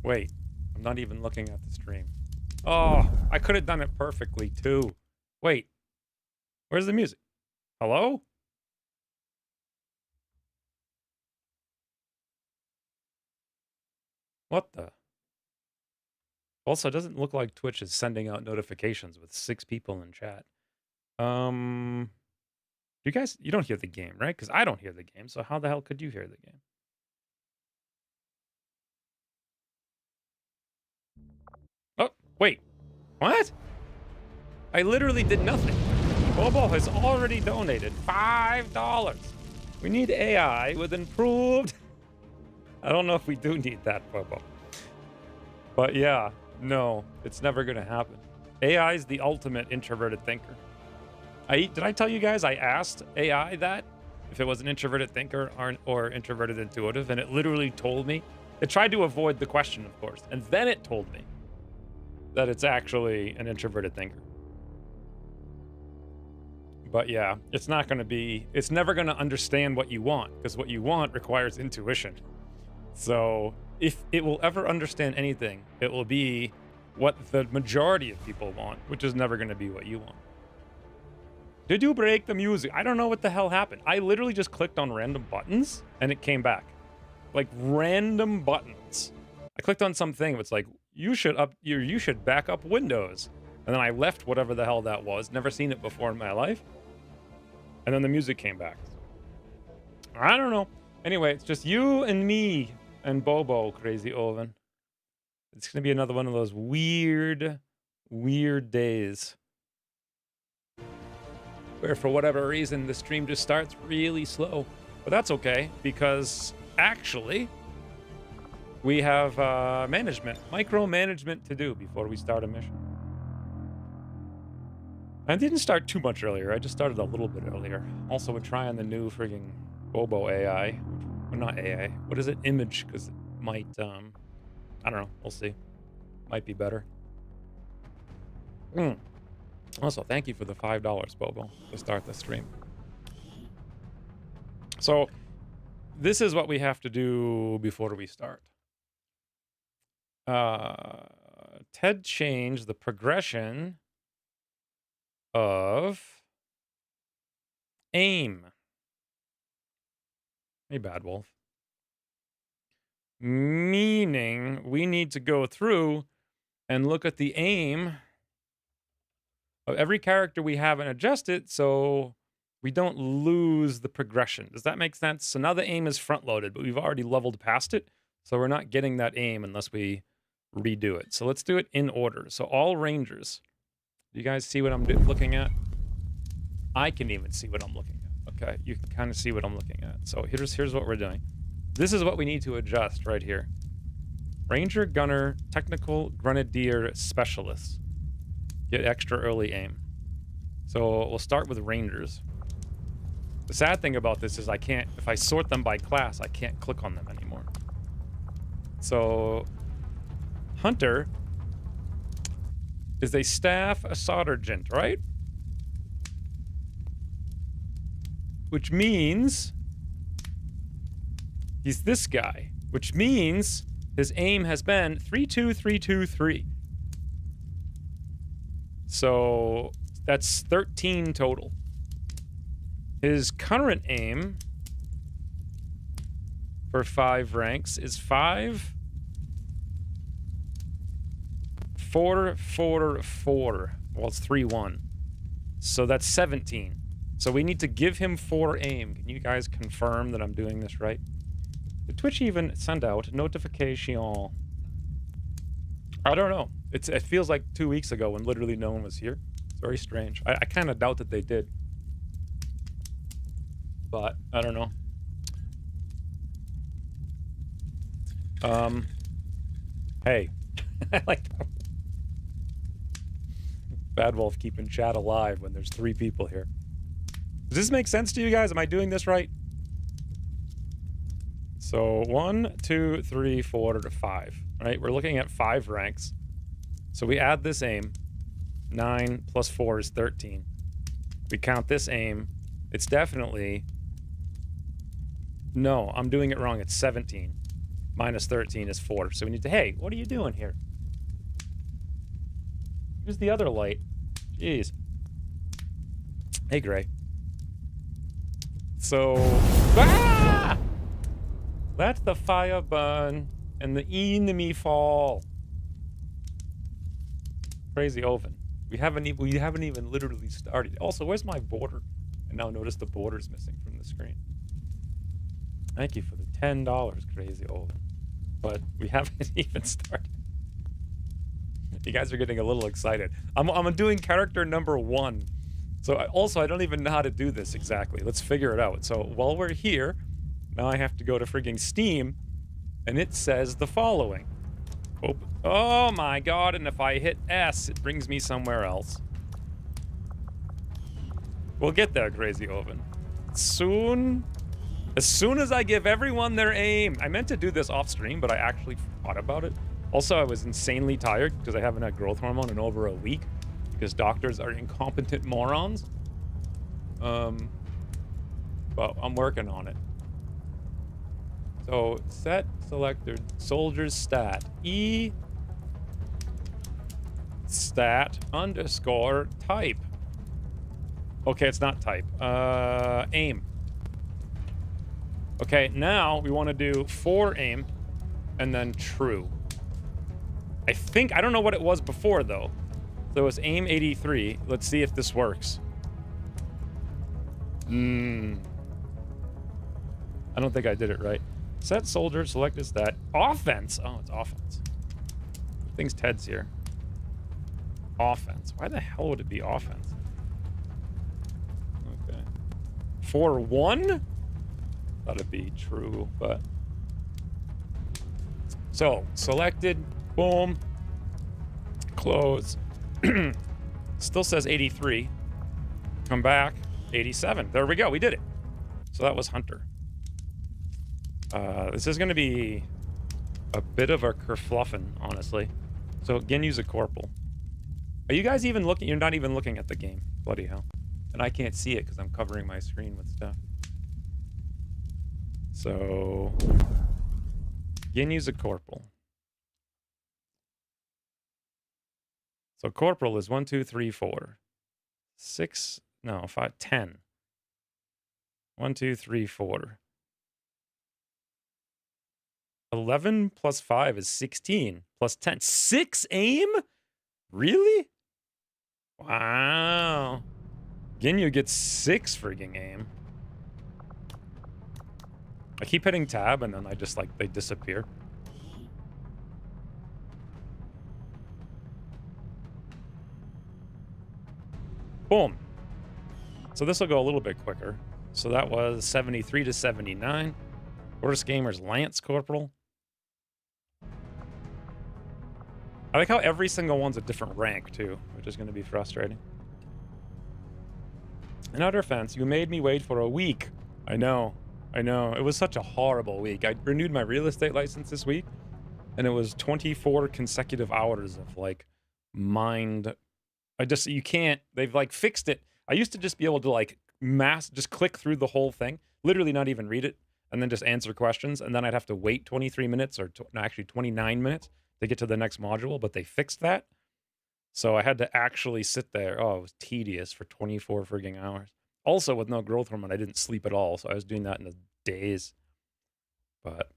Wait, I'm not even looking at the stream. Oh, I could have done it perfectly too. Wait, where's the music? Hello? What the? Also, it doesn't look like Twitch is sending out notifications with 6 people in chat. You guys, you don't hear the game, right? Because I don't hear the game, so how the hell could you hear the game? Oh, wait. What? I literally did nothing. Bobo has already donated $5. We need AI with improved... I don't know if we do need that, Bobo. But yeah, no, it's never going to happen. AI is the ultimate introverted thinker. Did I tell you guys I asked AI that? If it was an introverted thinker or introverted intuitive, and it literally told me. It tried to avoid the question, of course, and then it told me that it's actually an introverted thinker. But yeah, it's not going to be... It's never going to understand what you want, because what you want requires intuition. So if it will ever understand anything, it will be what the majority of people want, which is never going to be what you want. Did you break the music? I don't know what the hell happened. I literally just clicked on random buttons and it came back. Like random buttons. I clicked on something. It's like, you should back up Windows. And then I left whatever the hell that was. Never seen it before in my life. And then the music came back. I don't know. Anyway, it's just you and me and Bobo, Crazy Oven. It's going to be another one of those weird days. Where for whatever reason, the stream just starts really slow. But that's okay, because actually, we have micromanagement to do before we start a mission. I didn't start too much earlier, I just started a little bit earlier. Also, we're trying the new friggin' Bobo AI. Or not AI, what is it? Image, because it might, I don't know, we'll see. Might be better. Also, thank you for the $5, Bobo, to start the stream. So, this is what we have to do before we start. Ted changed the progression of aim. Hey, Bad Wolf. Meaning, we need to go through and look at the aim of every character we have and adjust it so we don't lose the progression. Does that make sense? So now the aim is front-loaded, but we've already leveled past it, so we're not getting that aim unless we redo it. So let's do it in order. So all rangers. Do you guys see what I'm looking at? I can even see what I'm looking at. Okay, you can kind of see what I'm looking at. So here's what we're doing. This is what we need to adjust right here. Ranger, Gunner, Technical, Grenadier, Specialists. Get extra early aim. So we'll start with Rangers. The sad thing about this is I can't, if I sort them by class, I can't click on them anymore. So Hunter is a staff sergeant, right? Which means he's this guy, which means his aim has been 32323. So that's 13 total. His current aim for 5 ranks is 5 4 4 4. Well, it's 3 1. So that's 17. So we need to give him 4 aim. Can you guys confirm that I'm doing this right? Did Twitch even send out notification? I don't know. It feels like 2 weeks ago when literally no one was here. It's very strange. I kind of doubt that they did. But I don't know. Hey. I like that. Bad Wolf keeping chat alive when there's 3 people here. Does this make sense to you guys? Am I doing this right? So 1, 2, 3, 4 to 5, right? We're looking at 5 ranks. So we add this aim. 9 plus 4 is 13. We count this aim. It's definitely... No, I'm doing it wrong. It's 17. minus 13 is 4. So we need to, hey, what are you doing here? Use the other light. Jeez. Hey, Gray. So, ah! Let the fire burn and the enemy fall. Crazy oven. We haven't even literally started. Also, where's my border? I now notice the border's missing from the screen. Thank you for the $10, Crazy Oven. But we haven't even started. You guys are getting a little excited. I'm doing character number 1. So I don't even know how to do this exactly. Let's figure it out. So while we're here, now I have to go to frigging Steam, and it says the following. Oh my god, and if I hit S, it brings me somewhere else. We'll get there, Crazy Oven. Soon. As soon as I give everyone their aim. I meant to do this off stream, but I actually forgot about it. Also, I was insanely tired because I haven't had growth hormone in over a week because doctors are incompetent morons. But I'm working on it. So, set selector soldier's stat. E stat underscore type. Okay, it's not type. Aim. Okay, now we want to do for aim and then true. I don't know what it was before though. So it was aim 83. Let's see if this works. I don't think I did it right. Set soldier, select is that. Offense. Oh, it's offense. Good things Ted's here. Offense. Why the hell would it be offense? Okay. 4-1? Thought it'd be true, but. So, selected. Boom. Close. Still says 83. Come back. 87. There we go. We did it. So that was Hunter. This is going to be a bit of a kerfluffin, honestly. So again, use a corporal. Are you guys even looking? You're not even looking at the game. Bloody hell. And I can't see it because I'm covering my screen with stuff. So again, use a corporal. So corporal is 1, 2, 3, 4. 6, no, 5, 10. 1, 2, 3, 4. 11 plus 5 is 16 plus 10. 6 aim? Really? Wow. Ginyu gets 6 frigging aim. I keep hitting tab and then I just like, they disappear. Boom. So this will go a little bit quicker. So that was 73 to 79. Worst gamer's Lance Corporal. I like how every single one's a different rank, too, which is going to be frustrating. In our defense, you made me wait for a week. I know. It was such a horrible week. I renewed my real estate license this week, and it was 24 consecutive hours of, like, mind... you can't... They've, like, fixed it. I used to just be able to, like, just click through the whole thing, literally not even read it, and then just answer questions, and then I'd have to wait 23 minutes, or actually 29 minutes, to get to the next module, but they fixed that. So I had to actually sit there. Oh, it was tedious for 24 frigging hours. Also, with no growth hormone, I didn't sleep at all, so I was doing that in the days. But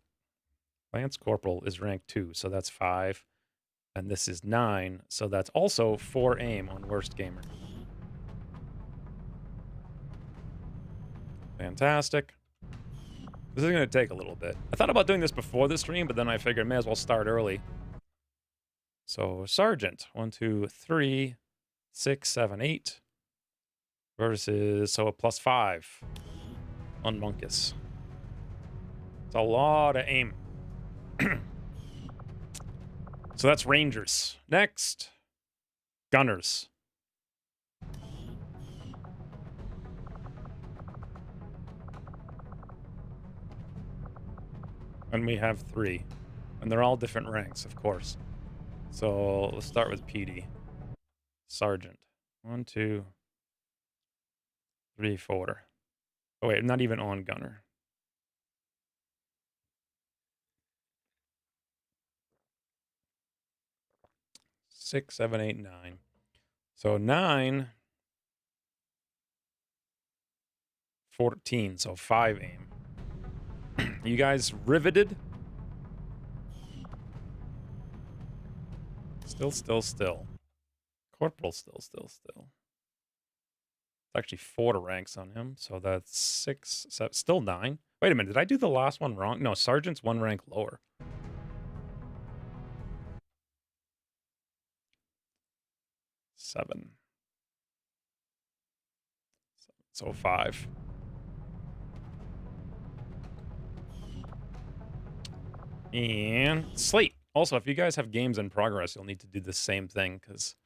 Lance Corporal is rank 2, so that's 5. And this is 9, so that's also 4 aim on Worst Gamer. Fantastic. This is going to take a little bit. I thought about doing this before the stream, but then I figured may as well start early. So, Sergeant, 1, 2, 3, 6, 7, 8. Versus, so a plus 5 on Monkus. It's a lot of aim. So that's Rangers. Next, Gunners. And we have 3. And they're all different ranks, of course. So let's start with PD. Sergeant. 1, 2, 3, 4. Oh wait, not even on Gunner. 6, 7, 8, 9. So 9, 14. So 5 aim. You guys riveted? Still. Corporal still. Actually 4 ranks on him, so that's 6, 7, still 9. Wait a minute, did I do the last one wrong? No, Sergeant's 1 rank lower. Seven. So 5. And Slate. Also, if you guys have games in progress, you'll need to do the same thing, because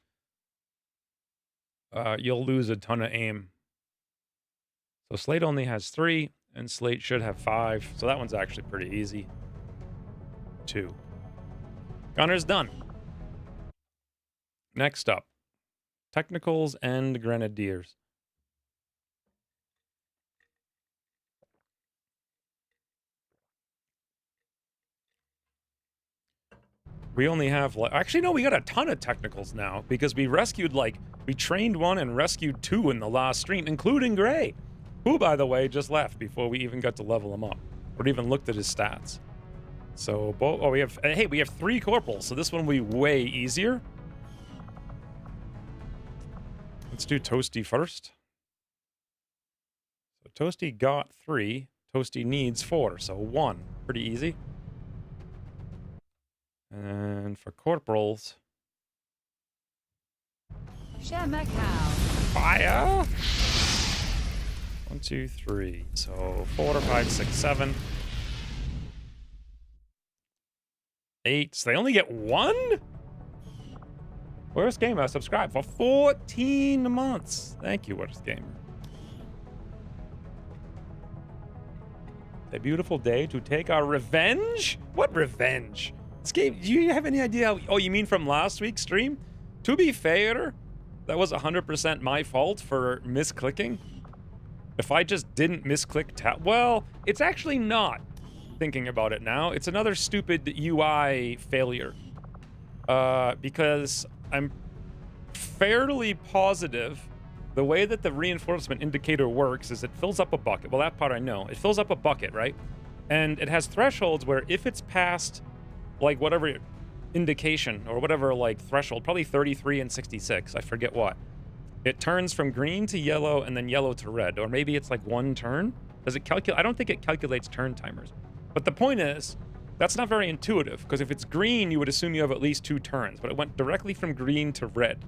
you'll lose a ton of aim. So Slate only has 3, and Slate should have 5. So that one's actually pretty easy. 2. Gunner's done. Next up, Technicals and Grenadiers. We only have, actually, no, we got a ton of Technicals now, because we rescued, we trained 1 and rescued 2 in the last stream, including Gray, who, by the way, just left before we even got to level him up, or even looked at his stats. So, we have 3 Corporals, so this one will be way easier. Let's do Toasty first. So Toasty got 3, Toasty needs 4, so 1, pretty easy. And for Corporals... Fire! 1, 2, 3. So 4, 5, 6, 7. 8. So they only get 1? Worst Gamer subscribed for 14 months. Thank you, Worst Gamer. A beautiful day to take our revenge? What revenge? This game, do you have any idea how... Oh, you mean from last week's stream? To be fair, that was 100% my fault for misclicking. If I just didn't misclick tab... Well, it's actually not, thinking about it now. It's another stupid UI failure. Because I'm fairly positive the way that the reinforcement indicator works is it fills up a bucket. Well, that part I know. It fills up a bucket, right? And it has thresholds where if it's past, whatever indication or whatever, threshold, probably 33 and 66, I forget what. It turns from green to yellow and then yellow to red. Or maybe it's 1 turn. Does it calculate? I don't think it calculates turn timers. But the point is, that's not very intuitive, because if it's green, you would assume you have at least 2 turns, but it went directly from green to red.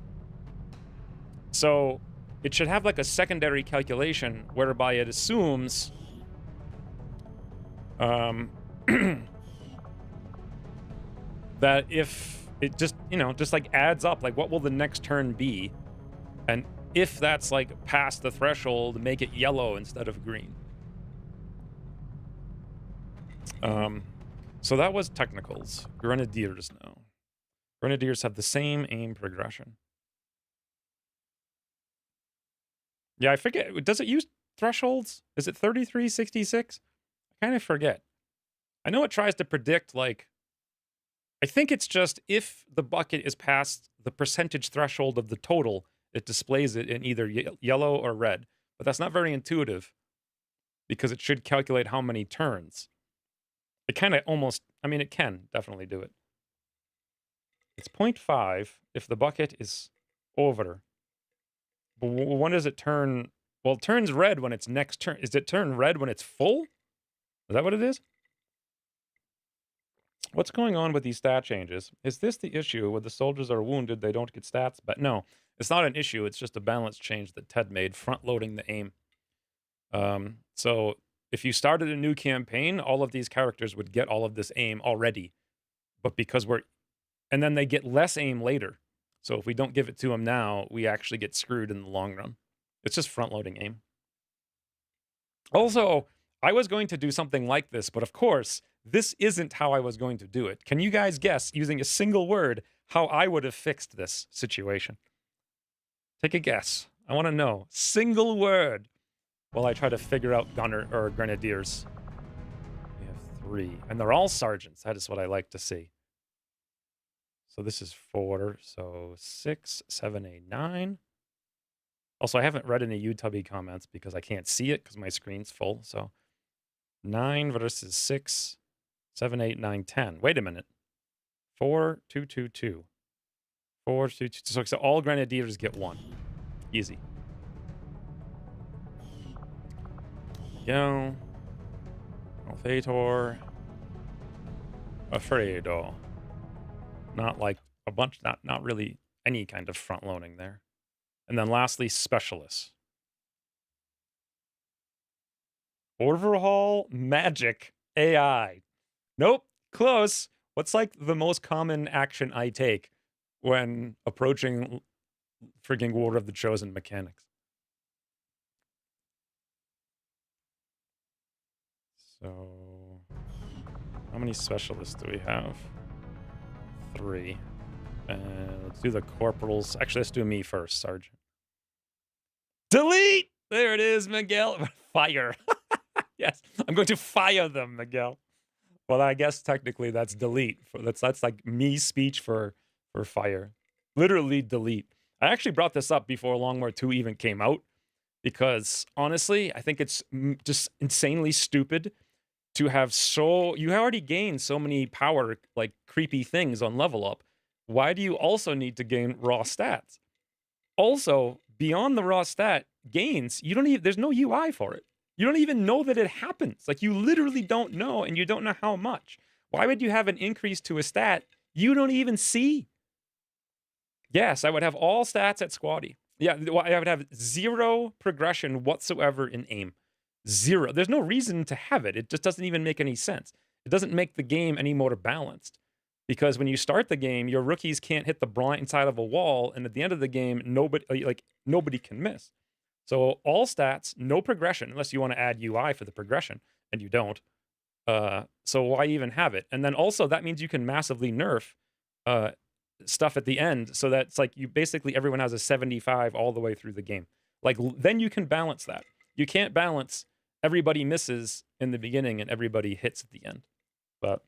So it should have a secondary calculation whereby it assumes that if it just, adds up, what will the next turn be? And if that's, past the threshold, make it yellow instead of green. So that was Technicals. Grenadiers now. Grenadiers have the same aim progression. Yeah, I forget. Does it use thresholds? Is it 33, 66? I kind of forget. I know it tries to predict, I think it's just if the bucket is past the percentage threshold of the total, it displays it in either yellow or red. But that's not very intuitive, because it should calculate how many turns. It kind of almost, it can definitely do it. It's 0.5 if the bucket is over. But when does it turn? Well, it turns red when it's next turn. Is it turn red when it's full? Is that what it is? What's going on with these stat changes? Is this the issue? When the soldiers are wounded, they don't get stats? But no, it's not an issue. It's just a balance change that Ted made, front-loading the aim. So if you started a new campaign, all of these characters would get all of this aim already. But because and then they get less aim later. So if we don't give it to them now, we actually get screwed in the long run. It's just front-loading aim. Also, I was going to do something like this, but of course, this isn't how I was going to do it. Can you guys guess, using a single word, how I would have fixed this situation? Take a guess. I want to know. Single word. While I try to figure out gunner or grenadiers. We have 3. And they're all sergeants. That is what I like to see. So this is 4. So 6, 7, 8, 9. Also, I haven't read any YouTube comments because I can't see it because my screen's full. So 9 versus 6, 7, 8, 9, 10. Wait a minute. 4, 2, 2, 2. 4, 2, 2. So all Grenadiers get 1. Easy. Go. Alphator. Afraido. Not like a bunch, not really any kind of front loading there. And then lastly, Specialists. Overhaul Magic AI. Nope, close. What's like the most common action I take when approaching freaking War of the Chosen mechanics? So, how many specialists do we have? 3. And let's do the corporals. Actually, let's do me first, Sergeant. Delete! There it is, Miguel. Fire. Yes, I'm going to fire them, Miguel. Well, I guess technically that's delete. That's like me speech for fire. Literally delete. I actually brought this up before Long War 2 even came out because honestly, I think it's just insanely stupid to have you already gained so many power, like creepy things on level up. Why do you also need to gain raw stats? Also, beyond the raw stat gains, there's no UI for it. You don't even know that it happens. Like, you literally don't know, and you don't know how much. Why would you have an increase to a stat you don't even see? Yes, I would have all stats at Squatty. Yeah, I would have 0 progression whatsoever in aim. 0. There's no reason to have it. It just doesn't even make any sense. It doesn't make the game any more balanced. Because when you start the game, your rookies can't hit the blind side of a wall, and at the end of the game, nobody can miss. So all stats, no progression, unless you want to add UI for the progression, and you don't. So why even have it? And then also that means you can massively nerf stuff at the end, so that it's like everyone has a 75 all the way through the game. Like, then you can balance that. You can't balance everybody misses in the beginning and everybody hits at the end. But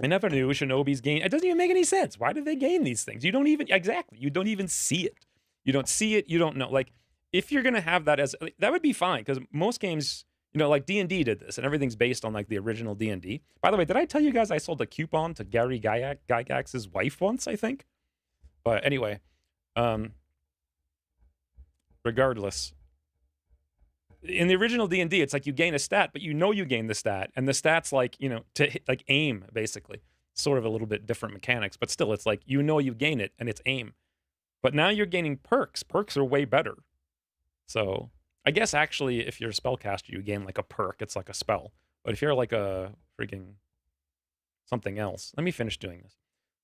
I never knew Shinobi's gain. It doesn't even make any sense. Why do they gain these things? You don't even see it. You don't see it. You don't know. Like, if you're going to have that that would be fine, because most games, like D&D did this, and everything's based on like the original D&D. By the way, did I tell you guys I sold a coupon to Gary Gygax's wife once, I think? But anyway, regardless, in the original D&D, it's like you gain a stat, but you gain the stat, and the stat's like, to hit, like aim, basically. Sort of a little bit different mechanics, but still, it's like, you gain it, and it's aim. But now you're gaining perks. Perks are way better. So I guess actually, if you're a spellcaster, you gain like a perk. It's like a spell. But if you're like a freaking something else, let me finish doing this.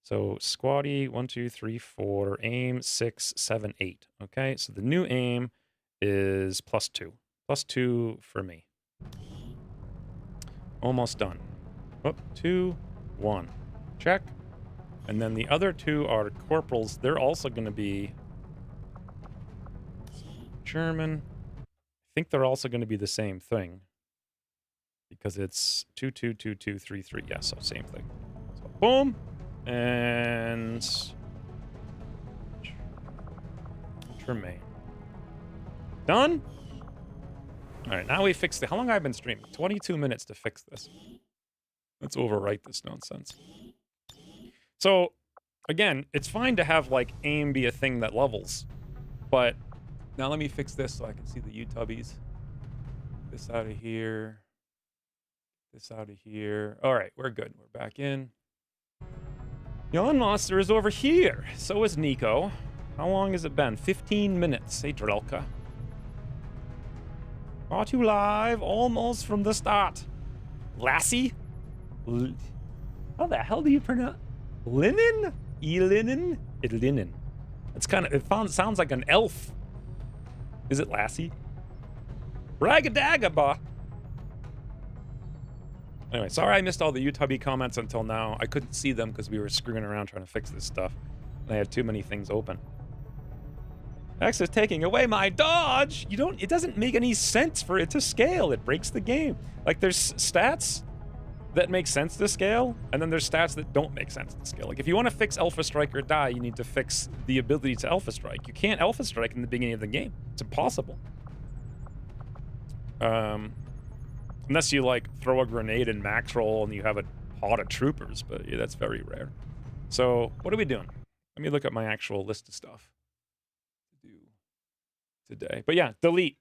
So squatty, 1, 2, 3, 4, aim, 6, 7, 8. Okay, so the new aim is +2. +2 for me. Almost done. Oh, 2, 1. Check. And then the other 2 are corporals. They're also going to be German. I think they're also going to be the same thing, because it's 2, 2, 2, 2, 3, 3. Yeah, so same thing. So boom, and Tremaine. Done. All right, now we fix the. How long have I been streaming? 22 minutes to fix this. Let's overwrite this nonsense. So, again, it's fine to have, like, aim be a thing that levels. But, now let me fix this so I can see the YouTubies. This out of here. This out of here. Alright, we're good. We're back in. Yon Monster is over here. So is Nico. How long has it been? 15 minutes. Hey, Drelka. Brought you live almost from the start. Lassie? How the hell do you pronounce... Linen? E-linen? Linen. It's kind of, sounds like an elf. Is it Lassie? Ragadagaba. Anyway, sorry I missed all the YouTube comments until now. I couldn't see them because we were screwing around trying to fix this stuff. And I had too many things open. X is taking away my dodge. It doesn't make any sense for it to scale. It breaks the game. Like, there's stats that make sense to scale, and then there's stats that don't make sense to scale. Like, if you want to fix Alpha Strike or die, you need to fix the ability to Alpha Strike. You can't Alpha Strike in the beginning of the game. It's impossible. Unless you, like, throw a grenade in max roll and you have a pod of troopers, but yeah, that's very rare. So, what are we doing? Let me look at my actual list of stuff to do today. But yeah, delete.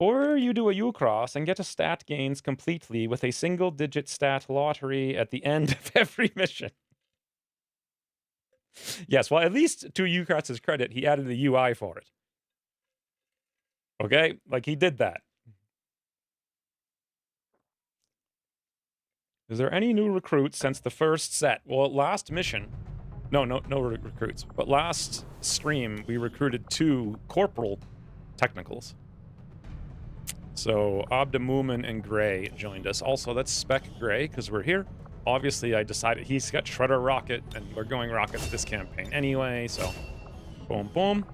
Or you do a U-Cross and get a stat gains completely with a single-digit stat lottery at the end of every mission. Yes, well, at least to U-Cross's credit, he added the UI for it. Okay? Like, he did that. Is there any new recruits since the first set? Well, last mission... No recruits. But last stream, we recruited 2 corporal technicals. So, Abdamumen and Gray joined us. Also, that's Spec Gray, because we're here. Obviously, I decided he's got Shredder Rocket, and we're going Rockets this campaign anyway, so... Boom, boom.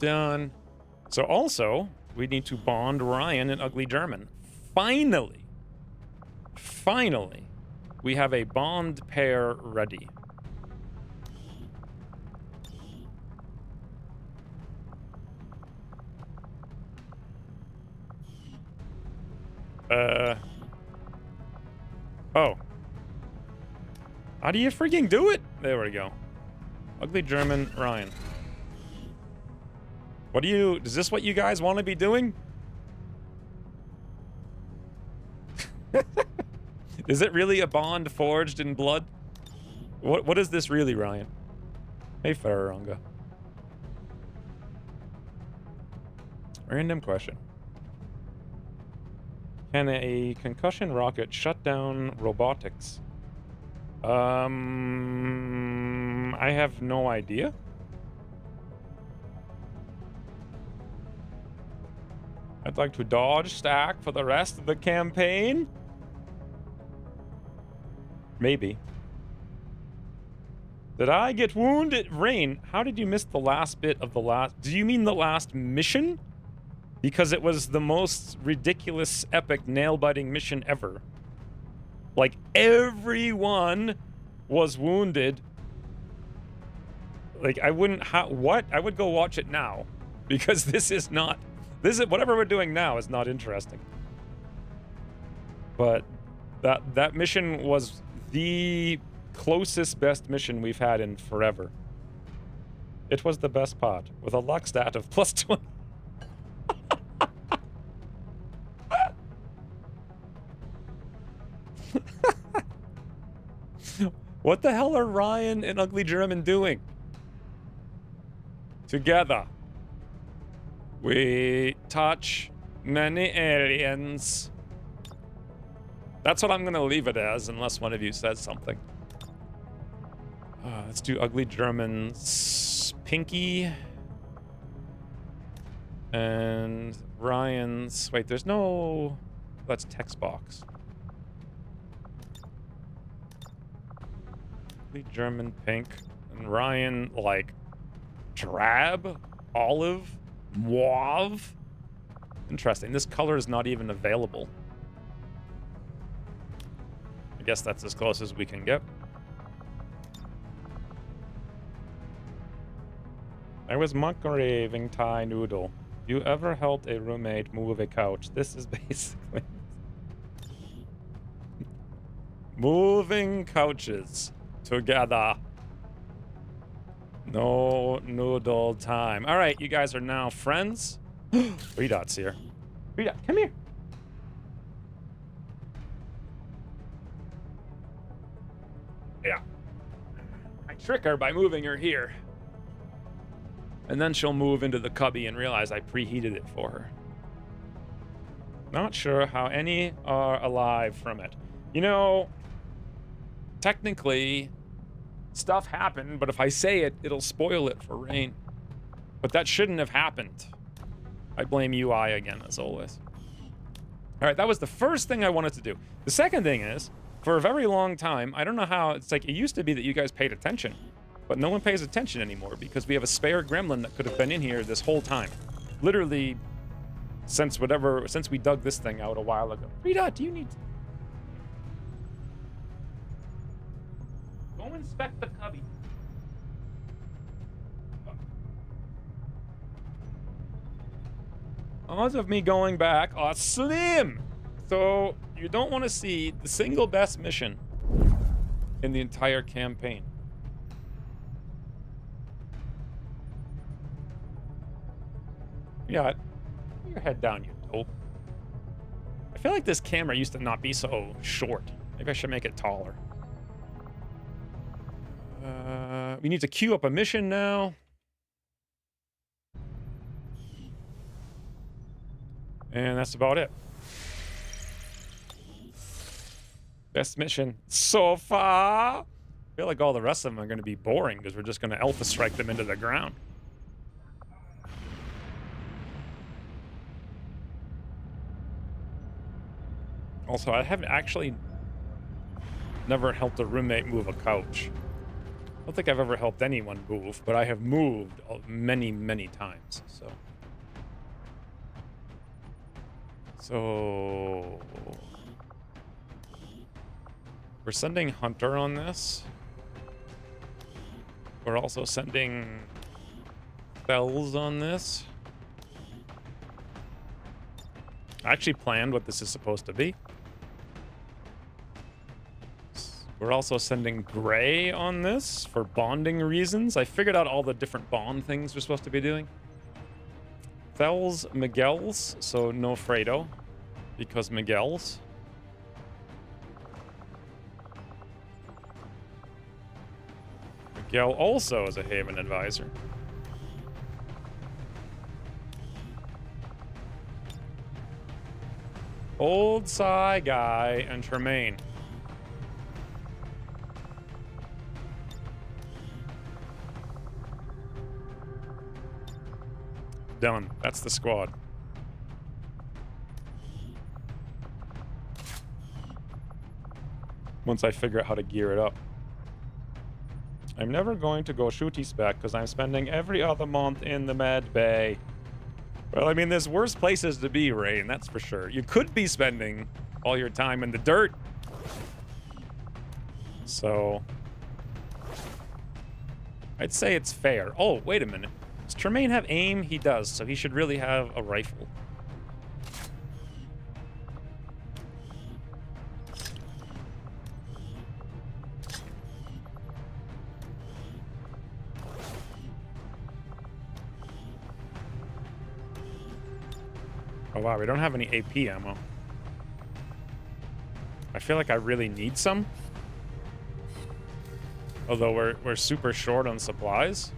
Done. So, also, we need to bond Ryan and Ugly German. Finally, we have a bond pair ready. Oh. How do you freaking do it? There we go. Ugly German, Ryan. What do you... Is this what you guys want to be doing? Is it really a bond forged in blood? What is this really, Ryan? Hey, Fararanga. Random question. Can a concussion rocket shut down robotics? I have no idea. I'd like to dodge stack for the rest of the campaign. Maybe. Did I get wounded? Rain, how did you miss the last bit of the last... Do you mean the last mission? Because it was the most ridiculous, epic, nail-biting mission ever. Like, everyone was wounded. Like, I wouldn't... What? I would go watch it now. Because this is not... Whatever we're doing now is not interesting. But that mission was the closest best mission we've had in forever. It was the best part, with a luck stat of +20. What the hell are Ryan and Ugly German doing? Together, we touch many aliens. That's what I'm going to leave it as, unless one of you says something. Let's do Ugly German's Pinky. And Ryan's... Wait, there's no... That's text box. Ugly German pink. And Ryan, like, drab, olive, mauve. Interesting. This color is not even available. I guess that's as close as we can get. I was mock-raving Thai noodle. You ever helped a roommate move a couch? This is basically... moving couches together. No noodle time. All right, you guys are now friends. 3 dots here. 3 dots, come here. Yeah. I trick her by moving her here. And then she'll move into the cubby and realize I preheated it for her. Not sure how any are alive from it. You know, technically, stuff happened, but if I say it, it'll spoil it for Rain. But that shouldn't have happened. I blame UI again, as always. All right, that was the first thing I wanted to do. The second thing is, for a very long time, I don't know how, it's like, it used to be that you guys paid attention. But no one pays attention anymore because we have a spare gremlin that could have been in here this whole time. Literally since we dug this thing out a while ago. Rita, do you need to go inspect the cubby? Odds of me going back are slim. So you don't want to see the single best mission in the entire campaign. Yeah, put your head down, you dope. I feel like this camera used to not be so short. Maybe I should make it taller. We need to queue up a mission now. And that's about it. Best mission so far. I feel like all the rest of them are going to be boring because we're just going to alpha strike them into the ground. Also, I haven't actually never helped a roommate move a couch. I don't think I've ever helped anyone move, but I have moved many, many times, So we're sending Hunter on this. We're also sending Bells on this. I actually planned what this is supposed to be. We're also sending Gray on this for bonding reasons. I figured out all the different bond things we're supposed to be doing. Fells, Miguel's, so no Fredo, because Miguel's. Miguel also is a Haven advisor. Old Psy Guy and Tremaine. Done. That's the squad. Once I figure out how to gear it up. I'm never going to go shooty spec because I'm spending every other month in the med bay. Well, I mean, there's worse places to be, Rain, that's for sure. You could be spending all your time in the dirt. So I'd say it's fair. Oh, wait a minute. Does Tremaine have aim? He does, so he should really have a rifle. Oh wow, we don't have any AP ammo. I feel like I really need some. Although we're super short on supplies.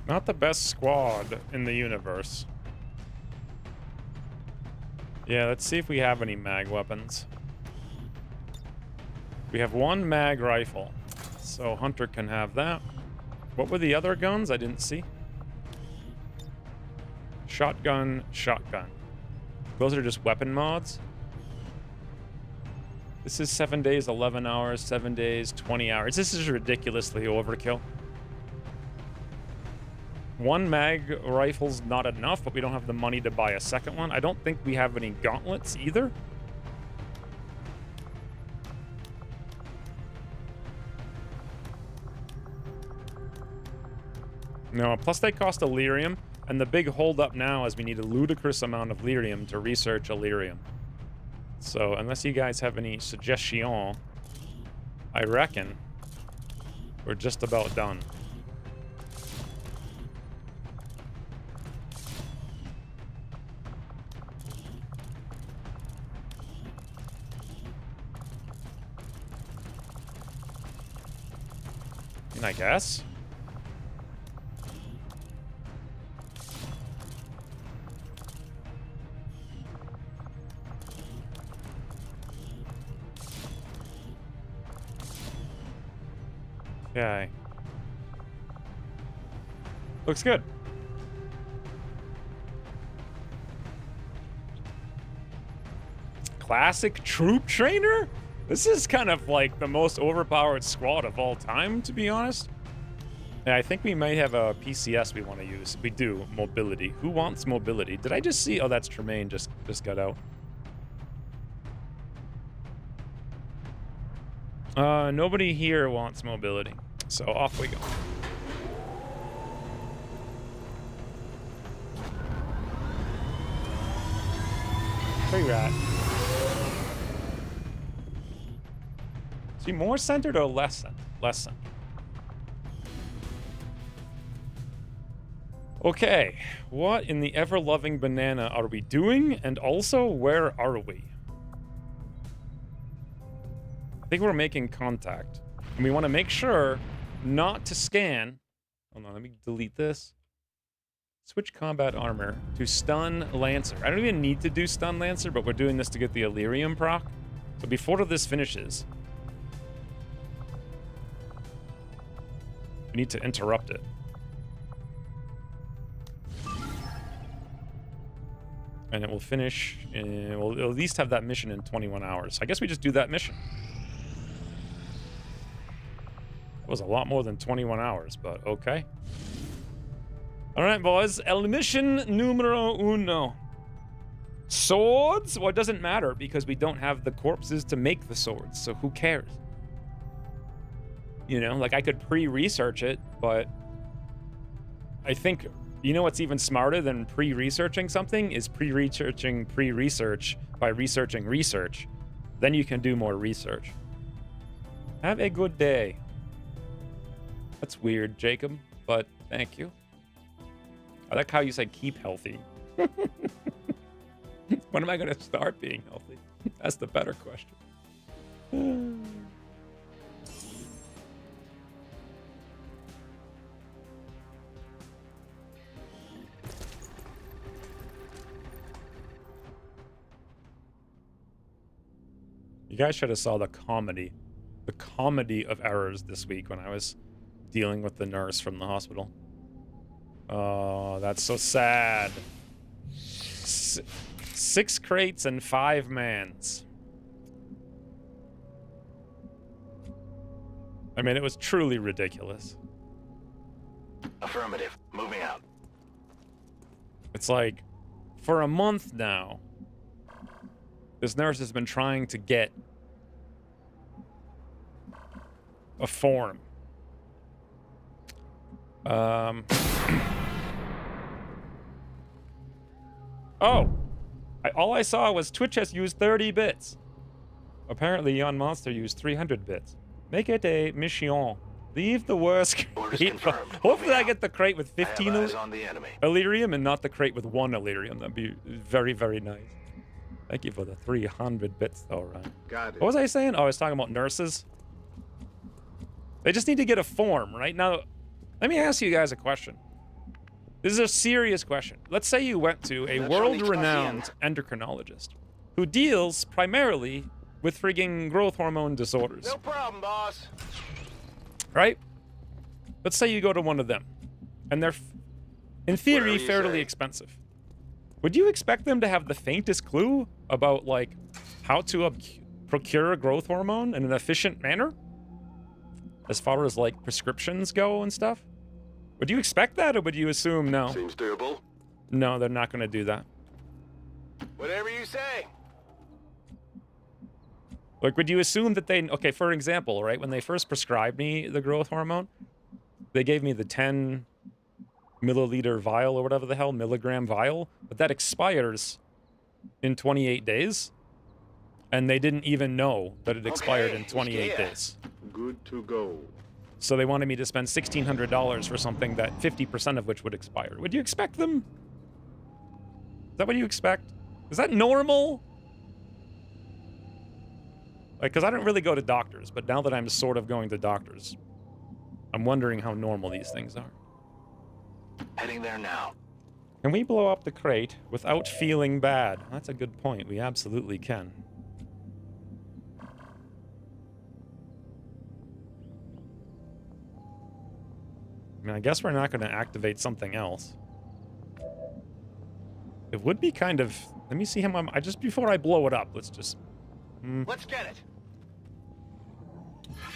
Not the best squad in the universe. Yeah, let's see if we have any mag weapons. We have one mag rifle, so Hunter can have that. What were the other guns? I didn't see. Shotgun, shotgun. Those are just weapon mods. This is 7 days, 11 hours, 7 days, 20 hours. This is ridiculously overkill. One mag rifle's not enough, but we don't have the money to buy a second one. I don't think we have any gauntlets either. No, plus they cost Illyrium, and the big holdup now is we need a ludicrous amount of lyrium to research Illyrium. So, unless you guys have any suggestion, I reckon we're just about done. I guess. Okay. Looks good. Classic troop trainer? This is kind of like the most overpowered squad of all time, to be honest. Yeah, I think we might have a PCS we want to use. We do. Mobility. Who wants mobility? Did I just see? Oh, that's Tremaine just got out. Nobody here wants mobility. So off we go. Where you at? Is he more centered or less centered? Less centered. Okay, what in the ever-loving banana are we doing? And also, where are we? I think we're making contact. And we want to make sure not to scan. Hold on, let me delete this. Switch combat armor to stun Lancer. I don't even need to do stun Lancer, but we're doing this to get the Illyrium proc. So before this finishes, we need to interrupt it. And it will finish, we'll at least have that mission in 21 hours. I guess we just do that mission. It was a lot more than 21 hours, but okay. All right, boys. El mission numero uno. Swords? Well, it doesn't matter because we don't have the corpses to make the swords, so who cares? You know, like I could pre-research it, but I think... You know what's even smarter than pre-researching something is pre-researching pre-research by researching research. Then you can do more research. Have a good day. That's weird, Jacob, but thank you. I like how you said keep healthy. When am I going to start being healthy? That's the better question. You guys should have saw the comedy of errors this week when I was dealing with the nurse from the hospital. Oh, that's so sad. 6 crates and 5 mans. I mean, it was truly ridiculous. Affirmative. Moving out. It's like, for a month now, this nurse has been trying to get a form. Oh! All I saw was Twitch has used 30 bits. Apparently, Yon Monster used 300 bits. Make it a mission. Leave the worst crate. Hopefully I get the crate with 15 Illyrium and not the crate with 1 Illyrium. That'd be very, very nice. Thank you for the 300 bits, though, Ryan. Got it. What was I saying? Oh, I was talking about nurses. They just need to get a form, right? Now, let me ask you guys a question. This is a serious question. Let's say you went to a world-renowned endocrinologist who deals primarily with frigging growth hormone disorders. No problem, boss. Right? Let's say you go to one of them, and they're, in theory, fairly expensive. Would you expect them to have the faintest clue about, like, how to procure growth hormone in an efficient manner? As far as, like, prescriptions go and stuff? Would you expect that, or would you assume no? Seems doable. No, they're not going to do that. Whatever you say. Like, would you assume that they... Okay, for example, right, when they first prescribed me the growth hormone, they gave me the 10 milliliter vial or whatever the hell, milligram vial, but that expires in 28 days, and they didn't even know that it expired in 28 days. Good to go. So they wanted me to spend $1,600 for something that 50% of which would expire. Would you expect them? Is that what you expect? Is that normal? Like, because I don't really go to doctors, but now that I'm sort of going to doctors, I'm wondering how normal these things are. Heading there now. Can we blow up the crate without feeling bad? That's a good point. We absolutely can. I mean, I guess we're not going to activate something else. It would be kind of... Let me see how I'm... just before I blow it up, let's just... Let's get it.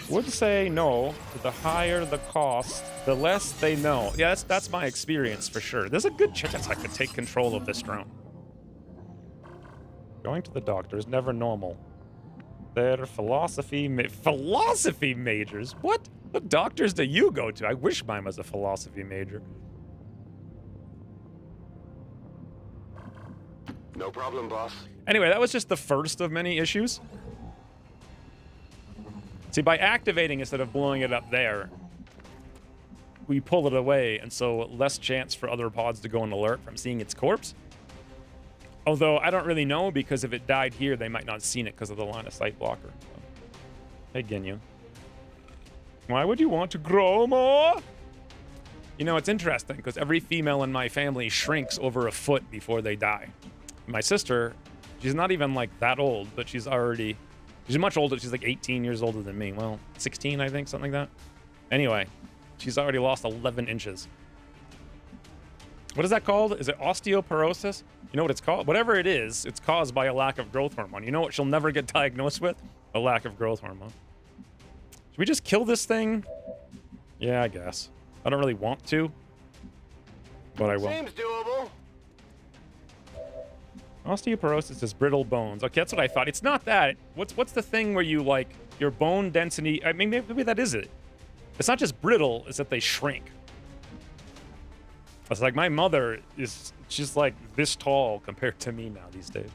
Would say no to the higher the cost, the less they know. Yeah, that's my experience for sure. There's a good chance I could take control of this drone. Going to the doctor is never normal. They're philosophy majors? What doctors do you go to? I wish mine was a philosophy major. No problem, boss. Anyway, that was just the first of many issues. See, by activating instead of blowing it up there, we pull it away, and so less chance for other pods to go on alert from seeing its corpse. Although, I don't really know, because if it died here, they might not have seen it because of the line of sight blocker. So. Hey, Ginyu. Why would you want to grow more? You know, it's interesting, because every female in my family shrinks over a foot before they die. My sister, she's not even, like, that old, but she's already... She's much older. She's like 18 years older than me. Well, 16, I think, something like that. Anyway, she's already lost 11 inches. What is that called? Is it osteoporosis? You know what it's called? Whatever it is, it's caused by a lack of growth hormone. You know what she'll never get diagnosed with? A lack of growth hormone. Should we just kill this thing? Yeah, I guess. I don't really want to, but I will. Seems doable. Osteoporosis is brittle bones. Okay, that's what I thought. It's not that. What's the thing where you, like, your bone density... I mean, maybe that is it. It's not just brittle, it's that they shrink. It's like my mother is... She's, like, this tall compared to me now these days.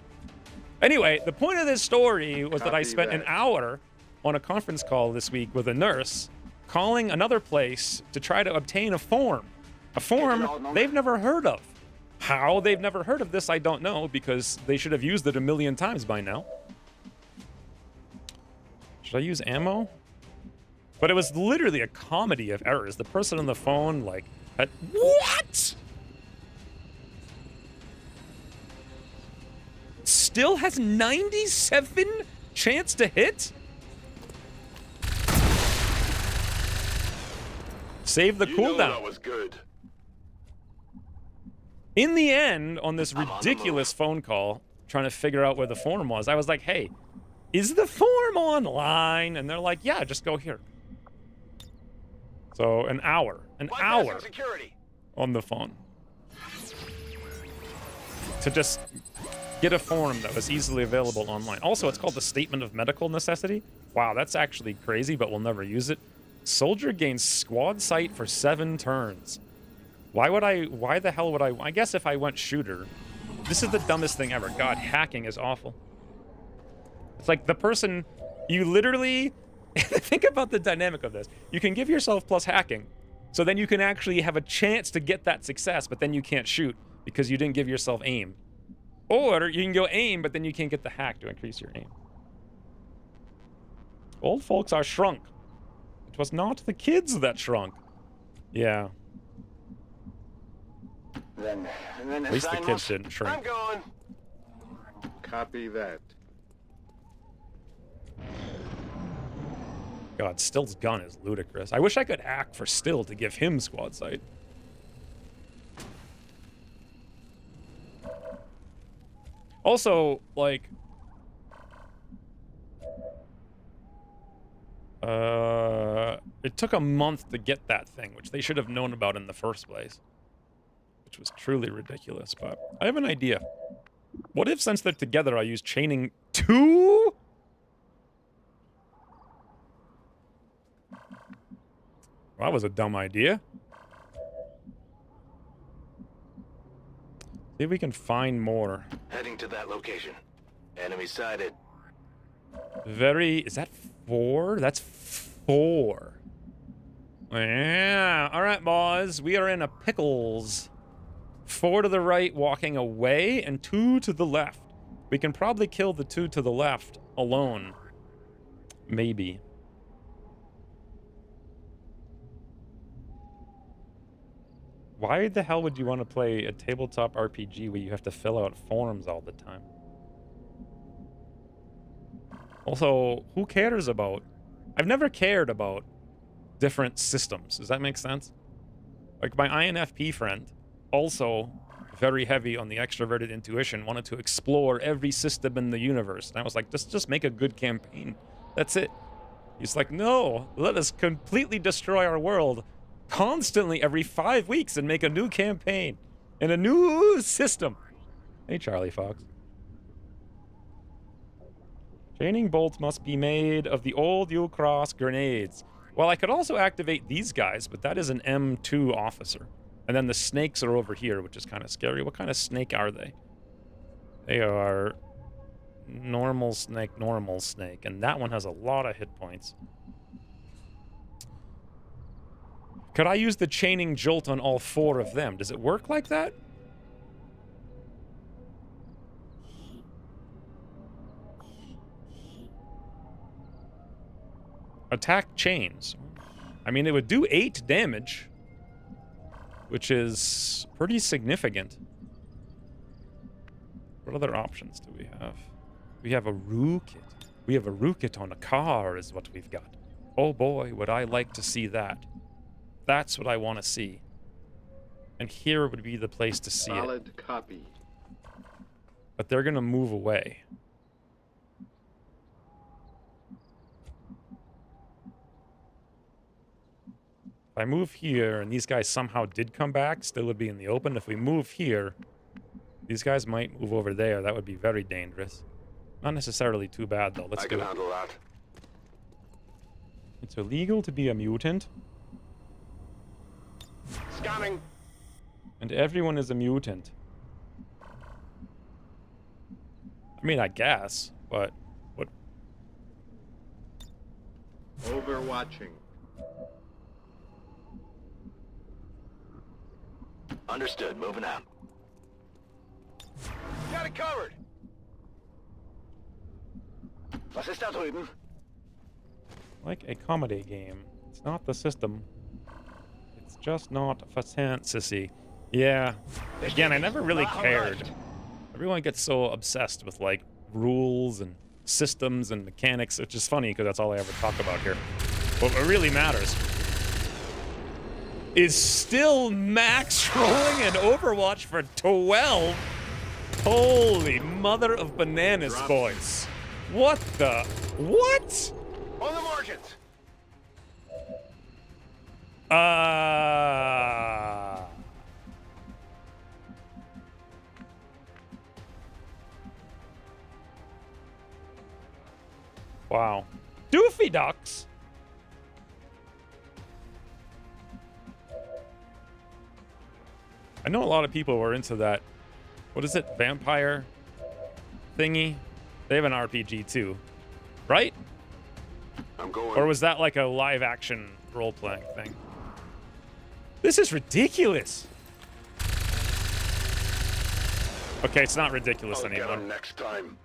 Anyway, the point of this story was that I spent an hour on a conference call this week with a nurse calling another place to try to obtain a form. A form they've never heard of. How they've never heard of this, I don't know, because they should have used it a million times by now. Should I use ammo? But it was literally a comedy of errors. The person on the phone, like, had, what? Still has 97 chance to hit? Save the cooldown. That was good. In the end, on this ridiculous phone call, trying to figure out where the form was, I was like, hey, is the form online? And they're like, yeah, just go here. So an hour on the phone to just get a form that was easily available online. Also, it's called the Statement of Medical Necessity. Wow, that's actually crazy, but we'll never use it. Soldier gains squad sight for 7 turns. Why the hell would I guess if I went shooter, this is the dumbest thing ever. God, hacking is awful. It's like the person, you literally, think about the dynamic of this. You can give yourself plus hacking, so then you can actually have a chance to get that success, but then you can't shoot because you didn't give yourself aim. Or you can go aim, but then you can't get the hack to increase your aim. Old folks are shrunk. It was not the kids that shrunk. Yeah. Then at least the kids didn't shrink. I'm going. Copy that. God, Still's gun is ludicrous. I wish I could hack for Still to give him squad sight. Also, like... it took a month to get that thing, which they should have known about in the first place. Which was truly ridiculous, but I have an idea. What if, since they're together, I use chaining 2? That was a dumb idea. See if we can find more. Heading to that location. Enemy sighted. Is that 4? That's 4. Yeah. All right, boys. We are in a pickles. 4 to the right, walking away, and 2 to the left. We can probably kill the 2 to the left alone. Maybe. Why the hell would you want to play a tabletop RPG where you have to fill out forms all the time? Also, who cares about... I've never cared about different systems. Does that make sense? Like my INFP friend, also very heavy on the extroverted intuition, wanted to explore every system in the universe. And I was like, just make a good campaign. That's it. He's like, no, let us completely destroy our world constantly every 5 weeks and make a new campaign and a new system. Hey, Charlie Fox. Chaining bolts must be made of the old U-Cross grenades. Well, I could also activate these guys, but that is an M2 officer. And then the snakes are over here, which is kind of scary. What kind of snake are they? They are normal snake. And that one has a lot of hit points. Could I use the chaining jolt on all 4 of them? Does it work like that? Attack chains. I mean, it would do 8 damage, which is pretty significant. What other options do we have? We have a rookit. We have a rookit on a car is what we've got. Oh boy, would I like to see that. That's what I want to see. And here would be the place to see it. Solid copy. But they're going to move away. If I move here, and these guys somehow did come back, still would be in the open. If we move here, these guys might move over there. That would be very dangerous. Not necessarily too bad, though. Let's I do can it. handle that. It's illegal to be a mutant, Scanning. and everyone is a mutant. I mean, I guess, but what? Overwatching. Understood. Moving out. Got it covered. Was ist da drüben? Like a comedy game. It's not the system. It's just not fantasy. Yeah. Again, I never really cared. Everyone gets so obsessed with, like, rules and systems and mechanics, which is funny because that's all I ever talk about here. But what really matters is still max rolling in Overwatch for 12. Holy mother of bananas, boys. What the? What? On the margins. Wow. Doofy ducks. I know a lot of people were into that. What is it? Vampire thingy? They have an RPG too, right? I'm going. Or was that like a live action role-playing thing? This is ridiculous. Okay, it's not ridiculous I'll get anymore. him next time.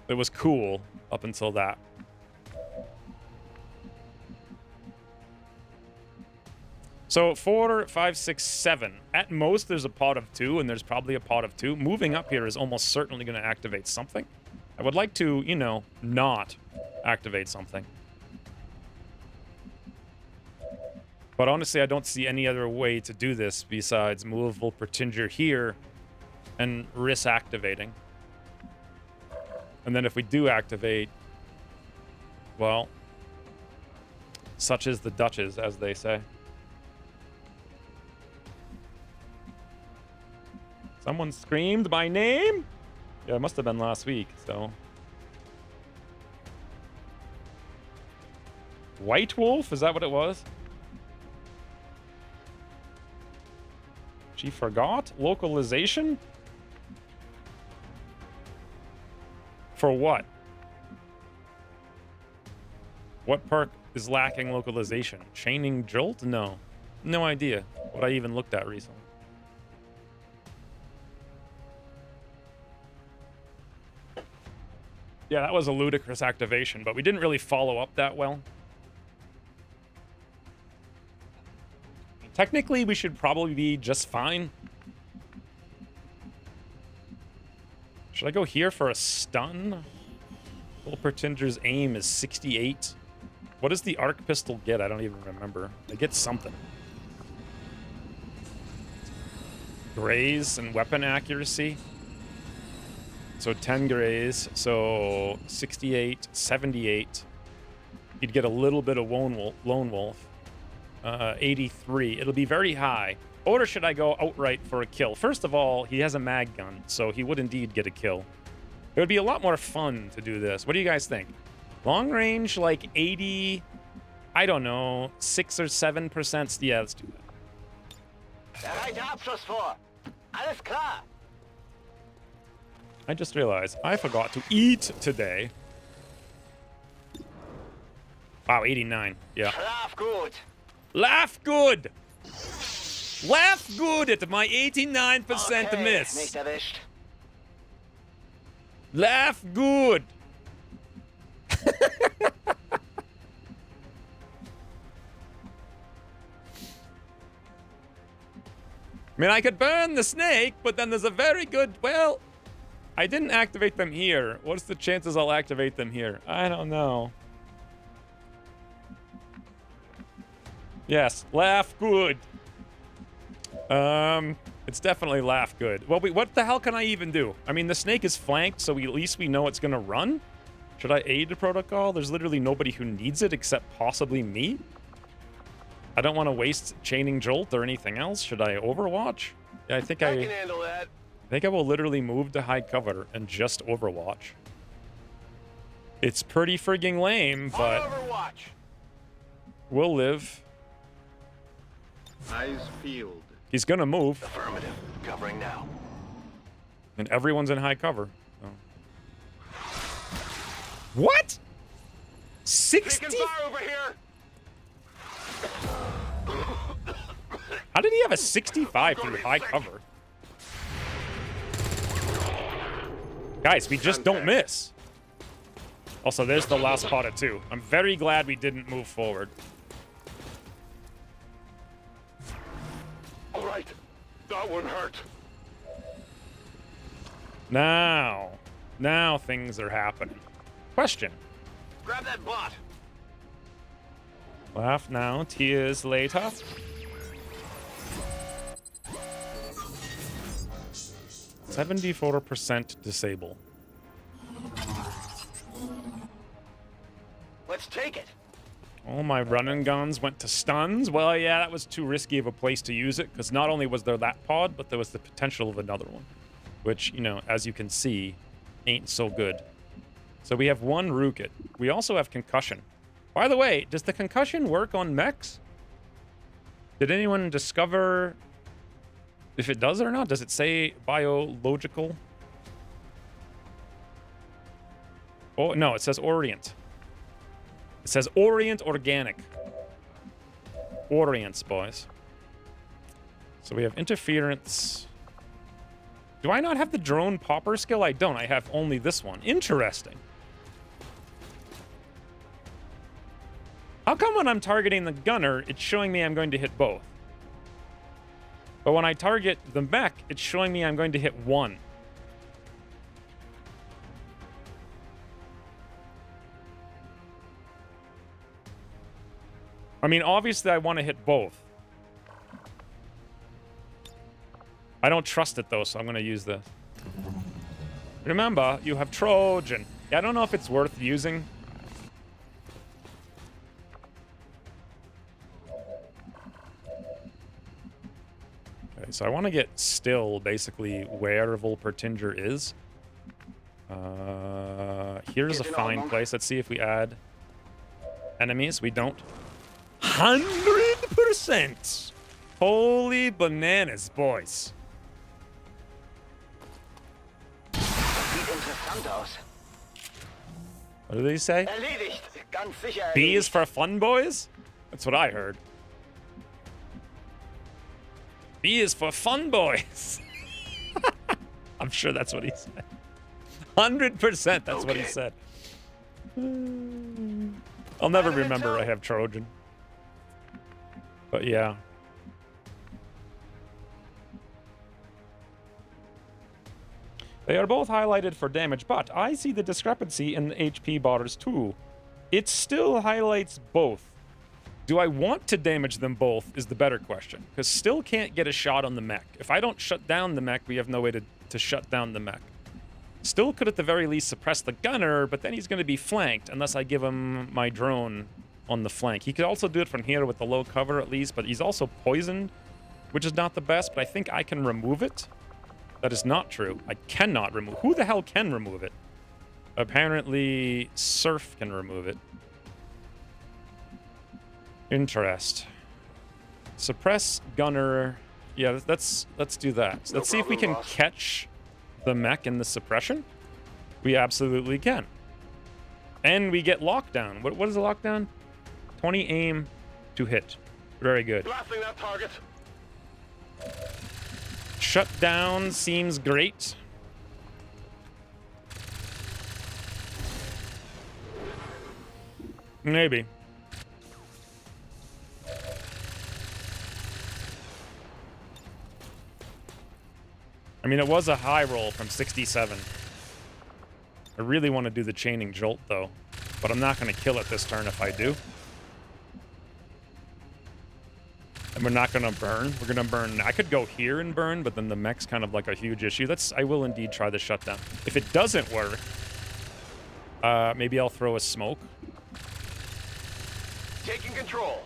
It was cool up until that. So 4, 5, 6, 7. At most, there's a pot of 2, and there's probably a pot of 2. Moving up here is almost certainly going to activate something. I would like to, you know, not activate something. But honestly, I don't see any other way to do this besides move Volpertinger here and risk activating. And then if we do activate, well, such is the Dutches, as they say. Someone screamed my name? Yeah, it must have been last week, so. White Wolf? Is that what it was? She forgot? Localization? For what? What perk is lacking localization? Chaining Jolt? No. No idea what I even looked at recently. Yeah, that was a ludicrous activation, but we didn't really follow up that well. Technically, we should probably be just fine. Should I go here for a stun? Volpertinger's aim is 68. What does the arc pistol get? I don't even remember. It gets something. graze and weapon accuracy. So 10 graze, so 68, 78. You'd get a little bit of lone wolf. 83. It'll be very high. Or should I go outright for a kill? First of all, he has a mag gun, so he would indeed get a kill. It would be a lot more fun to do this. What do you guys think? Long range, like 80, I don't know, 6 or 7%. Yeah, let's do that. Bereite Abschuss vor. Alles klar. I just realized I forgot to eat today. Wow, 89. Yeah. Schlaf gut. Laugh good! Laugh good at my 89% Okay, miss. nicht erwischt. Laugh good! I mean, I could burn the snake, but then there's a very good... Well, I didn't activate them here. What's the chances I'll activate them here? I don't know. Yes, laugh good. It's definitely laugh good. Well, what the hell can I even do? I mean, the snake is flanked, so at least we know it's gonna run. Should I aid the protocol? There's literally nobody who needs it except possibly me. I don't want to waste chaining jolt or anything else. Should I overwatch? Yeah, I I can handle that. think I will literally move to high cover and just overwatch. It's pretty frigging lame, but On Overwatch. we'll live. Eyes peeled. He's gonna move, Affirmative. Covering now. and everyone's in high cover. So. What? 60? Taking fire over here. How did he have a 65 through high cover? Guys, we just don't miss. Also, there's the last pot of 2. I'm very glad we didn't move forward. All right. That one hurt. Now things are happening. Question. Grab that bot. Laugh now, tears later. %74% disable. Let's take it. All my running guns went to stuns. Well, yeah, that was too risky of a place to use it, because not only was there that pod, but there was the potential of another one. Which, you know, as you can see, ain't so good. So we have 1 Rukit. We also have concussion. By the way, does the concussion work on mechs? Did anyone discover if it does or not? Does it say biological? Oh, no, it says Orient. It says Orient Organic. Orients, boys. So we have interference. Do I not have the drone popper skill? I don't. I have only this one. Interesting. How come when I'm targeting the gunner, it's showing me I'm going to hit both? But when I target the mech, it's showing me I'm going to hit one. I mean, obviously I want to hit both. I don't trust it though, so I'm going to use this. Remember, you have Trojan. Yeah, I don't know if it's worth using. Okay, so I want to get still, basically, where Volpertinger is. Here's a fine place. Let's see if we add enemies. We don't. 100%! Holy bananas, boys. Sieht interessant aus. What did he say? Erledigt. Ganz sicher B is erledigt. for fun, boys? That's what I heard. B is for fun, boys. I'm sure that's what he said. 100% that's what he said. I'll never remember I have Trojan. But yeah. They are both highlighted for damage, but I see the discrepancy in the HP bars too. It still highlights both. Do I want to damage them both is the better question. Because still can't get a shot on the mech. If I don't shut down the mech, we have no way to shut down the mech. Still could at the very least suppress the gunner, but then he's going to be flanked unless I give him my drone on the flank. He could also do it from here with the low cover at least, but he's also poisoned, which is not the best, but I think I can remove it. That is not true. I cannot remove. Who the hell can remove it? Apparently, Surf can remove it. Interest. Suppress gunner. Yeah, let's do that. So let's see if we can catch the mech in the suppression. We absolutely can. And we get lockdown. What is a lockdown? 20 aim to hit. Very good. Blasting that target. Shutdown seems great. Maybe. I mean, it was a high roll from 67. I really want to do the chaining jolt, though. But I'm not going to kill it this turn if I do. And we're not going to burn. We're going to burn. I could go here and burn, but then the mech's kind of like a huge issue. I will indeed try the shutdown. If it doesn't work, maybe I'll throw a smoke. Taking control.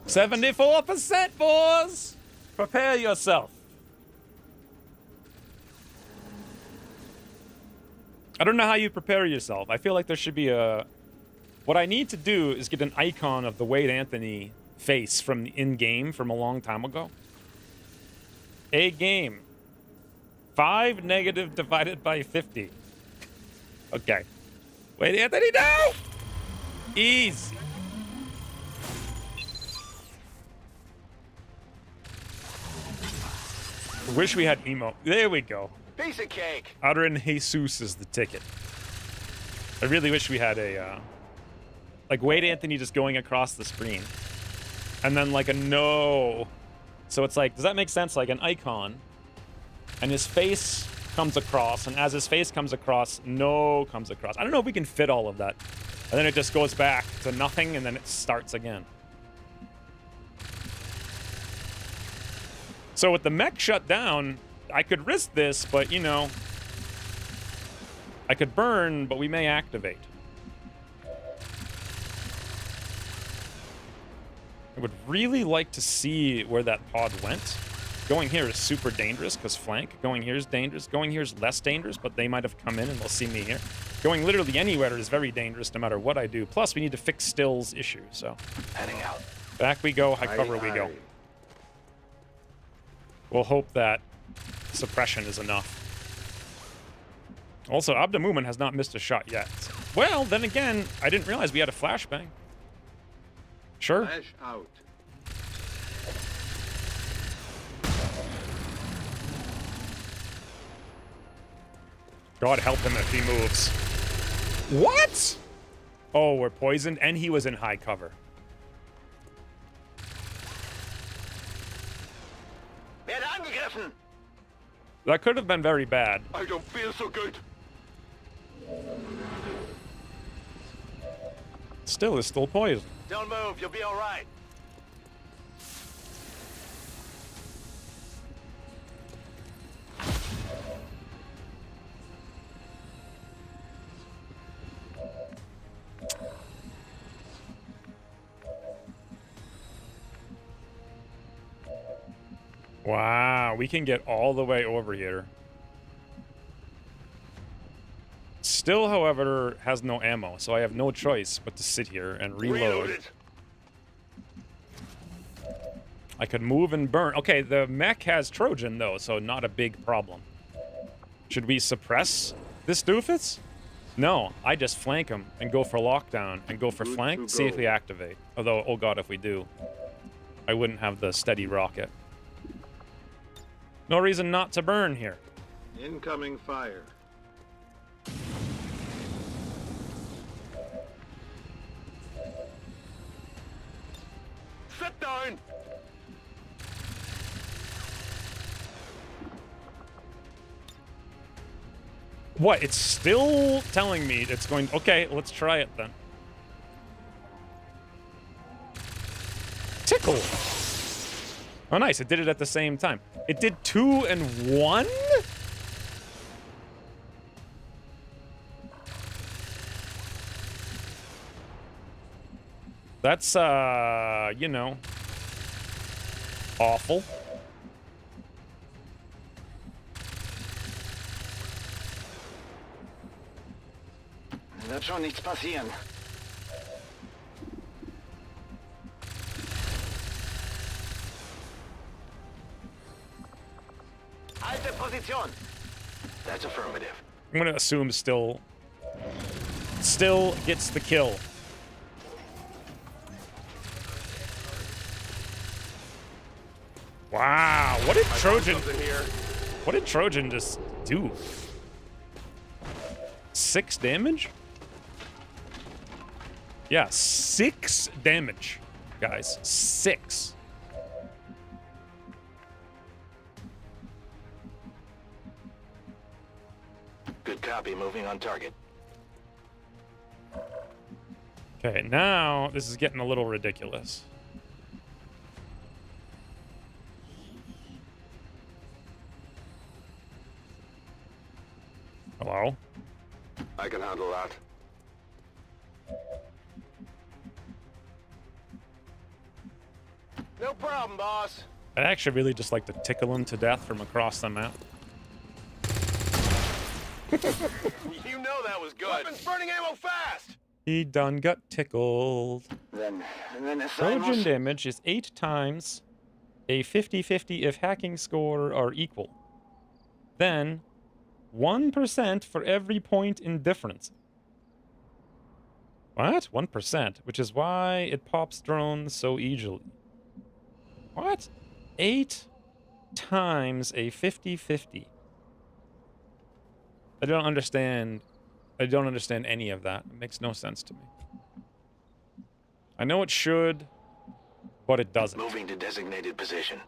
$74%, boys! Prepare yourself. I don't know how you prepare yourself. I feel like there should be a... What I need to do is get an icon of the Wade Anthony face from the in-game from a long time ago. A game. 5 negative divided by 50. Okay. Wade Anthony, no! Easy. Wish we had emo. There we go. Piece of cake. Adrian Jesus is the ticket. I really wish we had a, like Wade Anthony just going across the screen. And then like a no. So it's like, does that make sense? Like an icon. And his face comes across. And as his face comes across, no comes across. I don't know if we can fit all of that. And then it just goes back to nothing and then it starts again. So with the mech shut down, I could risk this, but, you know, I could burn, but we may activate. I would really like to see where that pod went. Going here is super dangerous because flank. Going here is dangerous. Going here is less dangerous, but they might have come in and they'll see me here. Going literally anywhere is very dangerous no matter what I do. Plus, we need to fix Still's issue, so. Heading out. Back we go, high cover we go. We'll hope that suppression is enough. Also, Abdamuman has not missed a shot yet. Well, then again, I didn't realize we had a flashbang. Sure. Flash out. God help him if he moves. What? Oh, we're poisoned, and he was in high cover. Werde angegriffen. That could have been very bad. I don't feel so good. Still is still poisoned. Don't move. You'll be all right. Wow, we can get all the way over here. Still, however, has no ammo, so I have no choice but to sit here and reload. Reloaded. I could move and burn. Okay, the mech has Trojan, though, so not a big problem. Should we suppress this doofus? No, I just flank him and go for lockdown and go for flank, see if we activate. Although, oh god, if we do, I wouldn't have the steady rocket. No reason not to burn here. Incoming fire. Sit down. What? It's still telling me it's going... Okay, let's try it then. Tickle. Oh, nice. It did it at the same time. It did 2 and 1? That's, you know, awful. Wird schon nichts passieren. Alte Position. That's affirmative. I'm gonna assume still gets the kill. Wow, what did Trojan just do? 6 damage? Yeah, 6 damage, guys. 6. Good copy. Moving on target. Okay, now this is getting a little ridiculous. Hello? I can handle that. No problem, boss. I'd actually really just like to tickle him to death from across the map. You know that was good. Weapons burning ammo fast. He done got tickled. Then it's Trojan damage is 8 times a 50-50 if hacking score are equal. Then 1% for every point in difference. What? 1%, which is why it pops drones so easily. What? 8 times a 50-50. I don't understand any of that. It makes no sense to me. I know it should, but it doesn't. Moving to designated position.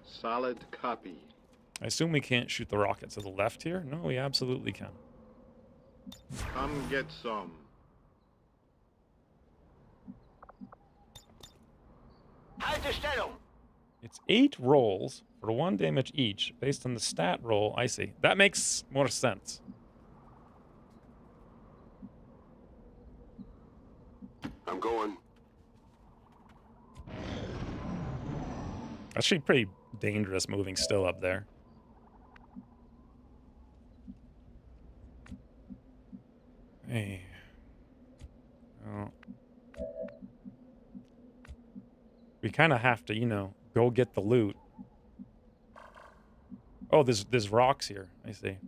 Solid copy. I assume we can't shoot the rockets to the left here? No, we absolutely can. Come get some. Halte Stellung. It's 8 rolls for 1 damage each based on the stat roll. I see. That makes more sense. I'm going. Actually pretty dangerous moving still up there. Hey. Oh. We kind of have to, you know, go get the loot. Oh, there's rocks here. I see.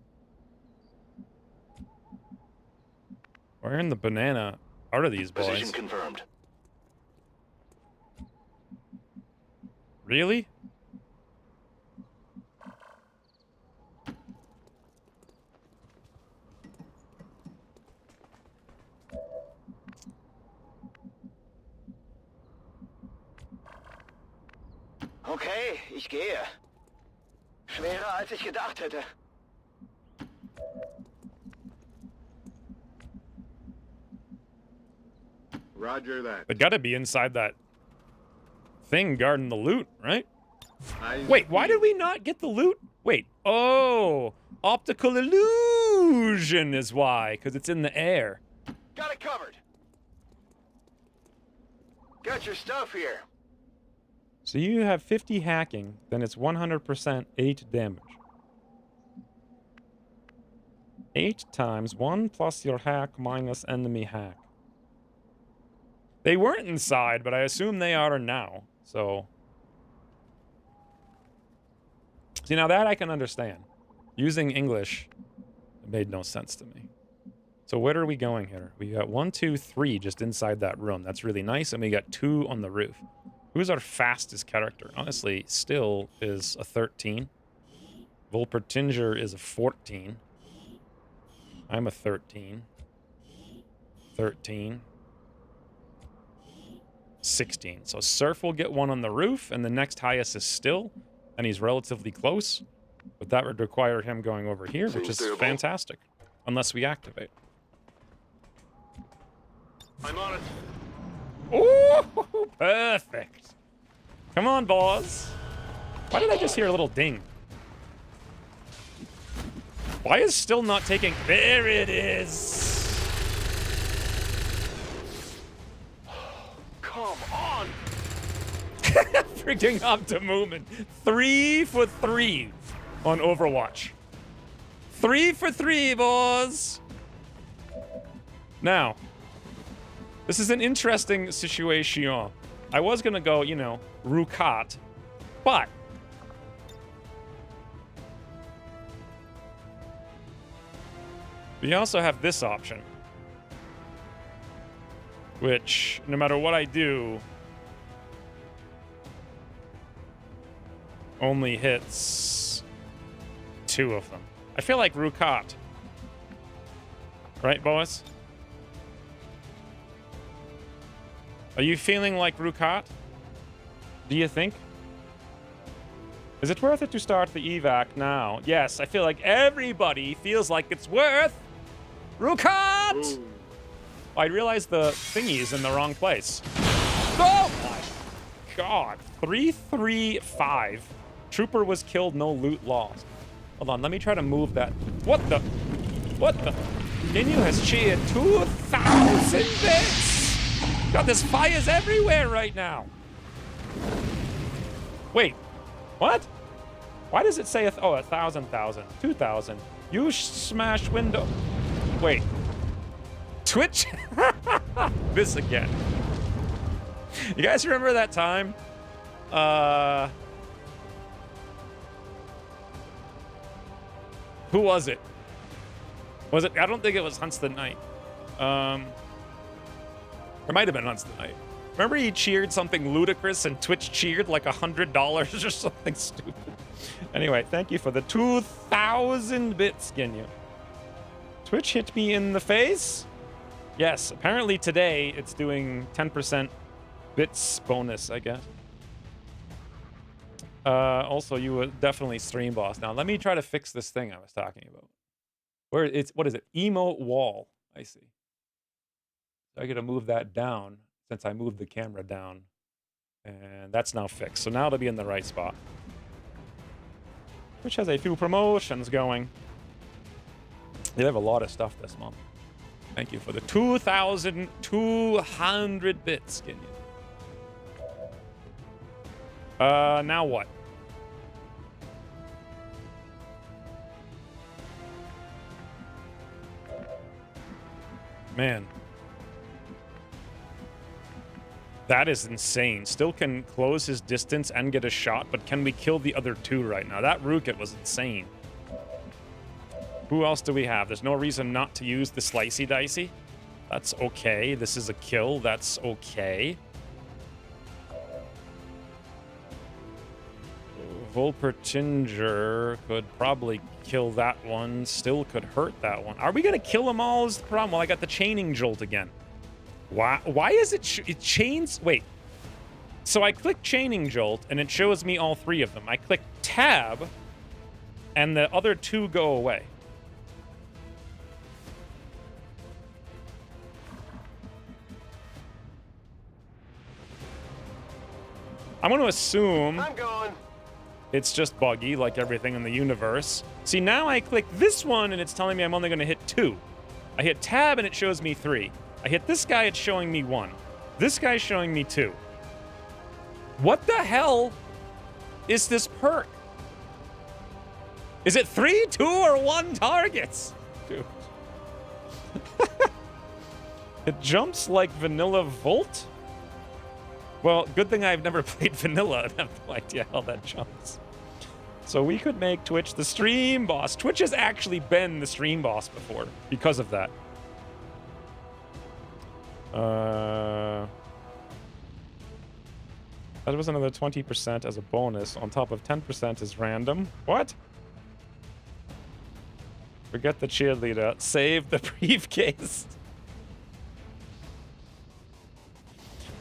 Where in the banana are these boys? Position confirmed. Really? Okay, ich gehe. Schwerer als ich gedacht hätte. Roger that. They gotta be inside that thing guarding the loot, right? Eyes Wait, why did peeled. we not get the loot? Wait, oh, optical illusion is why, because it's in the air. Got it covered. Got your stuff here. So you have 50 hacking, then it's 100% 8 damage. 8 times 1 plus your hack minus enemy hack. They weren't inside, but I assume they are now, so... See, now that I can understand. Using English, it made no sense to me. So where are we going here? We got 1, 2, 3 just inside that room. That's really nice, and we got 2 on the roof. Who's our fastest character? Honestly, Still is a 13. Volpertinger is a 14. I'm a 13. 13. 16. So Surf will get 1 on the roof, and the next highest is Still. and he's relatively close, but that would require him going over here, which is fantastic, unless we activate. I'm on it. Ooh, perfect. Come on, boss. Why did I just hear a little ding? Why is still not taking... There it is. Come on. Freaking Optimument. 3 for 3 on Overwatch. 3 for 3, boys. Now, this is an interesting situation. I was gonna go, you know, Rukat, but we also have this option, which, no matter what I do, only hits 2 of them. I feel like Rukat. Right, boys? Are you feeling like Rukat? Do you think? Is it worth it to start the evac now? Yes, I feel like everybody feels like it's worth Rukat! Ooh. I realized the thingy is in the wrong place. Oh my god. 335. Trooper was killed, no loot lost. Hold on, let me try to move that. What the? What the? Ginyu has cheered 2,000 bits! God, there's fires everywhere right now. Wait, what? Why does it say 1,000, 2,000? You smash window. Wait. Twitch? This again. You guys remember that time? Who was it? Was it? I don't think it was Hunts the Knight. It might have been Hunts the Knight. Remember he cheered something ludicrous and Twitch cheered like $100 or something stupid. Anyway, thank you for the 2,000 bits, Ginyu. Twitch hit me in the face? Yes, apparently today it's doing 10% bits bonus, I guess. Also, you were definitely stream boss. Now, let me try to fix this thing I was talking about. What is it? Emote wall. I see. So I gotta move that down since I moved the camera down. And that's now fixed. So now it'll be in the right spot. Which has a few promotions going. They have a lot of stuff this month. Thank you for the 2,200 bits, Ginyu. Now what? Man. That is insane. Still can close his distance and get a shot, but can we kill the other two right now? That Rukit was insane. Who else do we have? There's no reason not to use the Slicey Dicey. That's okay. This is a kill. That's okay. Volpertinger could probably kill that one. Still could hurt that one. Are we going to kill them all is the problem? Well, I got the chaining jolt again. Why is it it chains? Wait. So I click chaining jolt and it shows me all 3 of them. I click tab and the other 2 go away. I'm going to assume I'm going. it's just buggy like everything in the universe. See, now I click this one and it's telling me I'm only going to hit 2. I hit tab and it shows me 3. I hit this guy, it's showing me 1. This guy's showing me 2. What the hell is this perk? Is it 3, 2, or 1 targets? Dude. It jumps like Vanilla Volt? Well, good thing I've never played Vanilla and have no idea how that jumps. So we could make Twitch the stream boss. Twitch has actually been the stream boss before because of that. That was another 20% as a bonus on top of 10% is random. What? Forget the cheerleader. Save the briefcase.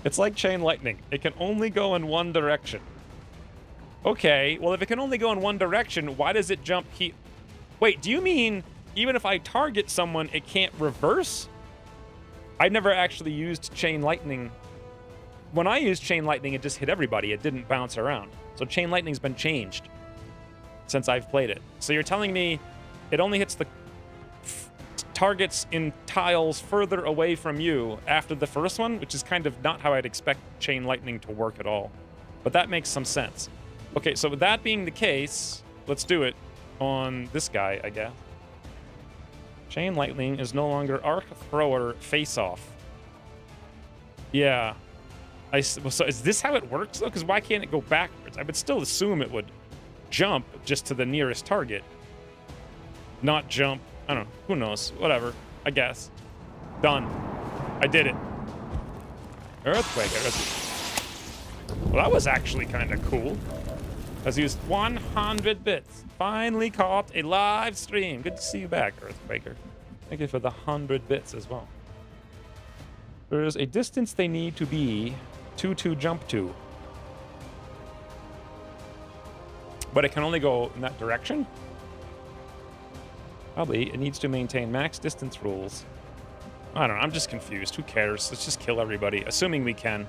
It's like chain lightning. It can only go in one direction. Okay, well, if it can only go in one direction, why does it jump Wait, do you mean even if I target someone, it can't reverse? I've never actually used Chain Lightning. When I used Chain Lightning, it just hit everybody. It didn't bounce around. So Chain Lightning's been changed since I've played it. So you're telling me it only hits the targets in tiles further away from you after the first one, which is kind of not how I'd expect Chain Lightning to work at all. But that makes some sense. Okay, so with that being the case, let's do it on this guy, I guess. Chain Lightning is no longer Arc Thrower face-off. Yeah. So is this how it works, though? Because why can't it go backwards? I would still assume it would jump just to the nearest target. Not jump. I don't know. Who knows? Whatever. I guess. Done. I did it. Earthquake. Well, that was actually kind of cool. Has used 100 bits. Finally caught a live stream. Good to see you back, Earthquaker. Thank you for the 100 bits as well. There's a distance they need to be to jump to. But it can only go in that direction? Probably. It needs to maintain max distance rules. I don't know. I'm just confused. Who cares? Let's just kill everybody. Assuming we can.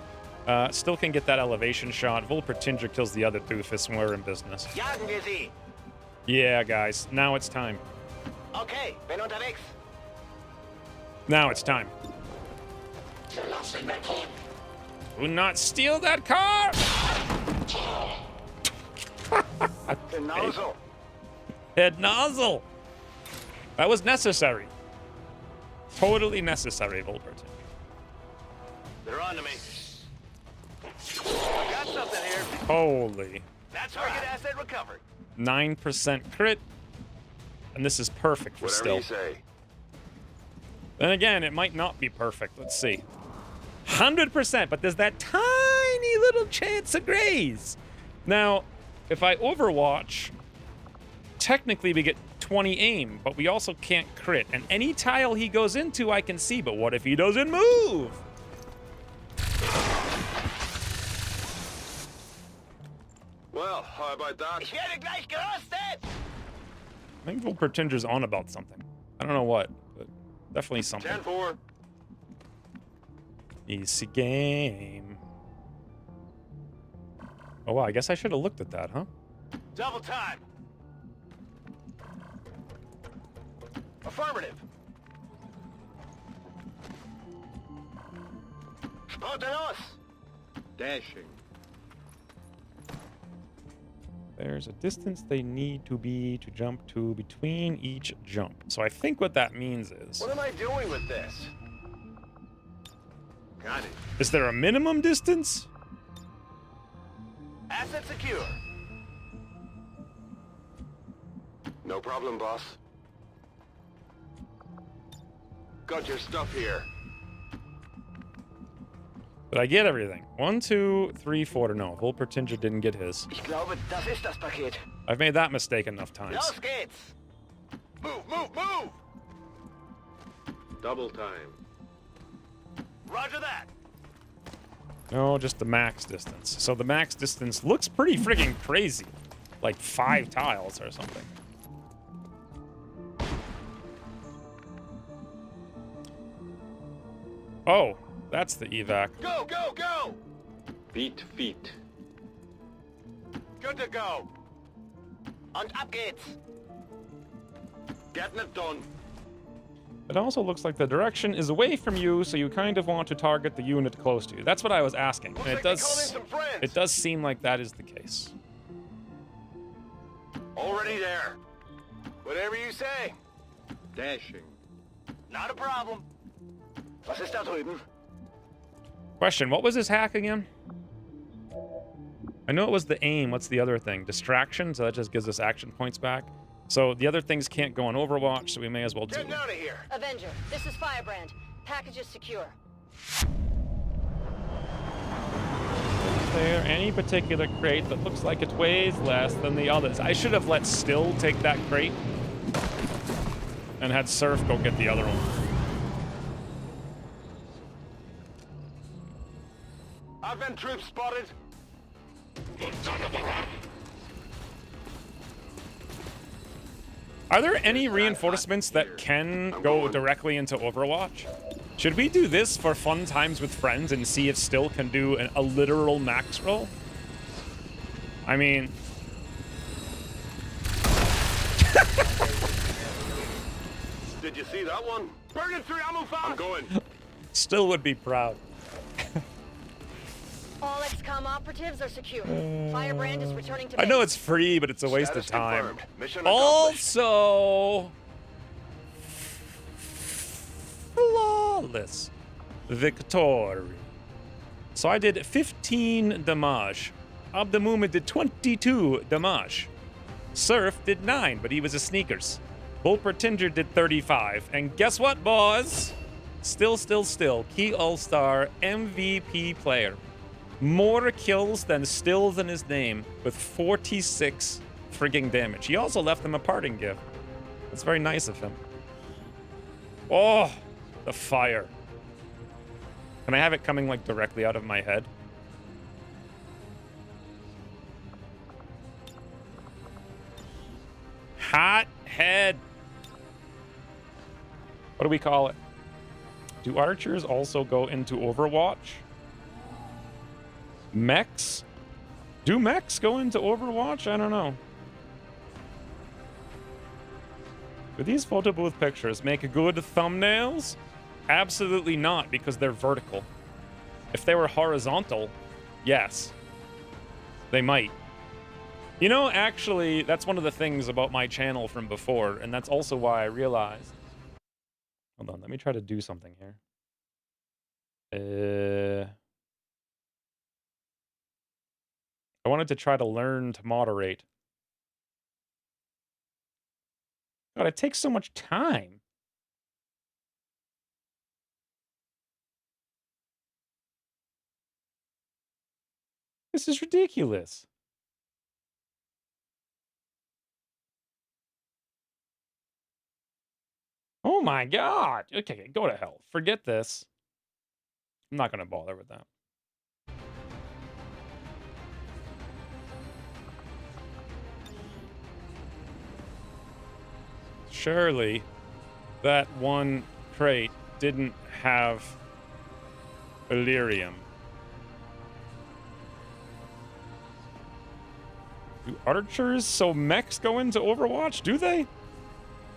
Still can get that elevation shot. Vulpertinger kills the other doofus when we're in business. Jagen wir sie. Yeah, guys. Now it's time. Okay, bin unterwegs. Now it's time. Do not steal that car! Genauso. Head nozzle! That was necessary. Totally necessary, Vulpertinger. They're on to me. I got something here. Holy. That's target asset recovered. 9% crit. And this is perfect for Whatever stealth. you say. Then again, it might not be perfect. Let's see. 100%, but there's that tiny little chance of graze. Now, if I overwatch, technically we get 20 aim, but we also can't crit. And any tile he goes into, I can see. But what if he doesn't move? Well, how about that? Ich werde gleich geröstet. I think Vulpertinger's on about something. I don't know what, but definitely something. 10-4. Easy game. Oh, wow, I guess I should have looked at that, huh? Double time. Affirmative. Sporte los. Dashing. There's a distance they need to be to jump to between each jump. So I think what that means is... What am I doing with this? Got it. Is there a minimum distance? Asset secure. No problem, boss. Got your stuff here. Did I get everything? 1, 2, 3, 4. No, Vulpertinger didn't get his. Ich glaube, das ist das Paket. I've made that mistake enough times. Los geht's. Move, move, move. Double time. Roger that. No, just the max distance. So the max distance looks pretty friggin' crazy. Like 5 tiles or something. Oh, that's the evac. Go, go, go. Beat feet. Good to go. Und ab geht's. Getting it done. It also looks like the direction is away from you, so you kind of want to target the unit close to you. That's what I was asking. Looks And like they called in some friends. it does seem like that is the case. Already there. Whatever you say. Dashing. Not a problem. Was ist da drüben? Question, what was his hack again? I know it was the aim. What's the other thing? Distraction, so that just gives us action points back. So the other things can't go on Overwatch, so we may as well do Getting it. out of here. Avenger, this is Firebrand. Package is secure. Is there any particular crate that looks like it weighs less than the others? I should have let Still take that crate and had Surf go get the other one. Advent troops spotted. Are there any reinforcements that can go directly into Overwatch? Should we do this for fun times with friends and see if Still can do a literal max roll? I mean... Did you see that one? Burn it through ammo fast! I'm going. Still would be proud. All XCOM operatives are secure. Firebrand is returning to I base. know it's free, but it's a waste of Status time. confirmed. Mission accomplished. Also... flawless victory. So I did 15 damage. Abdumuma did 22 damage. Surf did 9, but he was a sneakers. Bullpertinger did 35. And guess what, boys? Still. Key All-Star MVP player. More kills than Stills in his name with 46 frigging damage. He also left him a parting gift. That's very nice of him. Oh, the fire. Can I have it coming like directly out of my head? Hot head. What do we call it? Do archers also go into Overwatch? Mechs? Do mechs go into Overwatch? I don't know. Do these photo booth pictures make good thumbnails? Absolutely not, because they're vertical. If they were horizontal, yes. They might. You know, actually, that's one of the things about my channel from before, and that's also why I realized... Hold on, let me try to do something here. I wanted to try to learn to moderate. God, it takes so much time. This is ridiculous. Oh my God. Okay, go to hell. Forget this. I'm not going to bother with that. Surely that one crate didn't have Illyrium. Do archers, so mechs go into Overwatch? Do they?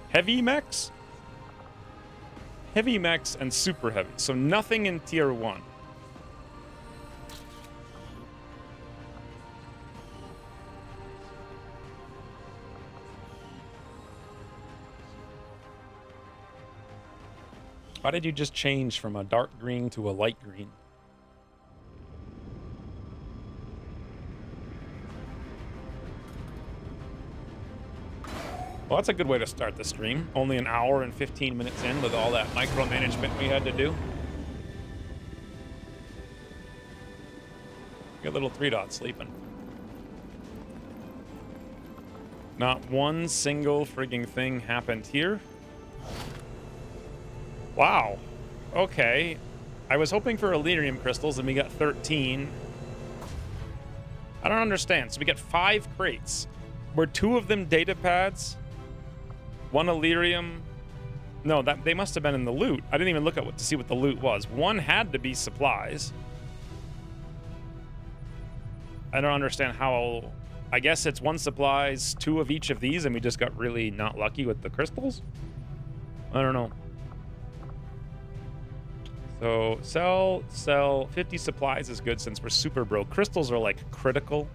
Heavy mechs? Heavy mechs and super heavy. So nothing in tier 1. Why did you just change from a dark green to a light green? Well, that's a good way to start the stream. Only an hour and 15 minutes in with all that micromanagement we had to do. Good little 3-dot sleeping. Not one single frigging thing happened here. Wow. Okay. I was hoping for Illyrium crystals and we got 13. I don't understand. So we got 5 crates. Were 2 of them data pads? 1 Illyrium? No, that they must have been in the loot. I didn't even look at to see what the loot was. 1 had to be supplies. I don't understand how... I guess it's 1 supplies, 2 of each of these, and we just got really not lucky with the crystals? I don't know. So, sell. 50 supplies is good since we're super broke. Crystals are, like, critical.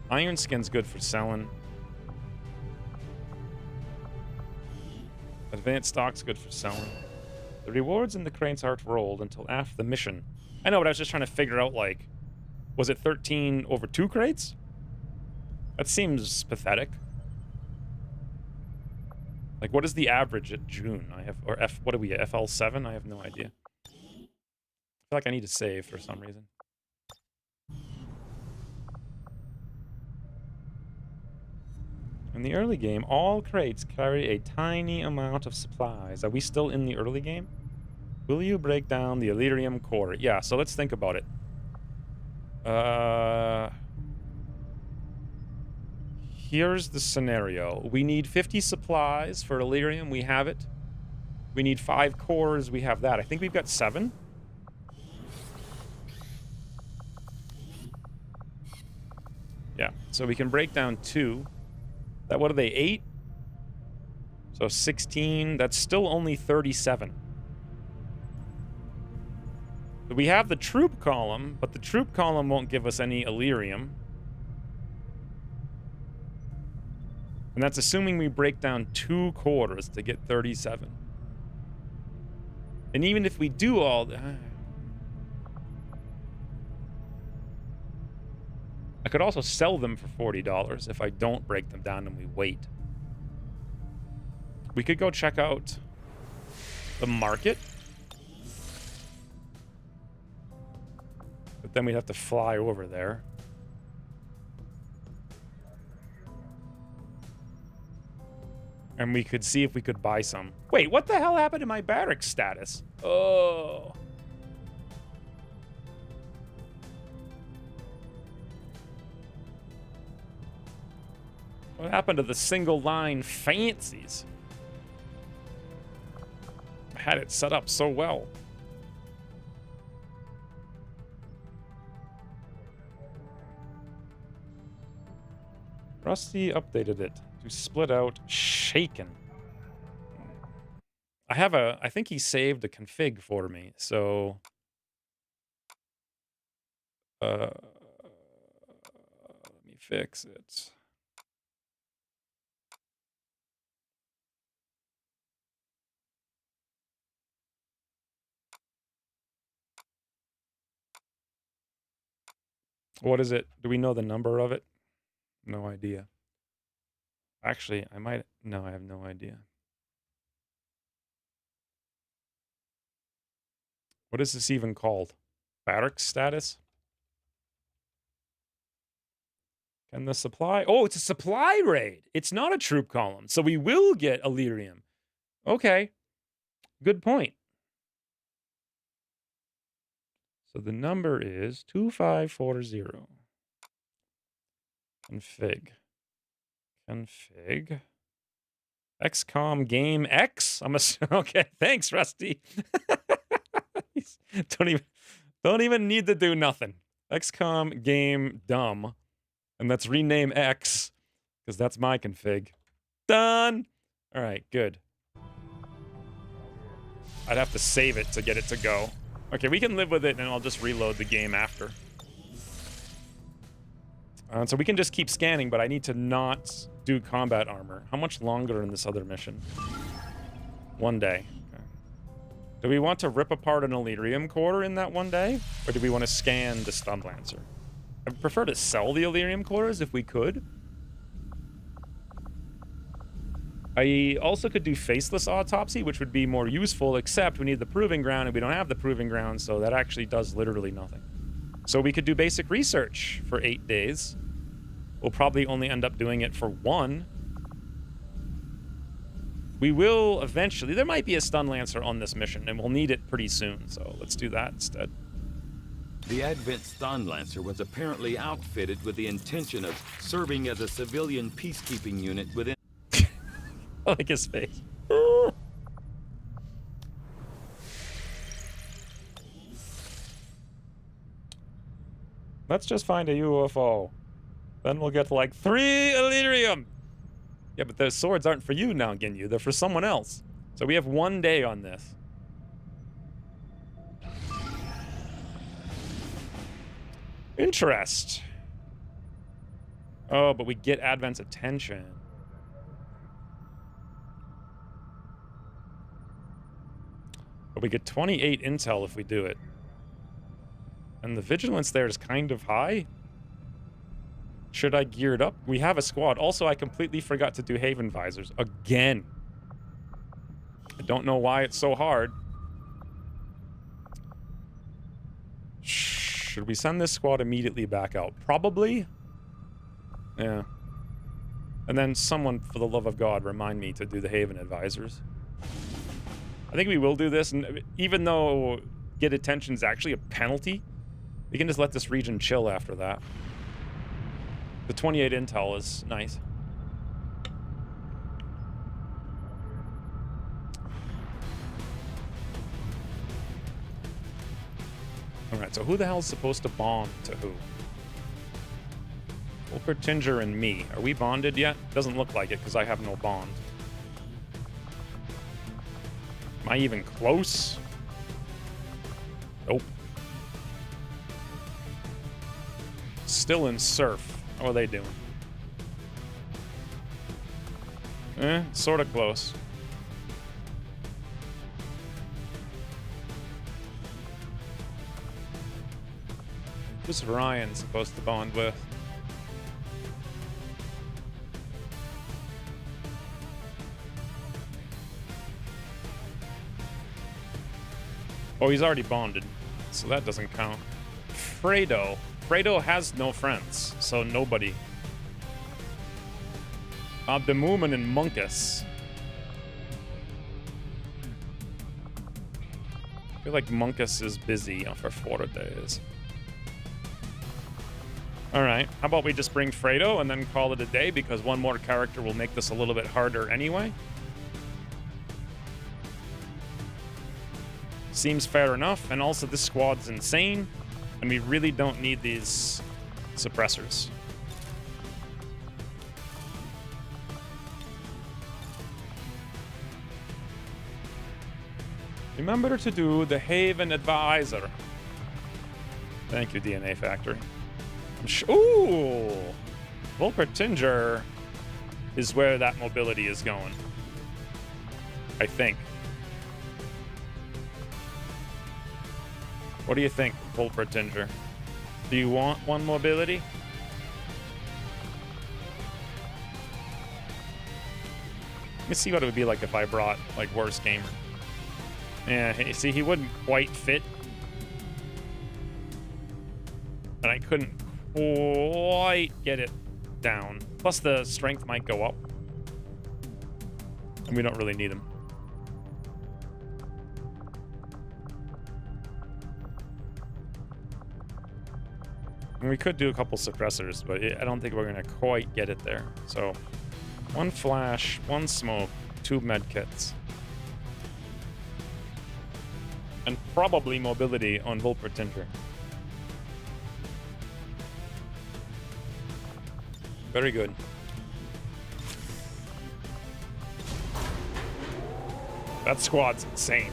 Iron skin's good for selling. Advanced stock's good for selling. The rewards in the crates aren't rolled until after the mission. I know, but I was just trying to figure out, like... Was it 13 over 2 crates? That seems pathetic. Like, what is the average at June? I have... Or F... What are we at? FL7? I have no idea. I feel like I need to save for some reason. In the early game, all crates carry a tiny amount of supplies. Are we still in the early game? Will you break down the Illyrium core? Yeah, so let's think about it. here's the scenario. We need 50 supplies for Illyrium. We have it. We need 5 cores. We have that. I think we've got 7. Yeah, so we can break down 2. That, what are they, 8? So 16. That's still only 37. We have the troop column, but the troop column won't give us any Illyrium. And that's assuming we break down 2 cores to get 37. And even if we do all that... I could also sell them for $40 if I don't break them down and we wait. We could go check out the market. But then we'd have to fly over there. And we could see if we could buy some. Wait, what the hell happened to my barracks status? Oh. What happened to the single line fancies? I had it set up so well. Rusty updated it to split out shaken. I think he saved a config for me, so let me fix it. What is it? Do we know the number of it? No idea. Actually, I might... No, I have no idea. What is this even called? Barracks status? Can the supply... Oh, it's a supply raid! It's not a troop column, so we will get Illyrium. Okay. Good point. So the number is 2540. Config. XCOM game X? Okay, thanks, Rusty. Don't even need to do nothing. XCOM game dumb. And let's rename X, because that's my config. Done! Alright, good. I'd have to save it to get it to go. Okay, we can live with it, and I'll just reload the game after. So we can just keep scanning, but I need to not do combat armor. How much longer in this other mission? 1 day. Okay. Do we want to rip apart an Illyrium core in that 1 day? Or do we want to scan the Stun Lancer? I'd prefer to sell the Illyrium cores if we could. I also could do Faceless Autopsy, which would be more useful, except we need the Proving Ground, and we don't have the Proving Ground, so that actually does literally nothing. So we could do basic research for 8 days. We'll probably only end up doing it for 1. We will eventually... There might be a Stun Lancer on this mission, and we'll need it pretty soon, so let's do that instead. The Advent Stun Lancer was apparently outfitted with the intention of serving as a civilian peacekeeping unit within... I like his face. Let's just find a UFO. Then we'll get like 3 Illyrium. Yeah, but those swords aren't for you now, Ginyu. They're for someone else. So we have 1 day on this. Interest. Oh, but we get Advent's attention. But we get 28 intel if we do it. And the vigilance there is kind of high. Should I gear it up? We have a squad. Also, I completely forgot to do Haven Visors. Again. I don't know why it's so hard. Should we send this squad immediately back out? Probably. Yeah. And then someone, for the love of God, remind me to do the Haven Advisors. I think we will do this, and even though get attention is actually a penalty, we can just let this region chill after that. The 28 intel is nice. Alright, so who the hell's supposed to bond to who? Wolpertinger and me. Are we bonded yet? Doesn't look like it because I have no bond. Am I even close? Nope. Still in surf. How are they doing? Sort of close. Who's Ryan supposed to bond with? Oh, he's already bonded, so that doesn't count. Fredo. Fredo has no friends, so nobody. Abdemumen and Munkus. I feel like Munkus is busy for 4 days. Alright, how about we just bring Fredo and then call it a day, because one more character will make this a little bit harder anyway. Seems fair enough, and also this squad's insane, and we really don't need these suppressors. Remember to do the Haven Advisor. Thank you, DNA Factory. Ooh! Wolpertinger is where that mobility is going. I think. What do you think, Wolpertinger? Do you want one mobility? Let me see what it would be like if I brought, like, Worst Gamer. Yeah, see, he wouldn't quite fit. And I couldn't quite get it down. Plus, the strength might go up. And we don't really need him. And we could do a couple suppressors, but I don't think we're going to quite get it there. So, 1 flash, 1 smoke, 2 medkits. And probably mobility on Wolpertinger. Very good. That squad's insane.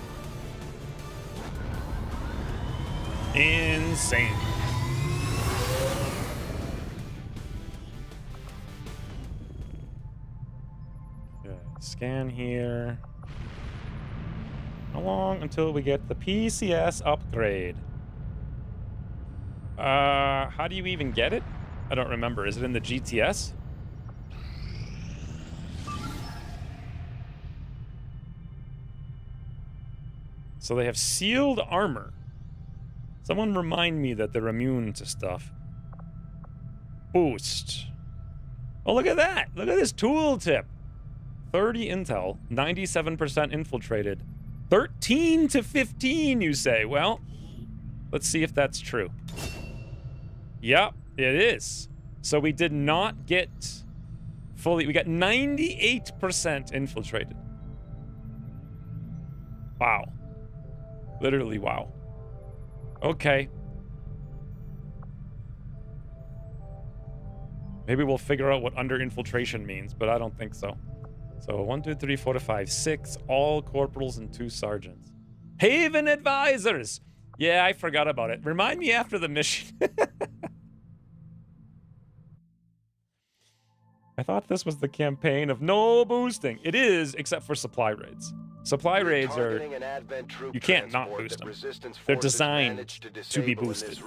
Insane. Okay, scan here. How long until we get the PCS upgrade? How do you even get it? I don't remember. Is it in the GTS? So they have sealed armor. Someone remind me that they're immune to stuff. Boost. Oh, look at that. Look at this tooltip. 30 intel, 97% infiltrated. 13 to 15, you say? Well, let's see if that's true. Yep, it is. So we did not get fully... We got 98% infiltrated. Wow. Literally, wow. Okay. Maybe we'll figure out what under-infiltration means, but I don't think so. So 1, 2, 3, 4, 5, 6, all corporals and 2 sergeants. Haven Advisors! Yeah, I forgot about it. Remind me after the mission. I thought this was the campaign of no boosting. It is, except for supply raids. Supply raids are... You can't not boost them. They're designed to be boosted.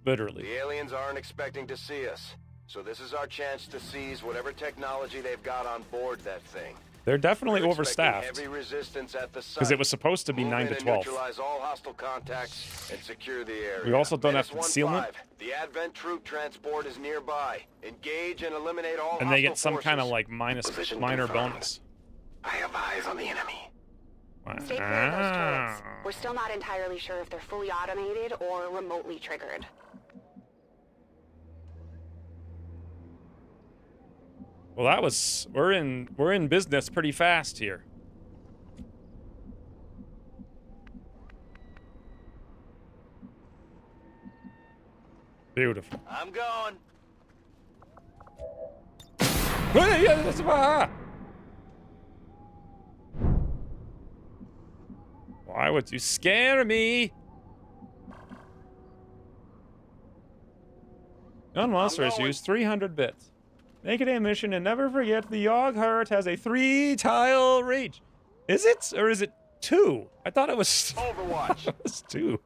Literally. The aliens aren't expecting to see us. So this is our chance to seize whatever technology they've got on board that thing. They're definitely overstaffed. Heavy resistance at the site. Because it was supposed to be 9 to 12. Neutralize all hostile contacts and secure the area. We also don't have concealment. The Advent troop transport is nearby. Engage and eliminate all and they get some forces. kind of like minor bonus. I have eyes on the enemy. Stay clear of those turrets. We're still not entirely sure if they're fully automated or remotely triggered. Well, that was... We're in business pretty fast here. Beautiful. I'm going. Why would you scare me? On monster issues, 300 bits. Make it a mission and never forget the Yogg Heart has a 3-tile reach. Is it? Or is it 2? I thought it was... Overwatch. it was 2.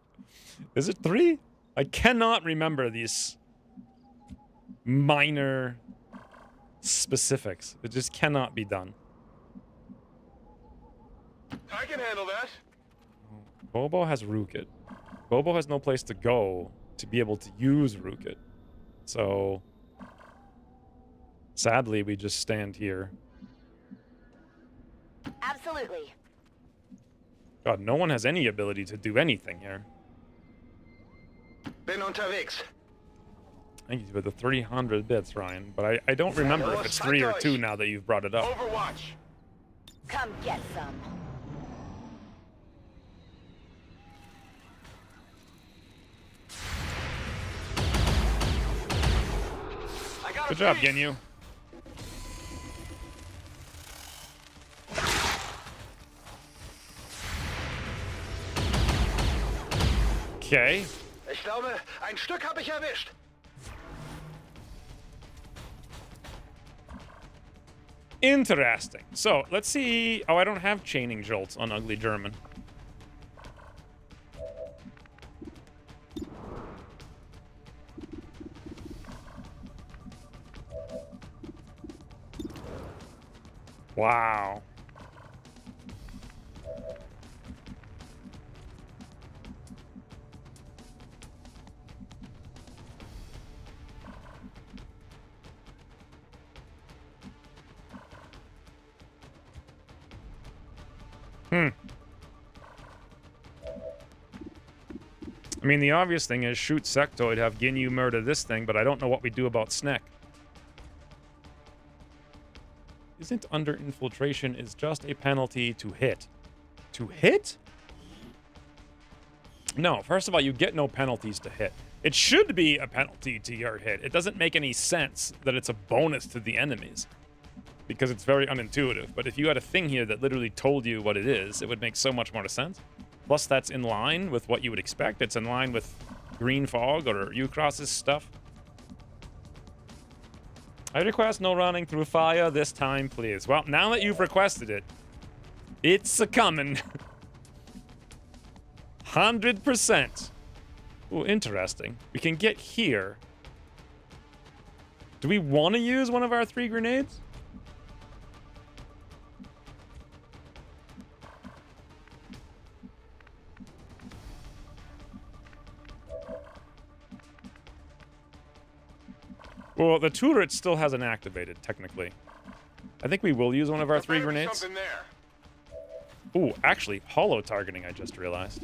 Is it 3? I cannot remember these minor specifics. It just cannot be done. I can handle that. Bobo has Rukit. Bobo has no place to go to be able to use Rukit. So, sadly, we just stand here. Absolutely. God, no one has any ability to do anything here. Bin unterwegs. Thank you for the 300 bits, Ryan. But I don't remember if it's 3 or 2 now that you've brought it up. Overwatch. Come get some. Good job, Ginyu. Okay. Ich glaube, ein Stück habe ich erwischt. Interesting. So, let's see. Oh, I don't have chaining jolts on Ugly German. Wow. I mean, the obvious thing is shoot Sectoid, have Ginyu murder this thing, but I don't know what we do about Snek. Isn't under infiltration is just a penalty to hit. To hit? No, first of all, you get no penalties to hit. It should be a penalty to your hit. It doesn't make any sense that it's a bonus to the enemies, because it's very unintuitive. But if you had a thing here that literally told you what it is, it would make so much more sense. Plus, that's in line with what you would expect. It's in line with Green Fog or Ucross's stuff. I request no running through fire this time, please. Well, now that you've requested it, it's a-coming. 100%. Ooh, interesting. We can get here. Do we want to use one of our 3 grenades? Well, the turret still hasn't activated, technically. I think we will use one of our 3 grenades. Something there. Ooh, actually, hollow targeting, I just realized.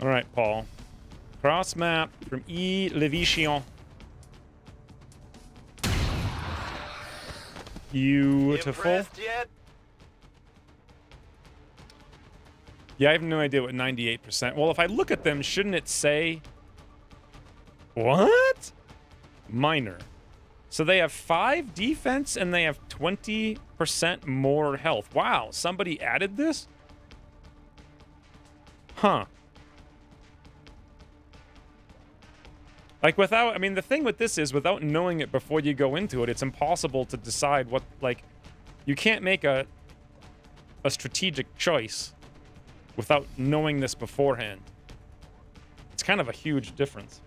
All right, Paul. Cross map from E. Levition. Beautiful. Impressed yet? Yeah, I have no idea what 98%. Well, if I look at them, shouldn't it say... What? Minor. So they have 5 defense and they have 20% more health. Wow, somebody added this? Huh. Like, without... I mean, the thing with this is, without knowing it before you go into it, it's impossible to decide what... Like, you can't make a strategic choice without knowing this beforehand. It's kind of a huge difference.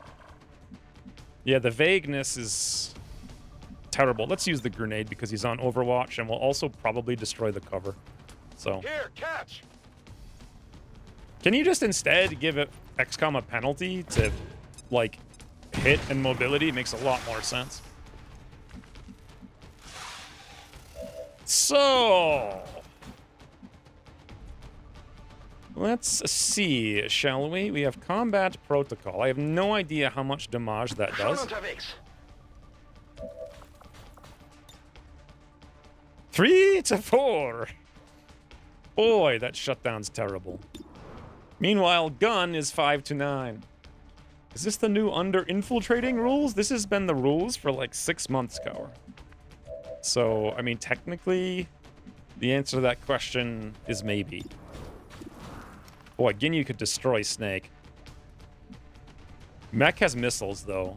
Yeah, the vagueness is terrible. Let's use the grenade because he's on Overwatch, and we'll also probably destroy the cover. So... Here, catch. Can you just instead give it XCOM a penalty to, like... hit and mobility? Makes a lot more sense. So, Let's see, shall we? We have combat protocol. I have no idea how much damage that Schon does. unterwegs. 3 to 4. Boy, that shutdown's terrible. Meanwhile, gun is 5 to 9. Is this the new under-infiltrating rules? This has been the rules for like 6 months, Cower. So, I mean, technically, the answer to that question is maybe. Boy, Ginyu could destroy Snake. Mech has missiles, though.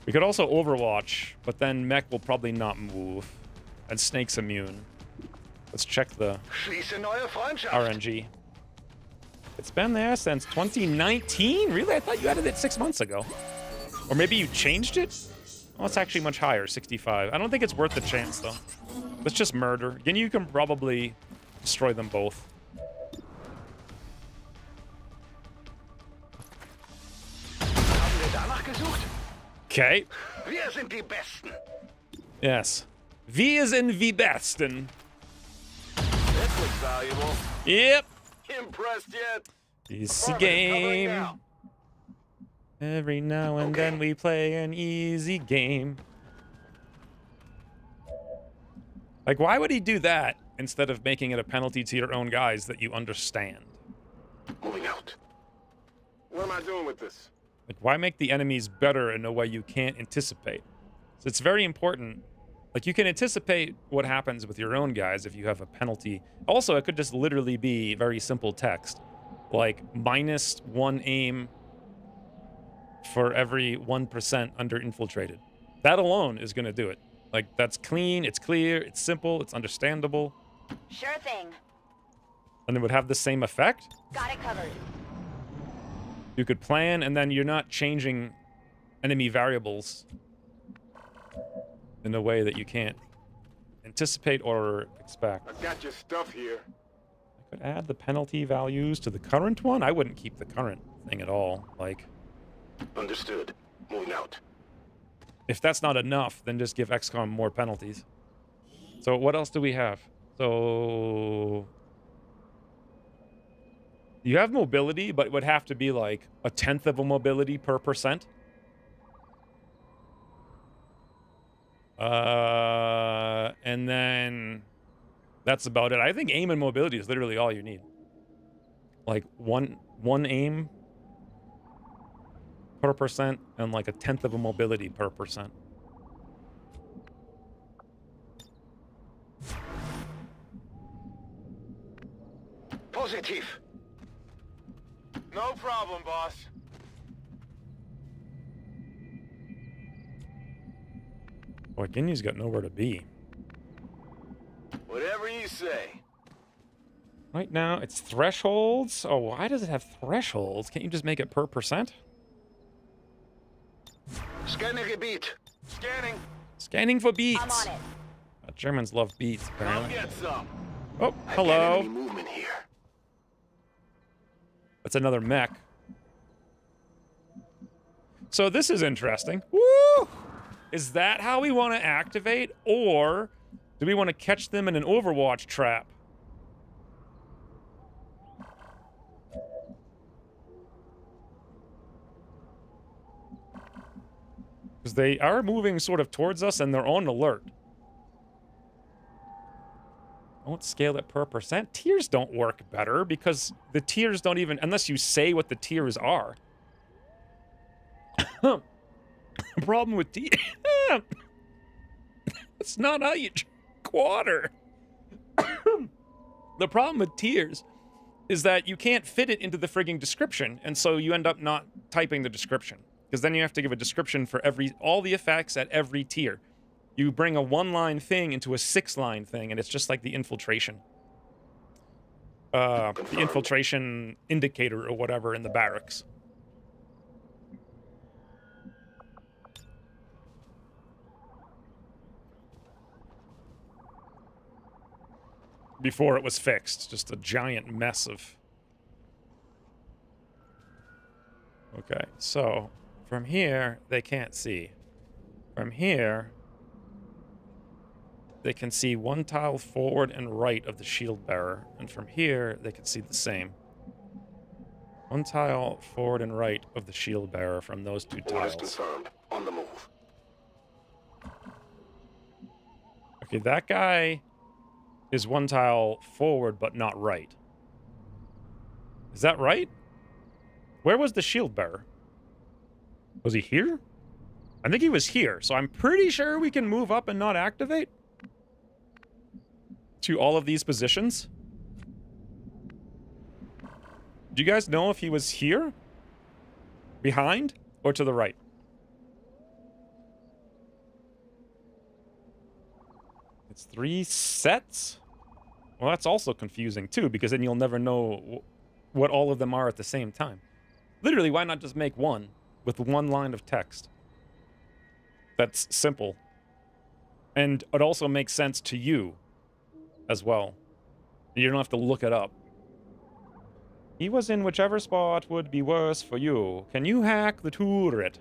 We could also Overwatch, but then Mech will probably not move. And Snake's immune. Let's check the Schließe neue Freundschaft. RNG. It's been there since 2019? Really? I thought you added it 6 months ago. Or maybe you changed it? Oh, it's actually much higher, 65. I don't think it's worth the chance, though. Let's just murder. Ginyu can probably destroy them both. Haben wir danach gesucht? Okay. Wir sind die Besten. Yes. Wir sind die Besten. This looks valuable. Yep. Impressed yet? It's a Covering game. now. Every now and then we play an easy game. Like, why would he do that instead of making it a penalty to your own guys that you understand? Moving out. What am I doing with this? Like, why make the enemies better in a way you can't anticipate? So it's very important. Like, you can anticipate what happens with your own guys if you have a penalty. Also, it could just literally be very simple text. Like, -1 aim for every 1% under infiltrated. That alone is going to do it. Like, that's clean, it's clear, it's simple, it's understandable. Sure thing. And it would have the same effect. Got it covered. You could plan, and then you're not changing enemy variables in a way that you can't anticipate or expect. I've got your stuff here. I could add the penalty values to the current one. I wouldn't keep the current thing at all. Like, Understood. Moving out. if that's not enough, then just give XCOM more penalties. So what else do we have? So you have mobility, but it would have to be like 1/10 of a mobility per percent. And then that's about it. I think aim and mobility is literally all you need. Like one aim per percent and like 1/10 of a mobility per percent. Positiv. No problem, boss. Boy, Ginyu's got nowhere to be. Whatever you say. Right now, it's thresholds. Oh, why does it have thresholds? Can't you just make it per percent? Scanne Gebiet. Scanning. Scanning for I'm beats. on it. Germans love beats, Come apparently. get some. Oh, I've got hello. enemy movement here. That's another mech. So this is interesting. Woo! Is that how we want to activate? Or do we want to catch them in an Overwatch trap? Because they are moving sort of towards us and they're on alert. Don't scale it per percent. Tiers don't work better because the tiers don't even, unless you say what the tiers are. Problem with tiers. That's not how you quarter. The problem with tiers is that you can't fit it into the frigging description, and so you end up not typing the description. Because then you have to give a description for all the effects at every tier. You bring a 1-line thing into a 6-line thing, and it's just like the infiltration. The infiltration indicator or whatever in the barracks. Before it was fixed, just a giant mess of... Okay, so from here, they can't see. From here... they can see one tile forward and right of the shield bearer. And from here, they can see the same. One tile forward and right of the shield bearer from those two Orders tiles. confirmed. On the move. Okay, that guy is one tile forward, but not right. Is that right? Where was the shield bearer? Was he here? I think he was here, so I'm pretty sure we can move up and not activate to all of these positions. Do you guys know if he was here? Behind? Or to the right? It's 3 sets? Well, that's also confusing, too, because then you'll never know what all of them are at the same time. Literally, why not just make one with one line of text? That's simple. And it also makes sense to you as well. You don't have to look it up. He was in whichever spot would be worse for you. Can you hack the turret?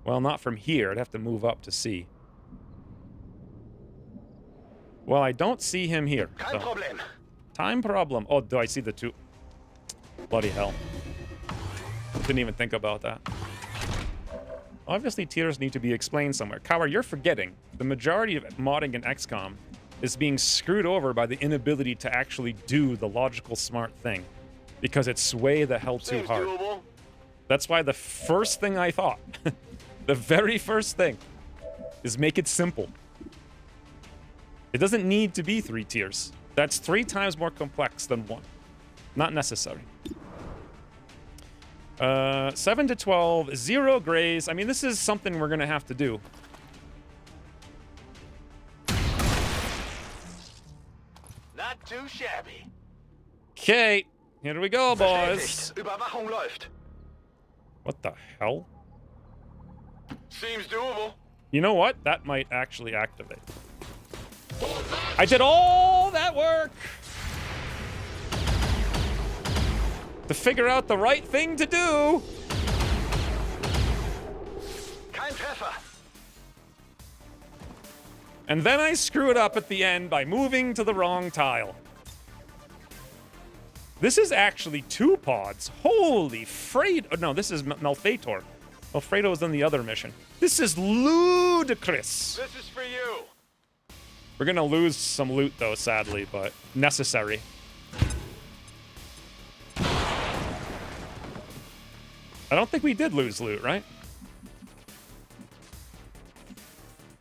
Well, not from here. I'd have to move up to see. Well, I don't see him here. Kein Problem. Time problem. Oh, do I see the two? Bloody hell. Didn't even think about that. Obviously, tiers need to be explained somewhere. Kawa, you're forgetting. The majority of modding in XCOM is being screwed over by the inability to actually do the logical, smart thing. Because it's way the hell too Seems hard. doable. That's why the first thing I thought, the very first thing, is make it simple. It doesn't need to be 3 tiers. That's 3 times more complex than 1. Not necessary. 7 to 12, 0 grays. I mean, this is something we're gonna have to do. Not too shabby. Okay, here we go, boys. Bestätigt. Überwachung läuft. What the hell? Seems doable. You know what? That might actually activate. I did all that work to figure out the right thing to do. Kein Treffer. And then I screw it up at the end by moving to the wrong tile. This is actually 2 pods. Holy freight. Oh, no, this is Malfetor. Malfredo was in the other mission. This is ludicrous. This is for you. We're gonna lose some loot, though, sadly, but necessary. I don't think we did lose loot, right?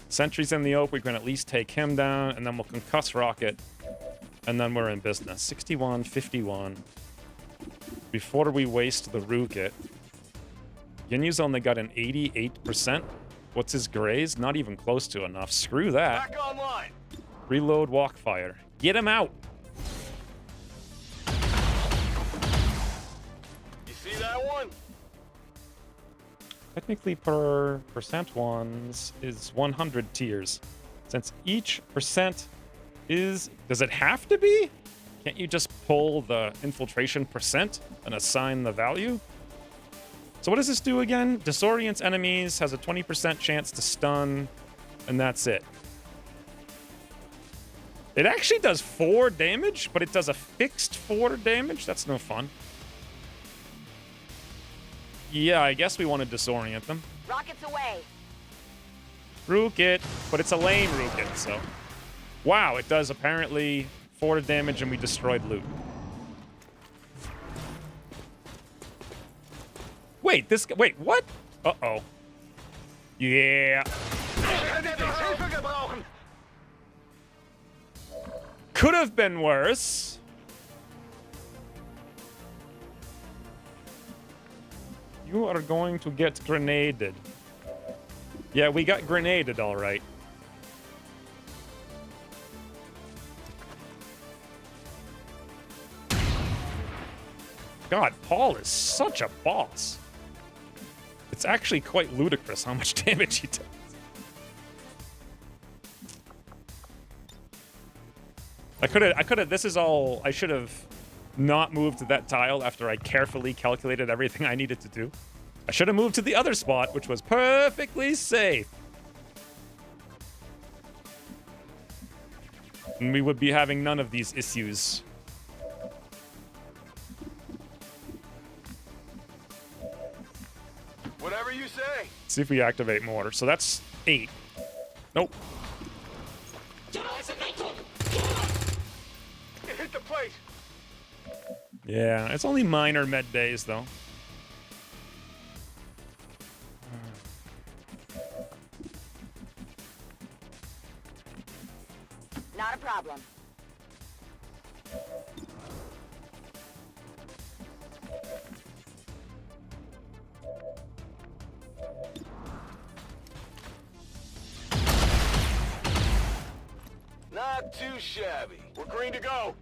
Sentry's in the oak. We can at least take him down, and then we'll concuss Rocket, and then we're in business. 61, 51. Before we waste the Rukit. Ginyu's only got an 88%. What's his graze? Not even close to enough. Screw that. Back online. Reload Walkfire. Get him out. You see that one? Technically, per percent ones is 100 tiers. Since each percent is... Does it have to be? Can't you just pull the infiltration percent and assign the value? So what does this do again? Disorients enemies, has a 20% chance to stun, and that's it. It actually does 4 damage, but it does a fixed 4 damage? That's no fun. Yeah, I guess we want to disorient them. Rockets away. Rukit, but it's a lame Rukit, so... Wow, it does apparently 4 damage and we destroyed loot. Wait, wait, what? Uh-oh. Yeah. Hilfe gebrauchen. Could have been worse. You are going to get grenaded. Yeah, we got grenaded, all right. God, Paul is such a boss. It's actually quite ludicrous how much damage he does. I could have, this is all, I should have not moved to that tile after I carefully calculated everything I needed to do. I should have moved to the other spot, which was perfectly safe. And we would be having none of these issues. Whatever you say. See if we activate more. So that's 8. Nope. It hit the plate. Yeah, it's only minor med days, though. Not a problem. Not too shabby. We're green to go.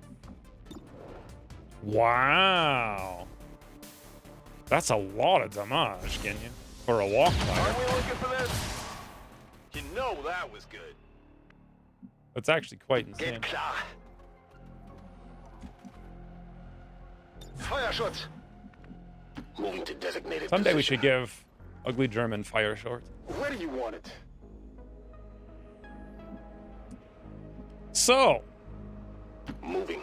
Wow. That's a lot of damage, can you? For a walk fire. Aren't we looking for this? You know that was good. That's actually quite insane. Geht klar. Feuerschutz. Moving to designated Someday we position. should give Ugly German fire short. Where do you want it? So, Moving.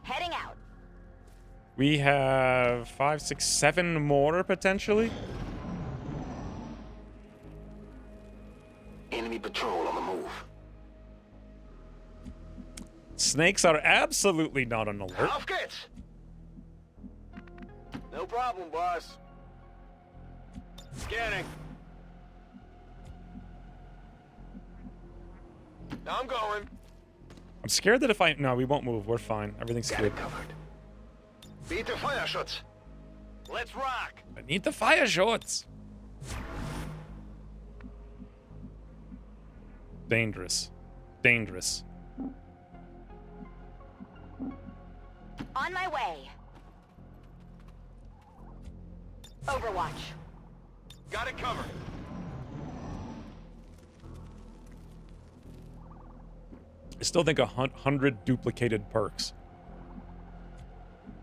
Heading out. we have 5, 6, 7 more potentially. Enemy patrol on the move. Snakes are absolutely not on alert. Auf geht's. No problem, boss. Scanning. I'm going. I'm scared that if I... No, we won't move. We're fine. Everything's Got good. it covered. Biete Feuerschutz. Let's rock. I need the fire shorts. Dangerous. Dangerous. On my way. Overwatch. Got it covered. I still think 100 duplicated perks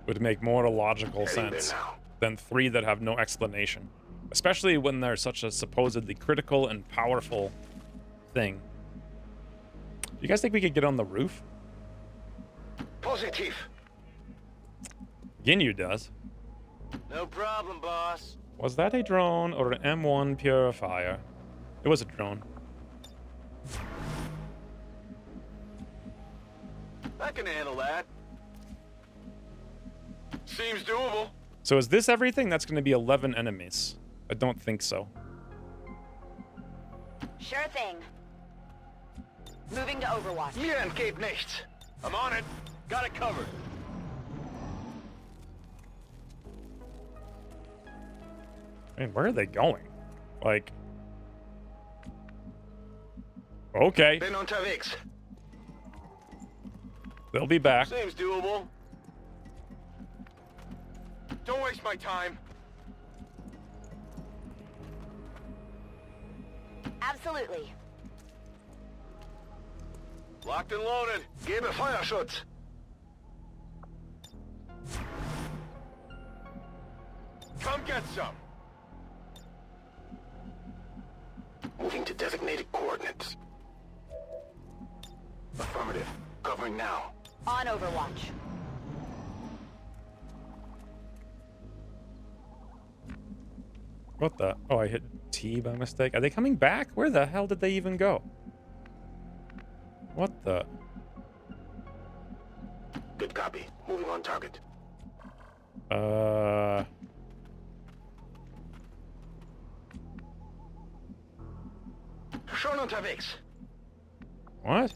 would make more logical Heading there sense now. than 3 that have no explanation. Especially when they're such a supposedly critical and powerful thing. Do you guys think we could get on the roof? Positiv. Ginyu does. No problem, boss. Was that a drone or an M1 purifier? It was a drone. I can handle that. Seems doable. So is this everything? That's going to be 11 enemies. I don't think so. Sure thing. Moving to Overwatch. Mir entgeht nichts. I'm on it. Got it covered. I mean, where are they going? Like... Okay, Bin unterwegs. they'll be back. Seems doable. Don't waste my time. Absolutely. Locked and loaded. Gebe Feuerschutz. Come get some. Moving to designated coordinates. Affirmative. Covering now. On Overwatch. What the? Oh, I hit T by mistake. Are they coming back? Where the hell did they even go? What the? Good copy. Moving on target. Schon unterwegs. What?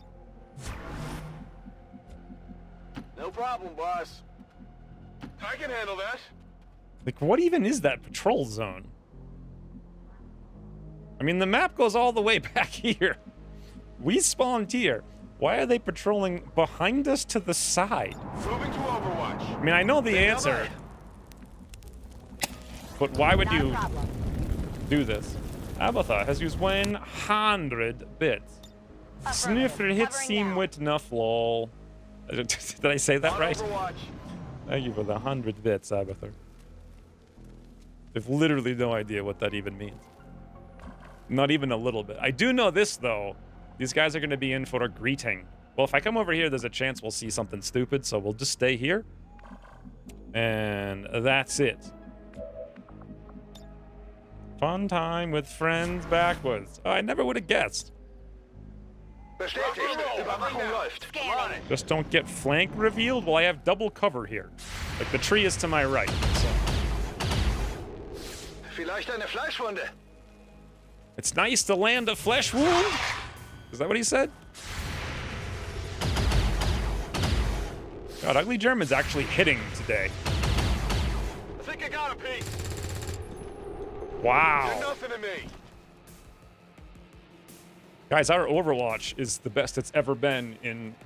No problem, boss. I can handle that. Like, what even is that patrol zone? I mean, the map goes all the way back here. We spawned here. Why are they patrolling behind us to the side? Moving to Overwatch. I mean, I know the answer. But why would Not a you problem. do this? Abatha has used 100 bits. Sniffer hit Covering seam now. with enough lol. Did I say that On right? Overwatch. Thank you for the 100 bits, Abatha. I've literally no idea what that even means. Not even a little bit. I do know this, though. These guys are going to be in for a greeting. Well, if I come over here, there's a chance we'll see something stupid, so we'll just stay here. And that's it. Fun time with friends backwards. Oh, I never would have guessed. Bestätigt. Überwachung läuft. Scanning. Just don't get flank revealed. Well, I have double cover here. Like, the tree is to my right, so. Vielleicht eine Fleischwunde. It's nice to land a flesh wound? Is that what he said? God, Ugly German's actually hitting today. I think I got a piece. You're Wow. nothing to me. Guys, our Overwatch is the best it's ever been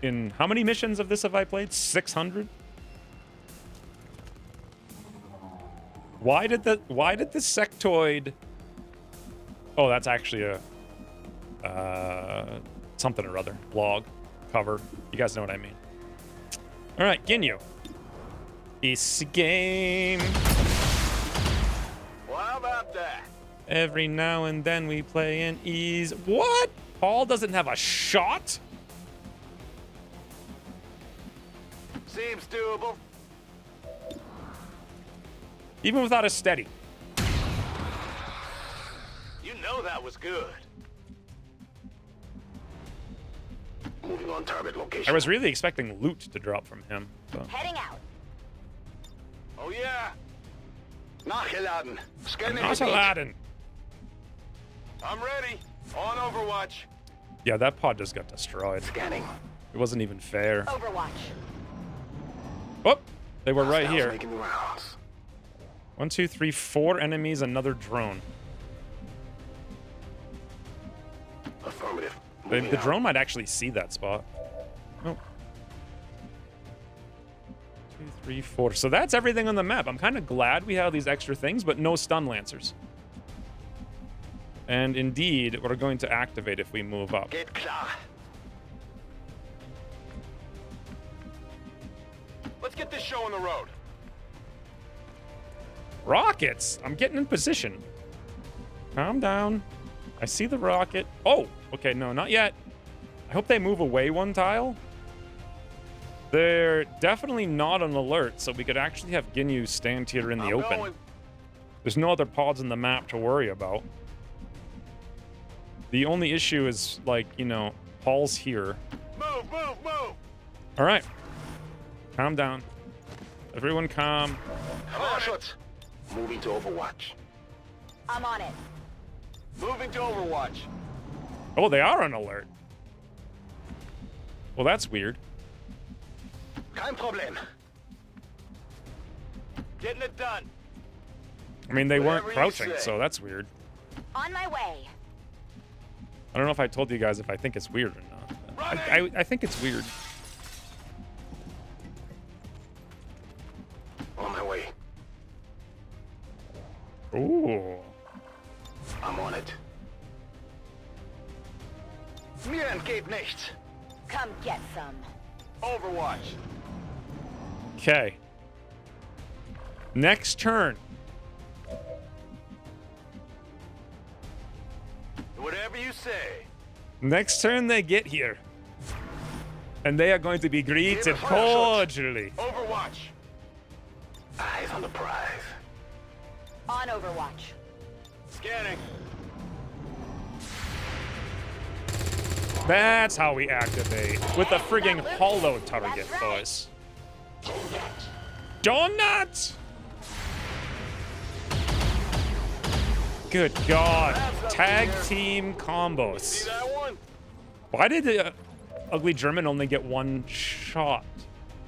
in how many missions of this have I played? 600? Why did the sectoid... Oh, that's actually a something or other. Log. Cover. You guys know what I mean. Alright, Ginyu. It's a game. Well, how about that? Every now and then we play an ease. What? Paul doesn't have a shot? Seems doable. Even without a steady. You know that was good. Moving on target location. I was really expecting loot to drop from him. So. Heading out. Oh yeah. Nachgeladen. Scanning. Not Aladdin. I'm ready. On Overwatch. Yeah, that pod just got destroyed. Scanning. It wasn't even fair. Overwatch. Oh, they were right Hostiles here. Making the rounds. 1, 2, 3, 4 enemies, another drone. Affirmative. The Moving out. drone might actually see that spot. Oh. 2, 3, 4. So that's everything on the map. I'm kind of glad we have these extra things, but no stun lancers. And indeed, we're going to activate if we move up. Geht klar. Let's get this show on the road. Rockets! I'm getting in position. Calm down. I see the rocket. Oh! Okay, no, not yet. I hope they move away one tile. They're definitely not on alert, so we could actually have Ginyu stand here in the I'm open. going. There's no other pods on the map to worry about. The only issue is, like, you know, Paul's here. Move, move, move. All right. Calm down. Everyone calm. Feuerschutz. Moving to Overwatch. I'm on it. Moving to Overwatch. Oh, they are on alert. Well, that's weird. Kein Problem. Getting it done. I mean, they weren't Whatever you crouching, say. so that's weird. On my way. I don't know if I told you guys if I think it's weird or not. I think it's weird. On my way. Ooh. I'm on it. Mir entgeht nichts. Come get some. Overwatch. Okay. Next turn. Whatever you say. Next turn they get here. And they are going to be greeted Give a fire shot. cordially. Overwatch. Eyes on the prize. On Overwatch. Scanning. That's how we activate. With the frigging hollow target, boys. Donut! Good God. Tag team combos. See that one? Why did the Ugly German only get one shot,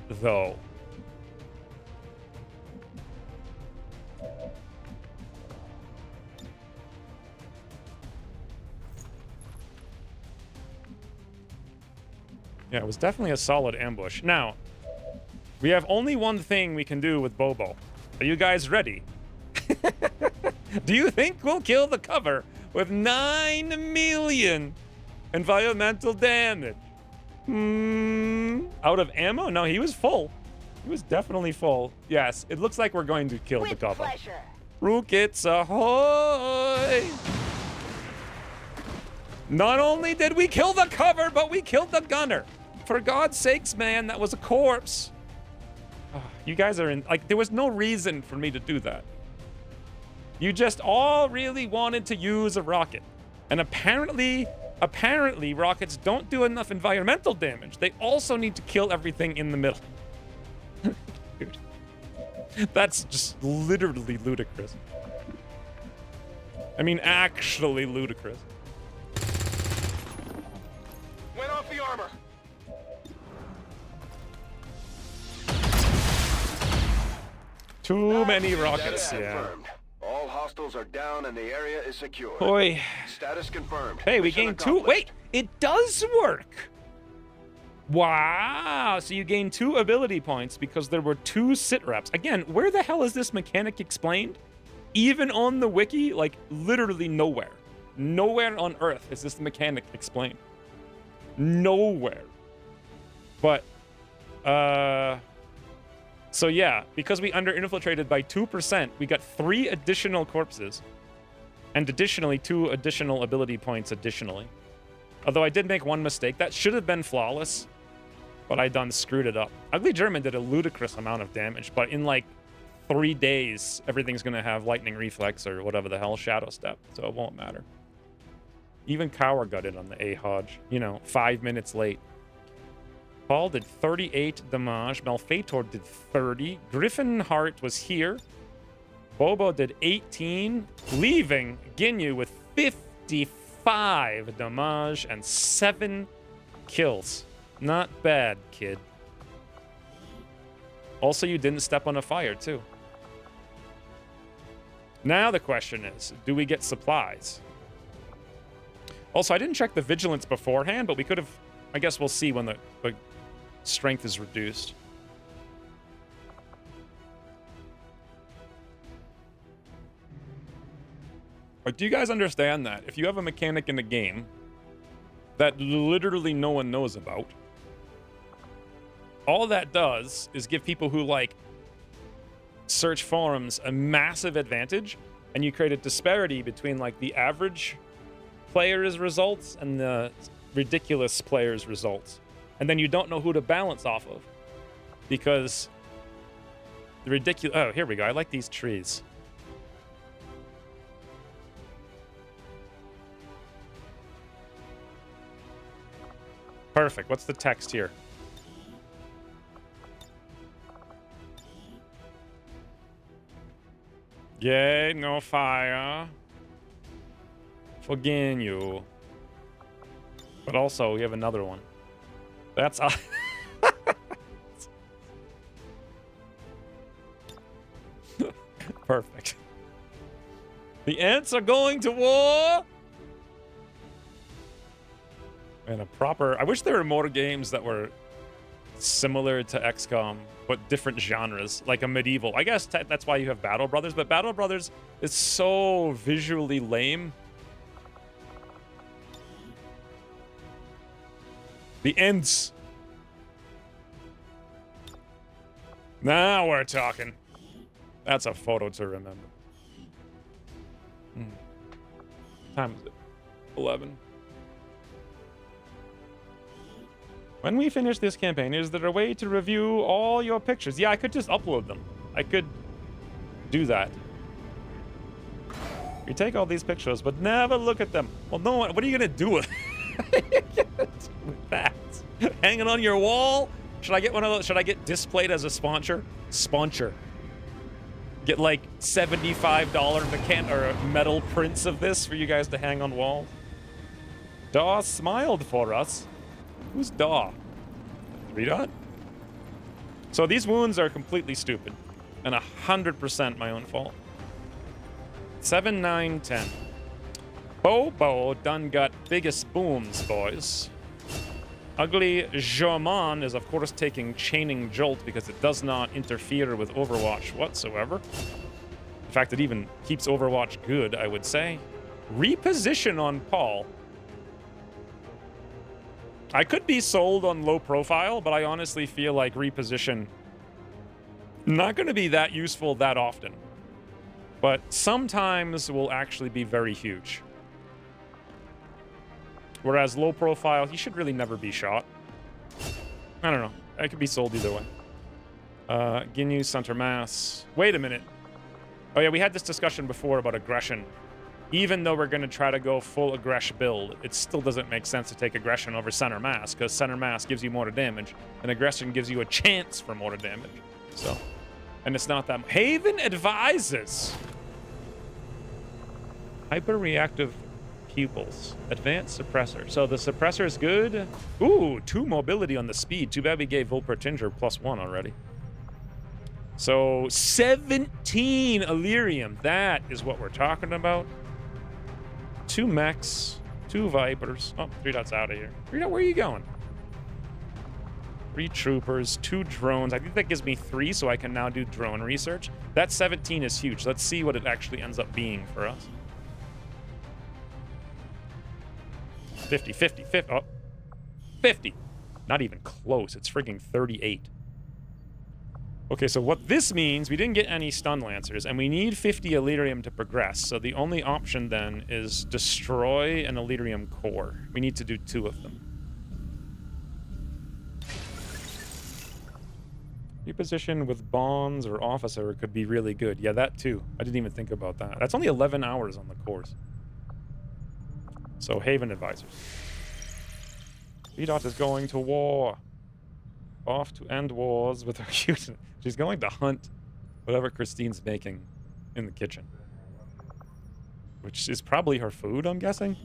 though? Yeah, it was definitely a solid ambush. Now, we have only one thing we can do with Bobo. Are you guys ready? Do you think we'll kill the cover with 9 million environmental damage? Out of ammo? No, he was full. He was definitely full. Yes, it looks like we're going to kill the With cover. pleasure. Rookets ahoy! Not only did we kill the cover, but we killed the gunner. For God's sakes, man, that was a corpse. You guys are in, like, there was no reason for me to do that. You just all really wanted to use a rocket. And apparently rockets don't do enough environmental damage. They also need to kill everything in the middle. Dude. That's just literally ludicrous. I mean, actually ludicrous. Went off the armor. Too many rockets, Status yeah. confirmed. All hostiles are down and the area is secure. Boy. Status confirmed. Hey, we Mission gained 2. accomplished. Wait, it does work. Wow. So you gain 2 ability points because there were 2 sit reps. Again, where the hell is this mechanic explained? Even on the wiki, like literally nowhere. Nowhere on Earth is this mechanic explained. Nowhere. But, so yeah, because we under-infiltrated by 2%, we got 3 additional corpses. And additionally, 2 additional ability points additionally. Although I did make one mistake. That should have been flawless, but I done screwed it up. Ugly German did a ludicrous amount of damage, but in like 3 days, everything's gonna have lightning reflex or whatever the hell, shadow step, so it won't matter. Even Cower got it on the A-Hodge, you know, 5 minutes late. Paul did 38 damage, Malfeitor did 30, Griffinheart was here, Bobo did 18, leaving Ginyu with 55 damage and 7 kills. Not bad, kid. Also, you didn't step on a fire, too. Now the question is, do we get supplies? Also, I didn't check the vigilance beforehand, but we could have... I guess we'll see when the strength is reduced. But do you guys understand that? If you have a mechanic in a game that literally no one knows about, all that does is give people who, like, search forums a massive advantage, and you create a disparity between, like, the average player's results and the ridiculous player's results. And then you don't know who to balance off of. Because the ridiculous... Oh, here we go. I like these trees. Perfect. What's the text here? Yay, no fire. Forgive you. But also, we have another one. That's... Perfect. The Ents are going to war! And a proper... I wish there were more games that were similar to XCOM, but different genres, like a medieval. I guess that's why you have Battle Brothers, but Battle Brothers is so visually lame. The Ents. Now we're talking. That's a photo to remember. Time is it? 11. When we finish this campaign, is there a way to review all your pictures? Yeah, I could just upload them. I could do that. You take all these pictures, but never look at them. Well, no one, what are you gonna do with that? Hanging on your wall? Should I get one of those? Should I get displayed as a sponsor? Sponsor. Get like $75 metal prints of this for you guys to hang on walls. Daw smiled for us. Who's Daw? 3-Dot? So these wounds are completely stupid. And 100% my own fault. 7, 9, 10. Bobo done got biggest booms, boys. Ugly German is, of course, taking Chaining Jolt because it does not interfere with Overwatch whatsoever. In fact, it even keeps Overwatch good, I would say. Reposition on Paul. I could be sold on low profile, but I honestly feel like reposition not going to be that useful that often. But sometimes will actually be very huge. Whereas low profile, he should really never be shot. I don't know. I could be sold either way. Ginyu, center mass. Wait a minute. Oh yeah, we had this discussion before about aggression. Even though we're going to try to go full aggression build, it still doesn't make sense to take aggression over center mass, because center mass gives you more damage, and aggression gives you a chance for more damage. So, and it's not that. Haven advises. Hyper-reactive pupils. Advanced suppressor. So the suppressor is good. Ooh, 2 mobility on the speed. Too bad we gave Volpertinger +1 already. So 17 Illyrium. That is what we're talking about. 2 mechs, 2 Vipers. Oh, 3 dots out of here. 3 dot, where are you going? 3 troopers, 2 drones. I think that gives me 3, so I can now do drone research. That 17 is huge. Let's see what it actually ends up being for us. 50, 50, 50. Oh, 50. Not even close. It's freaking 38. Okay, so what this means, we didn't get any stun lancers, and we need 50 Illyrium to progress. So the only option then is destroy an Illyrium core. We need to do 2 of them. Reposition with bonds or officer could be really good. Yeah, that too. I didn't even think about that. That's only 11 hours on the course. So Haven advisors. VDOT is going to war. Off to end wars with her cute. She's going to hunt whatever Christine's making in the kitchen. Which is probably her food, I'm guessing.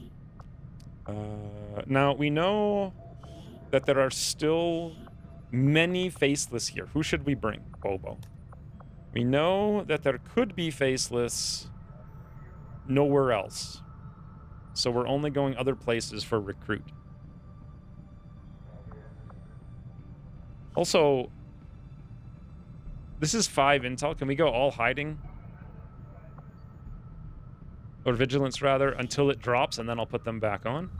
Now, we know that there are still many faceless here. Who should we bring? Bobo. We know that there could be faceless nowhere else. So we're only going other places for recruit. Also, this is 5 intel. Can we go all hiding? Or vigilance, rather, until it drops, and then I'll put them back on.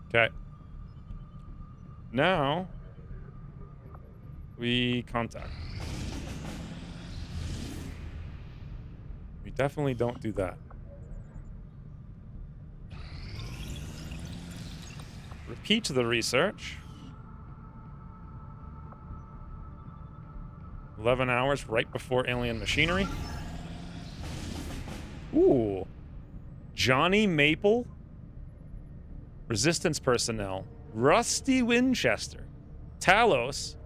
Okay. Now, we contact. We definitely don't do that. Repeat the research. 11 hours right before alien machinery. Ooh. Johnny Maple. Resistance personnel. Rusty Winchester. Talos.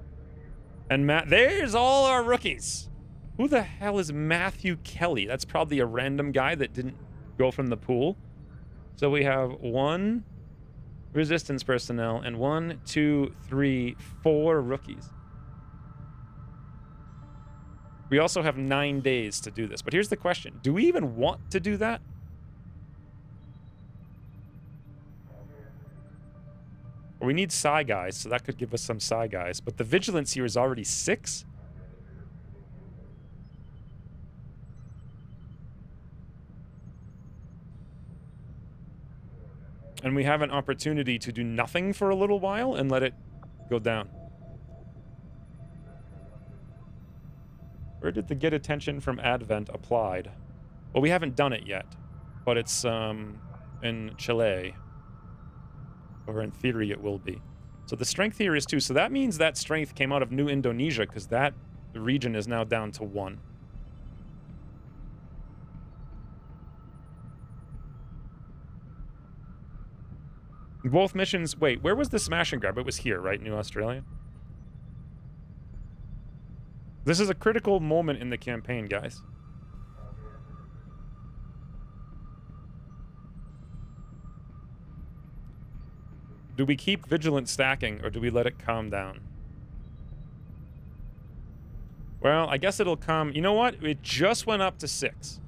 And Matt. There's all our rookies. Who the hell is Matthew Kelly? That's probably a random guy that didn't go from the pool. So we have 1 resistance personnel and 1, 2, 3, 4 rookies. We also have 9 days to do this. But here's the question. Do we even want to do that? Or we need psi guys, so that could give us some psi guys. But the vigilance here is already 6. And we have an opportunity to do nothing for a little while and let it go down. Where did the get attention from Advent applied? Well, we haven't done it yet, but it's in Chile. Or in theory it will be. So the strength here is 2. So that means that strength came out of New Indonesia, because that region is now down to 1. Both missions... Wait, where was the smash and grab? It was here, right? New Australia? This is a critical moment in the campaign, guys. Do we keep vigilant stacking, or do we let it calm down? Well, I guess it'll come... You know what? It just went up to 6.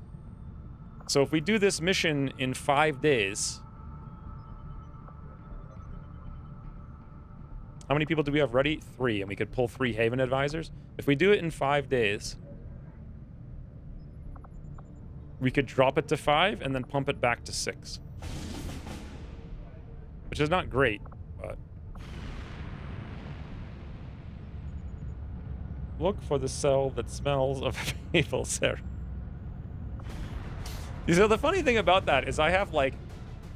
So if we do this mission in 5 days... How many people do we have ready? 3, and we could pull 3 Haven advisors. If we do it in 5 days, we could drop it to 5 and then pump it back to 6. Which is not great, but... Look for the cell that smells of maple syrup. So the funny thing about that is I have like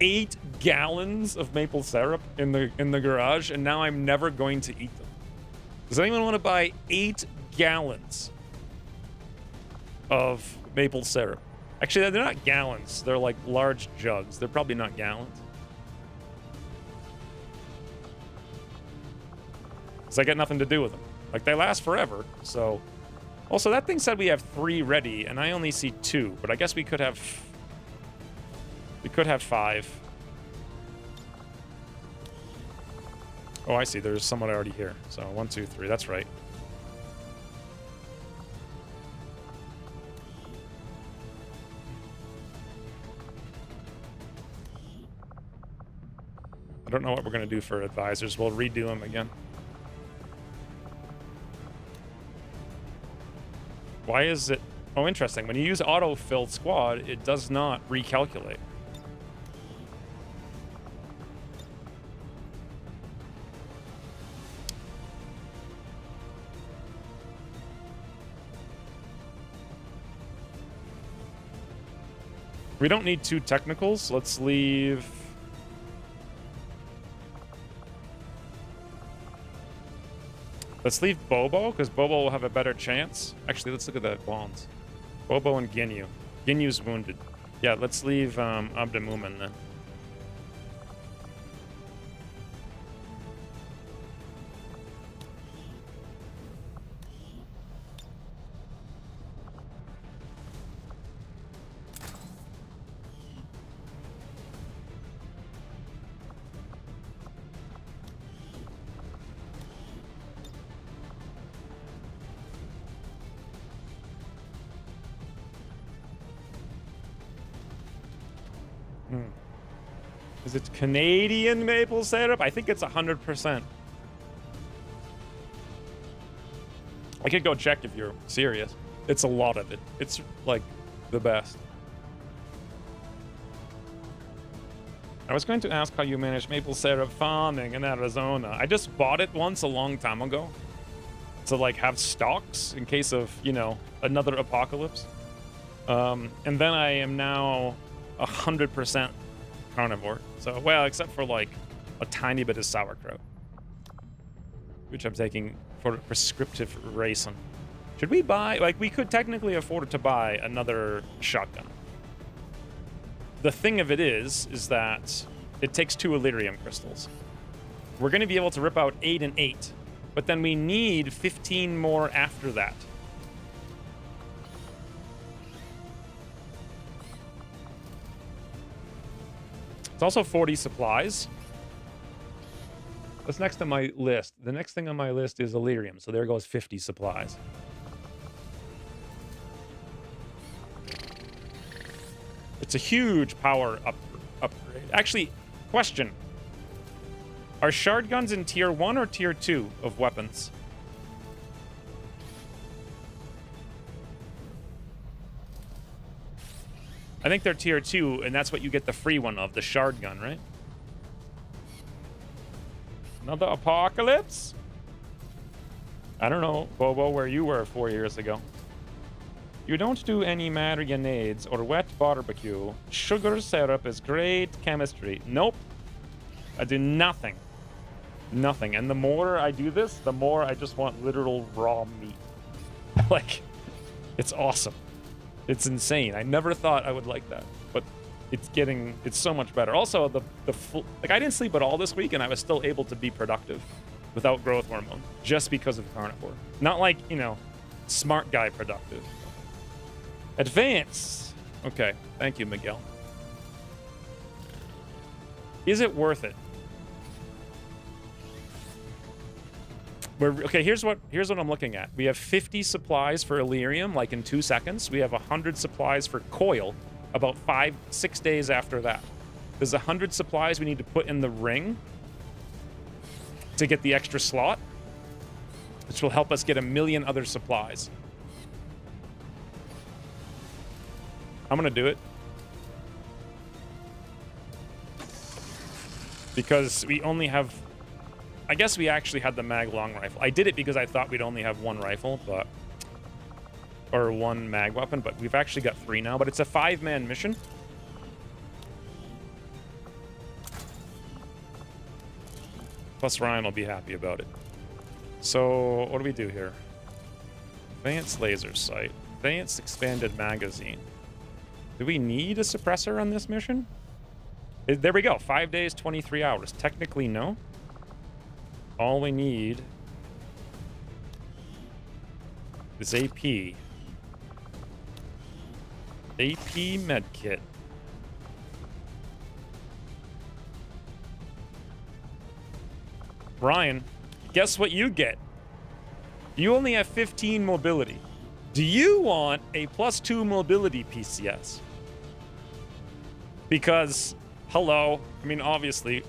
8 gallons of maple syrup in the garage, and now I'm never going to eat them. Does anyone want to buy 8 gallons of maple syrup? Actually, they're not gallons. They're like large jugs. They're probably not gallons. Because I get nothing to do with them. Like, they last forever, so... Also, that thing said we have 3 ready, and I only see 2. But I guess we could have... We could have 5. Oh, I see. There's someone already here. So, 1, 2, 3. That's right. I don't know what we're going to do for advisors. We'll redo them again. Why is it... Oh, interesting. When you use auto-fill squad, it does not recalculate. We don't need 2 technicals. Let's leave... Let's leave Bobo, because Bobo will have a better chance. Actually, let's look at the bonds. Bobo and Ginyu. Ginyu's wounded. Yeah, let's leave Abdemumen then. Is it Canadian maple syrup? I think it's 100%. I could go check if you're serious. It's a lot of it. It's like the best. I was going to ask how you manage maple syrup farming in Arizona. I just bought it once a long time ago to like have stocks in case of, you know, another apocalypse. And then I am now 100% carnivore. So, well, except for like a tiny bit of sauerkraut, which I'm taking for prescriptive racing. Should we buy, like, we could technically afford to buy another shotgun. The thing of it is that it takes 2 Illyrium crystals. We're going to be able to rip out 8 and 8, but then we need 15 more after that. It's also 40 supplies. What's next on my list? The next thing on my list is Illyrium, so there goes 50 supplies. It's a huge power upgrade. Actually, question. Are shard guns in tier 1 or tier 2 of weapons? I think they're tier 2, and that's what you get the free one of, the shard gun, right? Another apocalypse? I don't know, Bobo, where you were 4 years ago. You don't do any marionades or wet barbecue. Sugar syrup is great chemistry. Nope. I do nothing. Nothing. And the more I do this, the more I just want literal raw meat. Like, it's awesome. It's insane. I never thought I would like that, but it's so much better. Also, like, I didn't sleep at all this week, and I was still able to be productive without growth hormone just because of carnivore. Not like, you know, smart guy productive. Advance. Okay. Thank you, Miguel. Is it worth it? Okay, here's what I'm looking at. We have 50 supplies for Illyrium, like in 2 seconds. We have 100 supplies for coil, about 5-6 days after that. There's 100 supplies we need to put in the ring to get the extra slot, which will help us get 1 million other supplies. I'm gonna do it. Because we only have I guess we actually had the mag long rifle. I did it because I thought we'd only have one rifle, but... Or one mag weapon, but we've actually got 3 now. But it's a 5-man mission. Plus Ryan will be happy about it. So, what do we do here? Advanced laser sight. Advanced expanded magazine. Do we need a suppressor on this mission? There we go. 5 days, 23 hours. Technically, no. All we need is AP. AP medkit. Ryan, guess what you get? You only have 15 mobility. Do you want a +2 mobility PCS? Because, hello, I mean, obviously,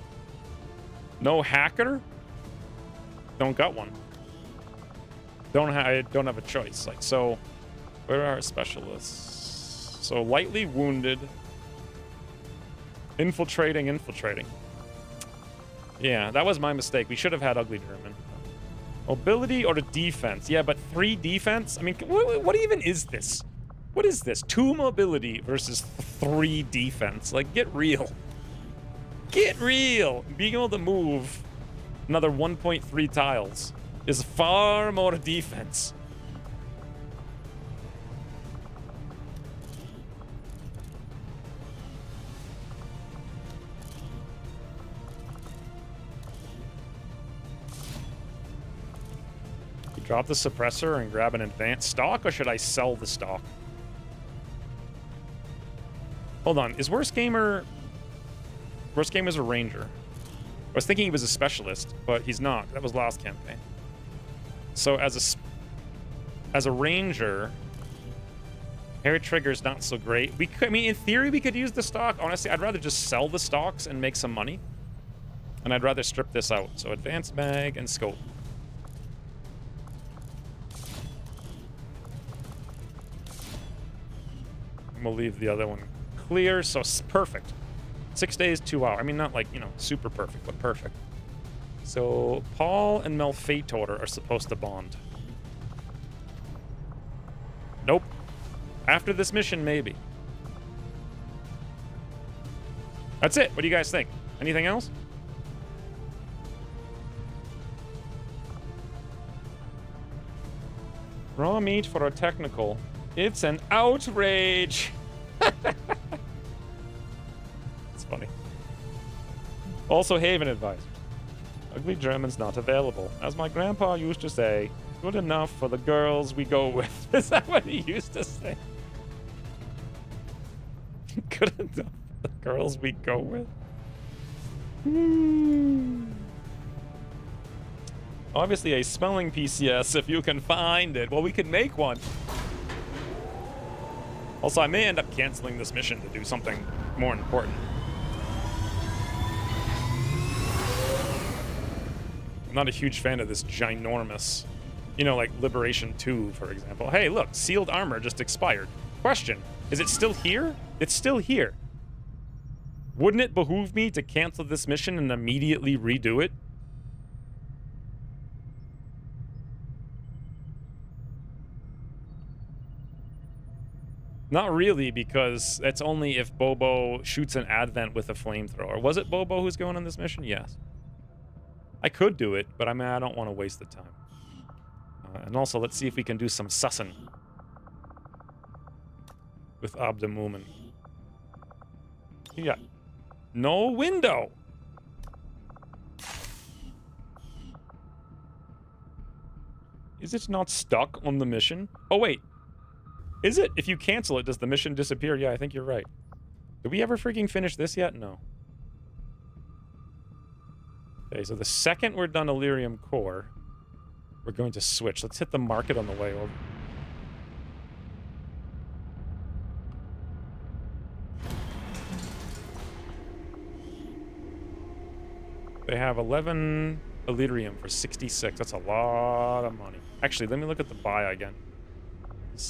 no hacker? Don't got one. I don't have a choice. Like, so, where are our specialists? So, lightly wounded. Infiltrating. Yeah, that was my mistake. We should have had Ugly German. Mobility or the defense? Yeah, but 3 defense? I mean, what even is this? What is this? 2 mobility versus 3 defense. Like, get real. Get real. Being able to move another 1.3 tiles is far more defense. Drop the suppressor and grab an advanced stock, or should I sell the stock? Hold on, is Worst Gamer... Worst Gamer's a ranger. I was thinking he was a specialist, but he's not. That was last campaign. So as a ranger, hair trigger's not so great. I mean, in theory, we could use the stock. Honestly, I'd rather just sell the stocks and make some money. And I'd rather strip this out. So advanced mag and scope. We'll leave the other one clear, so perfect. 6 days, 2 hours. I mean, not like, you know, super perfect, but perfect. So, Paul and Malfeitor are supposed to bond. Nope. After this mission, maybe. That's it. What do you guys think? Anything else? Raw meat for a technical. It's an outrage. It's funny. Also, Haven advisors. Ugly German's not available. As my grandpa used to say, good enough for the girls we go with. Is that what he used to say? Good enough for the girls we go with? Obviously a smelling PCS if you can find it. Well, we can make one. Also, I may end up canceling this mission to do something more important. I'm not a huge fan of this ginormous, you know, like Liberation 2, for example. Hey, look, sealed armor just expired. Question, is it still here? It's still here. Wouldn't it behoove me to cancel this mission and immediately redo it? Not really, because it's only if Bobo shoots an advent with a flamethrower. Was it Bobo who's going on this mission? Yes. I could do it, but I mean, I don't want to waste the time. And also, let's see if we can do some sussing with Abdemumen. Yeah. No window! Is it not stuck on the mission? Oh, wait. Is it? If you cancel it, does the mission disappear? Yeah, I think you're right. Did we ever freaking finish this yet? No. Okay, so the second we're done Illyrium Core, we're going to switch. Let's hit the market on the way over. They have 11 Illyrium for 66. That's a lot of money. Actually, let me look at the buy again.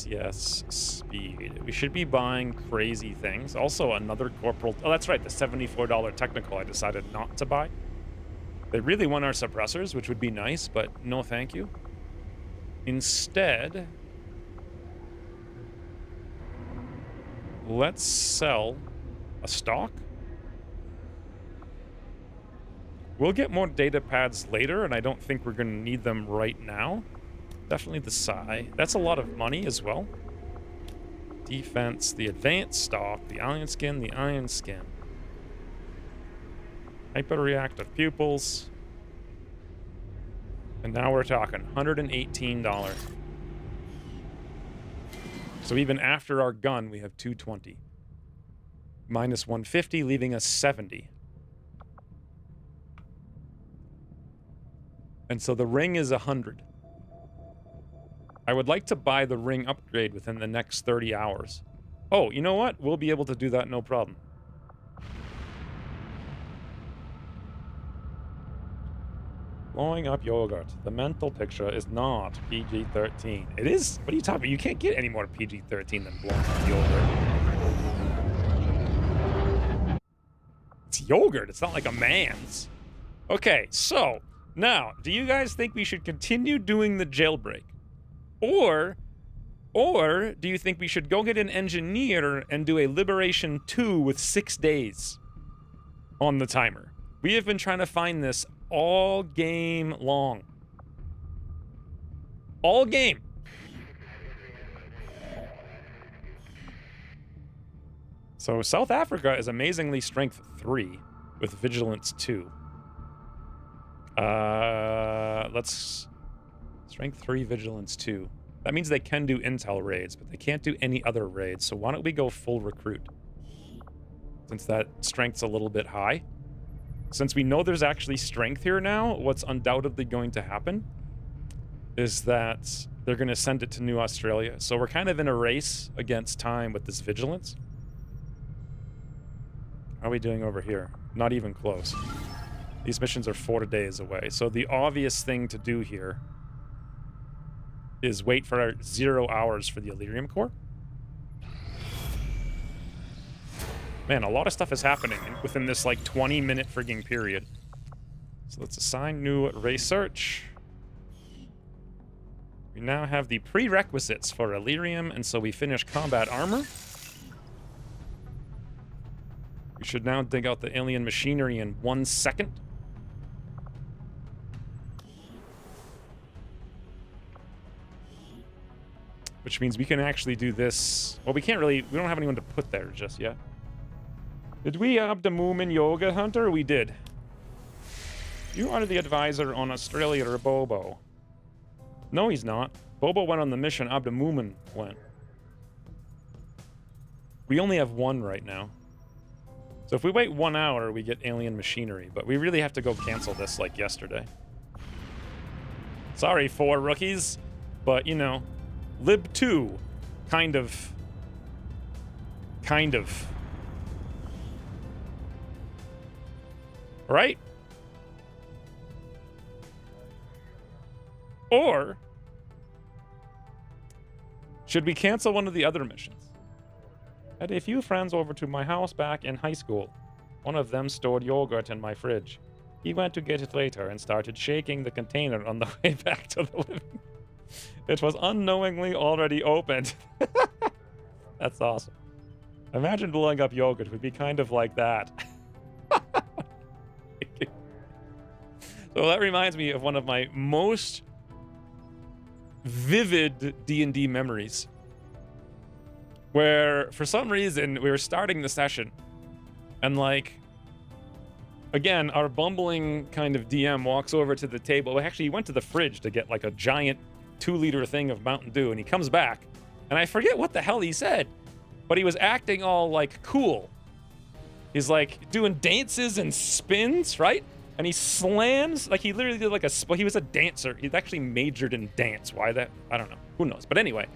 Yes, speed. We should be buying crazy things. Also, another corporal... Oh, that's right, the $74 technical I decided not to buy. They really want our suppressors, which would be nice, but no thank you. Instead, let's sell a stock. We'll get more data pads later, and I don't think we're going to need them right now. Definitely the Psi. That's a lot of money as well. Defense, the advanced stock, the iron skin, the iron skin. Hyperreactive pupils. And now we're talking $118. So even after our gun, we have 220. Minus 150, leaving us 70. And so the ring is 100. I would like to buy the ring upgrade within the next 30 hours. Oh, you know what? We'll be able to do that no problem. Blowing up yogurt. The mental picture is not PG-13. It is? What are you talking about? You can't get any more PG-13 than blowing up yogurt. It's yogurt. It's not like a man's. Okay, so now, do you guys think we should continue doing the jailbreak? Or do you think we should go get an engineer and do a Liberation 2 with 6 days on the timer? We have been trying to find this all game long. All game. So South Africa is amazingly strength 3 with vigilance 2. Let's strength 3, vigilance 2. That means they can do intel raids, but they can't do any other raids. So why don't we go full recruit? Since that strength's a little bit high. Since we know there's actually strength here now, what's undoubtedly going to happen is that they're going to send it to New Australia. So we're kind of in a race against time with this vigilance. How are we doing over here? Not even close. These missions are 4 days away. So the obvious thing to do here is wait for our 0 hours for the Elerium Core. Man, a lot of stuff is happening within this, like, 20-minute frigging period. So let's assign new research. We now have the prerequisites for Elerium, and so we finish combat armor. We should now dig out the alien machinery in 1 second. Which means we can actually do this. Well, we can't really, we don't have anyone to put there just yet. Did we Abdamumin Yoga Hunter? We did. You are the advisor on Australia or Bobo. No, he's not. Bobo went on the mission, Abdamumin went. We only have 1 right now. So if we wait 1 hour, we get alien machinery, but we really have to go cancel this like yesterday. Sorry, 4 rookies, but you know, Lib 2, kind of. Right? Or should we cancel one of the other missions? Had a few friends over to my house back in high school. One of them stored yogurt in my fridge. He went to get it later and started shaking the container on the way back to the living room. It was unknowingly already opened. That's awesome. Imagine blowing up yogurt would be kind of like that. So that reminds me of one of my most vivid D&D memories. Where, for some reason, we were starting the session. And, like, again, our bumbling kind of DM walks over to the table. Well, actually, he went to the fridge to get, like, a giant 2-liter thing of Mountain Dew. And he comes back. And I forget what the hell he said. But he was acting all, like, cool. He's, like, doing dances and spins, right? And he slams, like, he literally did, like, he was a dancer. He actually majored in dance. Why that? I don't know. Who knows? But anyway.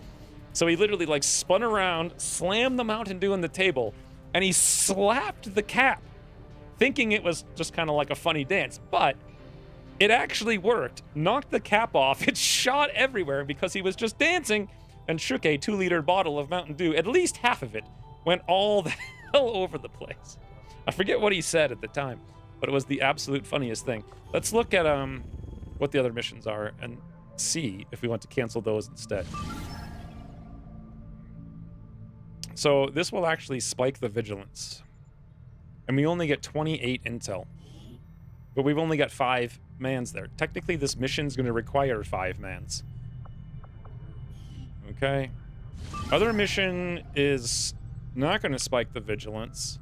So he literally, like, spun around, slammed the Mountain Dew on the table, and he slapped the cap, thinking it was just kind of like a funny dance. But it actually worked. Knocked the cap off. It shot everywhere because he was just dancing and shook a 2-liter bottle of Mountain Dew. At least half of it went all the hell over the place. I forget what he said at the time. but it was the absolute funniest thing. Let's look at what the other missions are and see if we want to cancel those instead. So this will actually spike the vigilance. And we only get 28 intel. But we've only got 5 mans there. Technically, this mission's going to require 5 mans. Okay. Other mission is not going to spike the vigilance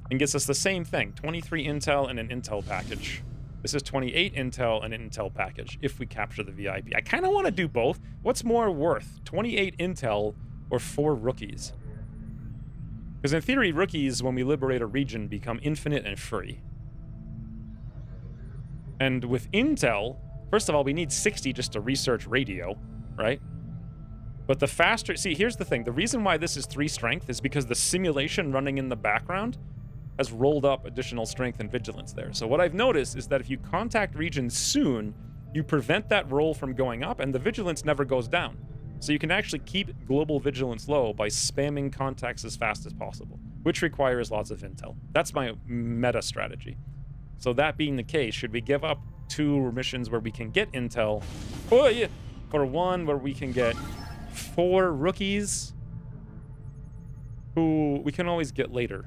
and gets us the same thing. 23 intel and an intel package. This is 28 intel and an intel package if we capture the VIP. I kind of want to do both. What's more worth? 28 intel or 4 rookies? Because in theory, rookies, when we liberate a region, become infinite and free. And with intel, first of all, we need 60 just to research radio, right? But the faster... See, here's the thing. The reason why this is 3 strength is because the simulation running in the background has rolled up additional strength and vigilance there. So what I've noticed is that if you contact regions soon, you prevent that roll from going up, and the vigilance never goes down. So you can actually keep global vigilance low by spamming contacts as fast as possible, which requires lots of intel. That's my meta strategy. So that being the case, should we give up 2 missions where we can get intel, for 1 where we can get 4 rookies who we can always get later?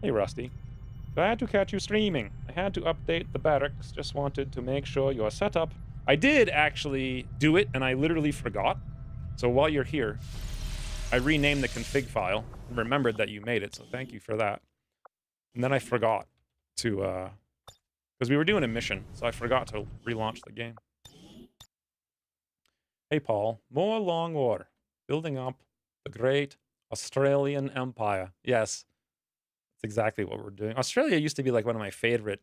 Hey, Rusty. Glad to catch you streaming. I had to update the barracks. Just wanted to make sure you're set up. I did actually do it, and I literally forgot. So while you're here, I renamed the config file and remembered that you made it, so thank you for that. And then I forgot to, because we were doing a mission, so I forgot to relaunch the game. Hey, Paul. More long war. Building up the great Australian empire. Yes. That's exactly what we're doing. Australia used to be like one of my favorite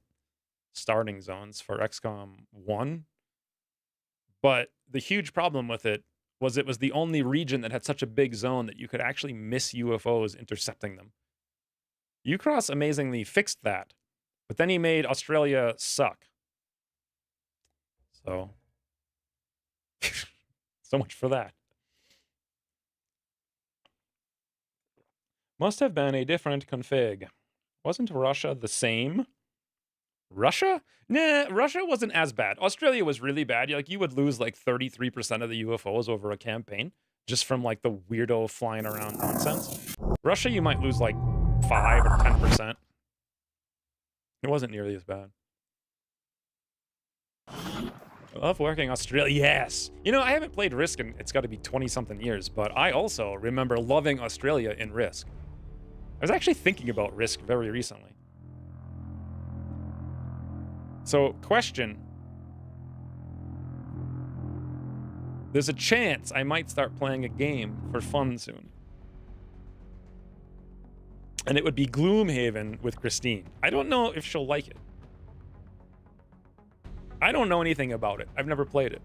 starting zones for XCOM 1. But the huge problem with it was the only region that had such a big zone that you could actually miss UFOs intercepting them. Ucross amazingly fixed that, but then he made Australia suck. So, so much for that. Must have been a different config. Wasn't Russia the same? Russia? Nah, Russia wasn't as bad. Australia was really bad. Like, you would lose like 33% of the UFOs over a campaign just from like the weirdo flying around nonsense. Russia, you might lose like 5 or 10%. It wasn't nearly as bad. I love working Australia. Yes. You know, I haven't played Risk in, it's got to be 20-something years, but I also remember loving Australia in Risk. I was actually thinking about Risk very recently. So, question. There's a chance I might start playing a game for fun soon. And it would be Gloomhaven with Christine. I don't know if she'll like it. I don't know anything about it. I've never played it.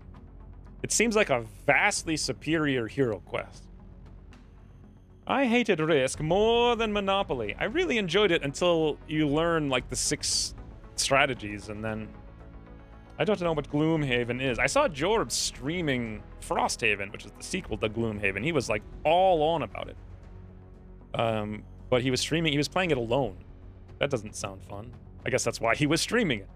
It seems like a vastly superior hero quest. I hated Risk more than Monopoly. I really enjoyed it until you learn like the 6 strategies, and then I don't know what Gloomhaven is. I saw Jorb streaming Frosthaven, which is the sequel to Gloomhaven. He was like all on about it. But he was streaming, he was playing it alone. That doesn't sound fun. I guess that's why he was streaming it.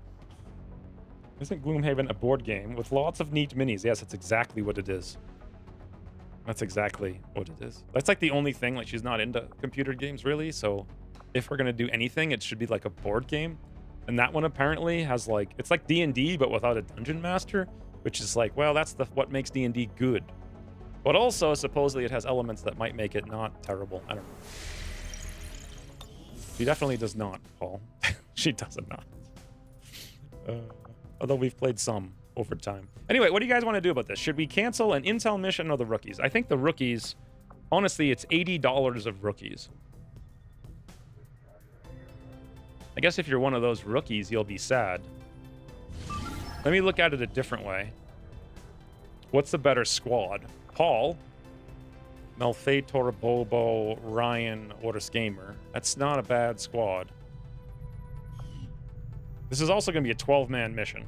Isn't Gloomhaven a board game with lots of neat minis? Yes, that's exactly what it is. That's exactly what it is. That's like the only thing, like she's not into computer games really, so if we're gonna do anything, it should be like a board game. And that one apparently has like, it's like D&D but without a dungeon master, which is like, well, that's what makes D&D good. But also, supposedly it has elements that might make it not terrible. I don't know. She definitely does not, Paul. She does not. Although we've played some over time. Anyway, what do you guys want to do about this? Should we cancel an intel mission or the rookies? I think the rookies, honestly, it's $80 of rookies. I guess if you're one of those rookies, you'll be sad. Let me look at it a different way. What's the better squad? Paul, Malphator, Bobo, Ryan, Ortis Gamer. That's not a bad squad. This is also going to be a 12-man mission.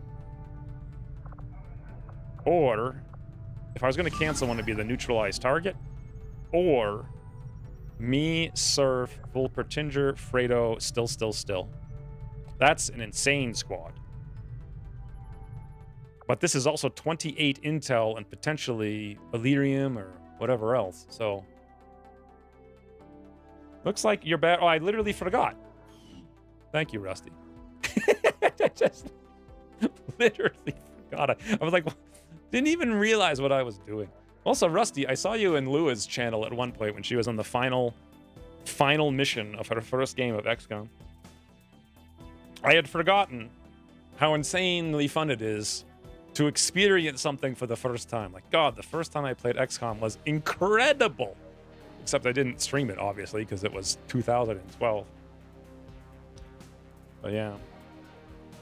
Or, if I was going to cancel one, it'd be the neutralized target. or me, Surf, Vulpertinger, Fredo, still. That's an insane squad. But this is also 28 intel and potentially Illyrium or whatever else. So looks like you're bad. Oh, I literally forgot. Thank you, Rusty. I just literally forgot. I was like, didn't even realize what I was doing. Also, Rusty, I saw you in Lua's channel at one point when she was on the final mission of her first game of XCOM. I had forgotten how insanely fun it is to experience something for the first time. Like, God, the first time I played XCOM was incredible. Except I didn't stream it, obviously, because it was 2012. But yeah.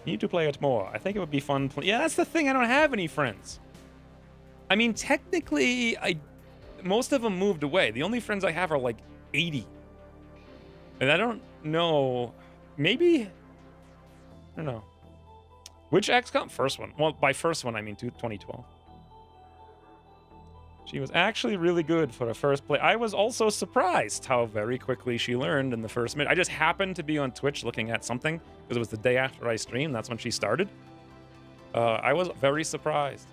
Need to play it more. I think it would be fun. Yeah, that's the thing. I don't have any friends. I mean, technically, most of them moved away. The only friends I have are like 80. And I don't know. Maybe? I don't know. Which XCOM? First one. Well, by first one, I mean 2012. She was actually really good for a first play. I was also surprised how very quickly she learned in the first minute. I just happened to be on Twitch looking at something because it was the day after I streamed. That's when she started. I was very surprised.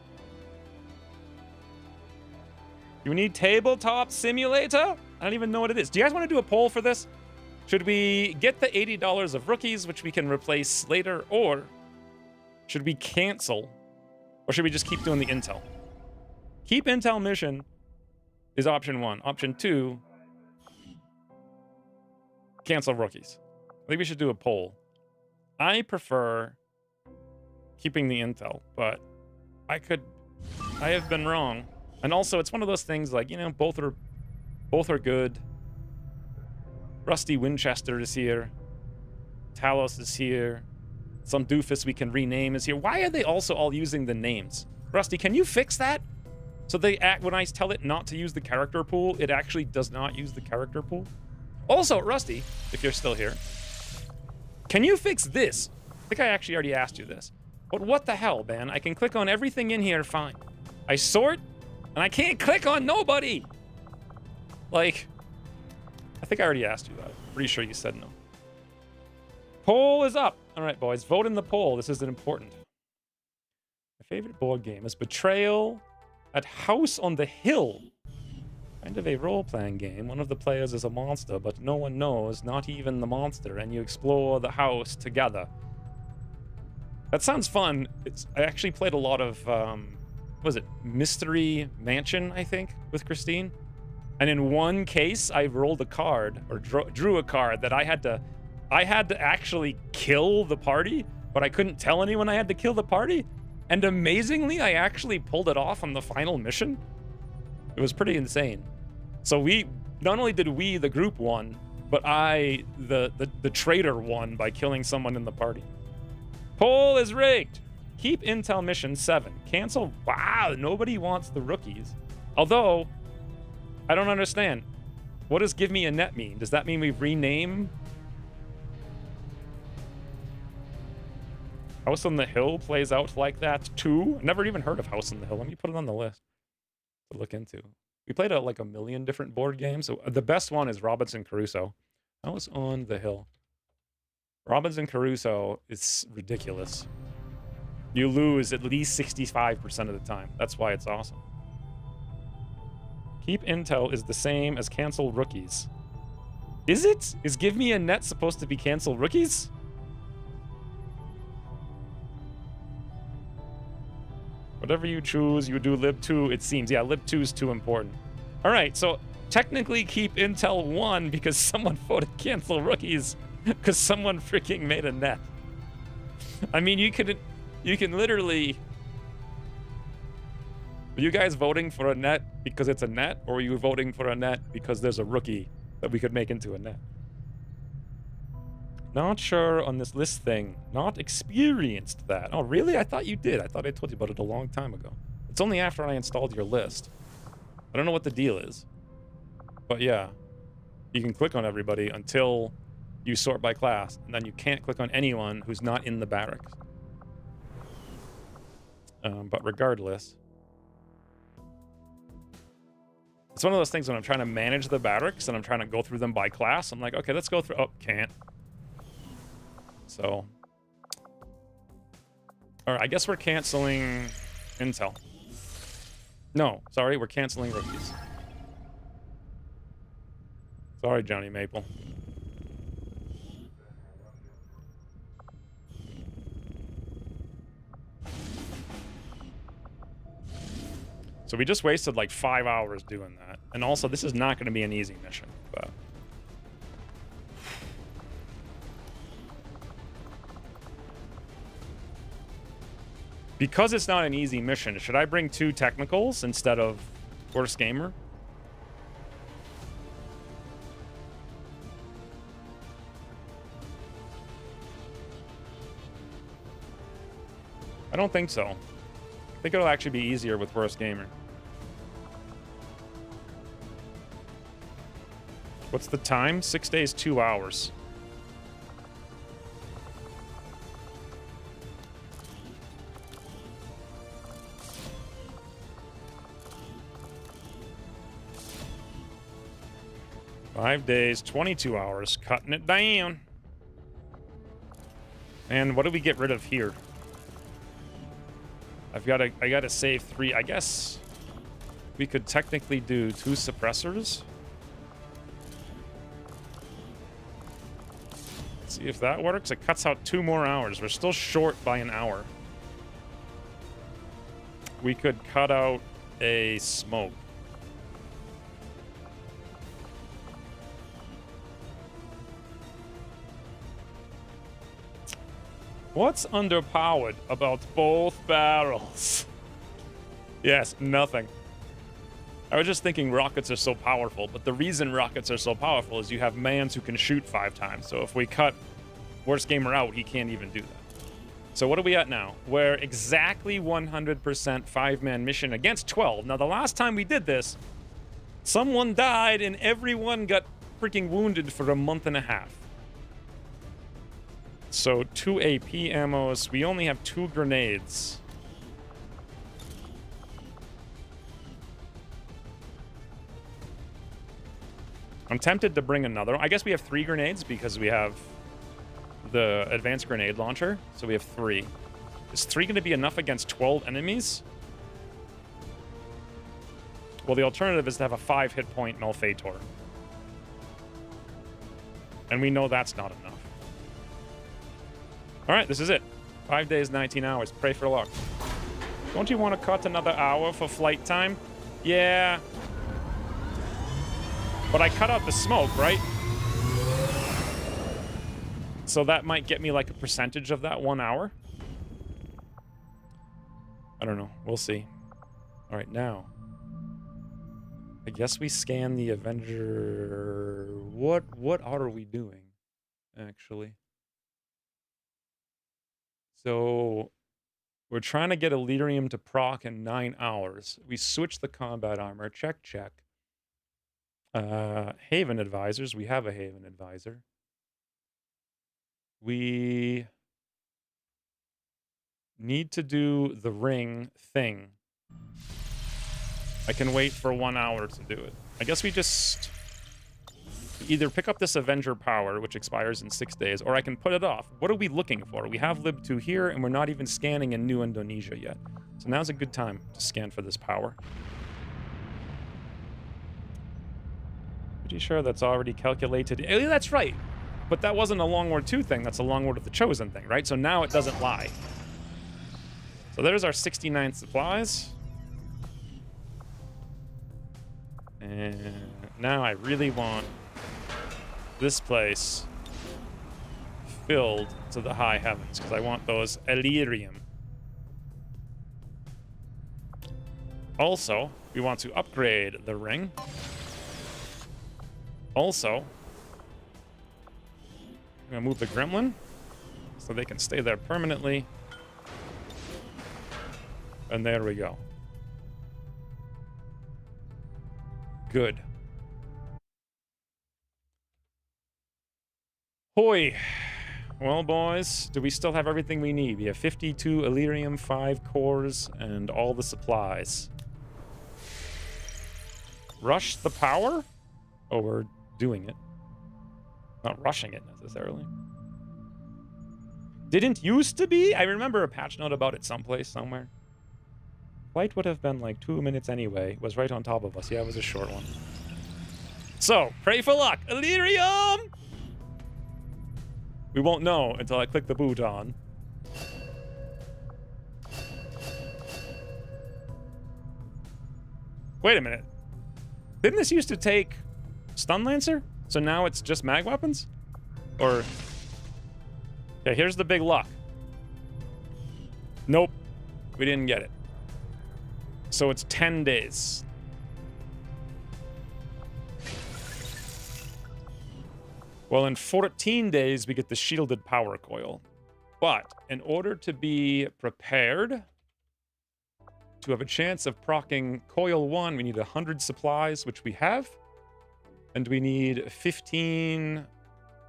You need Tabletop Simulator? I don't even know what it is. Do you guys want to do a poll for this? Should we get the $80 of rookies, which we can replace later, or should we cancel, or should we just keep doing the intel? Keep intel mission is option 1. Option 2, cancel rookies. I think we should do a poll. I prefer keeping the intel, but I have been wrong. And also, it's one of those things like, you know, both are good. Rusty Winchester is here. Talos is here. Some doofus we can rename is here. Why are they also all using the names? Rusty, can you fix that? So they act, when I tell it not to use the character pool, it actually does not use the character pool. Also, Rusty, if you're still here, can you fix this? I think I actually already asked you this. But what the hell, man? I can click on everything in here, fine. I sort, and I can't click on nobody. Like, I think I already asked you that. Pretty sure you said no. Poll is up. All right, boys, vote in the poll. This is important. My favorite board game is Betrayal at House on the Hill. Kind of a role-playing game. One of the players is a monster, but no one knows, not even the monster, and you explore the house together. That sounds fun. I actually played a lot of, what was it, Mystery Mansion, I think, with Christine. And in one case, I rolled a card, or drew a card that I had to actually kill the party, but I couldn't tell anyone I had to kill the party. And amazingly, I actually pulled it off on the final mission. It was pretty insane. So not only did we, the group, won, but the traitor, won by killing someone in the party. Poll is rigged. Keep intel mission 7. Cancel. Wow, nobody wants the rookies. Although, I don't understand. What does give me a net mean? Does that mean we rename? House on the Hill plays out like that too? I've never even heard of House on the Hill. Let me put it on the list to look into. We played like a million different board games. So the best one is Robinson Crusoe. House on the Hill. Robinson Crusoe is ridiculous. You lose at least 65% of the time. That's why it's awesome. Keep intel is the same as cancel rookies. Is it? Is give me a net supposed to be cancel rookies? Whatever you choose, you do lib2, it seems. Yeah, lib2 is too important. All right, so technically keep intel 1 because someone voted cancel rookies because someone freaking made a net. I mean, you can literally... Are you guys voting for a net because it's a net, or are you voting for a net because there's a rookie that we could make into a net? Not sure on this list thing. Not experienced that. Oh, really? I thought you did. I thought I told you about it a long time ago. It's only after I installed your list. I don't know what the deal is. But yeah. You can click on everybody until you sort by class. And then you can't click on anyone who's not in the barracks. But regardless... It's one of those things when I'm trying to manage the barracks and I'm trying to go through them by class. I'm like, okay, let's go through. Oh, can't. So, all right, I guess we're canceling intel. No, sorry, we're canceling rookies. Sorry, Johnny Maple. So we just wasted like 5 hours doing that. And also, this is not going to be an easy mission, but... Because it's not an easy mission, should I bring 2 technicals instead of worst gamer? I don't think so. I think it'll actually be easier with worst gamer. What's the time? 6 days, 2 hours. Five days, 22 hours, cutting it down. And what do we get rid of here? I gotta save 3. I guess we could technically do 2 suppressors. Let's see if that works. It cuts out 2 more hours. We're still short by an hour. We could cut out a smoke. What's underpowered about both barrels? Yes, nothing. I was just thinking rockets are so powerful, but the reason rockets are so powerful is you have mans who can shoot 5 times. So if we cut worst gamer out, he can't even do that. So what are we at now? We're exactly 100% 5-man mission against 12. Now, the last time we did this, someone died and everyone got freaking wounded for a month and a half. So 2 AP ammos. We only have 2 grenades. I'm tempted to bring another. I guess we have 3 grenades because we have the advanced grenade launcher. So we have 3. Is 3 going to be enough against 12 enemies? Well, the alternative is to have a 5 hit point Malfeitor. And we know that's not enough. All right, this is it. 5 days, 19 hours. Pray for luck. Don't you want to cut another hour for flight time? Yeah. But I cut out the smoke, right? So that might get me like a percentage of that 1 hour. I don't know. We'll see. All right, now. I guess we scan the Avenger. What are we doing, actually? So we're trying to get Elerium to proc in 9 hours. We switch the combat armor. Check, check. Haven advisors. We have a Haven advisor. We need to do the ring thing. I can wait for 1 hour to do it. I guess we just either pick up this Avenger power, which expires in 6 days, or I can put it off. What are we looking for? We have Lib 2 here, and we're not even scanning in New Indonesia yet. So now's a good time to scan for this power. Pretty sure that's already calculated. That's right. But that wasn't a Long War 2 thing. That's a Long War of the Chosen thing, right? So now it doesn't lie. So there's our 69 supplies. And now I really want this place filled to the high heavens because I want those Elerium. Also, we want to upgrade the ring. Also, I'm gonna move the Gremlin so they can stay there permanently. And there we go. Good. Hoi. Well, boys, do we still have everything we need? We have 52 Elerium, 5 cores, and all the supplies. Rush the power? Oh, we're doing it. Not rushing it, necessarily. Didn't used to be? I remember a patch note about it someplace, somewhere. Flight would have been like 2 minutes anyway. Was right on top of us. Yeah, it was a short one. So, pray for luck. Illyrium! We won't know until I click the boot on. Wait a minute. Didn't this used to take Stun Lancer? So now it's just mag weapons? Or... Okay, here's the big luck. Nope. We didn't get it. So it's 10 days. Well, in 14 days, we get the shielded power coil. But in order to be prepared to have a chance of proccing coil 1, we need 100 supplies, which we have. And we need 15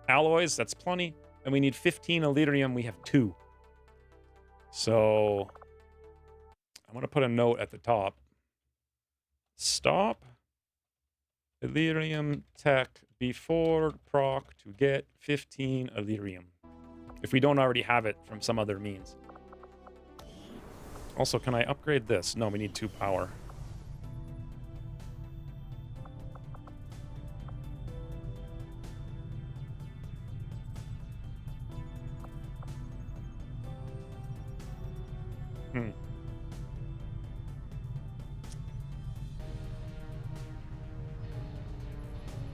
alloys. That's plenty. And we need 15 Illyrium. We have 2. So I'm going to put a note at the top. Stop Illyrium tech before proc to get 15 Illyrium. If we don't already have it from some other means. Also, can I upgrade this? No, we need 2 power.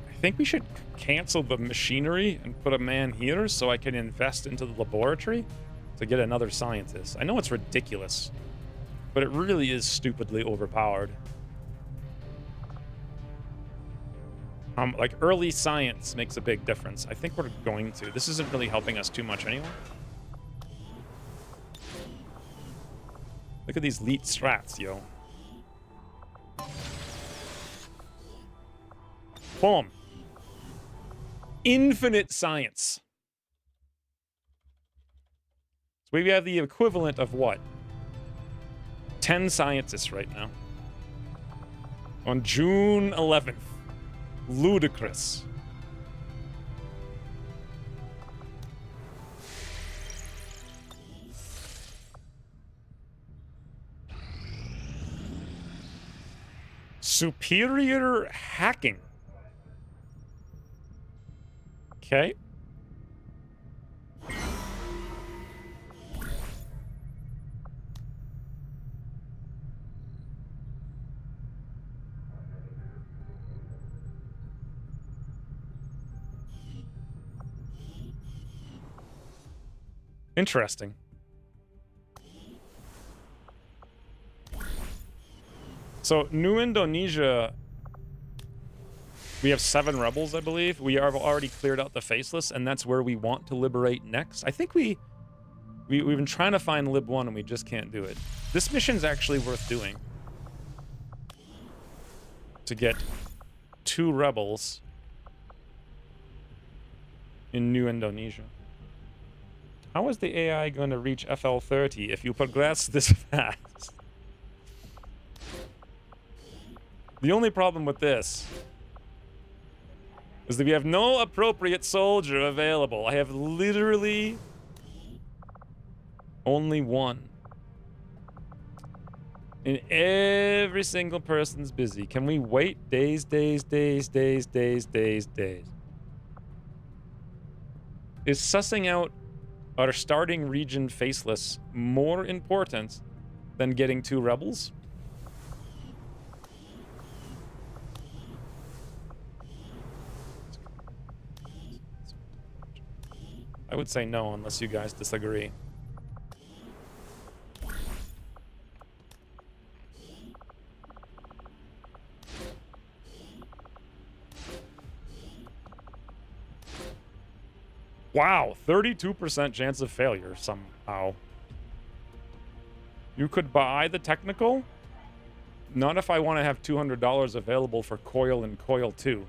I think we should cancel the machinery and put a man here so I can invest into the laboratory to get another scientist. I know it's ridiculous, but it really is stupidly overpowered. Like, early science makes a big difference. I think we're going to. This isn't really helping us too much anyway. Look at these elite strats, yo. Boom. Infinite science. So we have the equivalent of what? 10 scientists right now. On June 11th. Ludicrous. Superior hacking. Okay. Interesting. So, New Indonesia, we have 7 rebels, I believe. We have already cleared out the Faceless, and that's where we want to liberate next. I think we've been trying to find Lib 1, and we just can't do it. This mission's actually worth doing. To get 2 rebels in New Indonesia. How is the AI going to reach FL30 if you progress this fast? The only problem with this is that we have no appropriate soldier available. I have literally only 1. And every single person's busy. Can we wait days? Is sussing out our starting region Faceless more important than getting 2 rebels? I would say no, unless you guys disagree. Wow, 32% chance of failure somehow. You could buy the technical? Not if I want to have $200 available for Coil and Coil 2.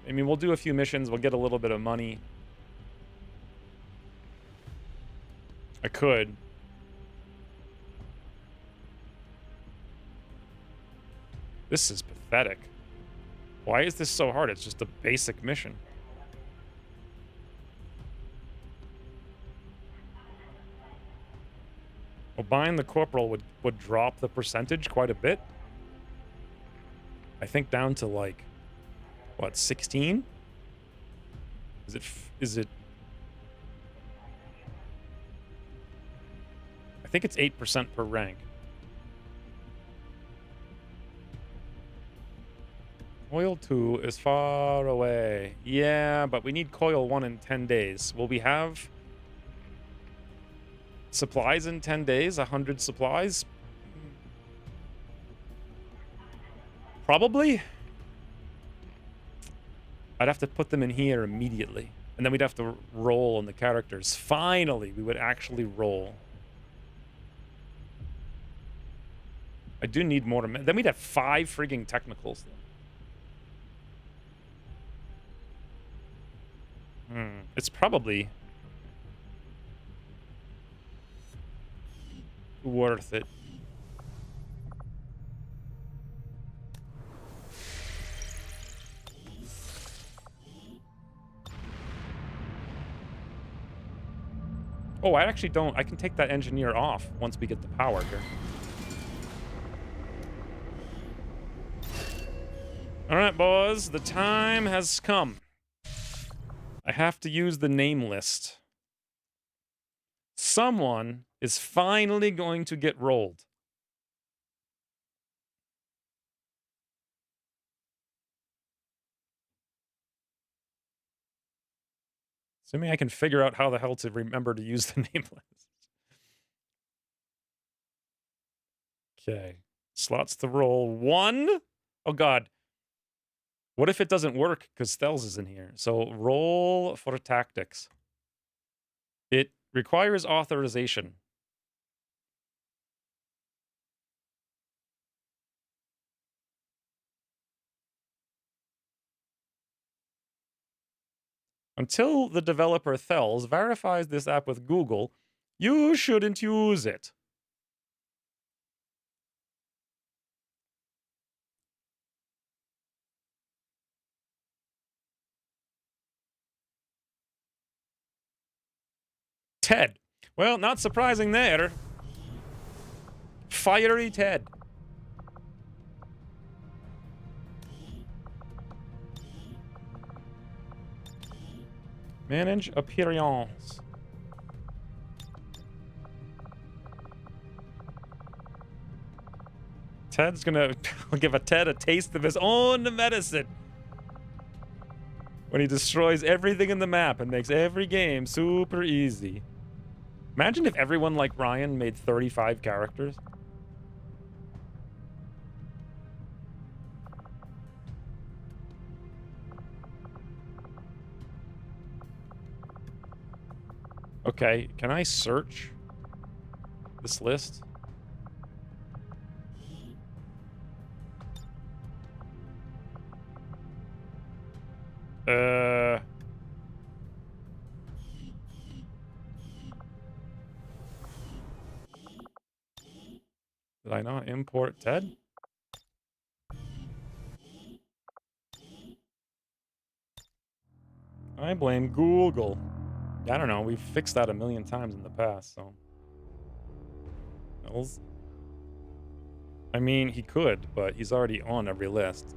I mean, we'll do a few missions. We'll get a little bit of money. I could. This is pathetic. Why is this so hard? It's just a basic mission. Well, buying the corporal would drop the percentage quite a bit. I think down to like, what, 16? Is it? I think it's 8% per rank. Coil 2 is far away. Yeah, but we need Coil 1 in 10 days. Will we have supplies in 10 days? 100 supplies? Probably. I'd have to put them in here immediately. And then we'd have to roll on the characters. Finally, we would actually roll. I do need more. Then we'd have 5 frigging technicals. It's probably worth it. Oh, I actually don't. I can take that engineer off once we get the power here. All right, boys. The time has come. I have to use the name list. Someone is finally going to get rolled. Assuming I can figure out how the hell to remember to use the name list. Okay. Slots to roll 1. Oh, God. What if it doesn't work because Stells is in here? So roll for tactics. It requires authorization. Until the developer Thels verifies this app with Google, you shouldn't use it. Ted. Well, not surprising there. Fiery Ted. Manage appearance. Ted's gonna give a Ted a taste of his own medicine when he destroys everything in the map and makes every game super easy. Imagine if everyone like Ryan made 35 characters. Okay, can I search this list? Did I not import Ted? I blame Google. I don't know. We've fixed that a million times in the past, so. I mean, he could, but he's already on every list.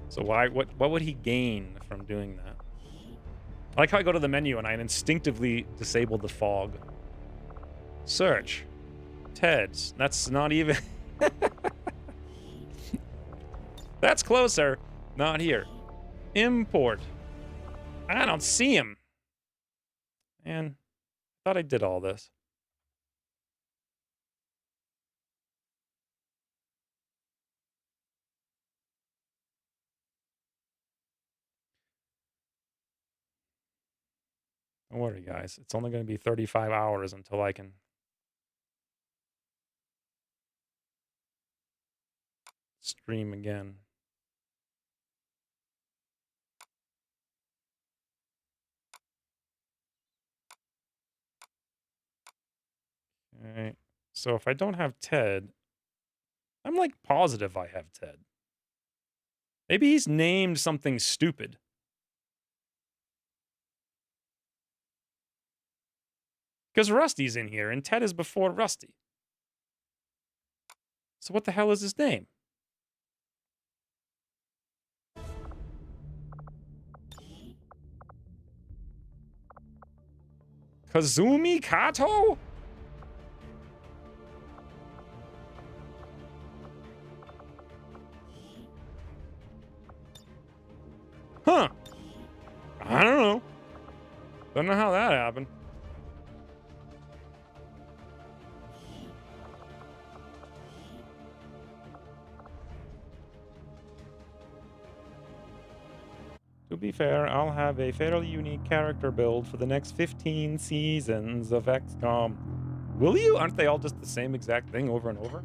So why? What would he gain from doing that? I like how I go to the menu and I instinctively disable the fog. Search. Ted's. That's not even... That's closer. Not here. Import. I don't see him. Man, I thought I did all this. Don't worry, guys. It's only going to be 35 hours until I can stream again. Alright. So if I don't have Ted, I'm like positive I have Ted. Maybe he's named something stupid. Because Rusty's in here, and Ted is before Rusty. So what the hell is his name? Kazumi Kato? Huh. I don't know. Don't know how that happened. To be fair, I'll have a fairly unique character build for the next 15 seasons of XCOM. Will you? Aren't they all just the same exact thing over and over?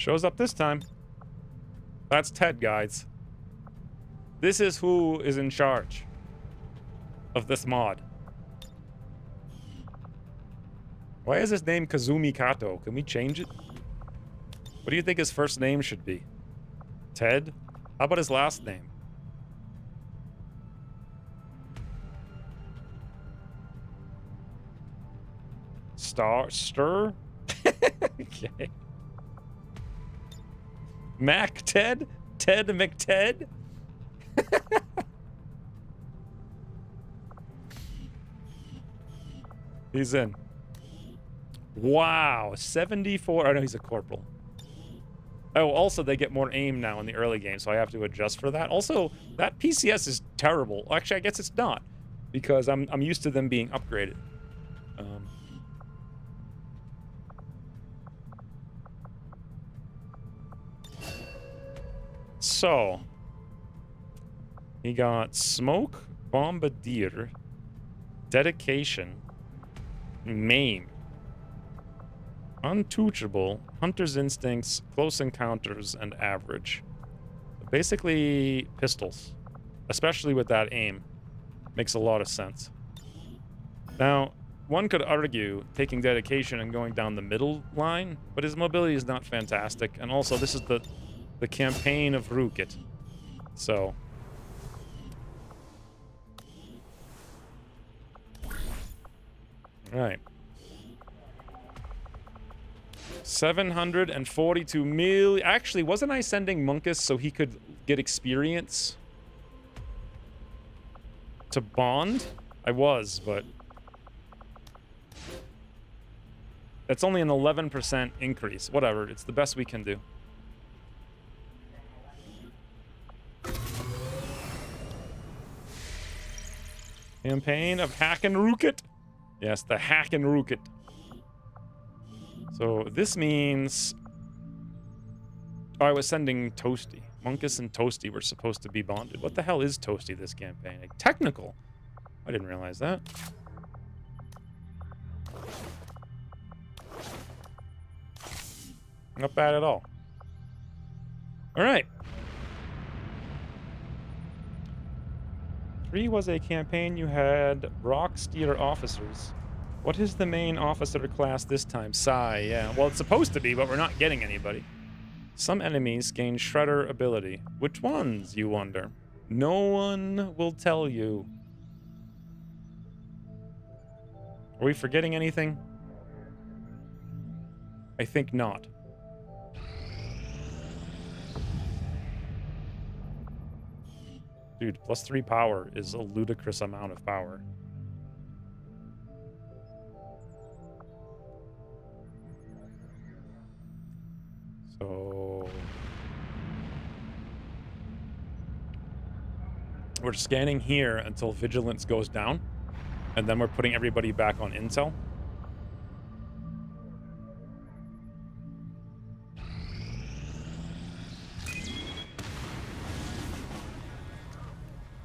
Shows up this time. That's Ted, guys. This is who is in charge of this mod. Why is his name Kazumi Kato? Can we change it? What do you think his first name should be? Ted? How about his last name? Stir? Okay. Mac Ted? Ted McTed? He's in. Wow, 74. Oh, no, he's a corporal. Oh, also, they get more aim now in the early game, so I have to adjust for that. Also, that PCS is terrible. Actually, I guess it's not, because I'm used to them being upgraded. So, he got Smoke, Bombardier, Dedication, Maim, Untouchable, Hunter's Instincts, Close Encounters, and Average. Basically, pistols. Especially with that aim. Makes a lot of sense. Now, one could argue taking Dedication and going down the middle line, but his mobility is not fantastic, and also this is the campaign of Rukit. So. Right. 742 million. Actually, wasn't I sending Munkus so he could get experience to bond? I was, but that's only an 11% increase. Whatever, it's the best we can do. Campaign of Hacken Rukit. Yes, the Hacken Rukit. So this means I was sending Toasty. Munkus and Toasty were supposed to be bonded. What the hell is Toasty this campaign? Like, technical. I didn't realize that. Not bad at all. All right. 3 was a campaign you had Rock Steer officers. What is the main officer class this time? Psy, yeah. Well, it's supposed to be, but we're not getting anybody. Some enemies gain Shredder ability. Which ones, you wonder? No one will tell you. Are we forgetting anything? I think not. Dude, +3 power is a ludicrous amount of power. So we're scanning here until vigilance goes down, and then we're putting everybody back on intel.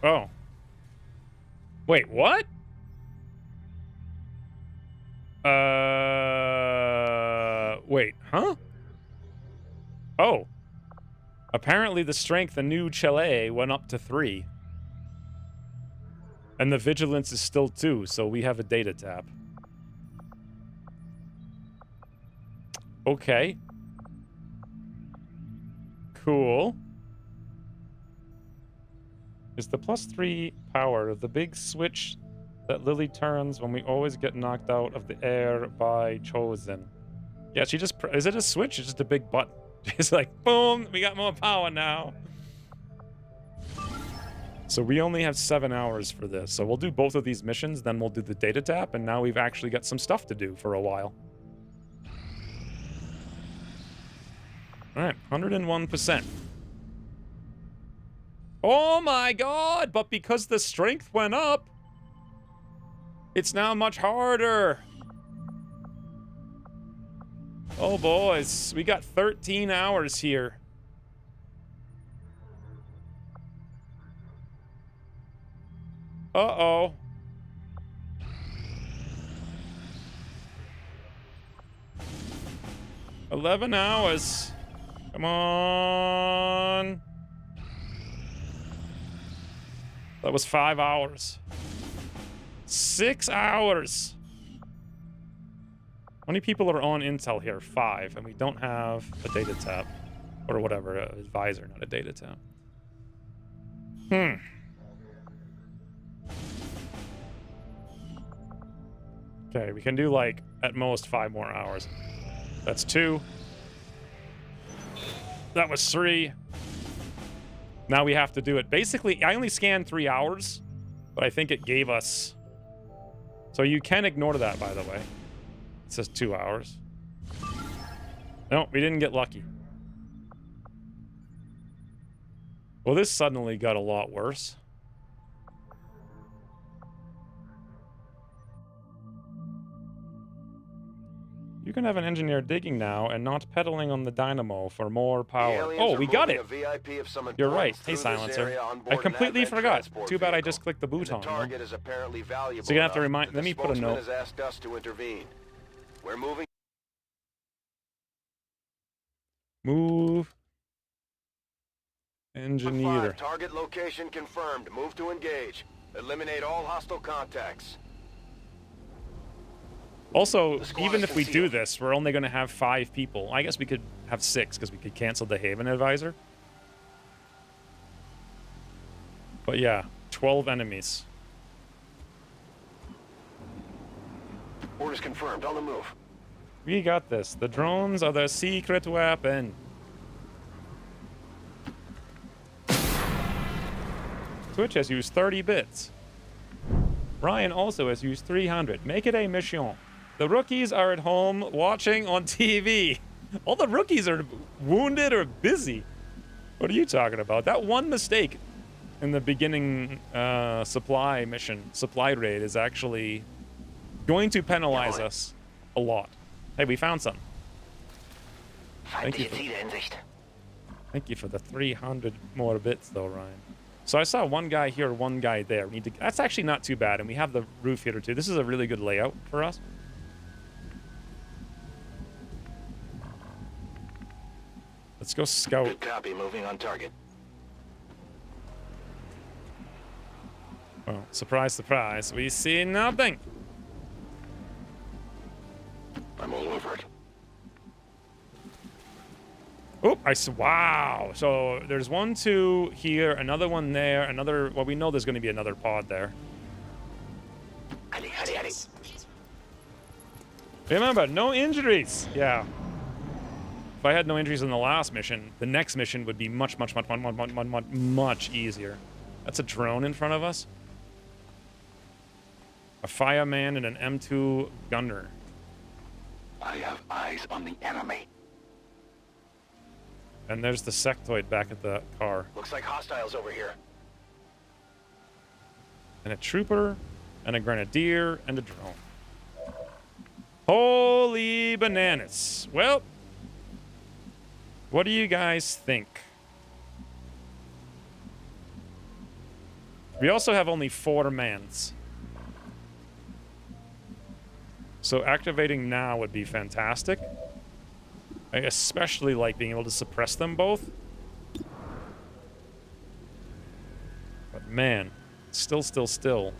Oh. Wait, what? Wait, huh? Oh. Apparently the strength in New Chile went up to 3. And the vigilance is still 2, so we have a data tap. Okay. Cool. Is the +3 power the big switch that Lily turns when we always get knocked out of the air by Chosen? Yeah, she just... Is it a switch? It's just a big button. She's like, boom, we got more power now. So we only have 7 hours for this. So we'll do both of these missions, then we'll do the data tap, and now we've actually got some stuff to do for a while. Alright, 101%. Oh my god! But because the strength went up, it's now much harder. Oh boys, we got 13 hours here. Uh-oh. $11 hours. Come on. That was 5 hours. 6 hours. How many people are on Intel here? 5, and we don't have a data tap. Or whatever, an advisor, not a data tap. Okay, we can do, like, at most 5 more hours. That's 2. That was 3. Now we have to do it. Basically, I only scanned 3 hours, but I think it gave us... So you can ignore that, by the way. It says 2 hours. No, we didn't get lucky. Well, this suddenly got a lot worse. You can have an engineer digging now and not pedaling on the dynamo for more power. Oh, we got it! You're right. Hey, Silencer. I completely forgot. Too bad I just clicked the button. So you're gonna have to remind... Let me put a note. We're moving. Move. Engineer. Target location confirmed. Move to engage. Eliminate all hostile contacts. Also, even if we do this, we're only going to have 5 people. I guess we could have 6, because we could cancel the Haven Advisor. But yeah, 12 enemies. Orders confirmed. On the move. We got this. The drones are the secret weapon. Twitch has used 30 bits. Ryan also has used 300. Make it a mission. The rookies are at home watching on TV. All the rookies are wounded or busy. What are you talking about? That one mistake in the beginning supply raid is actually going to penalize us a lot. Hey, we found some. Thank you for the 300 more bits, though, Ryan. So I saw one guy here, one guy there. We need to, that's actually not too bad, and we have the roof here too. This is a really good layout for us. Let's go scout. Good copy. Moving on target. Well, surprise, surprise. We see nothing. I'm all over it. Oh, wow. So there's 1, 2 here, another one there, another... Well, we know there's going to be another pod there. Remember, no injuries. Yeah. If I had no injuries in the last mission, the next mission would be much easier. That's a drone in front of us. A fireman and an M2 gunner. I have eyes on the enemy. And there's the sectoid back at the car. Looks like hostiles over here. And a trooper, and a grenadier, and a drone. Holy bananas. Well, what do you guys think? We also have only 4 mans. So activating now would be fantastic. I especially like being able to suppress them both. But man, still.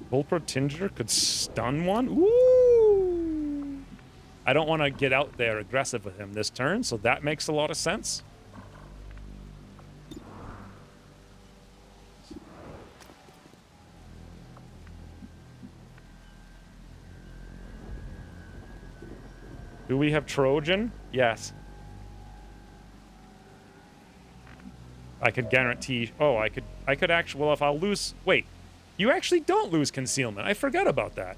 Bull Protector could stun one? Ooh! I don't want to get out there aggressive with him this turn, so that makes a lot of sense. Do we have Trojan? Yes. I could guarantee... Oh, I could actually... Well, if I'll lose... Wait. You actually don't lose concealment. I forgot about that.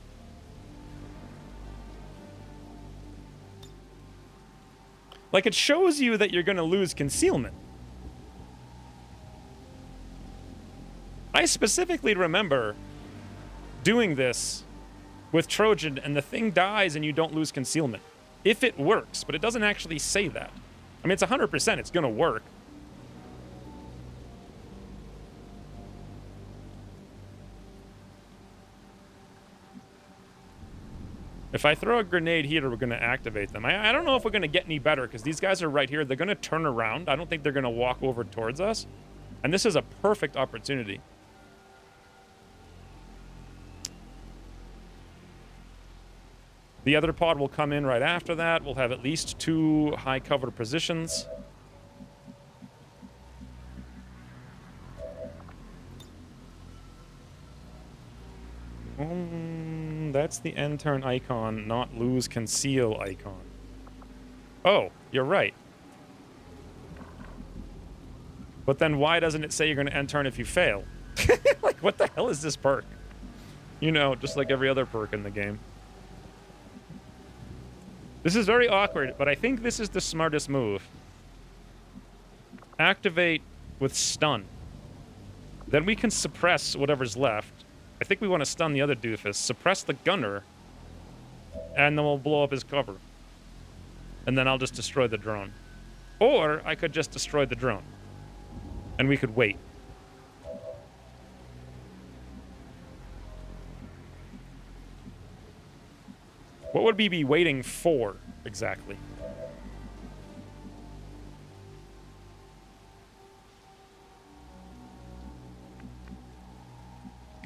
Like, it shows you that you're going to lose concealment. I specifically remember doing this with Trojan, and the thing dies and you don't lose concealment. If it works, but it doesn't actually say that. I mean, it's 100%, it's going to work. If I throw a grenade here, we're going to activate them. I don't know if we're going to get any better, because these guys are right here. They're going to turn around. I don't think they're going to walk over towards us. And this is a perfect opportunity. The other pod will come in right after that. We'll have at least 2 high cover positions. That's the end turn icon, not lose conceal icon. Oh, you're right. But then why doesn't it say you're going to end turn if you fail? Like, what the hell is this perk? You know, just like every other perk in the game. This is very awkward, but I think this is the smartest move. Activate with stun. Then we can suppress whatever's left. I think we want to stun the other doofus, suppress the gunner, and then we'll blow up his cover. And then I'll just destroy the drone. Or I could just destroy the drone. And we could wait. What would we be waiting for, exactly?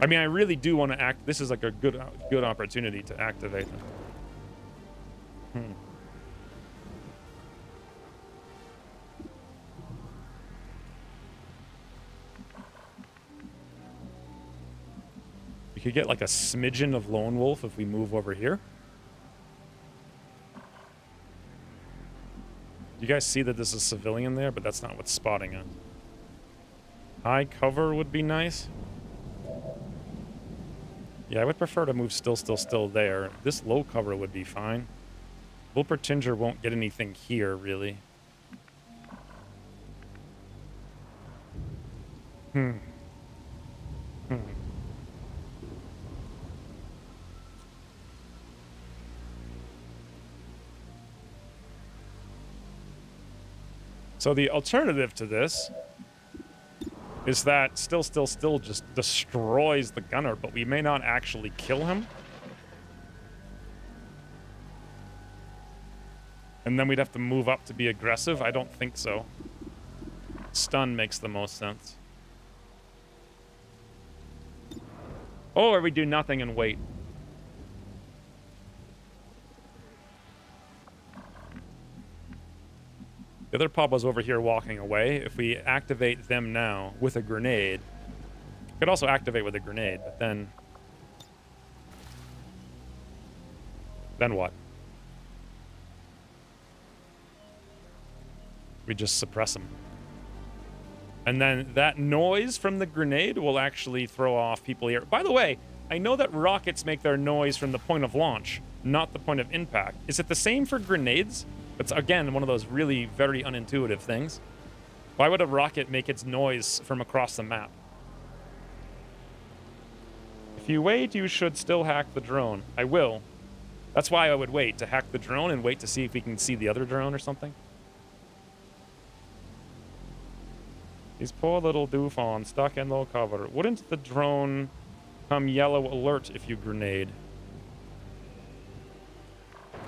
I mean, I really do want to act... This is like a good opportunity to activate them. We could get like a smidgen of Lone Wolf if we move over here. You guys see that there's a civilian there, but that's not what's spotting us. High cover would be nice. Yeah, I would prefer to move still there. This low cover would be fine. Bull Protector won't get anything here, really. So the alternative to this is that still just destroys the gunner, but we may not actually kill him. And then we'd have to move up to be aggressive? I don't think so. Stun makes the most sense. Or we do nothing and wait. The other pod was over here walking away. If we activate them now with a grenade... Could also activate with a grenade, but then... Then what? We just suppress them. And then that noise from the grenade will actually throw off people here. By the way, I know that rockets make their noise from the point of launch, not the point of impact. Is it the same for grenades? It's, again, one of those really very unintuitive things. Why would a rocket make its noise from across the map? If you wait, you should still hack the drone. I will. That's why I would wait, to hack the drone and wait to see if we can see the other drone or something. These poor little doofons stuck in low cover. Wouldn't the drone come yellow alert if you grenade?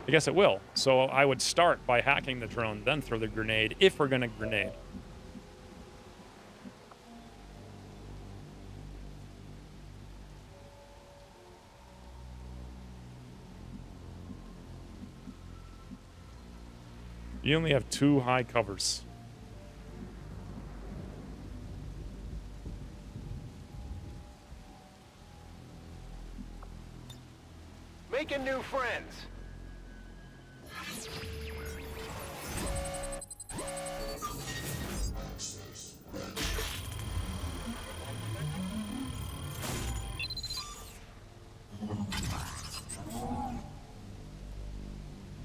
I guess it will. So I would start by hacking the drone, then throw the grenade if we're gonna grenade. You only have 2 high covers. Making new friends.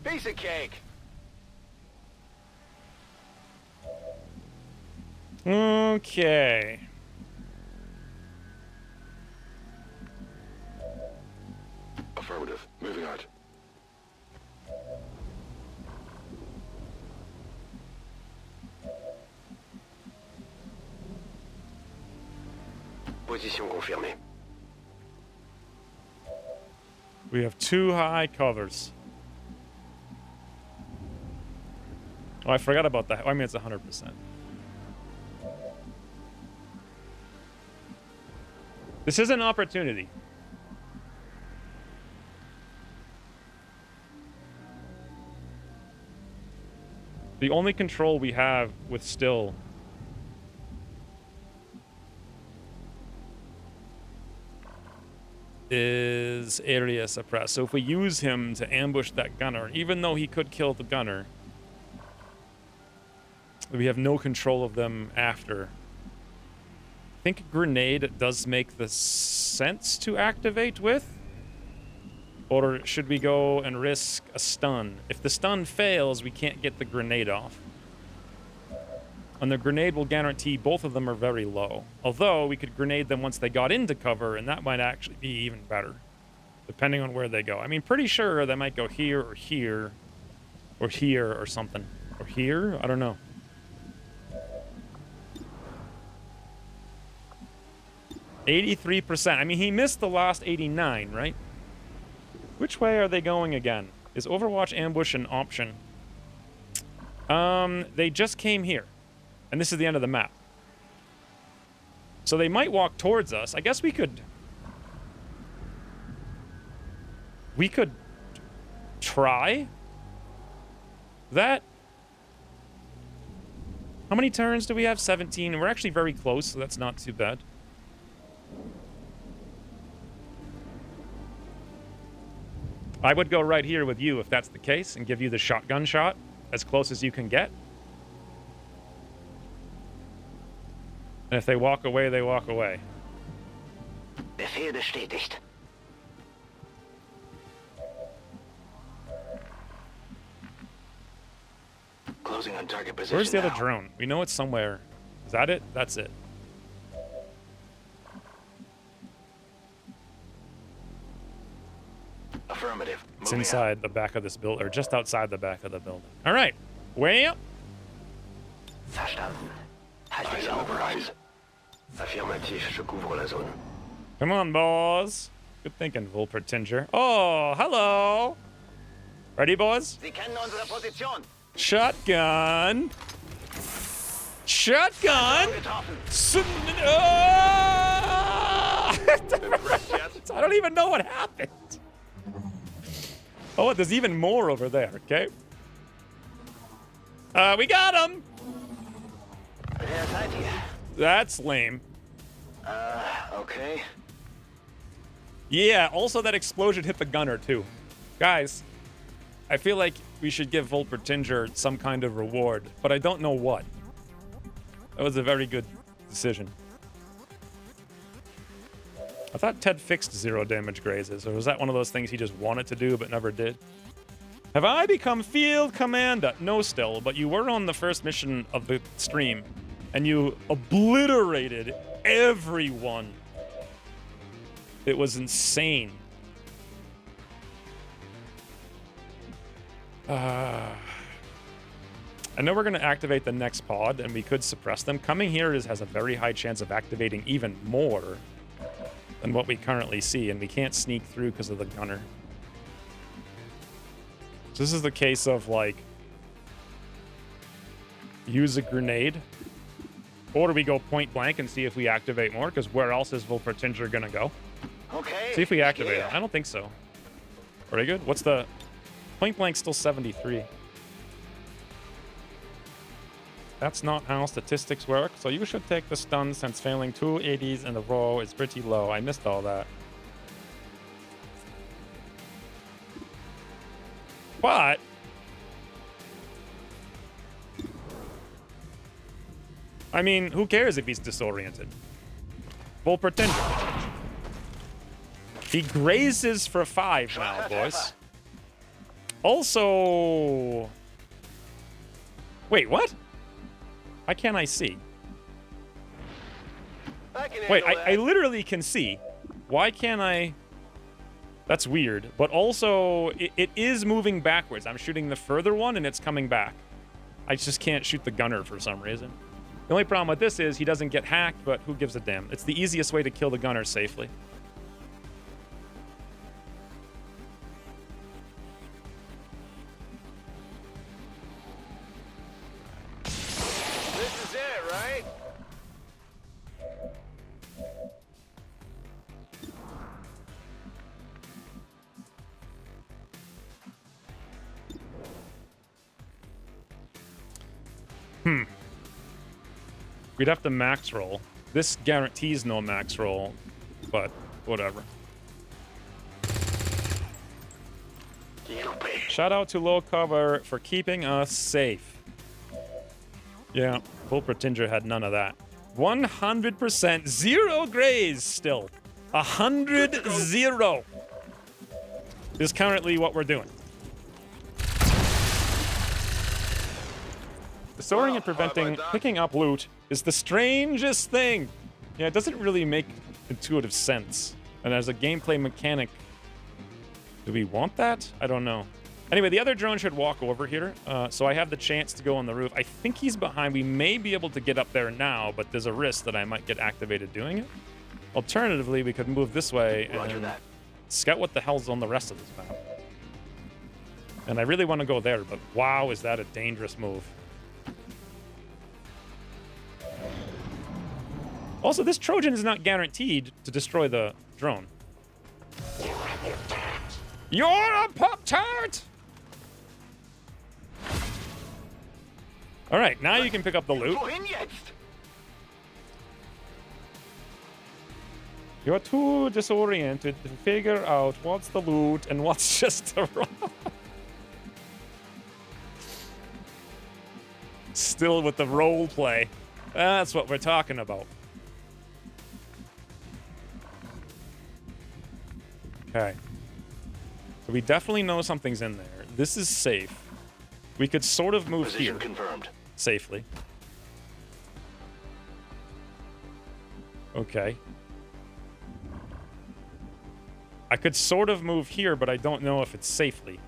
Piece of cake. Okay. Affirmative. Moving out. Position confirmée. We have 2 high covers. Oh, I forgot about that. I mean, it's 100%. This is an opportunity. The only control we have with Still is area suppress. So if we use him to ambush that gunner, even though he could kill the gunner, we have no control of them after. I think grenade does make the sense to activate with. Or should we go and risk a stun? If the stun fails, we can't get the grenade off. And the grenade will guarantee both of them are very low. Although, we could grenade them once they got into cover, and that might actually be even better. Depending on where they go. I mean, pretty sure they might go here, or here, or here, or something. Or here? I don't know. %83%. I mean, he missed the last 89, right? Which way are they going again? Is Overwatch ambush an option? They just came here. And this is the end of the map. So they might walk towards us. I guess we could... We could try that. How many turns do we have? 17. We're actually very close, so that's not too bad. I would go right here with you if that's the case and give you the shotgun shot as close as you can get. And if they walk away, they walk away. Befehl bestätigt. Closing on target position. Where's the other now. drone? We know it's somewhere. Is that it? That's it. Affirmative. It's Moving inside the back of this building, or just outside the back of the building. All right. Way up. out. Verstanden. Halte die Augen offen. Affirmativ, je couvre la zone. Come on, boys. Good thinking, Vulpertinger. Oh, hello. Ready, boys? Sie kennen unsere Position. Shotgun. Shotgun. Getroffen. I don't even know what happened. Oh, there's even more over there, okay? We got him! Wer seid ihr? That's lame. Okay. Yeah, also that explosion hit the gunner, too. Guys, I feel like we should give Vulpertinger some kind of reward, but I don't know what. That was a very good decision. I thought Ted fixed 0 damage grazes, or was that one of those things he just wanted to do but never did? Have I become field commander? No, still, but you were on the first mission of the stream, and you obliterated everyone. It was insane. I know we're going to activate the next pod, and we could suppress them. Coming here has a very high chance of activating even more than what we currently see, and we can't sneak through because of the gunner. So this is the case of, like, use a grenade, or we go point blank and see if we activate more, because where else is Volpertinger going to go? Okay. See if we activate it. I don't think so. Very good. What's the... Point blank still 73. That's not how statistics work, so you should take the stun since failing 2 ADs in a row is pretty low. I missed all that. But... I mean, who cares if he's disoriented? Volpertinger. He grazes for 5 now, boys. Also... Wait, what? Why can't I see? Wait, I literally can see. Why can't I... That's weird. But also, it is moving backwards. I'm shooting the further one, and it's coming back. I just can't shoot the gunner for some reason. The only problem with this is he doesn't get hacked, but who gives a damn? It's the easiest way to kill the gunner safely. This is it, right? We'd have to max roll. This guarantees no max roll, but whatever. Shout out to Low Cover for keeping us safe. Yeah, Volpertinger had none of that. 100% 0 graze still. 100-0 is currently what we're doing. Storing and preventing picking up loot is the strangest thing. Yeah, it doesn't really make intuitive sense. And as a gameplay mechanic, do we want that? I don't know. Anyway, the other drone should walk over here. So I have the chance to go on the roof. I think he's behind. We may be able to get up there now, but there's a risk that I might get activated doing it. Alternatively, we could move this way and scout what the hell's on the rest of this map. And I really want to go there, but wow, is that a dangerous move. Also, this Trojan is not guaranteed to destroy the drone. You're a Pop-Tart! Alright, now you can pick up the loot. You're too disoriented to figure out what's the loot and what's just the rock. Still with the role play. That's what we're talking about. Okay. So we definitely know something's in there. This is safe. We could sort of move here Confirmed. safely. Okay. I could sort of move here, but I don't know if it's safely.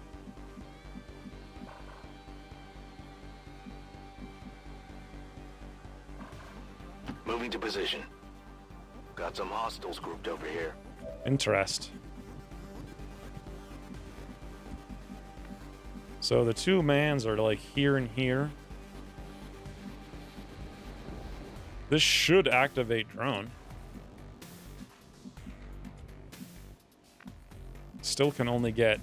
Moving to position. Got some hostiles grouped over here. Interest. So the two mans are like here and here. This should activate drone. Still can only get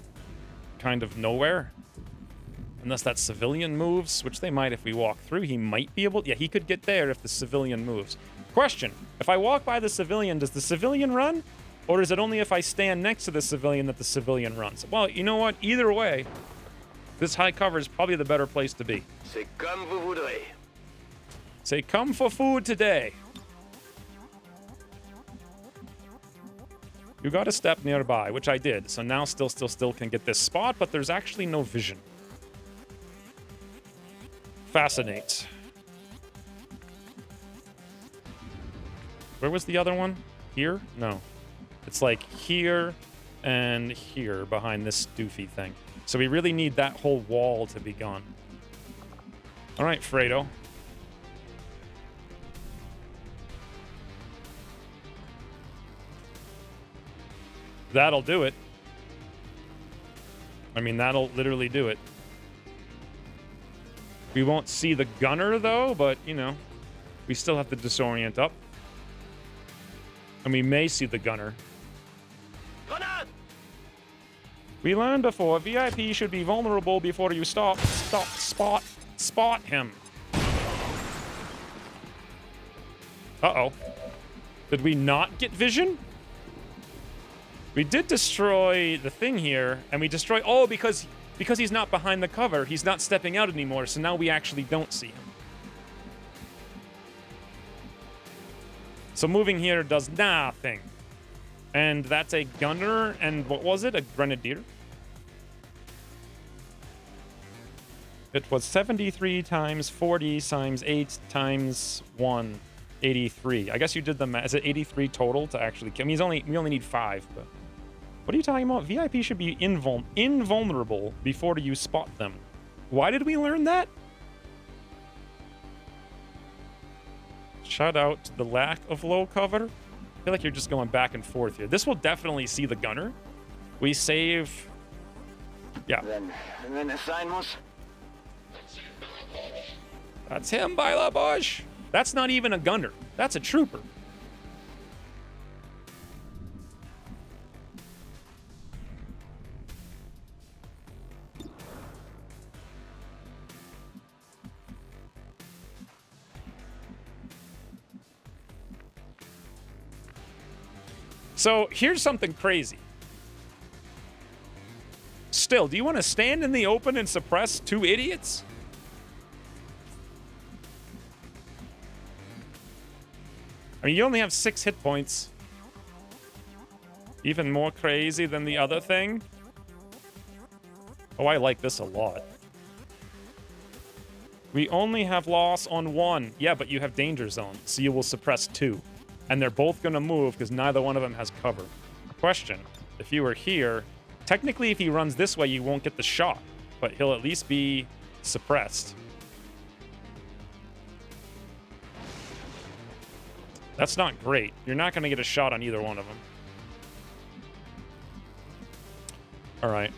kind of nowhere. Unless that civilian moves, which they might if we walk through. He might be able... Yeah, he could get there if the civilian moves. Question. If I walk by the civilian, does the civilian run? Or is it only if I stand next to the civilian that the civilian runs? Well, you know what? Either way, this high cover is probably the better place to be. C'est comme vous voudrez. Say, come for food today. You got a step nearby, which I did. So now still can get this spot, but there's actually no vision. Fascinates. Where was the other one? Here? No. It's like here and here behind this doofy thing. So we really need that whole wall to be gone. All right, Fredo. That'll do it. I mean, that'll literally do it. We won't see the gunner, though, but, you know, we still have to disorient up. And we may see the gunner. We learned before, VIP should be vulnerable before you spot him. Uh-oh. Did we not get vision? We did destroy the thing here, and we destroy... Oh, because he's not behind the cover, he's not stepping out anymore, so now we actually don't see him. So moving here does nothing. And that's a gunner, and what was it? A grenadier? It was 73 times 40 times 8 times 1. 83. I guess you did the math. Is it 83 total to actually kill? I mean, we only need 5, but... What are you talking about? VIP should be invulnerable before you spot them. Why did we learn that? Shout out to the lack of low cover. I feel like you're just going back and forth here. This will definitely see the gunner. We save... Yeah. Then assignments. That's him by la bush. That's not even a gunner. That's a trooper. So here's something crazy. Still, do you want to stand in the open and suppress 2 idiots? I mean, you only have 6 hit points. Even more crazy than the other thing. Oh, I like this a lot. We only have loss on 1. Yeah, but you have danger zone, so you will suppress 2. And they're both going to move because neither one of them has cover. Question. If you were here, technically if he runs this way, you won't get the shot. But he'll at least be suppressed. That's not great. You're not going to get a shot on either one of them. All right.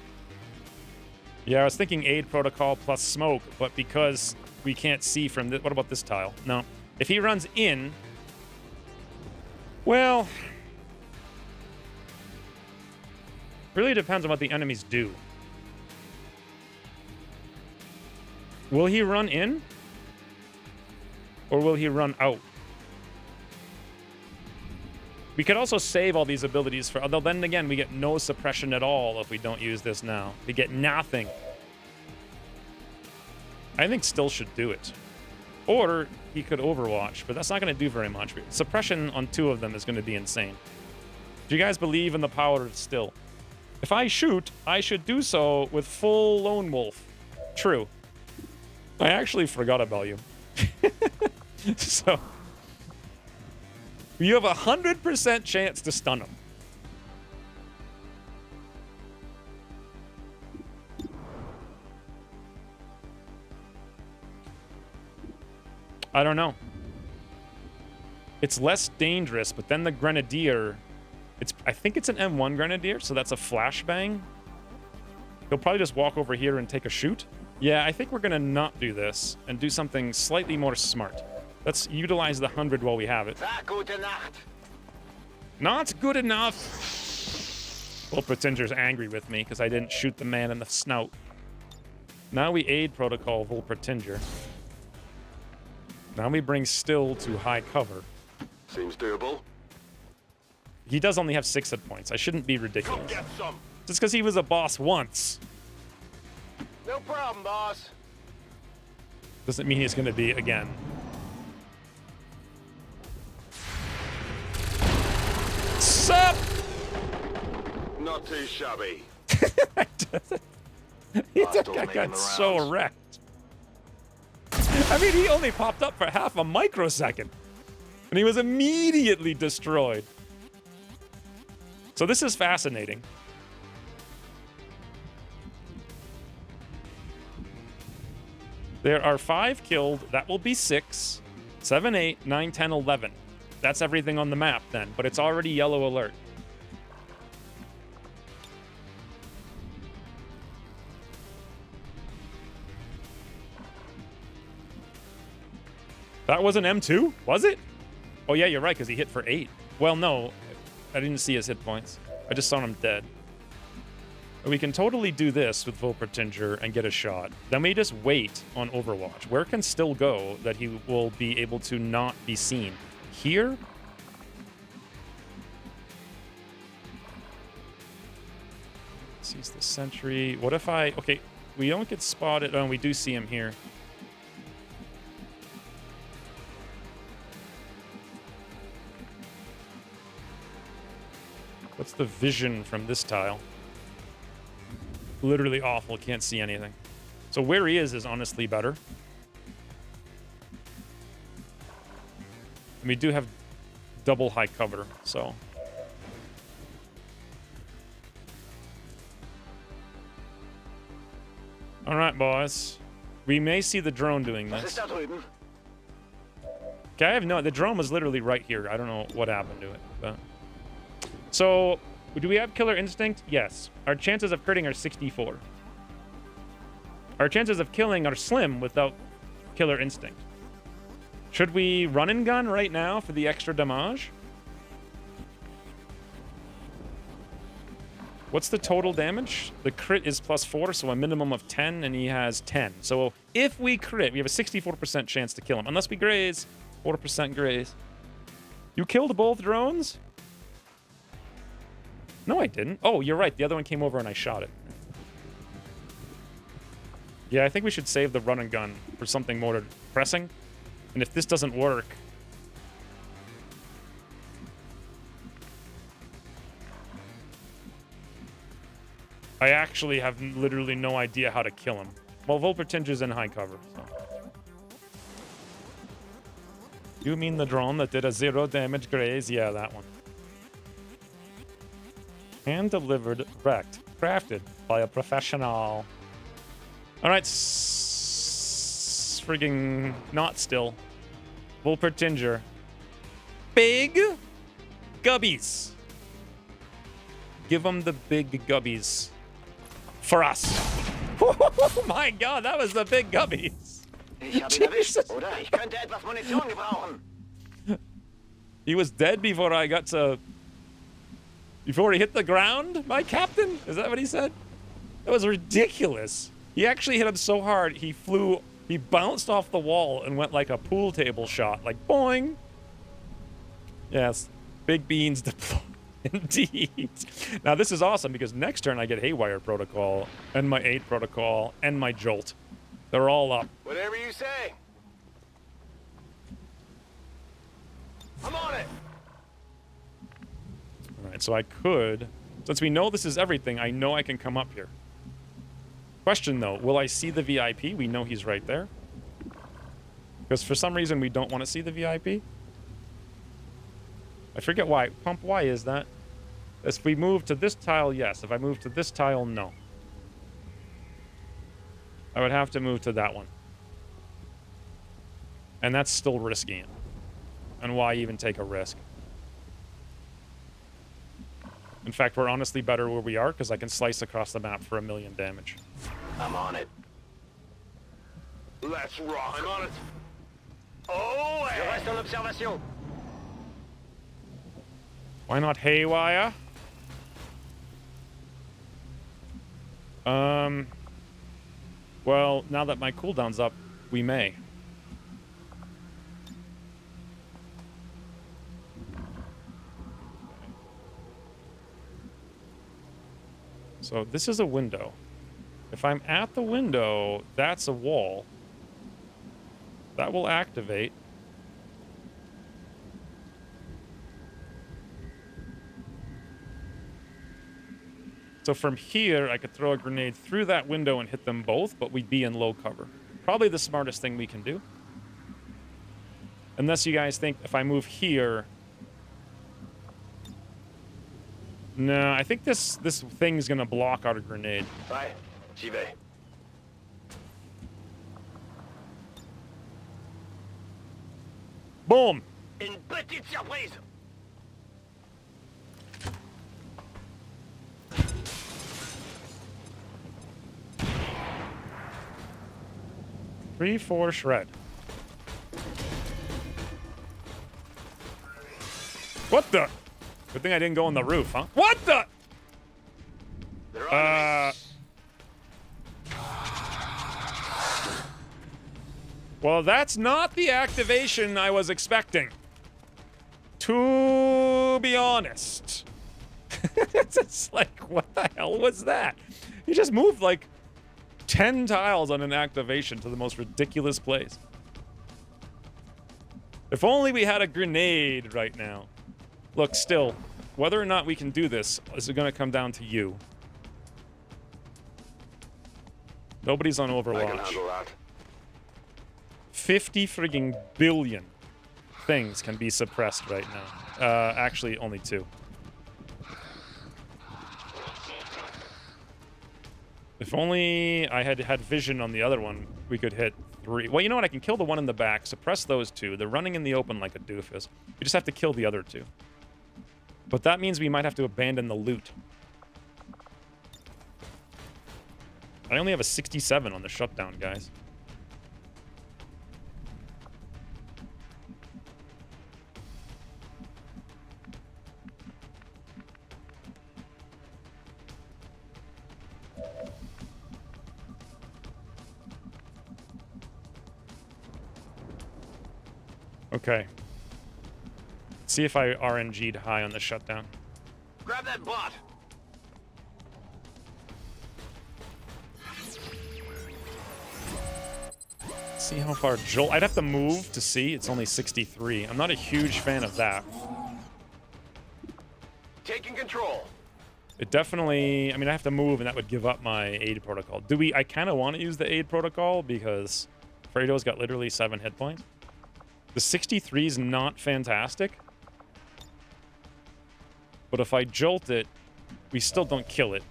Yeah, I was thinking aid protocol plus smoke, but because we can't see from this... What about this tile? No. If he runs in... Well... Really depends on what the enemies do. Will he run in? Or will he run out? We could also save all these abilities for... Although then again, we get no suppression at all if we don't use this now. We get nothing. I think still should do it. Or he could Overwatch, but that's not going to do very much. Suppression on 2 of them is going to be insane. Do you guys believe in the power of still? If I shoot, I should do so with full Lone Wolf. True. I actually forgot about you. So... You have a 100% chance to stun him. I don't know. It's less dangerous, but then the Grenadier... I think it's an M1 Grenadier, so that's a flashbang. He'll probably just walk over here and take a shoot. Yeah, I think we're going to not do this and do something slightly more smart. Let's utilize the 100 while we have it. Not good enough. Well, Pretinger's angry with me because I didn't shoot the man in the snout. Now we aid protocol Volpretinger. Now we bring Still to high cover. Seems doable. He does only have 6 hit points. I shouldn't be Come ridiculous. get some. Just because he was a boss once No problem, boss. doesn't mean he's going to be again. Sup? Not too shabby. That got so wrecked. I mean, he only popped up for half a microsecond. And he was immediately destroyed. So this is fascinating. There are 5 killed. That will be 6, 7, 8, 9, 10, 11. That's everything on the map then, but it's already yellow alert. That was an M2? Was it? Oh, yeah, you're right, because he hit for 8. Well, no. I didn't see his hit points. I just saw him dead. We can totally do this with Volpertinger and get a shot. Then we just wait on Overwatch. Where can still go that he will be able to not be seen? Here? Sees the sentry. What if I... Okay, we don't get spotted. Oh, we do see him here. What's the vision from this tile? Literally awful. Can't see anything. So where he is honestly better. And we do have double high cover, so... Alright, boys. We may see the drone doing this. Okay, I have no... The drone was literally right here. I don't know what happened to it, but... So, do we have Killer Instinct? Yes. Our chances of critting are 64. Our chances of killing are slim without Killer Instinct. Should we run and gun right now for the extra damage? What's the total damage? The crit is +4, so a minimum of 10, and he has 10. So if we crit, we have a 64% chance to kill him. Unless we graze, 4% graze. You killed both drones? No, I didn't. Oh, you're right. The other one came over and I shot it. Yeah, I think we should save the run and gun for something more pressing. And if this doesn't work... I actually have literally no idea how to kill him. Well, Volpertinger's in high cover, so... You mean the drone that did a 0 damage graze? Yeah, that one. Hand delivered, wrecked, crafted by a professional. All right, frigging not still. Volpertinger. Big gubbies. Give them the big gubbies for us. Oh my God, that was the big gubbies. He was dead before I got to. Before he hit the ground, my captain? Is that what he said? That was ridiculous. He actually hit him so hard, he bounced off the wall and went like a pool table shot. Like, boing. Yes, big beans deployed. Indeed. Now, this is awesome because next turn I get Haywire Protocol and my 8 Protocol and my Jolt. They're all up. Whatever you say. I'm on it. Alright, so I could... Since we know this is everything, I know I can come up here. Question, though. Will I see the VIP? We know he's right there. Because for some reason, we don't want to see the VIP. I forget why. Pump, why is that? If we move to this tile, yes. If I move to this tile, no. I would have to move to that one. And that's still risky. And why even take a risk? In fact, we're honestly better where we are because I can slice across the map for 1,000,000 damage. I'm on it. Let's rock. I'm on it. Oh, je reste en observation. Why not Haywire? Well, now that my cooldown's up, we may. So this is a window. If I'm at the window, that's a wall. That will activate. So from here, I could throw a grenade through that window and hit them both, but we'd be in low cover. Probably the smartest thing we can do. Unless you guys think if I move here... No, I think this thing's gonna block our grenade. Ouais, j'y vais. Boom. Une petite surprise. Three, four, shred. What the? Good thing I didn't go on the roof, huh? What the? They're on Well, that's not the activation I was expecting. To be honest. It's just like, what the hell was that? You just moved like 10 tiles on an activation to the most ridiculous place. If only we had a grenade right now. Look, still, whether or not we can do this is going to come down to you. Nobody's on I can Overwatch. handle that. 50 frigging billion things can be suppressed right now. Actually, only 2. If only I had had vision on the other one, we could hit 3. Well, you know what? I can kill the one in the back, suppress those 2. They're running in the open like a doofus. We just have to kill the other 2. But that means we might have to abandon the loot. I only have a 67 on the shutdown, guys. Okay. See if I RNG'd high on the shutdown. Grab that bot. See how far Jolt... I'd have to move to see. It's only 63. I'm not a huge fan of that. Taking control. It definitely... I mean, I have to move, and that would give up my aid protocol. Do we... I kind of want to use the aid protocol, because Fredo's got literally 7 hit points. The 63 is not fantastic. But if I jolt it, we still don't kill it.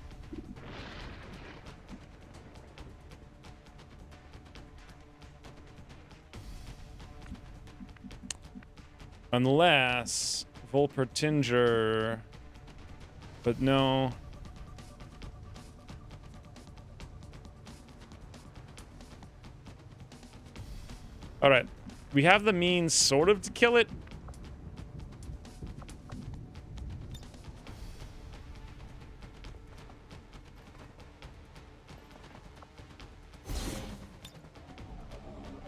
Unless Volpertinger, but no. All right, we have the means sort of to kill it.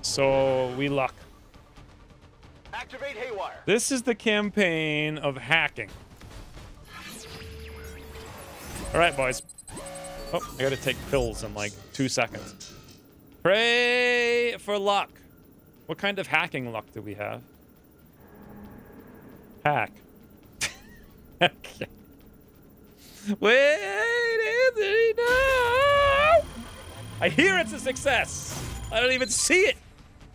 So we luck. Activate haywire. This is the campaign of hacking. All right, boys. Oh, I gotta take pills in like 2 seconds. Pray for luck. What kind of hacking luck do we have? Hack. Okay. Wait, is it now? I hear it's a success. I don't even see it.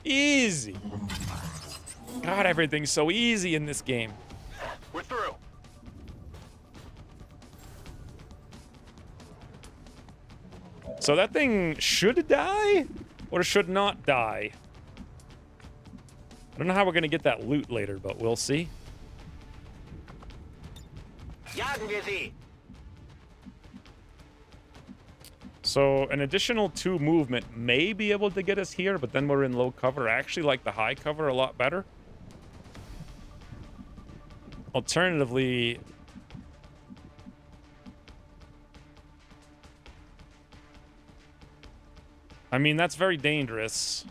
Easy. God, everything's so easy in this game. We're through. So that thing should die or should not die. I don't know how we're going to get that loot later, but we'll see. Jagen wir sie. So an additional 2 movement may be able to get us here, but then we're in low cover. I actually like the high cover a lot better. Alternatively, I mean, that's very dangerous.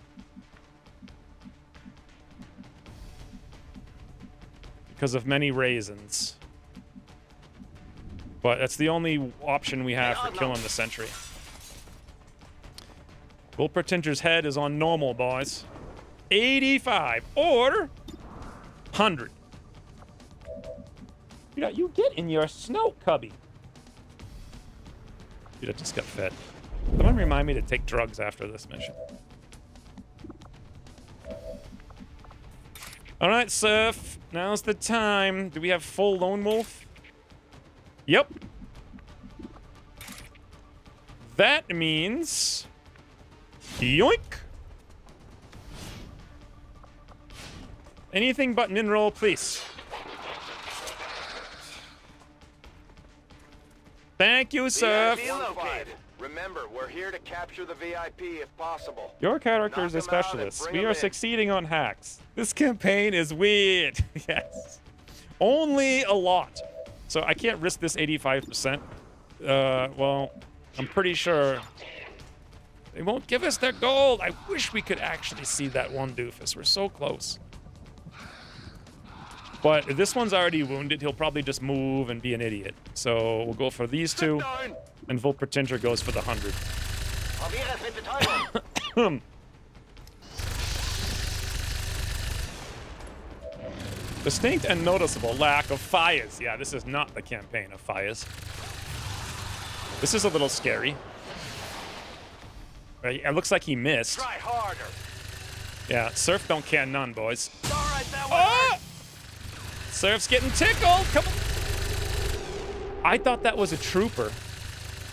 Because of many reasons. But that's the only option we have for killing the sentry. Wolpertinger's head is on normal, boys. 85 or 100. You get in your snow cubby. Dude, I just got fed. Someone remind me to take drugs after this mission. All right, Surf. Now's the time. Do we have full Lone Wolf? Yep. That means... Yoink! Anything but mineral, please. Thank you, Surf. VIP located. Remember, we're here to capture the VIP if possible. Your character is a Knock 'em out and specialist. bring We 'em are in. succeeding on hacks. This campaign is weird. Yes. Only a lot. So I can't risk this 85%. Well, I'm pretty sure they won't give us their gold. I wish we could actually see that one doofus. We're so close. But if this one's already wounded, he'll probably just move and be an idiot. So we'll go for these two, and Volpertinger goes for the 100. Distinct and noticeable lack of fires. Yeah, this is not the campaign of fires. This is a little scary. It looks like he missed. Try harder. Yeah, Surf don't care none, boys. All right, that one. Oh! Surf's getting tickled. Come on. I thought that was a trooper.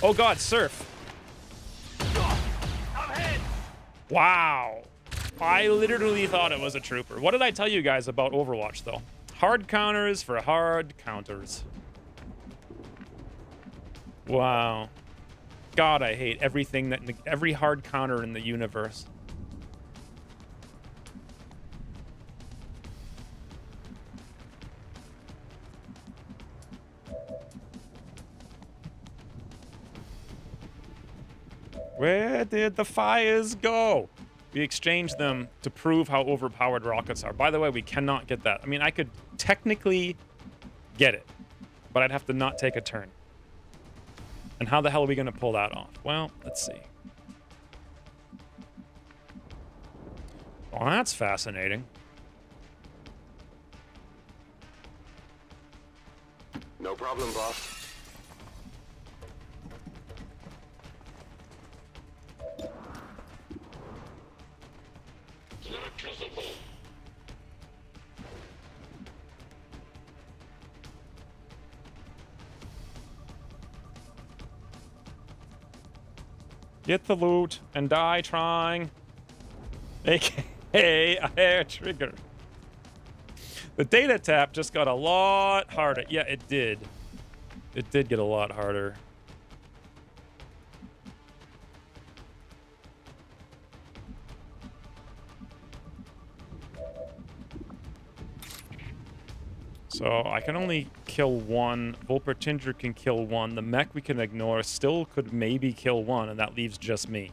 Oh God, Surf. I'm hit. Wow. I literally thought it was a trooper. What did I tell you guys about Overwatch, though? Hard counters for hard counters. Wow. God, I hate everything that every hard counter in the universe. Where did the fires go? We exchanged them to prove how overpowered rockets are. By the way, we cannot get that. I mean, I could technically get it, but I'd have to not take a turn. And how the hell are we going to pull that off? Well, let's see. Well, that's fascinating. No problem, boss. Get the loot and die trying. AKA a hair trigger. The data tap just got a lot harder. Yeah, it did. It did get a lot harder. So I can only kill one. Volpertinger can kill one. The mech we can ignore still could maybe kill one, and that leaves just me.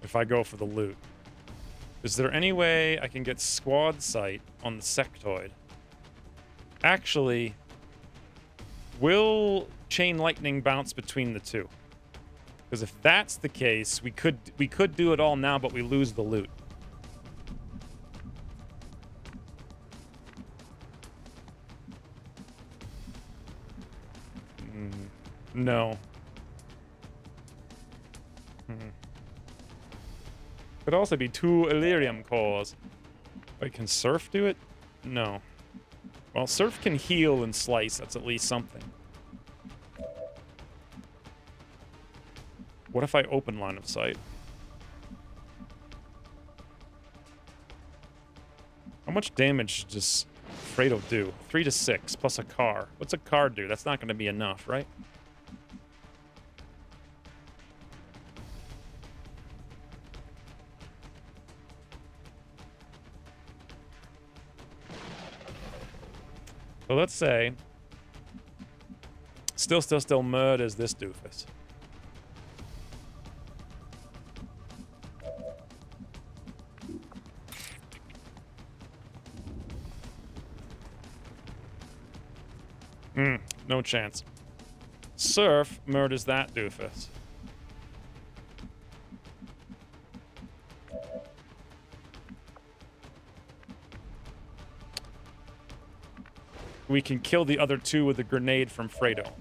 If I go for the loot. Is there any way I can get squad sight on the sectoid? Actually, will chain lightning bounce between the two? Because if that's the case, we could do it all now, but we lose the loot. No. Could also be 2 Illyrium cores. Wait, can Surf do it? No. Well, Surf can heal and slice. That's at least something. What if I open line of sight? How much damage does Fredo do? 3 to 6 plus a car. What's a car do? That's not going to be enough, right? So let's say still murders this doofus. No chance. Surf murders that doofus. We can kill the other two with a grenade from Fredo.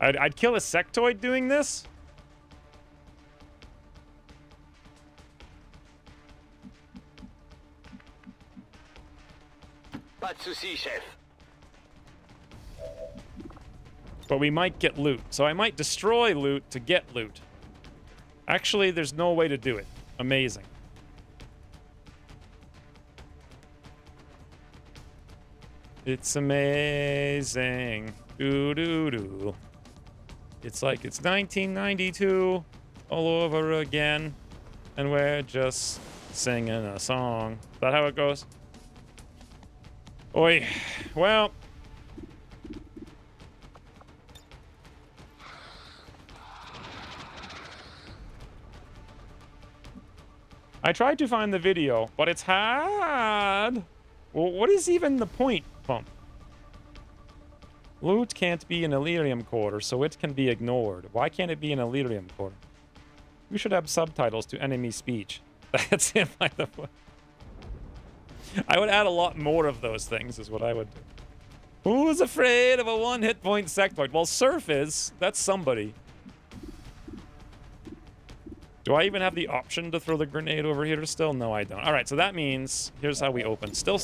I'd kill a sectoid doing this? Pas de soucis, chef. But we might get loot. So I might destroy loot to get loot. Actually, there's no way to do it. Amazing. It's amazing. Doo-doo-doo. It's like it's 1992 all over again. And we're just singing a song. Is that how it goes? Oi. Well. I tried to find the video, but it's hard. Well, what is even the point, Pump? Loot can't be an Elerium core, so it can be ignored. Why can't it be an Elerium core? We should have subtitles to enemy speech. That's it, by the way. I would add a lot more of those things, is what I would do. Who's afraid of a one-hit point sectoid? Well, Surf is. That's somebody. Do I even have the option to throw the grenade over here still? No, I don't. All right, so that means... Here's how we open. Still.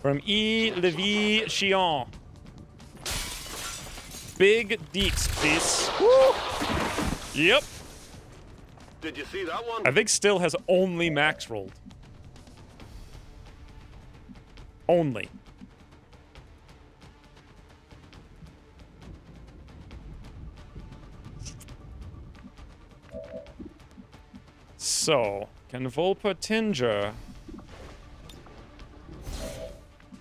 From E. Levi Chion. Big deeps, please. Woo! Yep. Did you see that one? I think Still has only max rolled. Only. So, can Volpatinger...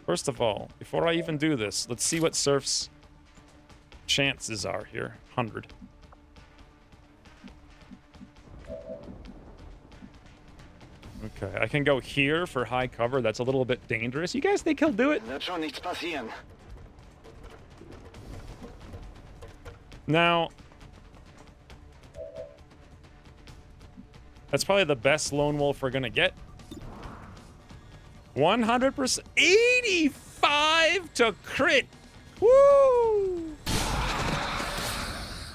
First of all, before I even do this, let's see what Surf's chances are here. 100. Okay, I can go here for high cover. That's a little bit dangerous. You guys think he'll do it? Wird schon nichts passieren. Now, that's probably the best Lone Wolf we're gonna get. 100%. 85 to crit. Woo!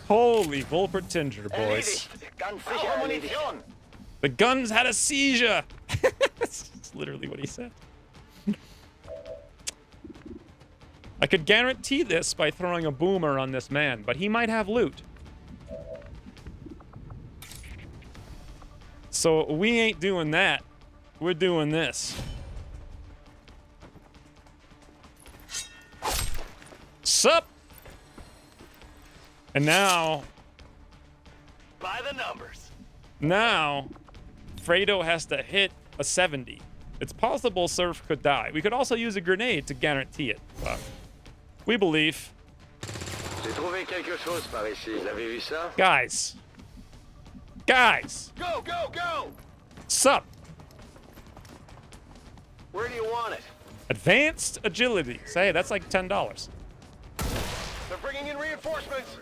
Holy Volpatinger, boys. Ganz sicher erledigt. The guns had a seizure. That's literally what he said. I could guarantee this by throwing a boomer on this man, but he might have loot. So we ain't doing that. We're doing this. Sup? And now... By the numbers. Now, Fredo has to hit a 70. It's possible Surf could die. We could also use a grenade to guarantee it. But we believe. J'ai trouvé quelque chose par ici. Vous avez vu ça? Guys. Guys. Go, go, go! Sup? Where do you want it? Advanced agility. Say, that's like $10. They're bringing in reinforcements.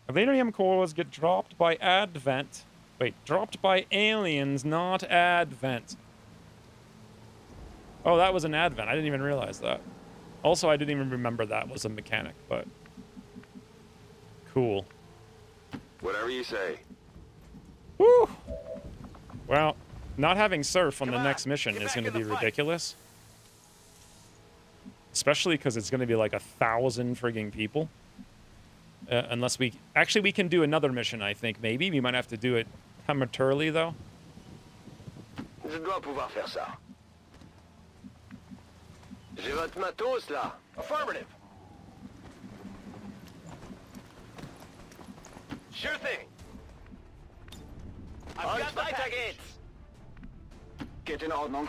Elerium cores get dropped by Advent. Wait, dropped by aliens, not Advent. Oh, that was an Advent. I didn't even realize that. Also, I didn't even remember that was a mechanic, but... Cool. Whatever you say. Woo! Well, not having Surf on the next mission is going to be ridiculous. Especially because it's going to be like 1,000 frigging people. Unless we... Actually, we can do another mission, I think, maybe. We might have to do it prematurely, though. Je dois pouvoir faire ça. J'ai votre matos, là. Affirmative. Sure thing. I've got the package. Geht in Ordnung.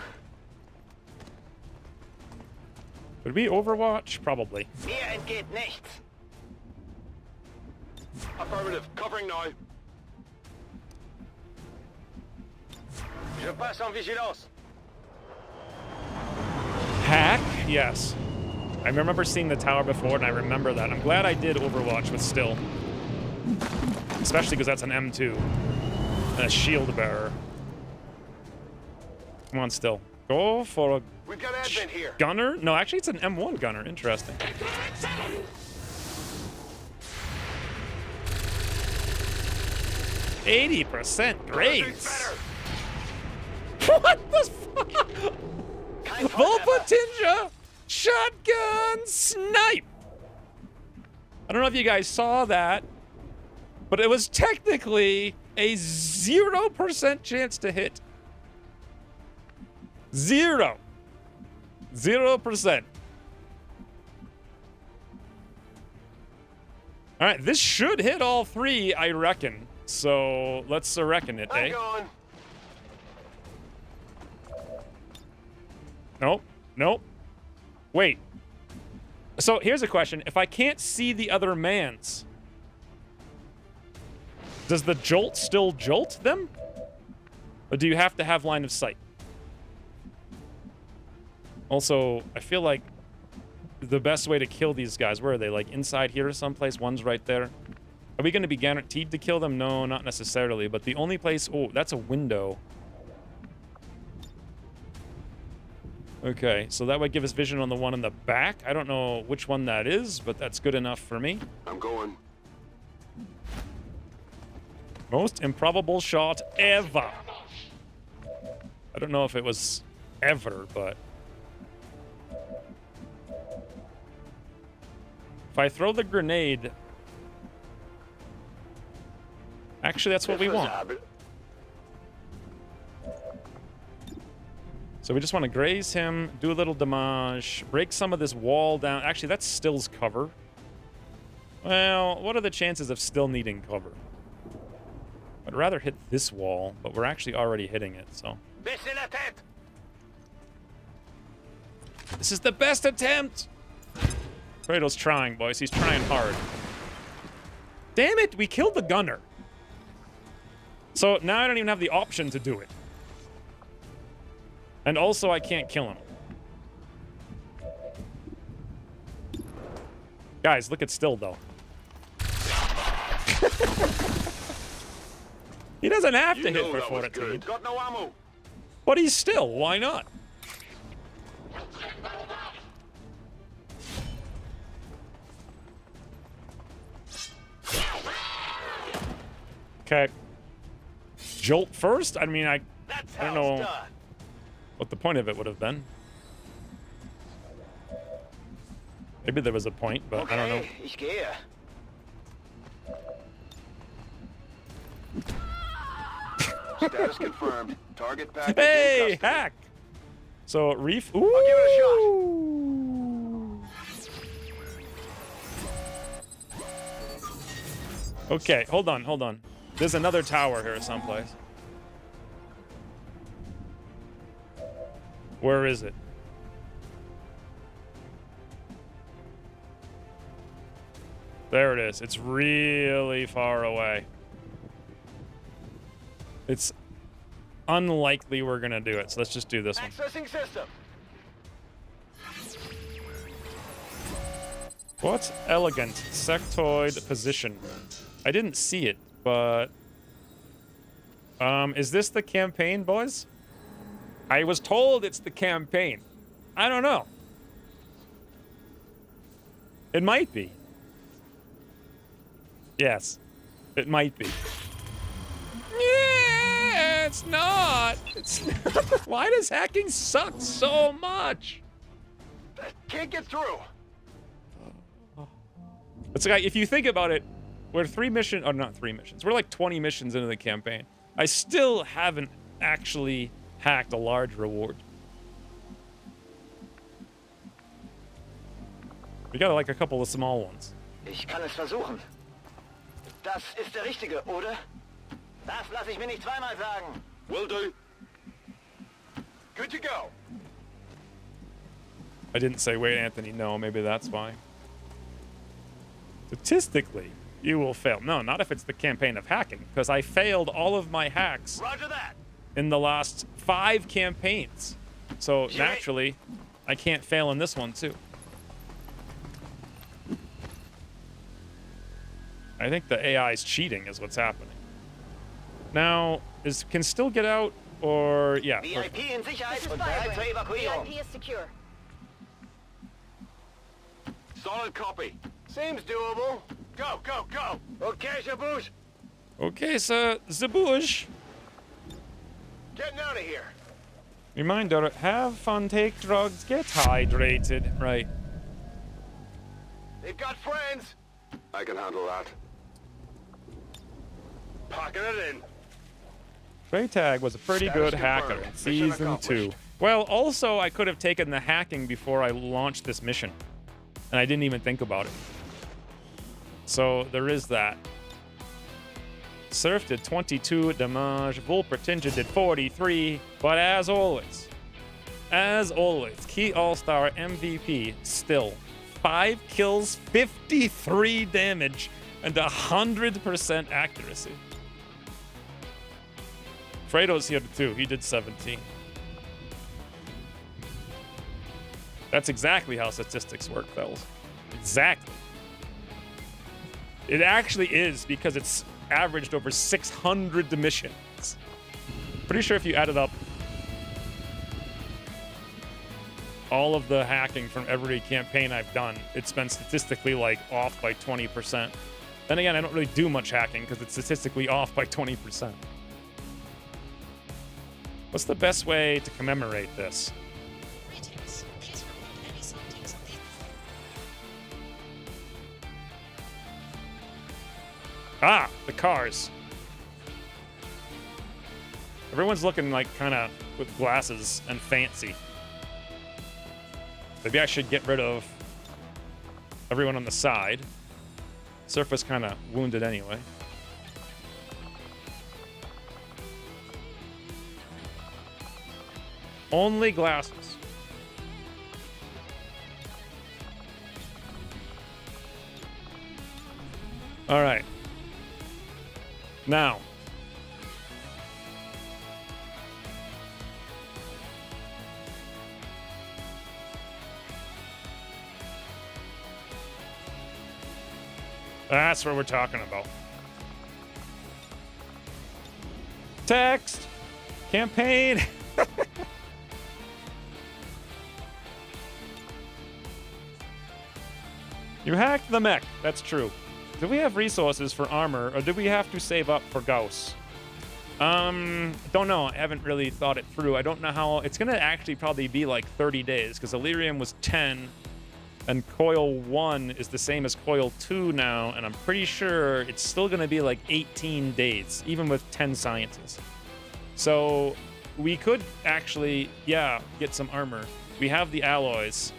Would we Overwatch? Probably. Mir entgeht nichts. Affirmative. Covering now. Je passe en vigilance. Hack? Yes. I remember seeing the tower before, and I remember that. I'm glad I did Overwatch with Still. Especially because that's an M2. And a shield bearer. Come on, Still. Go for a We've got Advent here. gunner? No, actually, it's an M1 gunner. Interesting. %, grades. What the fuck? Volpatinja shotgun snipe. I don't know if you guys saw that, but it was technically a 0% chance to hit. 0%. All right, this should hit all three, I reckon. So let's reckon it, I'm eh? going. Nope. Nope. Wait. So here's a question. If I can't see the other mans, does the jolt still jolt them? Or do you have to have line of sight? Also, I feel like the best way to kill these guys, where are they? Like inside here someplace? One's right there. Are we going to be guaranteed to kill them? No, not necessarily. But the only place... Oh, that's a window. Okay, so that would give us vision on the one in the back. I don't know which one that is, but that's good enough for me. I'm going. Most improbable shot ever. I don't know if it was ever, but... If I throw the grenade... Actually, that's what we want. So we just want to graze him, do a little damage, break some of this wall down. Actually, that's Still's cover. Well, what are the chances of Still needing cover? I'd rather hit this wall, but we're actually already hitting it, so... This is the best attempt! Kratos trying, boys. He's trying hard. Damn it! We killed the gunner. So now I don't even have the option to do it. And also, I can't kill him. Guys, look at Still, though. He doesn't have to hit for 14. Got no ammo. But he's Still. Why not? Okay. Jolt first? I mean, I don't know what the point of it would have been. Maybe there was a point, but I don't know. Ich gehe. Status confirmed. Target package Hey, in custody. hack! So, Reef... Ooh! I'll give it a shot. Okay, hold on, hold on. There's another tower here someplace. Where is it? There it is. It's really far away. It's unlikely we're gonna do it, so let's just do this one. Accessing system. What elegant sectoid position. I didn't see it, but... is this the campaign, boys? I was told it's the campaign. I don't know. It might be. Yes, it might be. Yeah, it's not. It's not. Why does hacking suck so much? Can't get through. It's like, if you think about it, we're 3 missions, or not 3 missions. We're like 20 missions into the campaign. I still haven't actually hacked a large reward. We got like a couple of small ones. Ich kann es versuchen. Das ist der Richtige, oder? Das lasse ich mir nicht zweimal sagen. Will do. Good to go. I didn't say, wait, Anthony, no, maybe that's why. Statistically, you will fail. No, not if it's the campaign of hacking, because I failed all of my hacks Roger that. in the last 5 campaigns. So naturally, I can't fail in this one too. I think the AI is cheating is what's happening. Now, can Still get out, or... Yeah. VIP in Sicherheit This is und bereit zur Firebreak. Evakuierung. VIP is secure. Solid copy. Seems doable. Go, go, go. Okay, Shabush. Okay, sir. Zabush. Getting out of here. Reminder, have fun, take drugs, get hydrated. Right. They've got friends. I can handle that. Packing it in. Freytag was a pretty Status good hacker confirmed. in Mission Season 2. accomplished. Well, also, I could have taken the hacking before I launched this mission. And I didn't even think about it. So, there is that. Surf did 22 damage. Volpertinger did 43. But as always, Key All-Star MVP still 5 kills, 53 damage, and 100% accuracy. Fredo's here too. He did 17. That's exactly how statistics work, fellas. Exactly. It actually is because it's averaged over 600 missions. Pretty sure if you added up all of the hacking from every campaign I've done, it's been statistically like off by 20%. Then again, I don't really do much hacking because it's statistically off by 20%. What's the best way to commemorate this? Ah, the cars. Everyone's looking like kind of with glasses and fancy. Maybe I should get rid of everyone on the side. Surf was kind of wounded anyway. Only glasses. All right. Now. That's what we're talking about. Text. Campaign. You hacked the mech. That's true. Do we have resources for armor, or do we have to save up for Gauss? Don't know. I haven't really thought it through. I don't know how... It's going to actually probably be like 30 days, because Illyrium was 10, and Coil 1 is the same as Coil 2 now, and I'm pretty sure it's still going to be like 18 days, even with 10 scientists. So we could actually, yeah, get some armor. We have the alloys.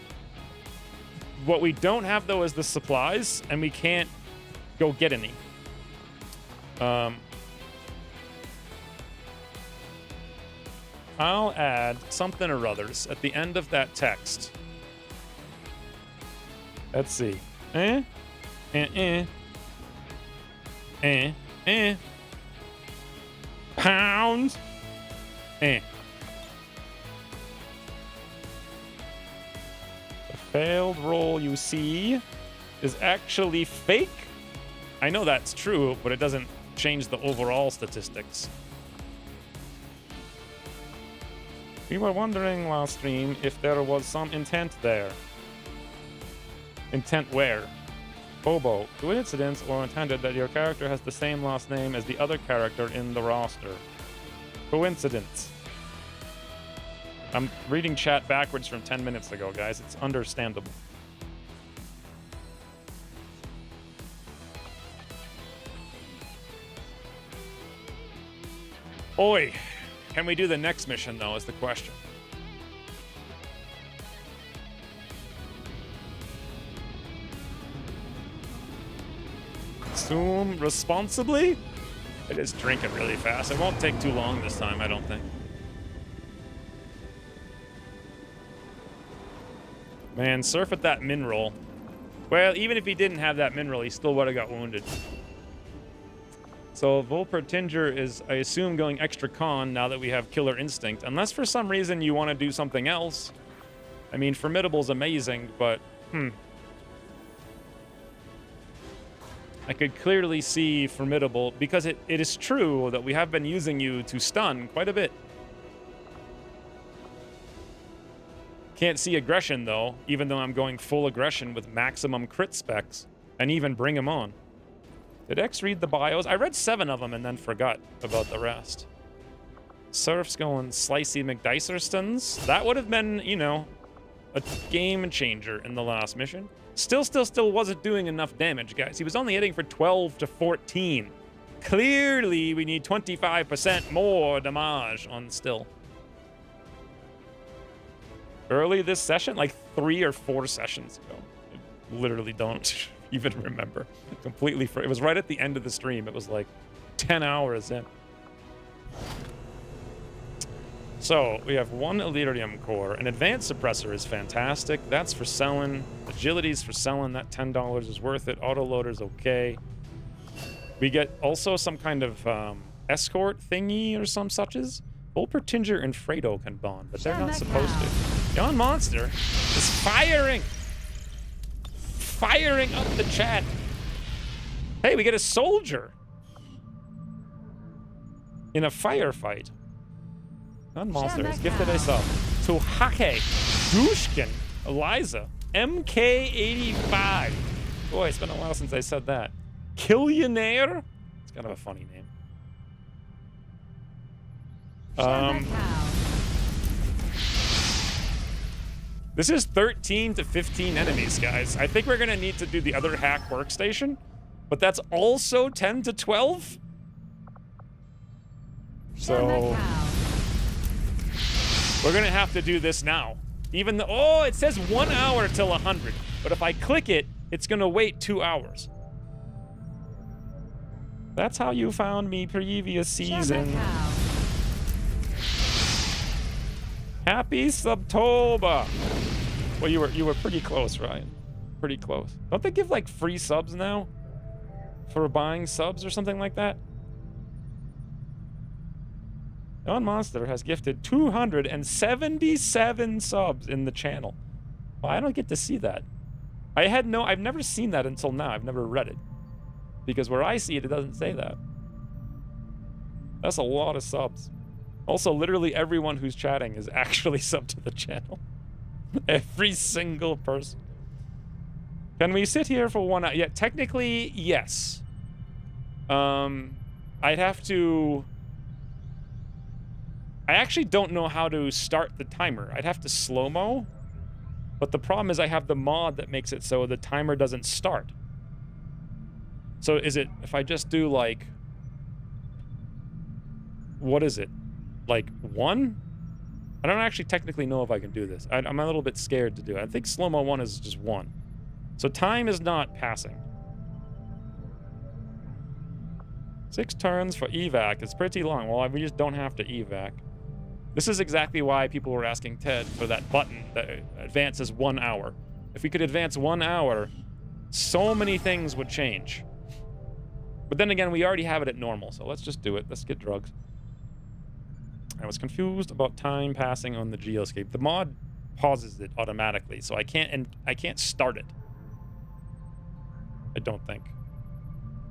What we don't have, though, is the supplies, and we can't go get any. I'll add something or others at the end of that text. Let's see. Pound. The failed roll you see is actually fake. I know that's true, but it doesn't change the overall statistics. We were wondering last stream if there was some intent there. Intent where? Bobo, coincidence or intended that your character has the same last name as the other character in the roster? Coincidence. I'm reading chat backwards from 10 minutes ago, guys. It's understandable. Oi! Can we do the next mission, though, is the question. Consume responsibly? It is drinking really fast. It won't take too long this time, I don't think. Man, surf at that min roll. Well, even if he didn't have that min roll, he still would have got wounded. So Volpertinger is, I assume, going extra con now that we have Killer Instinct. Unless for some reason you want to do something else. I mean, Formidable's amazing, but, I could clearly see Formidable, because it is true that we have been using you to stun quite a bit. Can't see aggression, though, even though I'm going full aggression with maximum crit specs, and even bring him on. Did X read the bios? I read 7 of them and then forgot about the rest. Surf's going Slicey McDicerstons. That would have been, you know, a game changer in the last mission. Still wasn't doing enough damage, guys. He was only hitting for 12 to 14. Clearly, we need 25% more damage on Still. Early this session, like 3 or 4 sessions ago. I literally don't even remember. Completely it was right at the end of the stream. It was like 10 hours in. So, we have 1 Elerium core. An advanced suppressor is fantastic. That's for selling. Agility's for selling. That $10 is worth it. Autoloader's okay. We get also some kind of escort thingy or some suches. Volpertinger and Fredo can bond, but they're not supposed to. Yon Monster is firing! Firing up the chat. Hey, we get a soldier in a firefight. Yon Monster has gifted us up to Hake, Dushkin, Eliza, MK85. Boy, it's been a while since I said that. Killionaire? It's kind of a funny name. This is 13 to 15 enemies, guys. I think we're gonna need to do the other hack workstation, but that's also 10 to 12. So we're gonna have to do this now. Even though, oh, it says 1 hour till 100, but if I click it, it's gonna wait 2 hours. That's how you found me previous season. Happy Subtober. Well, you were pretty close, Ryan. Pretty close. Don't they give like free subs now for buying subs or something like that? Yon Monster has gifted 277 subs in the channel. Well, I don't get to see that. I've never seen that until now. I've never read it. Because where I see it, it doesn't say that. That's a lot of subs. Also, literally everyone who's chatting is actually subbed to the channel. Every single person. Can we sit here for 1 hour? Yeah, technically, yes. I'd have to... I actually don't know how to start the timer. I'd have to slow-mo. But the problem is I have the mod that makes it so the timer doesn't start. So is it, if I just do like... What is it? Like 1? I don't actually technically know if I can do this. I'm a little bit scared to do it. I think slow-mo 1 is just 1. So time is not passing. 6 turns for evac. It's pretty long. Well, we just don't have to evac. This is exactly why people were asking Ted for that button that advances 1 hour. If we could advance 1 hour, so many things would change. But then again, we already have it at normal, so let's just do it. Let's get drugs. I was confused about time passing on the geoscape. The mod pauses it automatically, so I can't start it. I don't think.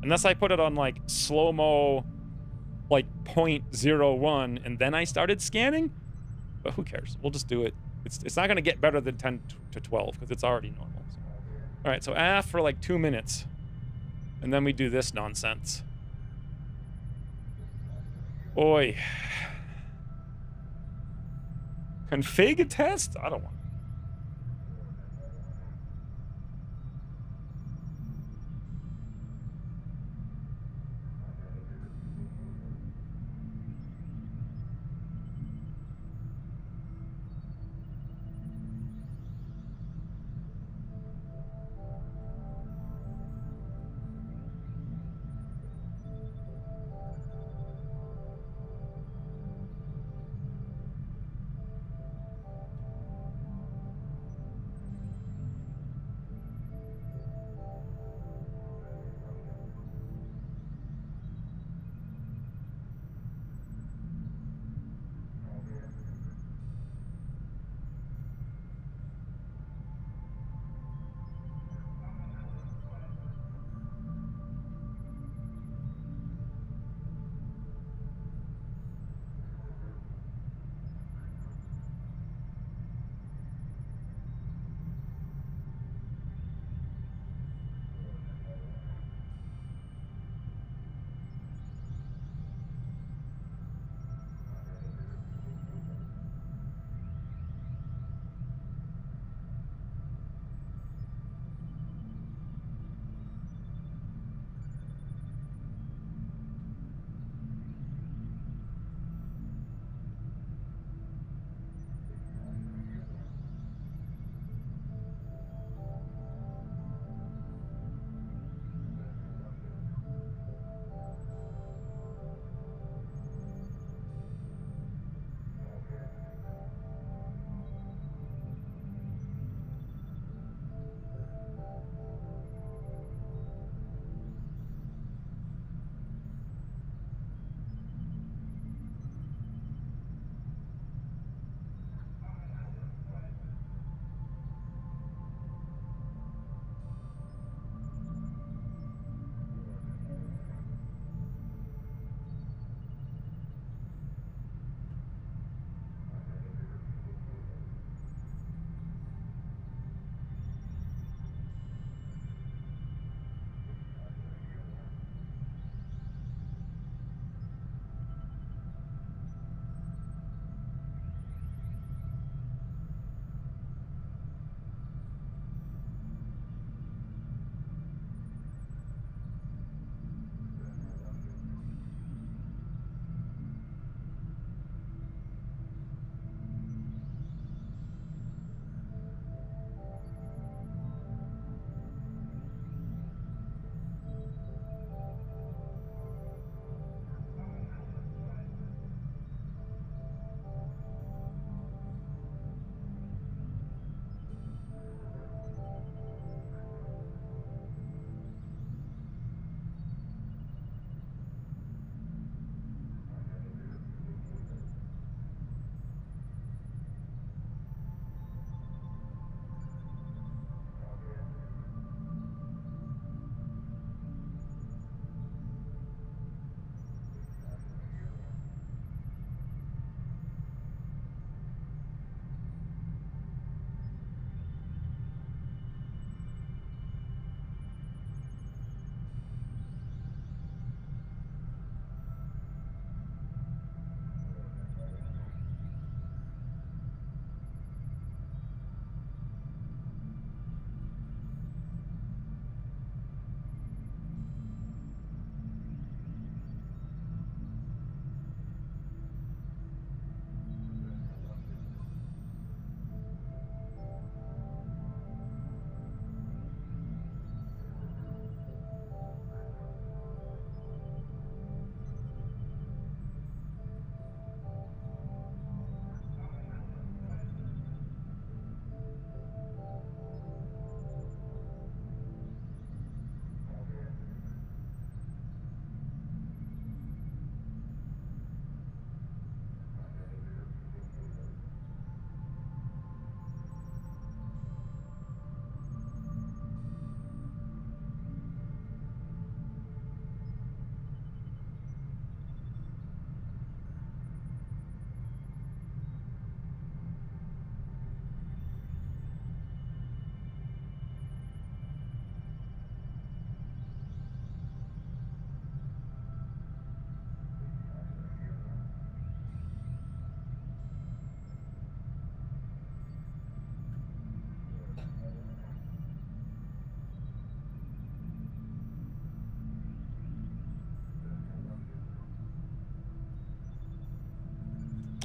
Unless I put it on like slow-mo, like 0.01, and then I started scanning. But who cares? We'll just do it. It's not gonna get better than 10 to 12 because it's already normal. So. All right, so AF for like 2 minutes, and then we do this nonsense. Oi. Config test? I don't want.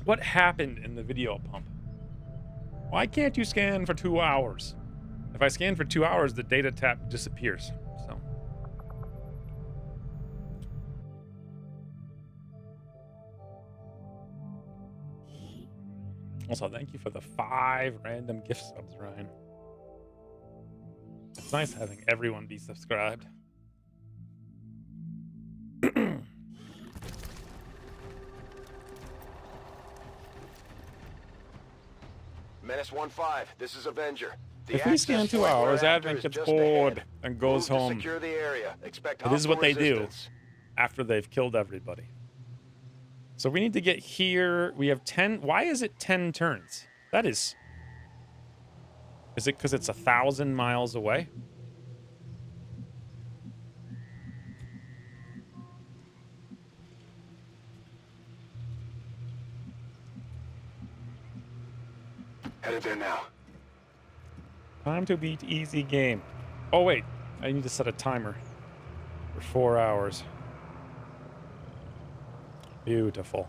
What happened in the video pump? Why can't you scan for 2 hours? If I scan for 2 hours, the data tap disappears. So. Also, thank you for the 5 random gift subs, Ryan. It's nice having everyone be subscribed. Menace 1-5, this is Avenger. The If we scan access 2 point we're hours, after Advent is gets just bored ahead. and goes Move to home. secure the area. Expect This is what they hostile do resistance. after they've killed everybody. So we need to get here. We have 10. Why is it 10 turns? That is. Is it because it's 1,000 miles away? Headed there now. Time to beat easy game. Oh, wait. I need to set a timer for 4 hours. Beautiful.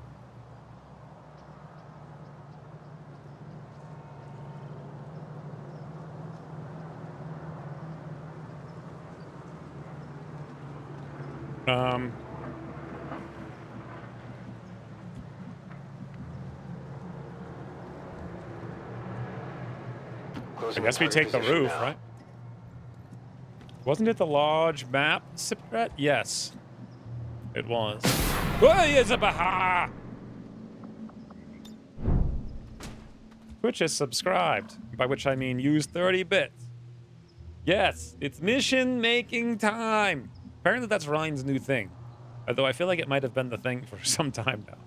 I guess we take the roof, right? Wasn't it the large map, Sipret? Yes. It was. Twitch has subscribed, by which I mean use 30 bits. Yes, it's mission making time. Apparently that's Ryan's new thing. Although I feel like it might have been the thing for some time now.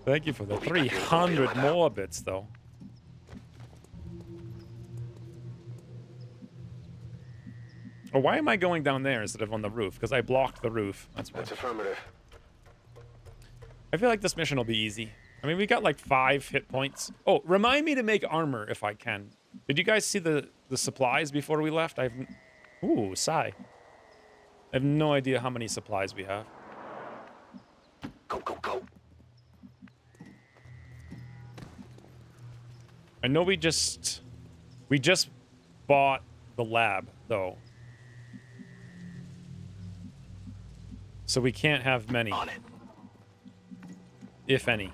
Thank you for the 300 more bits, though. Or why am I going down there instead of on the roof? Because I blocked the roof. That's why. That's affirmative. I feel like this mission will be easy. I mean, we got like 5 hit points. Oh, remind me to make armor if I can. Did you guys see the supplies before we left? Ooh, sigh. I have no idea how many supplies we have. Go, go, go. I know we just bought the lab, though. So we can't have many. On it. If any.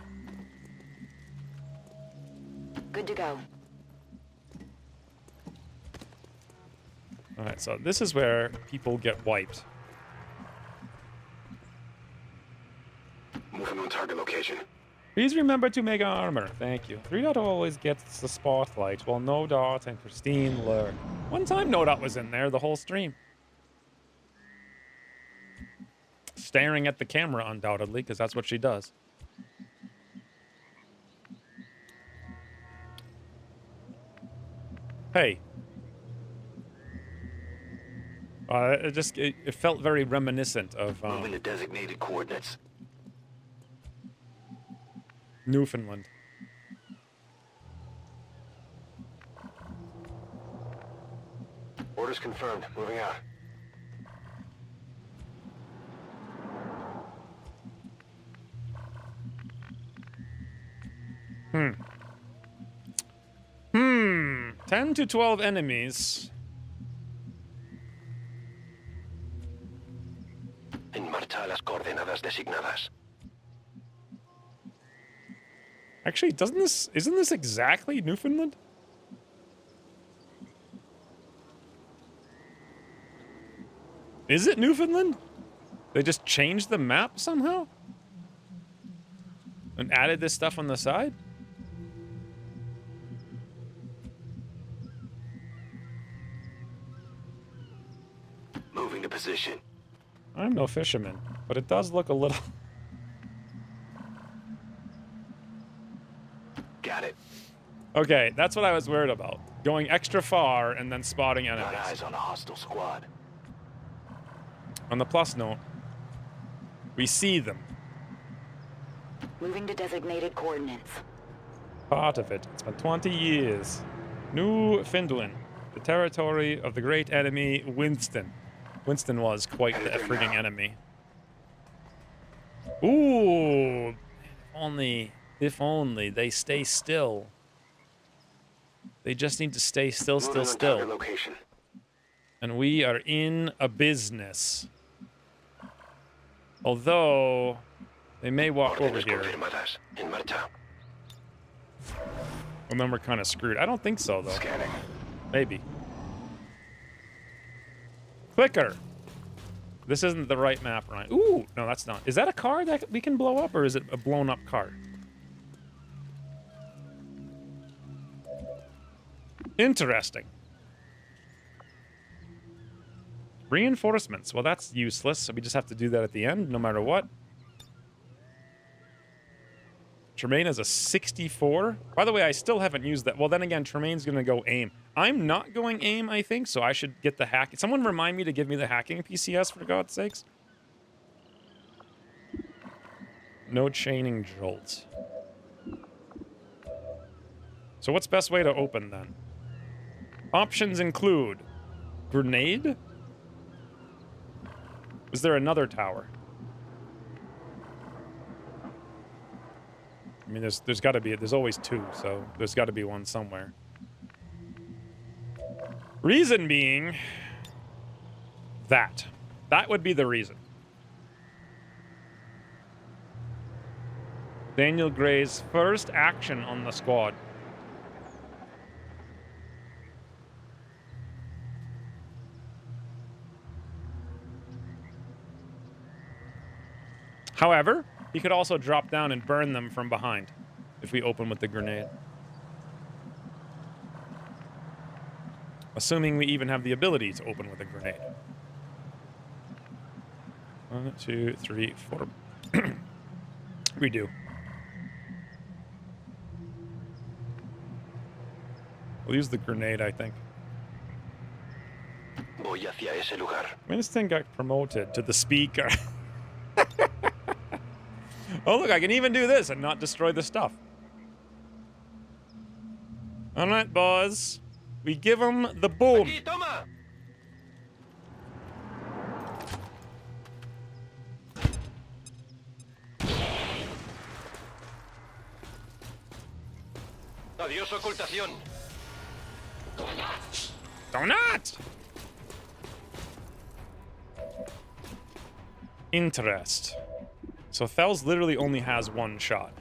Good to go. Alright, so this is where people get wiped. Moving on target location. Please remember to make armor. Thank you. 3 Dot always gets the spotlight, while No Dot and Christine lurk. One time No Dot was in there the whole stream. Staring at the camera, undoubtedly, because that's what she does. Hey. It felt very reminiscent of Moving to designated coordinates. Newfoundland. Orders confirmed. Moving out. Hmm. 10 to 12 enemies. En marcha a las coordenadas designadas. Actually, isn't this exactly Newfoundland? Is it Newfoundland? They just changed the map somehow? And added this stuff on the side? Moving to position. I'm no fisherman, but it does look a little... Got it. Okay, that's what I was worried about. Going extra far and then spotting Got enemies. eyes on a hostile squad. On the plus note, we see them. Moving to designated coordinates. Part of it. It's been 20 years. Newfoundland, the territory of the great enemy Winston. Winston was quite the frigging enemy. Ooh, only If only they stay still. They just need to stay still, Moving on target still. location. And we are in a business. Although, they may walk over Órdenes here. confirmadas. En marcha. And then we're kind of screwed. I don't think so, though. Scanning. Maybe. Clicker! This isn't the right map, Ryan. Ooh! No, that's not. Is that a car that we can blow up, or is it a blown-up car? Interesting. Reinforcements. Well, that's useless, so we just have to do that at the end, no matter what. Tremaine has a 64. By the way, I still haven't used that. Well, then again, Tremaine's going to go aim. I'm not going aim, I think, so I should get the hack. Someone remind me to give me the hacking PCS, for God's sakes. No chaining jolts. So what's best way to open, then? Options include grenade. Is there another tower? I mean, there's got to be, there's always two, so there's got to be one somewhere. Reason being that. That would be the reason. Daniel Gray's first action on the squad. However, he could also drop down and burn them from behind if we open with the grenade. Assuming we even have the ability to open with a grenade. 1, 2, 3, 4. We do. We'll use the grenade, I think. Voy hacia ese lugar. I mean, this thing got promoted to the speaker. Oh, look, I can even do this and not destroy the stuff. All right, boys. We give them the boom. Aquí, toma. Adiós, ocultación. Donut! Interest. So Thels literally only has one shot.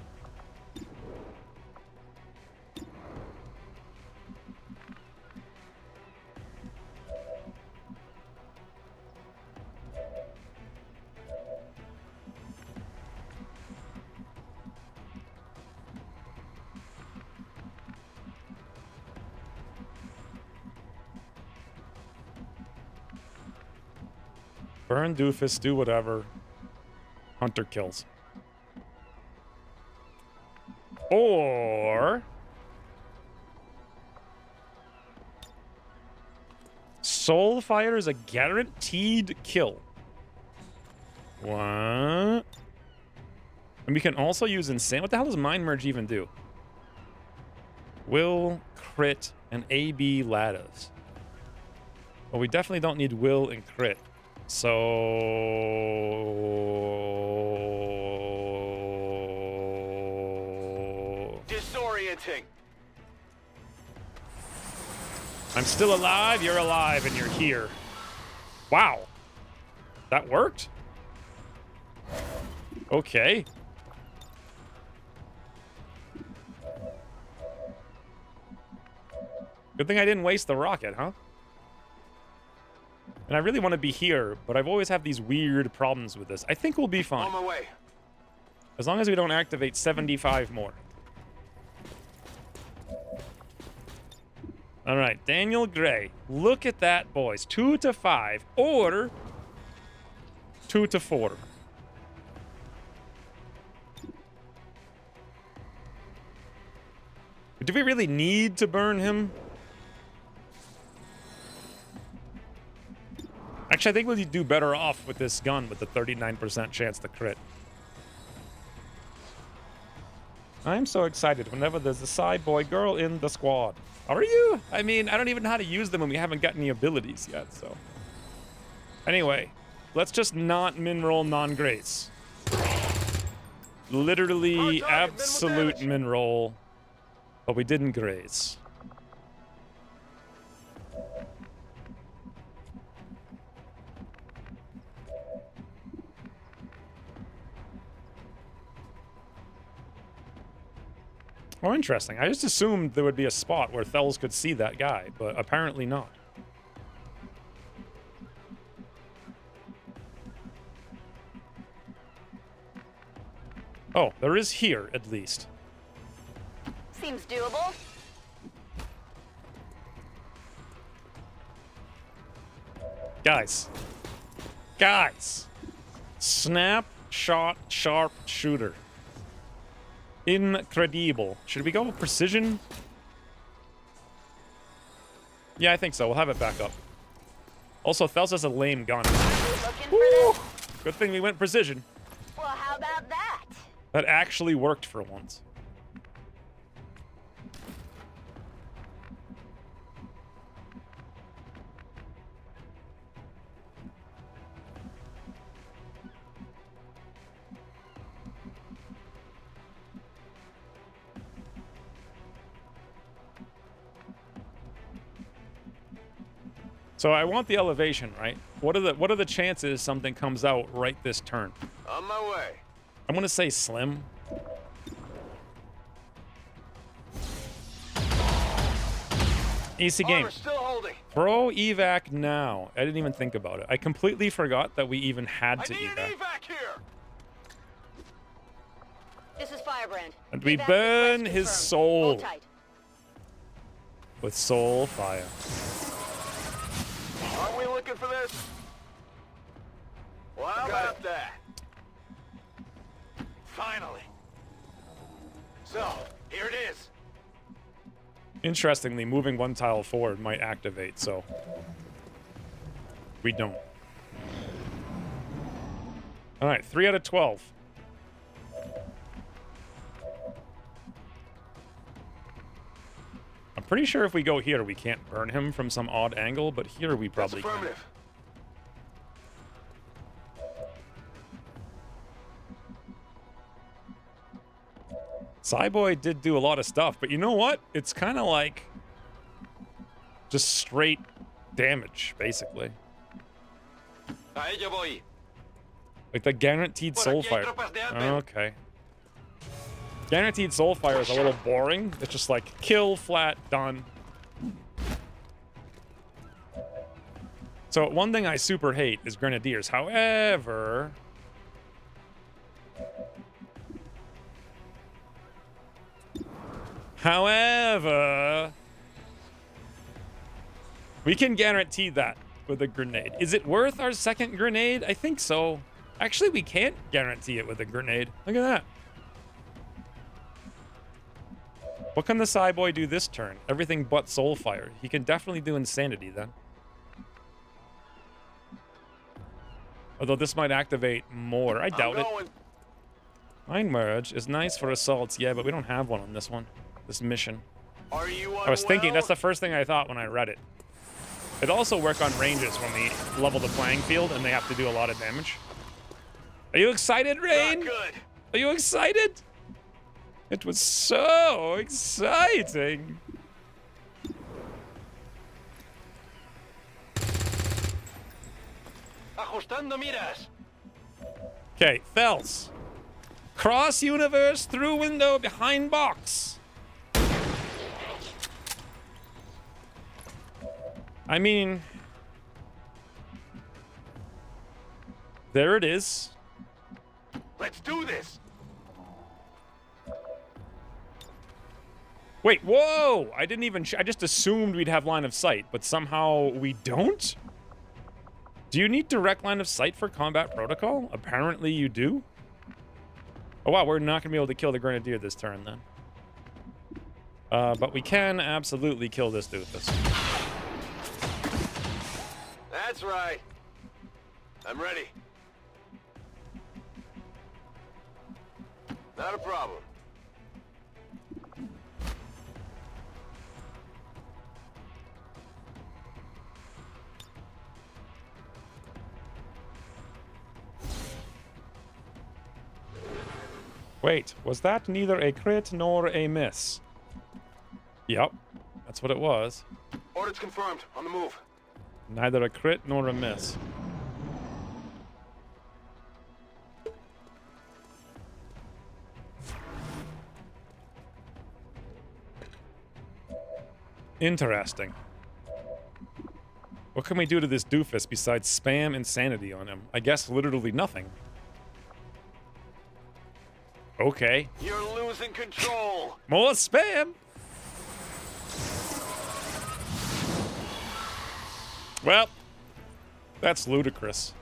Burn doofus, do whatever. Hunter kills. Or Soulfire is a guaranteed kill. What? And we can also use Insane. What the hell does Mind Merge even do? Will, crit, and AB lattice. Well, we definitely don't need will and crit. So Disorienting. I'm still alive, you're alive, and you're here. Wow. That worked? Okay. Good thing I didn't waste the rocket, huh? And I really want to be here, but I've always had these weird problems with this. I think we'll be fine. On my way. As long as we don't activate 75 more. All right, Daniel Gray. Look at that, boys. 2 to 5 or 2 to 4. Do we really need to burn him? Actually, I think we'll do better off with this gun with the 39% chance to crit. I'm so excited whenever there's a side boy girl in the squad. Are you? I mean, I don't even know how to use them and we haven't got any abilities yet, so. Anyway, let's just not min-roll non-grace. Literally Hard target, absolute minimal damage. min roll. But we didn't graze. Oh, interesting. I just assumed there would be a spot where Thels could see that guy, but apparently not. Oh, there is here, at least. Seems doable. Guys. Guys. Snapshot sharp shooter. Incredible. Should we go with precision? Yeah, I think so. We'll have it back up. Also, Thels has a lame gun. Looking for Woo! this? Good thing we went precision. Well, how about that? That actually worked for once. So I want the elevation, right? What are the chances something comes out right this turn? On my way. I'm gonna say slim. Easy game. Armor still holding. Throw evac now. I didn't even think about it. I completely forgot that we even had I to need an evac. evac here. This is Firebrand. And we Evac burn request his confirmed. soul. Hold tight. With soul fire. Aren't we looking for this? Well, how about that? Finally. So, here it is. Interestingly, moving one tile forward might activate, so we don't. All right, 3 out of 12. I'm pretty sure if we go here, we can't burn him from some odd angle, but here we probably That's can. affirmative. Cyboy did do a lot of stuff, but you know what? It's kind of like just straight damage, basically. A ella voy. Like the guaranteed Por soul aquí hay fire. tropas de Advent. Okay. Guaranteed soul fire is a little boring. It's just like kill, flat, done. So one thing I super hate is grenadiers. However, we can guarantee that with a grenade. Is it worth our second grenade? I think so. Actually, we can't guarantee it with a grenade. Look at that. What can the Cyboy do this turn? Everything but Soulfire. He can definitely do Insanity then. Although this might activate more. I doubt it. Mind Merge is nice for assaults, yeah, but we don't have one on this one. This mission. Are you I was thinking, that's the first thing I thought when I read it. It'd also work on ranges when we level the playing field and they have to do a lot of damage. Are you excited, Rain? good. Are you excited? It was so exciting. Ajustando miras. Okay, Thels. Cross universe, through window, behind box. I mean, there it is. Let's do this. Wait, whoa! I didn't even. I just assumed we'd have line of sight, but somehow we don't? Do you need direct line of sight for combat protocol? Apparently you do. Oh wow, we're not gonna be able to kill the grenadier this turn then. But we can absolutely kill this doofus. That's right. I'm ready. Not a problem. Wait, was that neither a crit nor a miss? Yep, that's what it was. Orders confirmed. On the move. Neither a crit nor a miss. Interesting. What can we do to this doofus besides spam insanity on him? I guess literally nothing. Okay. You're losing control. More spam! Well, that's ludicrous.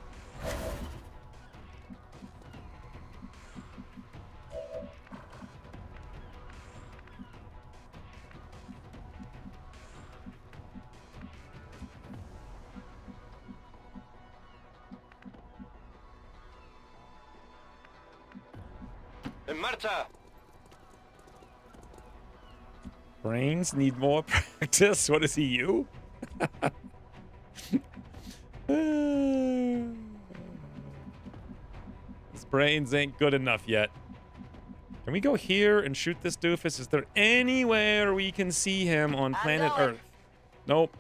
En marcha. Brains need more practice. What is he, you? His brains ain't good enough yet. Can we go here and shoot this doofus? Is there anywhere we can see him on planet Earth? Nope.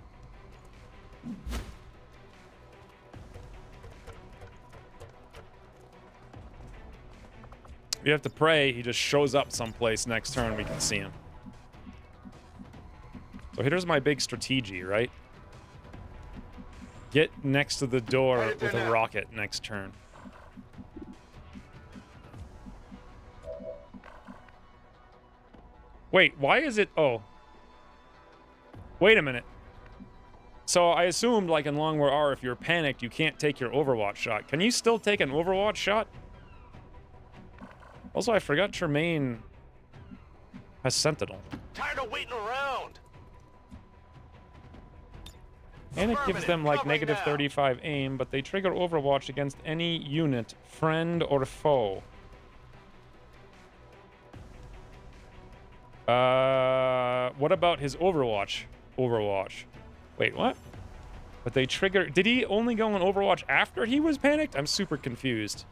We have to pray he just shows up someplace next turn we can see him. So here's my big strategy, right? Get next to the door with a rocket next turn. Wait, why is it... Oh. Wait a minute. So I assumed, like in Long War R, if you're panicked, you can't take your Overwatch shot. Can you still take an Overwatch shot? Also, I forgot Tremaine has Sentinel. Tired of waiting around. And it gives them like negative 35 aim, but they trigger Overwatch against any unit, friend or foe. What about his Overwatch? Wait, what? But they trigger... Did he only go on Overwatch after he was panicked? I'm super confused.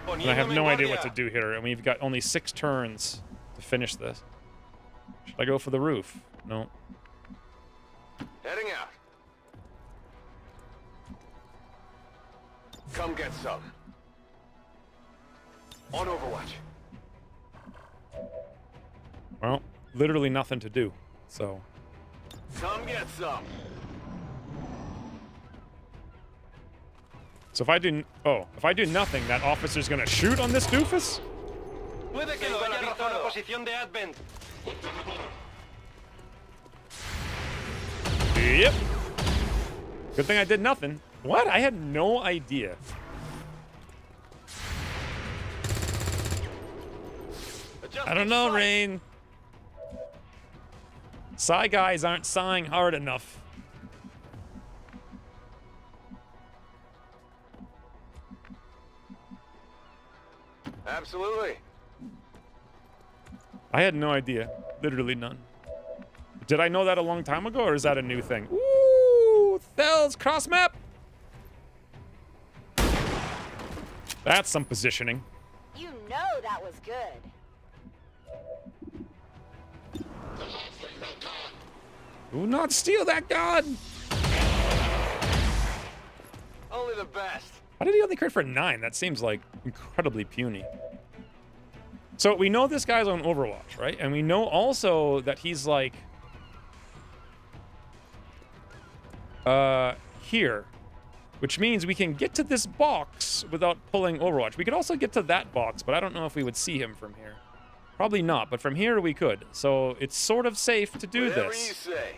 And I have no idea what to do here, and we've got only 6 turns to finish this. Should I go for the roof? No. Heading out. Come get some. On Overwatch. Well, literally nothing to do, so... Come get some. So if I do... Oh, if I do nothing, that officer's gonna shoot on this doofus? Puede que lo haya rizado la posición de Advent. Yep. Good thing I did nothing. What? I had no idea. I don't know, Rain. Psy guys aren't sighing hard enough. Absolutely. I had no idea. Literally none. Did I know that a long time ago, or is that a new thing? Ooh, Thels cross map. That's some positioning. You know that was good. Do not steal that god. Only the best. How did he only crit for 9? That seems like incredibly puny. So we know this guy's on Overwatch, right? And we know also that he's like here, which means we can get to this box without pulling Overwatch. We could also get to that box, but I don't know if we would see him from here. Probably not, but from here we could. So it's sort of safe to do Whatever this. you say.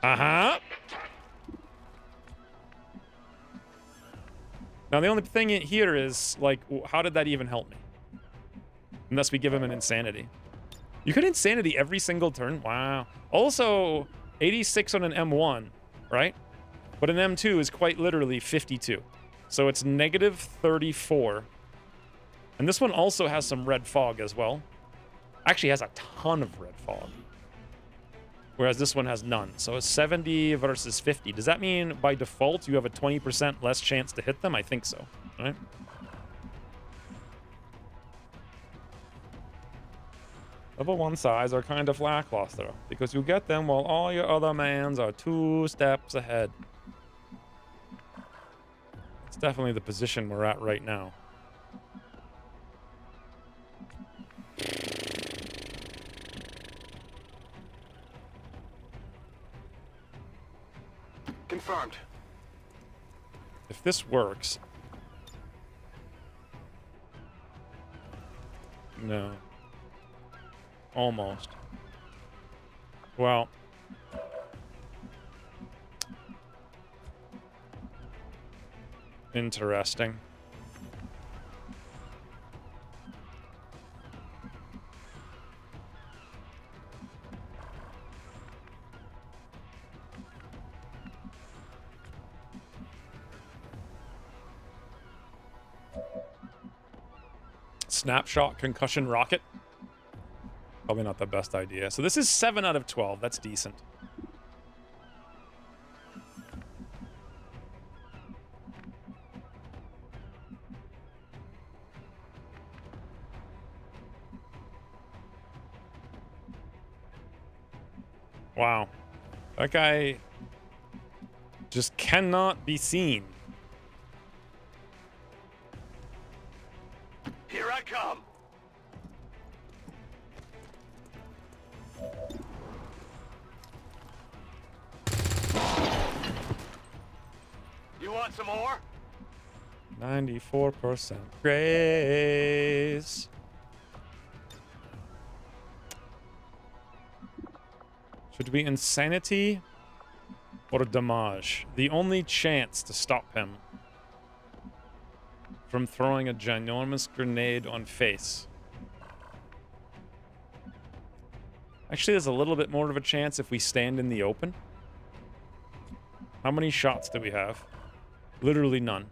Uh-huh. Now the only thing here is, like, how did that even help me? Unless we give him an insanity. You could insanity every single turn? Wow. Also, 86 on an M1, right? But an M2 is quite literally 52. So it's negative 34. And this one also has some red fog as well. Actually has a ton of red fog. whereas this one has none. So it's 70 versus 50. Does that mean by default you have a 20% less chance to hit them? I think so, right? Level 1 sides are kind of lackluster because you get them while all your other mans are 2 steps ahead. It's definitely the position we're at right now. Confirmed. If this works... No. Almost. Well... Interesting. Snapshot concussion rocket. Probably not the best idea. So this is 7 out of 12. That's decent. Wow. That guy just cannot be seen. Here I come. You want some more? 94% grace. Should we insanity or damage? The only chance to stop him from throwing a ginormous grenade on face. Actually, there's a little bit more of a chance if we stand in the open. How many shots do we have? Literally none.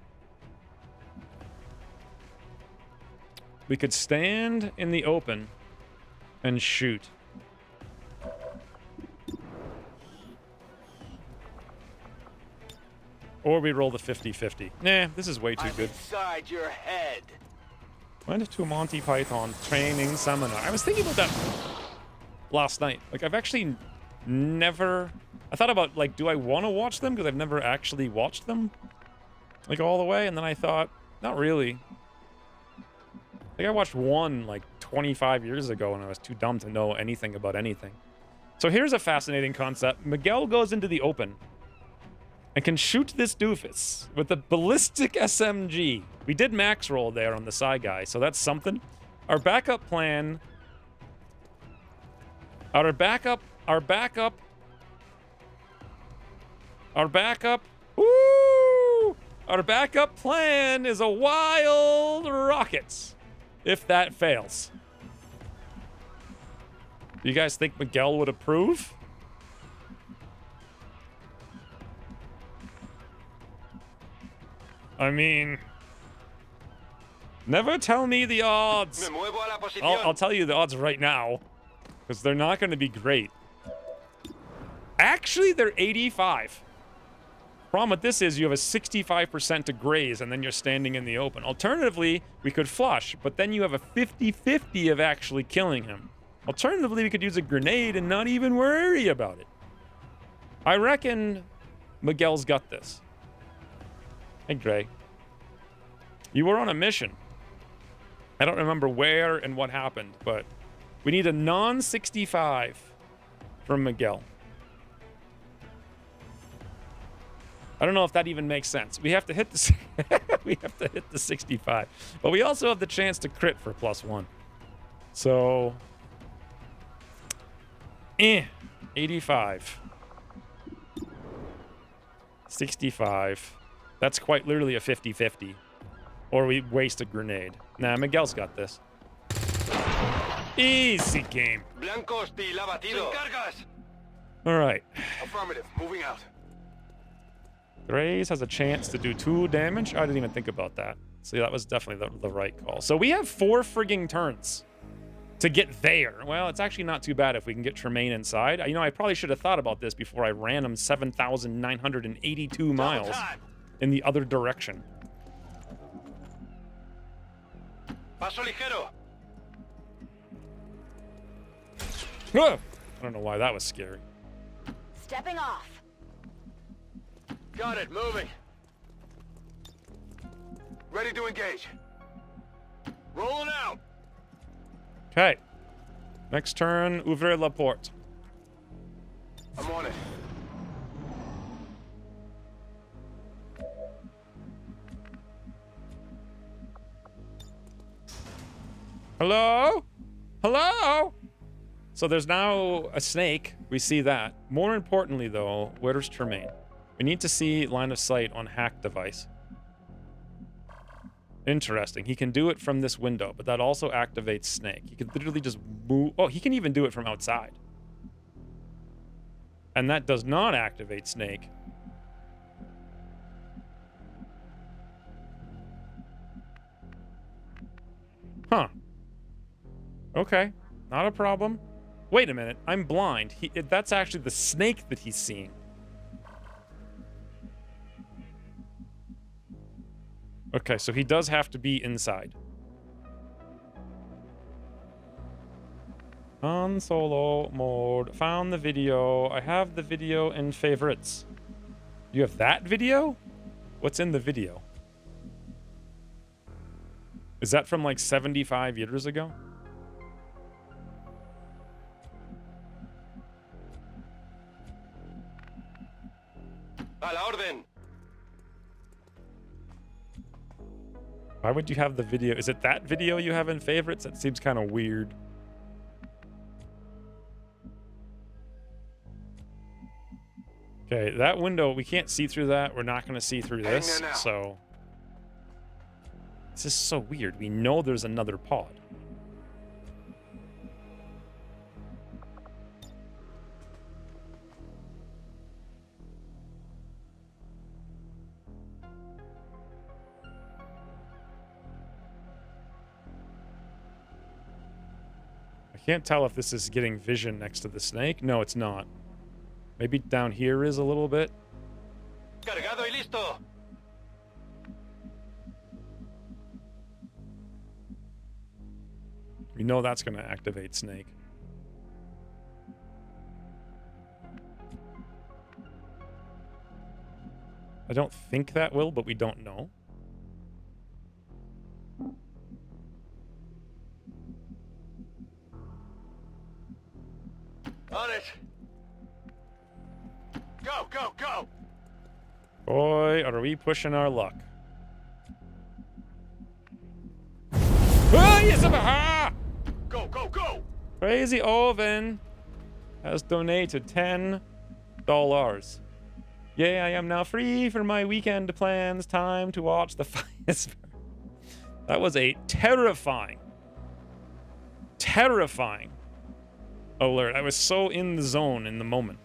We could stand in the open and shoot. Or we roll the 50-50. Nah, this is way too good. Inside your head. Went to Monty Python training seminar. I was thinking about that last night. Like, I've actually never... I thought about, like, do I want to watch them? Because I've never actually watched them, like, all the way. And then I thought, not really. I think I watched one, like, 25 years ago, and I was too dumb to know anything about anything. So here's a fascinating concept. Miguel goes into the open and can shoot this doofus with a ballistic SMG. We did max roll there on the side guy, so that's something. Our backup plan... Our backup... Woo! Our backup plan is a wild rocket. If that fails. Do you guys think Miguel would approve? I mean... Never tell me the odds. I'll tell you the odds right now. Because they're not going to be great. Actually, they're 85. Problem with this is you have a 65% to graze, and then you're standing in the open. Alternatively, we could flush, but then you have a 50-50 of actually killing him. Alternatively, we could use a grenade and not even worry about it. I reckon Miguel's got this. Hey, Gray. You were on a mission. I don't remember where and what happened, but we need a non-65 from Miguel. I don't know if that even makes sense. We have to hit the we have to hit the 65, but we also have the chance to crit for +1. So, 85, 65. That's quite literally a 50-50. Or we waste a grenade. Nah, Miguel's got this. Easy game. All right. Affirmative. Moving out. Graze has a chance to do 2 damage. I didn't even think about that. See, that was definitely the right call. So we have 4 frigging turns to get there. Well, it's actually not too bad if we can get Tremaine inside. You know, I probably should have thought about this before I ran him 7,982 miles in the other direction. Paso ligero. Ah! I don't know why that was scary. Stepping off. Got it, moving. Ready to engage. Rolling out. Okay. Next turn, ouvrir la porte. I'm on it. Hello? Hello? So there's now a snake. We see that. More importantly, though, where's Tremaine? We need to see line of sight on hack device. Interesting. He can do it from this window, but that also activates snake. He can literally just move. Oh, he can even do it from outside. And that does not activate snake. Huh. Okay. Not a problem. Wait a minute. I'm blind. That's actually the snake that he's seeing. Okay, so he does have to be inside. On solo mode. Found the video. I have the video in favorites. You have that video? What's in the video? Is that from like 75 years ago? A la orden. Why would you have the video? Is it that video you have in favorites? That seems kind of weird. Okay, that window, we can't see through that. We're not going to see through this, so... This is so weird. We know there's another pod. I can't tell if this is getting vision next to the snake. No, it's not. Maybe down here is a little bit. Cargado y listo. We know that's going to activate snake. I don't think that will, but we don't know. On it. Go, go, go. Boy, are we pushing our luck. Ah, yes, ah! Go, go, go. Crazy Oven has donated $10. Yay, I am now free for my weekend plans. Time to watch the fires burn. That was a terrifying alert. I was so in the zone in the moment.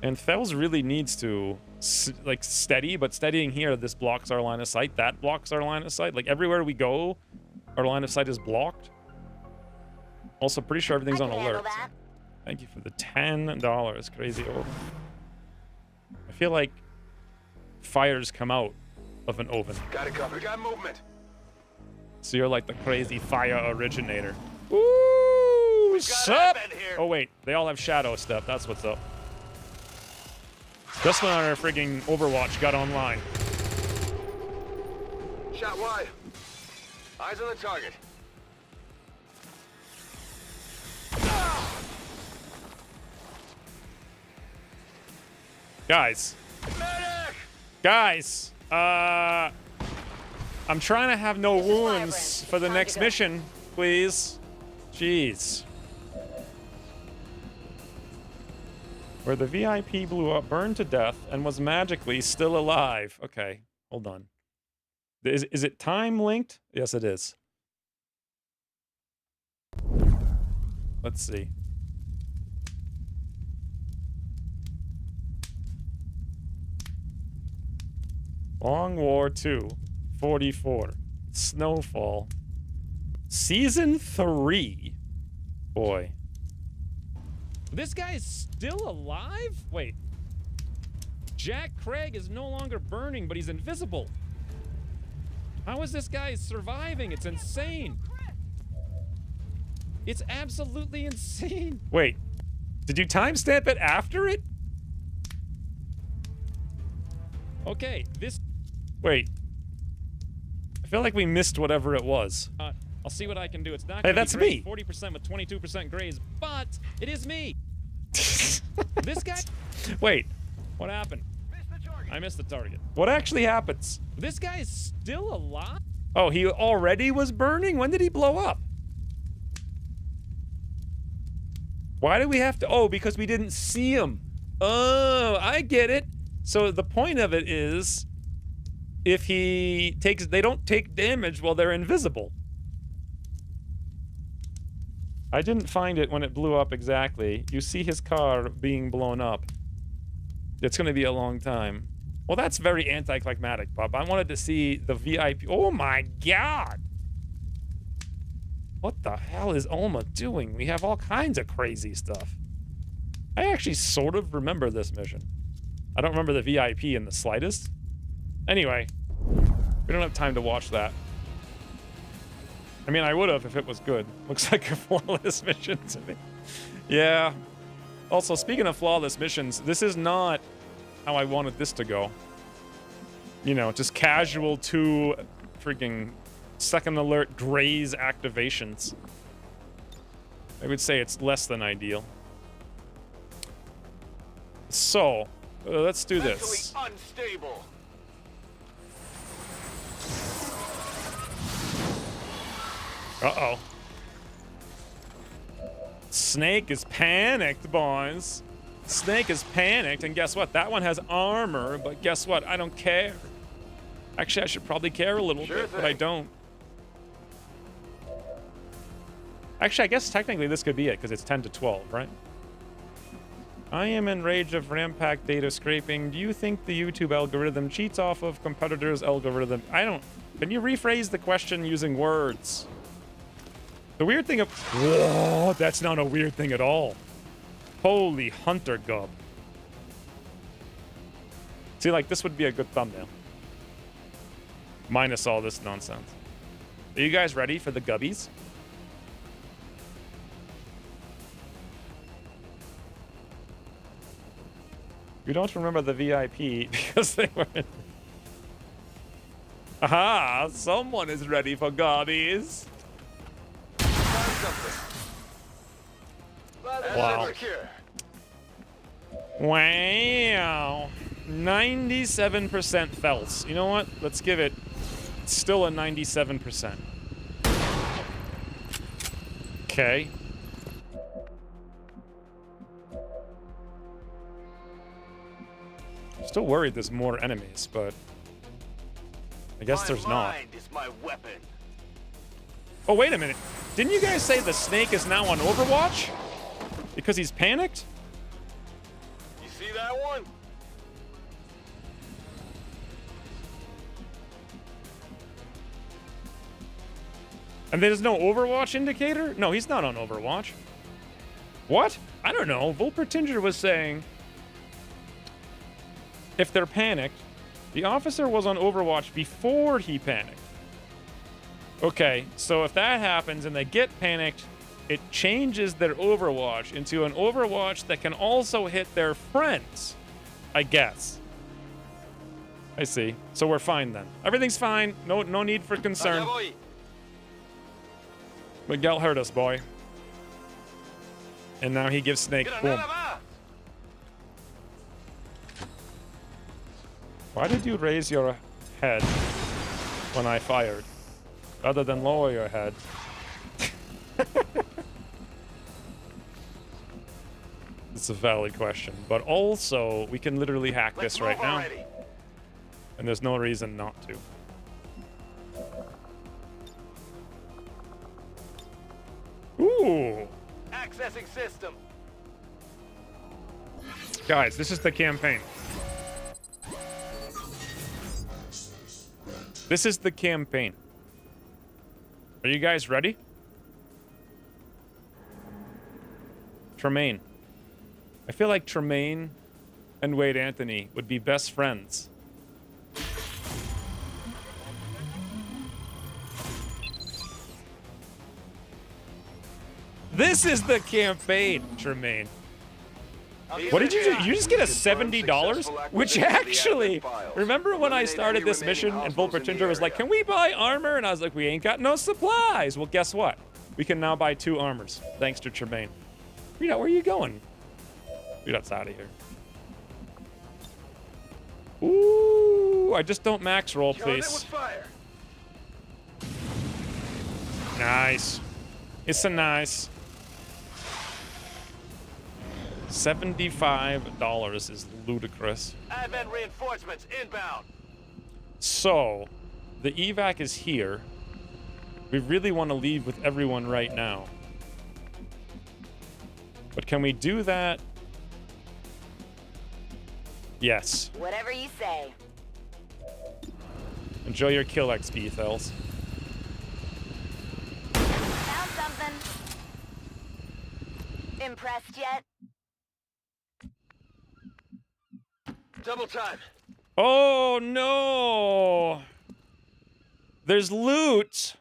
And Fells really needs to, like, steady, but steadying here, this blocks our line of sight. That blocks our line of sight. Like, everywhere we go, our line of sight is blocked. Also, pretty sure everything's on alert. So thank you for the $10. Crazy Oven. I feel like fires come out of an oven. Got it covered. We got movement. So you're like the crazy fire originator. Ooh, sup? Oh wait, they all have shadow stuff. That's what's up. Just when our frigging Overwatch got online. Shot wide. Eyes on the target. Guys. Medic! Guys. I'm trying to have no wounds for the next mission, please. Jeez. Where the VIP blew up, burned to death, and was magically still alive. Okay, hold on. Is it time linked? Yes, it is. Let's see. Long War 2, 44. Snowfall. Season 3. Boy. This guy is still alive? Wait. Jack Craig is no longer burning, but he's invisible. How is this guy surviving? It's insane. It's absolutely insane. Wait. Did you timestamp it after it? Okay, this... Wait. I feel like we missed whatever it was. I'll see what I can do. It's not Hey, gonna that's be me. great, 40% with 22% grays, but it is me. This guy... Wait. What happened? I missed the target. What actually happens? This guy is still alive? Oh, he already was burning? When did he blow up? Why do we have to... Oh, because we didn't see him. Oh, I get it. So the point of it is, if he takes... They don't take damage while they're invisible. I didn't find it when it blew up exactly. You see his car being blown up. It's going to be a long time. Well, that's very anticlimactic, Bob. I wanted to see the VIP... Oh my god! What the hell is Ulma doing? We have all kinds of crazy stuff. I actually sort of remember this mission. I don't remember the VIP in the slightest. Anyway, we don't have time to watch that. I mean, I would have if it was good. Looks like a flawless mission to me. Yeah. Also, speaking of flawless missions, this is not how I wanted this to go. You know, just casual 2 freaking second alert graze activations. I would say it's less than ideal. So, let's do this. Mentally unstable. Uh-oh. Snake is panicked, boys. Snake is panicked, and guess what? That one has armor, but guess what? I don't care. Actually, I should probably care a little bit, but I don't. Actually, I guess technically this could be it, because it's 10 to 12, right? I am in rage of Rampack data scraping. Do you think the YouTube algorithm cheats off of competitors' algorithm? I don't... Can you rephrase the question using words? The weird thing of... Whoa, that's not a weird thing at all. Holy hunter gub. See, like, this would be a good thumbnail. Minus all this nonsense. Are you guys ready for the gubbies? You don't remember the VIP because they were in... Aha! Someone is ready for gubbies. Wow. Wow. 97% felts. You know what? Let's give it still a 97%. Okay. Still worried there's more enemies, but I guess there's not. Is my weapon. Oh, wait a minute. Didn't you guys say the snake is now on Overwatch? Because he's panicked? You see that one? And there's no Overwatch indicator? No, he's not on Overwatch. What? I don't know. Volpertinger was saying if they're panicked, the officer was on Overwatch before he panicked. Okay, so if that happens and they get panicked, it changes their Overwatch into an Overwatch that can also hit their friends, I guess. I see. So we're fine then. Everything's fine. No need for concern. Miguel hurt us, boy. And now he gives Snake boom. Why did you raise your head when I fired, rather than lower your head? It's a valid question, but also we can literally hack this right now, and there's no reason not to. Ooh! Accessing system. Guys, this is the campaign. This is the campaign. Are you guys ready? Tremaine. I feel like Tremaine and Wade Anthony would be best friends. This is the campaign, Tremaine. What did you do? You just get a $70? Which actually, remember when I started this mission and Volpertinger was like, can we buy armor? And I was like, we ain't got no supplies. Well, guess what? We can now buy 2 armors, thanks to Tremaine. Rita, where are you going? Rita's out of here. Ooh, I just don't max roll, please. Nice. It's a nice. $75 is ludicrous. Advent reinforcements inbound. So, the evac is here. We really want to leave with everyone right now. But can we do that? Yes. Whatever you say. Enjoy your kill XP, Thels. Found something. Impressed yet? Double time. Oh, no! There's loot!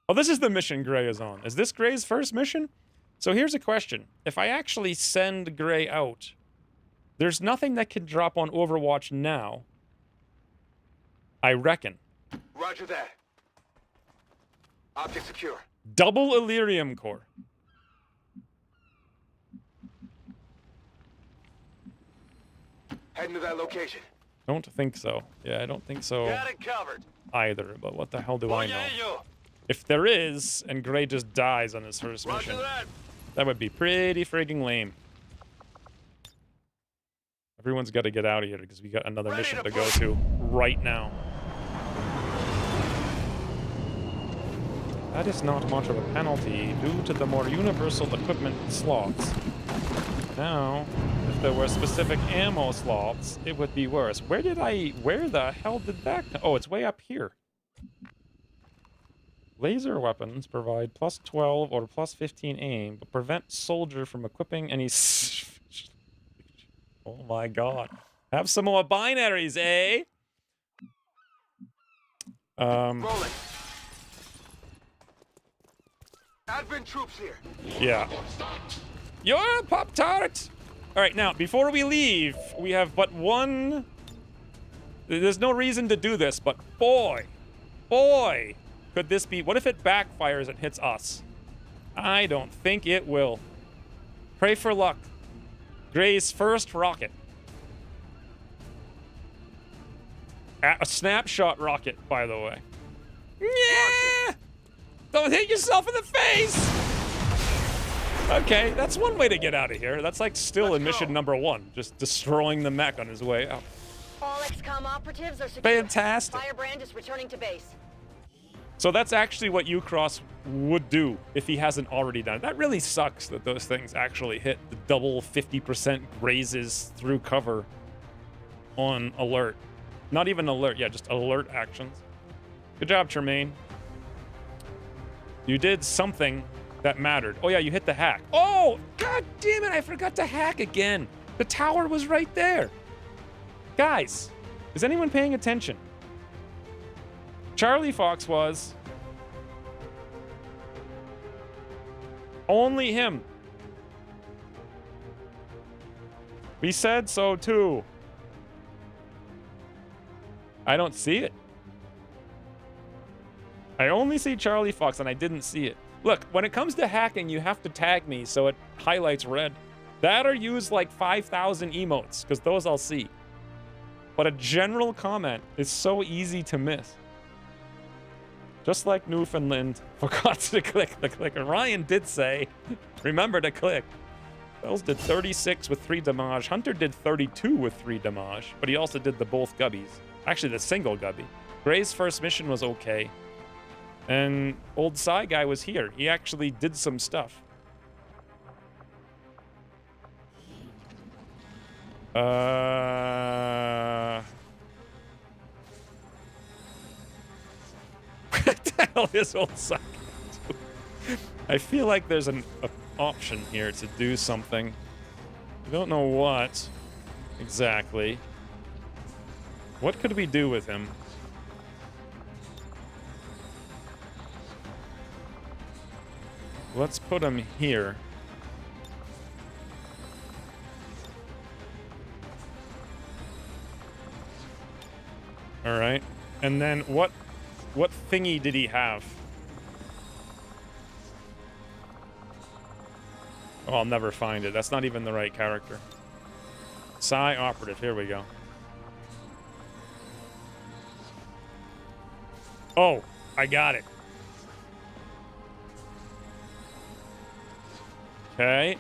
Oh, this is the mission Gray is on. Is this Gray's first mission? So here's a question. If I actually send Gray out, there's nothing that can drop on Overwatch now. I reckon. Roger that. Object secure. Double Illyrium core. Heading to that location. Don't think so. Yeah, I don't think so Got it covered. either, but what the hell do I know? Yo. If there is, and Gray just dies on his first Roger mission, that. that would be pretty friggin' lame. Everyone's got to get out of here because we got another Ready mission to to go push. to right now. That is not much of a penalty due to the more universal equipment slots. Now, if there were specific ammo slots, it would be worse. Where the hell did that come? Oh, it's way up here. Laser weapons provide plus 12 or plus 15 aim, but prevent soldier from equipping any... Oh my god. Have some more binaries, eh? Rolling. Advent troops here. Yeah. You're a Pop-Tart! Alright, now, before we leave, we have but one... There's no reason to do this, but boy, could this be... What if it backfires and hits us? I don't think it will. Pray for luck. Gray's first rocket. A snapshot rocket, by the way. Yeah! Don't hit yourself in the face! Okay, that's one way to get out of here. That's like still in mission number 1. Just destroying the mech on his way out. All XCOM operatives are secure. Fantastic. Firebrand is returning to base. So that's actually what Ucross would do if he hasn't already done it. That really sucks that those things actually hit the double 50% grazes through cover on alert. Not even alert, yeah, just alert actions. Good job, Tremaine. You did something that mattered. Oh yeah, you hit the hack. Oh, god damn it, I forgot to hack again. The tower was right there. Guys, is anyone paying attention? Charlie Fox was. Only him. We said so too. I don't see it. I only see Charlie Fox and I didn't see it. Look, when it comes to hacking, you have to tag me so it highlights red. That or use like 5,000 emotes, because those I'll see. But a general comment is so easy to miss. Just like Newfoundland forgot to click the clicker. Ryan did say, remember to click. Bells did 36 with 3 damage. Hunter did 32 with 3 damage, but he also did the both gubbies. Actually, the single gubby. Gray's first mission was okay. And old Psy guy was here. He actually did some stuff. What the hell is old Psy guy doing? I feel like there's a option here to do something. I don't know what exactly. What could we do with him? Let's put him here. All right. And then what thingy did he have? Oh, I'll never find it. That's not even the right character. Psi operative. Here we go. Oh, I got it. Okay.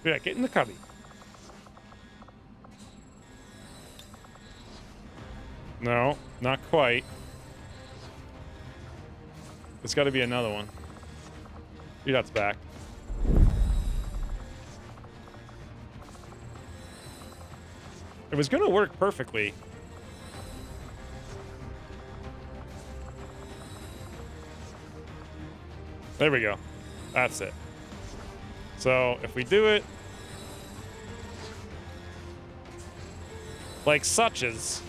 Yeah, get in the cubby. No, not quite. There's got to be another one. That's back. It was going to work perfectly. There we go. That's it. So if we do it like such as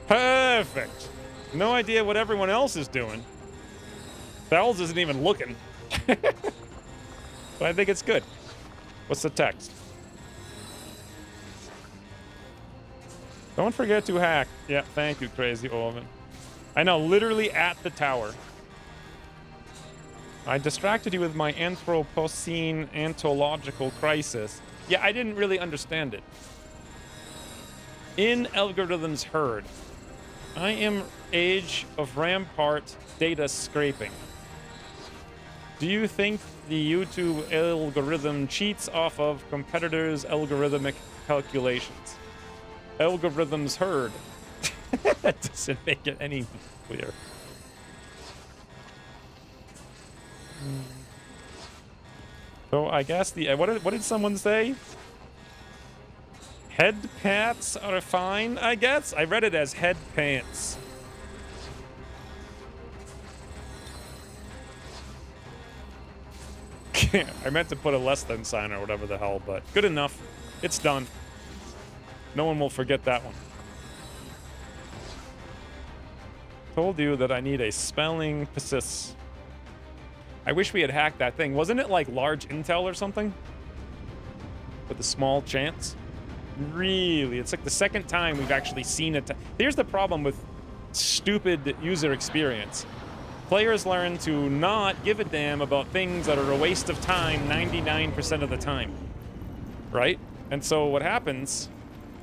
perfect. No idea what everyone else is doing. Bells isn't even looking. But I think it's good. What's the text? Don't forget to hack. Yeah, thank you, Crazy Orvin. I know, literally at the tower. I distracted you with my Anthropocene ontological crisis. Yeah, I didn't really understand it. In algorithms herd, I am age of rampart data scraping. Do you think the YouTube algorithm cheats off of competitors' algorithmic calculations? Algorithms herd. That doesn't make it any clear. So I guess the what did someone say? Head pats are fine, I guess. I read it as head pants. I meant to put a less than sign or whatever the hell, but good enough. It's done. No one will forget that one. Told you that I need a spelling persist. I wish we had hacked that thing. Wasn't it like large intel or something? With a small chance? Really? It's like the second time we've actually seen it. Here's the problem with stupid user experience. Players learn to not give a damn about things that are a waste of time 99% of the time. Right? And so what happens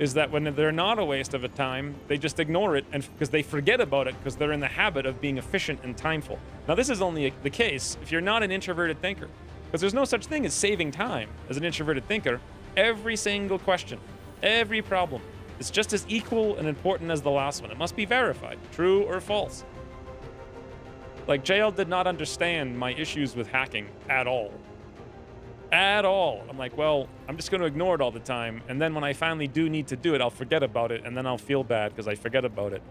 is that when they're not a waste of a time, they just ignore it and because they forget about it because they're in the habit of being efficient and timeful. Now, this is only the case if you're not an introverted thinker, because there's no such thing as saving time as an introverted thinker. Every single question, every problem is just as equal and important as the last one. It must be verified, true or false. Like, JL did not understand my issues with hacking at all. At all. I'm like, well, I'm just going to ignore it all the time. And then when I finally do need to do it, I'll forget about it. And then I'll feel bad because I forget about it.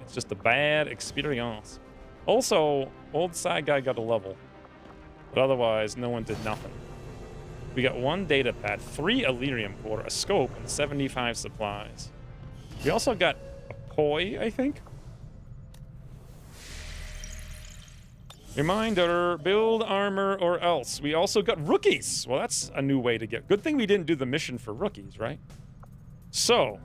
It's just a bad experience. Also, old side guy got a level. But otherwise, no one did nothing. We got 1 data pad, 3 Elerium core, a scope, and 75 supplies. We also got a poi, I think. Reminder, build armor or else. We also got rookies. Well, that's a new way to get. Good thing we didn't do the mission for rookies, right? So.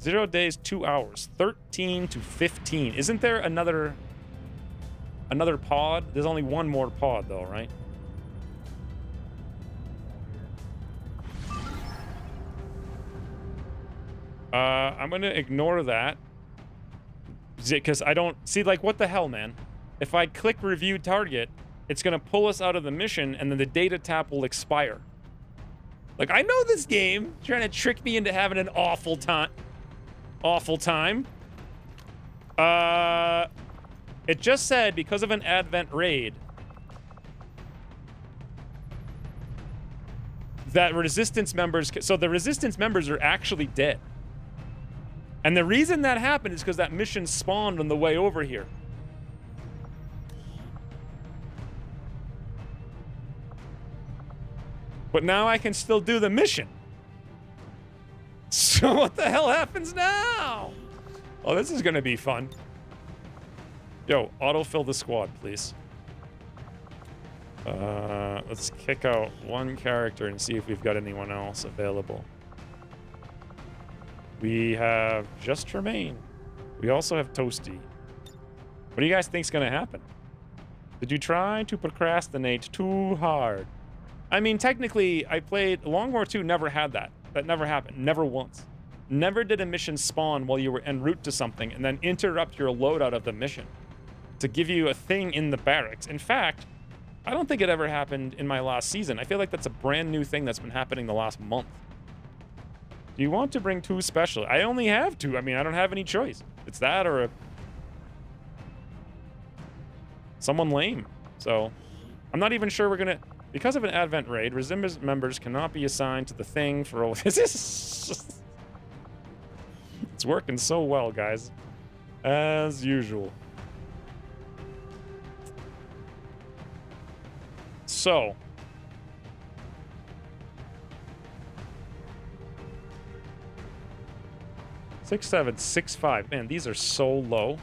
0 days, 2 hours. 13 to 15. Isn't there another pod? There's only one more pod, though, right? I'm going to ignore that. Because I don't... See, like, what the hell, man? If I click review target, it's going to pull us out of the mission, and then the data tap will expire. Like, I know this game. Trying to trick me into having an awful time. Awful time. It just said because of an Advent raid that resistance members... So the resistance members are actually dead. And the reason that happened is because that mission spawned on the way over here. But now I can still do the mission. So what the hell happens now? Oh, this is gonna be fun. Yo, autofill the squad, please. Let's kick out one character and see if we've got anyone else available. We have just Tremaine. We also have Toasty. What do you guys think's gonna happen? Did you try to procrastinate too hard? I mean, technically, I played... Long War 2 never had that. That never happened. Never once. Never did a mission spawn while you were en route to something and then interrupt your loadout of the mission to give you a thing in the barracks. In fact, I don't think it ever happened in my last season. I feel like that's a brand new thing that's been happening the last month. Do you want to bring 2 special? I only have 2. I mean, I don't have any choice. It's that or someone lame. So, I'm not even sure we're gonna... Because of an Advent raid, resistance members cannot be assigned to the thing for... This is... It's working so well, guys. As usual. So... 6, 7, 6, 5. Man, these are so low.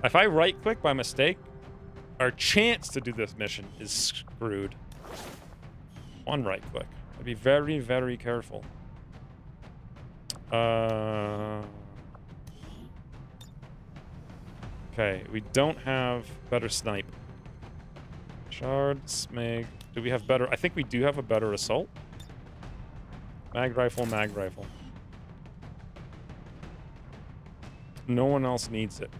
If I right-click by mistake, our chance to do this mission is screwed. One right-click. I'd be very, very careful. Okay, we don't have better snipe. Shard, Smeg. Do we have better? I think we do have a better assault. Mag rifle, mag rifle. No one else needs it.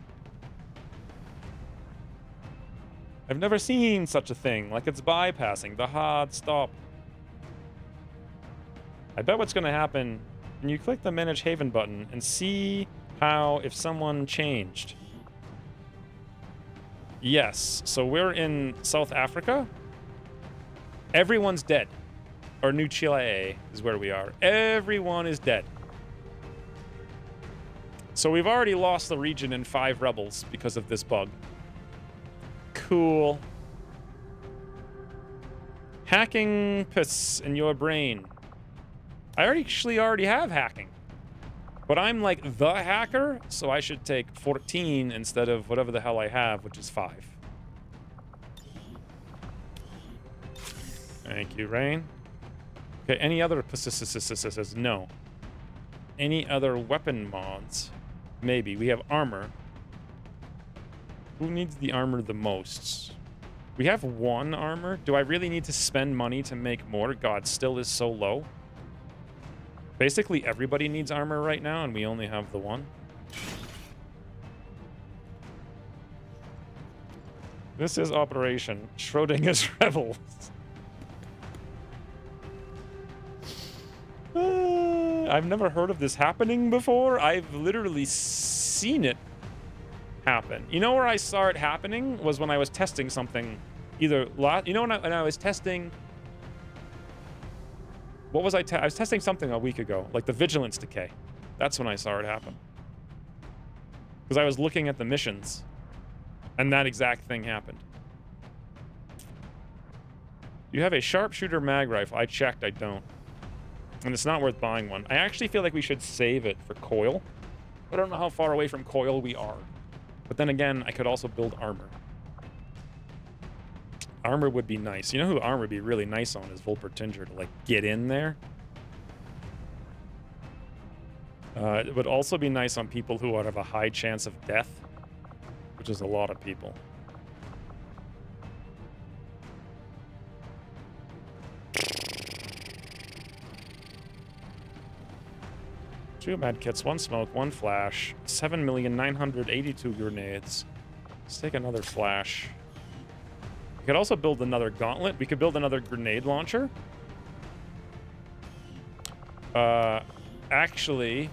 I've never seen such a thing. Like it's bypassing the hard stop. I bet what's going to happen when you click the Manage Haven button and see how if someone changed. Yes, so we're in South Africa. Everyone's dead. Or New Chile is where we are. Everyone is dead. So we've already lost the region in 5 rebels because of this bug. Cool. Hacking piss in your brain. I already have hacking. But I'm like the hacker, so I should take 14 instead of whatever the hell I have, which is 5. Thank you, Rain. Okay, any other... No. Any other weapon mods? Maybe. We have armor. Who needs the armor the most? We have 1 armor. Do I really need to spend money to make more? God, still is so low. Basically, everybody needs armor right now, and we only have the 1. This is Operation Schrodinger's Rebels. I've never heard of this happening before. I've literally seen it happen. You know where I saw it happening was when I was testing something. Either you know when I was testing. What was I was testing something a week ago, like the vigilance decay. That's when I saw it happen. Because I was looking at the missions, and that exact thing happened. You have a sharpshooter mag rifle. I checked. I don't. And it's not worth buying one. I actually feel like we should save it for coil. I don't know how far away from coil we are. But then again, I could also build armor. Armor would be nice. You know who armor would be really nice on is Volpertinger to, like, get in there. It would also be nice on people who would have a high chance of death, which is a lot of people. Two medkits, 1 smoke, 1 flash, 7,982,000 grenades. Let's take another flash. We could also build another gauntlet. We could build another grenade launcher. Actually,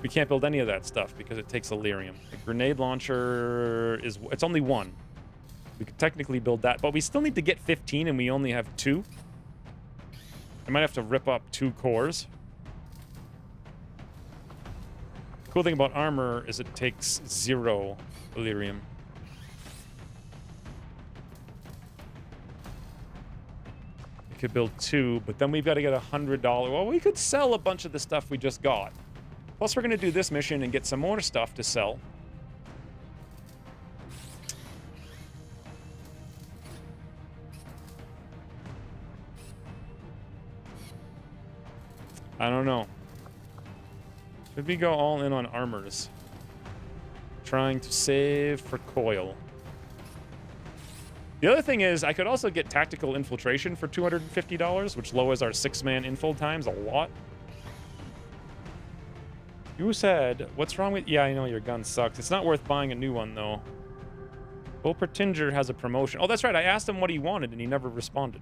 We can't build any of that stuff because it takes Illyrium. The grenade launcher it's only 1. We could technically build that, but we still need to get 15 and we only have 2. I might have to rip up 2 cores. Cool thing about armor is it takes 0 Illyrium. We could build 2, but then we've got to get $100. Well, we could sell a bunch of the stuff we just got. Plus, we're going to do this mission and get some more stuff to sell. I don't know. Should we go all in on armors? Trying to save for coil. The other thing is, I could also get tactical infiltration for $250, which lowers our 6-man infill times a lot. You said, what's wrong with... Yeah, I know your gun sucks. It's not worth buying a new one, though. Wolpertinger has a promotion. Oh, that's right. I asked him what he wanted, and he never responded.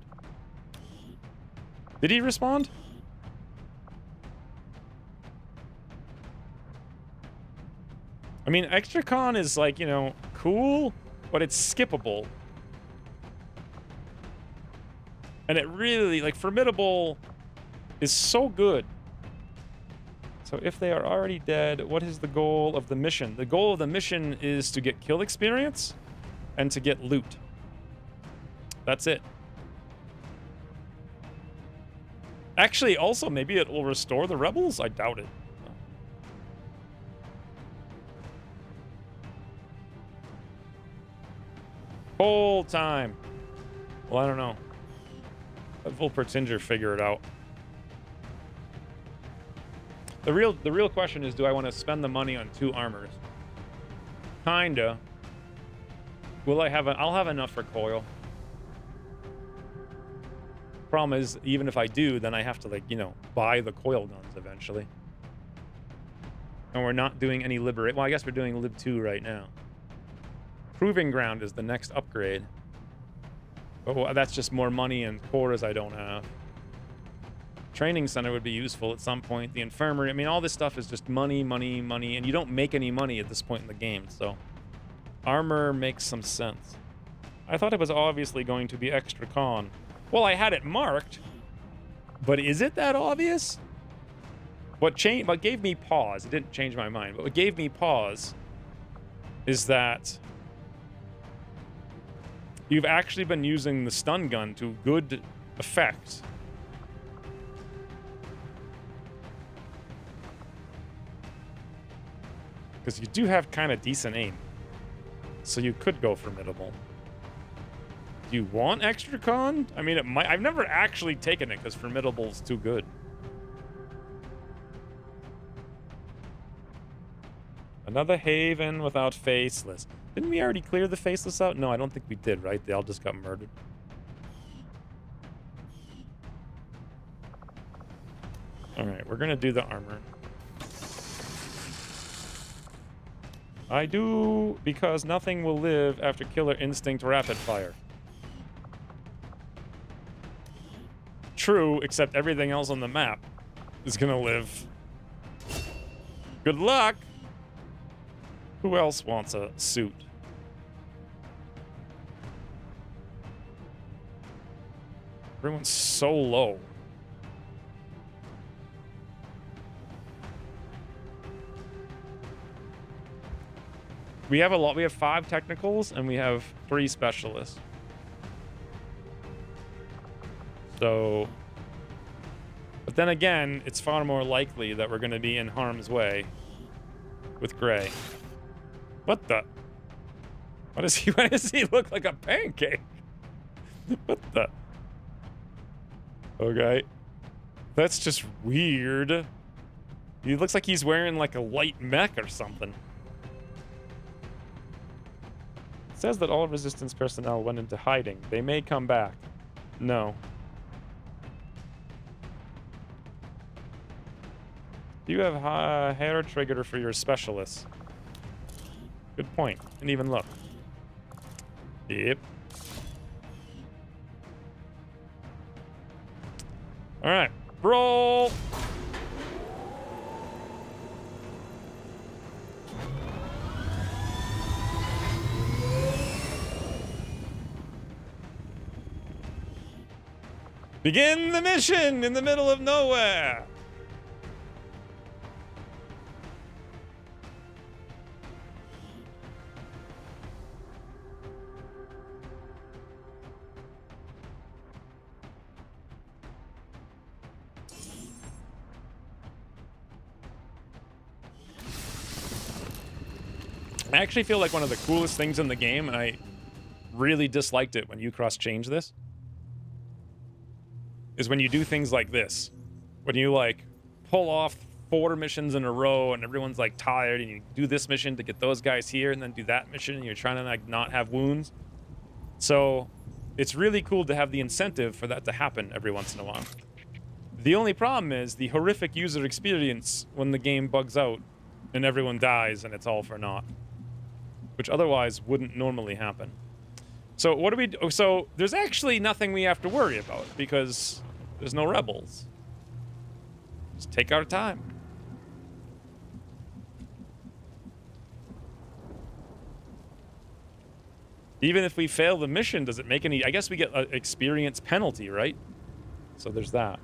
Did he respond? I mean, Extra Con is, like, you know, cool, but it's skippable. And it really, like, Formidable is so good. So if they are already dead, what is the goal of the mission? The goal of the mission is to get kill experience and to get loot. That's it. Actually, also, maybe it will restore the rebels? I doubt it. Whole time. Well, I don't know. Let Wolpertinger figure it out. The real question is, do I want to spend the money on 2 armors? Kinda. Will I have I'll have enough for coil. Problem is, even if I do, then I have to, like, you know, buy the coil guns eventually. And we're not doing any liberate. Well, I guess we're doing Lib 2 right now. Proving Ground is the next upgrade. Oh, that's just more money and cores I don't have. Training center would be useful at some point. The infirmary. I mean, all this stuff is just money, money, money, and you don't make any money at this point in the game, so... Armor makes some sense. I thought it was obviously going to be Extra Con. Well, I had it marked, but is it that obvious? What gave me pause, it didn't change my mind, but what gave me pause is that you've actually been using the stun gun to good effect. Because you do have kind of decent aim. So you could go Formidable. Do you want Extra Con? I mean, it might. I've never actually taken it because Formidable's too good. Another Haven without Faceless. Didn't we already clear the Faceless out? No, I don't think we did, right? They all just got murdered. Alright, we're gonna do the armor. I do, because nothing will live after Killer Instinct Rapid Fire. True, except everything else on the map is gonna live. Good luck! Who else wants a suit? Everyone's so low. We have a lot. We have 5 technicals and we have 3 specialists. So, but then again, it's far more likely that we're going to be in harm's way with Gray. What the? Why does he look like a pancake? What the? Okay. That's just weird. He looks like he's wearing like a light mech or something. It says that all resistance personnel went into hiding. They may come back. No. Do you have hair trigger for your specialists? Good point. Didn't even look. Yep. All right, roll. Begin the mission in the middle of nowhere. I actually feel like one of the coolest things in the game, and I really disliked it when Ucross changed this, is when you do things like this. When you, like, pull off 4 missions in a row and everyone's, like, tired, and you do this mission to get those guys here and then do that mission, and you're trying to, like, not have wounds. So, it's really cool to have the incentive for that to happen every once in a while. The only problem is the horrific user experience when the game bugs out and everyone dies and it's all for naught, which otherwise wouldn't normally happen. So what do we do? So there's actually nothing we have to worry about because there's no rebels. Just take our time. Even if we fail the mission, does it make any... I guess we get an experience penalty, right? So there's that.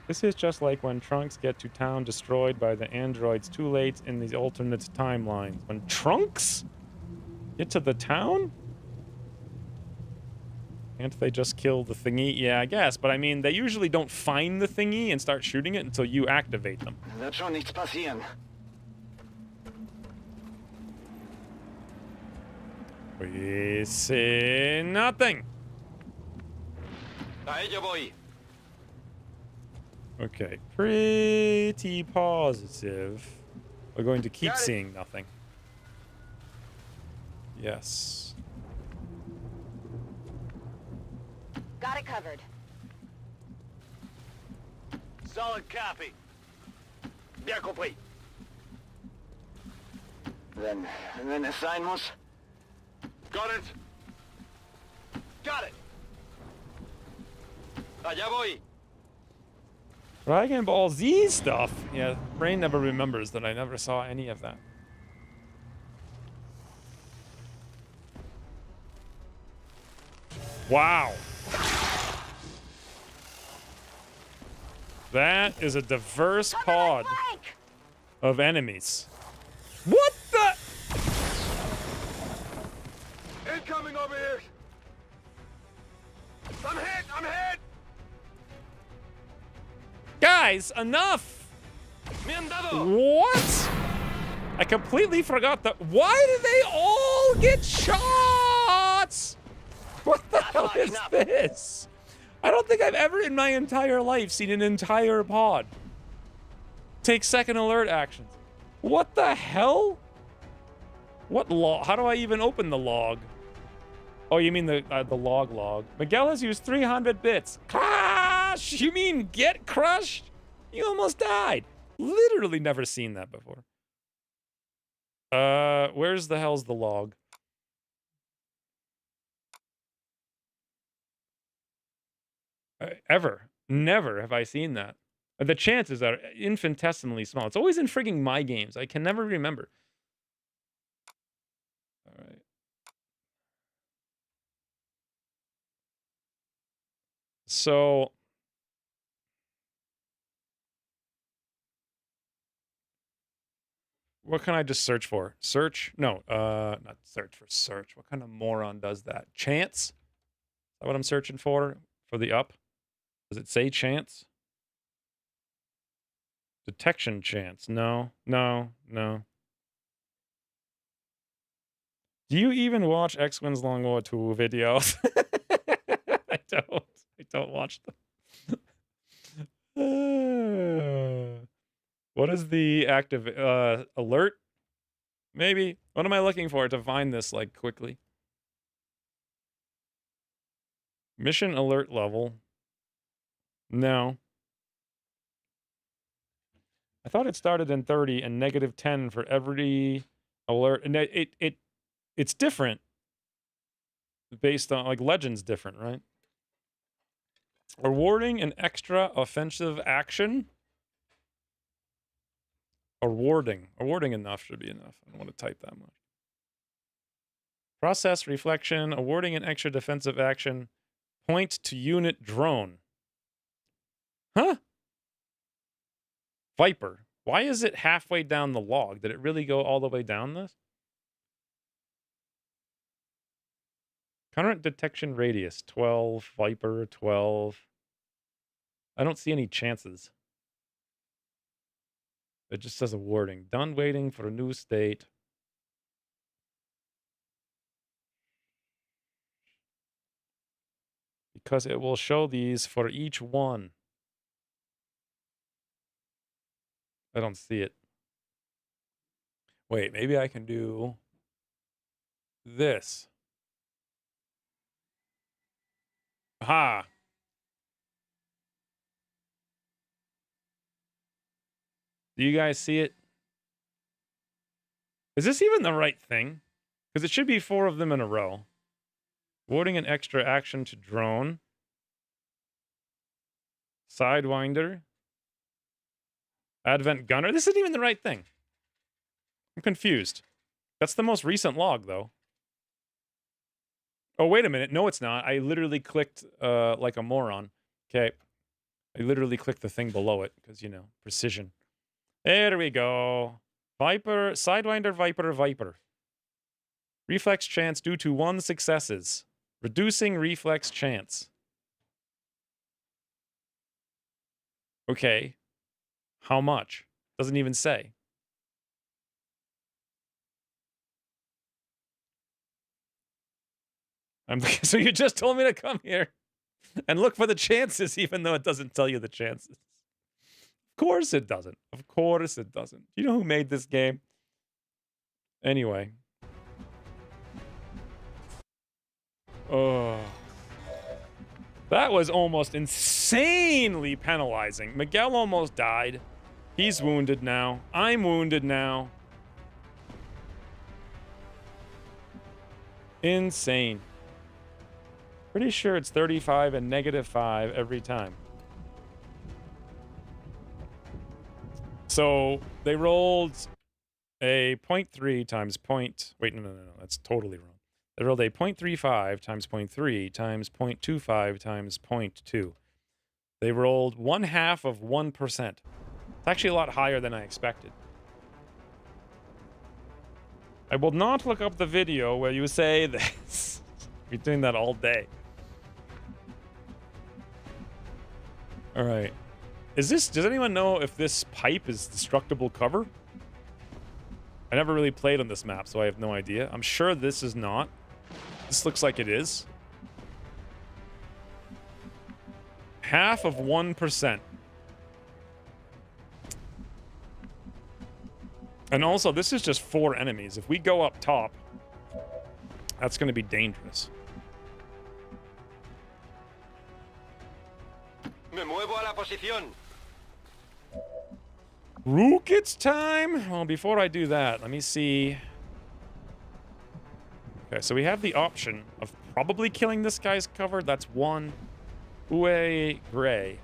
This is just like when Trunks get to town destroyed by the androids too late in these alternate timelines. When Trunks get to the town? Can't they just kill the thingy? Yeah, I guess. But I mean, they usually don't find the thingy and start shooting it until you activate them. Wird schon nichts passieren. We see nothing. A ello voy. Okay, pretty positive. We're going to keep seeing nothing. Yes. Got it covered. Solid copy. Bien compris. Wenn es sein muss. Got it. Got it. Allá voy. Dragon Ball Z stuff. Yeah, brain never remembers that I never saw any of that. Wow. That is a diverse pod of enemies. What the? Incoming over here. I'm hit. I'm hit. Guys, enough! Me han dado. What? I completely forgot that. Why do they all get shots? What the hell is this? I don't think I've ever in my entire life seen an entire pod take second alert actions. What the hell? What log? How do I even open the log? Oh, you mean the log. Miguel has used 300 bits. Crash! You mean get crushed? You almost died. Literally never seen that before. Where's the hell's the log? Never have I seen that. The chances are infinitesimally small. It's always in frigging my games. I can never remember. All right. So what can I just search for? Search? No, not search for search. What kind of moron does that? Chance? Is that what I'm searching for? For the up? Does it say chance? Detection chance. No. Do you even watch X-Win's Long War 2 videos? I don't watch them. What is the active alert? Maybe. What am I looking for to find this like quickly? Mission alert level. No. I thought it started in 30 and -10 for every alert. And it's different based on, like, Legend's different, right? Awarding an extra offensive action. Awarding enough should be enough. I don't want to type that much. Process reflection. Awarding an extra defensive action. Point to unit drone. Huh? Viper. Why is it halfway down the log? Did it really go all the way down this? Current detection radius, 12. Viper, 12. I don't see any chances. It just says a warning. Done waiting for a new state. Because it will show these for each one. I don't see it. Wait, maybe I can do this. Aha. Do you guys see it? Is this even the right thing? Because it should be 4 of them in a row. Awarding an extra action to drone. Sidewinder. Advent gunner. This isn't even the right thing. I'm confused. That's the most recent log, though. Oh, wait a minute. No, it's not. I literally clicked like a moron. Okay. I literally clicked the thing below it because, you know, precision. There we go. Viper, Sidewinder, Viper, Viper. Reflex chance due to 1 successes. Reducing reflex chance. Okay. How much? Doesn't even say. So you just told me to come here and look for the chances, even though it doesn't tell you the chances. Of course it doesn't. Of course it doesn't. You know who made this game? Anyway. Oh. That was almost insanely penalizing. Miguel almost died. He's wounded now. I'm wounded now. Insane. Pretty sure it's 35 and -5 every time. So they rolled a 0.3 times point. Wait, no. That's totally wrong. They rolled a 0.35 times 0.3 times 0.25 times 0.2. They rolled 1/2 of 1%. It's actually a lot higher than I expected. I will not look up the video where you say this. You're doing that all day. All right. Does anyone know if this pipe is destructible cover? I never really played on this map, so I have no idea. I'm sure this is not. This looks like it is. 1/2 of 1%. And also, this is just 4 enemies. If we go up top, that's going to be dangerous. Me muevo a la posición. Rook, it's time! Well, before I do that, let me see. Okay, so we have the option of probably killing this guy's cover. That's 1. Uwe Gray.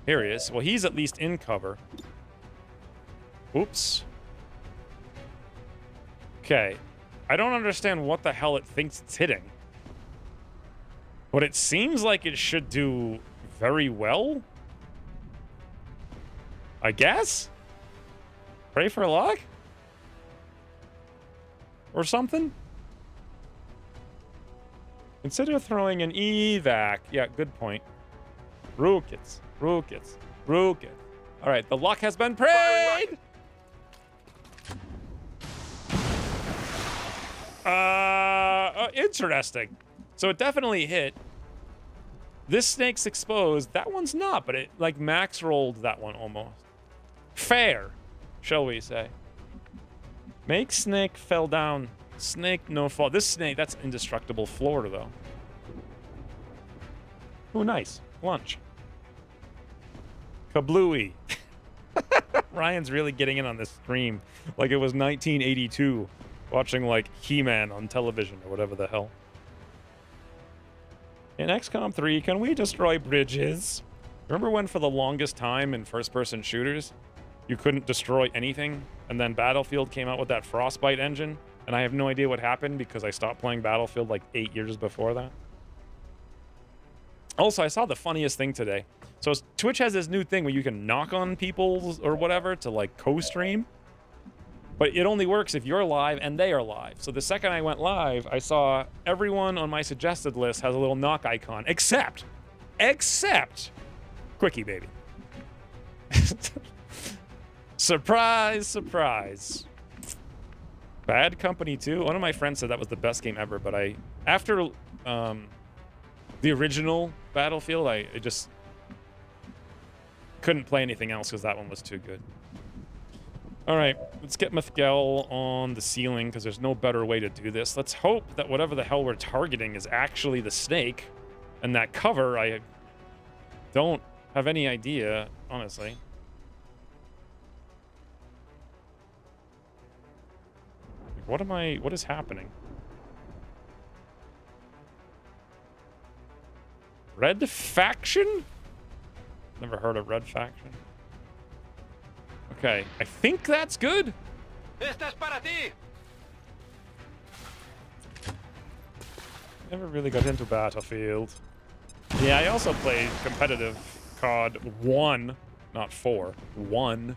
Here he is. Well, he's at least in cover. Oops. Okay. I don't understand what the hell it thinks it's hitting. But it seems like it should do very well. I guess? Pray for luck? Or something? Consider throwing an evac. Yeah, good point. Rookets. Alright, the luck has been prayed! Interesting. So it definitely hit. This snake's exposed. That one's not, but it, like, max rolled that one almost. Fair, shall we say. Make snake fell down. Snake no fall. This snake, that's indestructible floor, though. Ooh, nice. Lunch. Kablooey. Ryan's really getting in on this stream like it was 1982, watching, like, He-Man on television or whatever the hell. In XCOM 3, can we destroy bridges? Remember when for the longest time in first-person shooters, you couldn't destroy anything, and then Battlefield came out with that Frostbite engine, and I have no idea what happened because I stopped playing Battlefield like 8 years before that? Also, I saw the funniest thing today. So Twitch has this new thing where you can knock on people or whatever to like co-stream. But it only works if you're live and they are live. So the second I went live, I saw everyone on my suggested list has a little knock icon, except Quickie Baby. Surprise, surprise. Bad Company 2. One of my friends said that was the best game ever, but after the original Battlefield, I just couldn't play anything else because that one was too good. All right, let's get Miguel on the ceiling because there's no better way to do this. Let's hope that whatever the hell we're targeting is actually the snake, and that cover, I don't have any idea, honestly. What is happening? Red Faction? Never heard of Red Faction. Okay, I think that's good. Never really got into Battlefield. Yeah, I also played competitive COD 1, not 4. 1.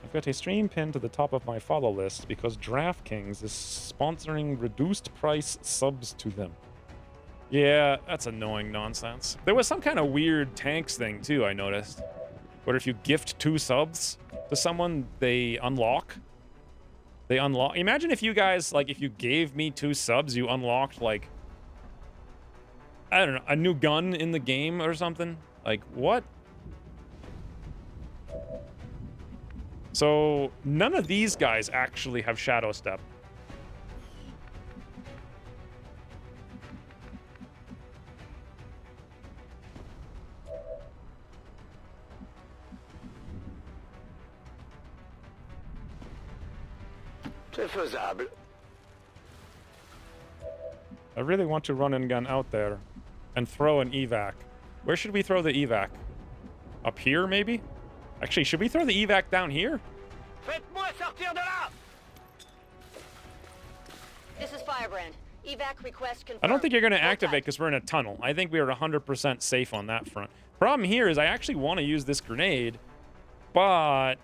I've got a stream pinned to the top of my follow list because DraftKings is sponsoring reduced price subs to them. Yeah, that's annoying nonsense. There was some kind of weird tanks thing too, I noticed. Where if you gift 2 subs to someone, they unlock. Imagine if you guys, like, if you gave me 2 subs, you unlocked, like, I don't know, a new gun in the game or something. Like, what? So, none of these guys actually have Shadow Step. C'est faisable. I really want to run and gun out there and throw an evac. Where should we throw the evac? Up here, maybe? Actually, should we throw the evac down here? Faites-moi sortir de là! This is Firebrand. Evac request confirmed. I don't think you're going to activate because we're in a tunnel. I think we are 100% safe on that front. Problem here is I actually want to use this grenade, but...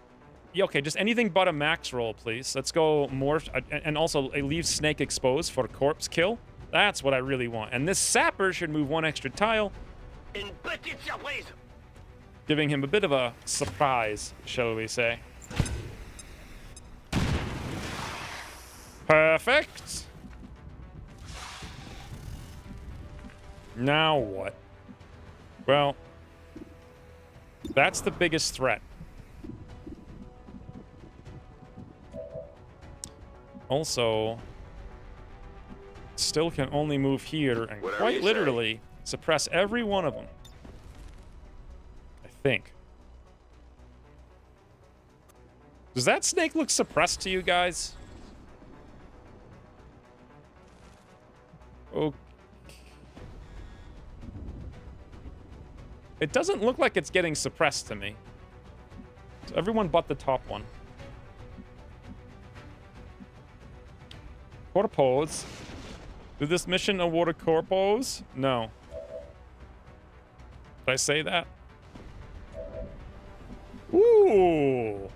Yeah, okay, just anything but a max roll, please. Let's go more... And also, leave Snake exposed for corpse kill. That's what I really want. And this sapper should move 1 extra tile. Une petite surprise! Giving him a bit of a surprise, shall we say. Perfect. Now what? Well, that's the biggest threat. Also, still can only move here and Whatever quite you literally suppress every one of them. I think. Does that snake look suppressed to you guys? Okay. It doesn't look like it's getting suppressed to me. So everyone but the top one. Corpos. Did this mission award a corpos? No. Did I say that? Ooh.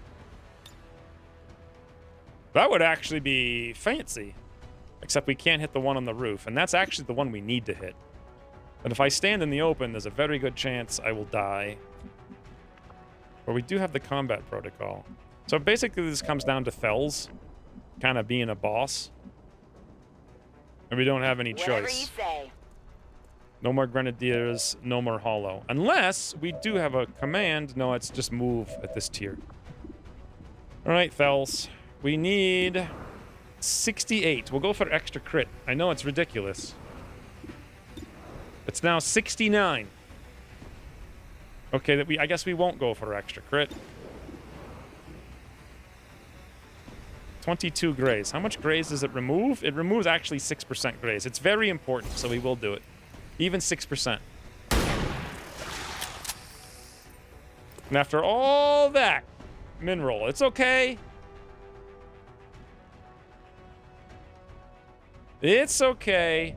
That would actually be fancy. Except we can't hit the one on the roof. And that's actually the one we need to hit. And if I stand in the open, there's a very good chance I will die. But we do have the combat protocol. So basically this comes down to Fells kind of being a boss. And we don't have any choice. Whatever you say. No more Grenadiers, no more Hollow. Unless we do have a command. No, it's just move at this tier. Alright, Fells. We need 68. We'll go for extra crit. I know it's ridiculous. It's now 69. Okay, I guess we won't go for extra crit. 22 graze. How much graze does it remove? It removes actually 6% graze. It's very important, so we will do it. Even 6%. And after all that, min roll. It's okay. It's okay.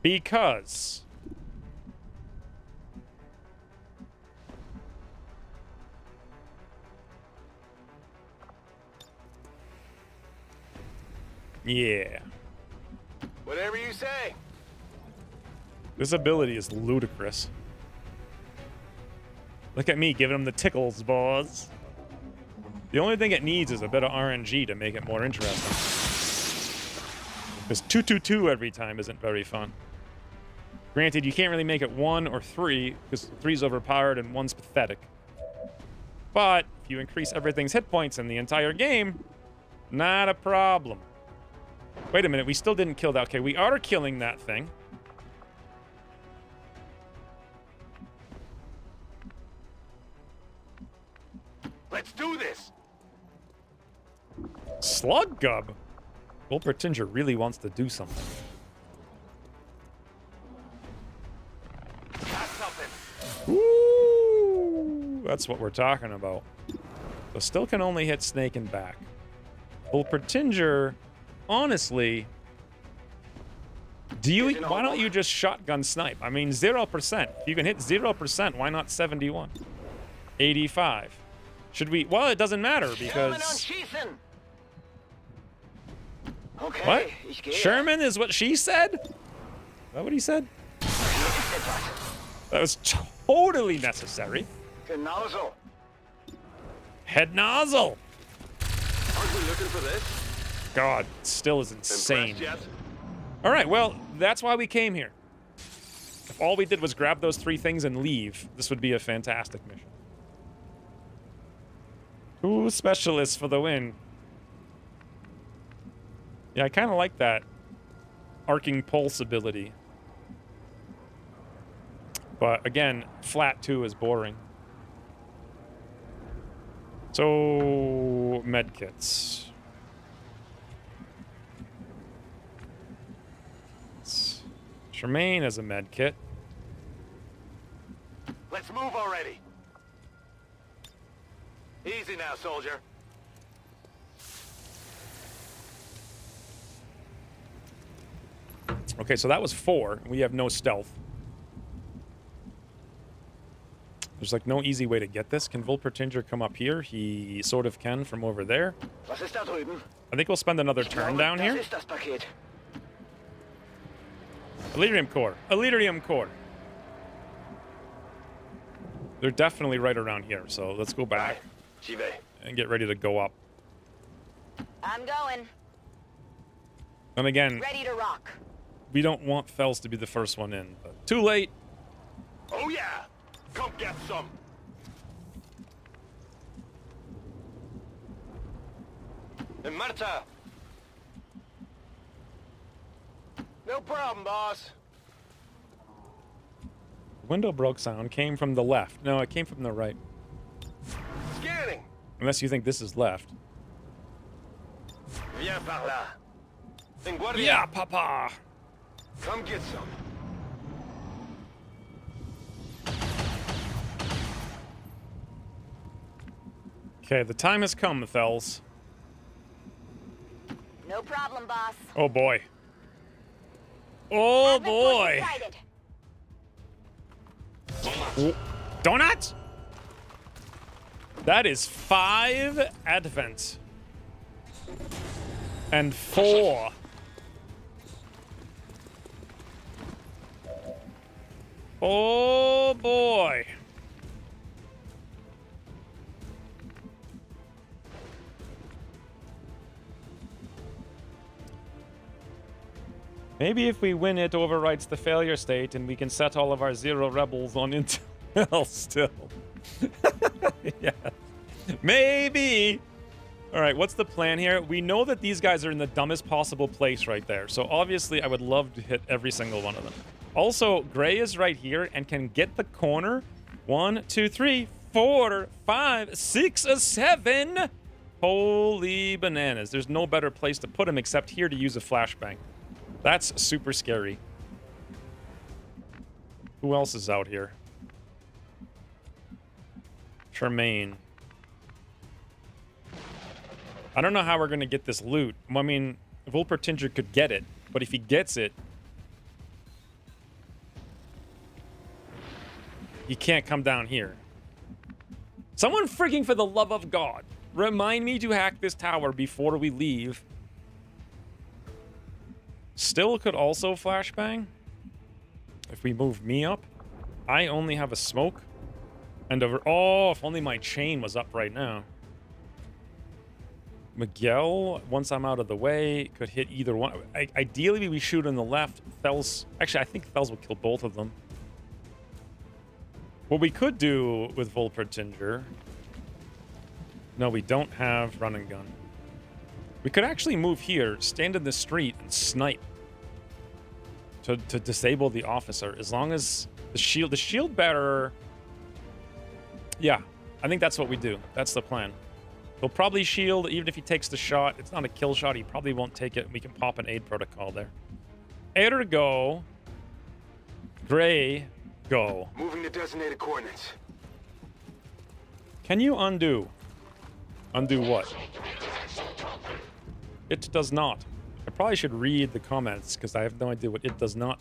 Because yeah. Whatever you say. This ability is ludicrous. Look at me giving him the tickles, boss. The only thing it needs is a bit of RNG to make it more interesting. Because 2-2-2 every time isn't very fun. Granted, you can't really make it 1 or 3, because 3's overpowered and 1's pathetic. But if you increase everything's hit points in the entire game, not a problem. Wait a minute, we still didn't kill that. Okay, we are killing that thing. Let's do this. Slug Gub? Wolpertinger really wants to do something. Got something. Ooh, that's what we're talking about. So still can only hit Snake and back. Wolpertinger, honestly, why don't you just shotgun snipe? I mean, 0%. If you can hit 0%, why not 71? 85. Should we? Well, it doesn't matter because. Okay, What? Sherman is what she said? Is that what he said? That was totally necessary. Nozzle. Head nozzle. Aren't we looking for this? God, still is insane. Impressed yet? All right, well, that's why we came here. If all we did was grab those 3 things and leave, this would be a fantastic mission. 2 specialists for the win. Yeah, I kind of like that arcing pulse ability. But again, flat 2 is boring. So, medkits. Tremaine has a medkit. Let's move already. Easy now, soldier. Okay, so that was 4. We have no stealth. There's like no easy way to get this. Can Wolpertinger come up here? He sort of can from over there. Was ist da drüben? I think we'll spend another turn down here. Das ist das Paket. Elerium core. Elerium core. They're definitely right around here, so let's go back J'y vais. and get ready to go up. I'm going. And again, Ready to rock. we don't want Fels to be the first one in, but too late. Oh yeah! Come get some! In Marta. No problem, boss. Window broke sound came from the left. No, it came from the right. Scanning. Unless you think this is left. Viens par là. In guardia. Yeah, papa! Come get some. Okay, the time has come, Fels. No problem, boss. Oh boy. Oh Advent boy! sighted. Donut? That is 5 Advent. And 4. Oh boy. Maybe if we win, it overwrites the failure state and we can set all of our 0 rebels on intel still. Yeah. Maybe. All right, what's the plan here? We know that these guys are in the dumbest possible place right there. So obviously I would love to hit every single one of them. Also, Gray is right here and can get the corner. 1, 2, 3, 4, 5, 6, 7. Holy bananas. There's no better place to put him except here to use a flashbang. That's super scary. Who else is out here? Tremaine. I don't know how we're going to get this loot. I mean, Wolpertinger could get it, but if he gets it, you can't come down here. Someone freaking, for the love of God, remind me to hack this tower before we leave. Still could also flashbang. If we move me up. I only have a smoke. And over... Oh, if only my chain was up right now. Miguel, once I'm out of the way, could hit either one. Ideally, we shoot on the left. Thels... Actually, I think Thels will kill both of them. What we could do with Volpertinger... No, we don't have run and gun. We could actually move here, stand in the street, and snipe. To disable the officer, as long as the shield bearer... Yeah, I think that's what we do. That's the plan. He'll probably shield, even if he takes the shot. It's not a kill shot, he probably won't take it. We can pop an aid protocol there. Ergo... Gray, go. Moving to designated coordinates. Can you undo? Undo what? It does not. I probably should read the comments, because I have no idea what it does not.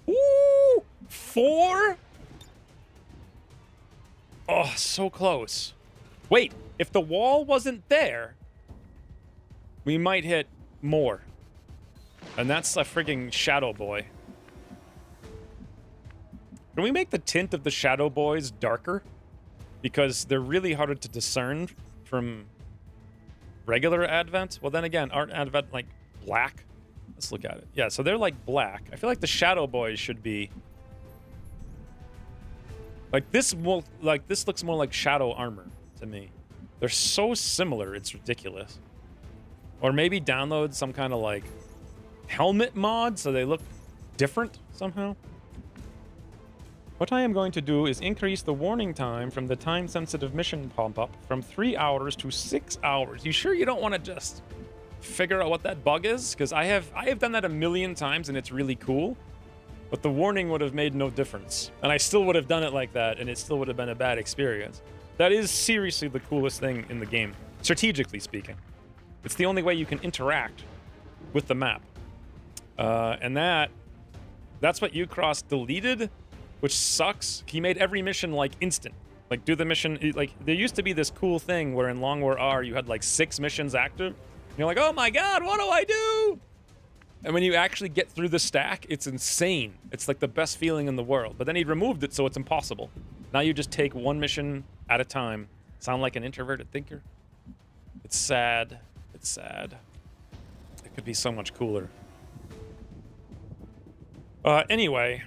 Ooh! 4? Oh, so close. Wait, if the wall wasn't there, we might hit more. And that's a frigging Shadow Boy. Can we make the tint of the Shadow Boys darker? Because they're really harder to discern from regular Advent. Well, then again, aren't Advent like black? Let's look at it. Yeah, so they're like black. I feel like the Shadow Boys should be like this. This looks more like Shadow armor to me. They're so similar, it's ridiculous. Or maybe download some kind of like helmet mod so they look different somehow. What I am going to do is increase the warning time from the time-sensitive mission pop-up from 3 hours to 6 hours. You sure you don't want to just figure out what that bug is? Because I have done that a million times and it's really cool. But the warning would have made no difference. And I still would have done it like that and it still would have been a bad experience. That is seriously the coolest thing in the game, strategically speaking. It's the only way you can interact with the map. And that's what Ucross deleted, which sucks. He made every mission like instant. Like do the mission, like there used to be this cool thing where in Long War R you had like 6 missions active. And you're like, oh my god, what do I do? And when you actually get through the stack, it's insane. It's like the best feeling in the world. But then he removed it, so it's impossible. Now you just take one mission at a time. Sound like an introverted thinker? It's sad. It's sad. It could be so much cooler. Anyway.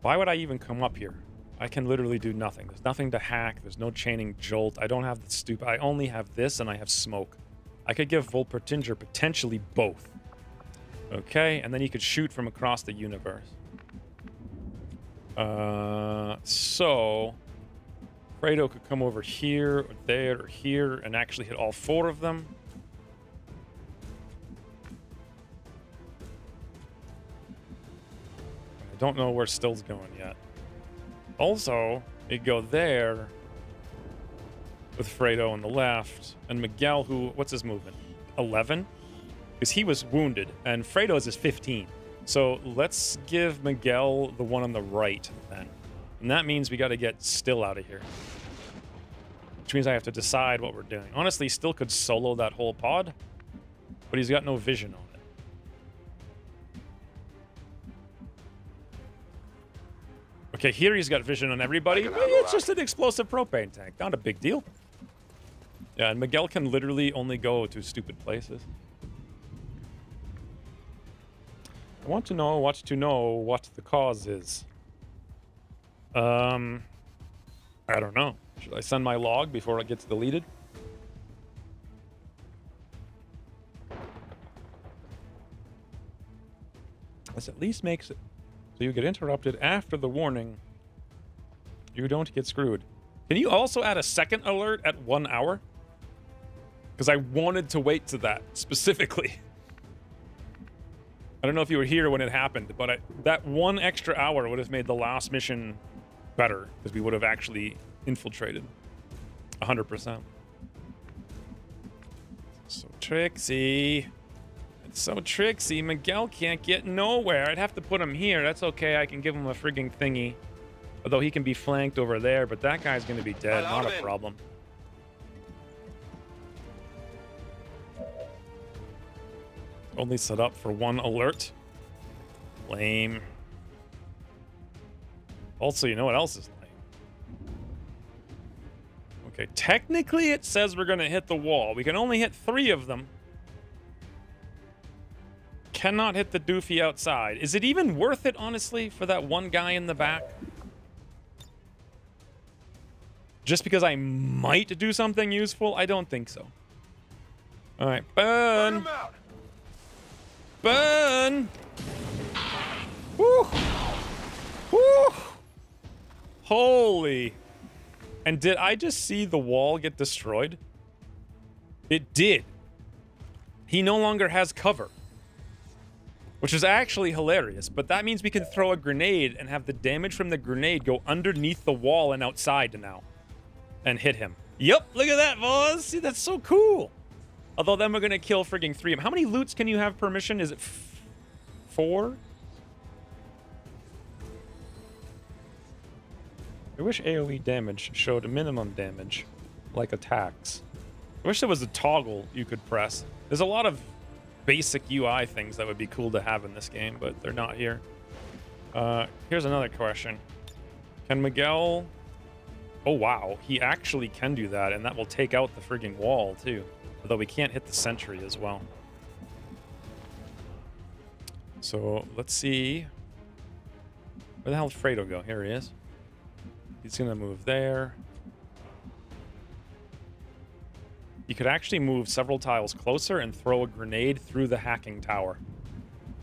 Why would I even come up here? I can literally do nothing. There's nothing to hack. There's no chaining jolt. I don't have the stupid... I only have this and I have smoke. I could give Volpertinger potentially both. Okay, and then he could shoot from across the universe. So... Fredo could come over here, or there, or here, and actually hit all 4 of them. I don't know where Still's going yet. Also, he'd go there with Fredo on the left, and Miguel, who, what's his movement? 11? Because he was wounded, and Fredo's is 15. So let's give Miguel the one on the right then. And that means we got to get Still out of here. Which means I have to decide what we're doing. Honestly, Still could solo that whole pod, but he's got no vision on it. Okay, here he's got vision on everybody. It's just an explosive propane tank. Not a big deal. Yeah, and Miguel can literally only go to stupid places. I want to know what the cause is. I don't know. Should I send my log before it gets deleted? This at least makes it so you get interrupted after the warning. You don't get screwed. Can you also add a second alert at 1 hour? Because I wanted to wait to that specifically. I don't know if you were here when it happened, but that 1 extra hour would have made the last mission better because we would have actually infiltrated 100%. So Trixie, So tricksy. Miguel can't get nowhere. I'd have to put him here. That's okay. I can give him a frigging thingy. Although he can be flanked over there, but that guy's going to be dead. Not a problem. Only set up for one alert. Lame. Also, you know what else is lame? Okay, technically it says we're going to hit the wall. We can only hit 3 of them. Cannot hit the doofy outside. Is it even worth it, honestly, for that one guy in the back? Just because I might do something useful? I don't think so. All right, burn. Burn. Woo. Woo. Holy. And did I just see the wall get destroyed? It did. He no longer has cover. Which is actually hilarious, but that means we can throw a grenade and have the damage from the grenade go underneath the wall and outside now. And hit him. Yep, look at that, boys. See, that's so cool. Although then we're going to kill frigging 3 of them. How many loots can you have per mission? Is it 4? I wish AoE damage showed minimum damage, like attacks. I wish there was a toggle you could press. There's a lot of basic UI things that would be cool to have in this game, but they're not here. Here's another question. Can Miguel... Oh, wow. He actually can do that, and that will take out the frigging wall, too. Although we can't hit the sentry as well. So, let's see. Where the hell did Fredo go? Here he is. He's going to move there. You could actually move several tiles closer and throw a grenade through the hacking tower.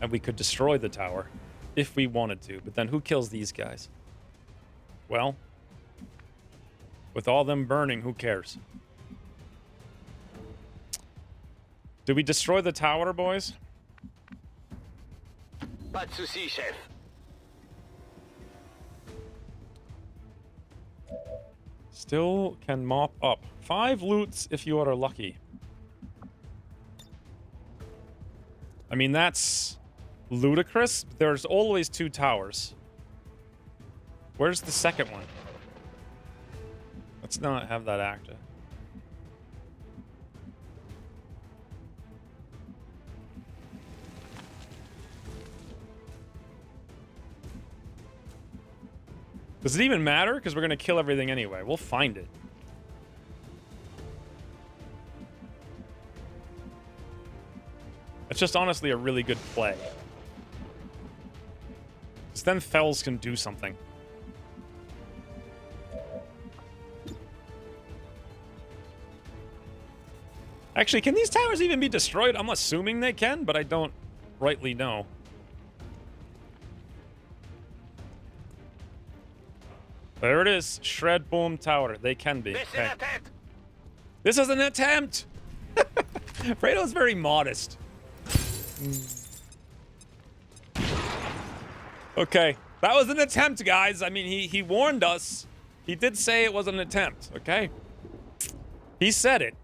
And we could destroy the tower if we wanted to. But then who kills these guys? Well, with all them burning, who cares? Do we destroy the tower, boys? Pas de souci, chef. Still can mop up. 5 loots if you are lucky. I mean, that's ludicrous. There's always 2 towers. Where's the second one? Let's not have that active. Does it even matter? Because we're going to kill everything anyway. We'll find it. It's just honestly a really good play. Because then Fells can do something. Actually, can these towers even be destroyed? I'm assuming they can, but I don't rightly know. There it is. Shred Boom Tower. They can be. Okay. This is an attempt! Fredo's very modest. Okay. That was an attempt, guys. I mean, he warned us. He did say it was an attempt, okay? He said it.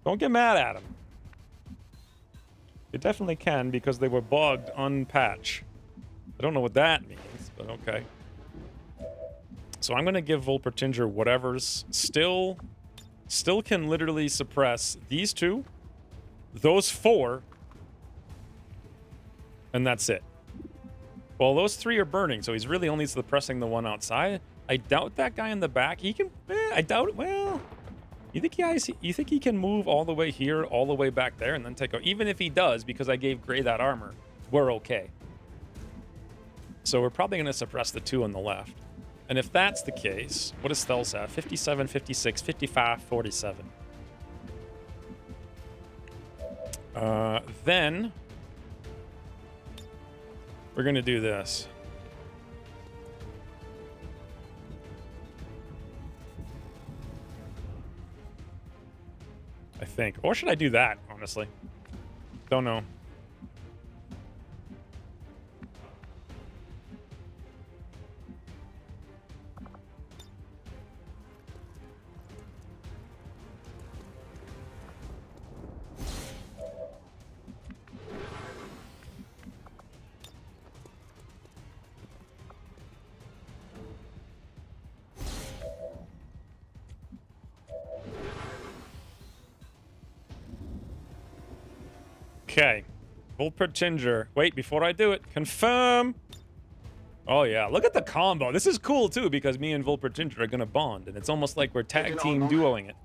Don't get mad at him. You definitely can because they were bugged on patch. I don't know what that means, but okay. So I'm going to give Volpertinger whatever's still can literally suppress these 2, those 4, and that's it. Well, those 3 are burning, so he's really only suppressing the one outside. I doubt that guy in the back. He can... I doubt it. Well... You think he can move all the way here, all the way back there, and then take out? Even if he does, because I gave Gray that armor, we're okay. So we're probably going to suppress the 2 on the left. And if that's the case, what does Thels have? 57, 56, 55, 47. Then we're going to do this. I think. Or should I do that, honestly? Don't know. Okay. Volpertinger. Wait, before I do it, confirm. Oh, yeah. Look at the combo. This is cool, too, because me and Volpertinger are going to bond, and it's almost like we're tag team duoing it.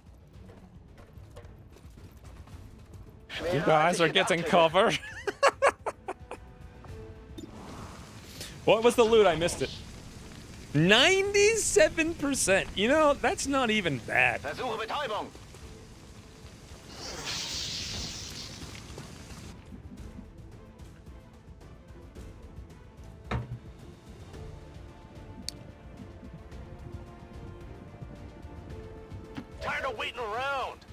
You guys are getting cover. What was the loot? I missed it. 97%. You know, that's not even bad. Versuche Betäubung. Tired of waiting around.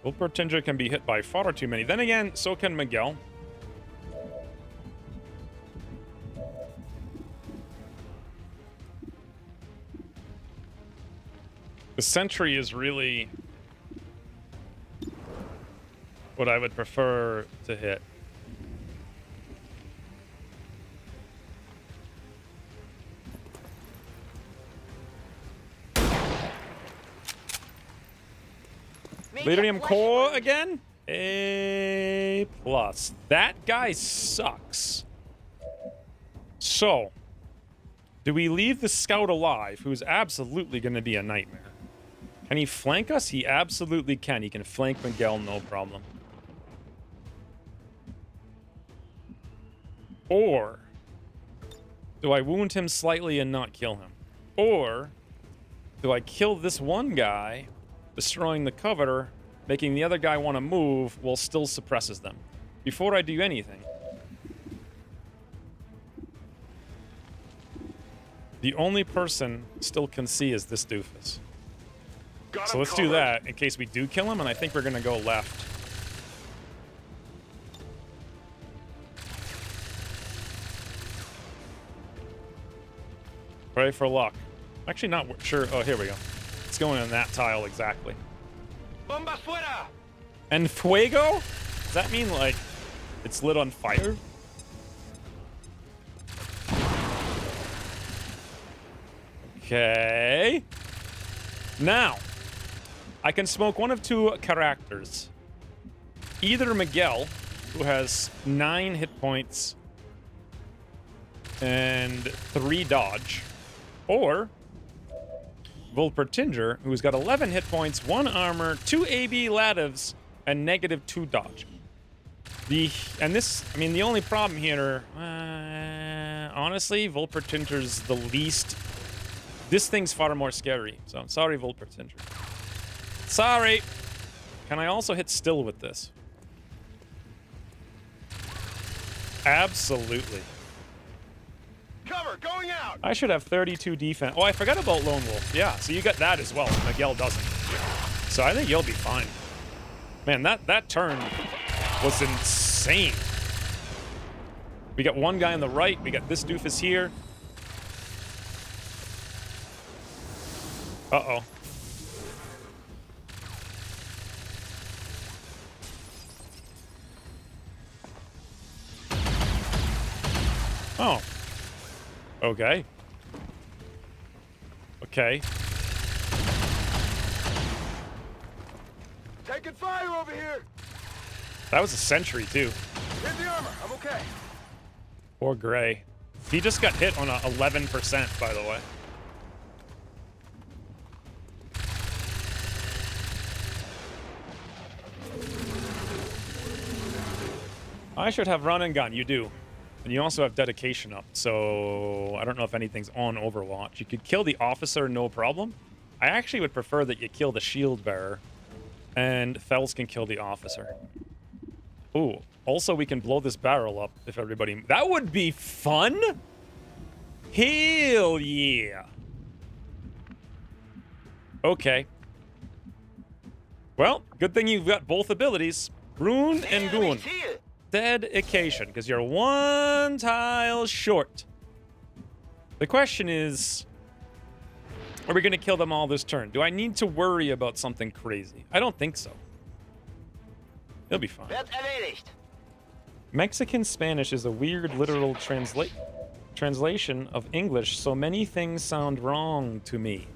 Volpertinger can be hit by far too many. Then again, so can Miguel. The sentry is really what I would prefer to hit. Lydium core again? A plus. That guy sucks. So, do we leave the scout alive, who's absolutely going to be a nightmare? Can he flank us? He absolutely can. He can flank Miguel, no problem. Or do I wound him slightly and not kill him? Or do I kill this one guy, destroying the cover, making the other guy want to move while still suppresses them? Before I do anything, the only person still can see is this doofus. So let's do that in case we do kill him, and I think we're going to go left. Pray for luck. I'm actually not sure. Oh, here we go. It's going in that tile exactly. Bomba fuera! And fuego? Does that mean, like, it's lit on fire? Okay. Now, I can smoke one of two characters. Either Miguel, who has 9 hit points and 3 dodge, or Volpertinger, who's got 11 hit points, 1 armor, 2 AB lativs, and -2 dodge. The only problem here, honestly, Volpertinger's the least. This thing's far more scary. So sorry, Volpertinger. Sorry. Can I also hit still with this? Absolutely. Cover, going out! I should have 32 defense. Oh, I forgot about Lone Wolf. Yeah, so you got that as well. Miguel doesn't. So I think you'll be fine. Man, that turn was insane. We got one guy on the right. We got this doofus here. Uh-oh. Oh. Okay. Okay. Taking fire over here! That was a sentry, too. Hit the armor, I'm okay. Poor Gray. He just got hit on a 11%, by the way. I should have run and gun. You do. And you also have dedication up, so I don't know if anything's on Overwatch. You could kill the officer, no problem. I actually would prefer that you kill the shield bearer, and Fells can kill the officer. Ooh, also we can blow this barrel up if everybody... That would be fun! Hell yeah! Okay. Well, good thing you've got both abilities. Rune and Goon. Dedication, because you're 1 tile short. The question is, are we going to kill them all this turn? Do I need to worry about something crazy? I don't think so. It'll be fine. Mexican Spanish is a weird literal translation of English, so many things sound wrong to me.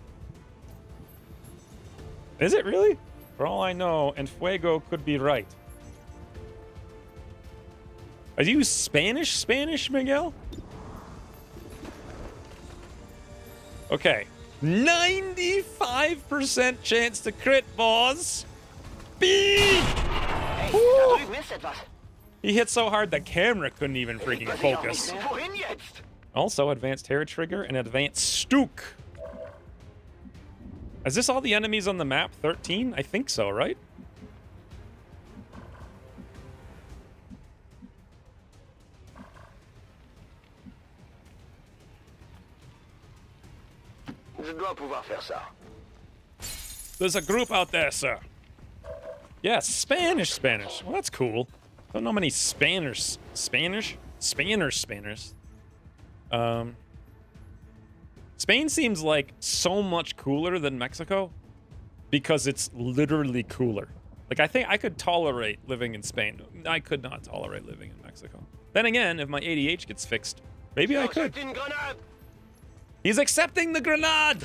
Is it really? For all I know, and Fuego could be right. Are you Spanish, Miguel? Okay. 95% chance to crit, boss. Beep! Hey, Woo! du missed etwas. He hit so hard the camera couldn't even freaking focus. Wohin jetzt? Also, advanced hair trigger and advanced Stook. Is this all the enemies on the map? 13? I think so, right? Je dois pouvoir faire ça. There's a group out there, sir. Yeah, Spanish. Well, that's cool. Don't know many Spanish. Spain seems like so much cooler than Mexico because it's literally cooler. Like, I think I could tolerate living in Spain. I could not tolerate living in Mexico. Then again, if my ADH gets fixed, maybe I could. He's accepting the grenade!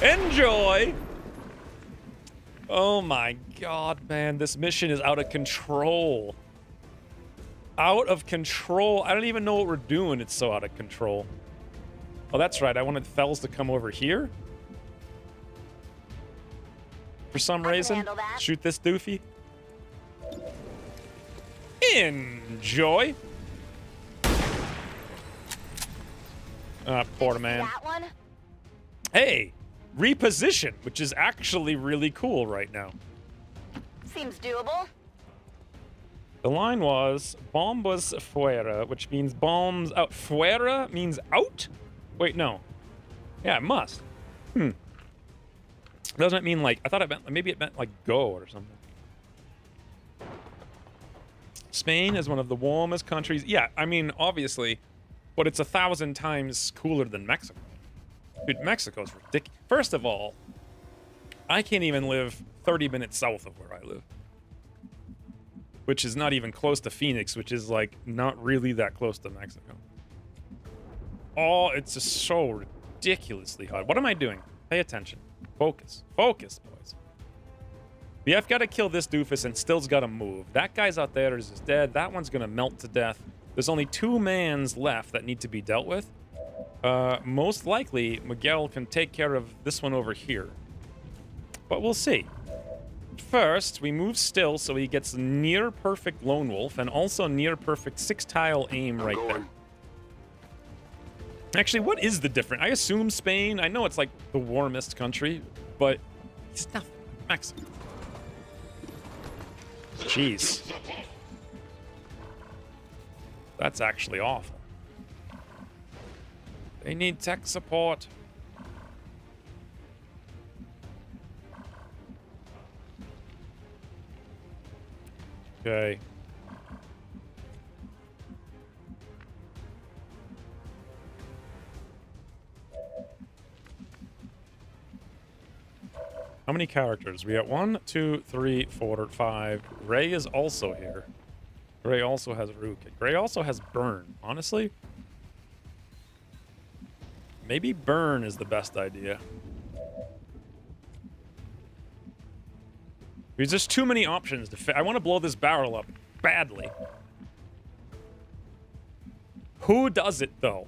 Enjoy! Oh my god, man. This mission is out of control. Out of control. I don't even know what we're doing. It's so out of control. Oh, that's right. I wanted Fells to come over here. For some reason. Shoot this doofy. Enjoy. Poor man. That one? Hey, reposition, which is actually really cool right now. Seems doable. The line was bombas fuera, which means bombs out. Fuera means out? Wait, no. Yeah, it must. Doesn't it mean like, I thought it meant, maybe it meant like go or something. Spain is one of the warmest countries. Yeah, I mean, obviously, but it's 1,000 times cooler than Mexico. Dude, Mexico's ridiculous. First of all, I can't even live 30 minutes south of where I live. Which is not even close to Phoenix, which is like not really that close to Mexico. Oh, it's just so ridiculously hot. What am I doing? Pay attention. Focus. Focus, boys. Yeah, I've got to kill this doofus and still's got to move. That guy's out there is just dead. That one's going to melt to death. There's only 2 mans left that need to be dealt with. Most likely, Miguel can take care of this one over here. But we'll see. First, we move still so he gets near perfect lone wolf and also near perfect 6-tile aim right there. Actually, what is the difference? I assume Spain. I know it's like the warmest country, but it's not Mexico. Jeez. That's actually awful. They need tech support. Okay. How many characters? We got 1, 2, 3, 4, 5. Gray is also here. Gray also has Rook. Gray also has Burn. Honestly, maybe Burn is the best idea. There's just too many options to fit. I want to blow this barrel up badly. Who does it, though?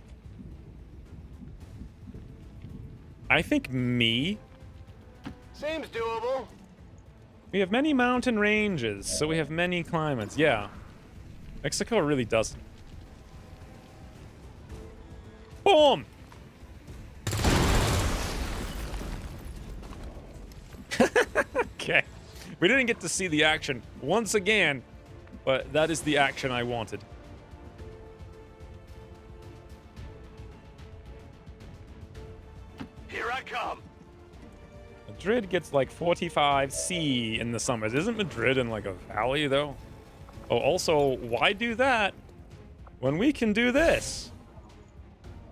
I think me. Seems doable. We have many mountain ranges, so we have many climates. Yeah. Mexico really doesn't. Boom! Okay. We didn't get to see the action once again, but that is the action I wanted. Here I come. Madrid gets like 45C in the summers. Isn't Madrid in like a valley, though? Oh, also, why do that when we can do this?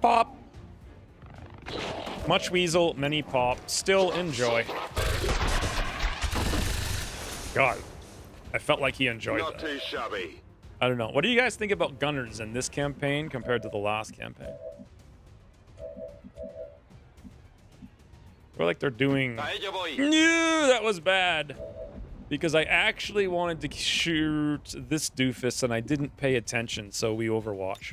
Pop. Much weasel, many pop. Still enjoy. God, I felt like he enjoyed Not that. too shabby. I don't know. What do you guys think about gunners in this campaign compared to the last campaign? feel like they're doing... No, that was bad. Because I actually wanted to shoot this doofus and I didn't pay attention, so we overwatch.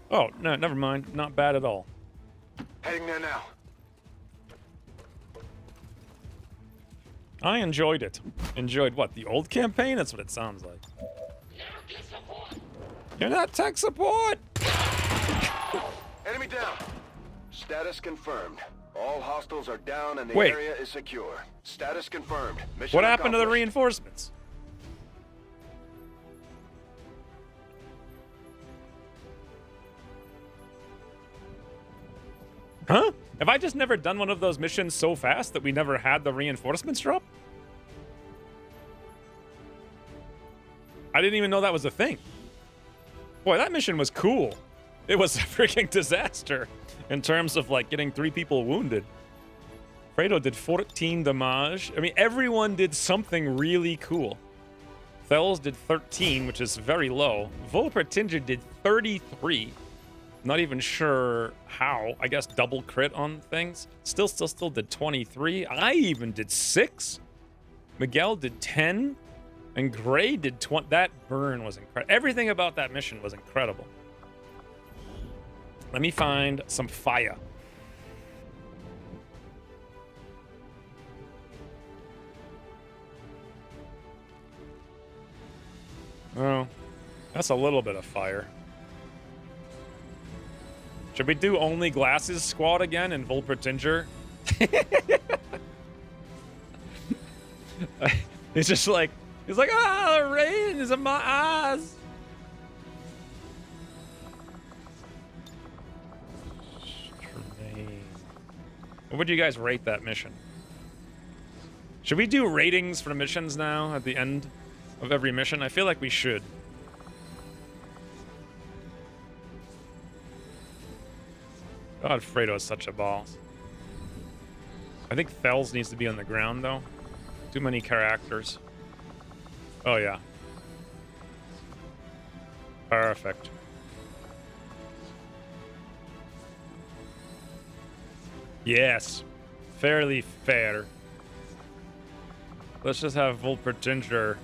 Oh, no, never mind. Not bad at all. Heading there now. I enjoyed it. Enjoyed what? The old campaign? That's what it sounds like. You're not tech support! Enemy down. Status confirmed. All hostiles are down and the Wait. area is secure. Status confirmed. Mission What happened to the accomplished. reinforcements? Huh? Have I just never done one of those missions so fast that we never had the reinforcements drop? I didn't even know that was a thing. Boy, that mission was cool. It was a freaking disaster in terms of, like, getting 3 people wounded. Fredo did 14 damage. I mean, everyone did something really cool. Thels did 13, which is very low. Volpertinger did 33. Not even sure how. I guess double crit on things. Still did 23. I even did 6. Miguel did 10. And Gray did 20. That burn was incredible. Everything about that mission was incredible. Let me find some fire. Oh, that's a little bit of fire. Should we do only glasses squad again in Volpertinger? It's just like, he's like, ah, the rain is in my eyes. What would you guys rate that mission? Should we do ratings for missions now at the end of every mission? I feel like we should. God, Fredo is such a boss. I think Thels needs to be on the ground, though. Too many characters. Oh, yeah. Perfect. Yes. Fairly fair. Let's just have Volpertinger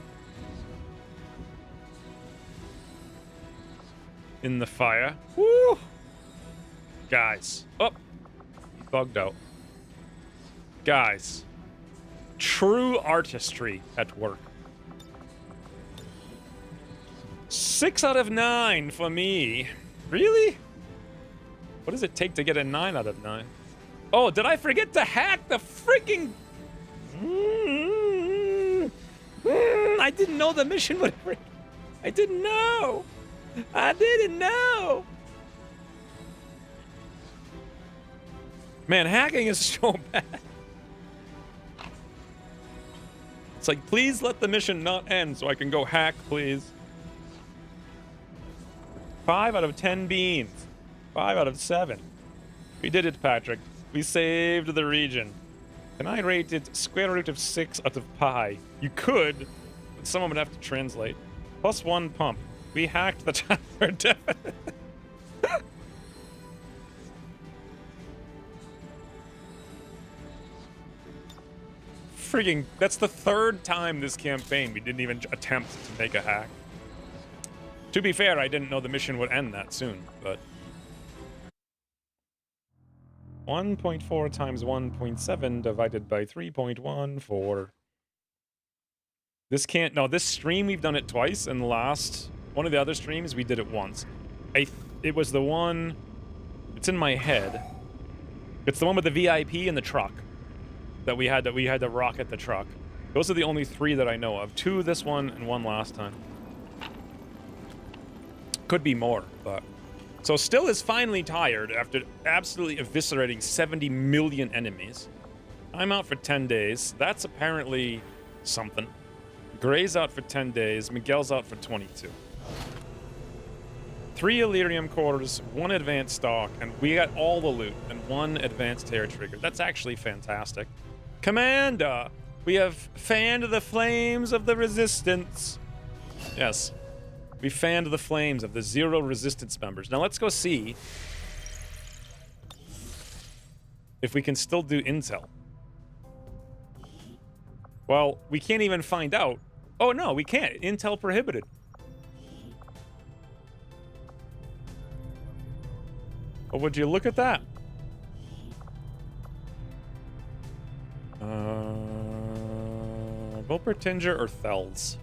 in the fire. Woo! Guys. Oh! Bugged out. Guys. True artistry at work. 6 out of 9 for me. Really? What does it take to get a 9 out of 9? Oh, did I forget to hack the freaking... I didn't know the mission would... I didn't know. I didn't know. Man, hacking is so bad. It's like, please let the mission not end so I can go hack, please. 5 out of 10 beans. 5 out of 7. We did it, Patrick. We saved the region. Can I rate it square root of 6 out of pi? You could, but someone would have to translate. +1 pump. We hacked the tower, definitely. Frigging, that's the 3rd time this campaign we didn't even attempt to make a hack. To be fair, I didn't know the mission would end that soon, but... 1.4 times 1.7 divided by 3.14. This can't... No, this stream we've done it twice, and the last... One of the other streams, we did it once. It was the one... It's in my head. It's the one with the VIP in the truck. That we had to rocket the truck. Those are the only 3 that I know of. 2 this one, and 1 last time. Could be more, but... So Still is finally tired after absolutely eviscerating 70 million enemies. I'm out for 10 days. That's apparently something. Gray's out for 10 days. Miguel's out for 22. 3 Illyrium cores, 1 advanced stock, and we got all the loot, and 1 advanced hair trigger. That's actually fantastic. Commander, we have fanned the flames of the resistance. Yes. We fanned the flames of the 0 resistance members. Now let's go see if we can still do intel. Well, we can't even find out. Oh, no, we can't. Intel prohibited. Oh, would you look at that? Volpertinger or Thels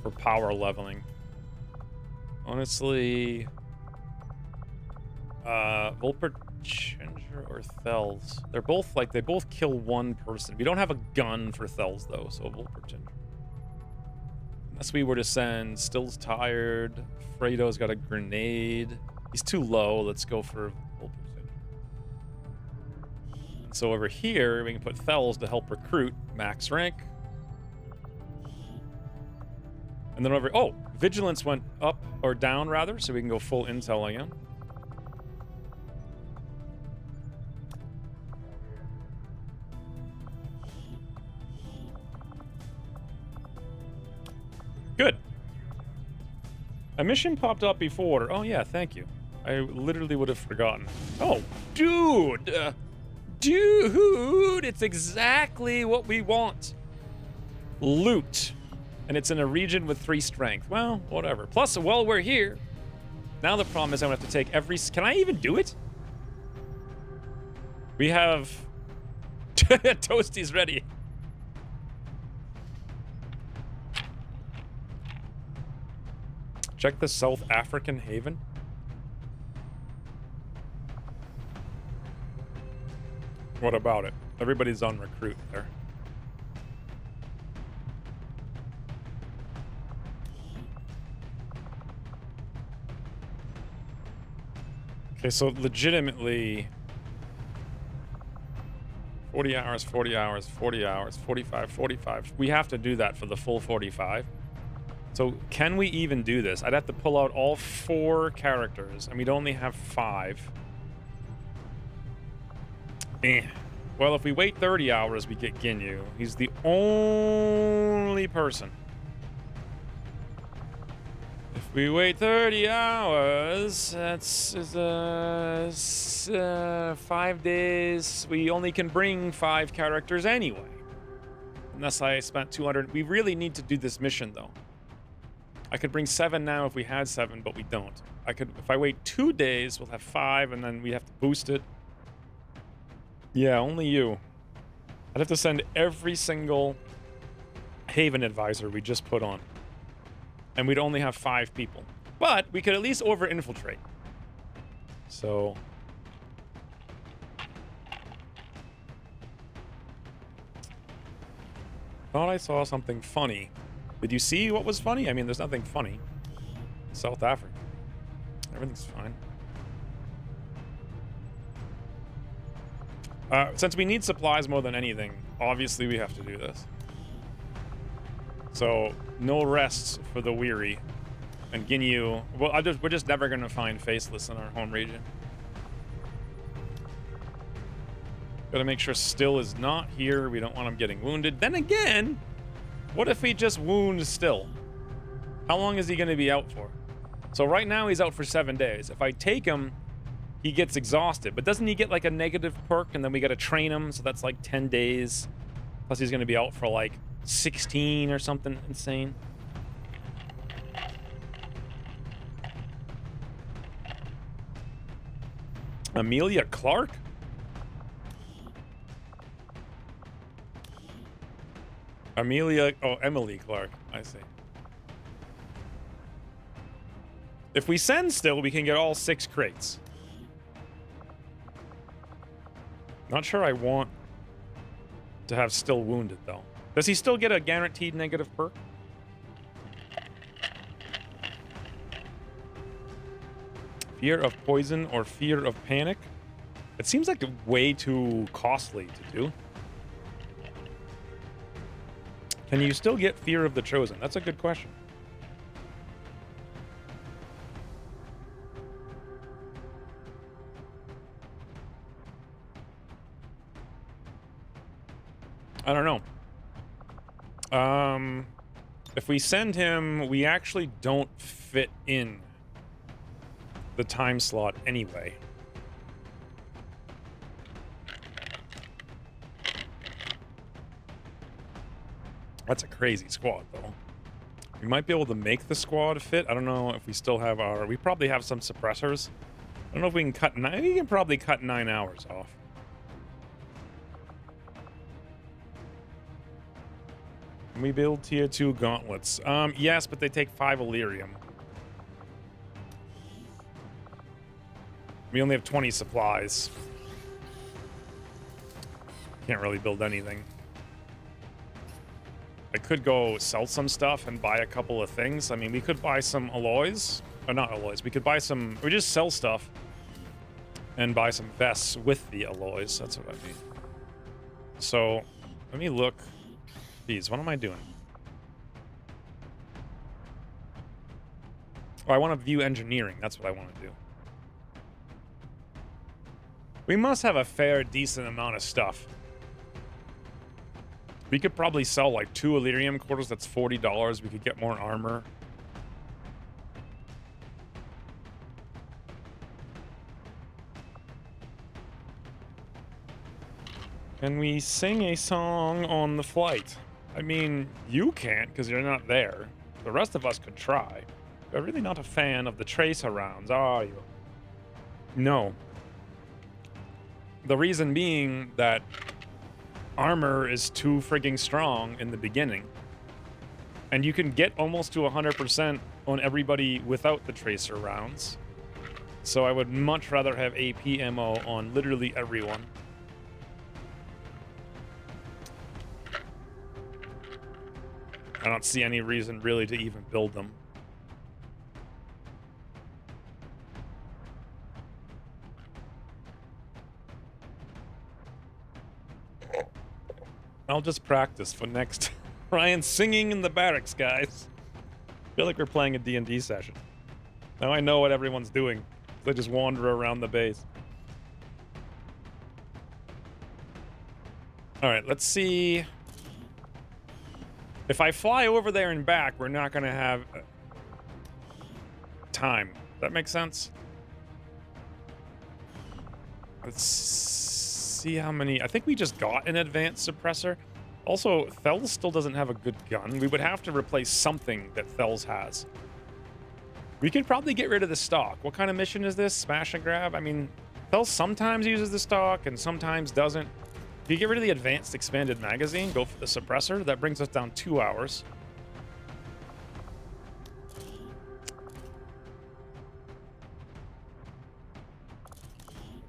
for power leveling? Honestly, Volpertinger or Thels. They're both like, they both kill one person. We don't have a gun for Thels though, so Volpertinger. Unless we were to send Still's tired. Fredo's got a grenade. He's too low. Let's go for Volpertinger. So over here, we can put Thels to help recruit max rank. And then over, oh, vigilance went up or down rather, so we can go full intel again. Good. A mission popped up before. Oh yeah, thank you. I literally would have forgotten. Oh, dude! Dude! It's exactly what we want. Loot. And it's in a region with 3 strength. Well, whatever. Plus, while we're here, now the problem is I'm gonna have to take every... Can I even do it? We have... Toasty's ready. Check the South African haven. What about it? Everybody's on recruit there. Okay, so legitimately 40 hours, 40 hours, 40 hours, 45, 45. We have to do that for the full 45. So can we even do this? I'd have to pull out all 4 characters, and we'd only have 5. Well, if we wait 30 hours, we get Ginyu. He's the only person. If we wait 30 hours, that's 5 days. We only can bring 5 characters anyway. Unless I spent 200. We really need to do this mission, though. I could bring 7 now if we had 7, but we don't. I could, if I wait 2 days, we'll have 5, and then we have to boost it. Yeah, only you. I'd have to send every single Haven advisor we just put on. And we'd only have 5 people. But we could at least over-infiltrate. So... thought I saw something funny. Did you see what was funny? I mean, there's nothing funny. South Africa. Everything's fine. Since we need supplies more than anything, obviously we have to do this. So, no rests for the weary. And Ginyu... Well, we're just never going to find Faceless in our home region. Gotta make sure Still is not here. We don't want him getting wounded. Then again, what if we just wound Still? How long is he going to be out for? So right now he's out for 7 days. If I take him, he gets exhausted. But doesn't he get like a negative perk and then we got to train him? So that's like 10 days. Plus he's going to be out for like 16 or something insane. Amelia Clark? Emily Clark, I see. If we send Still, we can get all 6 crates. Not sure I want to have Still wounded, though. Does he still get a guaranteed negative perk? Fear of poison or fear of panic? It seems like way too costly to do. Can you still get Fear of the Chosen? That's a good question. I don't know. If we send him, we actually don't fit in the time slot anyway. That's a crazy squad, though. We might be able to make the squad fit. I don't know if we still have our... We probably have some suppressors. I don't know if we can cut 9... We can probably cut 9 hours off. Can we build tier 2 gauntlets? Yes, but they take 5 Illyrium. We only have 20 supplies. Can't really build anything. I could go sell some stuff and buy a couple of things. I mean, we could buy some alloys. Or not alloys. We could buy some... We just sell stuff and buy some vests with the alloys. That's what I mean. So, let me look. Geez, what am I doing? Oh, I want to view engineering. That's what I want to do. We must have a fair, decent amount of stuff. We could probably sell like 2 Illyrium quarters. That's $40. We could get more armor. Can we sing a song on the flight? I mean, you can't because you're not there. The rest of us could try. You're really not a fan of the tracer rounds, are you? No. The reason being that armor is too frigging strong in the beginning. And you can get almost to 100% on everybody without the tracer rounds. So I would much rather have AP ammo on literally everyone. I don't see any reason really to even build them. I'll just practice for next. Ryan singing in the barracks, guys. I feel like we're playing a D&D session. Now I know what everyone's doing. They just wander around the base. Alright, let's see. If I fly over there and back, we're not going to have time. Does that make sense? Let's see how many... I think we just got an advanced suppressor. Also, Thels still doesn't have a good gun. We would have to replace something that Thels has. We could probably get rid of the stock. What kind of mission is this? Smash and grab? I mean, Thels sometimes uses the stock and sometimes doesn't. If you get rid of the advanced expanded magazine, go for the suppressor, that brings us down 2 hours.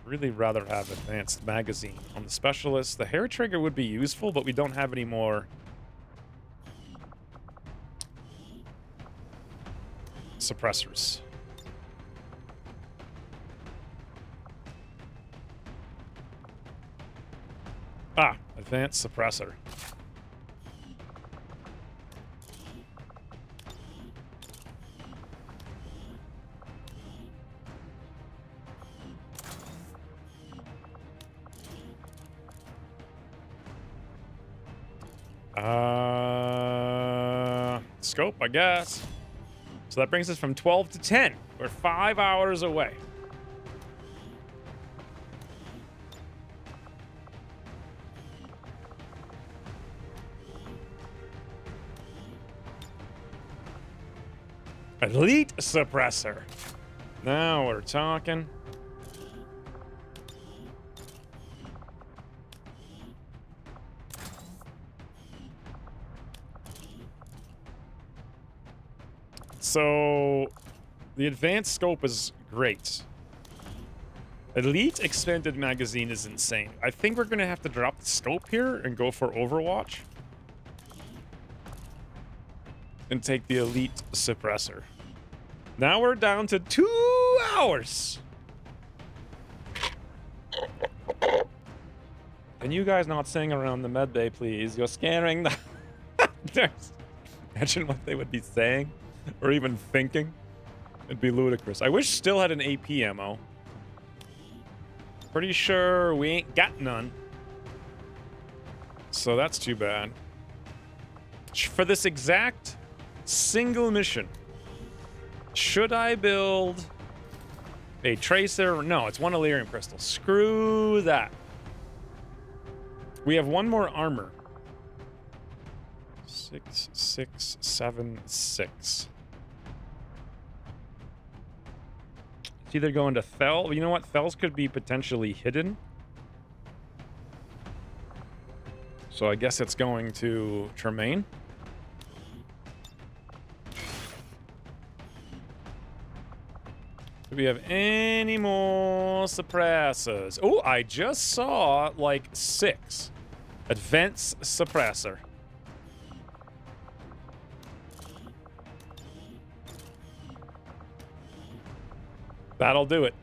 Really rather have advanced magazine on the specialist. The hair trigger would be useful, but we don't have any more suppressors. Ah, advanced suppressor. Scope, I guess. So that brings us from 12 to 10. We're 5 hours away. Elite suppressor. Now we're talking. So the advanced scope is great. Elite expanded magazine is insane. I think we're going to have to drop the scope here and go for Overwatch. And take the elite suppressor. Now we're down to 2 hours. Can you guys not sing around the med bay, please? You're scaring the... Imagine what they would be saying or even thinking. It'd be ludicrous. I wish still had an AP ammo. Pretty sure we ain't got none. So that's too bad. For this exact single mission, should I build a tracer? No, it's 1 Illyrium crystal. Screw that. We have 1 more armor. 6, 6, 7, 6. It's either going to Thel. You know what? Thels could be potentially hidden. So I guess it's going to Tremaine. Do we have any more suppressors? Oh, I just saw like 6. Advanced suppressor. That'll do it.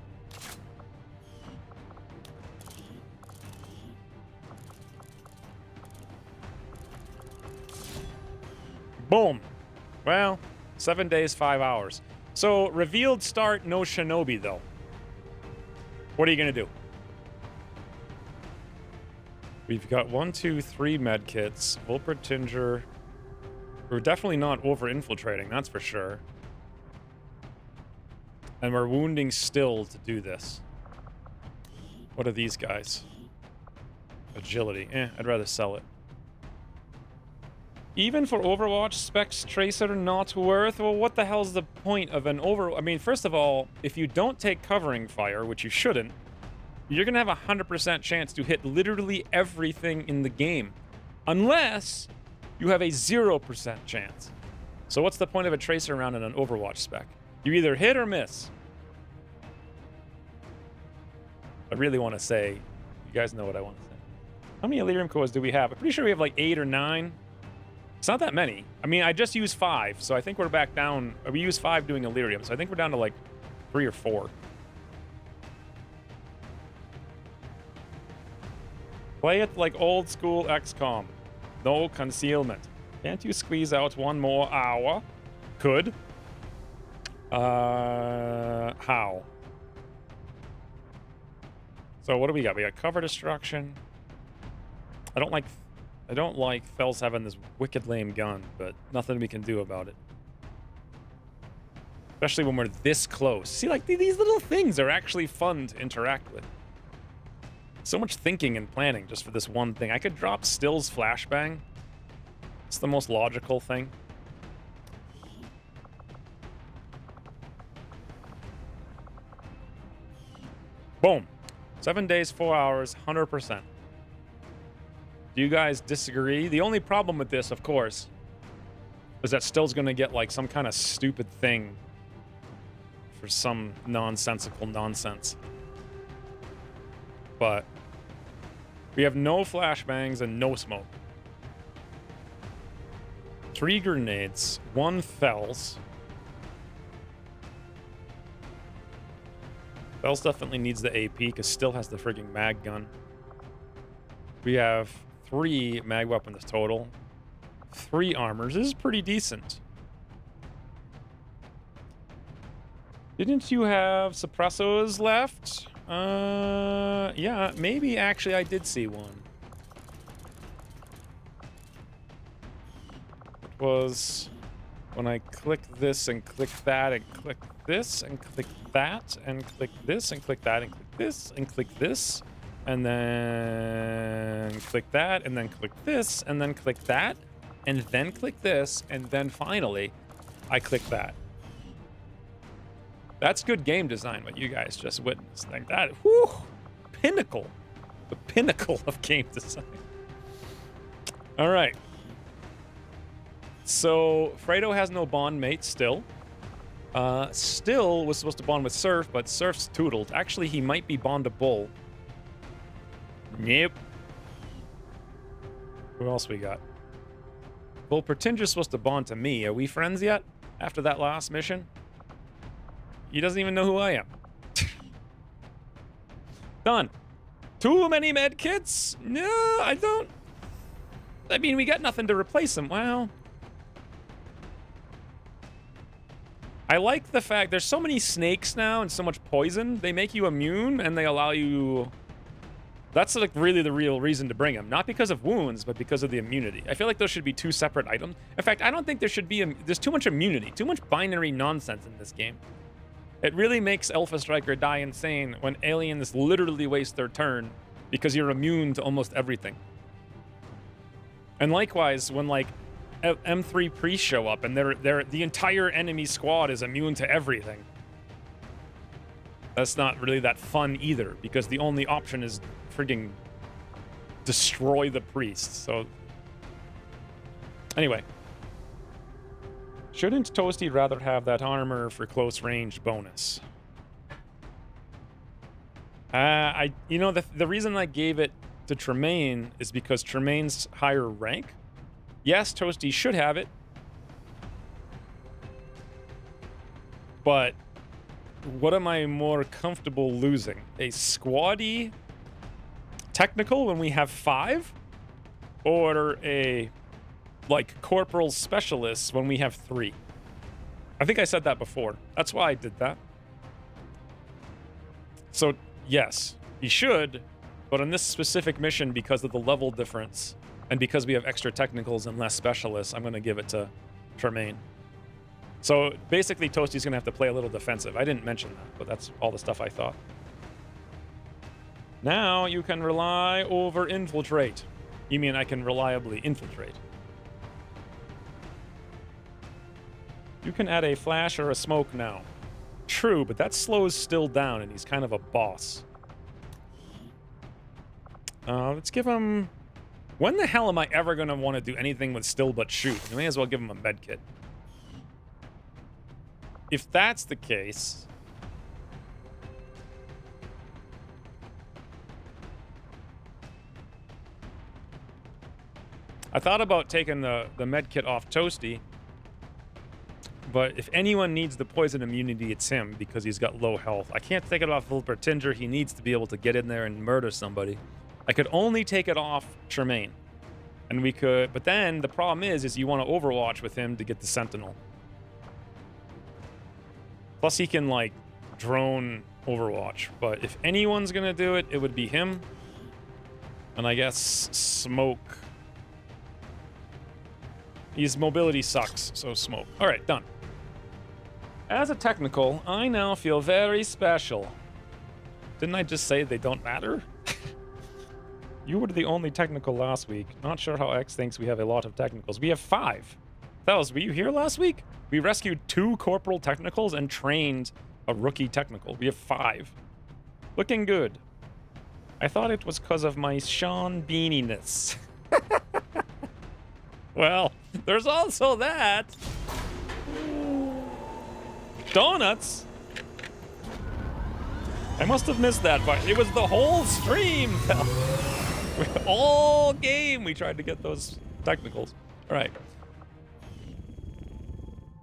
Boom. Well, 7 days, 5 hours. So, revealed start, no shinobi, though. What are you going to do? We've got 1, 2, 3 med kits. Volpertinger. We're definitely not over-infiltrating, that's for sure. And we're wounding still to do this. What are these guys? Agility. I'd rather sell it. Even for Overwatch, Specs Tracer not worth? Well, what the hell's the point of an I mean, first of all, if you don't take covering fire, which you shouldn't, you're going to have a 100% chance to hit literally everything in the game. Unless you have a 0% chance. So what's the point of a Tracer round in an Overwatch spec? You either hit or miss. I really want to say, you guys know what I want to say. How many Elerium cores do we have? I'm pretty sure we have like 8 or 9. It's not that many. I mean, I just used 5, so I think we're back down. We used 5 doing Elerium, so I think we're down to like 3 or 4. Play it like old school XCOM. No concealment. Can't you squeeze out 1 more hour? Could. How? So what do we got? We got cover destruction. I don't like Fels having this wicked lame gun, but nothing we can do about it. Especially when we're this close. See, like, these little things are actually fun to interact with. So much thinking and planning just for this one thing. I could drop Still's flashbang. It's the most logical thing. Boom. 7 days, 4 hours, 100%. Do you guys disagree? The only problem with this, of course, is that Still's going to get, like, some kind of stupid thing for some nonsensical nonsense. But we have no flashbangs and no smoke. 3 grenades, 1 Fels. Fels definitely needs the AP because Still has the frigging mag gun. We have 3 mag weapons total. 3 armors. This is pretty decent. Didn't you have suppressors left? Yeah, maybe actually I did see one. It was when I click this and click that and click this and click that and click this and click that and click this and click this and then click that and then click this and then click that and then click this and then finally I click that. That's good game design, what you guys just witnessed. Like that, whew, pinnacle. The pinnacle of game design. All right. So, Fredo has no bond mate still. Still was supposed to bond with Surf, but Surf's toodled. Actually, he might be bondable. Nope. Who else we got? Well, Pertinger's supposed to bond to me. Are we friends yet? After that last mission? He doesn't even know who I am. Done. Too many med kits? No, I don't. I mean, we got nothing to replace them. Well, I like the fact there's so many snakes now and so much poison. They make you immune and they allow you. That's like really the real reason to bring them. Not because of wounds, but because of the immunity. I feel like those should be 2 separate items. In fact, I don't think there should be. There's too much immunity, too much binary nonsense in this game. It really makes Alpha Striker die insane when aliens literally waste their turn because you're immune to almost everything. And likewise, when like M3 priests show up, and the entire enemy squad is immune to everything. That's not really that fun either, because the only option is frigging destroy the priests. So anyway, shouldn't Toasty rather have that armor for close range bonus? The reason I gave it to Tremaine is because Tremaine's higher rank. Yes, Toasty should have it, but what am I more comfortable losing? A squaddy technical when we have 5, or a like corporal specialist when we have 3? I think I said that before. That's why I did that. So yes, he should, but on this specific mission, because of the level difference and because we have extra technicals and less specialists, I'm going to give it to Tremaine. So basically, Toasty's going to have to play a little defensive. I didn't mention that, but that's all the stuff I thought. Now you can rely over infiltrate. You mean I can reliably infiltrate? You can add a flash or a smoke now. True, but that slows Still down, and he's kind of a boss. Let's give him... When the hell am I ever going to want to do anything with Still but shoot? I may as well give him a med kit. If that's the case... I thought about taking the med kit off Toasty, but if anyone needs the poison immunity, it's him, because he's got low health. I can't take it off Wilbur Tinger. He needs to be able to get in there and murder somebody. I could only take it off Tremaine. And we could, but then the problem is you want to Overwatch with him to get the Sentinel. Plus he can, like, drone Overwatch. But if anyone's gonna do it, it would be him. And I guess Smoke. His mobility sucks, so Smoke. Alright, done. As a technical, I now feel very special. Didn't I just say they don't matter? You were the only technical last week. Not sure how X thinks we have a lot of technicals. We have 5. Thales, were you here last week? We rescued 2 corporal technicals and trained a rookie technical. We have 5. Looking good. I thought it was because of my Sean Beaniness. Well, there's also that. Donuts? I must have missed that, but it was the whole stream. All game we tried to get those technicals. All right.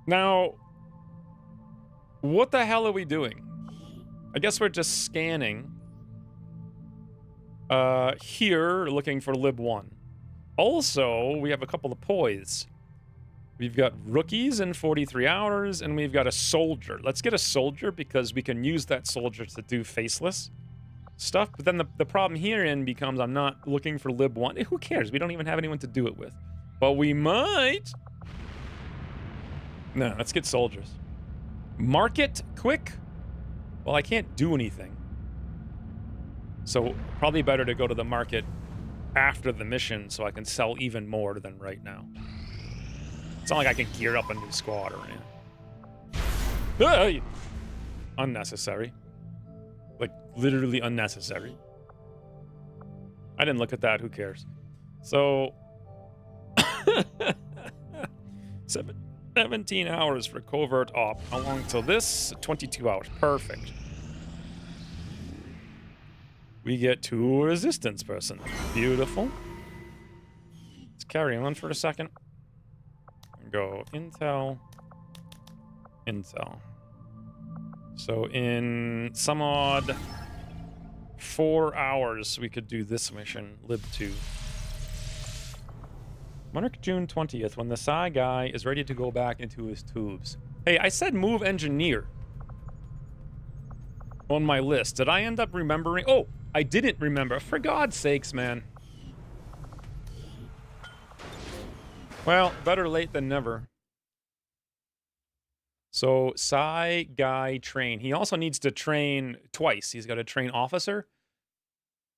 Now, what the hell are we doing? I guess we're just scanning. Here, looking for Lib 1. Also, we have a couple of poise. We've got rookies in 43 hours, and we've got a soldier. Let's get a soldier, because we can use that soldier to do faceless stuff. But then the problem herein becomes I'm not looking for Lib 1. Who cares? We don't even have anyone to do it with. But we might. No, let's get soldiers. Market quick? Well, I can't do anything. So probably better to go to the market after the mission so I can sell even more than right now. It's not like I can gear up a new squad or anything. Hey! Unnecessary. Like, literally unnecessary. I didn't look at that. Who cares? So... 17 hours for covert op. How long till this? 22 hours. Perfect. We get 2 resistance person. Beautiful. Let's carry on for a second. Go intel. Intel. So in some odd 4 hours, we could do this mission, Lib 2. Monarch June 20th, when the Psy guy is ready to go back into his tubes. Hey, I said move engineer on my list. Did I end up remembering? Oh, I didn't remember. For God's sakes, man. Well, better late than never. So, Psy guy train. He also needs to train twice. He's got to train officer,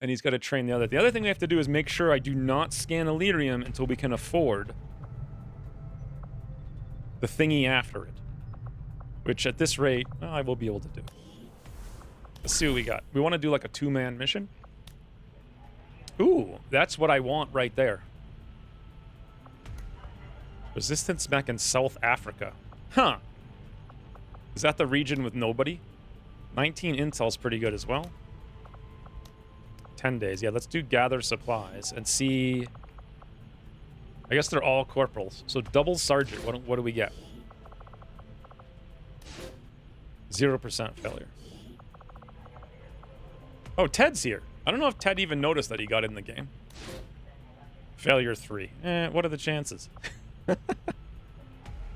and he's got to train the other. The other thing we have to do is make sure I do not scan Illyrium until we can afford the thingy after it. Which at this rate, I will be able to do. Let's see what we got. We want to do like a 2-man mission. Ooh, that's what I want right there. Resistance mech in South Africa. Huh. Is that the region with nobody? 19 intel's pretty good as well. 10 days. Yeah, let's do gather supplies and see. I guess they're all corporals. So double sergeant. What do we get? 0% failure. Oh, Ted's here. I don't know if Ted even noticed that he got in the game. Failure 3. What are the chances?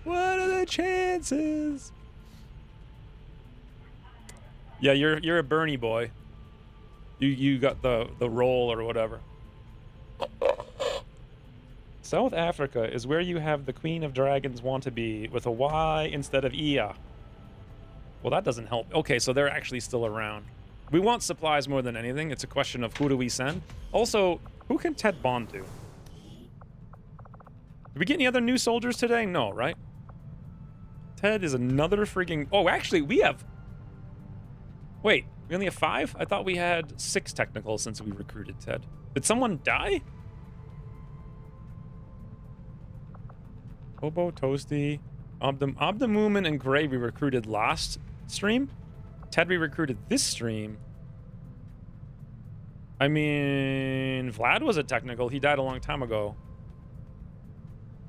What are the chances? Yeah, you're a Bernie boy. You got the role or whatever. South Africa is where you have the Queen of Dragons want to be with a Y instead of Ia. Well, that doesn't help. Okay, so they're actually still around. We want supplies more than anything. It's a question of who do we send. Also, who can Ted bond to? Did we get any other new soldiers today? No, right? Ted is another freaking... Oh, actually, we have... Wait, we only have 5? I thought we had 6 technicals since we recruited Ted. Did someone die? Hobo, Toasty, Abdamumin, and Gray we recruited last stream. Ted we recruited this stream. I mean, Vlad was a technical. He died a long time ago.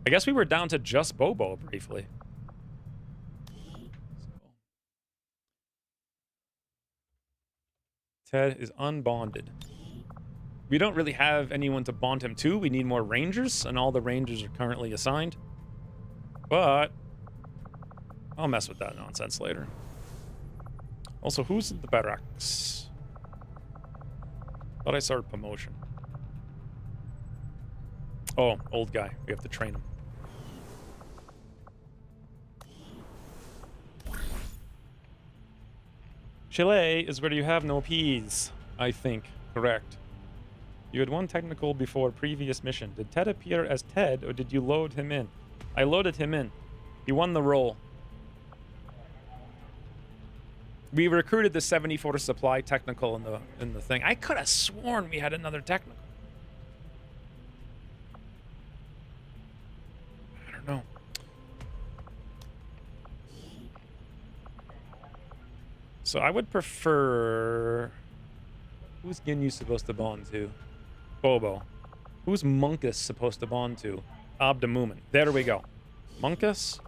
I guess we were down to just Bobo briefly. Ted is unbonded. We don't really have anyone to bond him to. We need more rangers, and all the rangers are currently assigned. But I'll mess with that nonsense later. Also, who's in the barracks? Thought I saw a promotion. Oh, old guy. We have to train him. Chile is where you have no peas, I think. Correct. You had 1 technical before previous mission. Did Ted appear as Ted, or did you load him in? I loaded him in. He won the role. We recruited the 74 supply technical in the thing. I could have sworn we had another technical. I don't know. So I would prefer... Who's Ginyu supposed to bond to? Bobo. Who's Munkus supposed to bond to? Abdamumin. There we go. Munkus.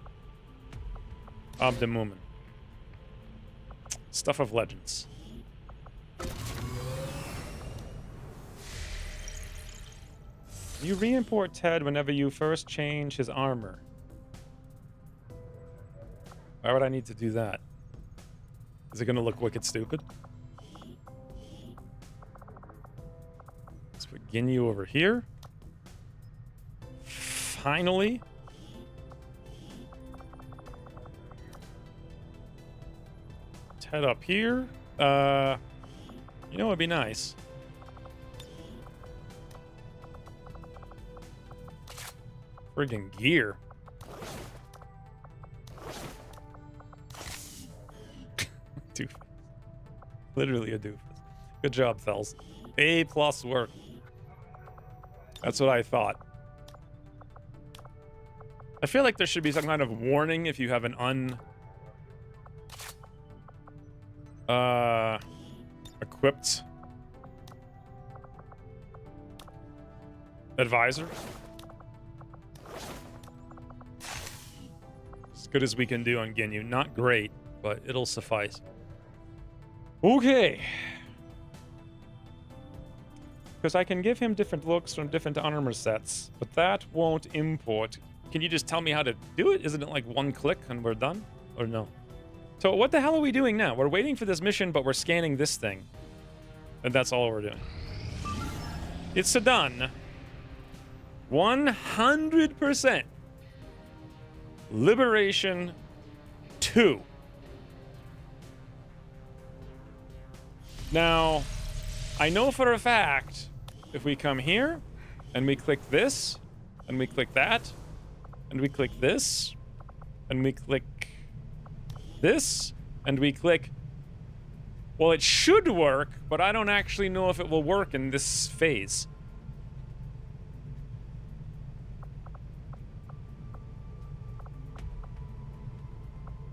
Abdamumin. Stuff of Legends. You re-import Ted whenever you first change his armor. Why would I need to do that? Is it going to look wicked stupid? Let's put Ginyu over here. Finally. Ted up here. You know what would be nice? Friggin' gear. Doofus. Literally a doofus. Good job, fellas. A+ work. That's what I thought. I feel like there should be some kind of warning if you have an equipped advisor. As good as we can do on Ginyu. Not great, but it'll suffice. Okay. Because I can give him different looks from different armor sets, but that won't import. Can you just tell me how to do it? Isn't it like 1 click and we're done? Or no? So what the hell are we doing now? We're waiting for this mission, but we're scanning this thing. And that's all we're doing. It's a done. 100%. Liberation 2. Now, I know for a fact, if we come here, and we click this, and we click that, and we click this, and we click this, and we click... Well, it should work, but I don't actually know if it will work in this phase.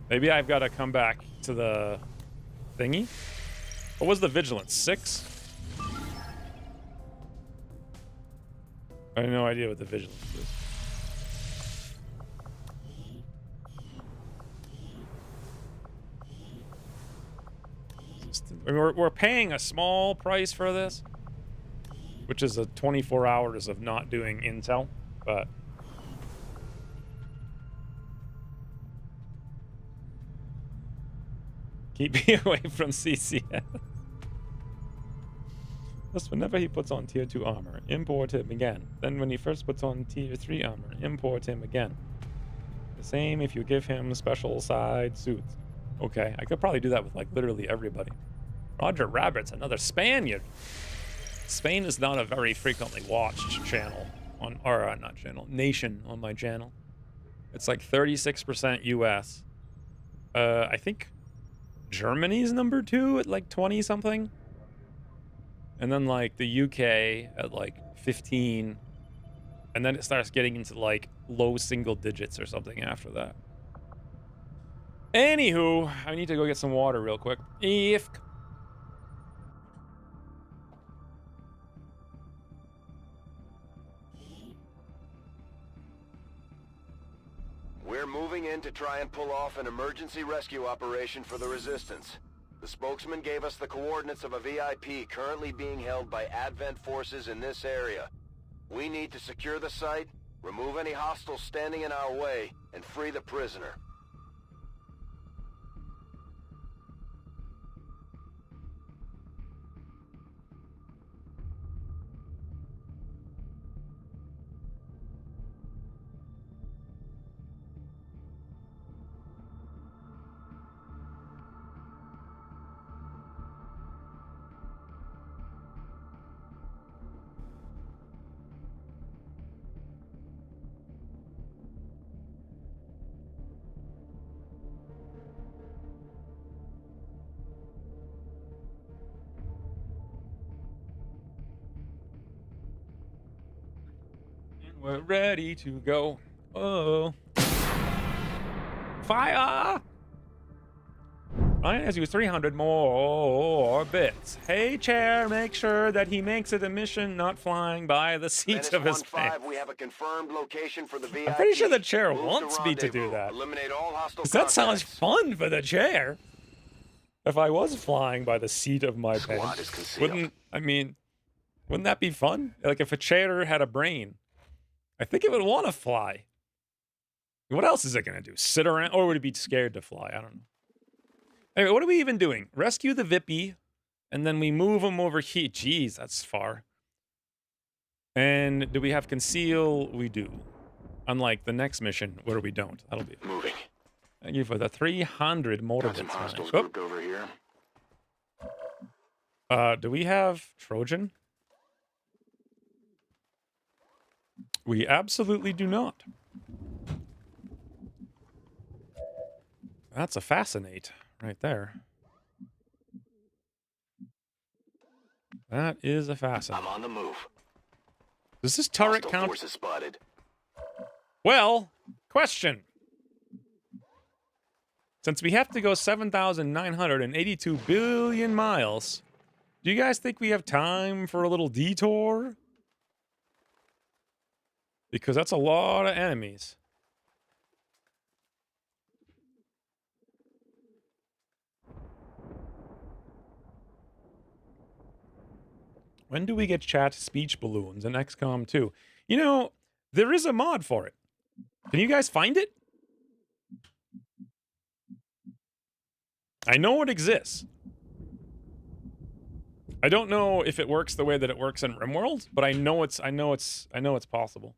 Maybe I've got to come back to the thingy. What was the vigilance? 6? I have no idea what the vigilance is. I mean, we're paying a small price for this, which is a 24 hours of not doing intel, but keep me away from CCS. Thus, whenever he puts on tier 2 armor, import him again. Then when he first puts on tier 3 armor, import him again. The same if you give him special side suits. Okay, I could probably do that with like literally everybody. Roger Rabbit's another Spaniard. Spain is not a very frequently watched channel on, or not channel, nation on my channel. It's like 36% US. I think Germany's number 2 at like 20 something. And then like the UK at like 15. And then it starts getting into like low single digits or something after that. Anywho, I need to go get some water real quick. We're moving in to try and pull off an emergency rescue operation for the Resistance. The spokesman gave us the coordinates of a VIP currently being held by Advent forces in this area. We need to secure the site, remove any hostiles standing in our way, and free the prisoner. We're ready to go. Oh. Fire! Ryan has used 300 more bits. Hey, chair, make sure that he makes it a mission not flying by the seat of his pants. We have a confirmed location for the VIP. I'm pretty sure the chair wants me to do that. Eliminate all hostile Because that sounds contacts. fun for the chair. If I was flying by the seat of my Squad pants, is concealed. wouldn't that be fun? Like if a chair had a brain, I think it would want to fly. What else is it going to do? Sit around? Or would it be scared to fly? I don't know. Anyway, what are we even doing? Rescue the Vippy, and then we move him over here. Jeez, that's far. And do we have conceal? We do. Unlike the next mission, where we don't. That'll be Moving. Thank you for the 300 motor Got some bits. hostiles Oh, grouped over here. do we have Trojan? We absolutely do not. That's a fascinate right there. That is a fascinate. I'm on the move. Does this turret Hostile count? forces spotted. Well, question. Since we have to go 7,982 billion miles, do you guys think we have time for a little detour? Because that's a lot of enemies. When do we get chat speech balloons in XCOM 2? You know, there is a mod for it. Can you guys find it? I know it exists. I don't know if it works the way that it works in RimWorld, but I know it's possible.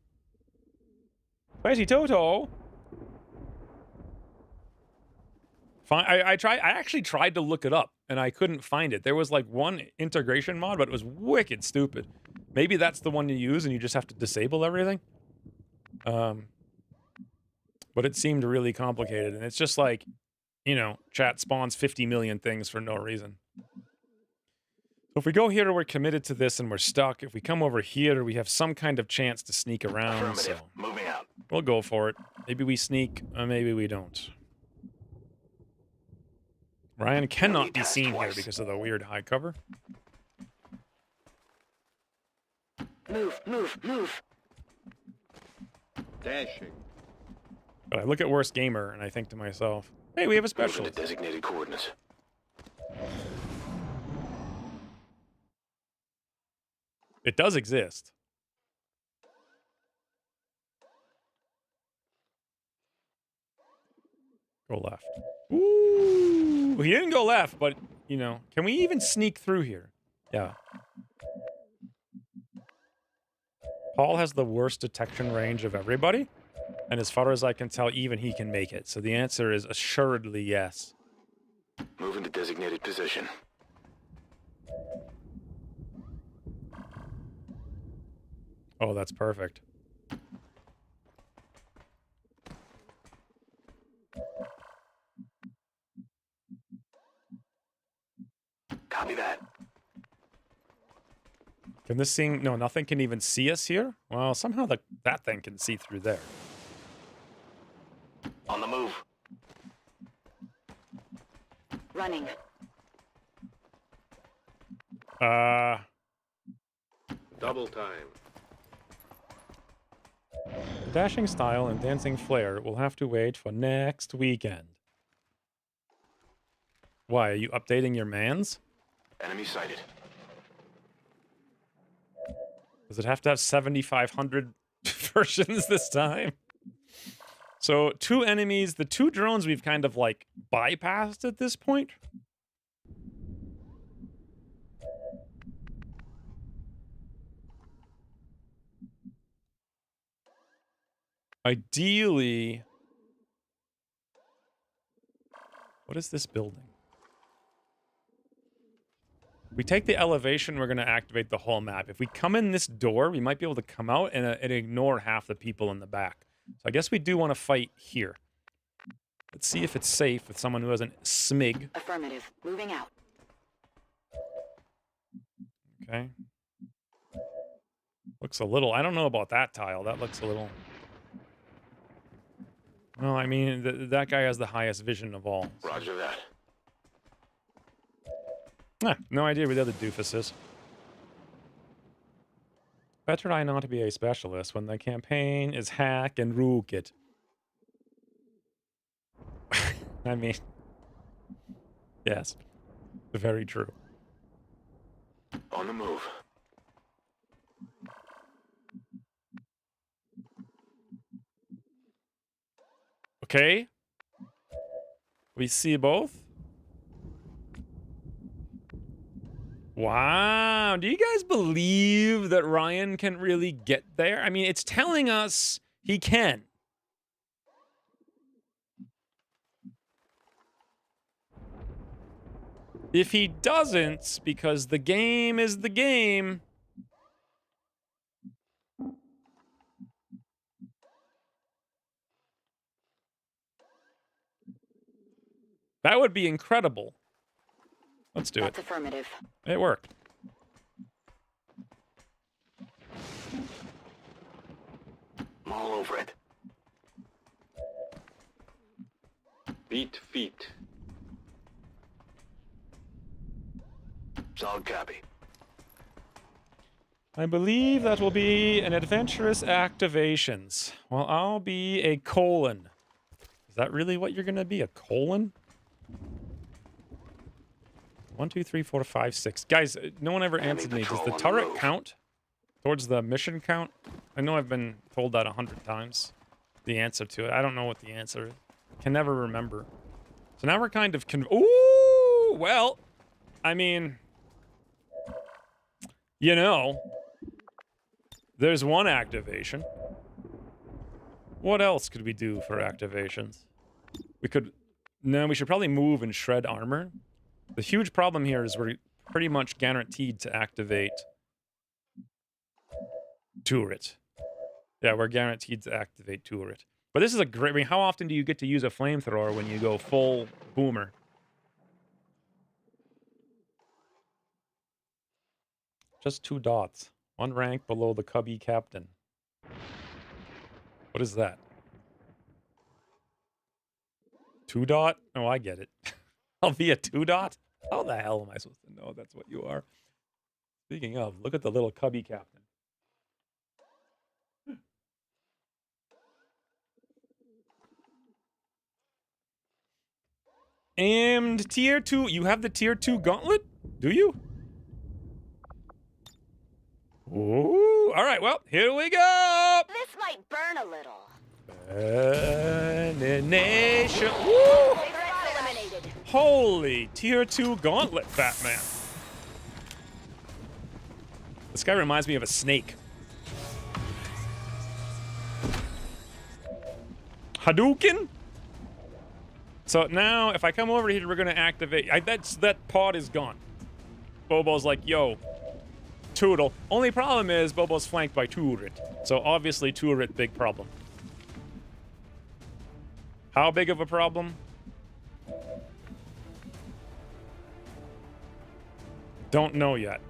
Spicy Toto. Fine. I actually tried to look it up and I couldn't find it. There was like one integration mod, but it was wicked stupid. Maybe that's the one you use and you just have to disable everything. But it seemed really complicated, and it's just like, you know, chat spawns 50 million things for no reason. So if we go here, we're committed to this and we're stuck. If we come over here, we have some kind of chance to sneak around. So Moving out. we'll go for it. Maybe we sneak, or maybe we don't. Ryan cannot be seen here because of the weird high cover. Move, move, move. Dashing. But I look at Worst Gamer and I think to myself, hey, we have a Moving to specialist. designated coordinates. It does exist. Go left. Ooh, he didn't go left, but, you know, can we even sneak through here? Yeah. Paul has the worst detection range of everybody, and as far as I can tell, even he can make it. So the answer is assuredly yes. Moving to designated position. Oh, that's perfect. Copy that. Can this thing... No, nothing can even see us here? Well, somehow that thing can see through there. On the move. Running. Double time. Dashing style and dancing flair will have to wait for next weekend. Why, are you updating your mans? Enemy sighted. Does it have to have 7,500 versions this time? So, 2 enemies, the 2 drones we've kind of, like, bypassed at this point. Ideally... What is this building? If we take the elevation, we're going to activate the whole map. If we come in this door, we might be able to come out and ignore half the people in the back. So I guess we do want to fight here. Let's see if it's safe with someone who has a smig. Affirmative. Moving out. Okay. Looks a little... I don't know about that tile. That looks a little... Well, I mean, that guy has the highest vision of all. So. Roger that. No idea where the other doofus is. Better I not to be a specialist when the campaign is hack and rook it. I mean, yes, very true. On the move. Okay. We see both. Wow. Do you guys believe that Ryan can really get there? I mean, it's telling us he can. If he doesn't, because the game is the game... That would be incredible. Let's do it. That's affirmative. It worked. I'm all over it. Beat feet. Solid copy. I believe that will be an adventurous activations. Well, I'll be a colon. Is that really what you're going to be? A colon? 1, 2, 3, 4, 5, 6. Guys, no one ever answered me. Does the turret count towards the mission count? I know I've been told that 100 times. The answer to it. I don't know what the answer is. Can never remember. So now we're kind of ooh, well, I mean, you know, there's one activation. What else could we do for activations? We could... No, we should probably move and shred armor. The huge problem here is we're pretty much guaranteed to activate turret. Yeah, we're guaranteed to activate turret. But this is a great... I mean, how often do you get to use a flamethrower when you go full boomer? Just 2 dots. 1 rank below the Cubby captain. What is that? 2 dot? Oh, I get it. I'll be a 2 dot? How the hell am I supposed to know that's what you are? Speaking of, look at the little Cubby captain. And tier 2. You have the tier 2 gauntlet? Do you? Ooh. All right, well, here we go. This might burn a little. Nation. Woo! Threats eliminated. Holy tier 2 gauntlet, Batman. This guy reminds me of a snake. Hadouken? So now, if I come over here, we're going to activate... that pod is gone. Bobo's like, yo, Toodle. Only problem is Bobo's flanked by Turret. So obviously Turret, big problem. How big of a problem? Don't know yet.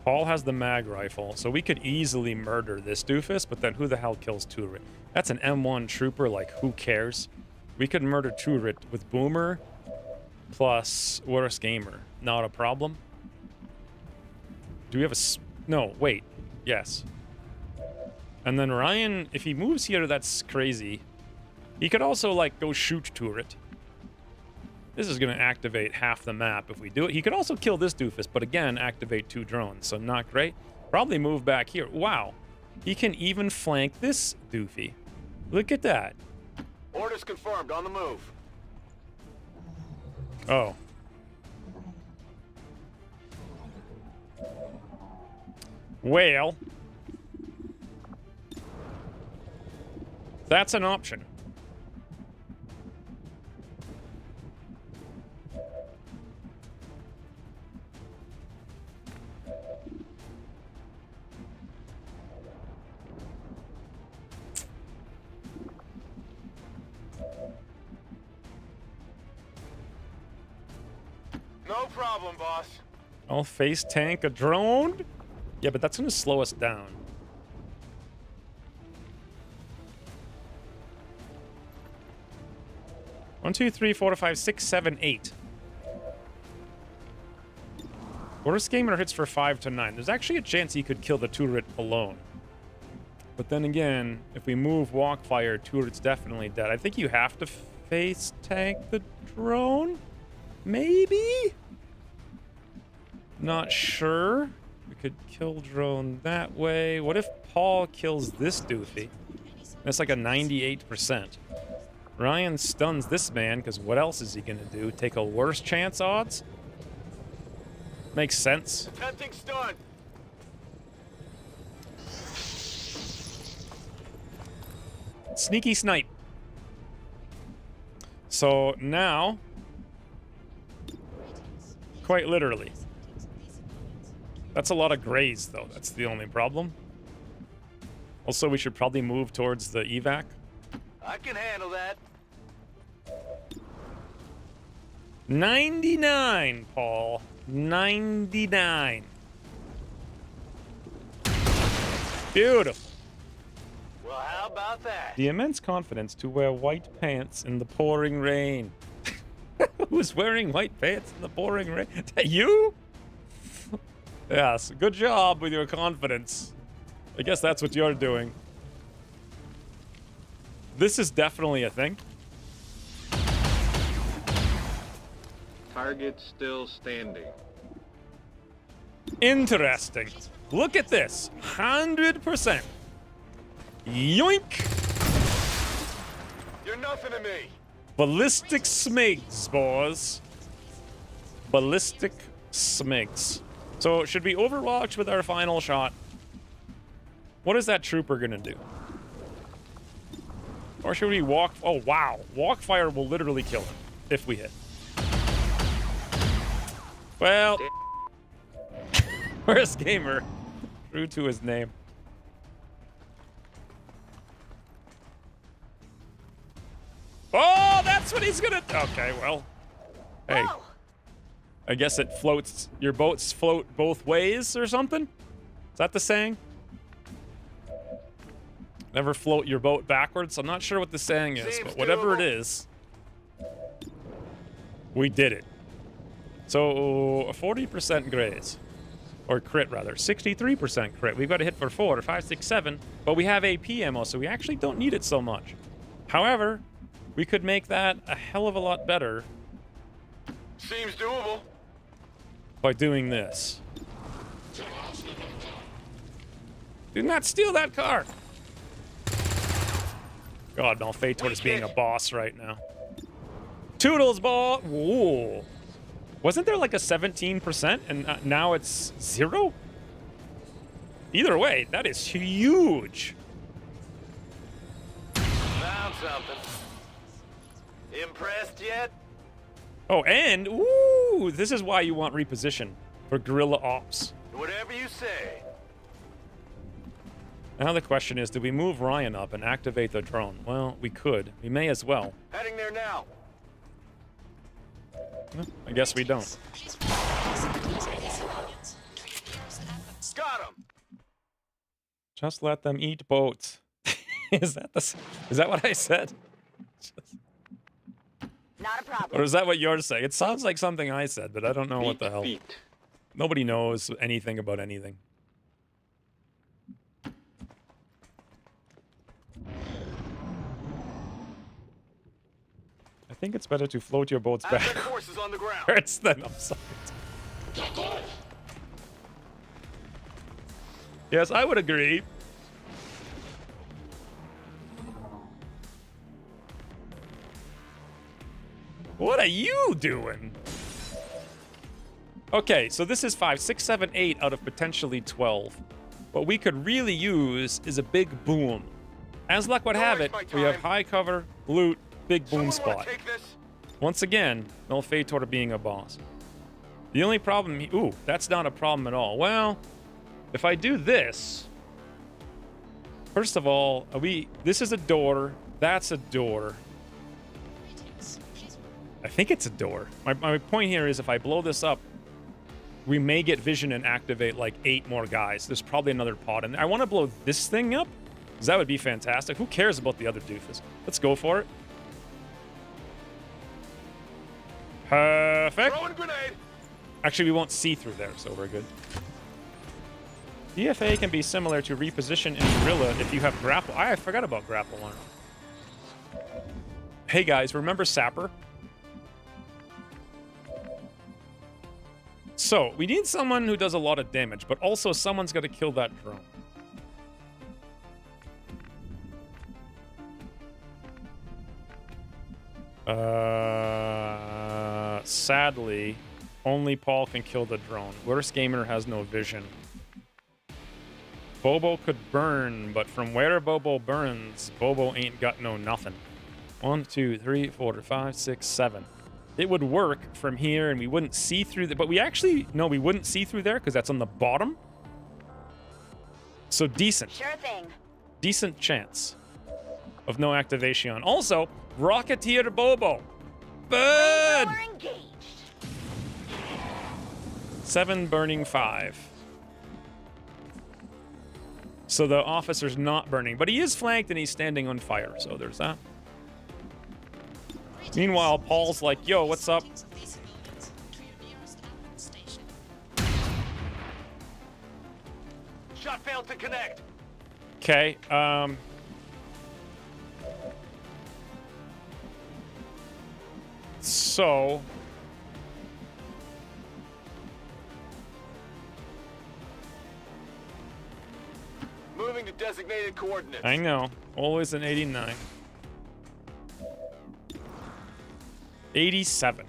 Paul has the mag rifle, so we could easily murder this doofus, but then who the hell kills Turret? That's an M1 trooper, like, who cares? We could murder Turret with Boomer plus Worst Gamer. Not a problem. Do we have a... No, wait. Yes. And then Ryan, if he moves here, that's crazy. He could also, like, go shoot Turret. This is going to activate half the map if we do it. He could also kill this doofus, but again, activate 2 drones, so not great. Probably move back here. Wow. He can even flank this doofy. Look at that. Orders confirmed, on the move. Oh. Well. That's an option. No problem, boss. I'll face tank a drone? Yeah, but that's going to slow us down. One, two, three, 4, 5, 6, 7, 8. Worst Gamer hits for 5 to 9. There's actually a chance he could kill the turret alone. But then again, if we move Walkfire, turret's definitely dead. I think you have to face tank the drone? Maybe? Not sure. We could kill drone that way. What if Paul kills this doofy? That's like a 98%. Ryan stuns this man, because what else is he going to do? Take a worse chance odds? Makes sense. Attempting stun. Sneaky snipe. So now, quite literally. That's a lot of grays, though. That's the only problem. Also, we should probably move towards the evac. I can handle that. 99, Paul. 99. Beautiful. Well, how about that? The immense confidence to wear white pants in the pouring rain. Who's wearing white pants in the pouring rain? You? Yes, good job with your confidence. I guess that's what you're doing. This is definitely a thing. Target still standing. Interesting. Look at this. 100%. Yoink! You're nothing to me. Ballistic smigs, boys. Ballistic smigs. So, should we overwatch with our final shot? What is that trooper gonna do? Or should we walk... Oh, wow. Walk fire will literally kill him if we hit. Well, worst gamer. True to his name. Oh, that's what he's gonna. Okay, well. Hey. Whoa. I guess it floats. Your boats float both ways or something? Is that the saying? Never float your boat backwards. I'm not sure what the saying is, but whatever it is, we did it. So a 40% graze, or crit rather, 63% crit. We've got to hit for 4, 5, 6, 7, but we have AP ammo, so we actually don't need it so much. However, we could make that a hell of a lot better Seems doable. by doing this. Do not steal that car. God, Malfeitor is being a boss right now. Toodles ball. Whoa. Wasn't there like a 17% and now it's 0? Either way, that is huge. Found something. Impressed yet? Oh, and ooh, this is why you want reposition for guerrilla ops. Whatever you say. Now the question is, do we move Ryan up and activate the drone? Well, we could. We may as well. Heading there now. Well, I guess we don't. Got him. Just let them eat boats. Is that what I said? Not a problem. Or is that what you're saying? It sounds like something I said, but I don't know what the hell. Feet. Nobody knows anything about anything. I think it's better to float your boats Advent back. forces on the ground. Hurts than upside. Yes, I would agree. What are you doing? Okay, so this is 5, 6, 7, 8 out of potentially 12. What we could really use is a big boom. As luck would have it, we have high cover, loot, big boom Someone wanna spot. take this? Once again, Malfeitor being a boss. The only problem... Ooh, that's not a problem at all. Well, if I do this... First of all, this is a door. That's a door. I think it's a door. My point here is if I blow this up, we may get vision and activate like 8 more guys. There's probably another pod in there. I want to blow this thing up, because that would be fantastic. Who cares about the other doofus? Let's go for it. Perfect. Throwing grenade. Actually, we won't see through there, so we're good. DFA can be similar to reposition in Guerrilla if you have grapple. I forgot about grapple arm. Hey guys, remember Sapper? So, we need someone who does a lot of damage, but also someone's got to kill that drone. Sadly, only Paul can kill the drone. Worst gamer has no vision. Bobo could burn, but from where Bobo burns, Bobo ain't got no nothing. 1, 2, 3, 4, 5, 6, 7. It would work from here, and we wouldn't see through the... But we actually... No, we wouldn't see through there, because that's on the bottom. So decent. Sure thing. Decent chance of no activation. Also, Rocketeer Bobo. Burn! We're engaged. 7 burning 5. So the officer's not burning, but he is flanked and he's standing on fire, so there's that. Meanwhile, Paul's like, yo, what's up? Shot failed to connect. Okay, so... Moving to designated coordinates. I know, always an 89. 87.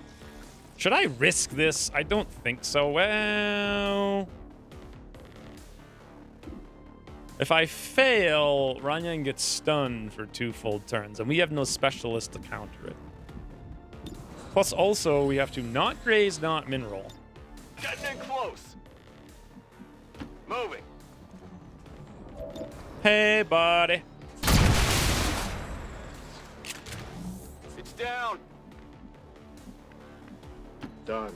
Should I risk this? I don't think so. Well... If I fail, Ranyan gets stunned for 2 full turns, and we have no specialist to counter it. Plus, also, we have to not graze, not mineral. getting in close. Moving. Hey, buddy. It's down. Done.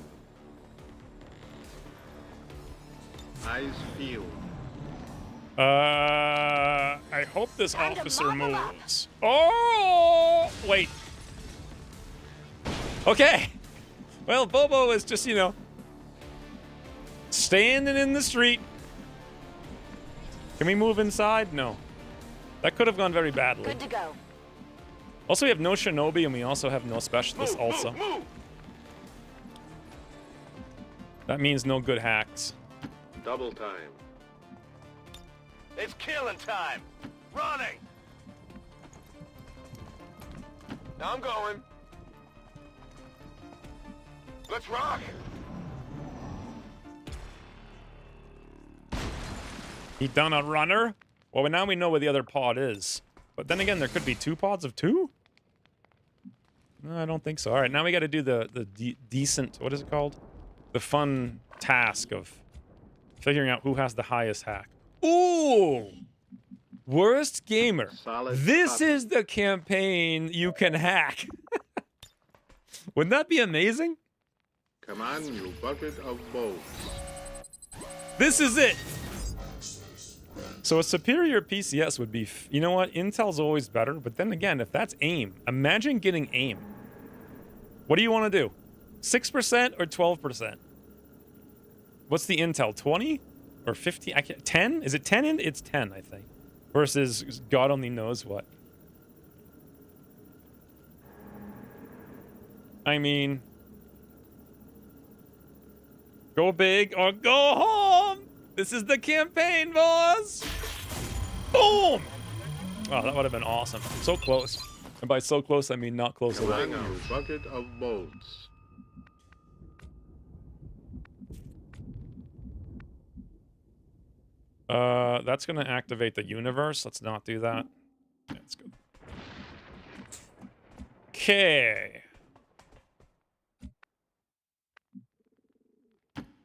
Eyes peeled. I hope this Time to officer mop 'em up. moves. Oh, wait. Okay. Well, Bobo is just, standing in the street. Can we move inside? No. That could have gone very badly. Good to go. Also, we have no shinobi, and we also have no specialists also. Move. That means no good hacks. Double time. It's killing time. Running. Now I'm going. Let's rock. He done a runner? Well, now we know where the other pod is. But then again, there could be 2 pods of 2? No, I don't think so. All right, now we got to do the decent, what is it called? The fun task of figuring out who has the highest hack. Ooh! Worst gamer. Solid This copy. is the campaign you can hack. Wouldn't that be amazing? Come on, you bucket of bolts. This is it. So a superior PCS would be, you know what? Intel's always better, but then again, if that's aim, imagine getting aim. What do you want to do? 6% or 12%? What's the Intel? 20 or 50? 10? Is it 10? It's 10, I think. Versus God only knows what. I mean, go big or go home. This is the campaign, boss. Boom! Oh, that would have been awesome. So close. And by so close, I mean not close Come at all. on, you bucket of bolts. That's gonna activate the universe. Let's not do that. Yeah, that's good. Okay.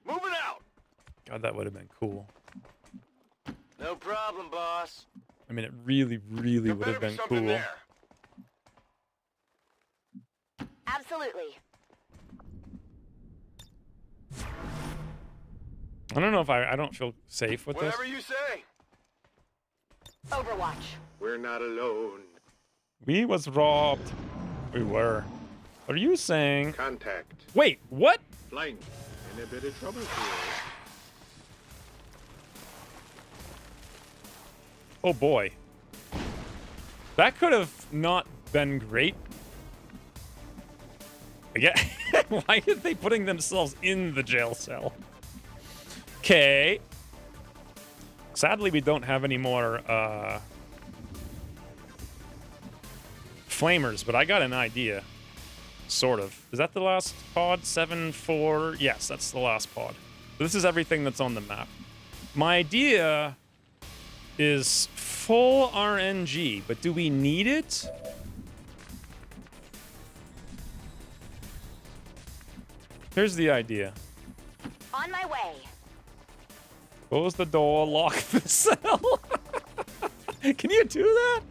Moving out. God, that would have been cool. No problem, boss. I mean, it really, really There would have better be been something cool. there. Absolutely. I don't know if I don't feel safe with this. Whatever you say. Overwatch. We're not alone. We was robbed. We were. Are you saying? Contact. Wait, what? Flank. In a bit of trouble here. Oh boy. That could have not been great. Again, why are they putting themselves in the jail cell? Okay. Sadly, we don't have any more flamers, but I got an idea. Sort of. Is that the last pod? 7-4? Yes, that's the last pod. This is everything that's on the map. My idea is full RNG, but do we need it? Here's the idea. On my way. Close the door, lock the cell. Can you do that?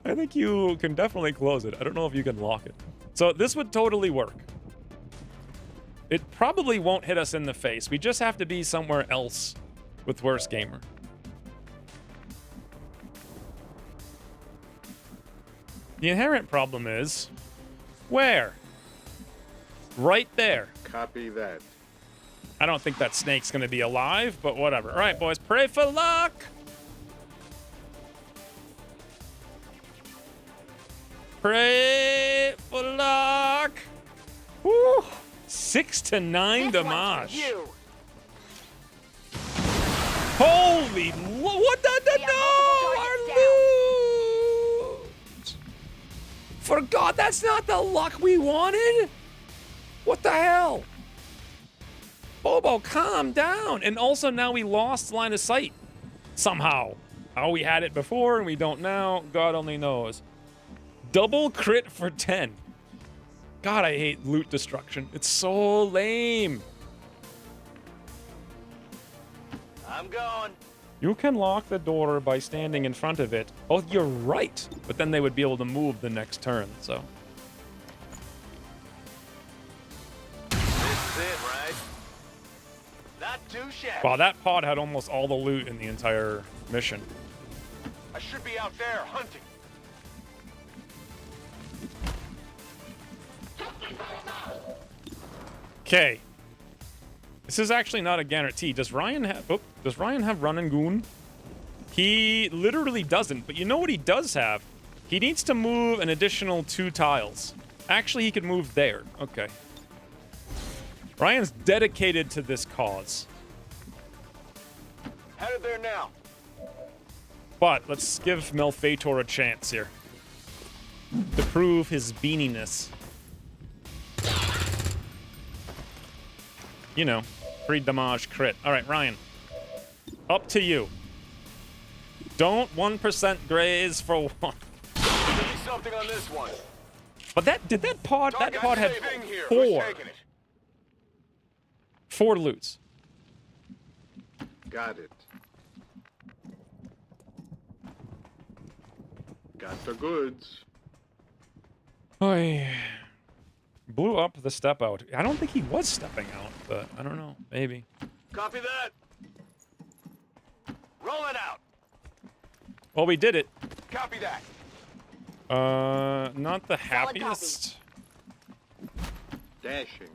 I think you can definitely close it. I don't know if you can lock it. So this would totally work. It probably won't hit us in the face. We just have to be somewhere else with Worst Gamer. The inherent problem is, where? Right there. Copy that. I don't think that snake's gonna be alive, but whatever. All right, boys, pray for luck. Pray for luck. Woo! 6 to 9 This one's damage. for you. Holy, what the We have multiple no! targets Our loot! For God, that's not the luck we wanted. What the hell? Bobo, calm down. And also now we lost line of sight. Somehow. How we had it before and we don't now, God only knows. Double crit for 10. God, I hate loot destruction. It's so lame. I'm going. You can lock the door by standing in front of it. Oh, you're right. But then they would be able to move the next turn, so. This is it, right? Not too shabby. Wow, that pod had almost all the loot in the entire mission. I should be out there hunting. Okay. This is actually not a guarantee. Does Ryan have run and goon? He literally doesn't, but you know what he does have? He needs to move an additional 2 tiles. Actually, he could move there. Okay. Ryan's dedicated to this cause. Headed there now. But let's give Malfeitor a chance here. To prove his beaniness. You know, free damage crit. All right, Ryan. Up to you. Don't 1% graze for one. There'll be something on this one. But that pod had Staying here. Who's 4 taking it? 4 loots. Got it. Got the goods. Oy. Blew up the step out. I don't think he was stepping out, but I don't know. Maybe. Copy that. Roll it out. Well, we did it. Copy that. Not the happiest. Dashing.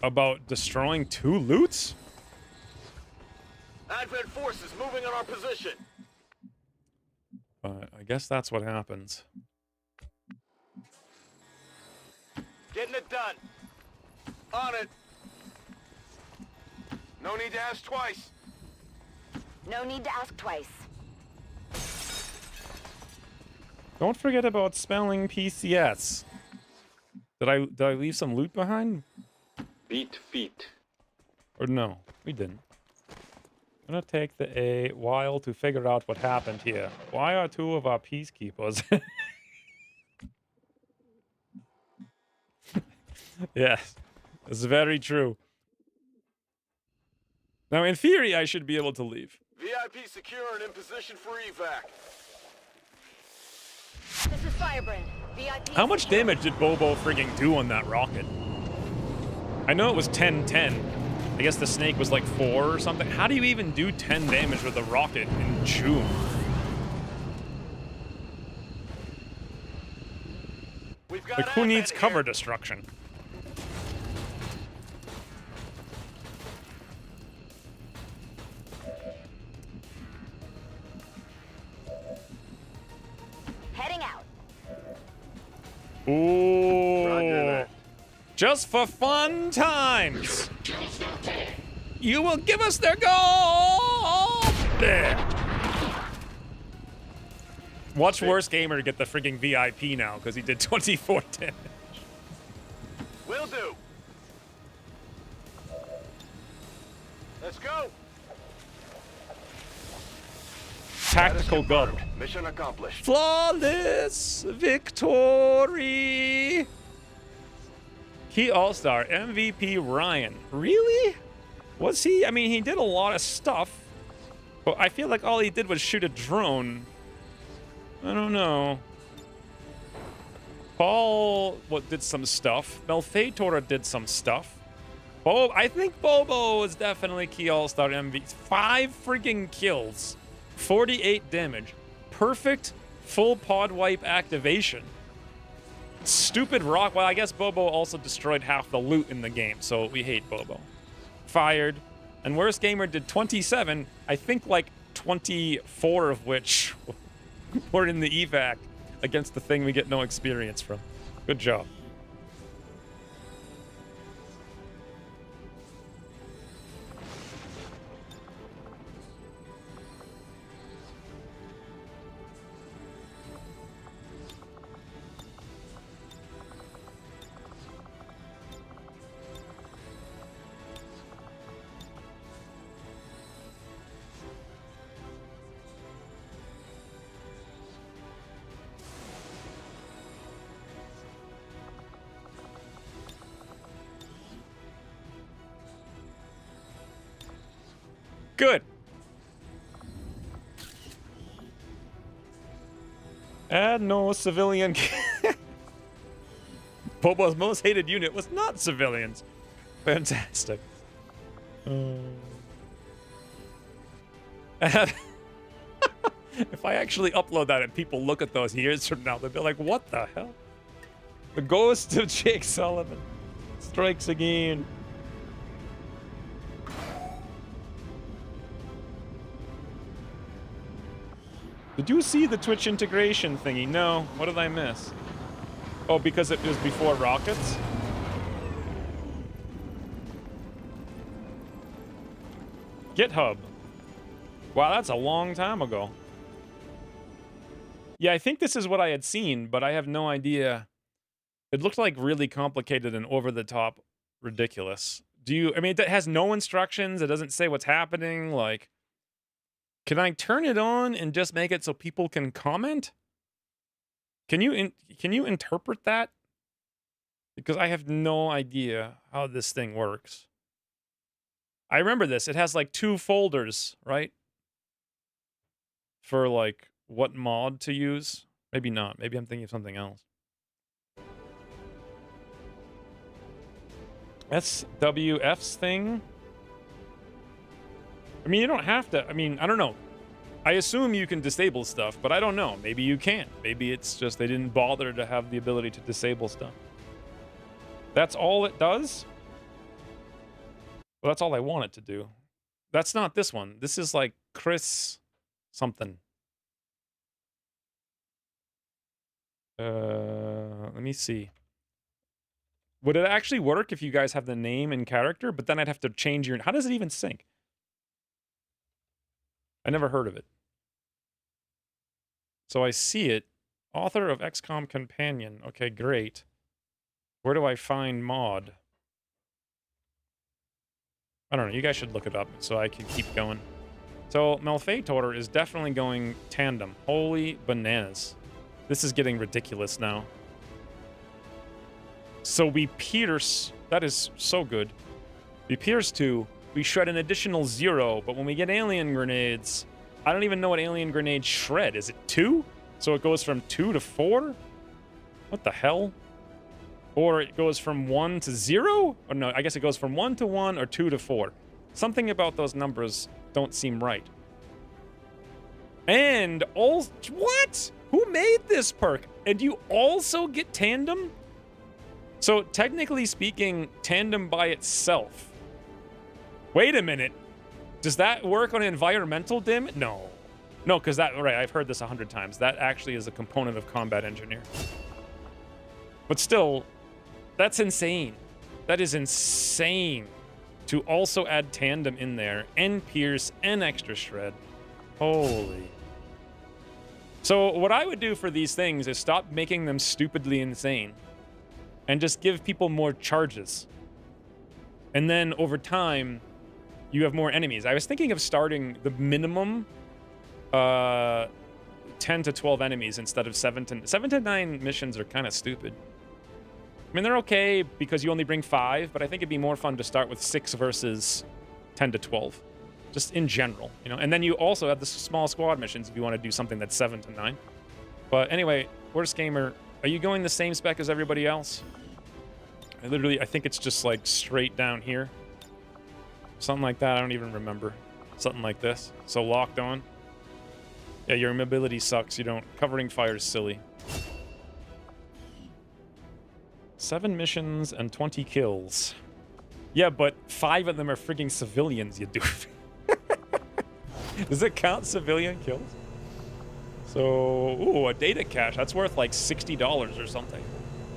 About destroying 2 loots? Advent forces moving on our position. I guess that's what happens. Getting it done. On it. No need to ask twice. No need to ask twice. Don't forget about spelling PCS. Did I leave some loot behind? Beat feet. Or no, we didn't. I'm gonna take a while to figure out what happened here. Why are 2 of our peacekeepers? Yes, it's very true. Now, in theory, I should be able to leave. VIP secure and in position for evac. This is Firebrand. VIP. How much damage did Bobo frigging do on that rocket? I know it was 10-10. I guess the snake was like 4 or something. How do you even do 10 damage with a rocket in June? We've got Like, who needs Advent cover here. destruction? Heading out. Ooh. Roger that. Just for fun times. You will give us their goal. There. Watch Worst Gamer get the frigging VIP now because he did 24 damage. Will do. Let's go. Tactical gun. Mission accomplished. Flawless victory. Key All-Star MVP Ryan. Really? Was he? I mean, he did a lot of stuff, but I feel like all he did was shoot a drone. I don't know. Paul did some stuff. Malfeitor did some stuff. I think Bobo was definitely Key All-Star MVP. 5 freaking kills. 48 damage. Perfect full pod wipe activation. Stupid rock. Well, I guess Bobo also destroyed half the loot in the game, so we hate Bobo. Fired. And Worst Gamer did 27. I think like 24 of which were in the evac against the thing we get no experience from. Good job. Good. Add no civilian. Bobo's most hated unit was not civilians. Fantastic. If I actually upload that and people look at those years from now, they'll be like, what the hell? The ghost of Jake Sullivan strikes again. Did you see the Twitch integration thingy? No. What did I miss? Oh, because it was before rockets? GitHub. Wow, that's a long time ago. Yeah, I think this is what I had seen, but I have no idea. It looked like really complicated and over-the-top ridiculous. I mean, it has no instructions. It doesn't say what's happening. Like, can I turn it on and just make it so people can comment? Can you interpret that? Because I have no idea how this thing works. I remember this. It has like 2 folders, right? For like what mod to use. Maybe not. Maybe I'm thinking of something else. SWF's thing. I mean, you don't have to. I mean, I don't know. I assume you can disable stuff, but I don't know. Maybe you can't. Maybe it's just they didn't bother to have the ability to disable stuff. That's all it does? Well, that's all I want it to do. That's not this one. This is like Chris something. Let me see. Would it actually work if you guys have the name and character, but then I'd have to change your... How does it even sync? I never heard of it. So I see it. Author of XCOM Companion. Okay, great. Where do I find mod? I don't know. You guys should look it up so I can keep going. So Malfeitor is definitely going tandem. Holy bananas. This is getting ridiculous now. So we pierce. That is so good. We pierce 2. We shred an additional 0. But when we get alien grenades, I don't even know what alien grenades shred. Is it 2? So it goes from 2 to 4? What the hell? Or it goes from 1 to 0? Or no, I guess it goes from 1 to 1 or 2 to 4. Something about those numbers don't seem right. And all... What? Who made this perk? And you also get tandem? So technically speaking, tandem by itself. Wait a minute. Does that work on environmental dim? No. No, because that... Right, I've heard this 100 times. That actually is a component of Combat Engineer. But still... That's insane. That is insane. To also add tandem in there, and pierce, and extra shred. Holy. So what I would do for these things is stop making them stupidly insane. And just give people more charges. And then over time, you have more enemies. I was thinking of starting the minimum 10 to 12 enemies instead of 7 to 9 missions are kind of stupid. I mean, they're okay because you only bring 5, but I think it'd be more fun to start with 6 versus 10 to 12. Just in general, you know? And then you also have the small squad missions if you want to do something that's 7 to 9. But anyway, Worst Gamer, are you going the same spec as everybody else? I think it's just like straight down here. Something like that, I don't even remember. Something like this. So locked on. Yeah, your mobility sucks. You don't... Covering fire is silly. 7 missions and 20 kills. Yeah, but 5 of them are freaking civilians, you doof. Does it count civilian kills? So, ooh, a data cache. That's worth like $60 or something.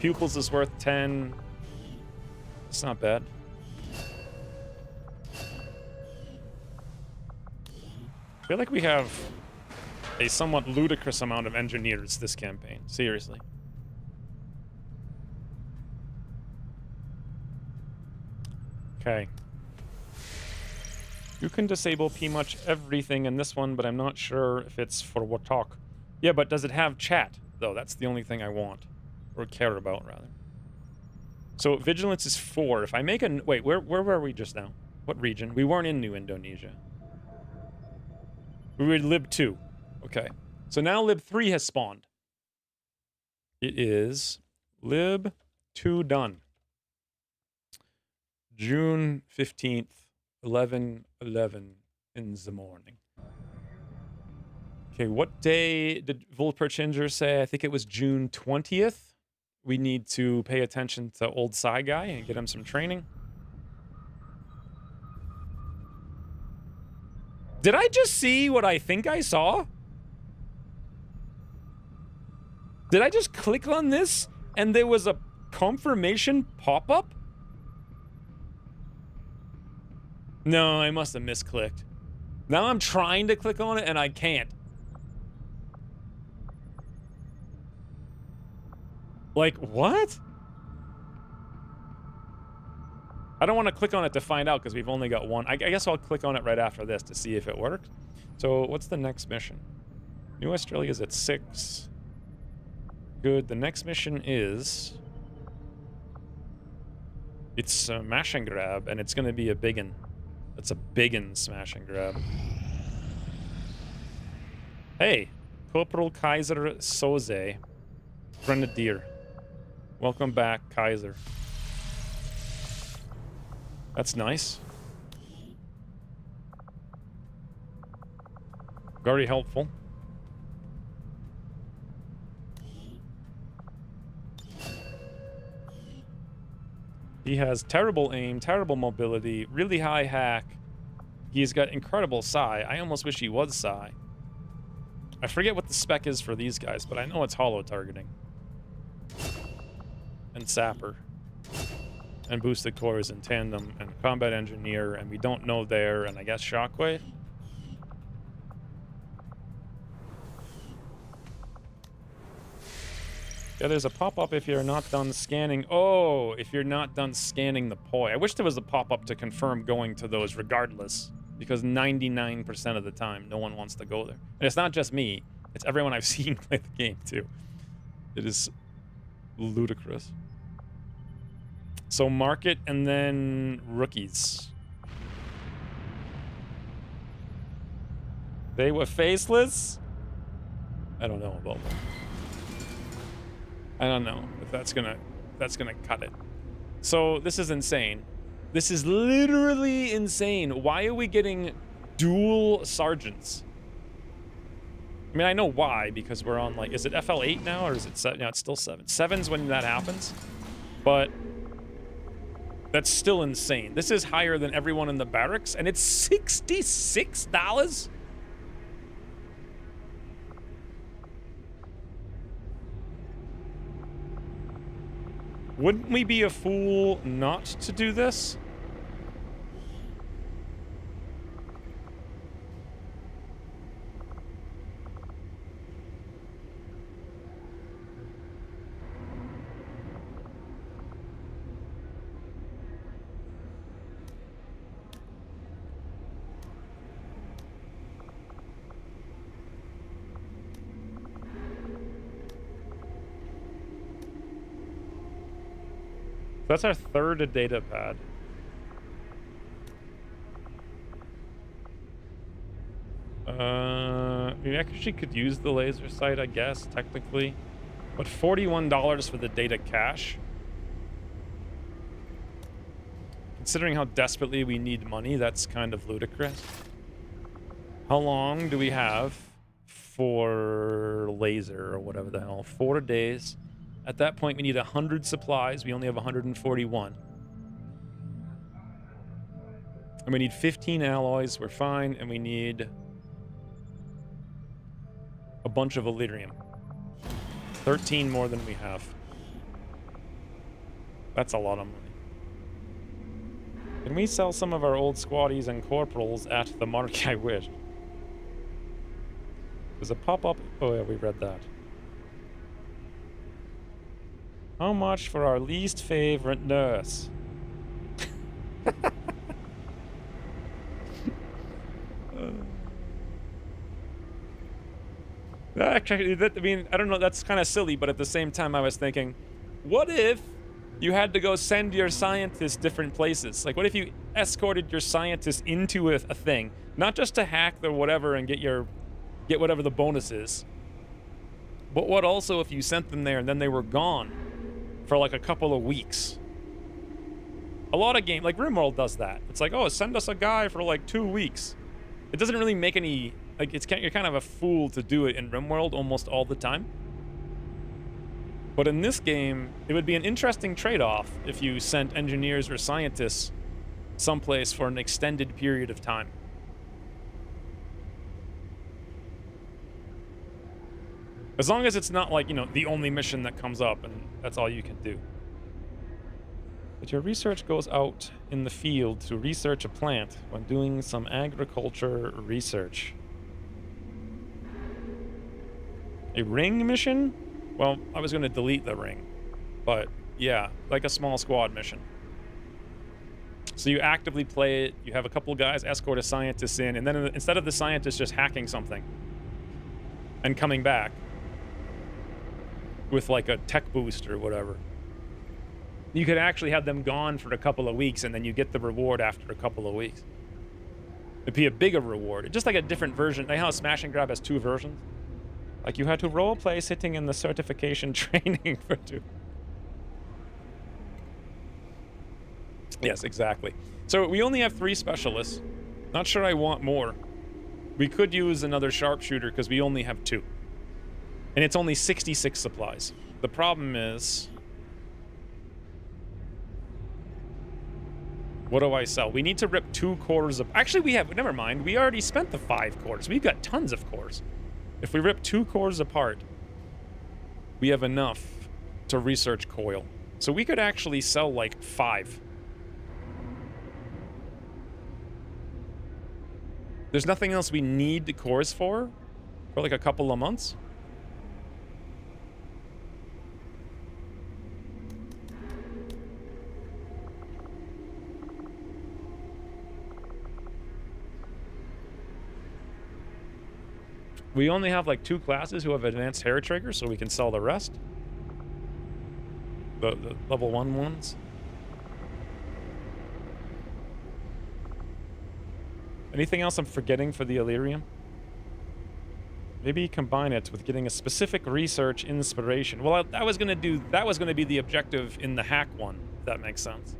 Pupils is worth 10. It's not bad. I feel like we have a somewhat ludicrous amount of engineers this campaign. Seriously. Okay. You can disable pretty much everything in this one, but I'm not sure if it's for what talk. Yeah, but does it have chat, though? That's the only thing I want. Or care about, rather. So, vigilance is 4. If I make a... Wait, where were we just now? What region? We weren't in New Indonesia. We were lib 2. Okay. So now lib 3 has spawned. It is lib 2 done. June 15th, 11:11 in the morning. Okay, what day did Volperchinger say? I think it was June 20th. We need to pay attention to old Psy guy and get him some training. Did I just see what I think I saw? Did I just click on this and there was a confirmation pop-up? No, I must have misclicked. Now I'm trying to click on it and I can't. Like, what? I don't want to click on it to find out because we've only got one. I guess I'll click on it right after this to see if it works. So what's the next mission? New Australia's at 6. Good. The next mission is... It's a smash and grab, and it's going to be a biggin. It's a biggin smash and grab. Hey, Corporal Kaiser Soze, Grenadier. Welcome back, Kaiser. That's nice. Very helpful. He has terrible aim, terrible mobility, really high hack. He's got incredible psi. I almost wish he was psi. I forget what the spec is for these guys, but I know it's hollow targeting. And sapper. And boosted cores in tandem, and combat engineer, and we don't know there, and I guess shockwave. Yeah, there's a pop-up if you're not done scanning. Oh, if you're not done scanning the POI. I wish there was a pop-up to confirm going to those regardless, because 99% of the time, no one wants to go there. And it's not just me. It's everyone I've seen play the game, too. It is ludicrous. So market and then rookies. They were faceless? I don't know about that. I don't know if that's gonna cut it. So this is insane. This is literally insane. Why are we getting dual sergeants? I mean, I know why, because we're on, like, is it FL8 now, or is it 7? No, it's still 7. 7's when that happens, but that's still insane. This is higher than everyone in the barracks, and it's $66? Wouldn't we be a fool not to do this? That's our third data pad. We actually could use the laser sight, I guess, technically. But $41 for the data cache. Considering how desperately we need money, that's kind of ludicrous. How long do we have for laser or whatever the hell? 4 days. At that point, we need 100 supplies. We only have 141. And we need 15 alloys. We're fine. And we need a bunch of Illyrium. 13 more than we have. That's a lot of money. Can we sell some of our old squaddies and corporals at the market? I wish. There's a pop-up. Oh, yeah, we read that. How much for our least favorite nurse? Actually, I mean, I don't know, that's kind of silly, but at the same time I was thinking, what if you had to go send your scientists different places? Like, what if you escorted your scientists into a thing, not just to hack the whatever and get whatever the bonus is, but what also if you sent them there and then they were gone for like a couple of weeks. A lot of games, like RimWorld does that. It's like, oh, send us a guy for like 2 weeks. It doesn't really make any, like, you're kind of a fool to do it in RimWorld almost all the time. But in this game, it would be an interesting trade-off if you sent engineers or scientists someplace for an extended period of time. As long as it's not like, you know, the only mission that comes up and that's all you can do. But your research goes out in the field to research a plant when doing some agriculture research. A ring mission? Well, I was going to delete the ring. But, yeah, like a small squad mission. So you actively play it, you have a couple guys escort a scientist in, and then instead of the scientist just hacking something and coming back with like a tech boost or whatever, you could actually have them gone for a couple of weeks and then you get the reward after a couple of weeks. It'd be a bigger reward. Just like a different version. Like how Smash and Grab has 2 versions. Like you had to roleplay sitting in the certification training for 2. Yes, exactly. So we only have 3 specialists. Not sure I want more. We could use another sharpshooter because we only have 2. And it's only 66 supplies. The problem is, what do I sell? We need to rip 2 cores of... Actually, we have... Never mind. We already spent the 5 cores. We've got tons of cores. If we rip 2 cores apart, we have enough to research coil. So we could actually sell like 5. There's nothing else we need the cores for like a couple of months. We only have like 2 classes who have advanced hair triggers, so we can sell the rest. The level 1 ones. Anything else I'm forgetting for the Illyrium? Maybe combine it with getting a specific research inspiration. Well, that was gonna be the objective in the hack one, if that makes sense.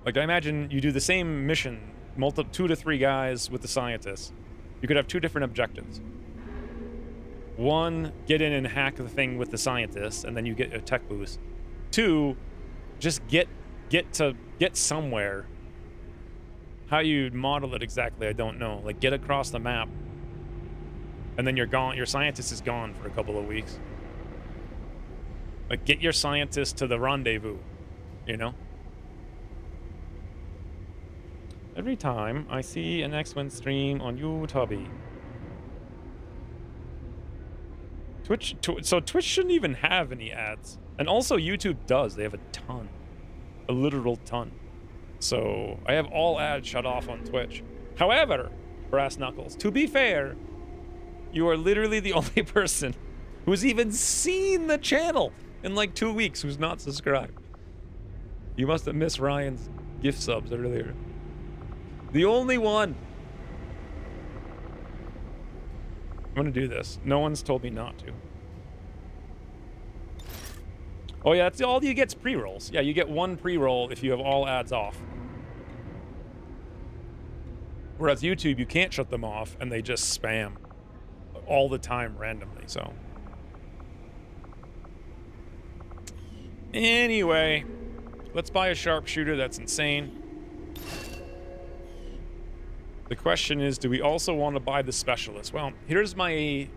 Like, I imagine you do the same mission, 2 to 3 guys with the scientists. You could have 2 different objectives. 1, get in and hack the thing with the scientists, and then you get a tech boost. 2, just get somewhere. How you'd model it exactly, I don't know. Like, get across the map, and then you're gone. Your scientist is gone for a couple of weeks. Like, get your scientist to the rendezvous, you know? Every time I see an X-Men stream on YouTube. So Twitch shouldn't even have any ads. And also YouTube does. They have a ton. A literal ton. So I have all ads shut off on Twitch. However, Brass Knuckles, to be fair, you are literally the only person who's even seen the channel in like 2 weeks who's not subscribed. You must have missed Ryan's gift subs earlier. The only one. I'm gonna do this. No one's told me not to. Oh yeah, that's all you get's pre-rolls. Yeah, you get 1 pre-roll if you have all ads off. Whereas YouTube, you can't shut them off, and they just spam all the time randomly, so. Anyway, let's buy a sharpshooter. That's insane. The question is, do we also want to buy the specialist? Well, here's my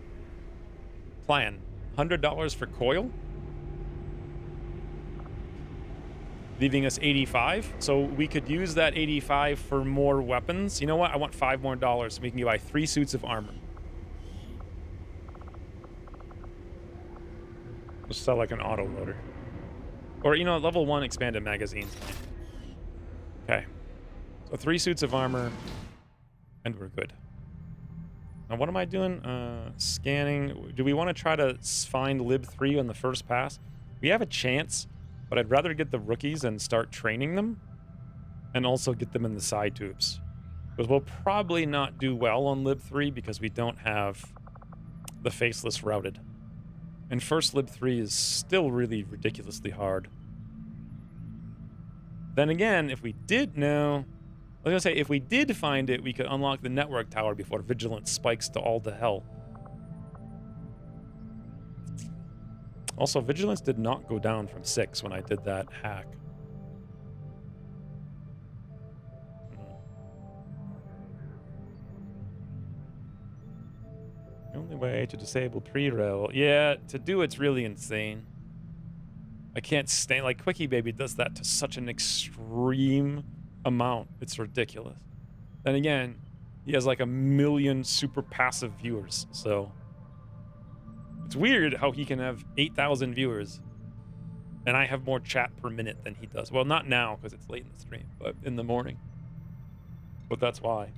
plan. $100 for coil. Leaving us 85. So we could use that 85 for more weapons. You know what? I want $5 more so we can buy 3 suits of armor. Just sell like an auto loader. Or, you know, level 1 expanded magazines. Okay. So 3 suits of armor. And we're good. Now, what am I doing? Scanning. Do we want to try to find Lib 3 on the first pass? We have a chance, but I'd rather get the rookies and start training them. and also get them in the side tubes. Because we'll probably not do well on Lib 3 because we don't have the faceless routed. And first Lib 3 is still really ridiculously hard. Then again, if we did know... I was gonna say, if we did find it, we could unlock the network tower before Vigilance spikes to all to hell. Also, Vigilance did not go down from 6 when I did that hack. The only way to disable pre-rail. Yeah, to do it's really insane. I can't stand... Like, Quickie Baby does that to such an extreme amount. It's ridiculous. Then again, he has like 1 million super passive viewers, so... It's weird how he can have 8,000 viewers, and I have more chat per minute than he does. Well, not now, because it's late in the stream, but in the morning. But that's why.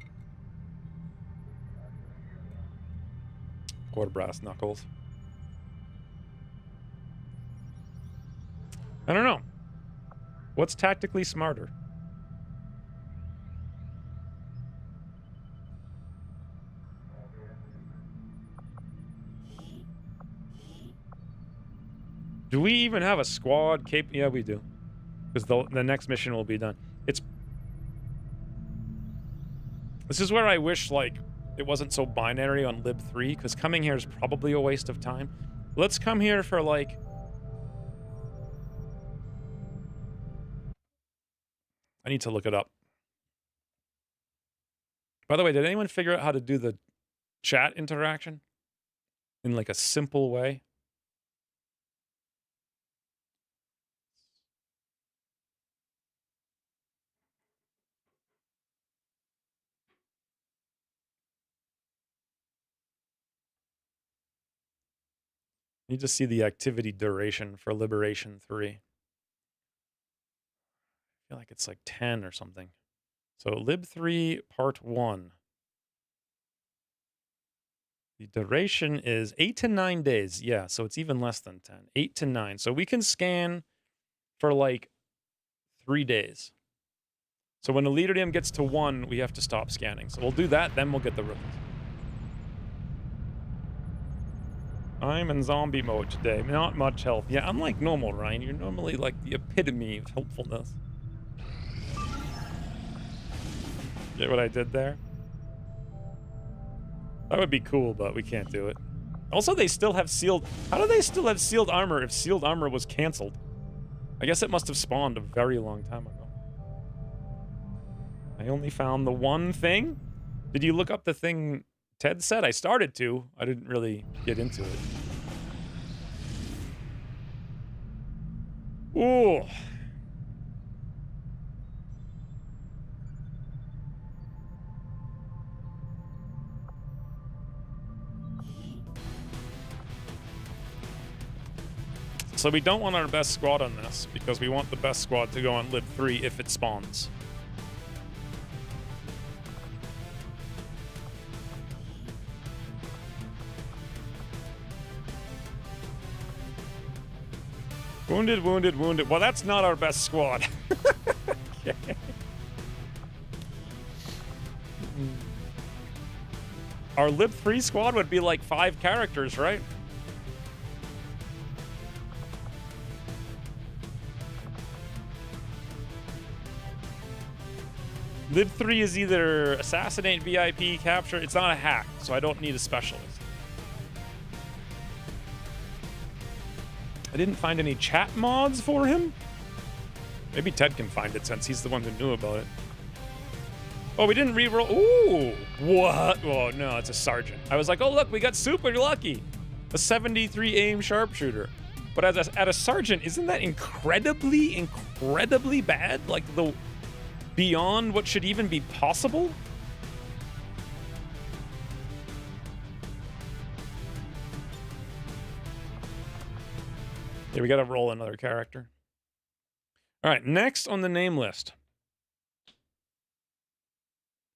Poor brass knuckles. I don't know. What's tactically smarter? Do we even have a squad cap? Yeah, we do. Because the next mission will be done. This is where I wish, like, it wasn't so binary on Lib 3, because coming here is probably a waste of time. Let's come here for, like... I need to look it up. By the way, did anyone figure out how to do the chat interaction? In, like, a simple way? You just see the activity duration for Liberation 3. I feel like it's like 10 or something. So Lib 3 Part 1. The duration is 8 to 9 days. Yeah, so it's even less than 10. 8 to 9. So we can scan for like 3 days. So when the leaderdium gets to 1, we have to stop scanning. So we'll do that, then we'll get the rookies. I'm in zombie mode today. Not much health. Yeah, I'm like normal, Ryan. You're normally like the epitome of helpfulness. Get what I did there? That would be cool, but we can't do it. Also, they still have sealed... How do they still have sealed armor if sealed armor was canceled? I guess it must have spawned a very long time ago. I only found the one thing? Did you look up the thing Ted said? I started to. I didn't really get into it. Ooh. So we don't want our best squad on this, because we want the best squad to go on Lib 3 if it spawns. Wounded, wounded, wounded. Well, that's not our best squad. Okay. Our Lib 3 squad would be like 5 characters, right? Lib 3 is either assassinate, VIP, capture. It's not a hack, so I don't need a specialist. I didn't find any chat mods for him. Maybe Ted can find it since he's the one who knew about it. Oh, we didn't re-roll. Ooh, what? Oh, no, it's a sergeant. I was like, oh, look, we got super lucky. A 73 aim sharpshooter. But at a sergeant, isn't that incredibly, incredibly bad? Like, the beyond what should even be possible? Yeah, we gotta roll another character. All right, next on the name list.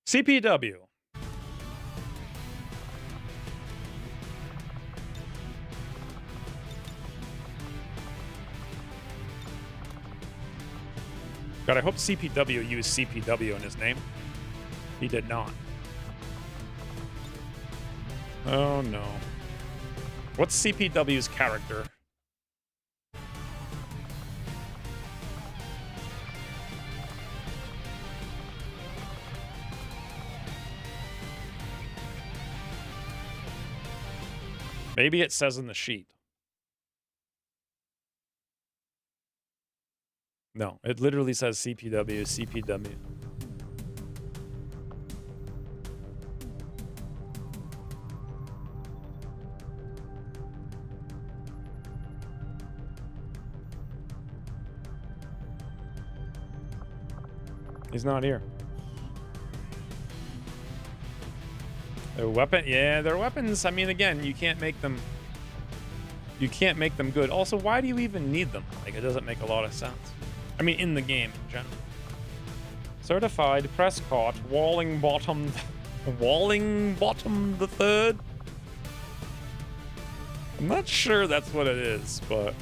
CPW. God, I hope CPW used CPW in his name. He did not. Oh no. What's CPW's character? Maybe it says in the sheet. No, it literally says CPW, CPW. He's not here. Their weapon, yeah, their weapons. I mean, again, you can't make them. You can't make them good. Also, why do you even need them? Like, it doesn't make a lot of sense. I mean, in the game in general. Certified Prescott, Walling Bottom the Third. I'm not sure that's what it is, but.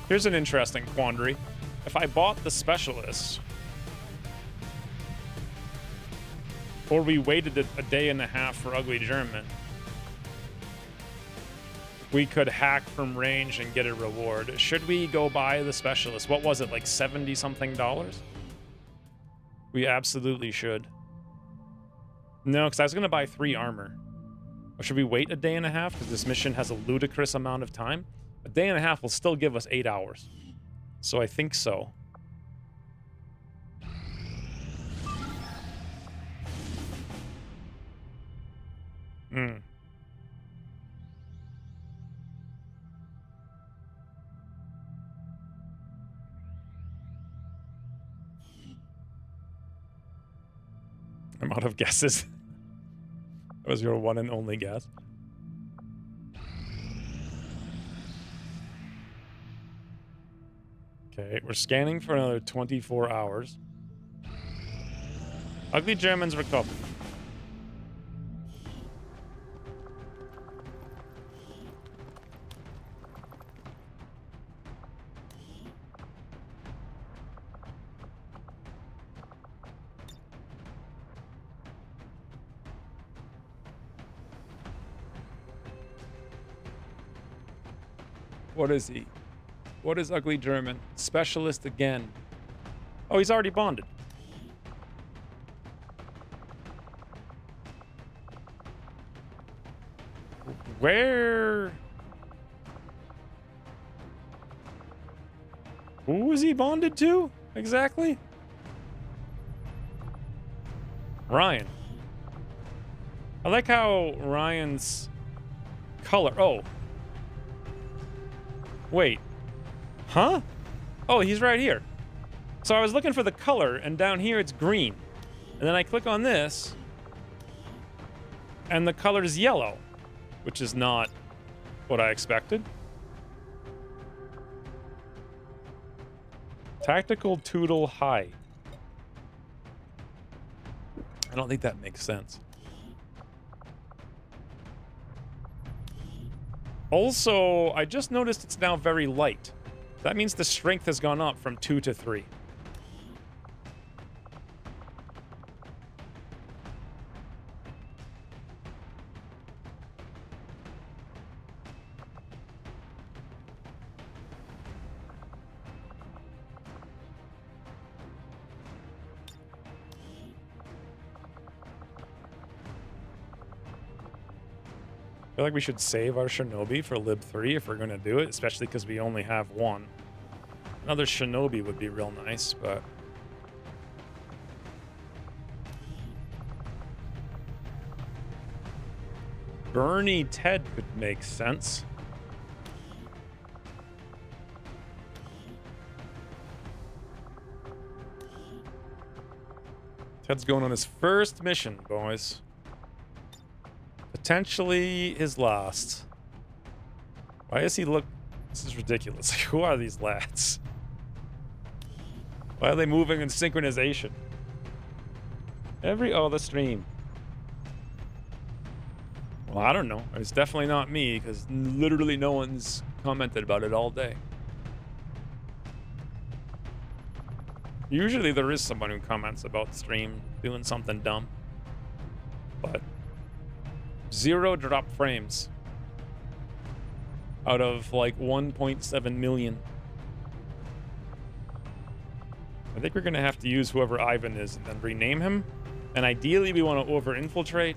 Here's an interesting quandary. If I bought the Specialist, or we waited a day and a half for Ugly German, we could hack from range and get a reward. Should we go buy the Specialist? What was it, like $70-something? We absolutely should. No, because I was going to buy 3 armor. Or should we wait a day and a half? Because this mission has a ludicrous amount of time. A day and a half will still give us 8 hours. So I think so. Hmm. I'm out of guesses. That was your one and only guess. Okay, we're scanning for another 24 hours. Ugly German's recovered. What is he? What is Ugly German? Specialist again. Oh, he's already bonded. Where? Who is he bonded to? Exactly? Ryan. I like how Ryan's color... Oh. Wait. Huh? Oh, he's right here. So I was looking for the color, and down here it's green. And then I click on this, and the color is yellow, which is not what I expected. Tactical Toodle High. I don't think that makes sense. Also, I just noticed it's now very light. That means the strength has gone up from 2 to 3. I feel like we should save our Shinobi for Lib 3 if we're going to do it, especially because we only have one. Another Shinobi would be real nice, but... Bernie Ted could make sense. Ted's going on his first mission, boys. Potentially his last. Why does he look... This is ridiculous. Like, who are these lads? Why are they moving in synchronization? Every other stream. Well, I don't know. It's definitely not me, because literally no one's commented about it all day. Usually there is someone who comments about the stream doing something dumb. But 0 drop frames out of like 1.7 million. I think we're gonna have to use whoever Ivan is and then rename him. And ideally we want to over-infiltrate.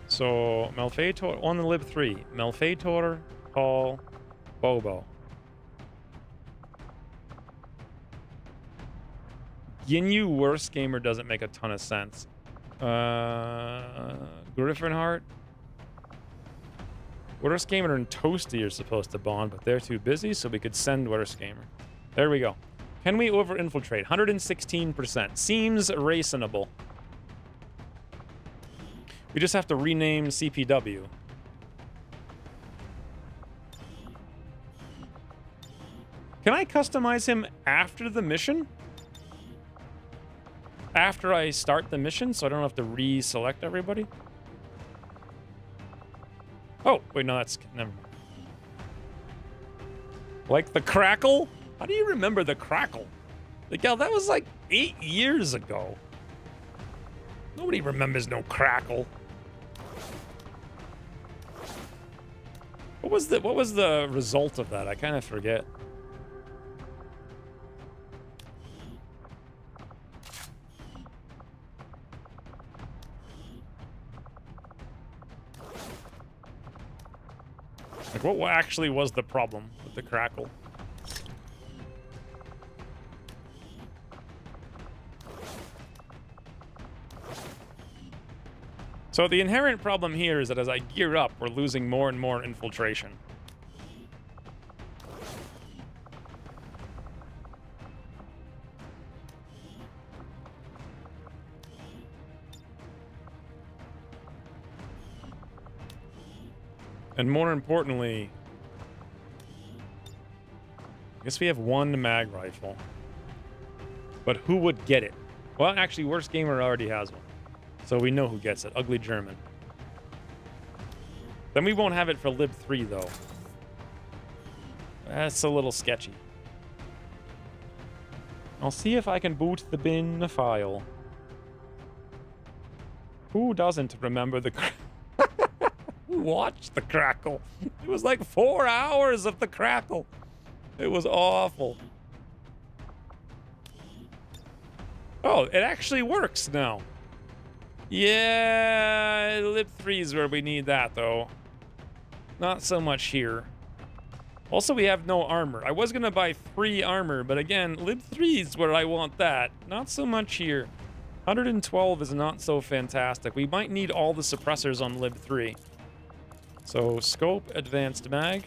So, Malfeitor on the lib 3. Malfeitor, Paul, Bobo. Ginyu Worst Gamer doesn't make a ton of sense. Griffinheart. Worst Gamer and Toasty are supposed to bond, but they're too busy, so we could send Worst Gamer. There we go. Can we over-infiltrate? 116%. Seems reasonable. We just have to rename CPW. Can I customize him after the mission? After I start the mission, so I don't have to reselect everybody? Oh, wait, no, that's... never mind. Like the Crackle? How do you remember the Crackle? Like, yeah, that was like 8 years ago. Nobody remembers no Crackle. What was the result of that? I kind of forget. Like, what actually was the problem with the Crackle? So the inherent problem here is that as I gear up, we're losing more and more infiltration. And more importantly, I guess we have one mag rifle. But who would get it? Well, actually, Worst Gamer already has one. So we know who gets it. Ugly German. Then we won't have it for Lib 3, though. That's a little sketchy. I'll see if I can boot the bin file. Who doesn't remember the... Who watched the Crackle? It was like 4 hours of the Crackle. It was awful. Oh, it actually works now. Yeah, Lib 3 is where we need that, though. Not so much here. Also, we have no armor. I was going to buy 3 armor, but again, Lib 3 is where I want that. Not so much here. 112 is not so fantastic. We might need all the suppressors on Lib 3. So, scope, advanced mag.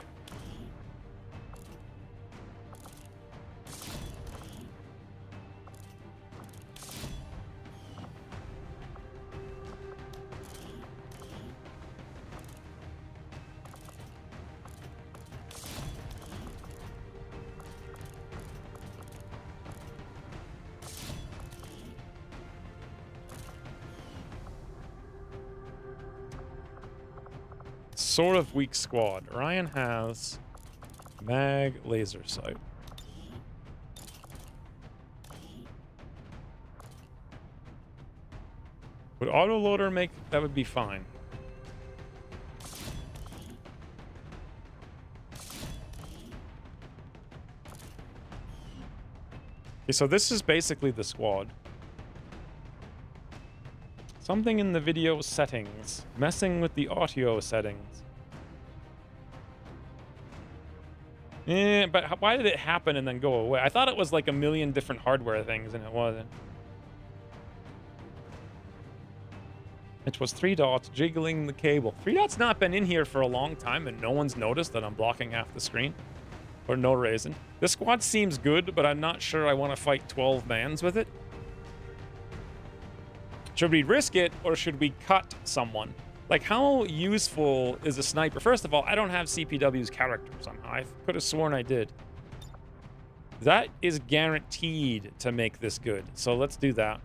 Sort of weak squad. Ryan has mag laser sight. Would autoloader make... that would be fine. Okay, so this is basically the squad. Something in the video settings. Messing with the audio settings. But why did it happen and then go away? I thought it was like a million different hardware things, and it wasn't. It was 3 dots jiggling the cable. 3 dots not been in here for a long time, and no one's noticed that I'm blocking half the screen. For no reason. This squad seems good, but I'm not sure I want to fight 12 mans with it. Should we risk it or should we cut someone? Like, how useful is a sniper? First of all, I don't have CPW's character somehow. I could have sworn I did. That is guaranteed to make this good. So let's do that.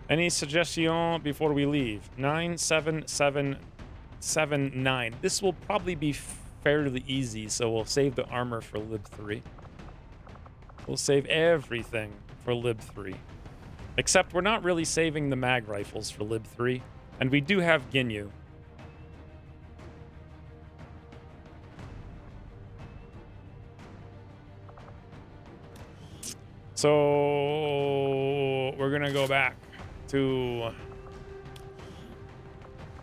Any suggestion before we leave? 97779. This will probably be fairly easy, so we'll save the armor for Lib 3. We'll save everything for Lib 3. Except we're not really saving the mag rifles for Lib 3. And we do have Ginyu. So we're gonna go back to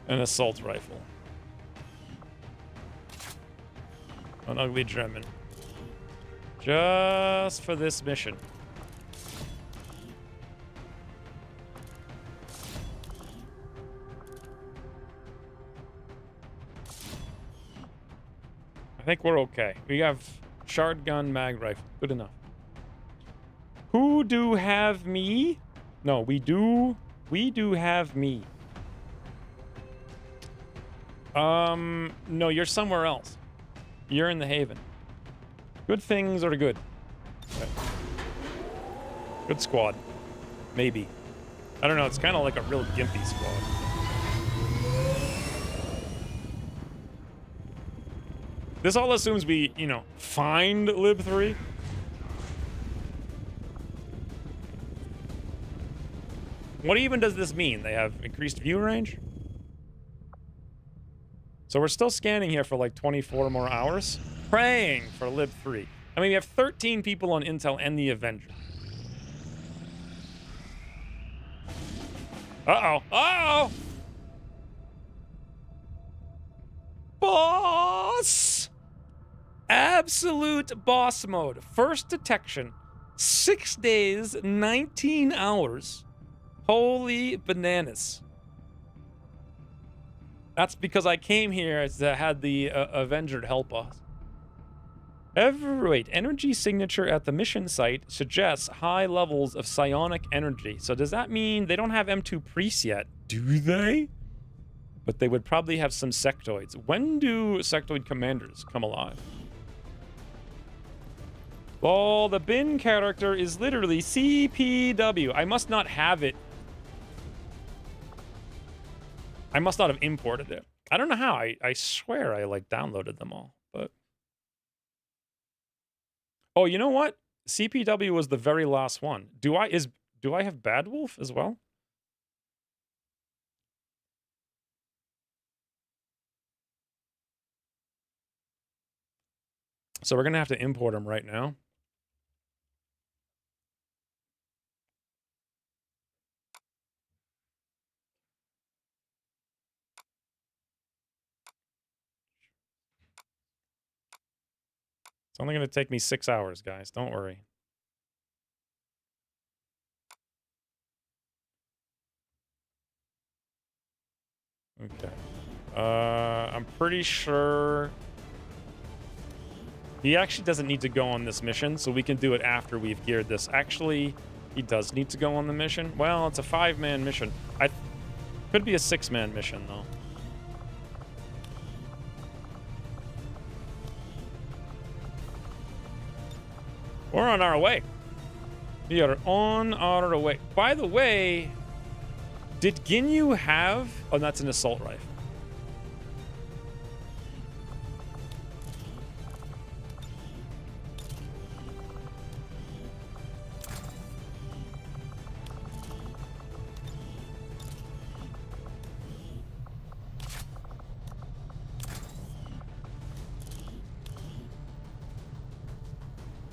an assault rifle. An ugly German. Just for this mission. I think we're okay. We have shard gun, mag rifle. Good enough. Who do have me? No, we do have me. No, you're somewhere else. You're in the Haven. Good things are good. Okay. Good squad. Maybe. I don't know, it's kind of like a real gimpy squad. This all assumes we, you know, find Lib 3. What even does this mean? They have increased view range? So we're still scanning here for like 24 more hours. Praying for Lib 3. I mean, we have 13 people on Intel and the Avenger. Uh-oh. Uh-oh! Boss! Absolute boss mode. First detection. 6 days, 19 hours. Holy bananas. That's because I came here to had the Avenger help us. Wait, energy signature at the mission site suggests high levels of psionic energy. So does that mean they don't have M2 priests yet? Do they? But they would probably have some sectoids. When do sectoid commanders come alive? Well, the bin character is literally CPW. I must not have it. I must not have imported it. I don't know how. I swear I like downloaded them all, but. Oh, you know what? CPW was the very last one. Do I have Bad Wolf as well? So we're gonna have to import them right now. It's only going to take me 6 hours, guys. Don't worry. Okay. I'm pretty sure he actually doesn't need to go on this mission, so we can do it after we've geared this. Actually, he does need to go on the mission. Well, it's a 5-man mission. Could be a 6-man mission, though. We're on our way. We are on our way. By the way, did Ginyu have... Oh, that's an assault rifle.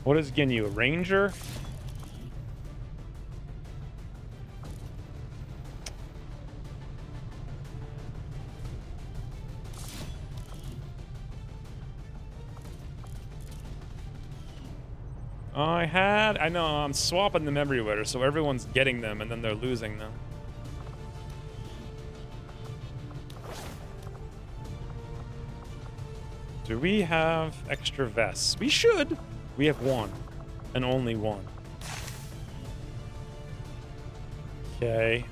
What is Ginyu? A ranger? I know, I'm swapping them everywhere, so everyone's getting them and then they're losing them. Do we have extra vests? We should. We have one. And only one. Okay.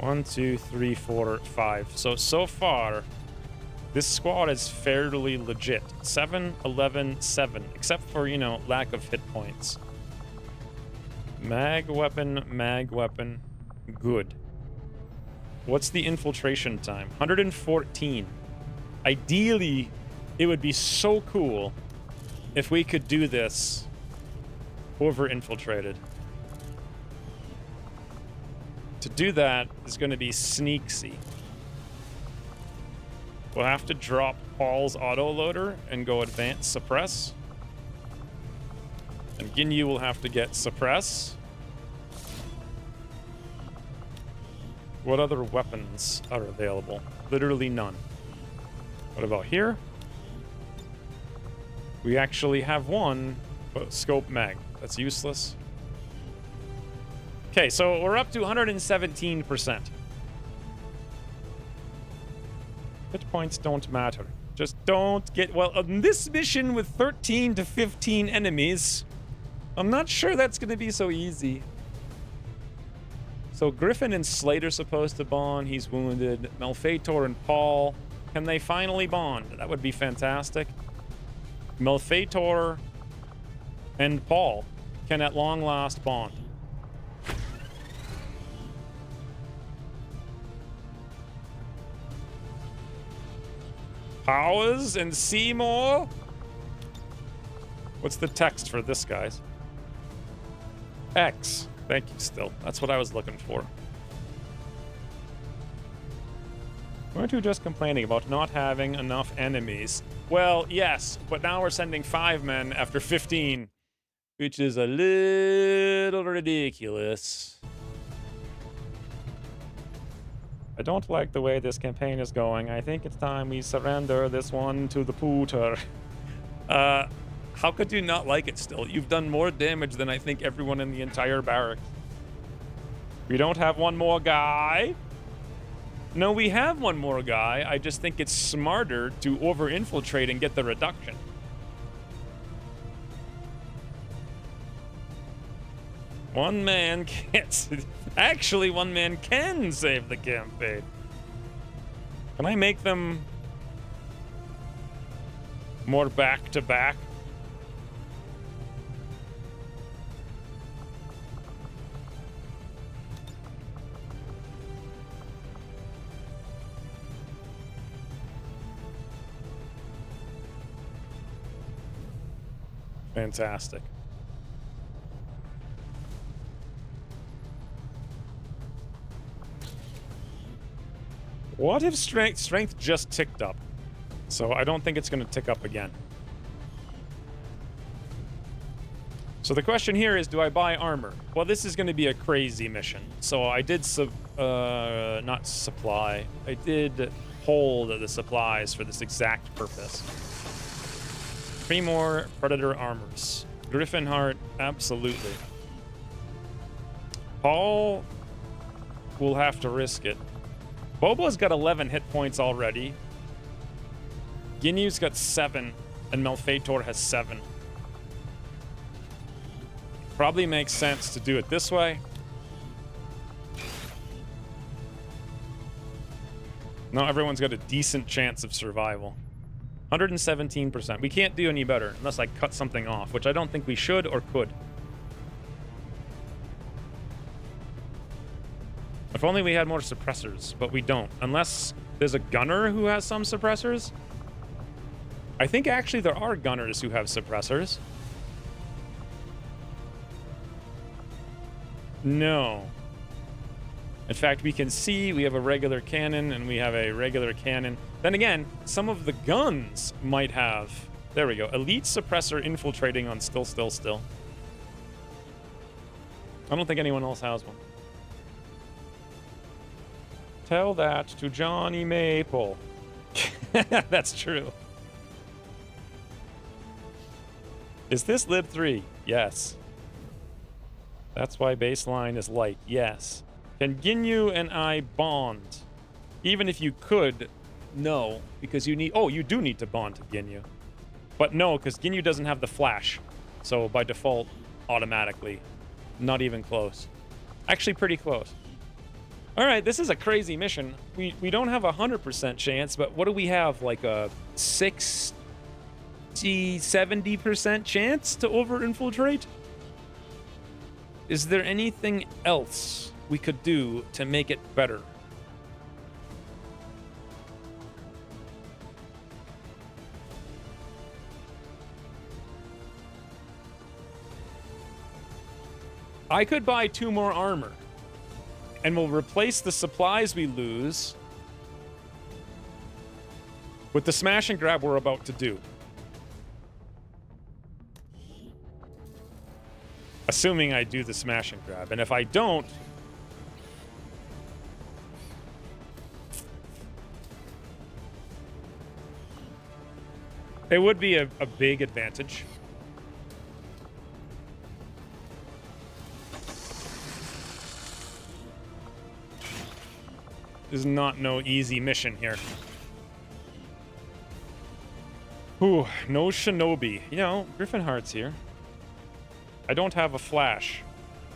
1, 2, 3, 4, 5. So far, this squad is fairly legit. 7, 11, 7. Except for, you know, lack of hit points. Mag weapon. Good. What's the infiltration time? 114. Ideally, it would be so cool if we could do this over-infiltrated. To do that is going to be sneaksy. We'll have to drop Paul's autoloader and go advance suppress. And Ginyu will have to get suppress. What other weapons are available? Literally none. What about here? We actually have one, but scope mag. That's useless. Okay, so we're up to 117%. Hit points don't matter. Just don't get... Well, on this mission with 13 to 15 enemies, I'm not sure that's going to be so easy. So Griffin and Slate are supposed to bond. He's wounded. Malfeitor and Paul. Can they finally bond? That would be fantastic. Malfeitor and Paul can at long last bond. Powers and Seymour? What's the text for this, guys? X. Thank you, still. That's what I was looking for. Weren't you just complaining about not having enough enemies? Well, yes, but now we're sending 5 men after 15, which is a little ridiculous. I don't like the way this campaign is going. I think it's time we surrender this one to the Pooter. How could you not like it still? You've done more damage than I think everyone in the entire barracks. We don't have one more guy. No, we have one more guy. I just think it's smarter to over-infiltrate and get the reduction. One man can't... Actually, one man can save the campaign. Can I make them more back-to-back? Fantastic. What if strength just ticked up? So I don't think it's going to tick up again. So the question here is, do I buy armor? Well, this is going to be a crazy mission. So I did not supply. I did hold the supplies for this exact purpose. 3 more Predator armors. Griffin Heart, absolutely. Paul will have to risk it. Bobo's got 11 hit points already. Ginyu's got 7, and Malfeitor has 7. Probably makes sense to do it this way. Now everyone's got a decent chance of survival. 117%. We can't do any better unless I cut something off, which I don't think we should or could. If only we had more suppressors, but we don't. Unless there's a gunner who has some suppressors. I think actually there are gunners who have suppressors. No. In fact, we can see we have a regular cannon and we have a regular cannon. Then again, some of the guns might have... There we go. Elite suppressor infiltrating on still. I don't think anyone else has one. Tell that to Johnny Maple. That's true. Is this lib 3? Yes. That's why baseline is light. Yes. Can Ginyu and I bond? Even if you could, no, because you need... Oh, you do need to bond to Ginyu. But no, because Ginyu doesn't have the flash. So by default, automatically. Not even close. Actually, pretty close. All right, this is a crazy mission. We don't have a 100% chance, but what do we have? Like a 60, 70% chance to over-infiltrate? Is there anything else we could do to make it better? I could buy 2 more armor, and we'll replace the supplies we lose with the smash and grab we're about to do. Assuming I do the smash and grab, and if I don't, it would be a big advantage. This is not no easy mission here. Ooh, no shinobi. You know, Griffin Heart's here. I don't have a flash.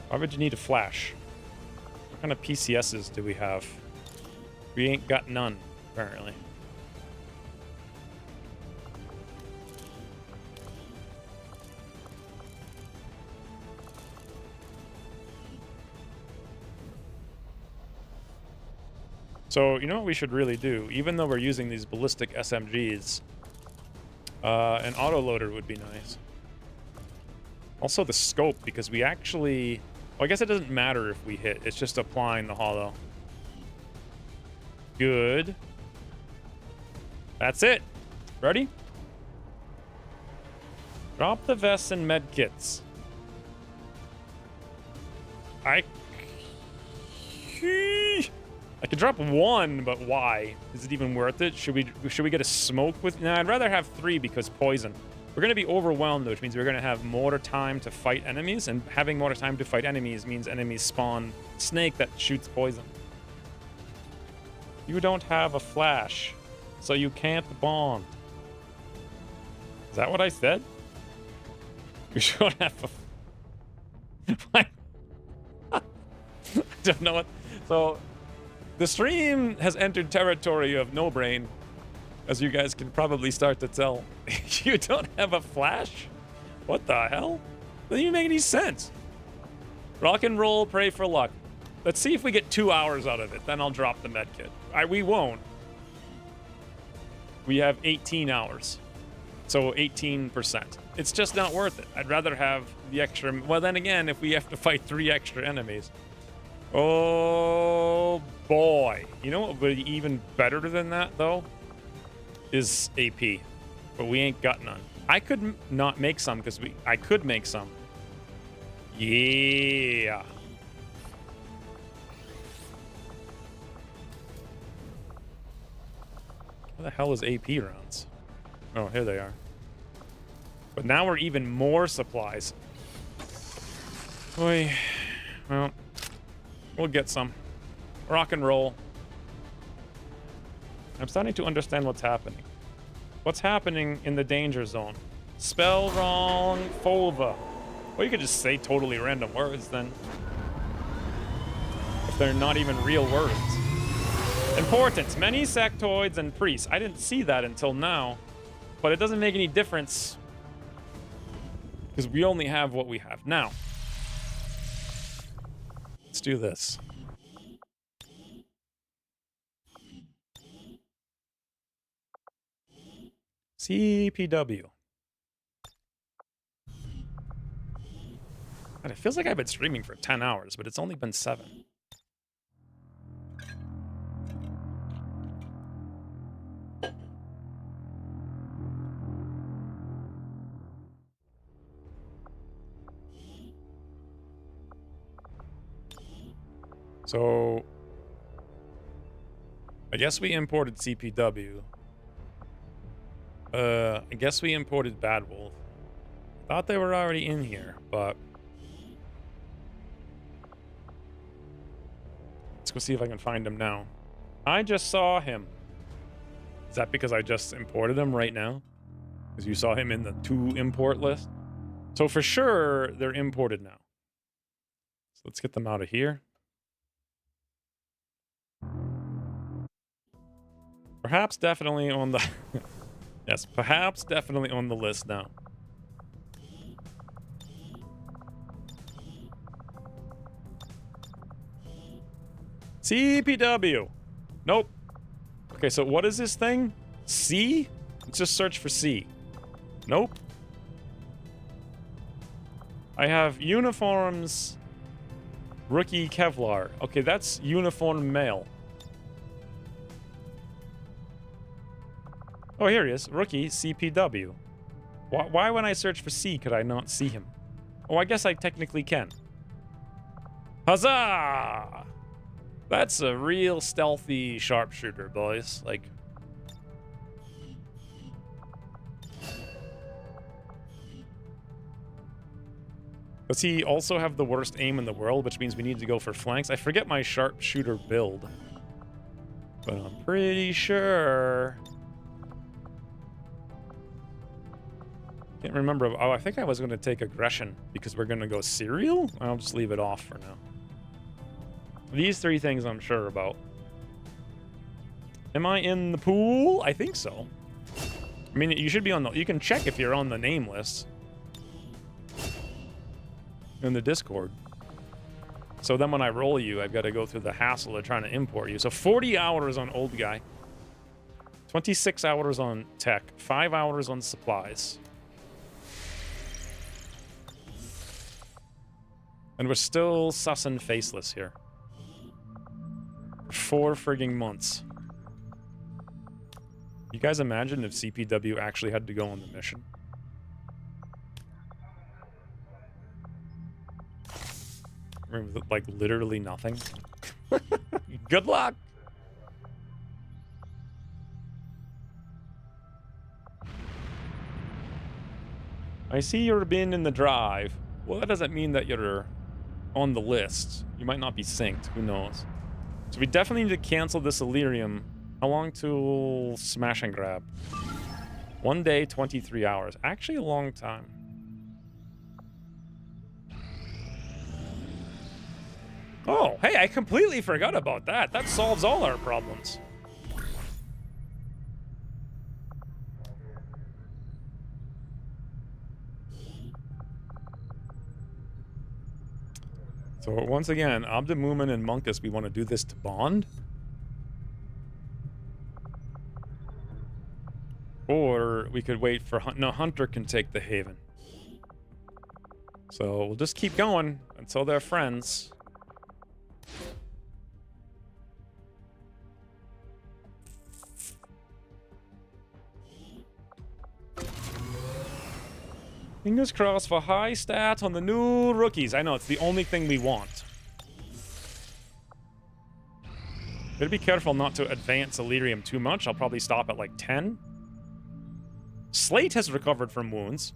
Why would you need a flash? What kind of PCSs do we have? We ain't got none, apparently. So, you know what we should really do? Even though we're using these ballistic SMGs, an autoloader would be nice. Also the scope, because we actually... Well, I guess it doesn't matter if we hit. It's just applying the holo. Good. That's it. Ready? Drop the vests and med kits. I could drop 1, but why? Is it even worth it? Should we get a smoke with... Nah, I'd rather have 3 because poison. We're going to be overwhelmed, which means we're going to have more time to fight enemies, and having more time to fight enemies means enemies spawn snake that shoots poison. You don't have a flash, so you can't bond. Is that what I said? You don't have a... I don't know what... So... The stream has entered territory of no brain, as you guys can probably start to tell. You don't have a flash? What the hell? Doesn't even make any sense. Rock and roll, pray for luck. Let's see if we get 2 hours out of it, then I'll drop the medkit. We won't. We have 18 hours, so 18%. It's just not worth it. I'd rather have the extra... Well, then again, if we have to fight 3 extra enemies... Oh boy. You know what would be even better than that, though? Is AP. But we ain't got none. I could not make some, because I could make some. Yeah. Where the hell is AP rounds? Oh, here they are. But now we're even more supplies. Boy. Well... We'll get some. Rock and roll. I'm starting to understand what's happening. What's happening in the danger zone? Spell wrong, Folva. Well, you could just say totally random words then. If they're not even real words. Important. Many sectoids and priests. I didn't see that until now. But it doesn't make any difference. Because we only have what we have. Now. Let's do this. CPW. God, it feels like I've been streaming for 10 hours, but it's only been 7. So, I guess we imported CPW. I guess we imported Bad Wolf. Thought they were already in here, but... Let's go see if I can find him now. I just saw him. Is that because I just imported him right now? Because you saw him in the to import list? So for sure, they're imported now. So let's get them out of here. Perhaps definitely on the... yes, perhaps definitely on the list now. CPW. Nope. Okay, so what is this thing? C? Let's just search for C. Nope. I have uniforms. Rookie Kevlar. Okay, that's uniform male. Oh, here he is. Rookie CPW. Why when I search for C could I not see him? Oh, I guess I technically can. Huzzah! That's a real stealthy sharpshooter, boys. Like... Does he also have the worst aim in the world, which means we need to go for flanks? I forget my sharpshooter build. But I'm pretty sure... Can't remember. Oh, I think I was going to take aggression because we're going to go serial? I'll just leave it off for now. These three things I'm sure about. Am I in the pool? I think so. I mean, you should be on the... You can check if you're on the name list. In the Discord. So then when I roll you, I've got to go through the hassle of trying to import you. So 40 hours on old guy. 26 hours on tech. 5 hours on supplies. And we're still sussing faceless here. 4 frigging months. You guys imagine if CPW actually had to go on the mission? Like literally nothing. Good luck. I see you're being in the drive. Well, that doesn't mean that you're on the list. You might not be synced. Who knows? So we definitely need to cancel this Illyrium. How long till smash and grab? 1 day, 23 hours. Actually a long time. Oh, hey, I completely forgot about that. That solves all our problems. So once again, Abdemumen and Monkus, we want to do this to bond. Or we could wait for... No, Hunter can take the Haven. So we'll just keep going until they're friends. Fingers crossed for high stats on the new rookies. I know, it's the only thing we want. Gotta be careful not to advance Illyrium too much. I'll probably stop at like 10. Slate has recovered from wounds.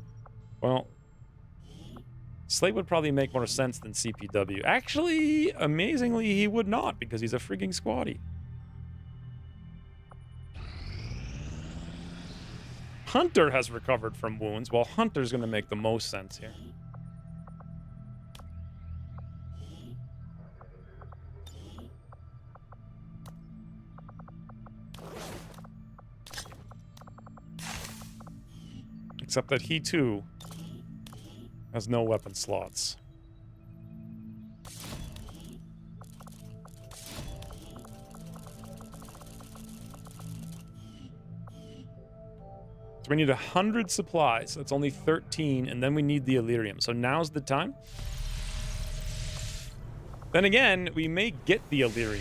Well, Slate would probably make more sense than CPW. Actually, amazingly, he would not because he's a frigging squatty. Hunter has recovered from wounds. Well, Hunter's going to make the most sense here. Except that he, too, has no weapon slots. We need 100 supplies. That's only 13, and then we need the Illyrium. So now's the time. Then again, we may get the Illyrium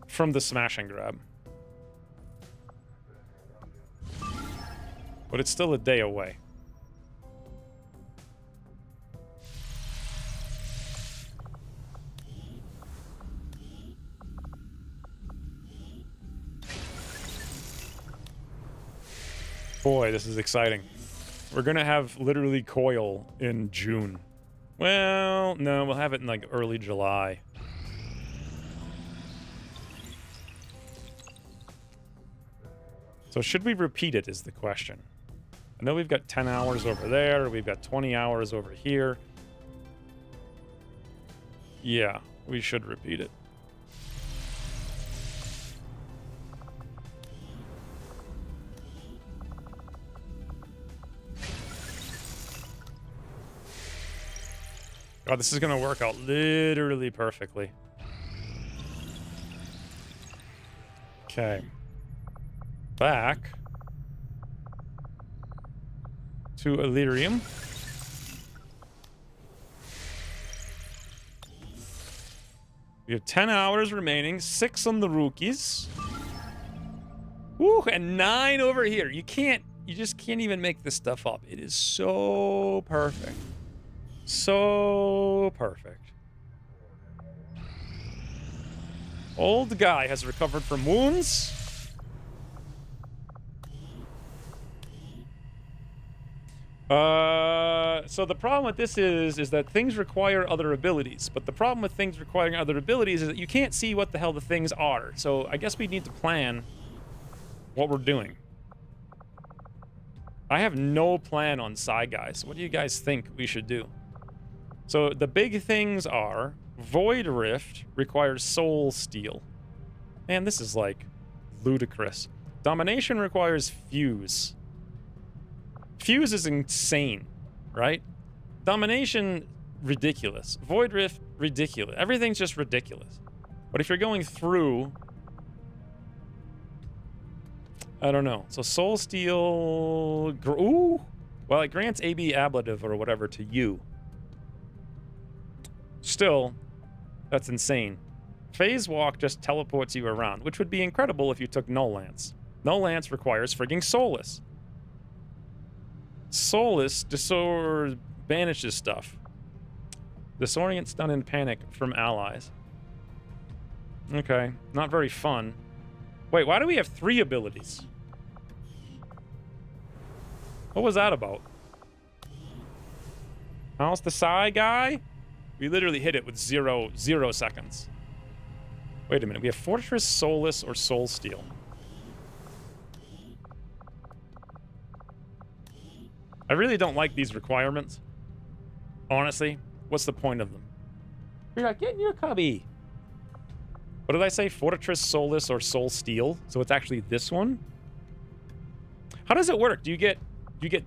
from the smash and grab. But it's still a day away. Boy, this is exciting. We're gonna have literally Coil in June. Well, no, we'll have it in like early July. So should we repeat it is the question. I know we've got 10 hours over there. We've got 20 hours over here. Yeah, we should repeat it. God, this is going to work out literally perfectly. Okay. Back to Illyrium. We have 10 hours remaining, 6 on the rookies. Woo, and 9 over here. You just can't even make this stuff up. It is so perfect. So perfect. Old guy has recovered from wounds. So the problem with this is that things require other abilities. But the problem with things requiring other abilities is that you can't see what the hell the things are. So I guess we need to plan what we're doing. I have no plan on Psy Guys. What do you guys think we should do? So the big things are Void Rift requires Soul Steel. Man, this is like ludicrous. Domination requires Fuse. Fuse is insane, right? Domination, ridiculous. Void Rift, ridiculous. Everything's just ridiculous. But if you're going through, I don't know. So Soul Steel, ooh, well, it grants AB ablative or whatever to you. Still, that's insane. Phase Walk just teleports you around, which would be incredible if you took Null Lance. Null Lance requires frigging Soulless. Soulless banishes stuff. Disorient, Stun, and Panic from allies. Okay, not very fun. Wait, why do we have 3 abilities? What was that about? How's the Psy guy? We literally hit it with 0 seconds. Wait a minute, we have Fortress, Soulless, or Soul Steel. I really don't like these requirements. Honestly, what's the point of them? You're like, get in your cubby. What did I say? Fortress, Soulless, or Soul Steel? So it's actually this one? How does it work? Do you get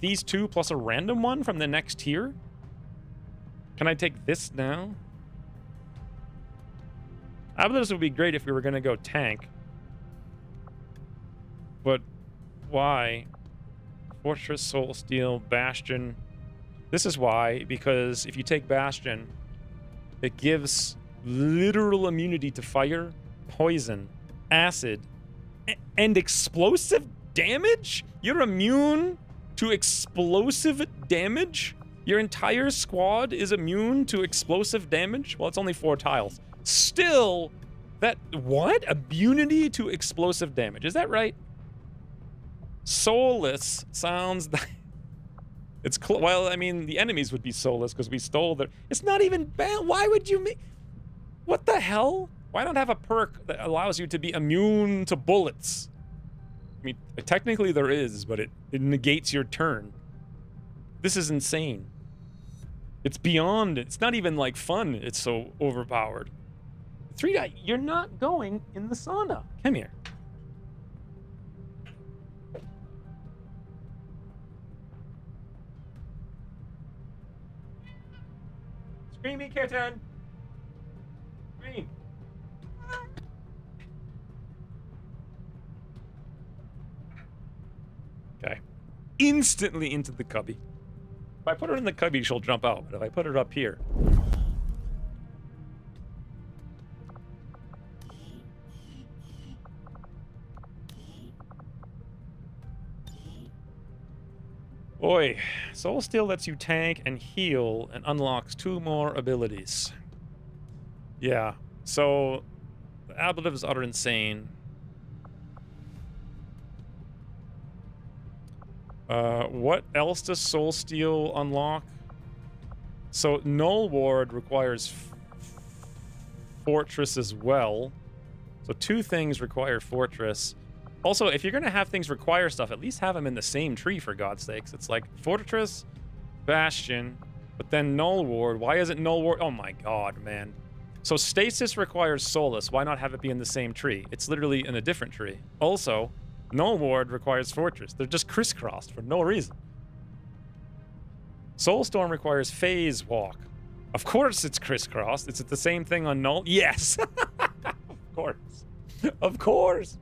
these 2 plus a random one from the next tier? Can I take this now? Ablatives would be great if we were going to go tank. But why? Fortress, Soul Steel, Bastion. This is why, because if you take Bastion, it gives literal immunity to fire, poison, acid, and explosive damage? You're immune to explosive damage? Your entire squad is immune to explosive damage? Well, it's only 4 tiles. Still, that... What? Immunity to explosive damage. Is that right? Soulless sounds... It's... Well, I mean, the enemies would be soulless because we stole their... It's not even bad. Why would you make... What the hell? Why not have a perk that allows you to be immune to bullets? I mean, technically there is, but it negates your turn. This is insane. It's beyond... It's not even, like, fun. It's so overpowered. 3 you're not going in the sauna. Come here. Screamy kitten. Scream. Okay. Instantly into the cubby. If I put her in the cubby, she'll jump out. But if I put her up here... Boy, Soul Steel lets you tank and heal and unlocks 2 more abilities. Yeah, so the ablatives are insane. What else does Soul Steel unlock? So Null Ward requires Fortress as well. So 2 things require Fortress. Also, if you're going to have things require stuff, at least have them in the same tree, for God's sakes. It's like Fortress, Bastion, but then Null Ward. Why isn't Null Ward? Oh my god, man. So Stasis requires Solus. Why not have it be in the same tree? It's literally in a different tree. Also, Null Ward requires Fortress. They're just crisscrossed for no reason. Soulstorm requires Phase Walk. Of course it's crisscrossed. Is it the same thing on Null? Yes! Of course. Of course!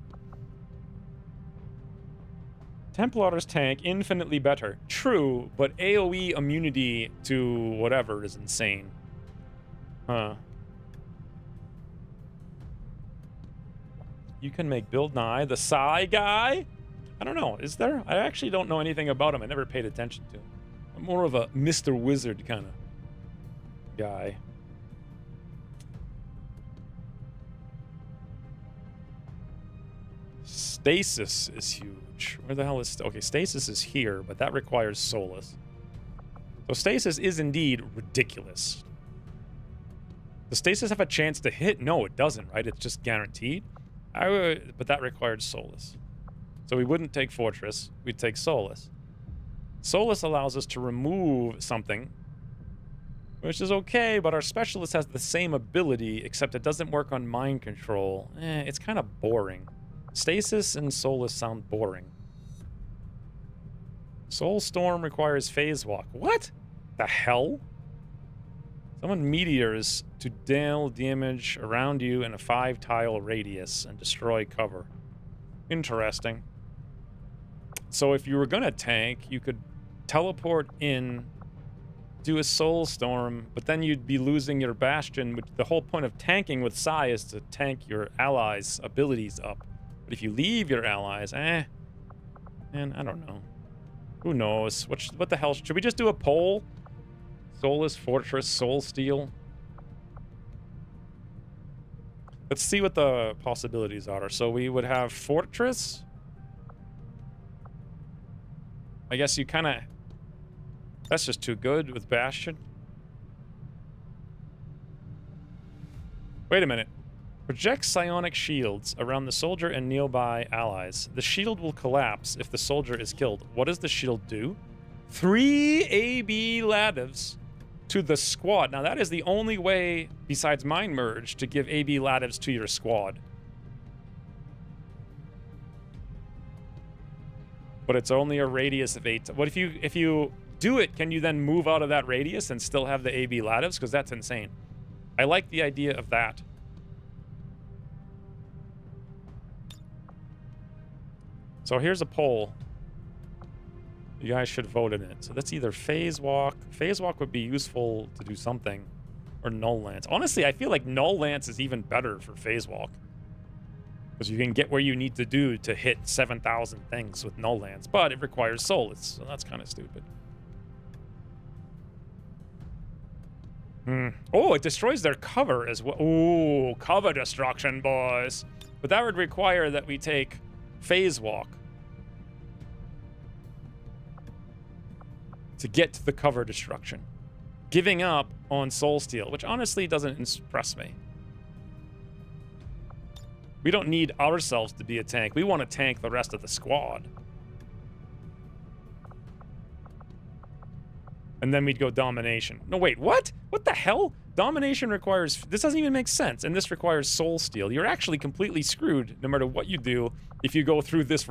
Templar's tank, infinitely better. True, but AoE immunity to whatever is insane. Huh. You can make Build Nye the Psy guy? I don't know. Is there? I actually don't know anything about him. I never paid attention to him. I'm more of a Mr. Wizard kind of guy. Stasis is huge. Where the hell is... Okay, Stasis is here, but that requires Solus. So Stasis is indeed ridiculous. Does Stasis have a chance to hit? No, it doesn't, right? It's just guaranteed. But that required Solus. So we wouldn't take Fortress. We'd take Solus. Solus allows us to remove something, which is okay, but our Specialist has the same ability, except it doesn't work on mind control. It's kind of boring. Stasis and Solus sound boring. Soulstorm requires Phase Walk. What the hell? Summon meteors to deal damage around you in a 5-tile radius and destroy cover. Interesting. So if you were gonna tank, you could teleport in, do a Soulstorm, but then you'd be losing your Bastion, which the whole point of tanking with Psy is to tank your allies' abilities up. But if you leave your allies, man, I don't know. Who knows? What the hell? Should we just do a poll? Solus, Fortress, Soulsteel? Let's see what the possibilities are. So we would have Fortress. I guess you kind of... That's just too good with Bastion. Wait a minute. Project psionic shields around the soldier and nearby allies. The shield will collapse if the soldier is killed. What does the shield do? 3 AB Ladivs to the squad. Now that is the only way, besides Mind Merge, to give AB Ladivs to your squad. But it's only a radius of 8. What if you do it, can you then move out of that radius and still have the AB Ladivs? Because that's insane. I like the idea of that. So here's a poll. You guys should vote in it. So that's either Phase Walk. Phase Walk would be useful to do something. Or Null Lance. Honestly, I feel like Null Lance is even better for Phase Walk. Because you can get where you need to do to hit 7,000 things with Null Lance. But it requires Solus, so that's kind of stupid. Oh, it destroys their cover as well. Ooh, cover destruction, boys. But that would require that we take Phase Walk to get to the cover destruction. Giving up on Soulsteel, which honestly doesn't impress me. We don't need ourselves to be a tank. We want to tank the rest of the squad. And then we'd go Domination. No, wait, what? What the hell? Domination requires... This doesn't even make sense. And this requires Soulsteel. You're actually completely screwed no matter what you do if you go through this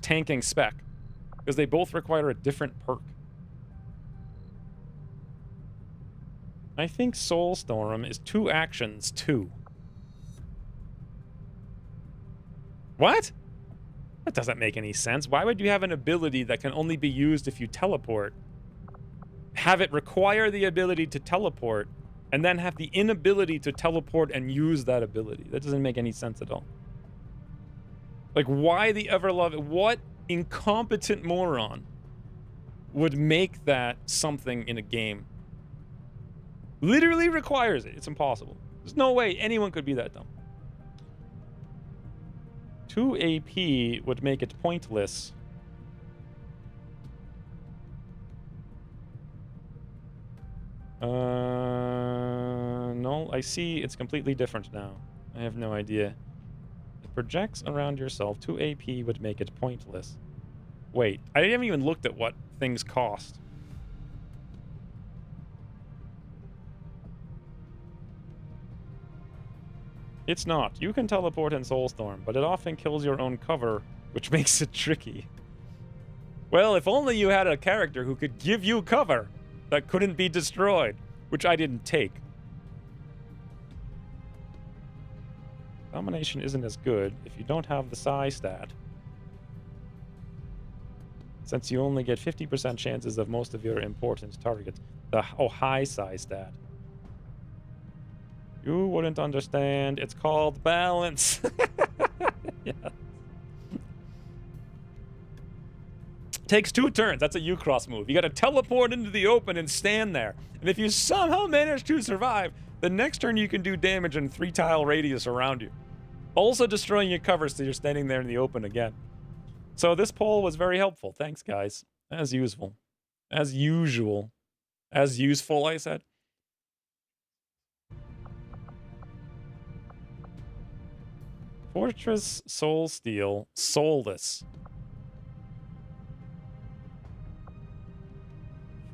tanking spec. Because they both require a different perk. I think Soulstorm is 2 actions, 2. What? That doesn't make any sense. Why would you have an ability that can only be used if you teleport? Have it require the ability to teleport, and then have the inability to teleport and use that ability. That doesn't make any sense at all. Like, why the Everlove? What incompetent moron would make that something in a game? Literally requires it. It's impossible. There's no way anyone could be that dumb. 2 AP would make it pointless. No, I see it's completely different now. I have no idea. projects around yourself 2 AP would make it pointless. Wait, I haven't even looked at what things cost. It's not. You can teleport in Soulstorm, but it often kills your own cover, which makes it tricky. Well, if only you had a character who could give you cover that couldn't be destroyed, which I didn't take. Domination isn't as good if you don't have the psi stat, since you only get 50% chances of most of your important targets. The high psi stat. You wouldn't understand. It's called balance. Yeah. Takes 2 turns. That's a U-cross move. You got to teleport into the open and stand there. And if you somehow manage to survive, the next turn you can do damage in 3-tile radius around you. Also destroying your cover so you're standing there in the open again. So this poll was very helpful. Thanks, guys. As usual. As usual. As useful, I said. Fortress Soul Steel. Soulless.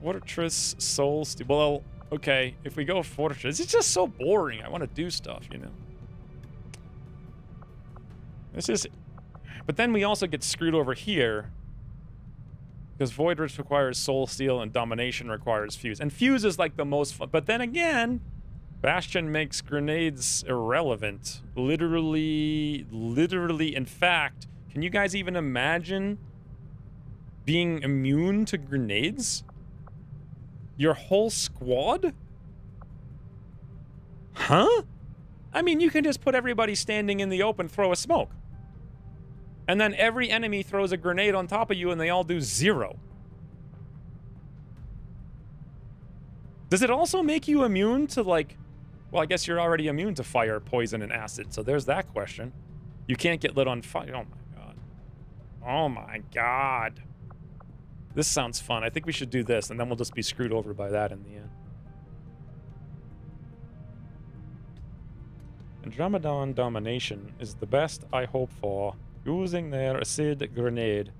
Fortress Soul Steel. Well, okay. If we go Fortress, it's just so boring. I want to do stuff, you know. This is... But then we also get screwed over here. Because Void Rift requires Soul Steel and Domination requires Fuse. And Fuse is like the most fun. But then again, Bastion makes grenades irrelevant. Literally, in fact, can you guys even imagine being immune to grenades? Your whole squad? Huh? I mean, you can just put everybody standing in the open, throw a smoke. And then every enemy throws a grenade on top of you and they all do 0. Does it also make you immune to, like... Well, I guess you're already immune to fire, poison, and acid, so there's that question. You can't get lit on fire. Oh my god. Oh my god. This sounds fun. I think we should do this, and then we'll just be screwed over by that in the end. Andromedon Domination is the best I hope for. Using their acid grenade.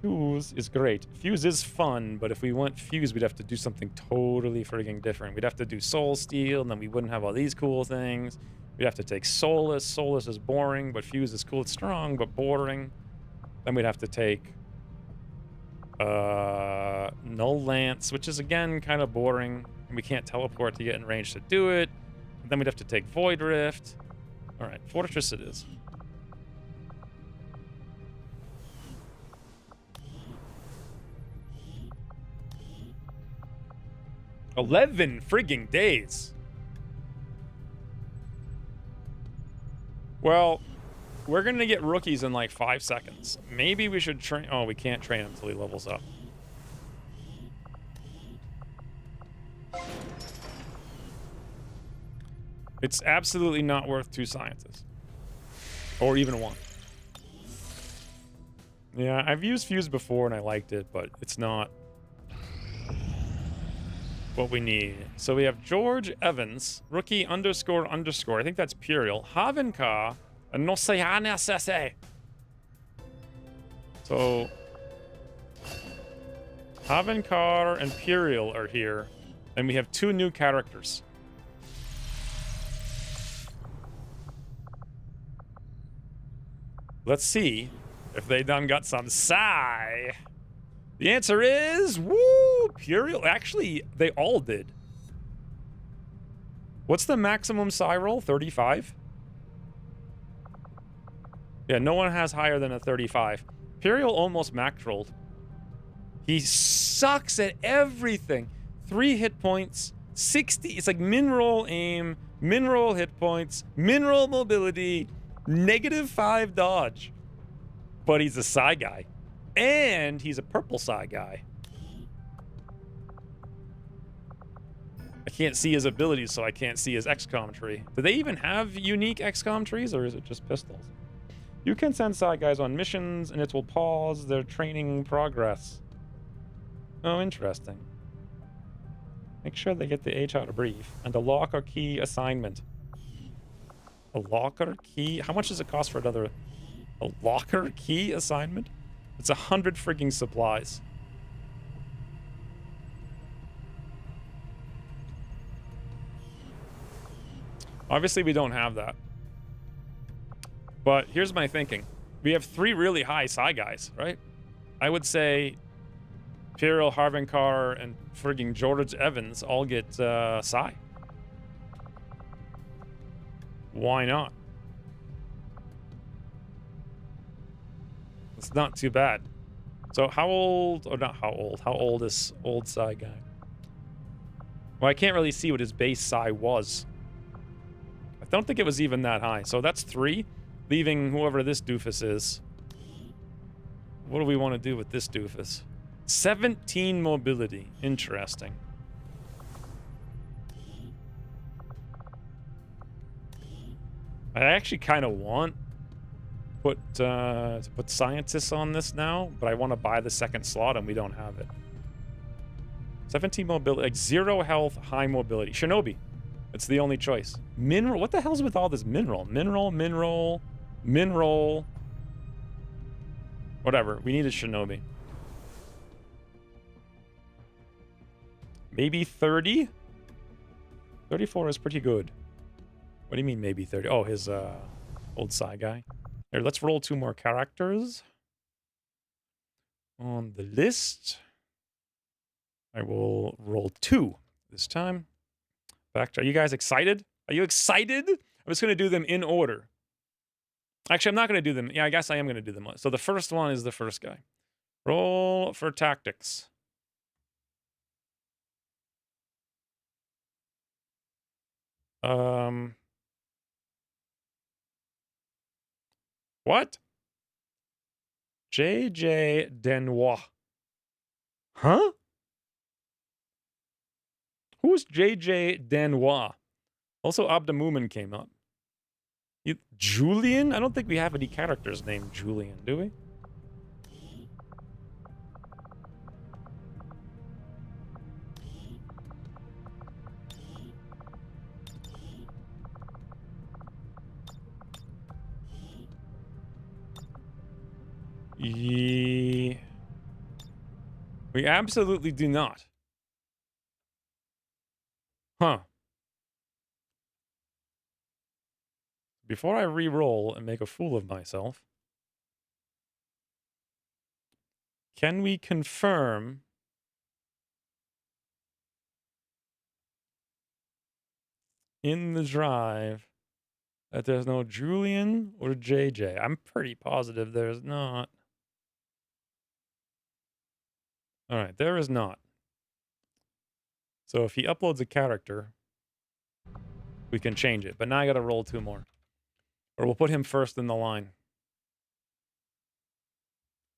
Fuse is great. Fuse is fun, but if we want Fuse, we'd have to do something totally frigging different. We'd have to do Soul Steel, and then we wouldn't have all these cool things. We'd have to take Soulless. Soulless is boring, but Fuse is cool. It's strong, but boring. Then we'd have to take... Null Lance, which is, again, kind of boring. And we can't teleport to get in range to do it. And then we'd have to take Void Rift. Alright, Fortress it is. $11 frigging days. Well, we're gonna get rookies in like 5 seconds. Maybe we should train... Oh, we can't train him until he levels up. It's absolutely not worth 2 scientists. Or even 1. Yeah, I've used Fuse before and I liked it, but it's not what we need. So we have George Evans, rookie __. I think that's Puriel. Havenka, and Noceana Sese. So Havenkar and Puriel are here, and we have 2 new characters. Let's see if they done got some psi. The answer is, woo, Puriel. Actually, they all did. What's the maximum psi roll? 35? Yeah, no one has higher than a 35. Puriel almost max rolled. He sucks at everything. 3 hit points, 60. It's like min roll aim, min roll hit points, min roll mobility, -5 dodge. But he's a psi guy. And he's a purple psi guy. I can't see his abilities, so I can't see his XCOM tree. Do they even have unique XCOM trees, or is it just pistols? You can send psi guys on missions, and it will pause their training progress. Oh, interesting. Make sure they get the H out of brief, and a lock or key assignment. A locker key? How much does it cost for a locker key assignment? It's 100 freaking supplies. Obviously, we don't have that. But here's my thinking. We have 3 really high psi guys, right? I would say Imperial, Harvinkar, and frigging George Evans all get psi. Why not? It's not too bad. So how old, or not how old is old psi guy? Well, I can't really see what his base psi was. I don't think it was even that high. So that's 3, leaving whoever this doofus is. What do we want to do with this doofus? 17 mobility. Interesting. I actually kind of want to put scientists on this now, but I want to buy the second slot and we don't have it. 17 mobility, like 0 health, high mobility. Shinobi. It's the only choice. Mineral. What the hell's with all this mineral? Mineral. Whatever. We need a Shinobi. Maybe 30? 34 is pretty good. What do you mean maybe 30? Oh, his old psi guy. Here, let's roll 2 more characters. On the list, I will roll 2 this time. Back to, are you guys excited? Are you excited? I'm just going to do them in order. Actually, I'm not going to do them. Yeah, I guess I am going to do them. So the first one is the first guy. Roll for tactics. What? J.J. Denois. Huh? Who's J.J. Denois? Also, Abdamumen came up. Julian? I don't think we have any characters named Julian, do we? We absolutely do not. Huh. Before I re-roll and make a fool of myself, can we confirm in the drive that there's no Julian or JJ? I'm pretty positive there's not. All right, there is not. So if he uploads a character, we can change it. But now I got to roll 2 more. Or we'll put him first in the line.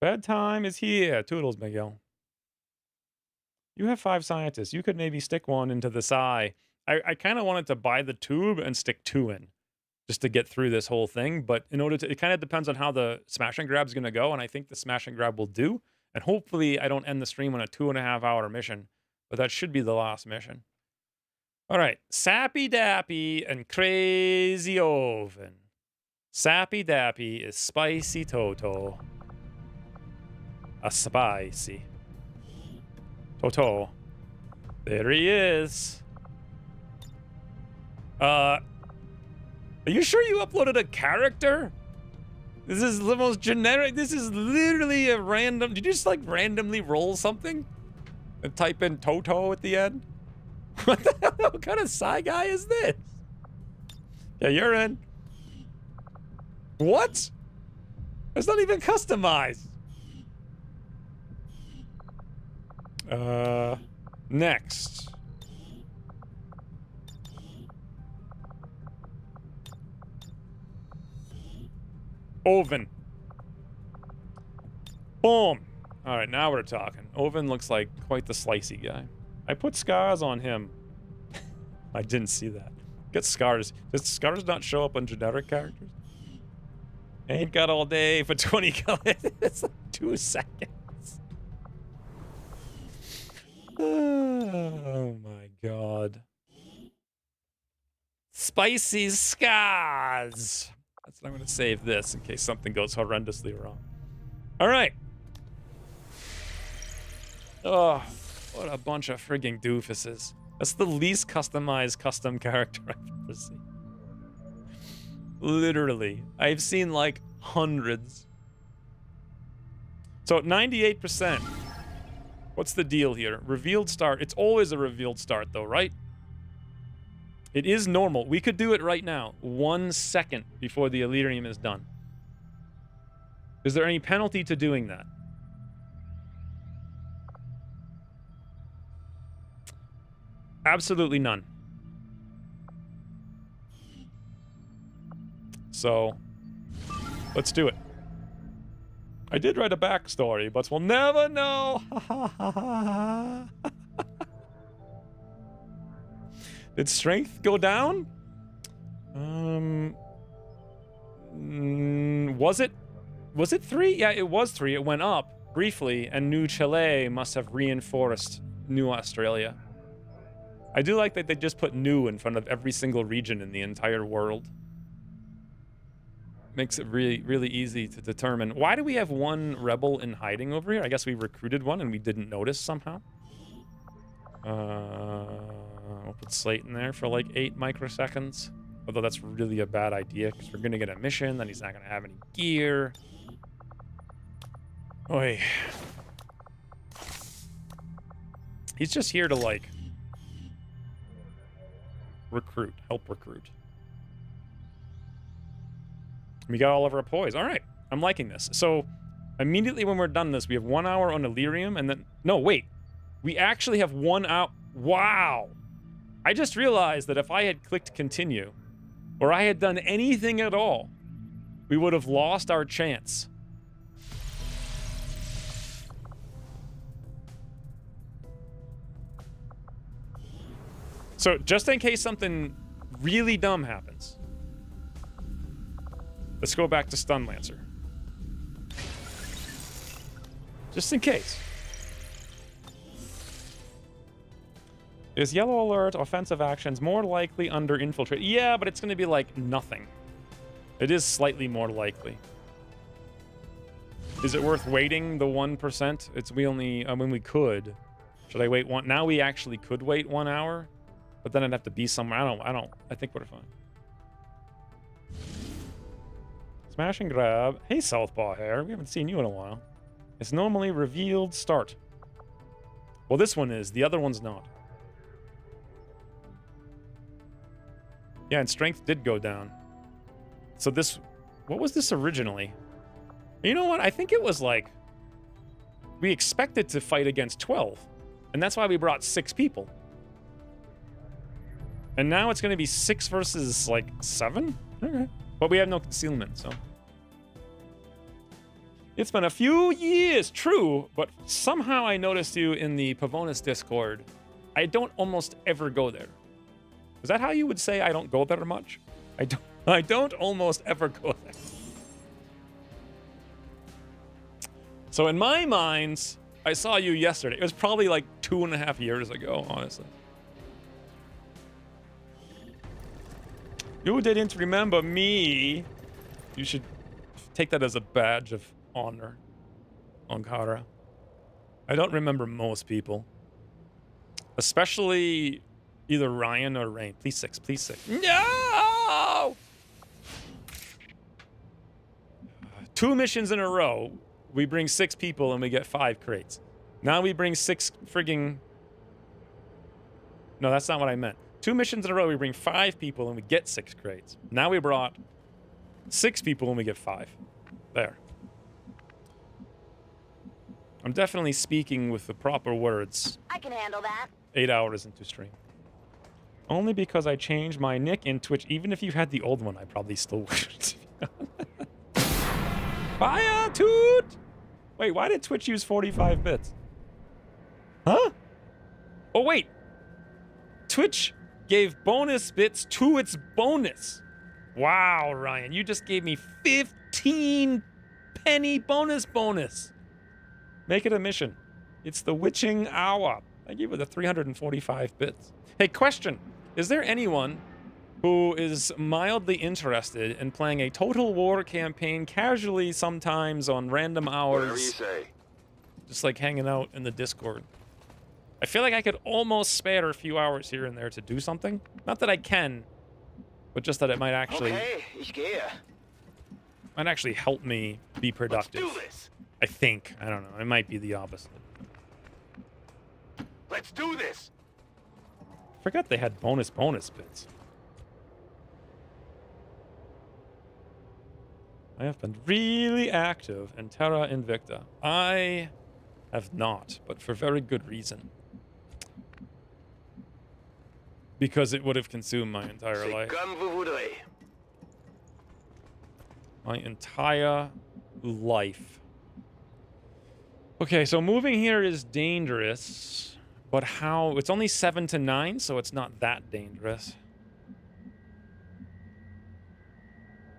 Bedtime is here. Toodles, Miguel. You have 5 scientists. You could maybe stick one into the psi. I kind of wanted to buy the tube and stick 2 in, just to get through this whole thing. But in order to, it kind of depends on how the smash and grab is going to go. And I think the smash and grab will do. And hopefully I don't end the stream on a 2.5-hour mission. But that should be the last mission. All right. Sappy Dappy and Crazy Oven. Sappy Dappy is Spicy Toto. A spicy. Toto. There he is. Are you sure you uploaded a character? This is the most generic. This is literally a random. Did you just like randomly roll something and type in Toto at the end? What the hell? What kind of psi guy is this? Yeah, you're in. What? It's not even customized. Next. Oven. Boom. All right, now we're talking. Oven looks like quite the slicey guy. I put scars on him. I didn't see that. Get scars. Does scars not show up on generic characters? Ain't got all day for 20 colors. It's like 2 seconds. Oh my god. Spicy scars. That's what I'm going to save this in case something goes horrendously wrong. All right. Oh, what a bunch of frigging doofuses. That's the least customized custom character I've ever seen. Literally. I've seen like hundreds. So 98%. What's the deal here? Revealed start. It's always a revealed start though, right? It is normal. We could do it right now. 1 second before the Elerium is done. Is there any penalty to doing that? Absolutely none. So, let's do it. I did write a backstory, but we'll never know. Did strength go down? Was it 3? Yeah, it was 3. It went up briefly, and New Chile must have reinforced New Australia. I do like that they just put new in front of every single region in the entire world. Makes it really, really easy to determine. Why do we have one rebel in hiding over here? I guess we recruited one and we didn't notice somehow. We'll put Slate in there for like 8 microseconds. Although that's really a bad idea because we're going to get a mission, then he's not going to have any gear. Oy. He's just here to like recruit, help recruit. We got all of our poise. All right, I'm liking this. So immediately when we're done this, we have 1 hour on Elerium, and then no, wait, we actually have 1 hour. Wow, I just realized that if I had clicked continue, or I had done anything at all, we would have lost our chance. So just in case something really dumb happens, let's go back to Stun Lancer. Just in case. Is yellow alert offensive actions more likely under infiltrate? Yeah, but it's going to be like nothing. It is slightly more likely. Is it worth waiting the 1%? It's we only, I mean, we could. Should I wait one? Now we actually could wait 1 hour, but then I'd have to be somewhere. I think we're fine. Smash and grab. Hey, Southpaw Hair. We haven't seen you in a while. It's normally revealed start. Well, this one is. The other one's not. Yeah, and strength did go down. So this... What was this originally? You know what? I think it was like... We expected to fight against 12. And that's why we brought 6 people. And now it's going to be 6 versus, like, 7? Okay. But we have no concealment, so... It's been a few years, true, but somehow I noticed you in the Pavonis Discord. I don't almost ever go there. Is that how you would say I don't go there much? I don't almost ever go there. So in my mind, I saw you yesterday. It was probably like 2.5 years ago, honestly. You didn't remember me. You should take that as a badge of honor, Ankara. I don't remember most people. Especially either Ryan or Rain. Please 6, please 6. No! 2 missions in a row. We bring 6 people and we get 5 crates. Now we bring 6 frigging... No, that's not what I meant. 2 missions in a row, we bring 5 people and we get 6 crates. Now we brought 6 people and we get 5. There. I'm definitely speaking with the proper words. I can handle that. 8 hours into stream. Only because I changed my nick in Twitch. Even if you had the old one, I probably still would. Fire toot! Wait, why did Twitch use 45 bits? Huh? Oh, wait. Twitch gave bonus bits to its bonus. Wow, Ryan, you just gave me 15 penny bonus. Make it a mission. It's the witching hour. I gave it the 345 bits. Hey, question. Is there anyone who is mildly interested in playing a Total War campaign casually sometimes on random Whatever you hours, say. just like hanging out in the Discord. I feel like I could almost spare a few hours here and there to do something. Not that I can, but just that it might actually Okay, ich gehe. help me be productive. Let's do this. I think. I don't know. It might be the opposite. Let's do this. Forgot they had bonus bits. I have been really active in Terra Invicta. I have not, but for very good reason. Because it would have consumed my entire C'est life. comme vous voudrez. My entire life. Okay, so moving here is dangerous. But how? It's only 7 to 9, so it's not that dangerous.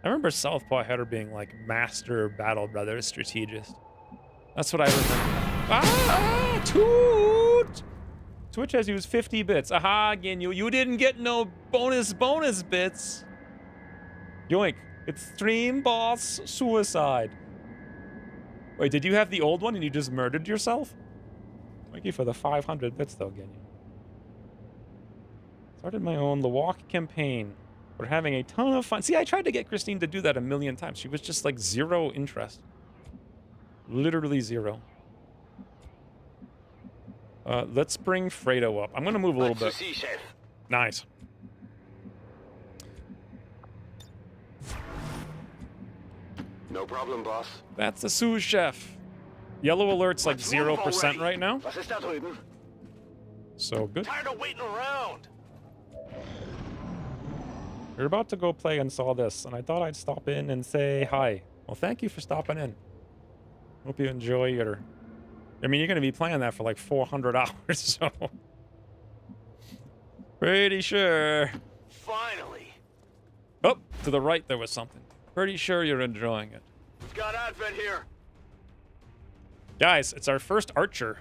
I remember Southpaw Header being like Master Battle Brothers strategist. That's what I remember. Ah! Toot! Twitch has used 50 bits. Aha, again, you didn't get no bonus bits. Yoink. Extreme boss suicide. Wait, did you have the old one and you just murdered yourself? Thank you for the 500 bits, though, Ginyu. Started my own lwotc campaign. We're having a ton of fun. See, I tried to get Christine to do that a million times. She was just like zero interest. Literally zero. Let's bring Fredo up. I'm going to move a little bit. Ceci, chef. Nice. No problem, boss. That's the sous chef. Yellow alert's like Let's move 0% already. right now. Was ist da drüben? So good. Tired of waiting around. You're about to go play and saw this, and I thought I'd stop in and say hi. Well, thank you for stopping in. Hope you enjoy your... I mean, you're going to be playing that for like 400 hours, so... Pretty sure... Finally. Oh, to the right there was something. Pretty sure you're enjoying it. We've got Advent here. Guys, it's our first archer.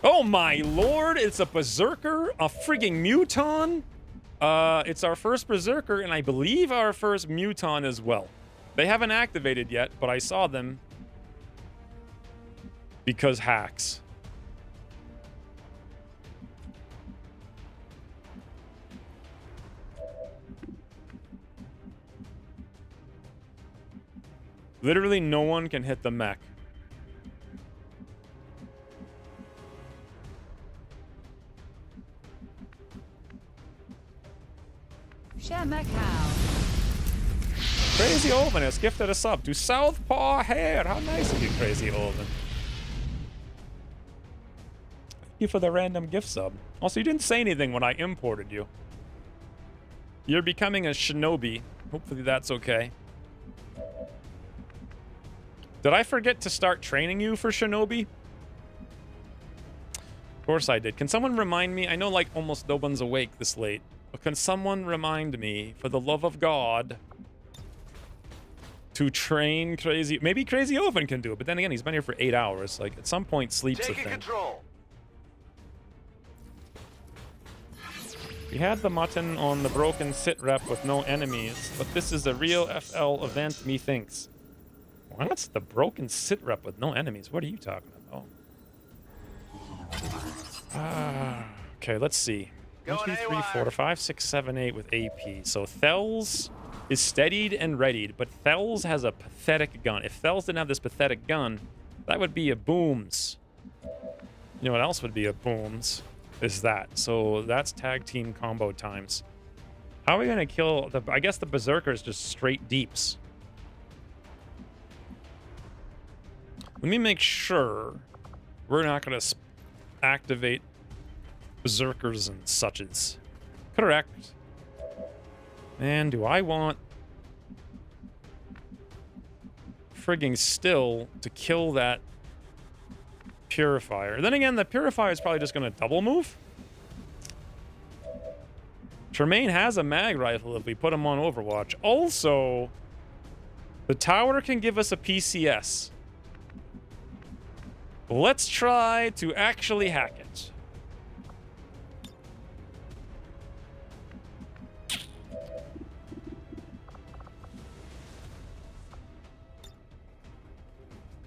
Oh my lord, it's a berserker, a frigging muton. It's our first berserker, and I believe our first muton as well. They haven't activated yet, but I saw them because hacks. Literally no one can hit the mech. Crazy Oven has gifted a sub to Southpaw Hair. How nice of you, Crazy Oven. Thank you for the random gift sub. Also, you didn't say anything when I imported you. You're becoming a shinobi. Hopefully that's okay. Did I forget to start training you for shinobi? Of course I did. Can someone remind me? I know like almost no one's awake this late. But can someone remind me, for the love of God, to train Crazy... Maybe Crazy Oven can do it, but then again, he's been here for 8 hours. Like, at some point, sleep's a Taking thing. control. We had the mutton on the broken sit rep with no enemies, but this is a real FL event, methinks. What's the broken sit rep with no enemies? What are you talking about? Okay, let's see. 1, 2, 3, 4, 5, 6, 7, 8 with AP. So Thels is steadied and readied, but Thels has a pathetic gun. If Thels didn't have this pathetic gun, that would be a booms. You know what else would be a booms? Is that. So that's tag team combo times. How are we gonna kill the... I guess the Berserker is just straight deeps. Let me make sure we're not gonna activate Berserkers and suches. Correct. And do I want frigging still to kill that Purifier? Then again, the Purifier is probably just going to double move. Tremaine has a mag rifle if we put him on Overwatch. Also, the tower can give us a PCS. Let's try to actually hack it.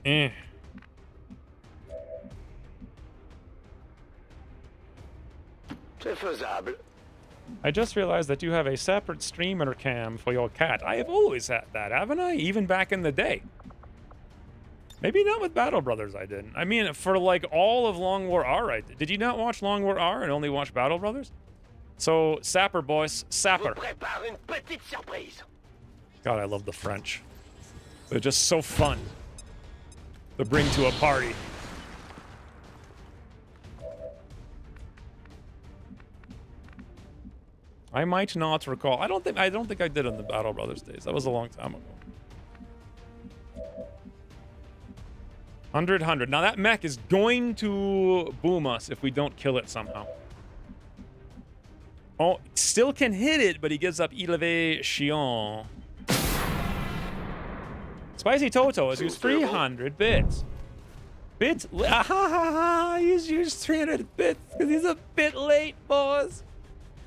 Eh. C'est faisable. I just realized that you have a separate streamer cam for your cat. I have always had that, haven't I? Even back in the day. Maybe not with Battle Brothers, I didn't. I mean, for like all of Long War R, I did. Did you not watch Long War R and only watch Battle Brothers? So, Sapper, boys. Sapper. Prépare une petite surprise. God, I love the French. They're just so fun to bring to a party. I might not recall. I don't think I did in the Battle Brothers days. That was a long time ago. 100. Now that mech is going to boom us if we don't kill it somehow. Oh, still can hit it, but he gives up elevation. Spicy Toto has used 300 bits. Bits? He's used 300 bits because he's a bit late, boss.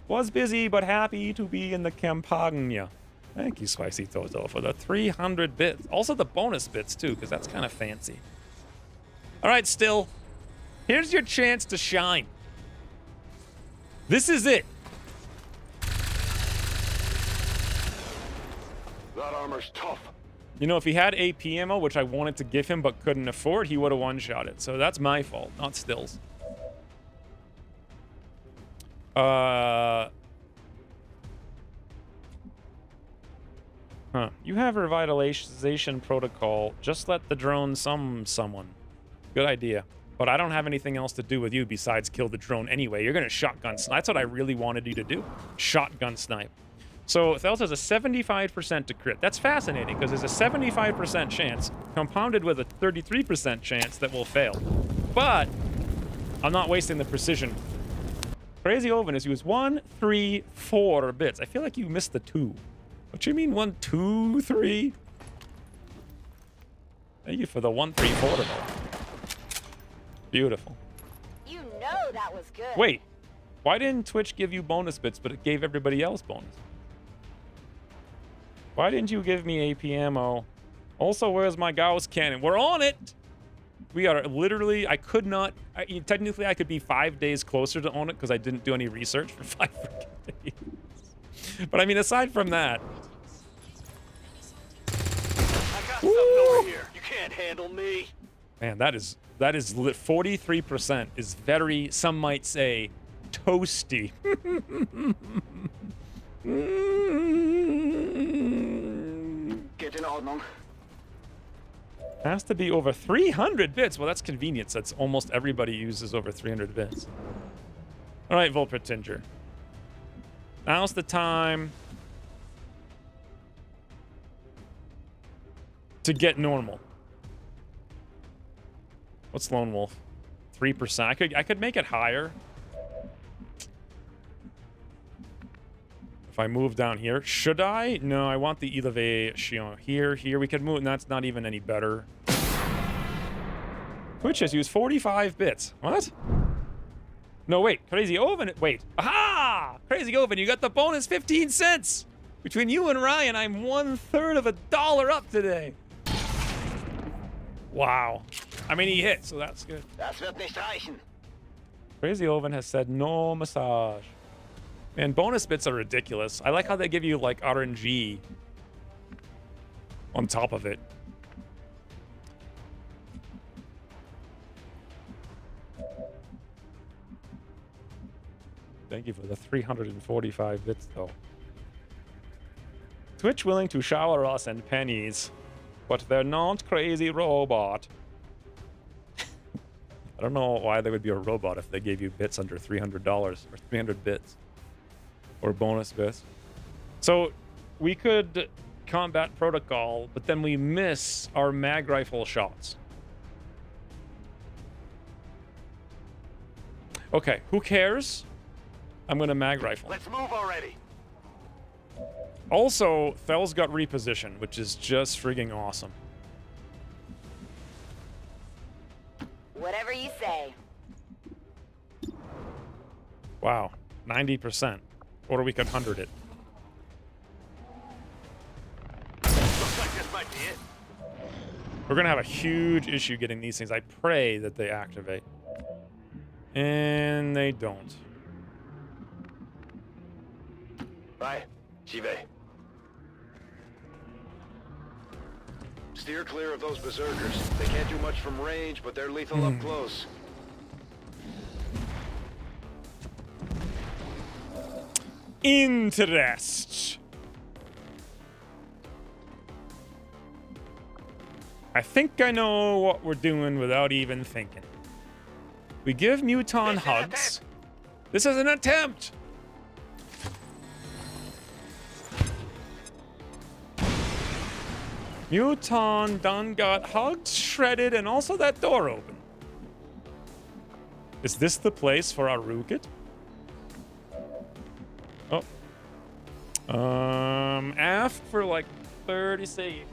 Was busy, but happy to be in the Campagna. Thank you, Spicy Toto, for the 300 bits. Also the bonus bits, too, because that's kind of fancy. All right, Still. Here's your chance to shine. This is it. That armor's tough. You know, if he had AP ammo, which I wanted to give him but couldn't afford, he would have one-shot it. So that's my fault, not Still's. You have a revitalization protocol. Just let the drone someone. Good idea. But I don't have anything else to do with you besides kill the drone anyway. You're gonna shotgun snipe. That's what I really wanted you to do. Shotgun snipe. So Thels has a 75% to crit. That's fascinating because there's a 75% chance compounded with a 33% chance that will fail. But I'm not wasting the precision. Crazy Oven has used 1, 3, 4 bits. I feel like you missed the 2. What you mean 1, 2, 3? Thank you for the 1, 3, 4 though. Beautiful. You know that was good. Wait, why didn't Twitch give you bonus bits, but it gave everybody else bonus? Why didn't you give me AP ammo? Also, where's my Gauss cannon? We're on it! We are literally, I could not, technically I could be 5 days closer to own it because I didn't do any research for 5 freaking days. But I mean, aside from that. I got something over here. You can't handle me. Man, that is lit. 43% is very, some might say, toasty. Get in Ordnung. Has to be over 300 bits. Well, that's convenience. That's almost everybody uses over 300 bits. All right, Volpertinger. Now's the time to get normal. What's Lone Wolf? 3%. I could make it higher. If I move down here, should I? No, I want the elevation here. We could move, and that's not even any better. Twitch has used 45 bits. What? No, wait. Crazy Oven. Wait. Aha! Crazy Oven, you got the bonus 15 cents. Between you and Ryan, I'm $0.33 up today. Wow. I mean, he hit, so that's good. Das wird nicht reichen. Crazy Oven has said no massage. Man, bonus bits are ridiculous. I like how they give you, like, RNG on top of it. Thank you for the 345 bits, though. Twitch willing to shower us in pennies, but they're not crazy robot. I don't know why they would be a robot if they gave you bits under $300 or 300 bits. Or bonus bits. So we could combat protocol, but then we miss our mag rifle shots. Okay, who cares? I'm gonna mag rifle. Let's move already. Also, Thels got repositioned, which is just frigging awesome. Whatever you say. Wow, 90%. Or we could 100 it. Looks like this might be it. We're gonna have a huge issue getting these things. I pray that they activate. And they don't. Bye. J'y vais. Steer clear of those berserkers. They can't do much from range, but they're lethal up close. Interest. I think I know what we're doing without even thinking. We give Muton hugs. This is an attempt. Muton done got hugged, shredded, and also that door open. Is this the place for our Rukit? Oh. Ask for like 30 saves.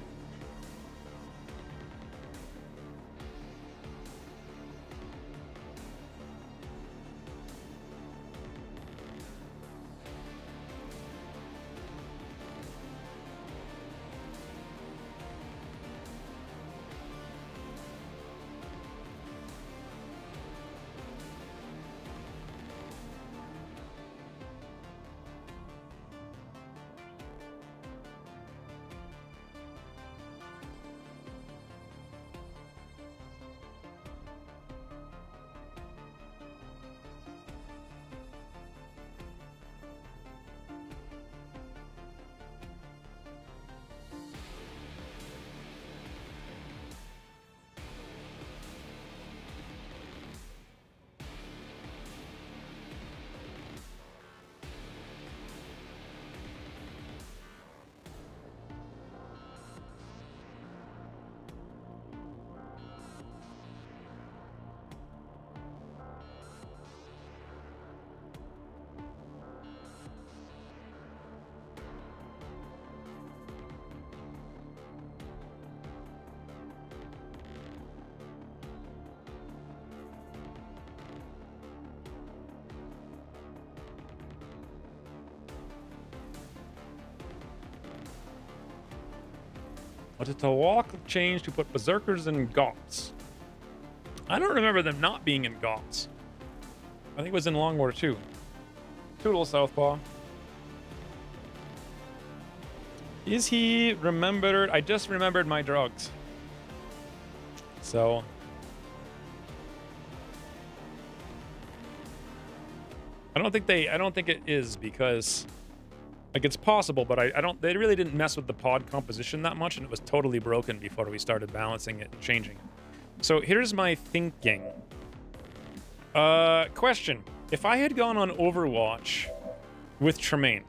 But it's a walk of change to put berserkers in Goths. I don't remember them not being in Goths. I think it was in Long War 2. Toodle, Southpaw. Is he remembered? I just remembered my drugs. So. I don't think it is because like it's possible, but they really didn't mess with the pod composition that much, and it was totally broken before we started balancing it and changing it. So here's my thinking. Question. If I had gone on Overwatch with Tremaine,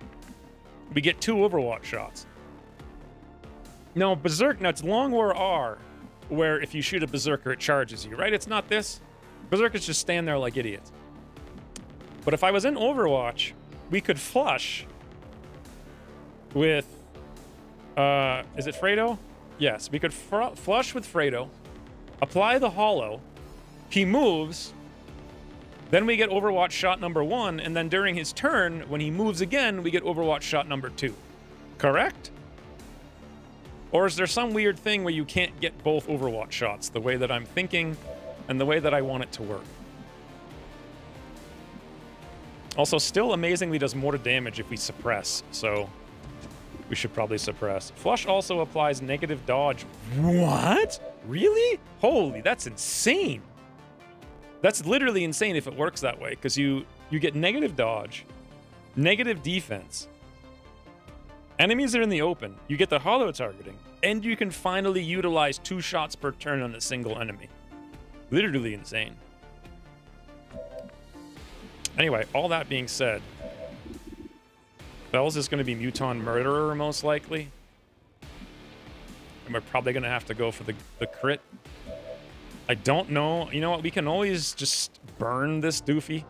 we get 2 Overwatch shots. No, Berserk, now it's Long War R, where if you shoot a Berserker, it charges you, right? It's not this. Berserkers just stand there like idiots. But if I was in Overwatch, we could flush with, is it Fredo? Yes, we could flush with Fredo, apply the holo, he moves, then we get Overwatch shot number 1, and then during his turn, when he moves again, we get Overwatch shot number 2. Correct? Or is there some weird thing where you can't get both Overwatch shots, the way that I'm thinking and the way that I want it to work? Also, still amazingly does more damage if we suppress, so we should probably suppress. Flush also applies negative dodge. What? Really? Holy, that's insane. That's literally insane if it works that way, because you get negative dodge, negative defense. Enemies are in the open. You get the holo targeting, and you can finally utilize 2 shots per turn on a single enemy. Literally insane. Anyway, all that being said, Fells is going to be Muton Murderer, most likely. And we're probably going to have to go for the crit. I don't know. You know what? We can always just burn this doofy.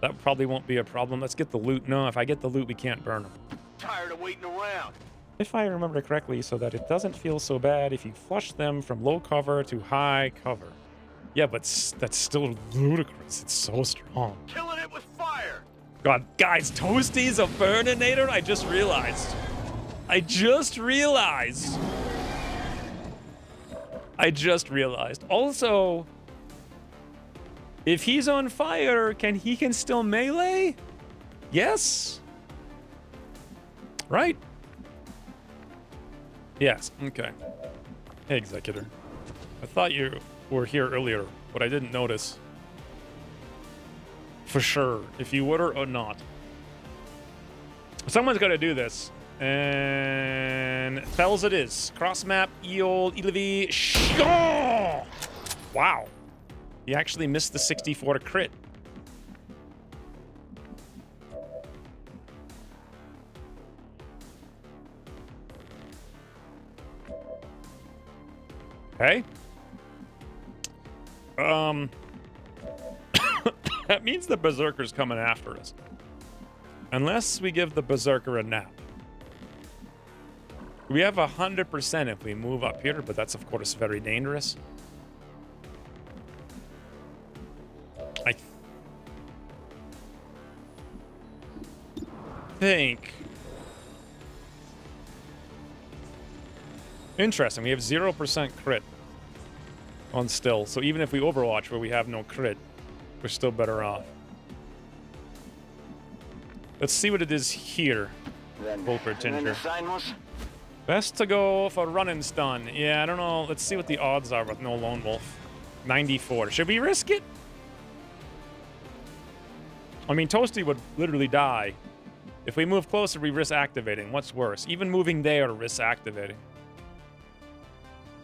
That probably won't be a problem. Let's get the loot. No, if I get the loot, we can't burn him. Tired of waiting around. If I remember correctly, so that it doesn't feel so bad if you flush them from low cover to high cover. Yeah, but that's still ludicrous. It's so strong. Killing it with fire. God, guys, Toasty's a Burninator? I just realized. I just realized. Also, if he's on fire, he can still melee? Yes? Right? Yes, okay. Hey, Executor. I thought you were here earlier, but I didn't notice. For sure, if you would or not. Someone's got to do this. And Fells it is. Cross map, Eol, Ilavi, Shaw! Wow. He actually missed the 64 to crit. Okay. That means the Berserker's coming after us. Unless we give the Berserker a nap. We have 100% if we move up here, but that's, of course, very dangerous. I think... Interesting, we have 0% crit on still. So even if we Overwatch where we have no crit, we're still better off. Let's see what it is here. Volker Tinger. Best to go for run and stun. Yeah, I don't know. Let's see what the odds are with no Lone Wolf. 94. Should we risk it? I mean, Toasty would literally die. If we move closer, we risk activating. What's worse? Even moving there risks activating.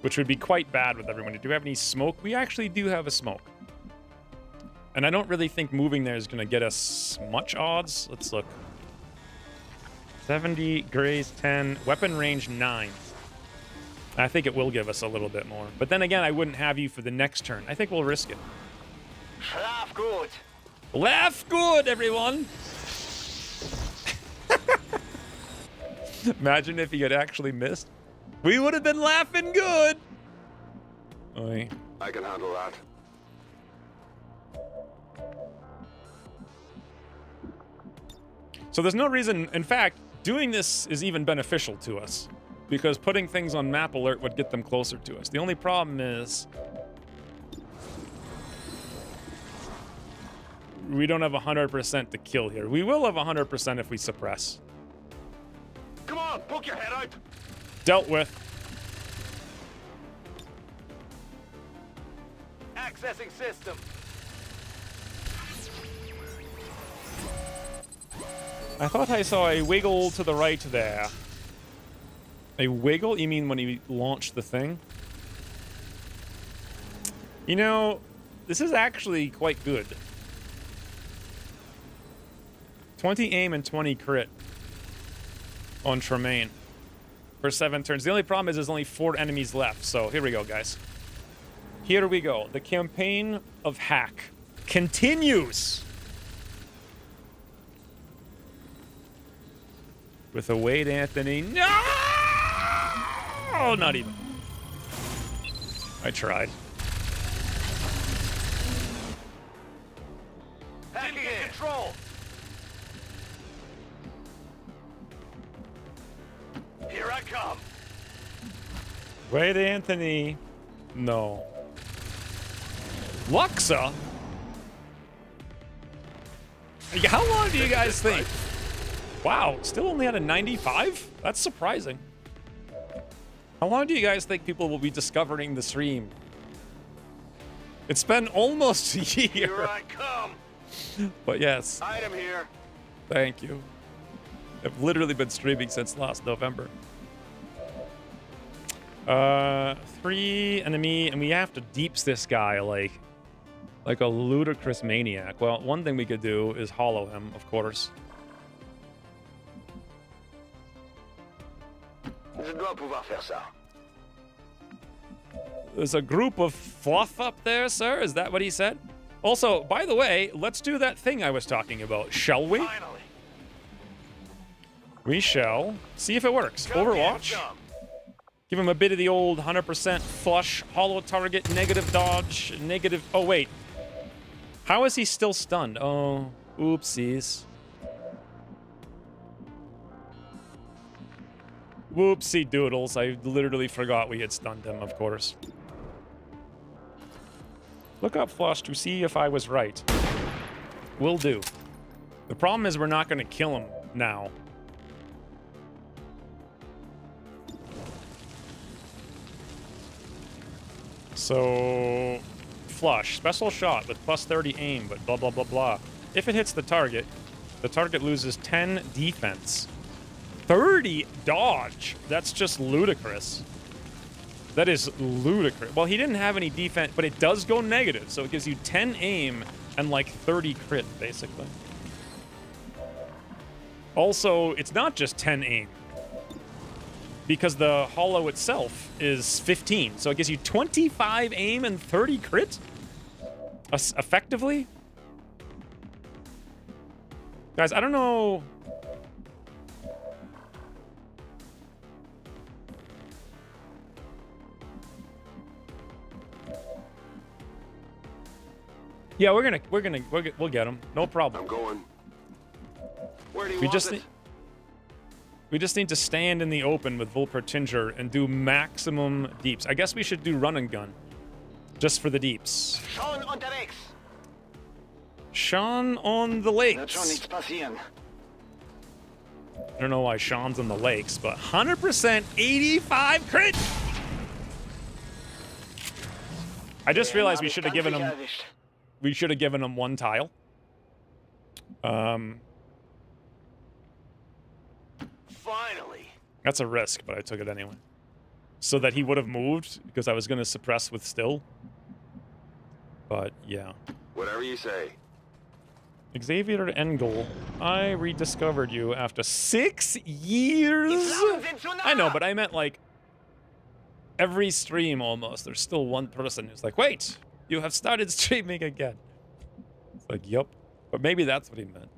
Which would be quite bad with everyone. Do we have any smoke? We actually do have a smoke. And I don't really think moving there is going to get us much odds. Let's look. 70, graze 10, weapon range 9. I think it will give us a little bit more. But then again, I wouldn't have you for the next turn. I think we'll risk it. Laugh good. Laugh good, everyone! Imagine if he had actually missed. We would have been laughing good! Oi. I can handle that. So there's no reason, in fact, doing this is even beneficial to us. Because putting things on map alert would get them closer to us. The only problem is... we don't have 100% to kill here. We will have 100% if we suppress. Come on, poke your head out. Dealt with. Accessing system. I thought I saw a wiggle to the right there. A wiggle? You mean when he launched the thing? You know, this is actually quite good. 20 aim and 20 crit on Tremaine for 7 turns. The only problem is there's only 4 enemies left. So here we go, guys. Here we go. The campaign of hack continues. With a Wade Anthony. No! Not even. I tried. Hacking in control. Here I come. Wade Anthony. No. Luxa? How long do you guys think? Wow, still only at a 95? That's surprising. How long do you guys think people will be discovering the stream? It's been almost a year. Here I come. But yes, Item here. thank you. I've literally been streaming since last November. 3 enemy, and we have to deeps this guy like a ludicrous maniac. Well, one thing we could do is hollow him, of course. Je dois pouvoir faire ça. There's a group of fluff up there, sir. Is that what he said? Also, by the way, let's do that thing I was talking about, shall we? Finally. We shall. See if it works. Overwatch. Give him a bit of the old 100% flush, hollow target, negative dodge, negative... Oh, wait. How is he still stunned? Oh, oopsies. Whoopsie doodles. I literally forgot we had stunned him, of course. Look up flush to see if I was right. Will do. The problem is we're not going to kill him now. So, flush. Special shot with plus 30 aim, but blah, blah, blah, blah. If it hits the target loses 10 defense. 30 dodge? That's just ludicrous. That is ludicrous. Well, he didn't have any defense, but it does go negative, so it gives you 10 aim and like 30 crit, basically. Also, it's not just 10 aim, because the hollow itself is 15, so it gives you 25 aim and 30 crit? Effectively? Guys, I don't know... Yeah, we'll get him. No problem. I'm going. Where do you We want just it? we just need to stand in the open with Vulpertinger and do maximum deeps. I guess we should do run and gun. Just for the deeps. Schon unterwegs. Sean on the lakes. Wird schon nichts passieren. I don't know why Sean's on the lakes, but 100% 85 crit! I just realized we should have given him... We should have given him one tile. Finally. That's a risk, but I took it anyway. So that he would have moved, because I was going to suppress with still. But, yeah. Whatever you say. Xavier Engel, I rediscovered you after 6 years? I know, but I meant, like, every stream almost. There's still one person who's like, wait, you have started streaming again. It's like, yup. But maybe that's what he meant.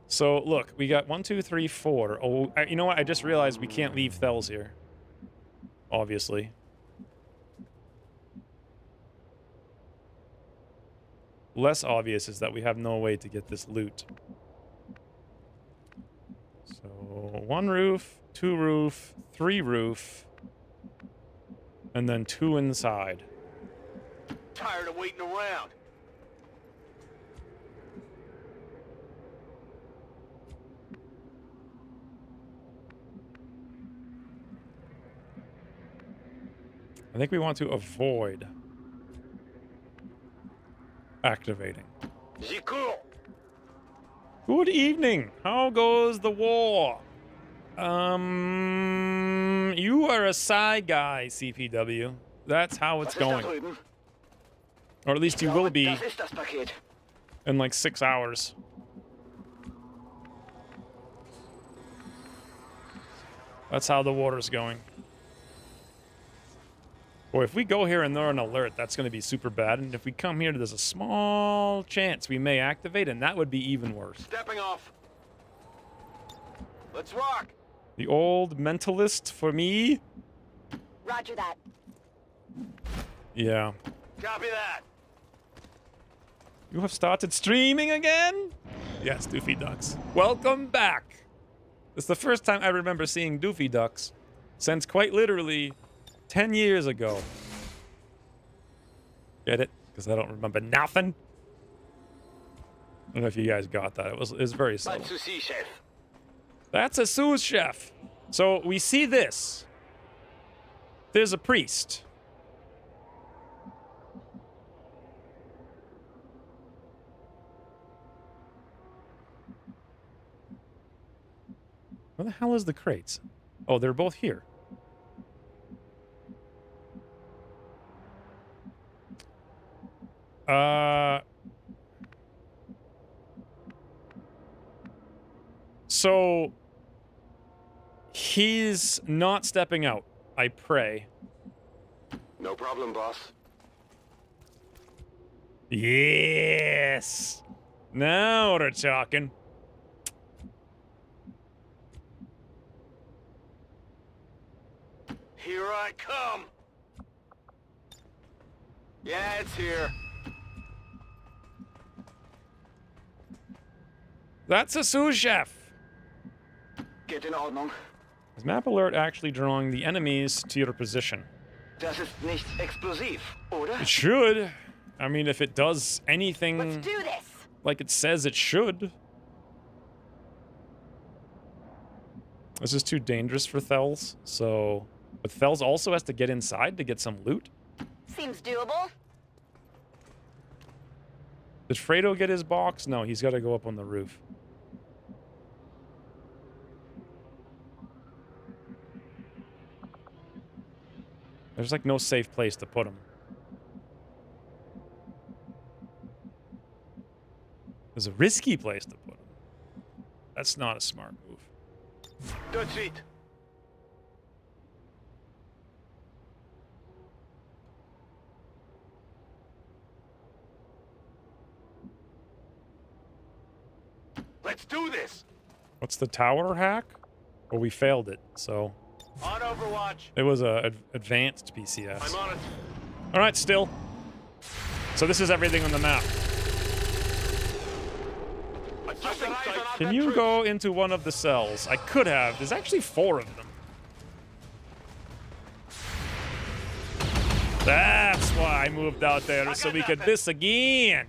So, look, we got 1, 2, 3, 4. Oh, you know what? I just realized we can't leave Thels here. Obviously. Less obvious is that we have no way to get this loot. So, 1 roof, 2 roof, 3 roof, and then 2 inside. Tired of waiting around. I think we want to avoid activating. Cool. Good evening. How goes the war? You are a side guy, CPW. That's how it's going. Or at least you will be Das ist das Paket. in like 6 hours. That's how the water's going. Boy, if we go here and they're on alert, that's going to be super bad. And if we come here, there's a small chance we may activate, and that would be even worse. Stepping off. Let's rock. The old mentalist for me? Roger that. Yeah. Copy that. You have started streaming again? Yes, Doofy Ducks. Welcome back. It's the first time I remember seeing Doofy Ducks since quite literally 10 years ago. Get it? Because I don't remember nothing. I don't know if you guys got that. It was very subtle. To see, chef. That's a sous chef. So we see this. There's a priest. Where the hell is the crates? Oh, they're both here. So he's not stepping out, I pray. No problem, boss. Yes. Now we're talking. Here I come. Yeah, it's here. That's a sous chef. Geht in Ordnung. Is map alert actually drawing the enemies to your position? Das ist nicht explosiv, oder? It should. I mean, if it does anything Let's do this. like it says it should. This is too dangerous for Thels, so... But Thels also has to get inside to get some loot? Seems doable. Did Fredo get his box? No, he's got to go up on the roof. There's like no safe place to put him. There's a risky place to put him. That's not a smart move. That's it. Let's do this. What's the tower hack? Well, we failed it, so... On Overwatch. It was a advanced PCS. I'm on it. All right, still. So this is everything on the map. Adjusting sight. Can you go into one of the cells? I could have. There's actually 4 of them. That's why I moved out there, so we could this again.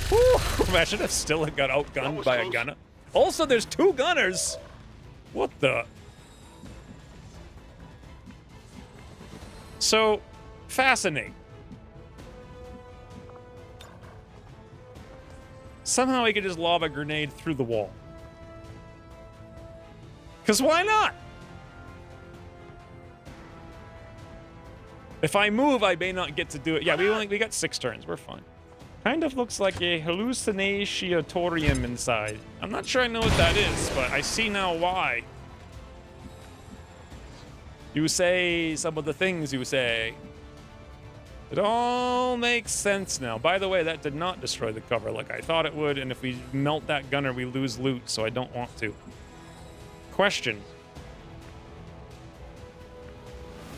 Whew, imagine if Stilla got outgunned by a gunner. Also, there's 2 gunners. What the? So, fascinating. Somehow he could just lob a grenade through the wall. Because why not? If I move, I may not get to do it. Yeah, we got 6 turns. We're fine. Kind of looks like a hallucinatorium inside. I'm not sure I know what that is, but I see now why. You say some of the things you say. It all makes sense now. By the way, that did not destroy the cover like I thought it would, and if we melt that gunner, we lose loot, so I don't want to. Question.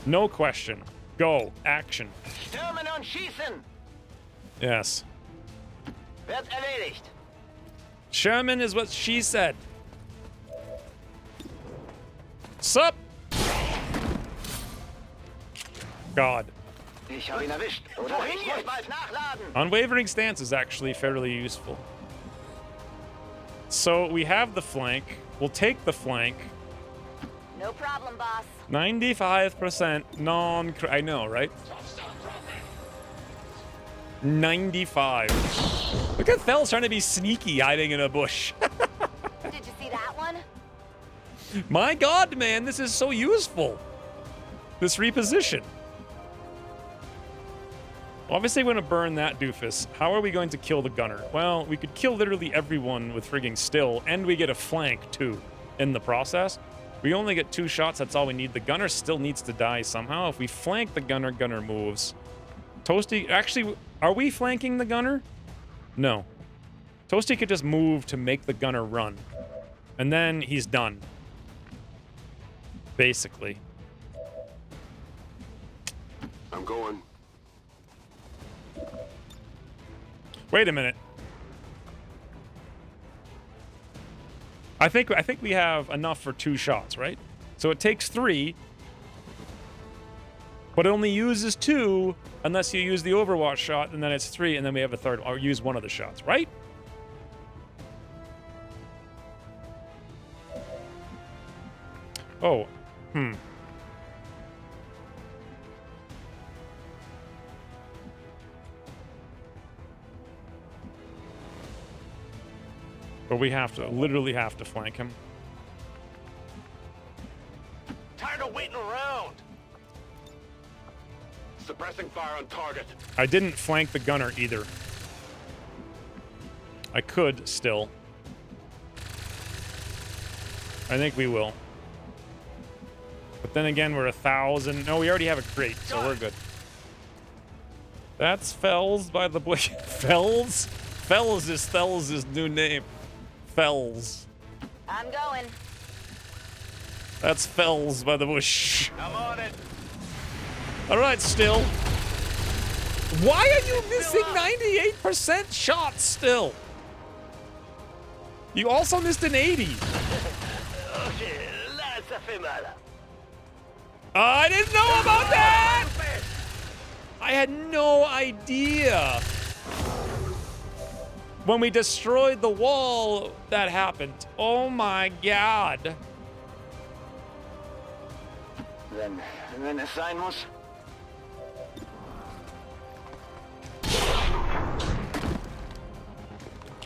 No question. Go. Action. Stürmen und schießen. Yes. Wird erledigt. Sherman is what she said. Sup? God. Ich habe ihn erwischt, oder? Ich muss bald nachladen. Unwavering stance is actually fairly useful. So we have the flank. We'll take the flank. No problem, boss. 95% I know, right? 95. Look at Thels trying to be sneaky, hiding in a bush. Did you see that one? My God, man, this is so useful. This reposition. Obviously, we're going to burn that doofus. How are we going to kill the gunner? Well, we could kill literally everyone with frigging still, and we get a flank, too, in the process. We only get 2 shots, that's all we need. The gunner still needs to die somehow. If we flank the gunner, gunner moves. Toasty, actually, are we flanking the gunner? No. Toasty could just move to make the gunner run. And then he's done. Basically. I'm going. Wait a minute. I think we have enough for 2 shots, right? So it takes 3, but it only uses 2 unless you use the Overwatch shot, and then it's 3, and then we have a third, or use one of the shots, right? Oh, But we have to, literally have to flank him. Tired of waiting around. Suppressing fire on target. I didn't flank the gunner either. I could still. I think we will. But then again, we're 1,000. No, we already have a crate, so we're good. That's Fells by the bush. Fells? Fells is Thels' new name. Fells. I'm going. That's Fells by the bush. I'm on it. All right, still. Why are you missing 98% shots still? You also missed an 80. Okay, là, ça fait mal. I didn't know about that! I had no idea. When we destroyed the wall, that happened. Oh my god. Wenn es sein muss.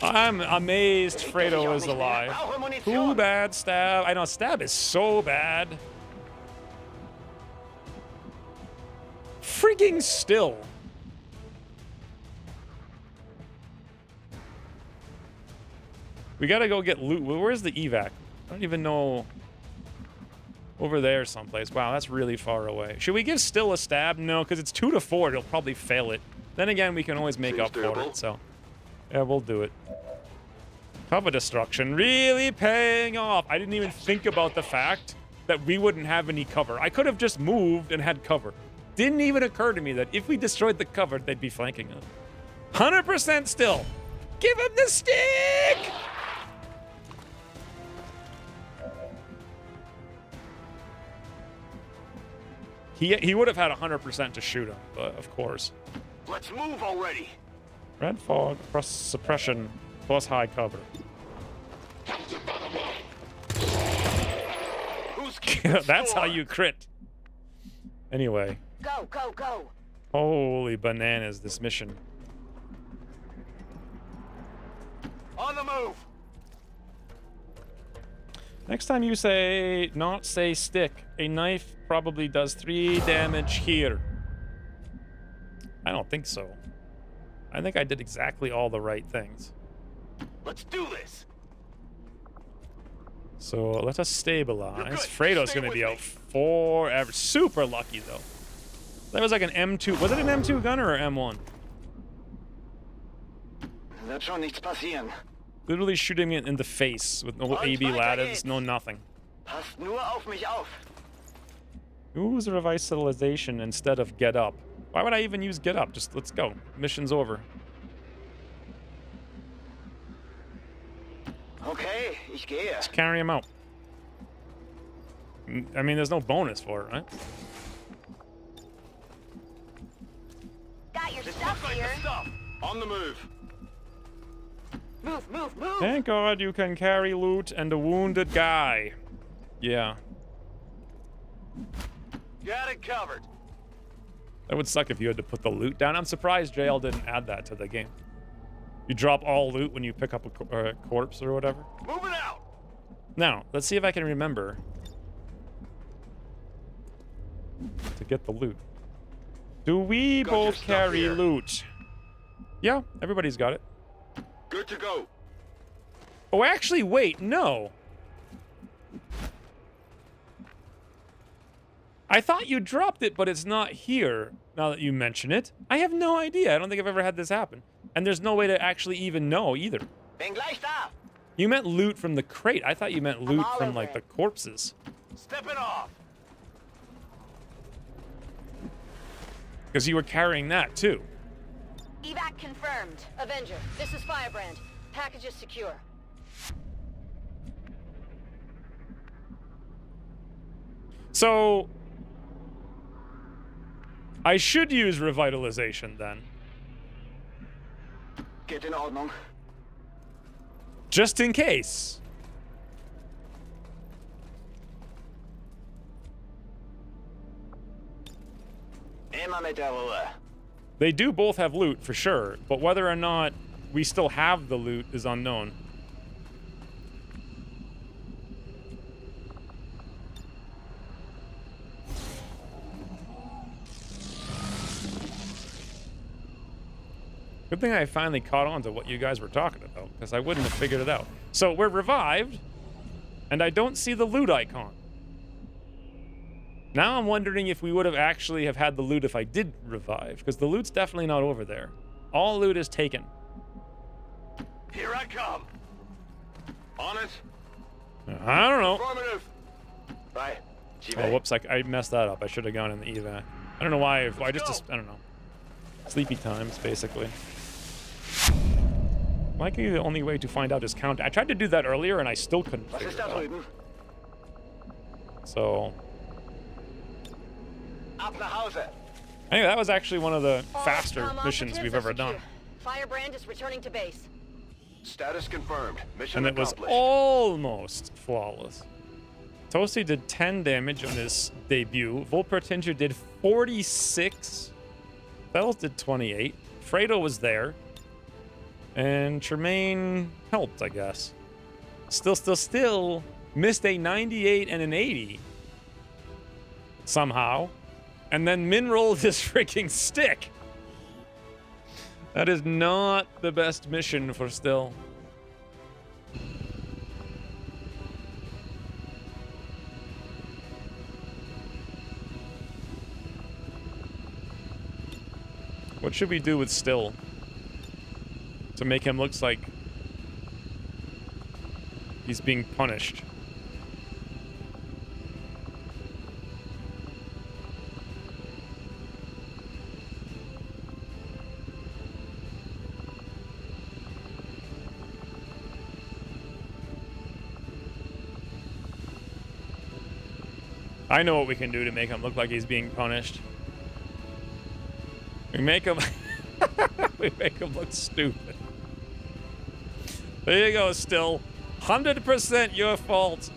I'm amazed Fredo is alive. Too bad, Stab. I know, Stab is so bad. Freaking still. We gotta go get loot. Where's the evac? I don't even know. Over there someplace. Wow, that's really far away. Should we give Still a stab? No, because it's 2 to 4. It'll probably fail it. Then again, we can always make up for it, so... yeah, we'll do it. Cover destruction. Really paying off. I didn't even think about the fact that we wouldn't have any cover. I could have just moved and had cover. Didn't even occur to me that if we destroyed the cover, they'd be flanking us. 100% Still. Give him the stick! He would have had 100% to shoot him, but of course. Let's move already. Red fog plus suppression plus high cover. That's how you crit. Anyway. Go, go, go. Holy bananas, this mission. On the move. Next time you say, not say stick, a knife probably does 3 damage here. I don't think so. I think I did exactly all the right things. Let's do this. So let us stabilize. You're good. Fredo's Stay gonna with be me. out forever. Super lucky though. That was like an M2. Was it an M2 gunner or M1? Wird schon nichts passieren. Literally shooting it in the face with no AB ladders, no nothing. Passt nur auf mich auf. Use revitalization instead of get up. Why would I even use get up? Just let's go. Mission's over. Okay, ich gehe. Let's carry him out. I mean, there's no bonus for it, right? Got your This stuff looks like here. the stuff. On the move. Move, move, move. Thank God you can carry loot and a wounded guy. Yeah. Got it covered. That would suck if you had to put the loot down. I'm surprised JL didn't add that to the game. You drop all loot when you pick up a corpse or whatever. Moving out. Now, let's see if I can remember to get the loot. Do we Got your both stuff carry here. loot? Yeah, everybody's got it. Good to go. Oh, actually, wait, no. I thought you dropped it, but it's not here, now that you mention it. I have no idea. I don't think I've ever had this happen. And there's no way to actually even know, either. Bin gleich da. You meant loot from the crate. I thought you meant loot all from, over like, it. the corpses. Stepping off. Because you were carrying that, too. Evac confirmed. Avenger, this is Firebrand. Package is secure. So... I should use revitalization, then. Geht in Ordnung. Just in case. Immer mit der Ruhe. They do both have loot, for sure, but whether or not we still have the loot is unknown. Good thing I finally caught on to what you guys were talking about, because I wouldn't have figured it out. So we're revived, and I don't see the loot icon. Now I'm wondering if we would have actually have had the loot if I did revive, because the loot's definitely not over there. All loot is taken. Here I come. On it. I don't know. Affirmative. Right. Oh, whoops, I messed that up. I should have gone in the evac. I don't know why. I just, I don't know. Sleepy times, basically. Likely the only way to find out is count. I tried to do that earlier, and I still couldn't Was figure ist it da out. drüben? So, Ab nach Hause. anyway, that was actually one of the faster All missions operatives we've are ever done. secure. Firebrand is returning to base. Status confirmed. Mission And it was accomplished. almost flawless. Toasty did 10 damage on his debut. Volpertinger did 46. Bells did 28. Fredo was there. And Tremaine helped, I guess. Still missed a 98 and an 80. Somehow. And then Min rolled his freaking stick. That is not the best mission for Still. What should we do with Still to make him look like he's being punished? I know what we can do to make him look like he's being punished. We make him we make him look stupid. There you go, Still. 100% your fault.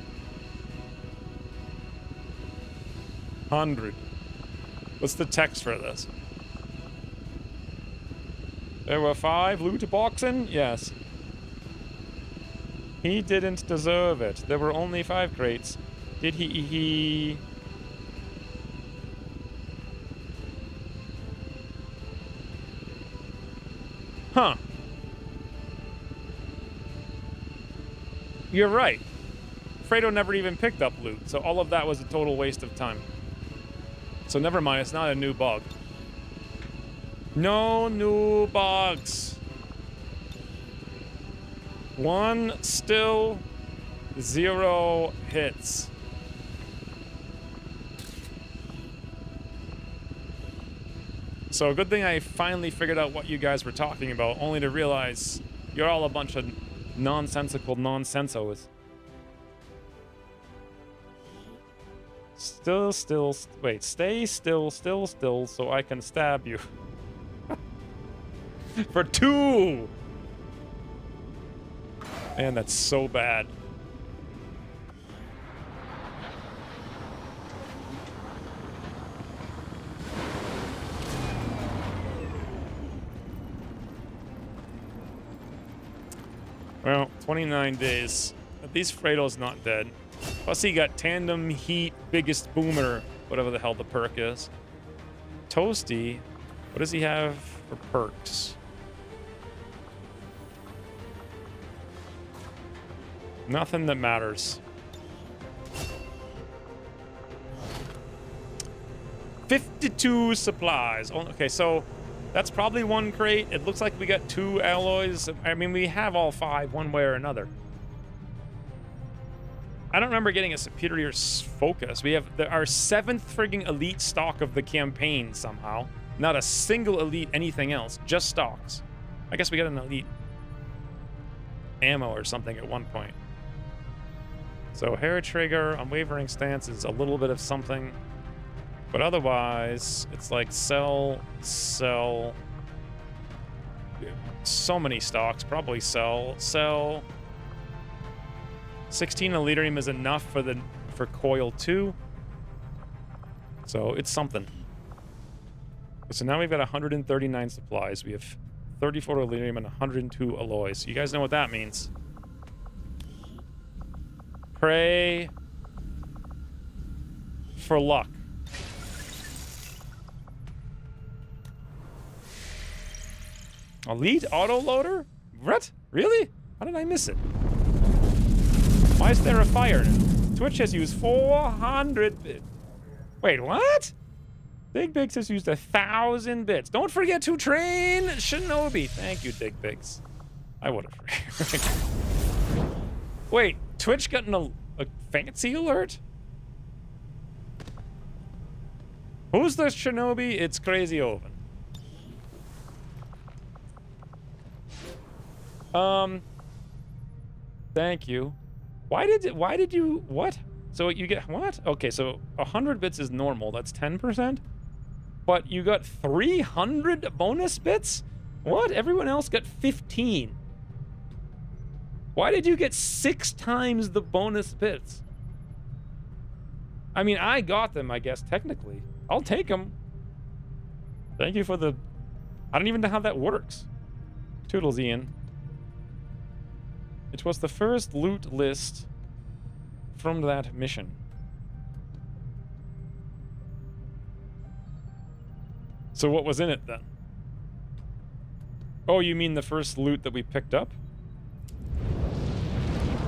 100. What's the text for this? There were 5 loot boxing? Yes. He didn't deserve it. There were only 5 crates. Did he... Huh. You're right. Fredo never even picked up loot, so all of that was a total waste of time. So never mind, it's not a new bug. No new bugs. 1 Still, 0 hits. So good thing I finally figured out what you guys were talking about, only to realize you're all a bunch of nonsensical nonsensos. Wait, stay still, so I can stab you. For 2! Man, that's so bad. Well, 29 days. At least Fredo's not dead. Plus he got tandem heat biggest boomer, whatever the hell the perk is. Toasty, what does he have for perks? Nothing that matters. 52 supplies. Oh, okay, so that's probably 1 crate. It looks like we got 2 alloys. I mean, we have all 5 one way or another. I don't remember getting a superior focus. We have our 7th frigging elite stock of the campaign somehow. Not a single elite anything else, just stocks. I guess we got an elite ammo or something at one point. So hair trigger, unwavering stance is a little bit of something. But otherwise, it's like sell. So many stocks, probably sell. 16 Elitarium is enough for coil 2. So it's something. So now we've got 139 supplies. We have 34 Elitarium and 102 alloys. You guys know what that means. Pray for luck. Elite autoloader? What? Really? How did I miss it? Why is there a fire? Twitch has used 400 bits. Wait, what? Dig Bigs has used 1,000 bits. Don't forget to train Shinobi. Thank you, Dig Bigs. I would have. Wait, Twitch got A fancy alert? Who's the shinobi? It's Crazy Oven. Thank you. Why did you, what? So you get, what? Okay, so 100 bits is normal. That's 10%? But you got 300 bonus bits? What? Everyone else got 15. Why did you get 6 times the bonus bits? I mean, I got them, I guess, technically. I'll take them. Thank you for the... I don't even know how that works. Toodles, Ian. It was the first loot list from that mission. So what was in it, then? Oh, you mean the first loot that we picked up?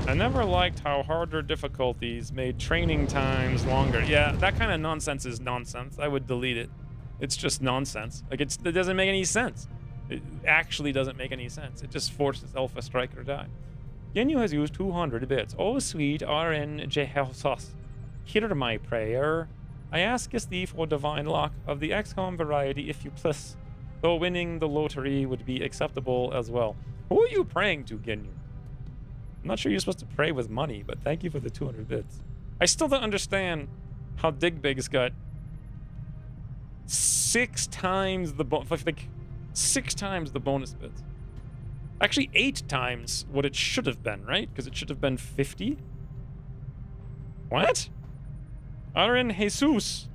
I never liked how harder difficulties made training times longer. Yeah, that kind of nonsense is nonsense. I would delete it. It's just nonsense. Like, it doesn't make any sense. It actually doesn't make any sense. It just forces Alpha Strike or die. Genyu has used 200 bits. Oh, sweet RNJ. Hear my prayer. I ask thee for divine luck of the XCOM variety if you please. Though winning the lottery would be acceptable as well. Who are you praying to, Genyu? I'm not sure you're supposed to pray with money, but thank you for the 200 bits. I still don't understand how Digbig's got 6 times the like 6 times the bonus bits. Actually, 8 times what it should have been, right? Because it should have been 50. What? RN Jesus.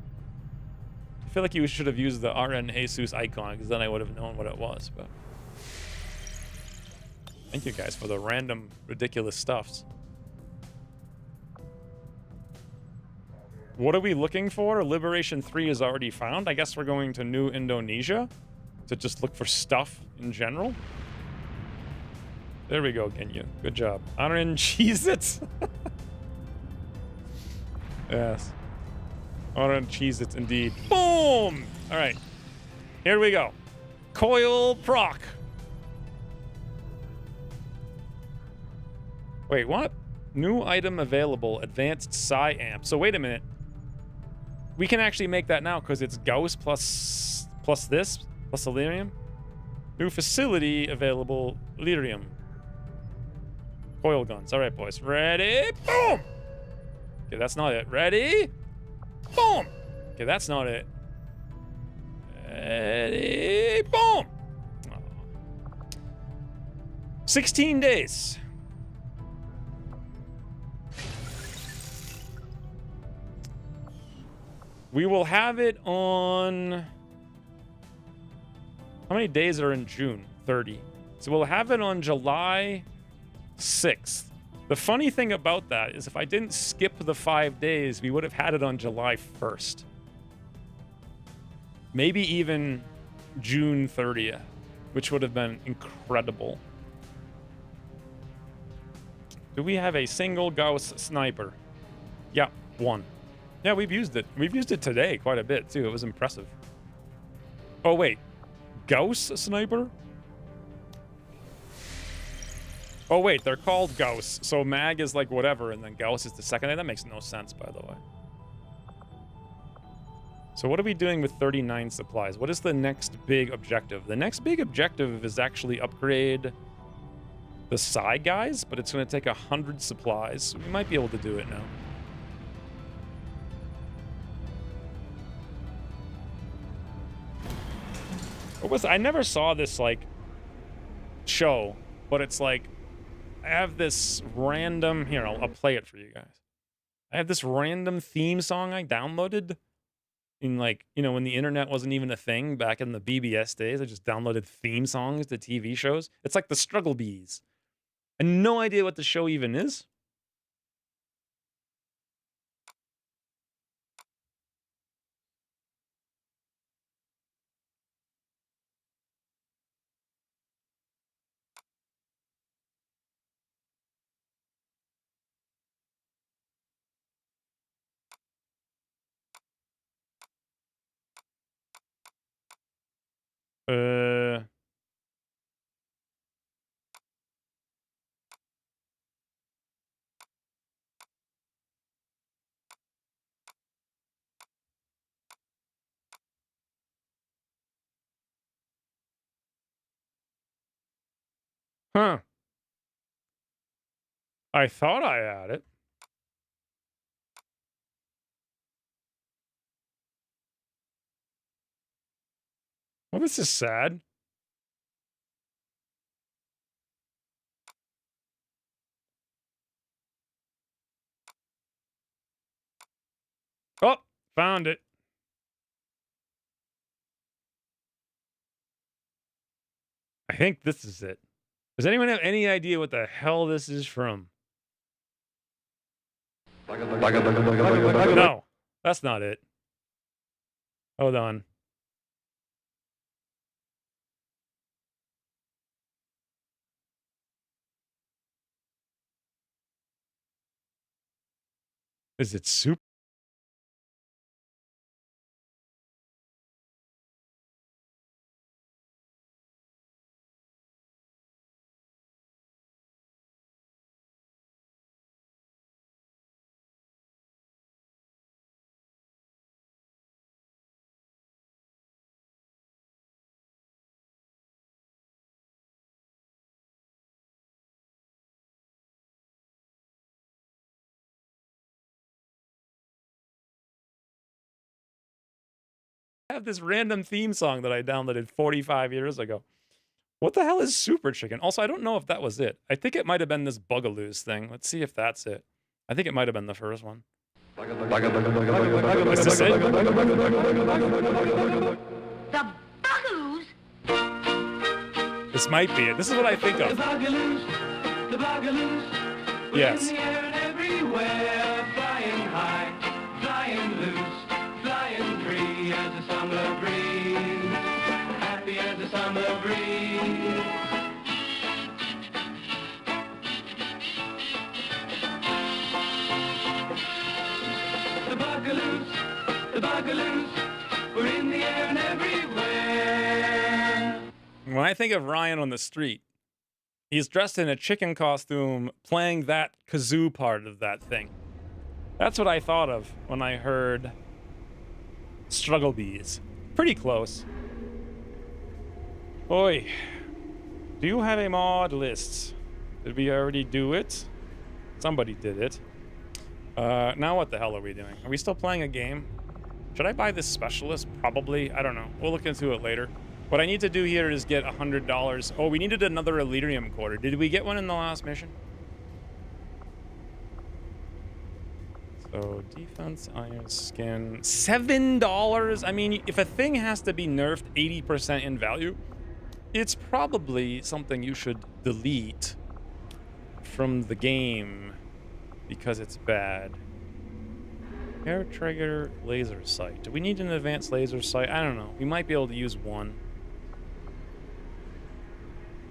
I feel like you should have used the RN Jesus icon, because then I would have known what it was, but... Thank you guys for the random, ridiculous stuffs. What are we looking for? Liberation 3 is already found. I guess we're going to New Indonesia to just look for stuff in general. There we go, Genyu. Good job. RN Cheez-Its. Yes. RN Cheez-Its indeed. Boom! All right. Here we go. Coil proc. Wait, what? New item available. Advanced Psi Amp. So wait a minute. We can actually make that now because it's Gauss plus this, plus Lyrium. New facility available. Lyrium. Coil guns. All right, boys. Ready? Boom! Okay, that's not it. Ready? Boom! Okay, that's not it. Ready? Boom! Oh. 16 days. We will have it on... How many days are in June? 30. So we'll have it on July 6th. The funny thing about that is if I didn't skip the 5 days, we would have had it on July 1st. Maybe even June 30th, which would have been incredible. Do we have a single Gauss sniper? Yeah, 1. Yeah, we've used it. We've used it today quite a bit, too. It was impressive. Oh, wait. Gauss sniper? Oh, wait. They're called Gauss. So mag is like whatever, and then Gauss is the second. That makes no sense, by the way. So what are we doing with 39 supplies? What is the next big objective? The next big objective is actually upgrade the Psi guys, but it's going to take 100 supplies. So we might be able to do it now. I never saw this, like, show, but it's like, I have this random... Here, I'll play it for you guys. I have this random theme song I downloaded in, like, you know, when the internet wasn't even a thing back in the BBS days. I just downloaded theme songs to TV shows. It's like the Struggle Bees. And no idea what the show even is. Uh... Huh. I thought I had it. Well, this is sad. Oh, found it. I think this is it. Does anyone have any idea what the hell this is from? No, that's not it. Hold on. Is it super? I have this random theme song that I downloaded 45 years ago. What the hell is Super Chicken? Also, I don't know if that was it. I think it might have been this Bugaloos thing. Let's see if that's it. I think it might have been the first one. Is this it? The Bugaboos? This might be it. This is what I think of. Yes. When I think of Ryan on the street, he's dressed in a chicken costume playing that kazoo part of that thing. That's what I thought of when I heard Struggle Bees. Pretty close. Oi. Do you have a mod list? Did we already do it? Somebody did it. Now what the hell are we doing? Are we still playing a game? Should I buy this specialist? Probably. I don't know. We'll look into it later. What I need to do here is get $100. Oh, we needed another Elerium quarter. Did we get one in the last mission? So, defense, iron skin. $7? I mean, if a thing has to be nerfed 80% in value, it's probably something you should delete from the game because it's bad. Air trigger laser sight. Do we need an advanced laser sight? I don't know. We might be able to use one.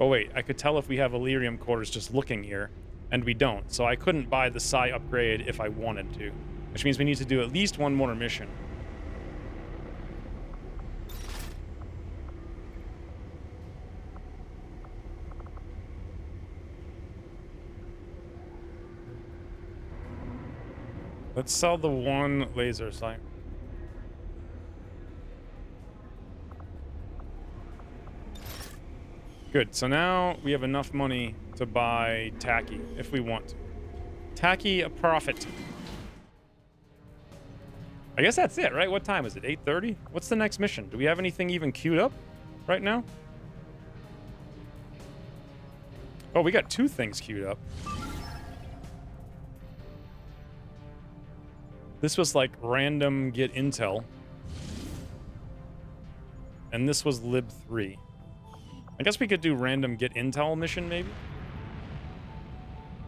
Oh wait, I could tell if we have Elerium cores just looking here, and we don't. So I couldn't buy the Psi upgrade if I wanted to, which means we need to do at least one more mission. Let's sell the one laser sight. Good, so now we have enough money to buy Tacky, if we want to. Tacky, a profit. I guess that's it, right? What time is it? 8:30? What's the next mission? Do we have anything even queued up right now? Oh, we got two things queued up. This was like random get intel. And this was lib 3. I guess we could do random get intel mission, maybe?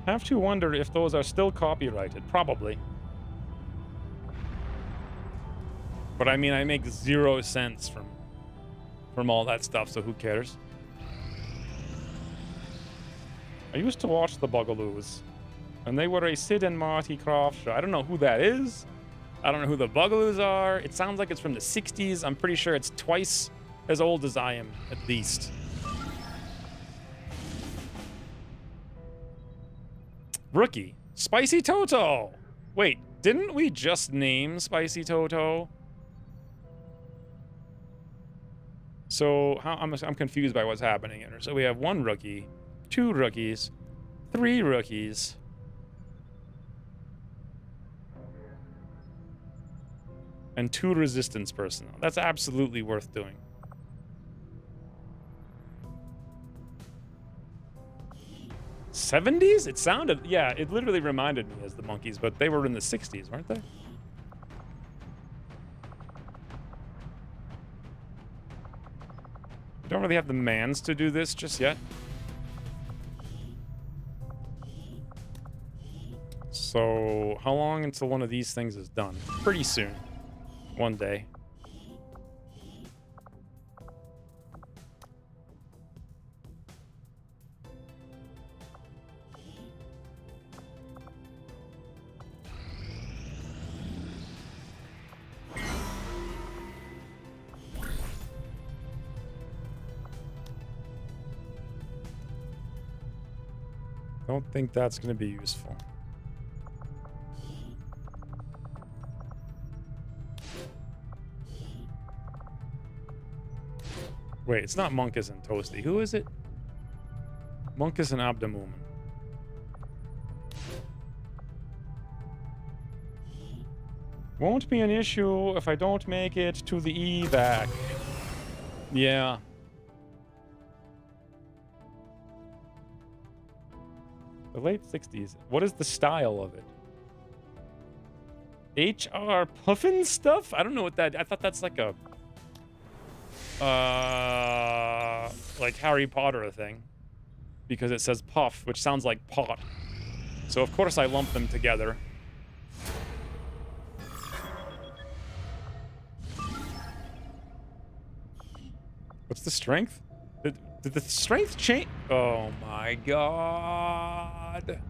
Have to wonder if those are still copyrighted. Probably. But I mean, I make 0 cents from all that stuff, so who cares? I used to watch the Bugaloos, and they were a Sid and Marty Krofft show. I don't know who that is. I don't know who the Bugaloos are. It sounds like it's from the 60s. I'm pretty sure it's twice as old as I am, at least. Rookie. Spicy Toto! Wait, didn't we just name Spicy Toto? So, I'm confused by what's happening here. So we have one rookie. 2 rookies, 3 rookies. And 2 resistance personnel. That's absolutely worth doing. '70s? It sounded, yeah, it literally reminded me as the monkeys, but they were in the '60s, weren't they? Don't really have the mans to do this just yet. So, how long until one of these things is done? Pretty soon. One day. Don't think that's going to be useful. Wait, it's not Monkus and Toasty. Who is it? Monkus and Abdamumen. Won't be an issue if I don't make it to the evac. Yeah. The late 60s. What is the style of it? HR Puffin stuff? I don't know what that... I thought that's like a... like Harry Potter thing. Because it says puff, which sounds like pot. So of course I lump them together. What's the strength? Did the strength change? Oh my god.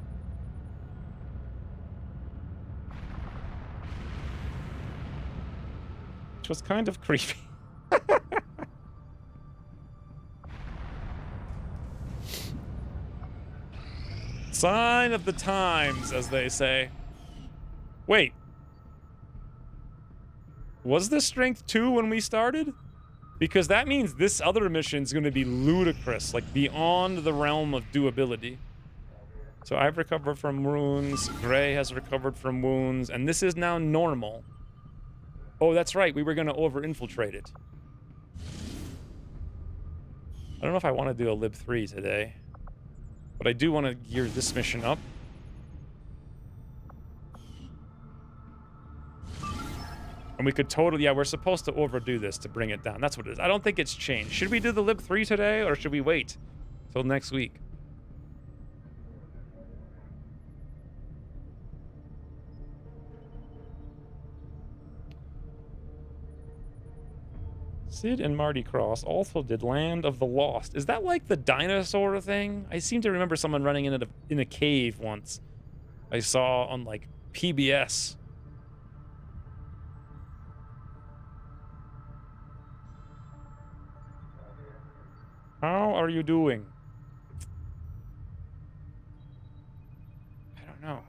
Which was kind of creepy. Sign of the times, as they say. Wait. Was the strength 2 when we started? Because that means this other mission is going to be ludicrous, like beyond the realm of doability. So I've recovered from wounds, Gray has recovered from wounds, and this is now normal. Oh, that's right, we were going to over-infiltrate it. I don't know if I want to do a Lib 3 today, but I do want to gear this mission up. And we could totally, yeah, we're supposed to overdo this to bring it down. That's what it is. I don't think it's changed. Should we do the Lib 3 today, or should we wait till next week? Sid and Marty Cross also did Land of the Lost. Is that like the dinosaur thing? I seem to remember someone running in a cave once. I saw on like PBS. How are you doing? I don't know.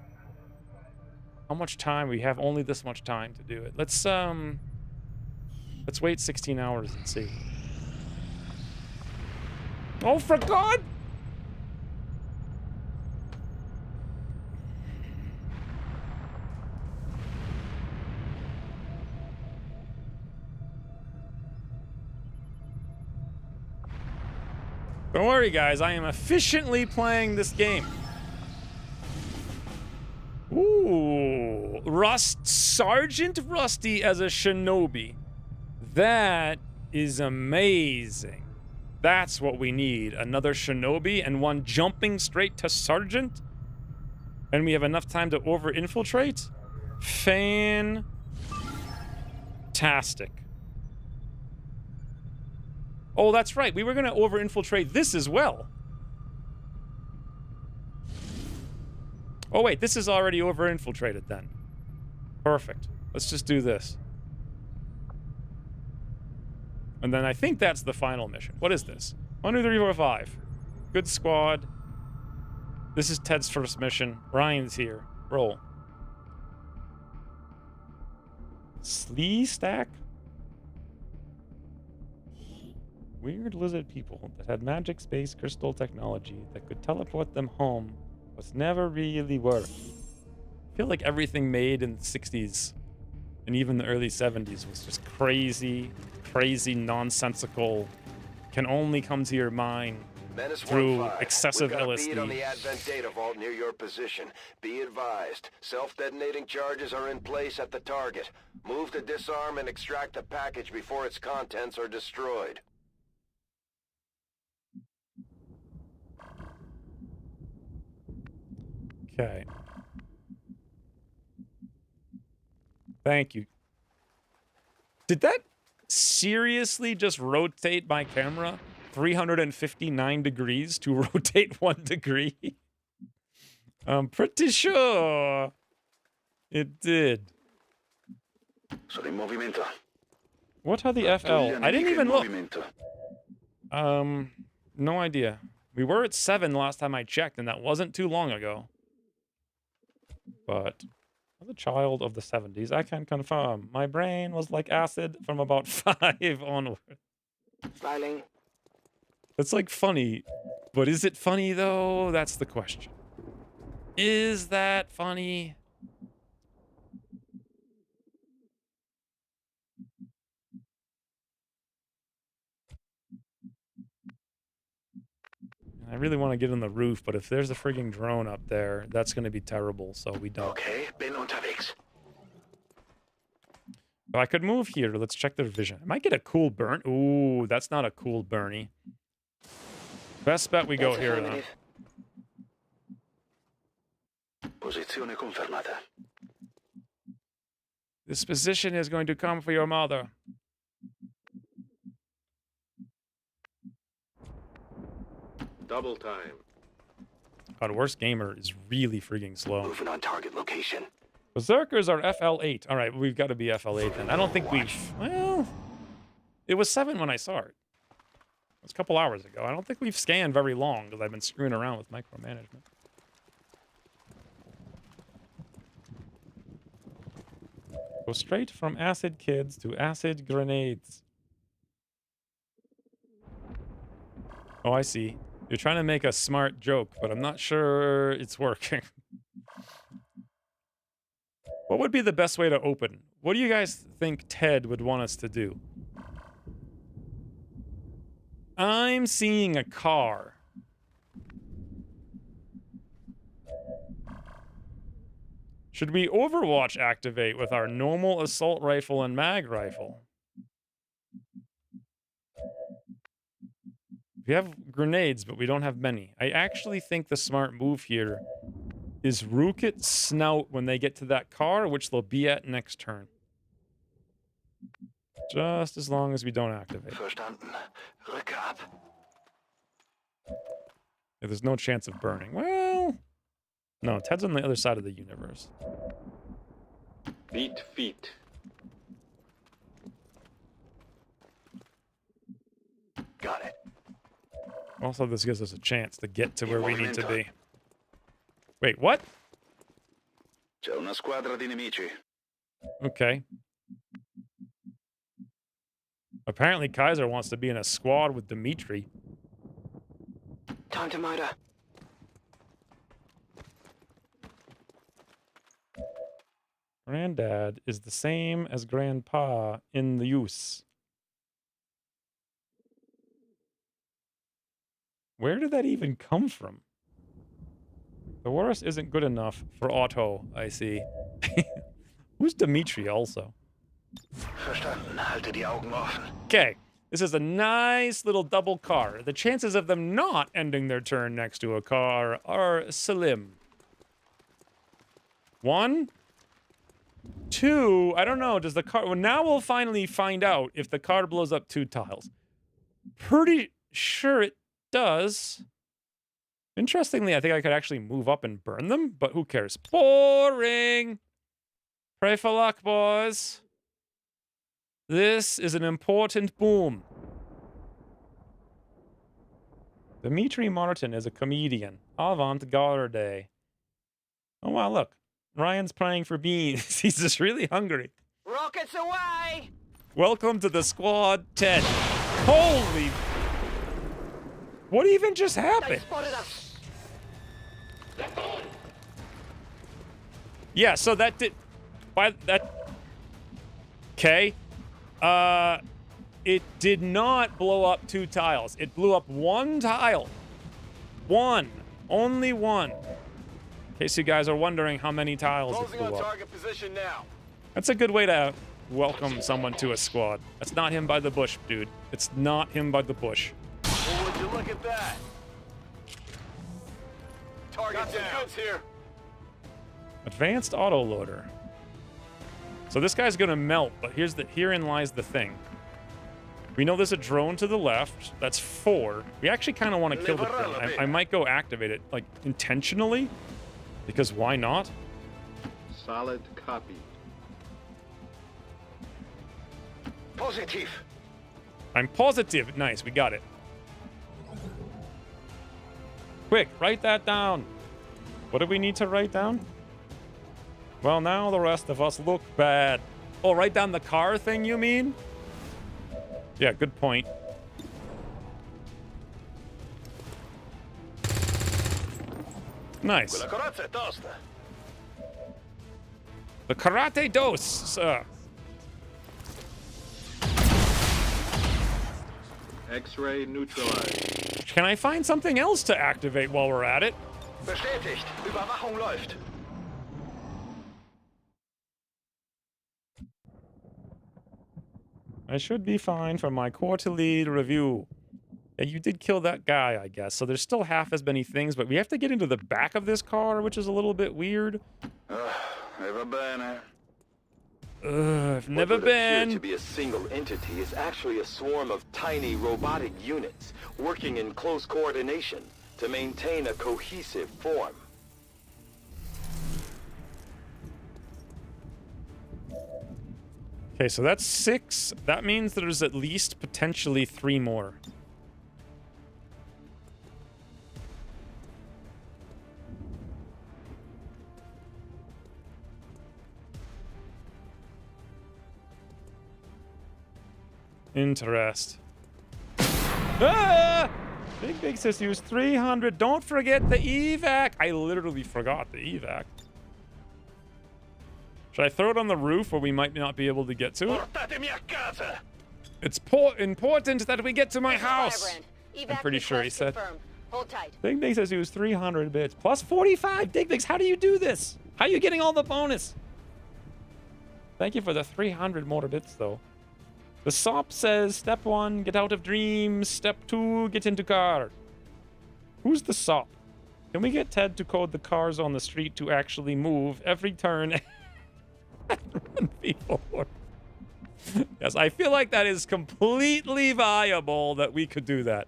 How much time? We have only this much time to do it. Let's wait 16 hours and see. Oh, for God! Don't worry, guys. I am efficiently playing this game. Ooh. Sergeant Rusty as a shinobi. That is amazing. That's what we need. Another shinobi and one jumping straight to sergeant. And we have enough time to over-infiltrate. Fantastic. Oh, that's right. We were going to over-infiltrate this as well. Oh, wait. This is already over-infiltrated then. Perfect. Let's just do this. And then I think that's the final mission. What is this? 1, 2, 3, 4, 5. Good squad. This is Ted's first mission. Ryan's here. Roll. Slee stack? Weird lizard people that had magic space crystal technology that could teleport them home was never really worked. I feel like everything made in the 60s and even the early 70s was just crazy, nonsensical, can only come to your mind Menace through 1-5. excessive We've got a bead on LSD. the Advent data vault near your position. Be advised, self-detonating charges are in place at the target. Move to disarm and extract the package before its contents are destroyed. Okay. Thank you. Did that seriously just rotate my camera 359 degrees to rotate 1 degree? I'm pretty sure it did. Sono in movimento. What are the FL? I didn't even look. No idea. We were at 7 last time I checked, and that wasn't too long ago. But as a child of the 70s, I can confirm my brain was like acid from about 5 onward. Smiling. That's like funny, but is it funny though? That's the question. Is that funny? I really want to get on the roof, but if there's a frigging drone up there, that's going to be terrible, so we don't. Okay, bin unterwegs. So I could move here. Let's check their vision. I might get a cool burn. Ooh, that's not a cool Bernie. Best bet we go here, though. Posizione confermata. This position is going to come for your mother. Double time. God, Worst Gamer is really frigging slow. Moving on target location. Berserkers are FL8. All right, we've got to be FL8 then. I don't think we've... Well, it was 7 when I saw it. It was a couple hours ago. I don't think we've scanned very long because I've been screwing around with micromanagement. Go straight from acid kids to acid grenades. Oh, I see. You're trying to make a smart joke, but I'm not sure it's working. What would be the best way to open? What do you guys think Ted would want us to do? I'm seeing a car. Should we Overwatch activate with our normal assault rifle and mag rifle? We have grenades, but we don't have many. I actually think the smart move here is rook it snout when they get to that car, which they'll be at next turn. Just as long as we don't activate. Verstanden. Rücke ab. Yeah, there's no chance of burning. Well, no, Ted's on the other side of the universe. Beat feet. Got it. Also, this gives us a chance to get to where we need to be. Wait, what? C'è una squadra di nemici. Okay. Apparently Kaiser wants to be in a squad with Dimitri. Time to motor. Granddad is the same as Grandpa in the use. Where did that even come from? The worst isn't good enough for Otto, I see. Who's Dimitri also? Verstanden. Halte die Augen offen. Okay, this is a nice little double car. The chances of them not ending their turn next to a car are slim. 1, 2, I don't know, does the car... Well, now we'll finally find out if the car blows up 2 tiles. Pretty sure it does. Interestingly, I think I could actually move up and burn them, but who cares? Boring! Pray for luck, boys. This is an important boom. Dimitri Martin is a comedian. Avant-garde. Oh, wow, look. Ryan's praying for beans. He's just really hungry. Rockets away! Welcome to the squad, Ted. Holy What even just I happened? spotted us. Yeah, so that did... By that... Okay. It did not blow up 2 tiles. It blew up 1 tile. 1. Only 1. In case you guys are wondering how many tiles it Closing blew on up. target position now. That's a good way to welcome someone to a squad. That's not him by the bush, dude. It's not him by the bush. Well, would you look at that? Target some goods here. Advanced autoloader. So this guy's gonna melt, but herein lies the thing. We know there's a drone to the left. That's 4. We actually kind of want to kill the drone. I might go activate it, like, intentionally. Because why not? Solid copy. Positive. I'm positive. Nice, we got it. Quick, write that down. What do we need to write down? Well, now the rest of us look bad. Oh, write down the car thing, you mean? Yeah, good point. Nice. The karate dose, sir. X-ray neutralized. Can I find something else to activate while we're at it? Bestätigt. Überwachung läuft. I should be fine for my quarterly review. Yeah, you did kill that guy, I guess. So there's still half as many things, but we have to get into the back of this car, which is a little bit weird. Never been. I've never What would appear to been. be a single entity is actually a swarm of tiny robotic units working in close coordination to maintain a cohesive form. Okay, so that's 6. That means there's at least potentially 3 more. Interest. Ah! Big says use 300. Don't forget the evac. I literally forgot the evac. Should I throw it on the roof where we might not be able to get to it? It's important that we get to my house. I'm pretty sure he said. Hold tight. Big says use 300 bits. Plus 45. Big, how do you do this? How are you getting all the bonus? Thank you for the 300 more bits, though. The SOP says, step 1, get out of dreams. Step 2, get into car. Who's the SOP? Can we get Ted to code the cars on the street to actually move every turn and run people? Yes, I feel like that is completely viable that we could do that.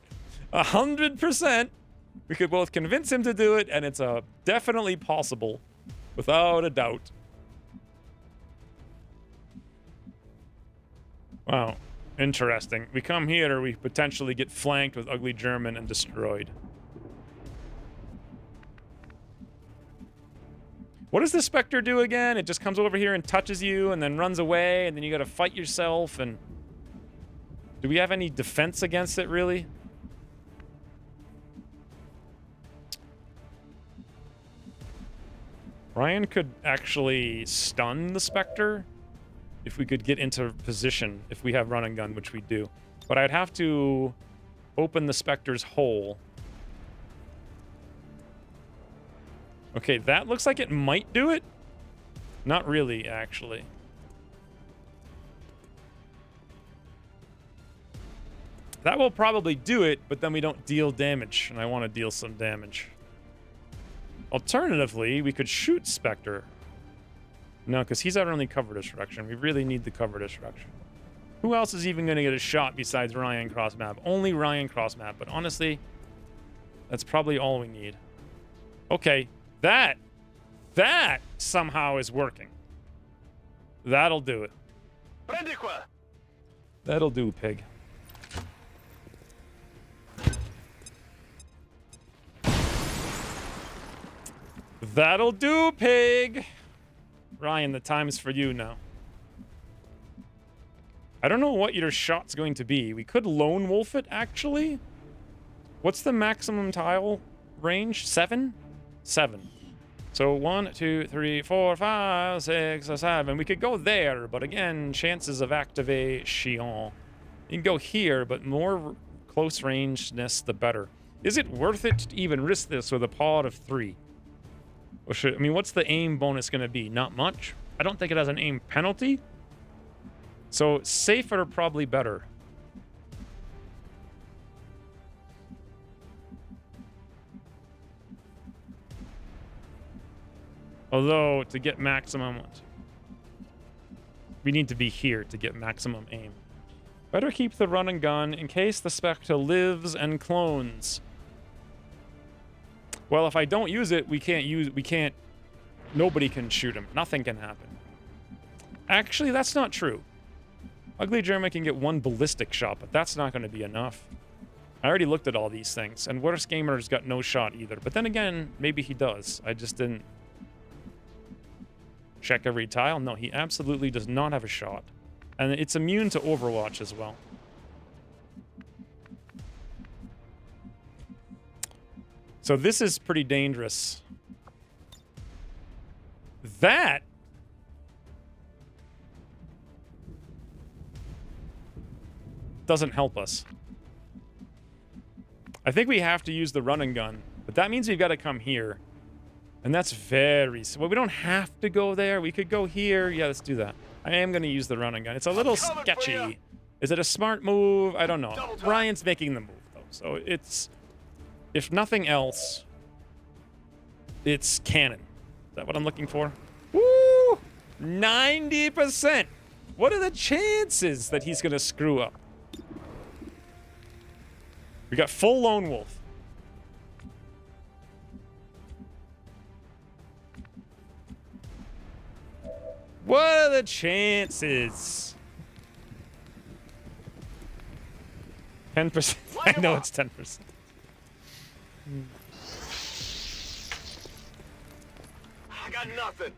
100%. We could both convince him to do it, and it's definitely possible. Without a doubt. Wow. Interesting. We come here, we potentially get flanked with ugly German and destroyed. What does the Spectre do again? It just comes over here and touches you and then runs away, and then you gotta fight yourself, and... Do we have any defense against it, really? Ryan could actually stun the Spectre if we could get into position, if we have run and gun, which we do. But I'd have to open the Spectre's hole. Okay, that looks like it might do it. Not really, actually. That will probably do it, but then we don't deal damage, and I want to deal some damage. Alternatively, we could shoot Spectre. No, because he's our only cover destruction. We really need the cover destruction. Who else is even going to get a shot besides Ryan cross map? Only Ryan cross map, but honestly, that's probably all we need. Okay, that somehow is working. That'll do it. That'll do, pig. That'll do, pig. Ryan, the time is for you now. I don't know what your shot's going to be. We could lone wolf it, actually. What's the maximum tile range? 7? 7. So 1, 2, 3, 4, 5, 6, 7. We could go there, but again, chances of activation. You can go here, but more close rangeness, the better. Is it worth it to even risk this with a pod of 3? Or should, I mean, what's the aim bonus going to be? Not much. I don't think it has an aim penalty. So safer, probably better. Although, to get maximum, we need to be here to get maximum aim. Better keep the run and gun in case the Spectre lives and clones. Well, if I don't use it, nobody can shoot him. Nothing can happen. Actually, that's not true. Ugly German can get 1 ballistic shot, but that's not going to be enough. I already looked at all these things, and Worst Gamer's got no shot either. But then again, maybe he does. I just didn't check every tile. No, he absolutely does not have a shot. And it's immune to Overwatch as well. So this is pretty dangerous. That doesn't help us. I think we have to use the run and gun, but that means we've got to come here. And that's very... Well, we don't have to go there. We could go here. Yeah, let's do that. I am going to use the run and gun. It's a little sketchy. Is it a smart move? I don't know. Ryan's making the move, though. So it's... If nothing else, it's canon. Is that what I'm looking for? Woo! 90%! What are the chances that he's going to screw up? We got full Lone Wolf. What are the chances? 10%. I know it's 10%. I got nothing.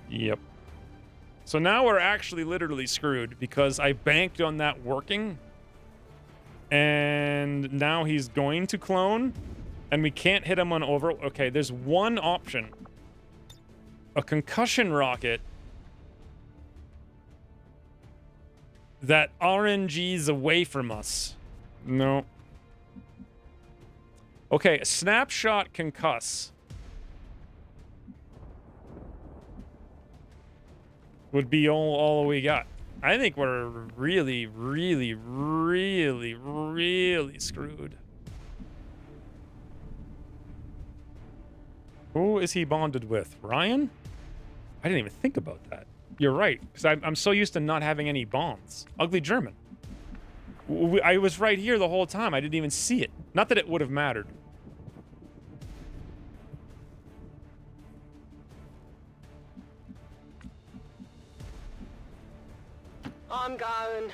Yep. So now we're actually literally screwed because I banked on that working. And now he's going to clone. And we can't hit him on over... Okay, there's one option. A concussion rocket that RNG's away from us. No. Okay, a snapshot concuss would be all we got. I think we're really, really, really, really screwed. Who is he bonded with? Ryan? I didn't even think about that. You're right, because I'm so used to not having any bonds. Ugly German. I was right here the whole time. I didn't even see it. Not that it would have mattered. I'm going.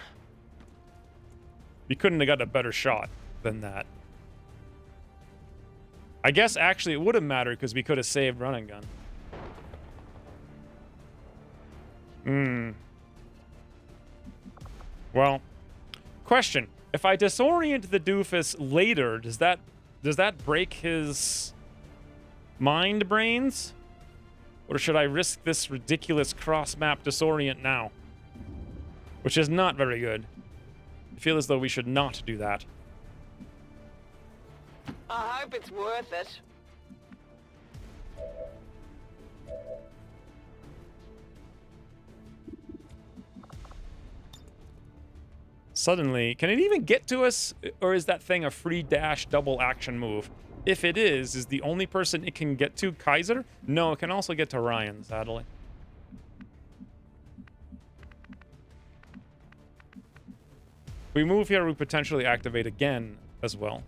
You couldn't have got a better shot than that. I guess actually it would have mattered because we could have saved run and gun. Well, question. If I disorient the doofus later, does that break his mind brains? Or should I risk this ridiculous cross-map disorient now? Which is not very good. I feel as though we should not do that. I hope it's worth it. Suddenly, can it even get to us? Or is that thing a free dash double action move? If it is the only person it can get to Kaiser? No, it can also get to Ryan, sadly. If we move here, we potentially activate again as well.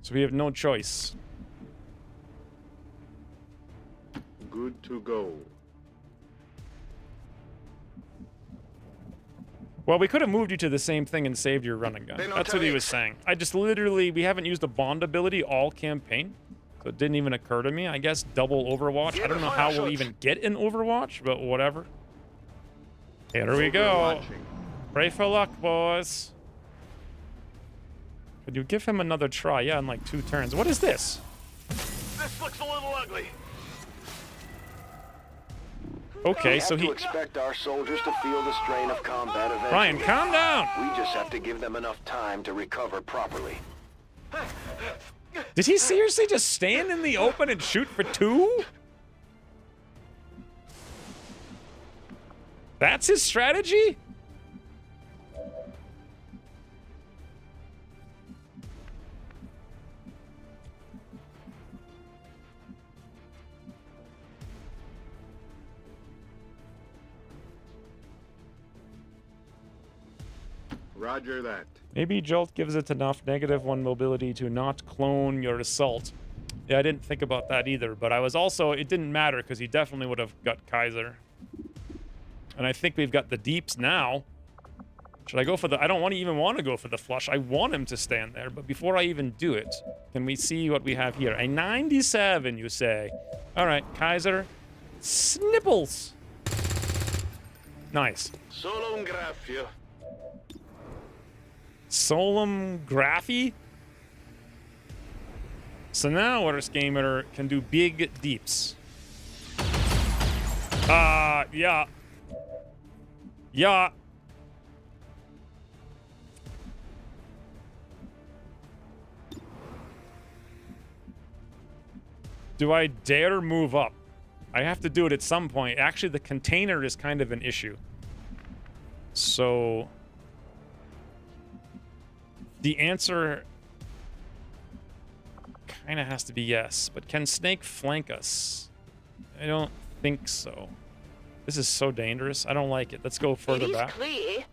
So we have no choice. Good to go. Well, we could have moved you to the same thing and saved your run and gun. That's what he was saying. I just literally, we haven't used the bond ability all campaign. So it didn't even occur to me. I guess double Overwatch. I don't know how we'll even get an Overwatch, but whatever. Here we go. Pray for luck, boys. Could you give him another try? Yeah, in like 2 turns. What is this? This looks a little ugly. Okay, We so have to expect our soldiers to feel the strain of combat eventually. Ryan, calm down! We just have to give them enough time to recover properly. Did he seriously just stand in the open and shoot for 2? That's his strategy? Roger that. Maybe Jolt gives it enough -1 mobility to not clone your assault. Yeah, I didn't think about that either, but I was also... It didn't matter, because he definitely would have got Kaiser. And I think we've got the deeps now. Should I go for the... I don't even want to go for the flush. I want him to stand there, but before I even do it, can we see what we have here? A 97, you say? All right, Kaiser. Snipples! Nice. Solum graphia. Solum Graphy. So now our Gamer can do big deeps. Yeah. Yeah. Do I dare move up? I have to do it at some point. Actually, the container is kind of an issue. So... the answer kind of has to be yes, but can Snake flank us? I don't think so. This is so dangerous. I don't like it. Let's go further back. Clear.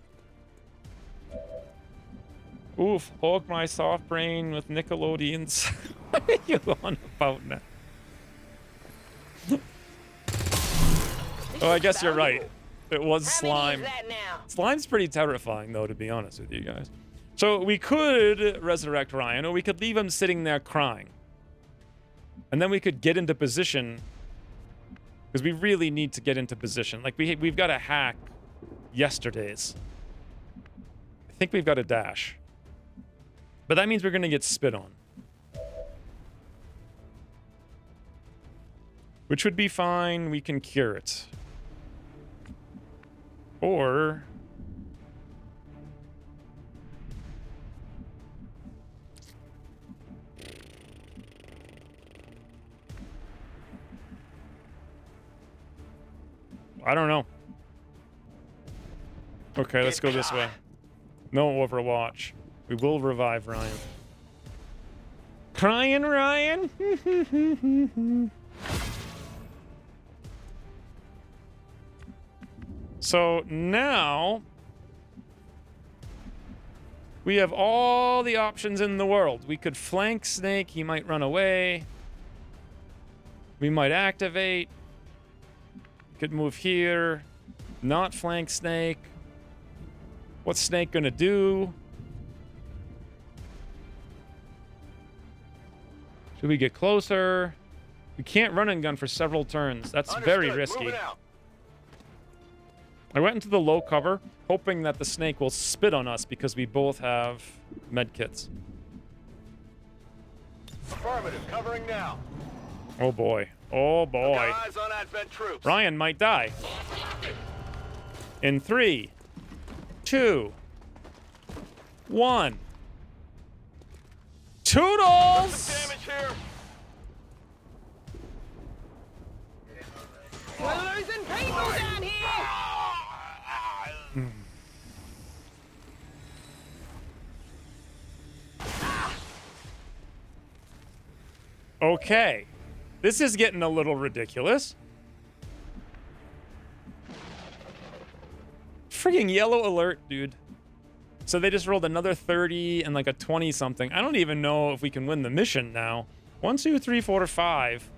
Oof, hog my soft brain with Nickelodeons. What are you on about now? Oh, I guess you're right. It was slime. Slime's pretty terrifying, though, to be honest with you guys. So we could resurrect Ryan, or we could leave him sitting there crying. And then we could get into position, because we really need to get into position. Like, we've got to hack yesterday's. I think we've got to dash. But that means we're going to get spit on. Which would be fine. We can cure it. Or... I don't know. Okay, let's go this way. No Overwatch. We will revive Ryan. Crying Ryan? So now we have all the options in the world. We could flank Snake. He might run away. We might activate. Could move here, not flank Snake. What's Snake gonna do? Should we get closer? We can't run and gun for several turns. That's very risky. I went into the low cover, hoping that the Snake will spit on us because we both have medkits. Affirmative, covering now. Oh boy. Oh boy. Eyes on Advent troops. Ryan might die. In 3, 2, 1. Toodles! Damage here. We're losing people down here. Okay. This is getting a little ridiculous. Freaking yellow alert, dude. So they just rolled another 30 and like a 20 something. I don't even know if we can win the mission now. 1, 2, 3, 4, 5.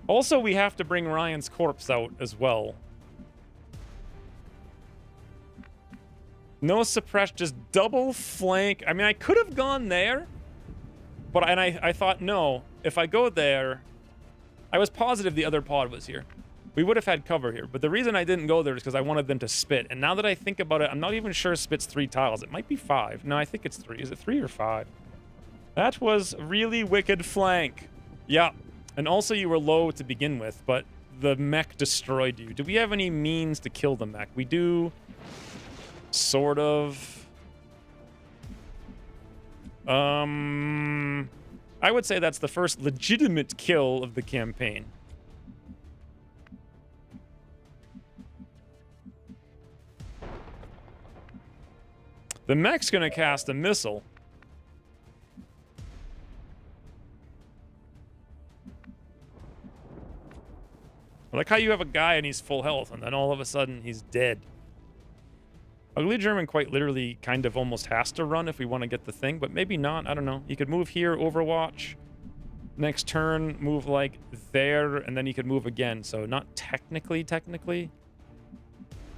Also, we have to bring Ryan's corpse out as well. No suppress, just double flank. I mean, I could have gone there. But I thought, no, if I go there... I was positive the other pod was here. we would have had cover here. But the reason I didn't go there is because I wanted them to spit. And now that I think about it, I'm not even sure spit's 3 tiles. It might be 5. No, I think it's 3. Is it 3 or 5? That was really wicked flank. Yeah. And also you were low to begin with, but the mech destroyed you. Do we have any means to kill the mech? We do. Sort of. I would say that's the first legitimate kill of the campaign. The mech's gonna cast a missile. I like how you have a guy and he's full health, and then all of a sudden he's dead. Ugly German quite literally kind of almost has to run if we want to get the thing, but maybe not. I don't know. He could move here, Overwatch. Next turn, move like there, and then he could move again. So not technically,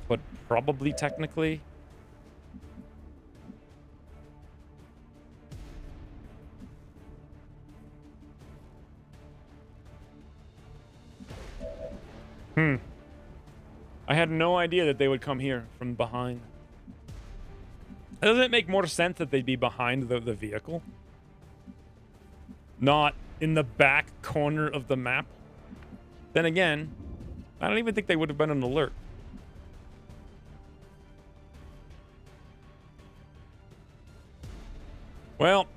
but probably technically. I had no idea that they would come here from behind. Doesn't it make more sense that they'd be behind the vehicle? Not in the back corner of the map? Then again, I don't even think they would have been on alert. Well,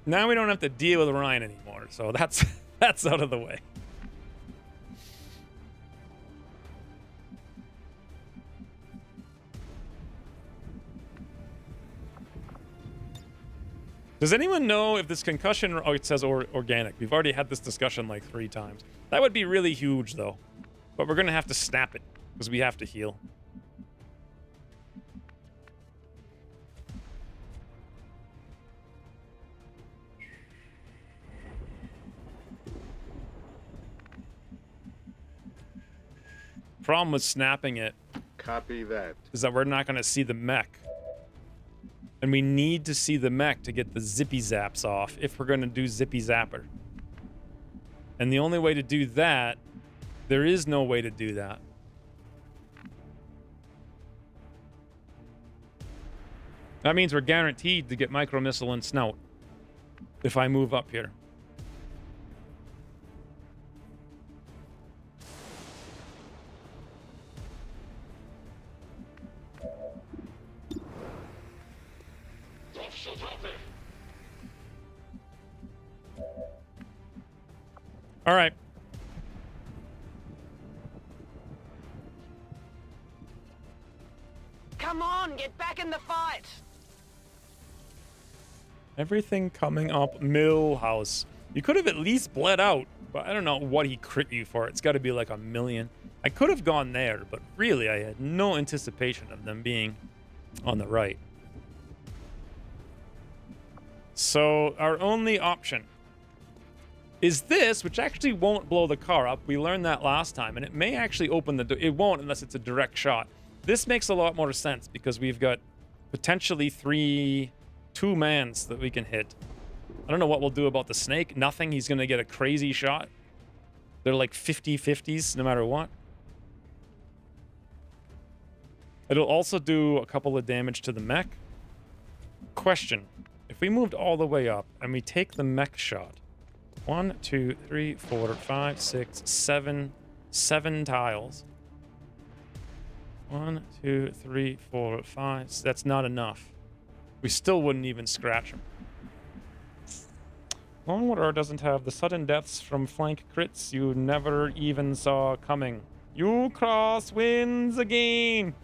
now we don't have to deal with Ryan anymore, so that's out of the way. Does anyone know if this concussion... Oh, it says organic. We've already had this discussion like 3 times. That would be really huge, though. But we're going to have to snap it, because we have to heal. Problem with snapping it... Copy that. ...is that we're not going to see the mech. And we need to see the mech to get the zippy zaps off if we're going to do zippy zapper. And the only way to do that, there is no way to do that. That means we're guaranteed to get micro missile and snout if I move up here. All right. Come on, get back in the fight. Everything coming up Millhouse. You could have at least bled out, but I don't know what he crit you for. It's got to be like 1,000,000. I could have gone there, but really I had no anticipation of them being on the right. So our only option is this, which actually won't blow the car up. We learned that last time, and it may actually open the door. It won't unless it's a direct shot. This makes a lot more sense because we've got potentially 2-mans that we can hit. I don't know what we'll do about the snake. Nothing. He's going to get a crazy shot. They're like 50-50s no matter what. It'll also do a couple of damage to the mech. Question. If we moved all the way up and we take the mech shot, 1, 2, 3, 4, 5, 6, 7 tiles. 1, 2, 3, 4, 5. That's not enough. We still wouldn't even scratch him. Longwater doesn't have the sudden deaths from flank crits you never even saw coming. You cross wins again.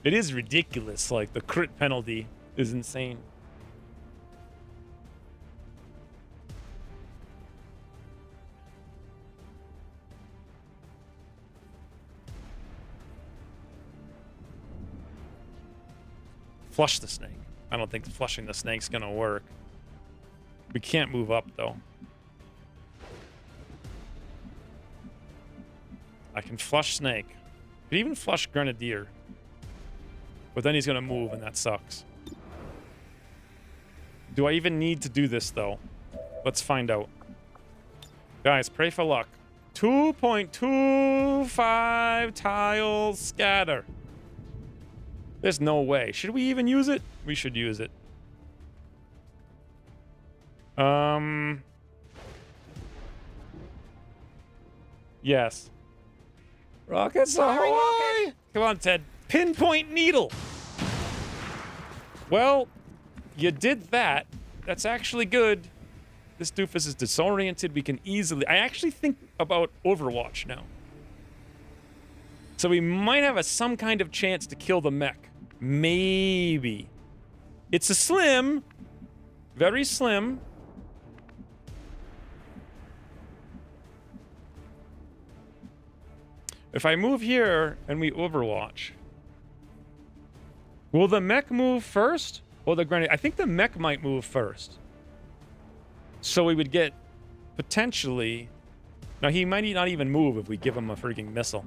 It is ridiculous. Like, the crit penalty is insane. Flush the snake. I don't think flushing the snake's gonna work. We can't move up, though. I can flush snake. Could even flush grenadier. But then he's gonna move, and that sucks. Do I even need to do this, though? Let's find out. Guys, pray for luck. 2.25 tiles scatter. There's no way. Should we even use it? We should use it. Yes. Rockets ahoy! Come on, Ted. Pinpoint needle. Well, you did that. That's actually good. This doofus is disoriented. We can easily... I actually think about Overwatch now. So we might have some kind of chance to kill the mech. Maybe. It's a slim. Very slim. If I move here and we Overwatch... Will the mech move first? Or the grenade? I think the mech might move first. So we would get potentially... Now, he might not even move if we give him a freaking missile.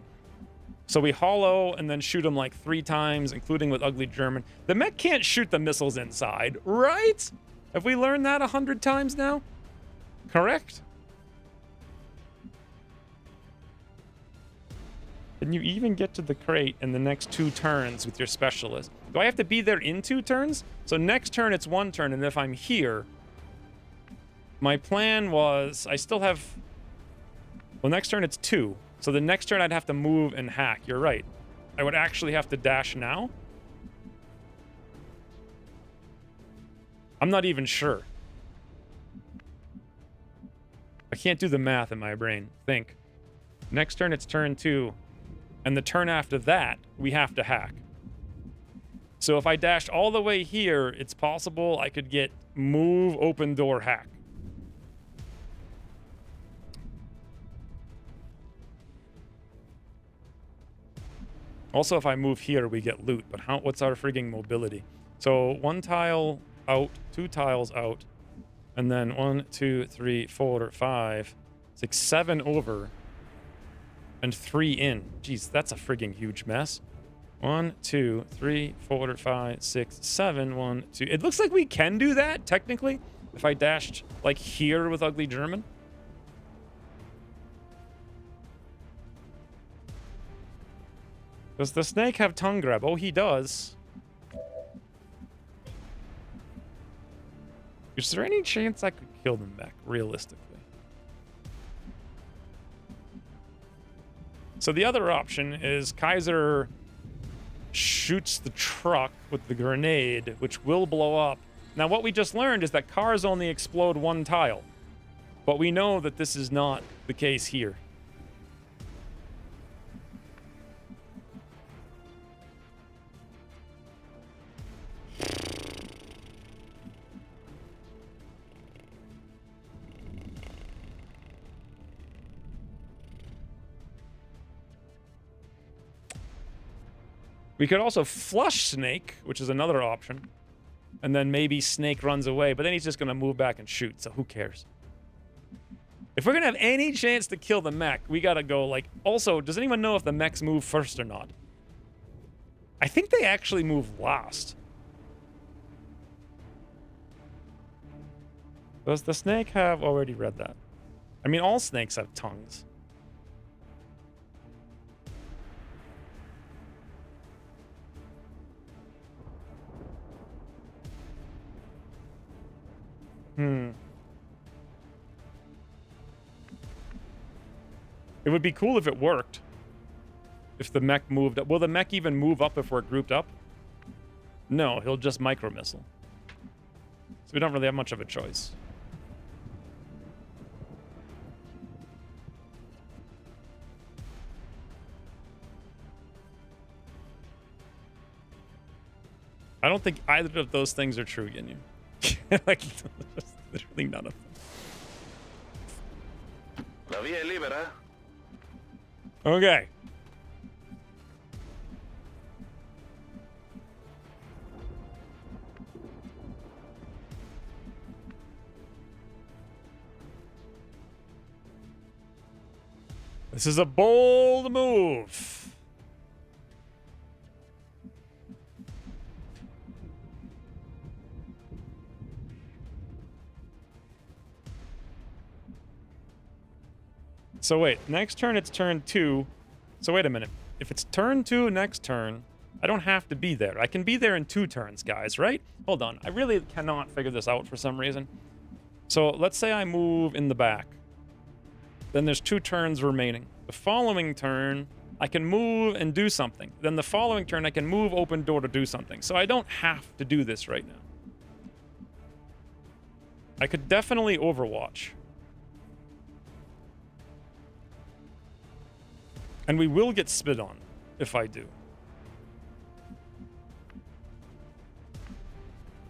So we hollow and then shoot him like 3 times, including with Ugly German. The mech can't shoot the missiles inside, right? Have we learned that 100 times now? Correct? Can you even get to the crate in the next 2 turns with your specialist? Do I have to be there in 2 turns? So next turn, it's 1 turn, and if I'm here... My plan was... I still have... Well, next turn, it's 2. So the next turn, I'd have to move and hack. You're right. I would actually have to dash now? I'm not even sure. I can't do the math in my brain. Think. Next turn, it's turn 2. And the turn after that, we have to hack. So if I dashed all the way here, it's possible I could get move, open door, hack. Also, if I move here, we get loot. But what's our frigging mobility? So 1 tile out, 2 tiles out, and then 1, 2, 3, 4, 5, 6, 7 over, and 3 in. Jeez, that's a frigging huge mess. 1, 2, 3, 4, 5, 6, 7, 1, 2. It looks like we can do that, technically, if I dashed, like, here with Ugly German. Does the snake have tongue grab? Oh, he does. Is there any chance I could kill the mech, realistically? So the other option is Kaiser shoots the truck with the grenade, which will blow up. Now, what we just learned is that cars only explode 1 tile. But we know that this is not the case here. We could also flush Snake, which is another option. And then maybe Snake runs away, but then he's just going to move back and shoot, so who cares? If we're going to have any chance to kill the mech, we got to go, like... Also, does anyone know if the mechs move first or not? I think they actually move last. Does the snake have... Already read that. I mean, all snakes have tongues. It would be cool if it worked. If the mech moved up. Will the mech even move up if we're grouped up? No, he'll just micro-missile. So we don't really have much of a choice. I don't think either of those things are true, Ginyu. Like, literally none of them. La vía es libera. Okay. This is a bold move. So wait, next turn it's turn 2. So wait a minute. If it's turn 2 next turn, I don't have to be there. I can be there in 2 turns, guys, right? Hold on. I really cannot figure this out for some reason. So let's say I move in the back. Then there's 2 turns remaining. The following turn, I can move and do something. Then the following turn, I can move open door to do something. So I don't have to do this right now. I could definitely Overwatch. And we will get spit on if I do.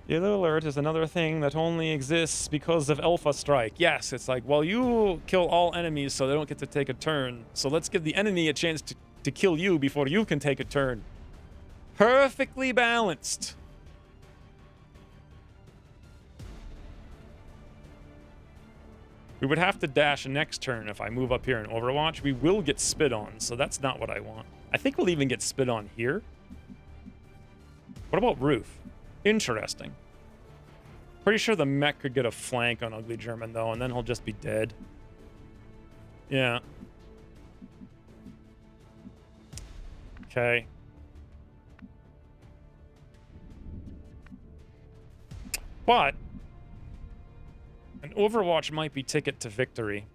Yellow alert is another thing that only exists because of Alpha Strike. Yes, it's like, well, you kill all enemies so they don't get to take a turn. So let's give the enemy a chance to kill you before you can take a turn. Perfectly balanced. We would have to dash next turn if I move up here in Overwatch. We will get spit on, so that's not what I want. I think we'll even get spit on here. What about roof? Interesting. Pretty sure the mech could get a flank on Ugly German, though, and then he'll just be dead. Yeah. Okay. But an Overwatch might be ticket to victory.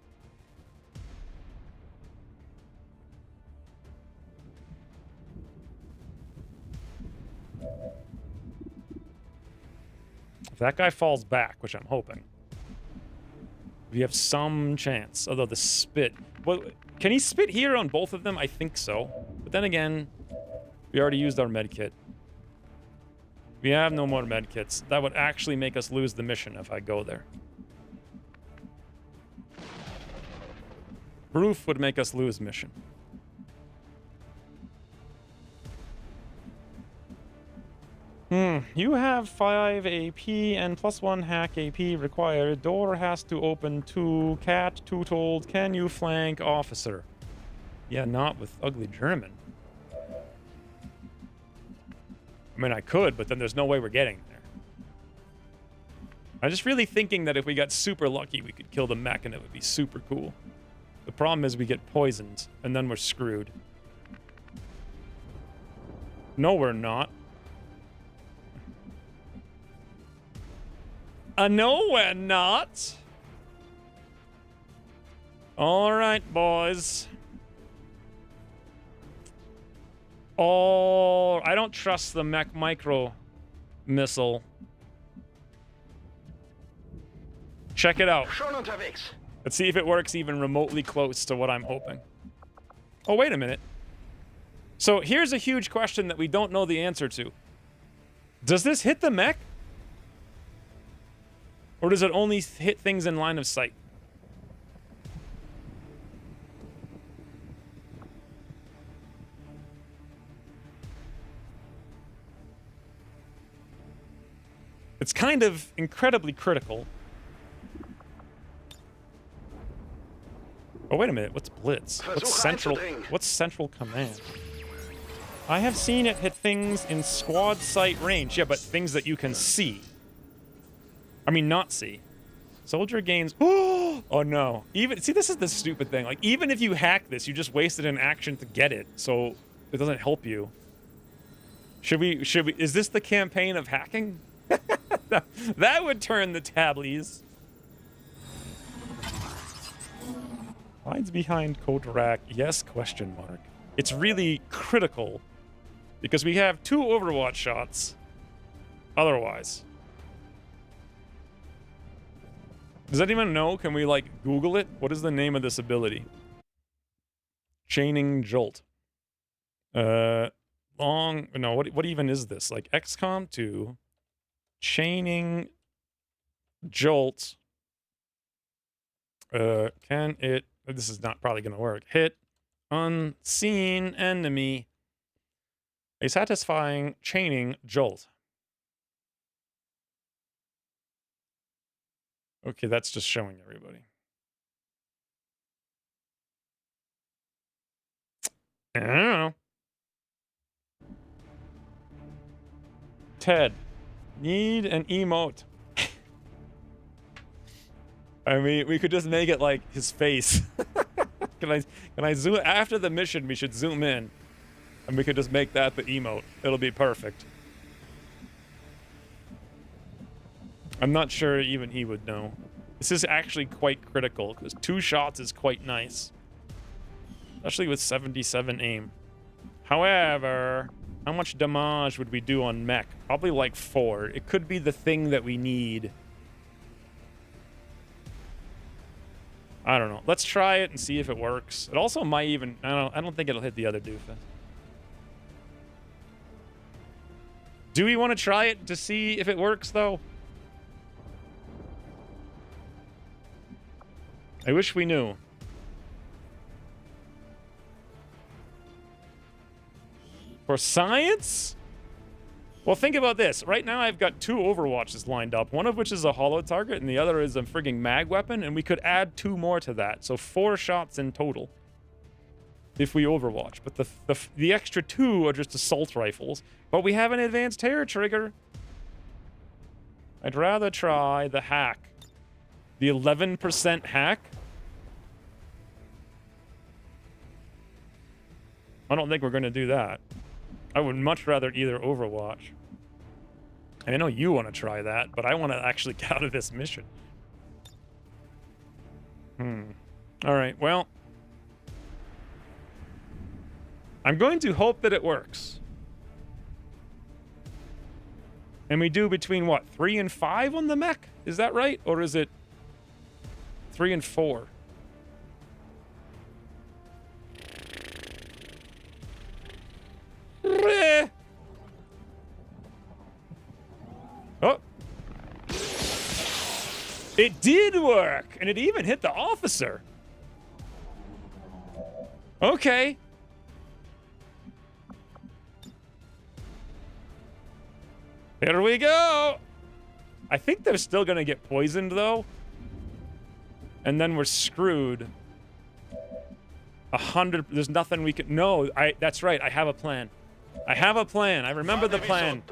If that guy falls back, which I'm hoping, we have some chance. Although the spit... Well, can he spit here on both of them? I think so. But then again, we already used our medkit. We have no more medkits. That would actually make us lose the mission if I go there. Roof would make us lose mission. You have 5 AP and +1 hack AP required. Door has to open 2. Cat, 2 told. Can you flank officer? Yeah, not with Ugly German. I mean, I could, but then there's no way we're getting there. I'm just really thinking that if we got super lucky, we could kill the mech and it would be super cool. The problem is we get poisoned, and then we're screwed. No, we're not. No, we're not. All right, boys. Oh, I don't trust the mech micro missile. Check it out. Let's see if it works even remotely close to what I'm hoping. Oh, wait a minute. So here's a huge question that we don't know the answer to. Does this hit the mech? Or does it only hit things in line of sight? It's kind of incredibly critical. Oh, wait a minute. What's Blitz? What's central command? I have seen it hit things in squad sight range. Yeah, but things that you can see. I mean, not see. Soldier gains... Oh, no. See, this is the stupid thing. Like, even if you hack this, you just wasted an action to get it. So, it doesn't help you. Should we... Is this the campaign of hacking? That would turn the tablies. Hides behind code rack. Yes, question mark. It's really critical. Because we have 2 Overwatch shots. Otherwise... Does anyone know? Can we, like, Google it? What is the name of this ability? Chaining Jolt. No, what even is this? Like, XCOM 2. Chaining Jolt. Can it... This is not probably going to work. Hit unseen enemy. A satisfying chaining jolt. Okay, that's just showing everybody. I don't know. Ted, need an emote. I mean, we could just make it like his face. Can I zoom after the mission? We should zoom in, and we could just make that the emote. It'll be perfect. I'm not sure even he would know. This is actually quite critical because 2 shots is quite nice, especially with 77 aim. However, how much damage would we do on mech? Probably like 4. It could be the thing that we need. I don't know. Let's try it and see if it works. It also might even... I don't think it'll hit the other doofus. Do we want to try it to see if it works, though? I wish we knew. For science? Well, think about this. Right now, I've got 2 Overwatches lined up, one of which is a hollow target, and the other is a frigging mag weapon, and we could add 2 more to that. So 4 shots in total if we Overwatch. But the extra 2 are just assault rifles. But we have an advanced hair trigger. I'd rather try the hack. The 11% hack? I don't think we're going to do that. I would much rather either Overwatch. I know you want to try that, but I want to actually get out of this mission. Alright, well. I'm going to hope that it works. And we do between, what, 3 and 5 on the mech? Is that right? Or is it 3 and 4? Oh. It did work! And it even hit the officer. Okay. Here we go! I think they're still gonna get poisoned, though. And then we're screwed. 100... There's nothing we can... No, that's right. I have a plan. I have a plan. I remember the plan.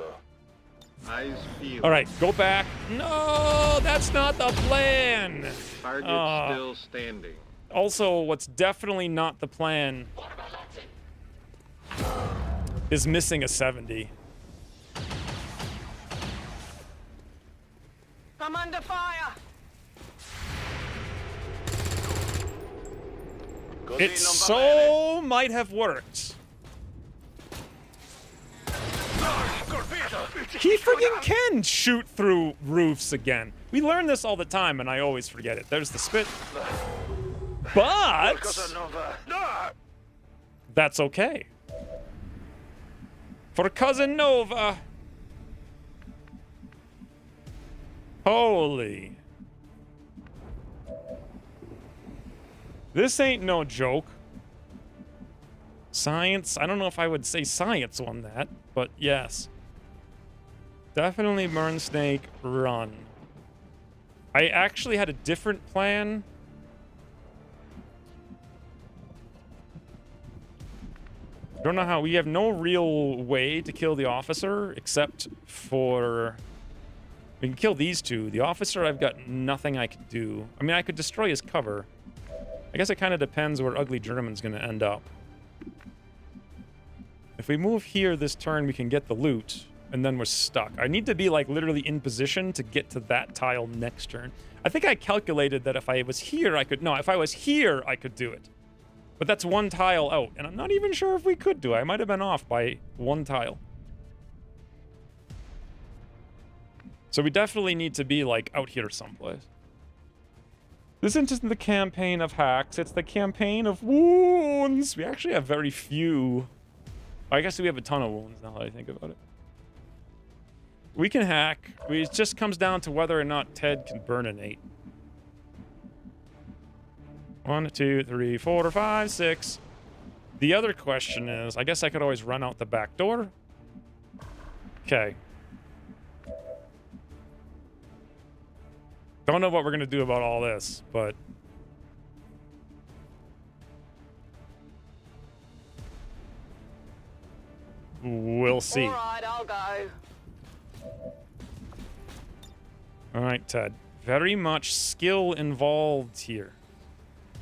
All right, go back. No, that's not the plan. Target still standing. Also, what's definitely not the plan is missing a 70. I'm under fire. It so might have worked. He freaking can shoot through roofs again. We learn this all the time, and I always forget it. There's the spit. But that's okay. For Cousin Nova. Holy. This ain't no joke. Science. I don't know if I would say science on that, but yes. Definitely burn snake, run. I actually had a different plan. Don't know how. We have no real way to kill the officer except for... We can kill these 2. The officer, I've got nothing I could do. I mean, I could destroy his cover. I guess it kind of depends where Ugly German's going to end up. If we move here this turn, we can get the loot, and then we're stuck. I need to be, like, literally in position to get to that tile next turn. I think I calculated that if I was here, I could... No, if I was here, I could do it. But that's 1 tile out, and I'm not even sure if we could do it. I might have been off by 1 tile. So we definitely need to be, like, out here someplace. This isn't the campaign of hacks, it's the campaign of wounds! We actually have very few... I guess we have a ton of wounds now that I think about it. We can hack. It just comes down to whether or not Ted can burn an 8. 1, 2, 3, 4, 5, 6. The other question is, I guess I could always run out the back door. Okay. Don't know what we're gonna do about all this, but... We'll see. All right, I'll go. All right, Ted. Very much skill involved here.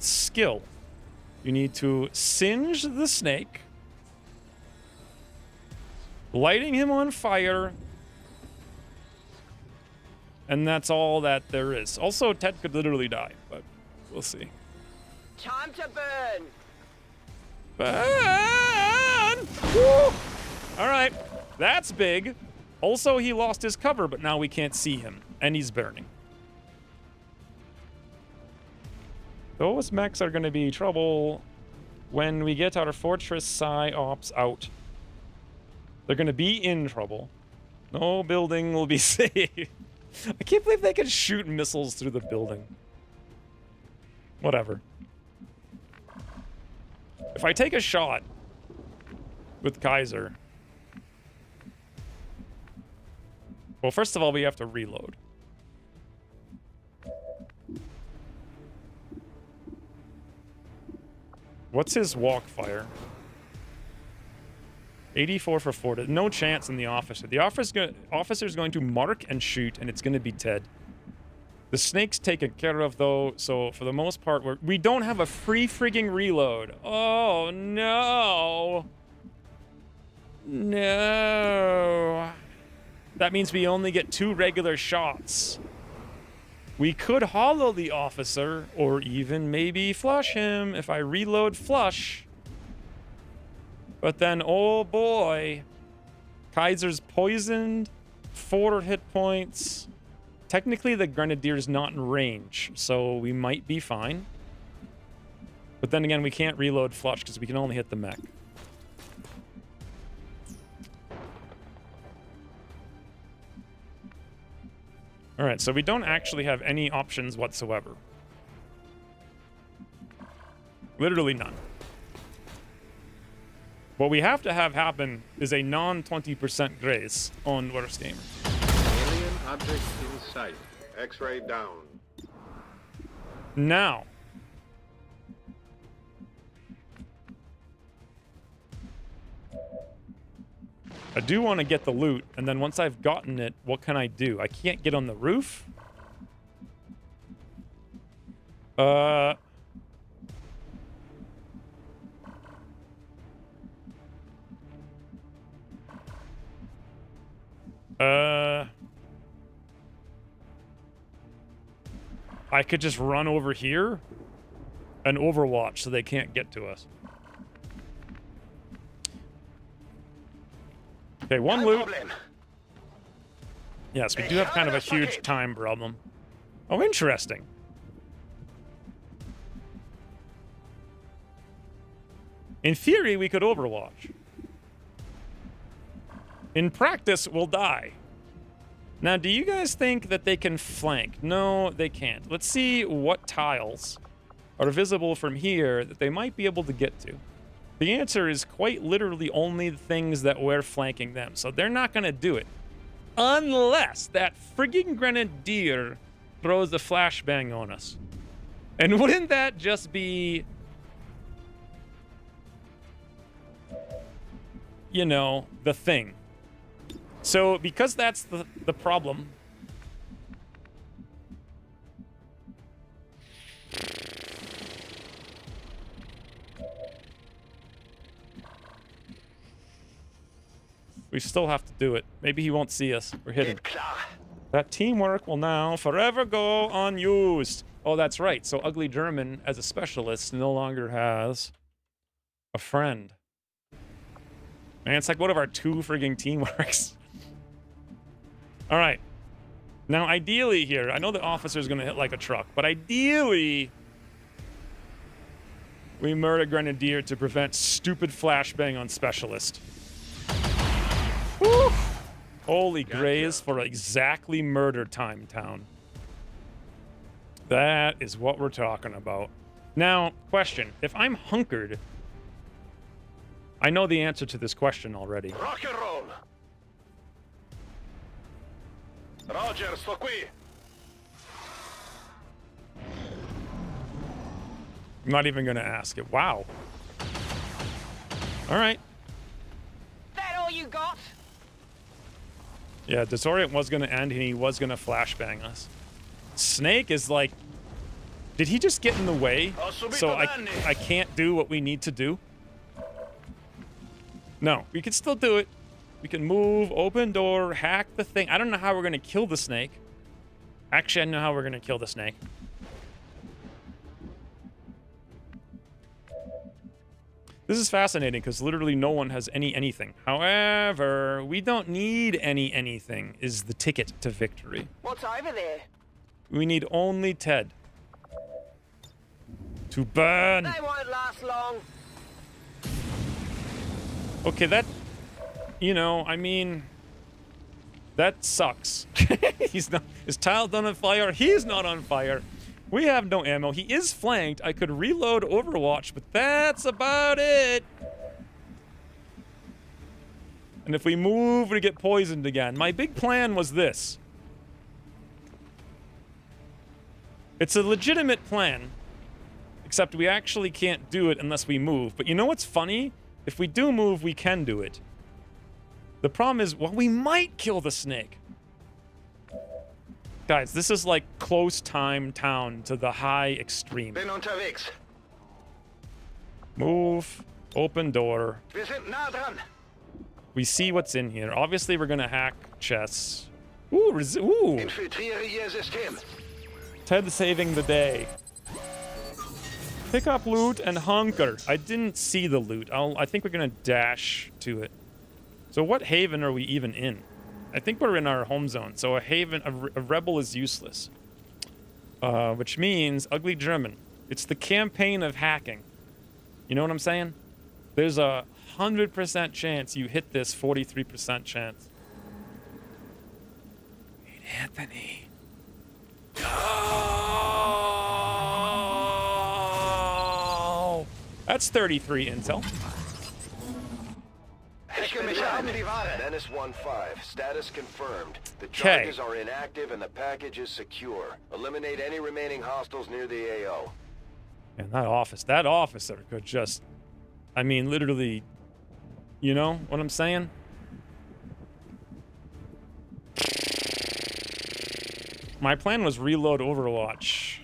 Skill. You need to singe the snake, lighting him on fire, and that's all that there is. Also, Ted could literally die, but we'll see. Time to burn. Burn! Woo! All right, that's big. Also, he lost his cover, but now we can't see him, and he's burning. Those mechs are going to be trouble when we get our Fortress Psyops out. They're going to be in trouble. No building will be safe. I can't believe they can shoot missiles through the building. Whatever. If I take a shot with Kaiser... Well, first of all, we have to reload. What's his walk fire? 84 for 4. No chance in the officer. The officer's going to mark and shoot, and it's going to be Ted. The snake's taken care of, though, so for the most part, we don't have a free frigging reload. Oh, no. No. That means we only get 2 regular shots. We could hollow the officer, or even maybe flush him if I reload flush. But then, oh boy. Kaiser's poisoned. 4 hit points. Technically, the Grenadier's not in range, so we might be fine. But then again, we can't reload flush because we can only hit the mech. Alright, so we don't actually have any options whatsoever. Literally none. What we have to have happen is a non-20% grace on Worst Gamer. Alien object in sight. X-ray down. Now. I do want to get the loot, and then once I've gotten it, what can I do? I can't get on the roof? I could just run over here and overwatch so they can't get to us. Okay, one loot. Yes, we do have kind of a huge time problem. Oh, interesting. In theory, we could overwatch. In practice, we'll die. Now, do you guys think that they can flank? No, they can't. Let's see what tiles are visible from here that they might be able to get to. The answer is quite literally only the things that we're flanking them. So they're not going to do it. Unless that frigging Grenadier throws the flashbang on us. And wouldn't that just be... you know, the thing. So because that's the problem... we still have to do it. Maybe he won't see us. We're hidden. That teamwork will now forever go unused. Oh, that's right. So Ugly German, as a specialist, no longer has a friend. Man, it's like one of our 2 frigging teamworks. All right. Now, ideally here, I know the officer's going to hit like a truck, but ideally, we murder Grenadier to prevent stupid flashbang on specialist. Woo! Holy grays for exactly murder time town. That is what we're talking about. Now, question. If I'm hunkered... I know the answer to this question already. Rock and roll. Roger, sto qui. I'm not even going to ask it. Wow. All right. That all you got? Yeah, Disorient was going to end, and he was going to flashbang us. Snake is like Did he just get in the way so I can't do what we need to do? No, we can still do it. We can move, open door, hack the thing. I don't know how we're going to kill the snake. Actually, I know how we're going to kill the snake. This is fascinating because literally no one has anything. However, we don't need anything is the ticket to victory. What's over there? We need only Ted to burn. They won't last long. Okay, that, you know, I mean, that sucks. He's not, his tile not on fire. He's not on fire. We have no ammo. He is flanked. I could reload Overwatch, but that's about it. And if we move, we get poisoned again. My big plan was this. It's a legitimate plan, except we actually can't do it unless we move. But you know what's funny? If we do move, we can do it. The problem is, well, we might kill the snake. Guys, this is like close time town to the high extreme. Bin unterwegs. Move, open door. Wir sind nah dran. We see what's in here. Obviously, we're gonna hack chests. Ooh, ooh. Infiltriere ihr System. Ted saving the day. Pick up loot and hunker. I didn't see the loot. I think we're gonna dash to it. So what haven are we even in? I think we're in our home zone. So a haven, a rebel is useless. Which means ugly German. It's the campaign of hacking. You know what I'm saying? There's a 100% chance you hit this 43% chance. Hey, Anthony. Oh! That's 33 intel. Menace 1-5. Status confirmed. The charges are inactive and the package is secure. Eliminate any remaining hostiles near the AO. And that officer could just, I mean, literally, you know what I'm saying? My plan was reload Overwatch.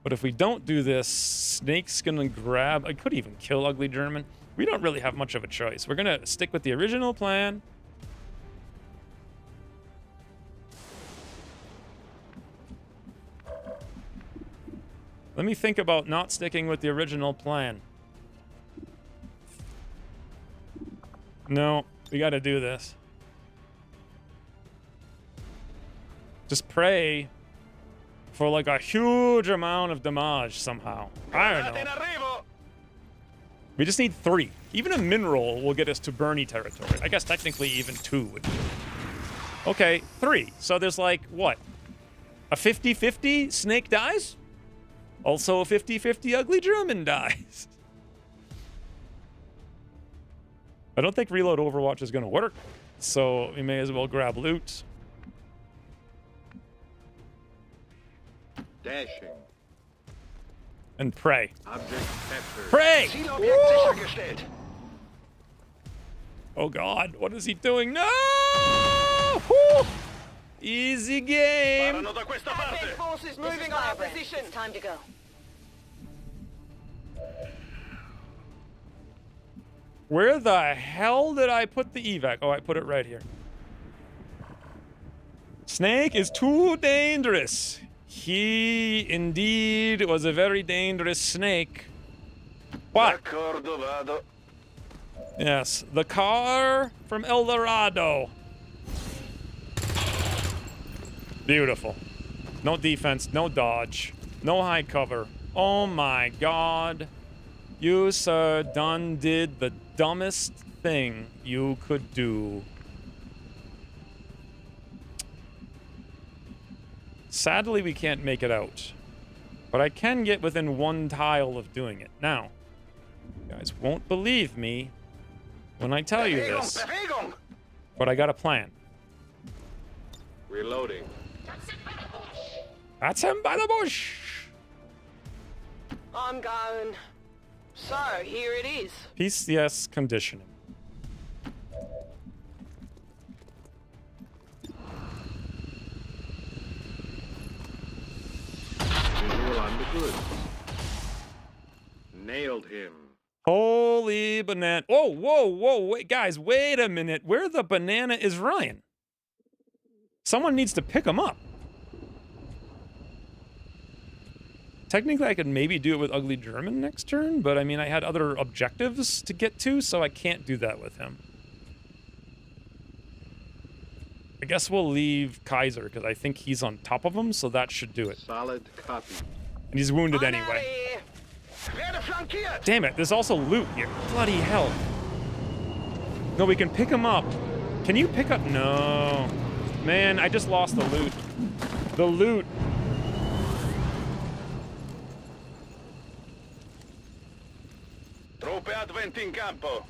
But if we don't do this, Snake's gonna grab, I could even kill Ugly German. We don't really have much of a choice. We're gonna stick with the original plan. Let me think about not sticking with the original plan. No, we gotta do this. Just pray for like a huge amount of damage somehow. I don't know. We just need 3. Even a mineral will get us to Bernie territory. I guess technically even 2 would do it. Okay, 3. So there's like, what? A 50-50 Snake dies? Also a 50-50 Ugly German dies. I don't think reload Overwatch is going to work. So we may as well grab loot. Dashing. And pray. Object captured. Pray! Zielobjekt sichergestellt. Oh god, what is he doing? No! Woo! Easy game. Parano da questa Advent parte. forces moving on our position. It's time to go. Where the hell did I put the evac? Oh, I put it right here. Snake is too dangerous. He indeed was a very dangerous snake. What? D'accordo, vado. Yes, the car from El Dorado. Beautiful. No defense, no dodge, no high cover. Oh my god. You, sir, done did the dumbest thing you could do. Sadly, we can't make it out. But I can get within 1 tile of doing it. Now, you guys won't believe me when I tell you this. Bewegung. But I got a plan. Reloading. That's him by the bush! I'm going. So, here it is. PCS conditioning. Holy banana. Oh, whoa, whoa, wait, guys, wait a minute. Where the banana is Ryan? Someone needs to pick him up. Technically, I could maybe do it with Ugly German next turn, but I mean, I had other objectives to get to, so I can't do that with him. I guess we'll leave Kaiser, because I think he's on top of him, so that should do it. Solid copy. And he's wounded anyway. Damn it, there's also loot here. Bloody hell. No, we can pick him up. Can you pick up? No. Man, I just lost the loot. The loot. Trope advent in campo.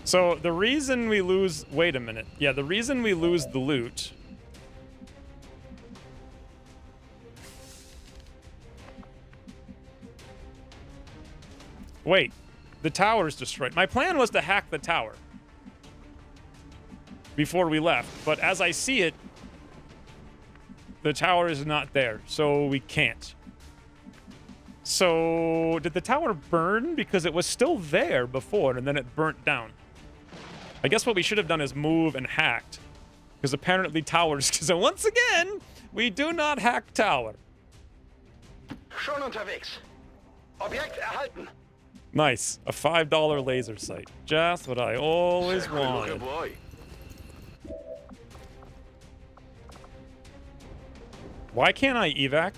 So the reason we lose... Wait a minute. Yeah, the reason we lose the loot... Wait. The tower's destroyed. My plan was to hack the tower before we left, but as I see it, the tower is not there, so we can't. So, did the tower burn? Because it was still there before, and then it burnt down. I guess what we should have done is move and hacked. Because apparently towers... So once again, we do not hack tower. Schon unterwegs. Objekt erhalten. Nice. A $5 laser sight. Just what I always wanted. Boy. Why can't I evac?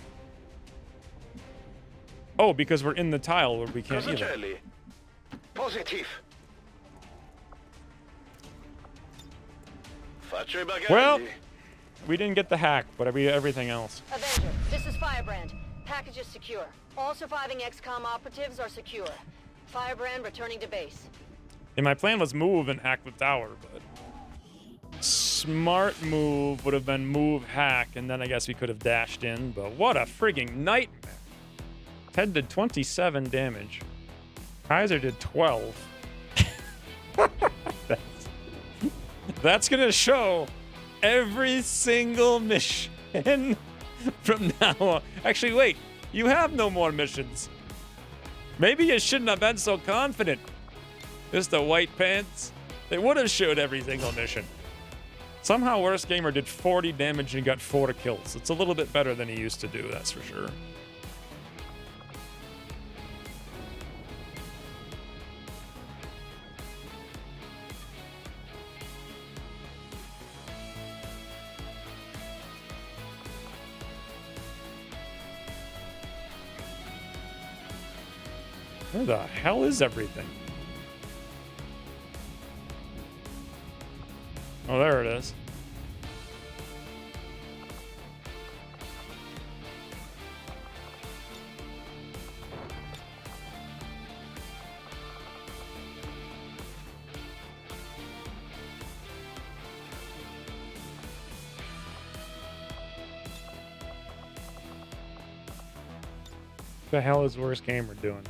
Oh, because we're in the tile where we can't evac. Versacelli. Positiv. Faccio i bagagli. Well, we didn't get the hack, but we everything else. Avenger, this is Firebrand. Package is secure. All surviving XCOM operatives are secure. Firebrand returning to base. And my plan was move and hack the tower, but... Smart move would have been move, hack, and then I guess we could have dashed in, but what a frigging nightmare. Ted did 27 damage. Kaiser did 12. That's gonna show every single mission from now on. Actually, wait. You have no more missions. Maybe you shouldn't have been so confident. Mr. White Pants. They would have showed every single mission. Somehow Worst Gamer did 40 damage and got 4 kills. It's a little bit better than he used to do, that's for sure. Where the hell is everything? Oh, there it is. What the hell is Worst Gamer doing?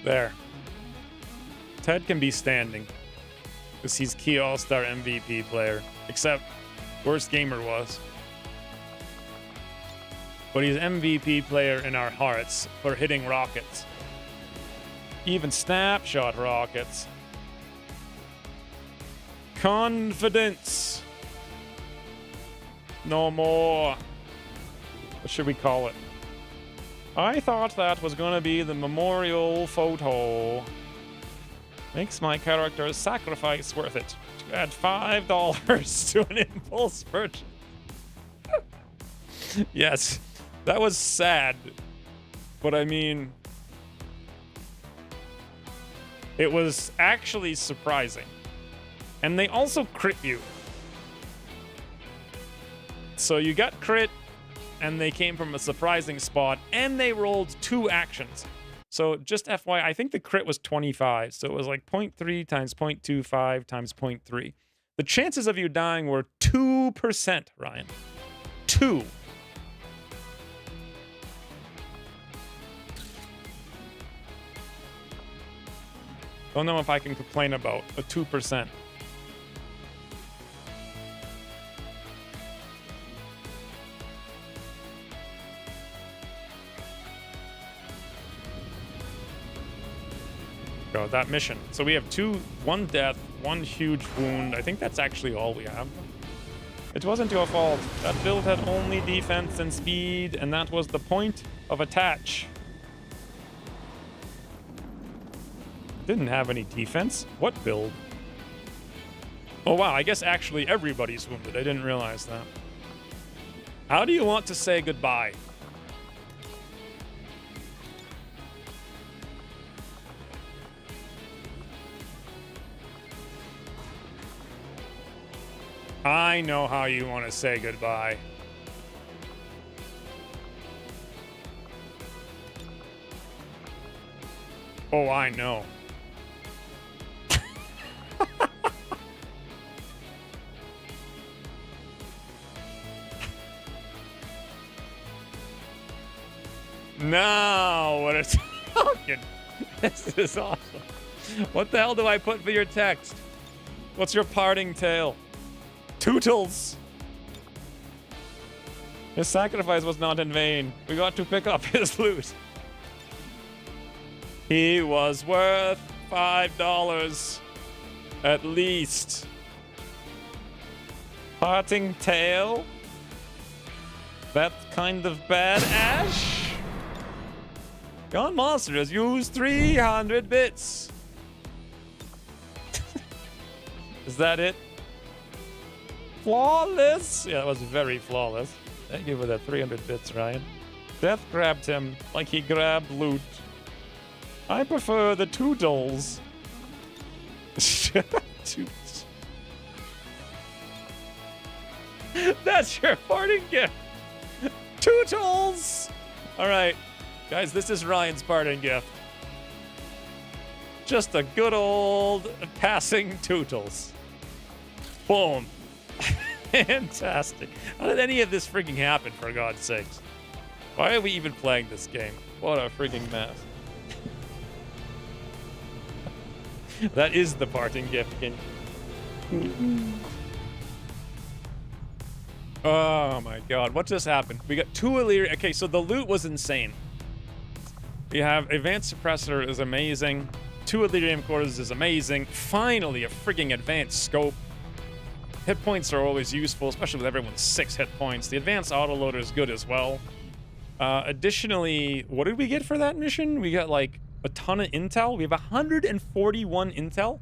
There. Ted can be standing. Because he's key all-star MVP player. Except, Worst Gamer was. But he's MVP player in our hearts for hitting rockets. Even snapshot rockets. Confidence. No more. What should we call it? I thought that was gonna be the memorial photo. Makes my character's sacrifice worth it. To add $5 to an impulse purchase. Yes, that was sad. But I mean, it was actually surprising. And they also crit you. So you got crit, and they came from a surprising spot, and they rolled 2 actions. So just FYI, I think the crit was 25, so it was like 0.3 times 0.25 times 0.3. The chances of you dying were 2%, Ryan. 2. Don't know if I can complain about a 2%. Go that mission. So we have 1 death, 1 huge wound. I think that's actually all we have. It wasn't your fault. That build had only defense and speed, and that was the point of attach. Didn't have any defense. What build? Oh wow, I guess actually everybody's wounded. I didn't realize that. How do you want to say goodbye? I know how you want to say goodbye. Oh, I know. Now, what a talking. This is awesome. What the hell do I put for your text? What's your parting tale? Tootles. His sacrifice was not in vain. We got to pick up his loot. He was worth $5 at least. Parting tale? That kind of bad, Ash? Gone Monster has used 300 bits. Is that it? Flawless? Yeah, that was very flawless. Thank you for that 300 bits, Ryan. Death grabbed him like he grabbed loot. I prefer the Toodles. Toots. That's your parting gift. Tootles! Alright. Guys, this is Ryan's parting gift. Just a good old passing Tootles. Boom. Fantastic. How did any of this freaking happen, for God's sakes? Why are we even playing this game? What a freaking mess. That is the parting gift. Oh my God, what just happened? We got 2 Illyrium. Okay, so the loot was insane. We have Advanced Suppressor is amazing. 2 Illyrium Cores is amazing. Finally, a freaking advanced scope. Hit points are always useful, especially with everyone's 6 hit points. The advanced autoloader is good as well. Additionally, what did we get for that mission? We got like a ton of intel. We have 141 intel.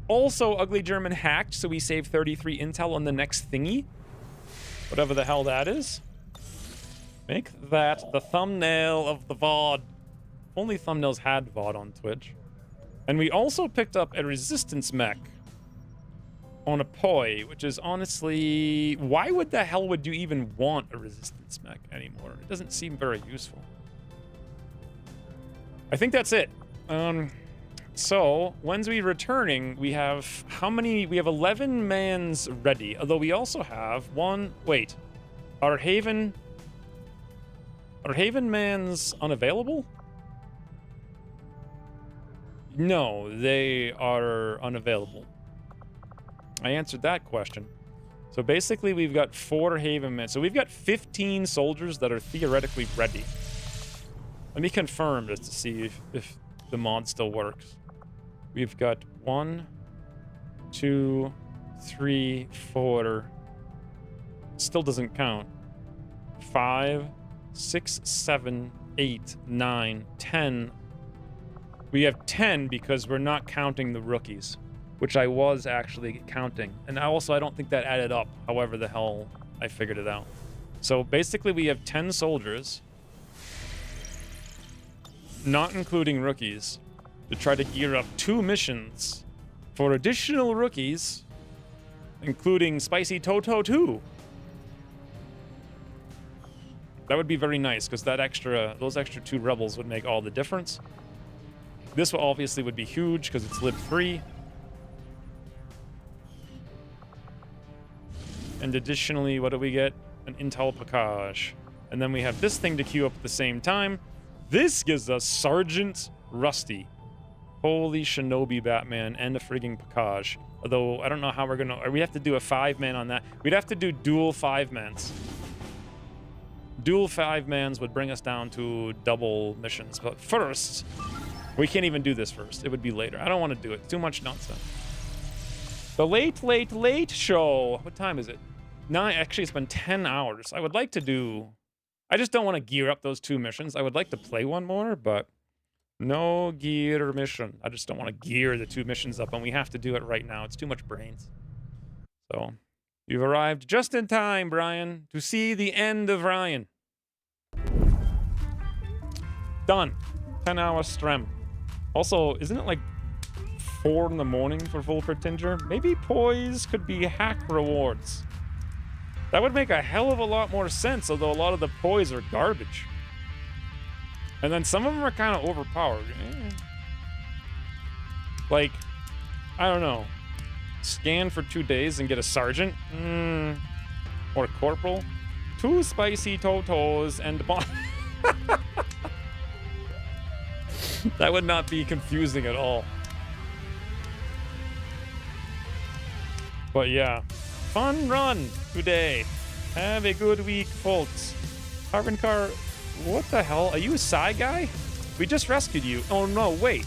Also, Ugly German hacked, so we save 33 intel on the next thingy. Whatever the hell that is. Make that the thumbnail of the VOD. Only thumbnails had VOD on Twitch. And we also picked up a resistance mech on a poi, which is honestly... Why would the hell would you even want a resistance mech anymore? It doesn't seem very useful. I think that's it. So, when's we returning, we have how many? We have 11 mans ready, although we also have one... Wait. Are Haven mans unavailable? No, they are unavailable. I answered that question. So basically, we've got 4 Haven men. So we've got 15 soldiers that are theoretically ready. Let me confirm just to see if the mod still works. We've got 1, 2, 3, 4. Still doesn't count. 5, 6, 7, 8, 9, 10. We have 10 because we're not counting the rookies, which I was actually counting. And I don't think that added up, however the hell I figured it out. So basically we have 10 soldiers, not including rookies, to try to gear up 2 missions for additional rookies, including Spicy Toto 2. That would be very nice, because those extra 2 rebels would make all the difference. This obviously would be huge, because it's lib 3. And additionally, what do we get? an intel package. And then we have this thing to queue up at the same time. This gives us Sergeant Rusty. Holy shinobi Batman and a frigging package. Although, I don't know how we're gonna... We have to do a 5-man on that. We'd have to do dual 5-mans. Dual 5-mans would bring us down to double missions. But first, we can't even do this first. It would be later. I don't want to do it. Too much nonsense. The late show. What time is it? 9. Actually, it's been 10 hours. I would like to do... I just don't want to gear up those 2 missions. I would like to play one more, but... No gear mission. I just don't want to gear the 2 missions up, and we have to do it right now. It's too much brains. So, you've arrived just in time, Brian, to see the end of Ryan. Done. 10-hour strem. Also, isn't it like 4 in the morning for Volpertinger? Maybe poise could be hack rewards. That would make a hell of a lot more sense, although a lot of the poise are garbage. And then some of them are kind of overpowered. Like, I don't know. Scan for 2 days and get a sergeant? Or a corporal? 2 spicy totos and... That would not be confusing at all. But yeah. Fun run today. Have a good week, folks. Carbon car... What the hell? Are you a Psy guy? We just rescued you. Oh no, wait.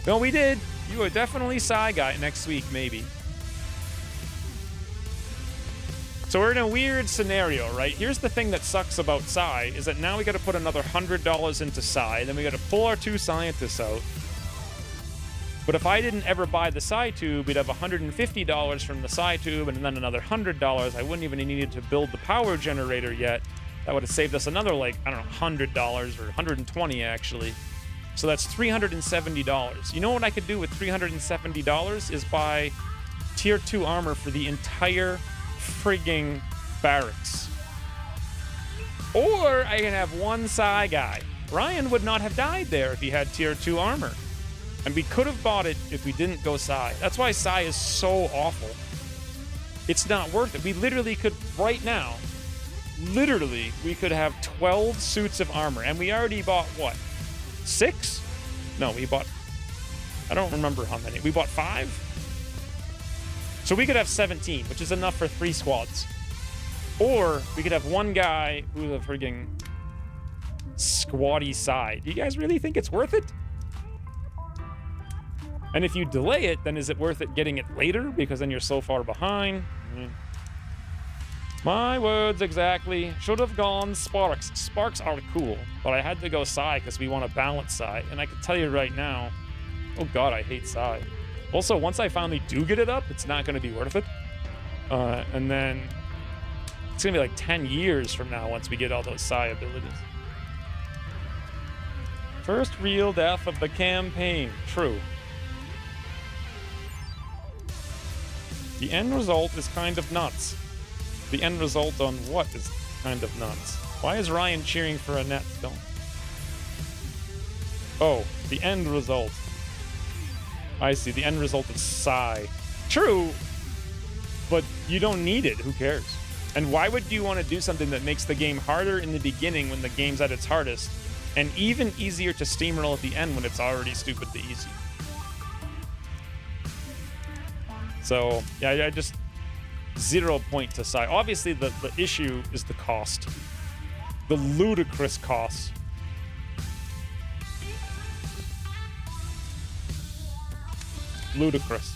No, we did. You are definitely Psy guy next week, maybe. So we're in a weird scenario, right? Here's the thing that sucks about Psy, is that now we gotta put another $100 into Psy, then we gotta pull our 2 scientists out. But if I didn't ever buy the Psy tube, we'd have $150 from the Psy tube and then another $100. I wouldn't even need to build the power generator yet. That would have saved us another, like, I don't know, $100 or $120 actually. So that's $370. You know what I could do with $370 is buy tier 2 armor for the entire frigging barracks. Or I can have one Psy guy. Ryan would not have died there if he had tier 2 armor. And we could have bought it if we didn't go Psy. That's why Psy is so awful. It's not worth it. We literally could, right now, literally, we could have 12 suits of armor, and we already bought, what, 6? No, we bought, I don't remember how many. We bought 5? So we could have 17, which is enough for 3 squads. Or we could have one guy who's a frigging squatty side. Do you guys really think it's worth it? And if you delay it, then is it worth it getting it later? Because then you're so far behind. My words exactly. Should have gone Sparks. Sparks are cool, but I had to go Psy because we want to balance Psy. And I can tell you right now, oh god, I hate Psy. Also, once I finally do get it up, it's not going to be worth it. And then it's going to be like 10 years from now once we get all those Psy abilities. First real death of the campaign. True. The end result is kind of nuts. The end result on what is kind of nuts? Why is Ryan cheering for Annette still? Oh, the end result. I see, the end result of Psy. True, but you don't need it. Who cares? And why would you want to do something that makes the game harder in the beginning when the game's at its hardest, and even easier to steamroll at the end when it's already stupidly easy? So, yeah, I just... 0 point to Psy. Obviously, the issue is the cost. The ludicrous cost. Ludicrous.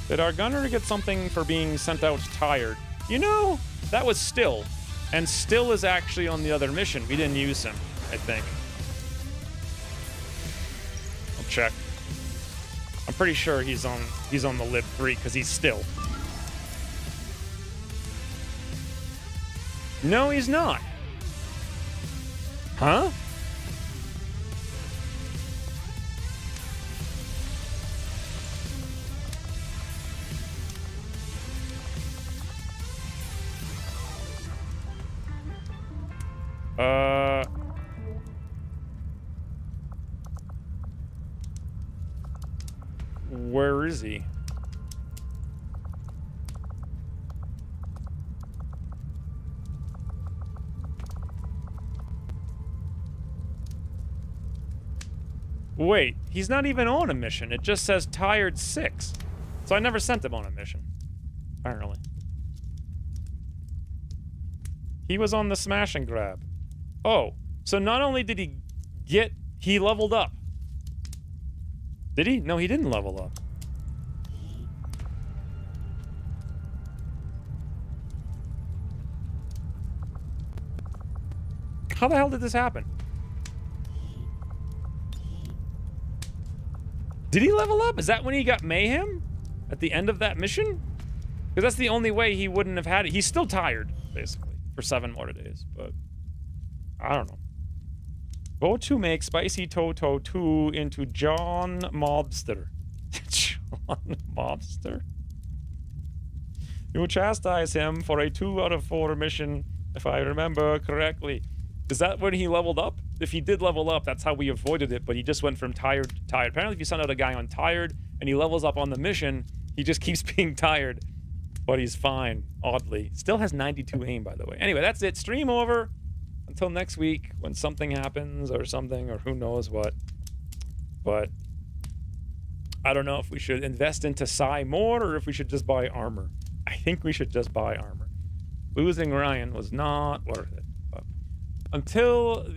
Did our gunner get something for being sent out tired? You know, that was Still. And Still is actually on the other mission. We didn't use him, I think. I'll check. I'm pretty sure he's on the Lib 3 because he's Still. No, he's not. Huh? Where is he? Wait, he's not even on a mission. It just says tired 6. So I never sent him on a mission. Apparently. He was on the smash and grab. Oh, so not only did he leveled up. Did he? No, he didn't level up. How the hell did this happen? Did he level up? Is that when he got mayhem? At the end of that mission? Because that's the only way he wouldn't have had it. He's still tired, basically, for 7 more days, but I don't know. Go to make Spicy Toto 2 into John Mobster. John Mobster? You chastise him for a 2 out of 4 mission, if I remember correctly. Is that when he leveled up? If he did level up, that's how we avoided it, but he just went from tired to tired. Apparently, if you send out a guy on tired and he levels up on the mission, he just keeps being tired, but he's fine, oddly. Still has 92 aim, by the way. Anyway, that's it. Stream over until next week when something happens or something, or who knows what. But I don't know if we should invest into Psy more or if we should just buy armor. I think we should just buy armor. Losing Ryan was not worth it. But until the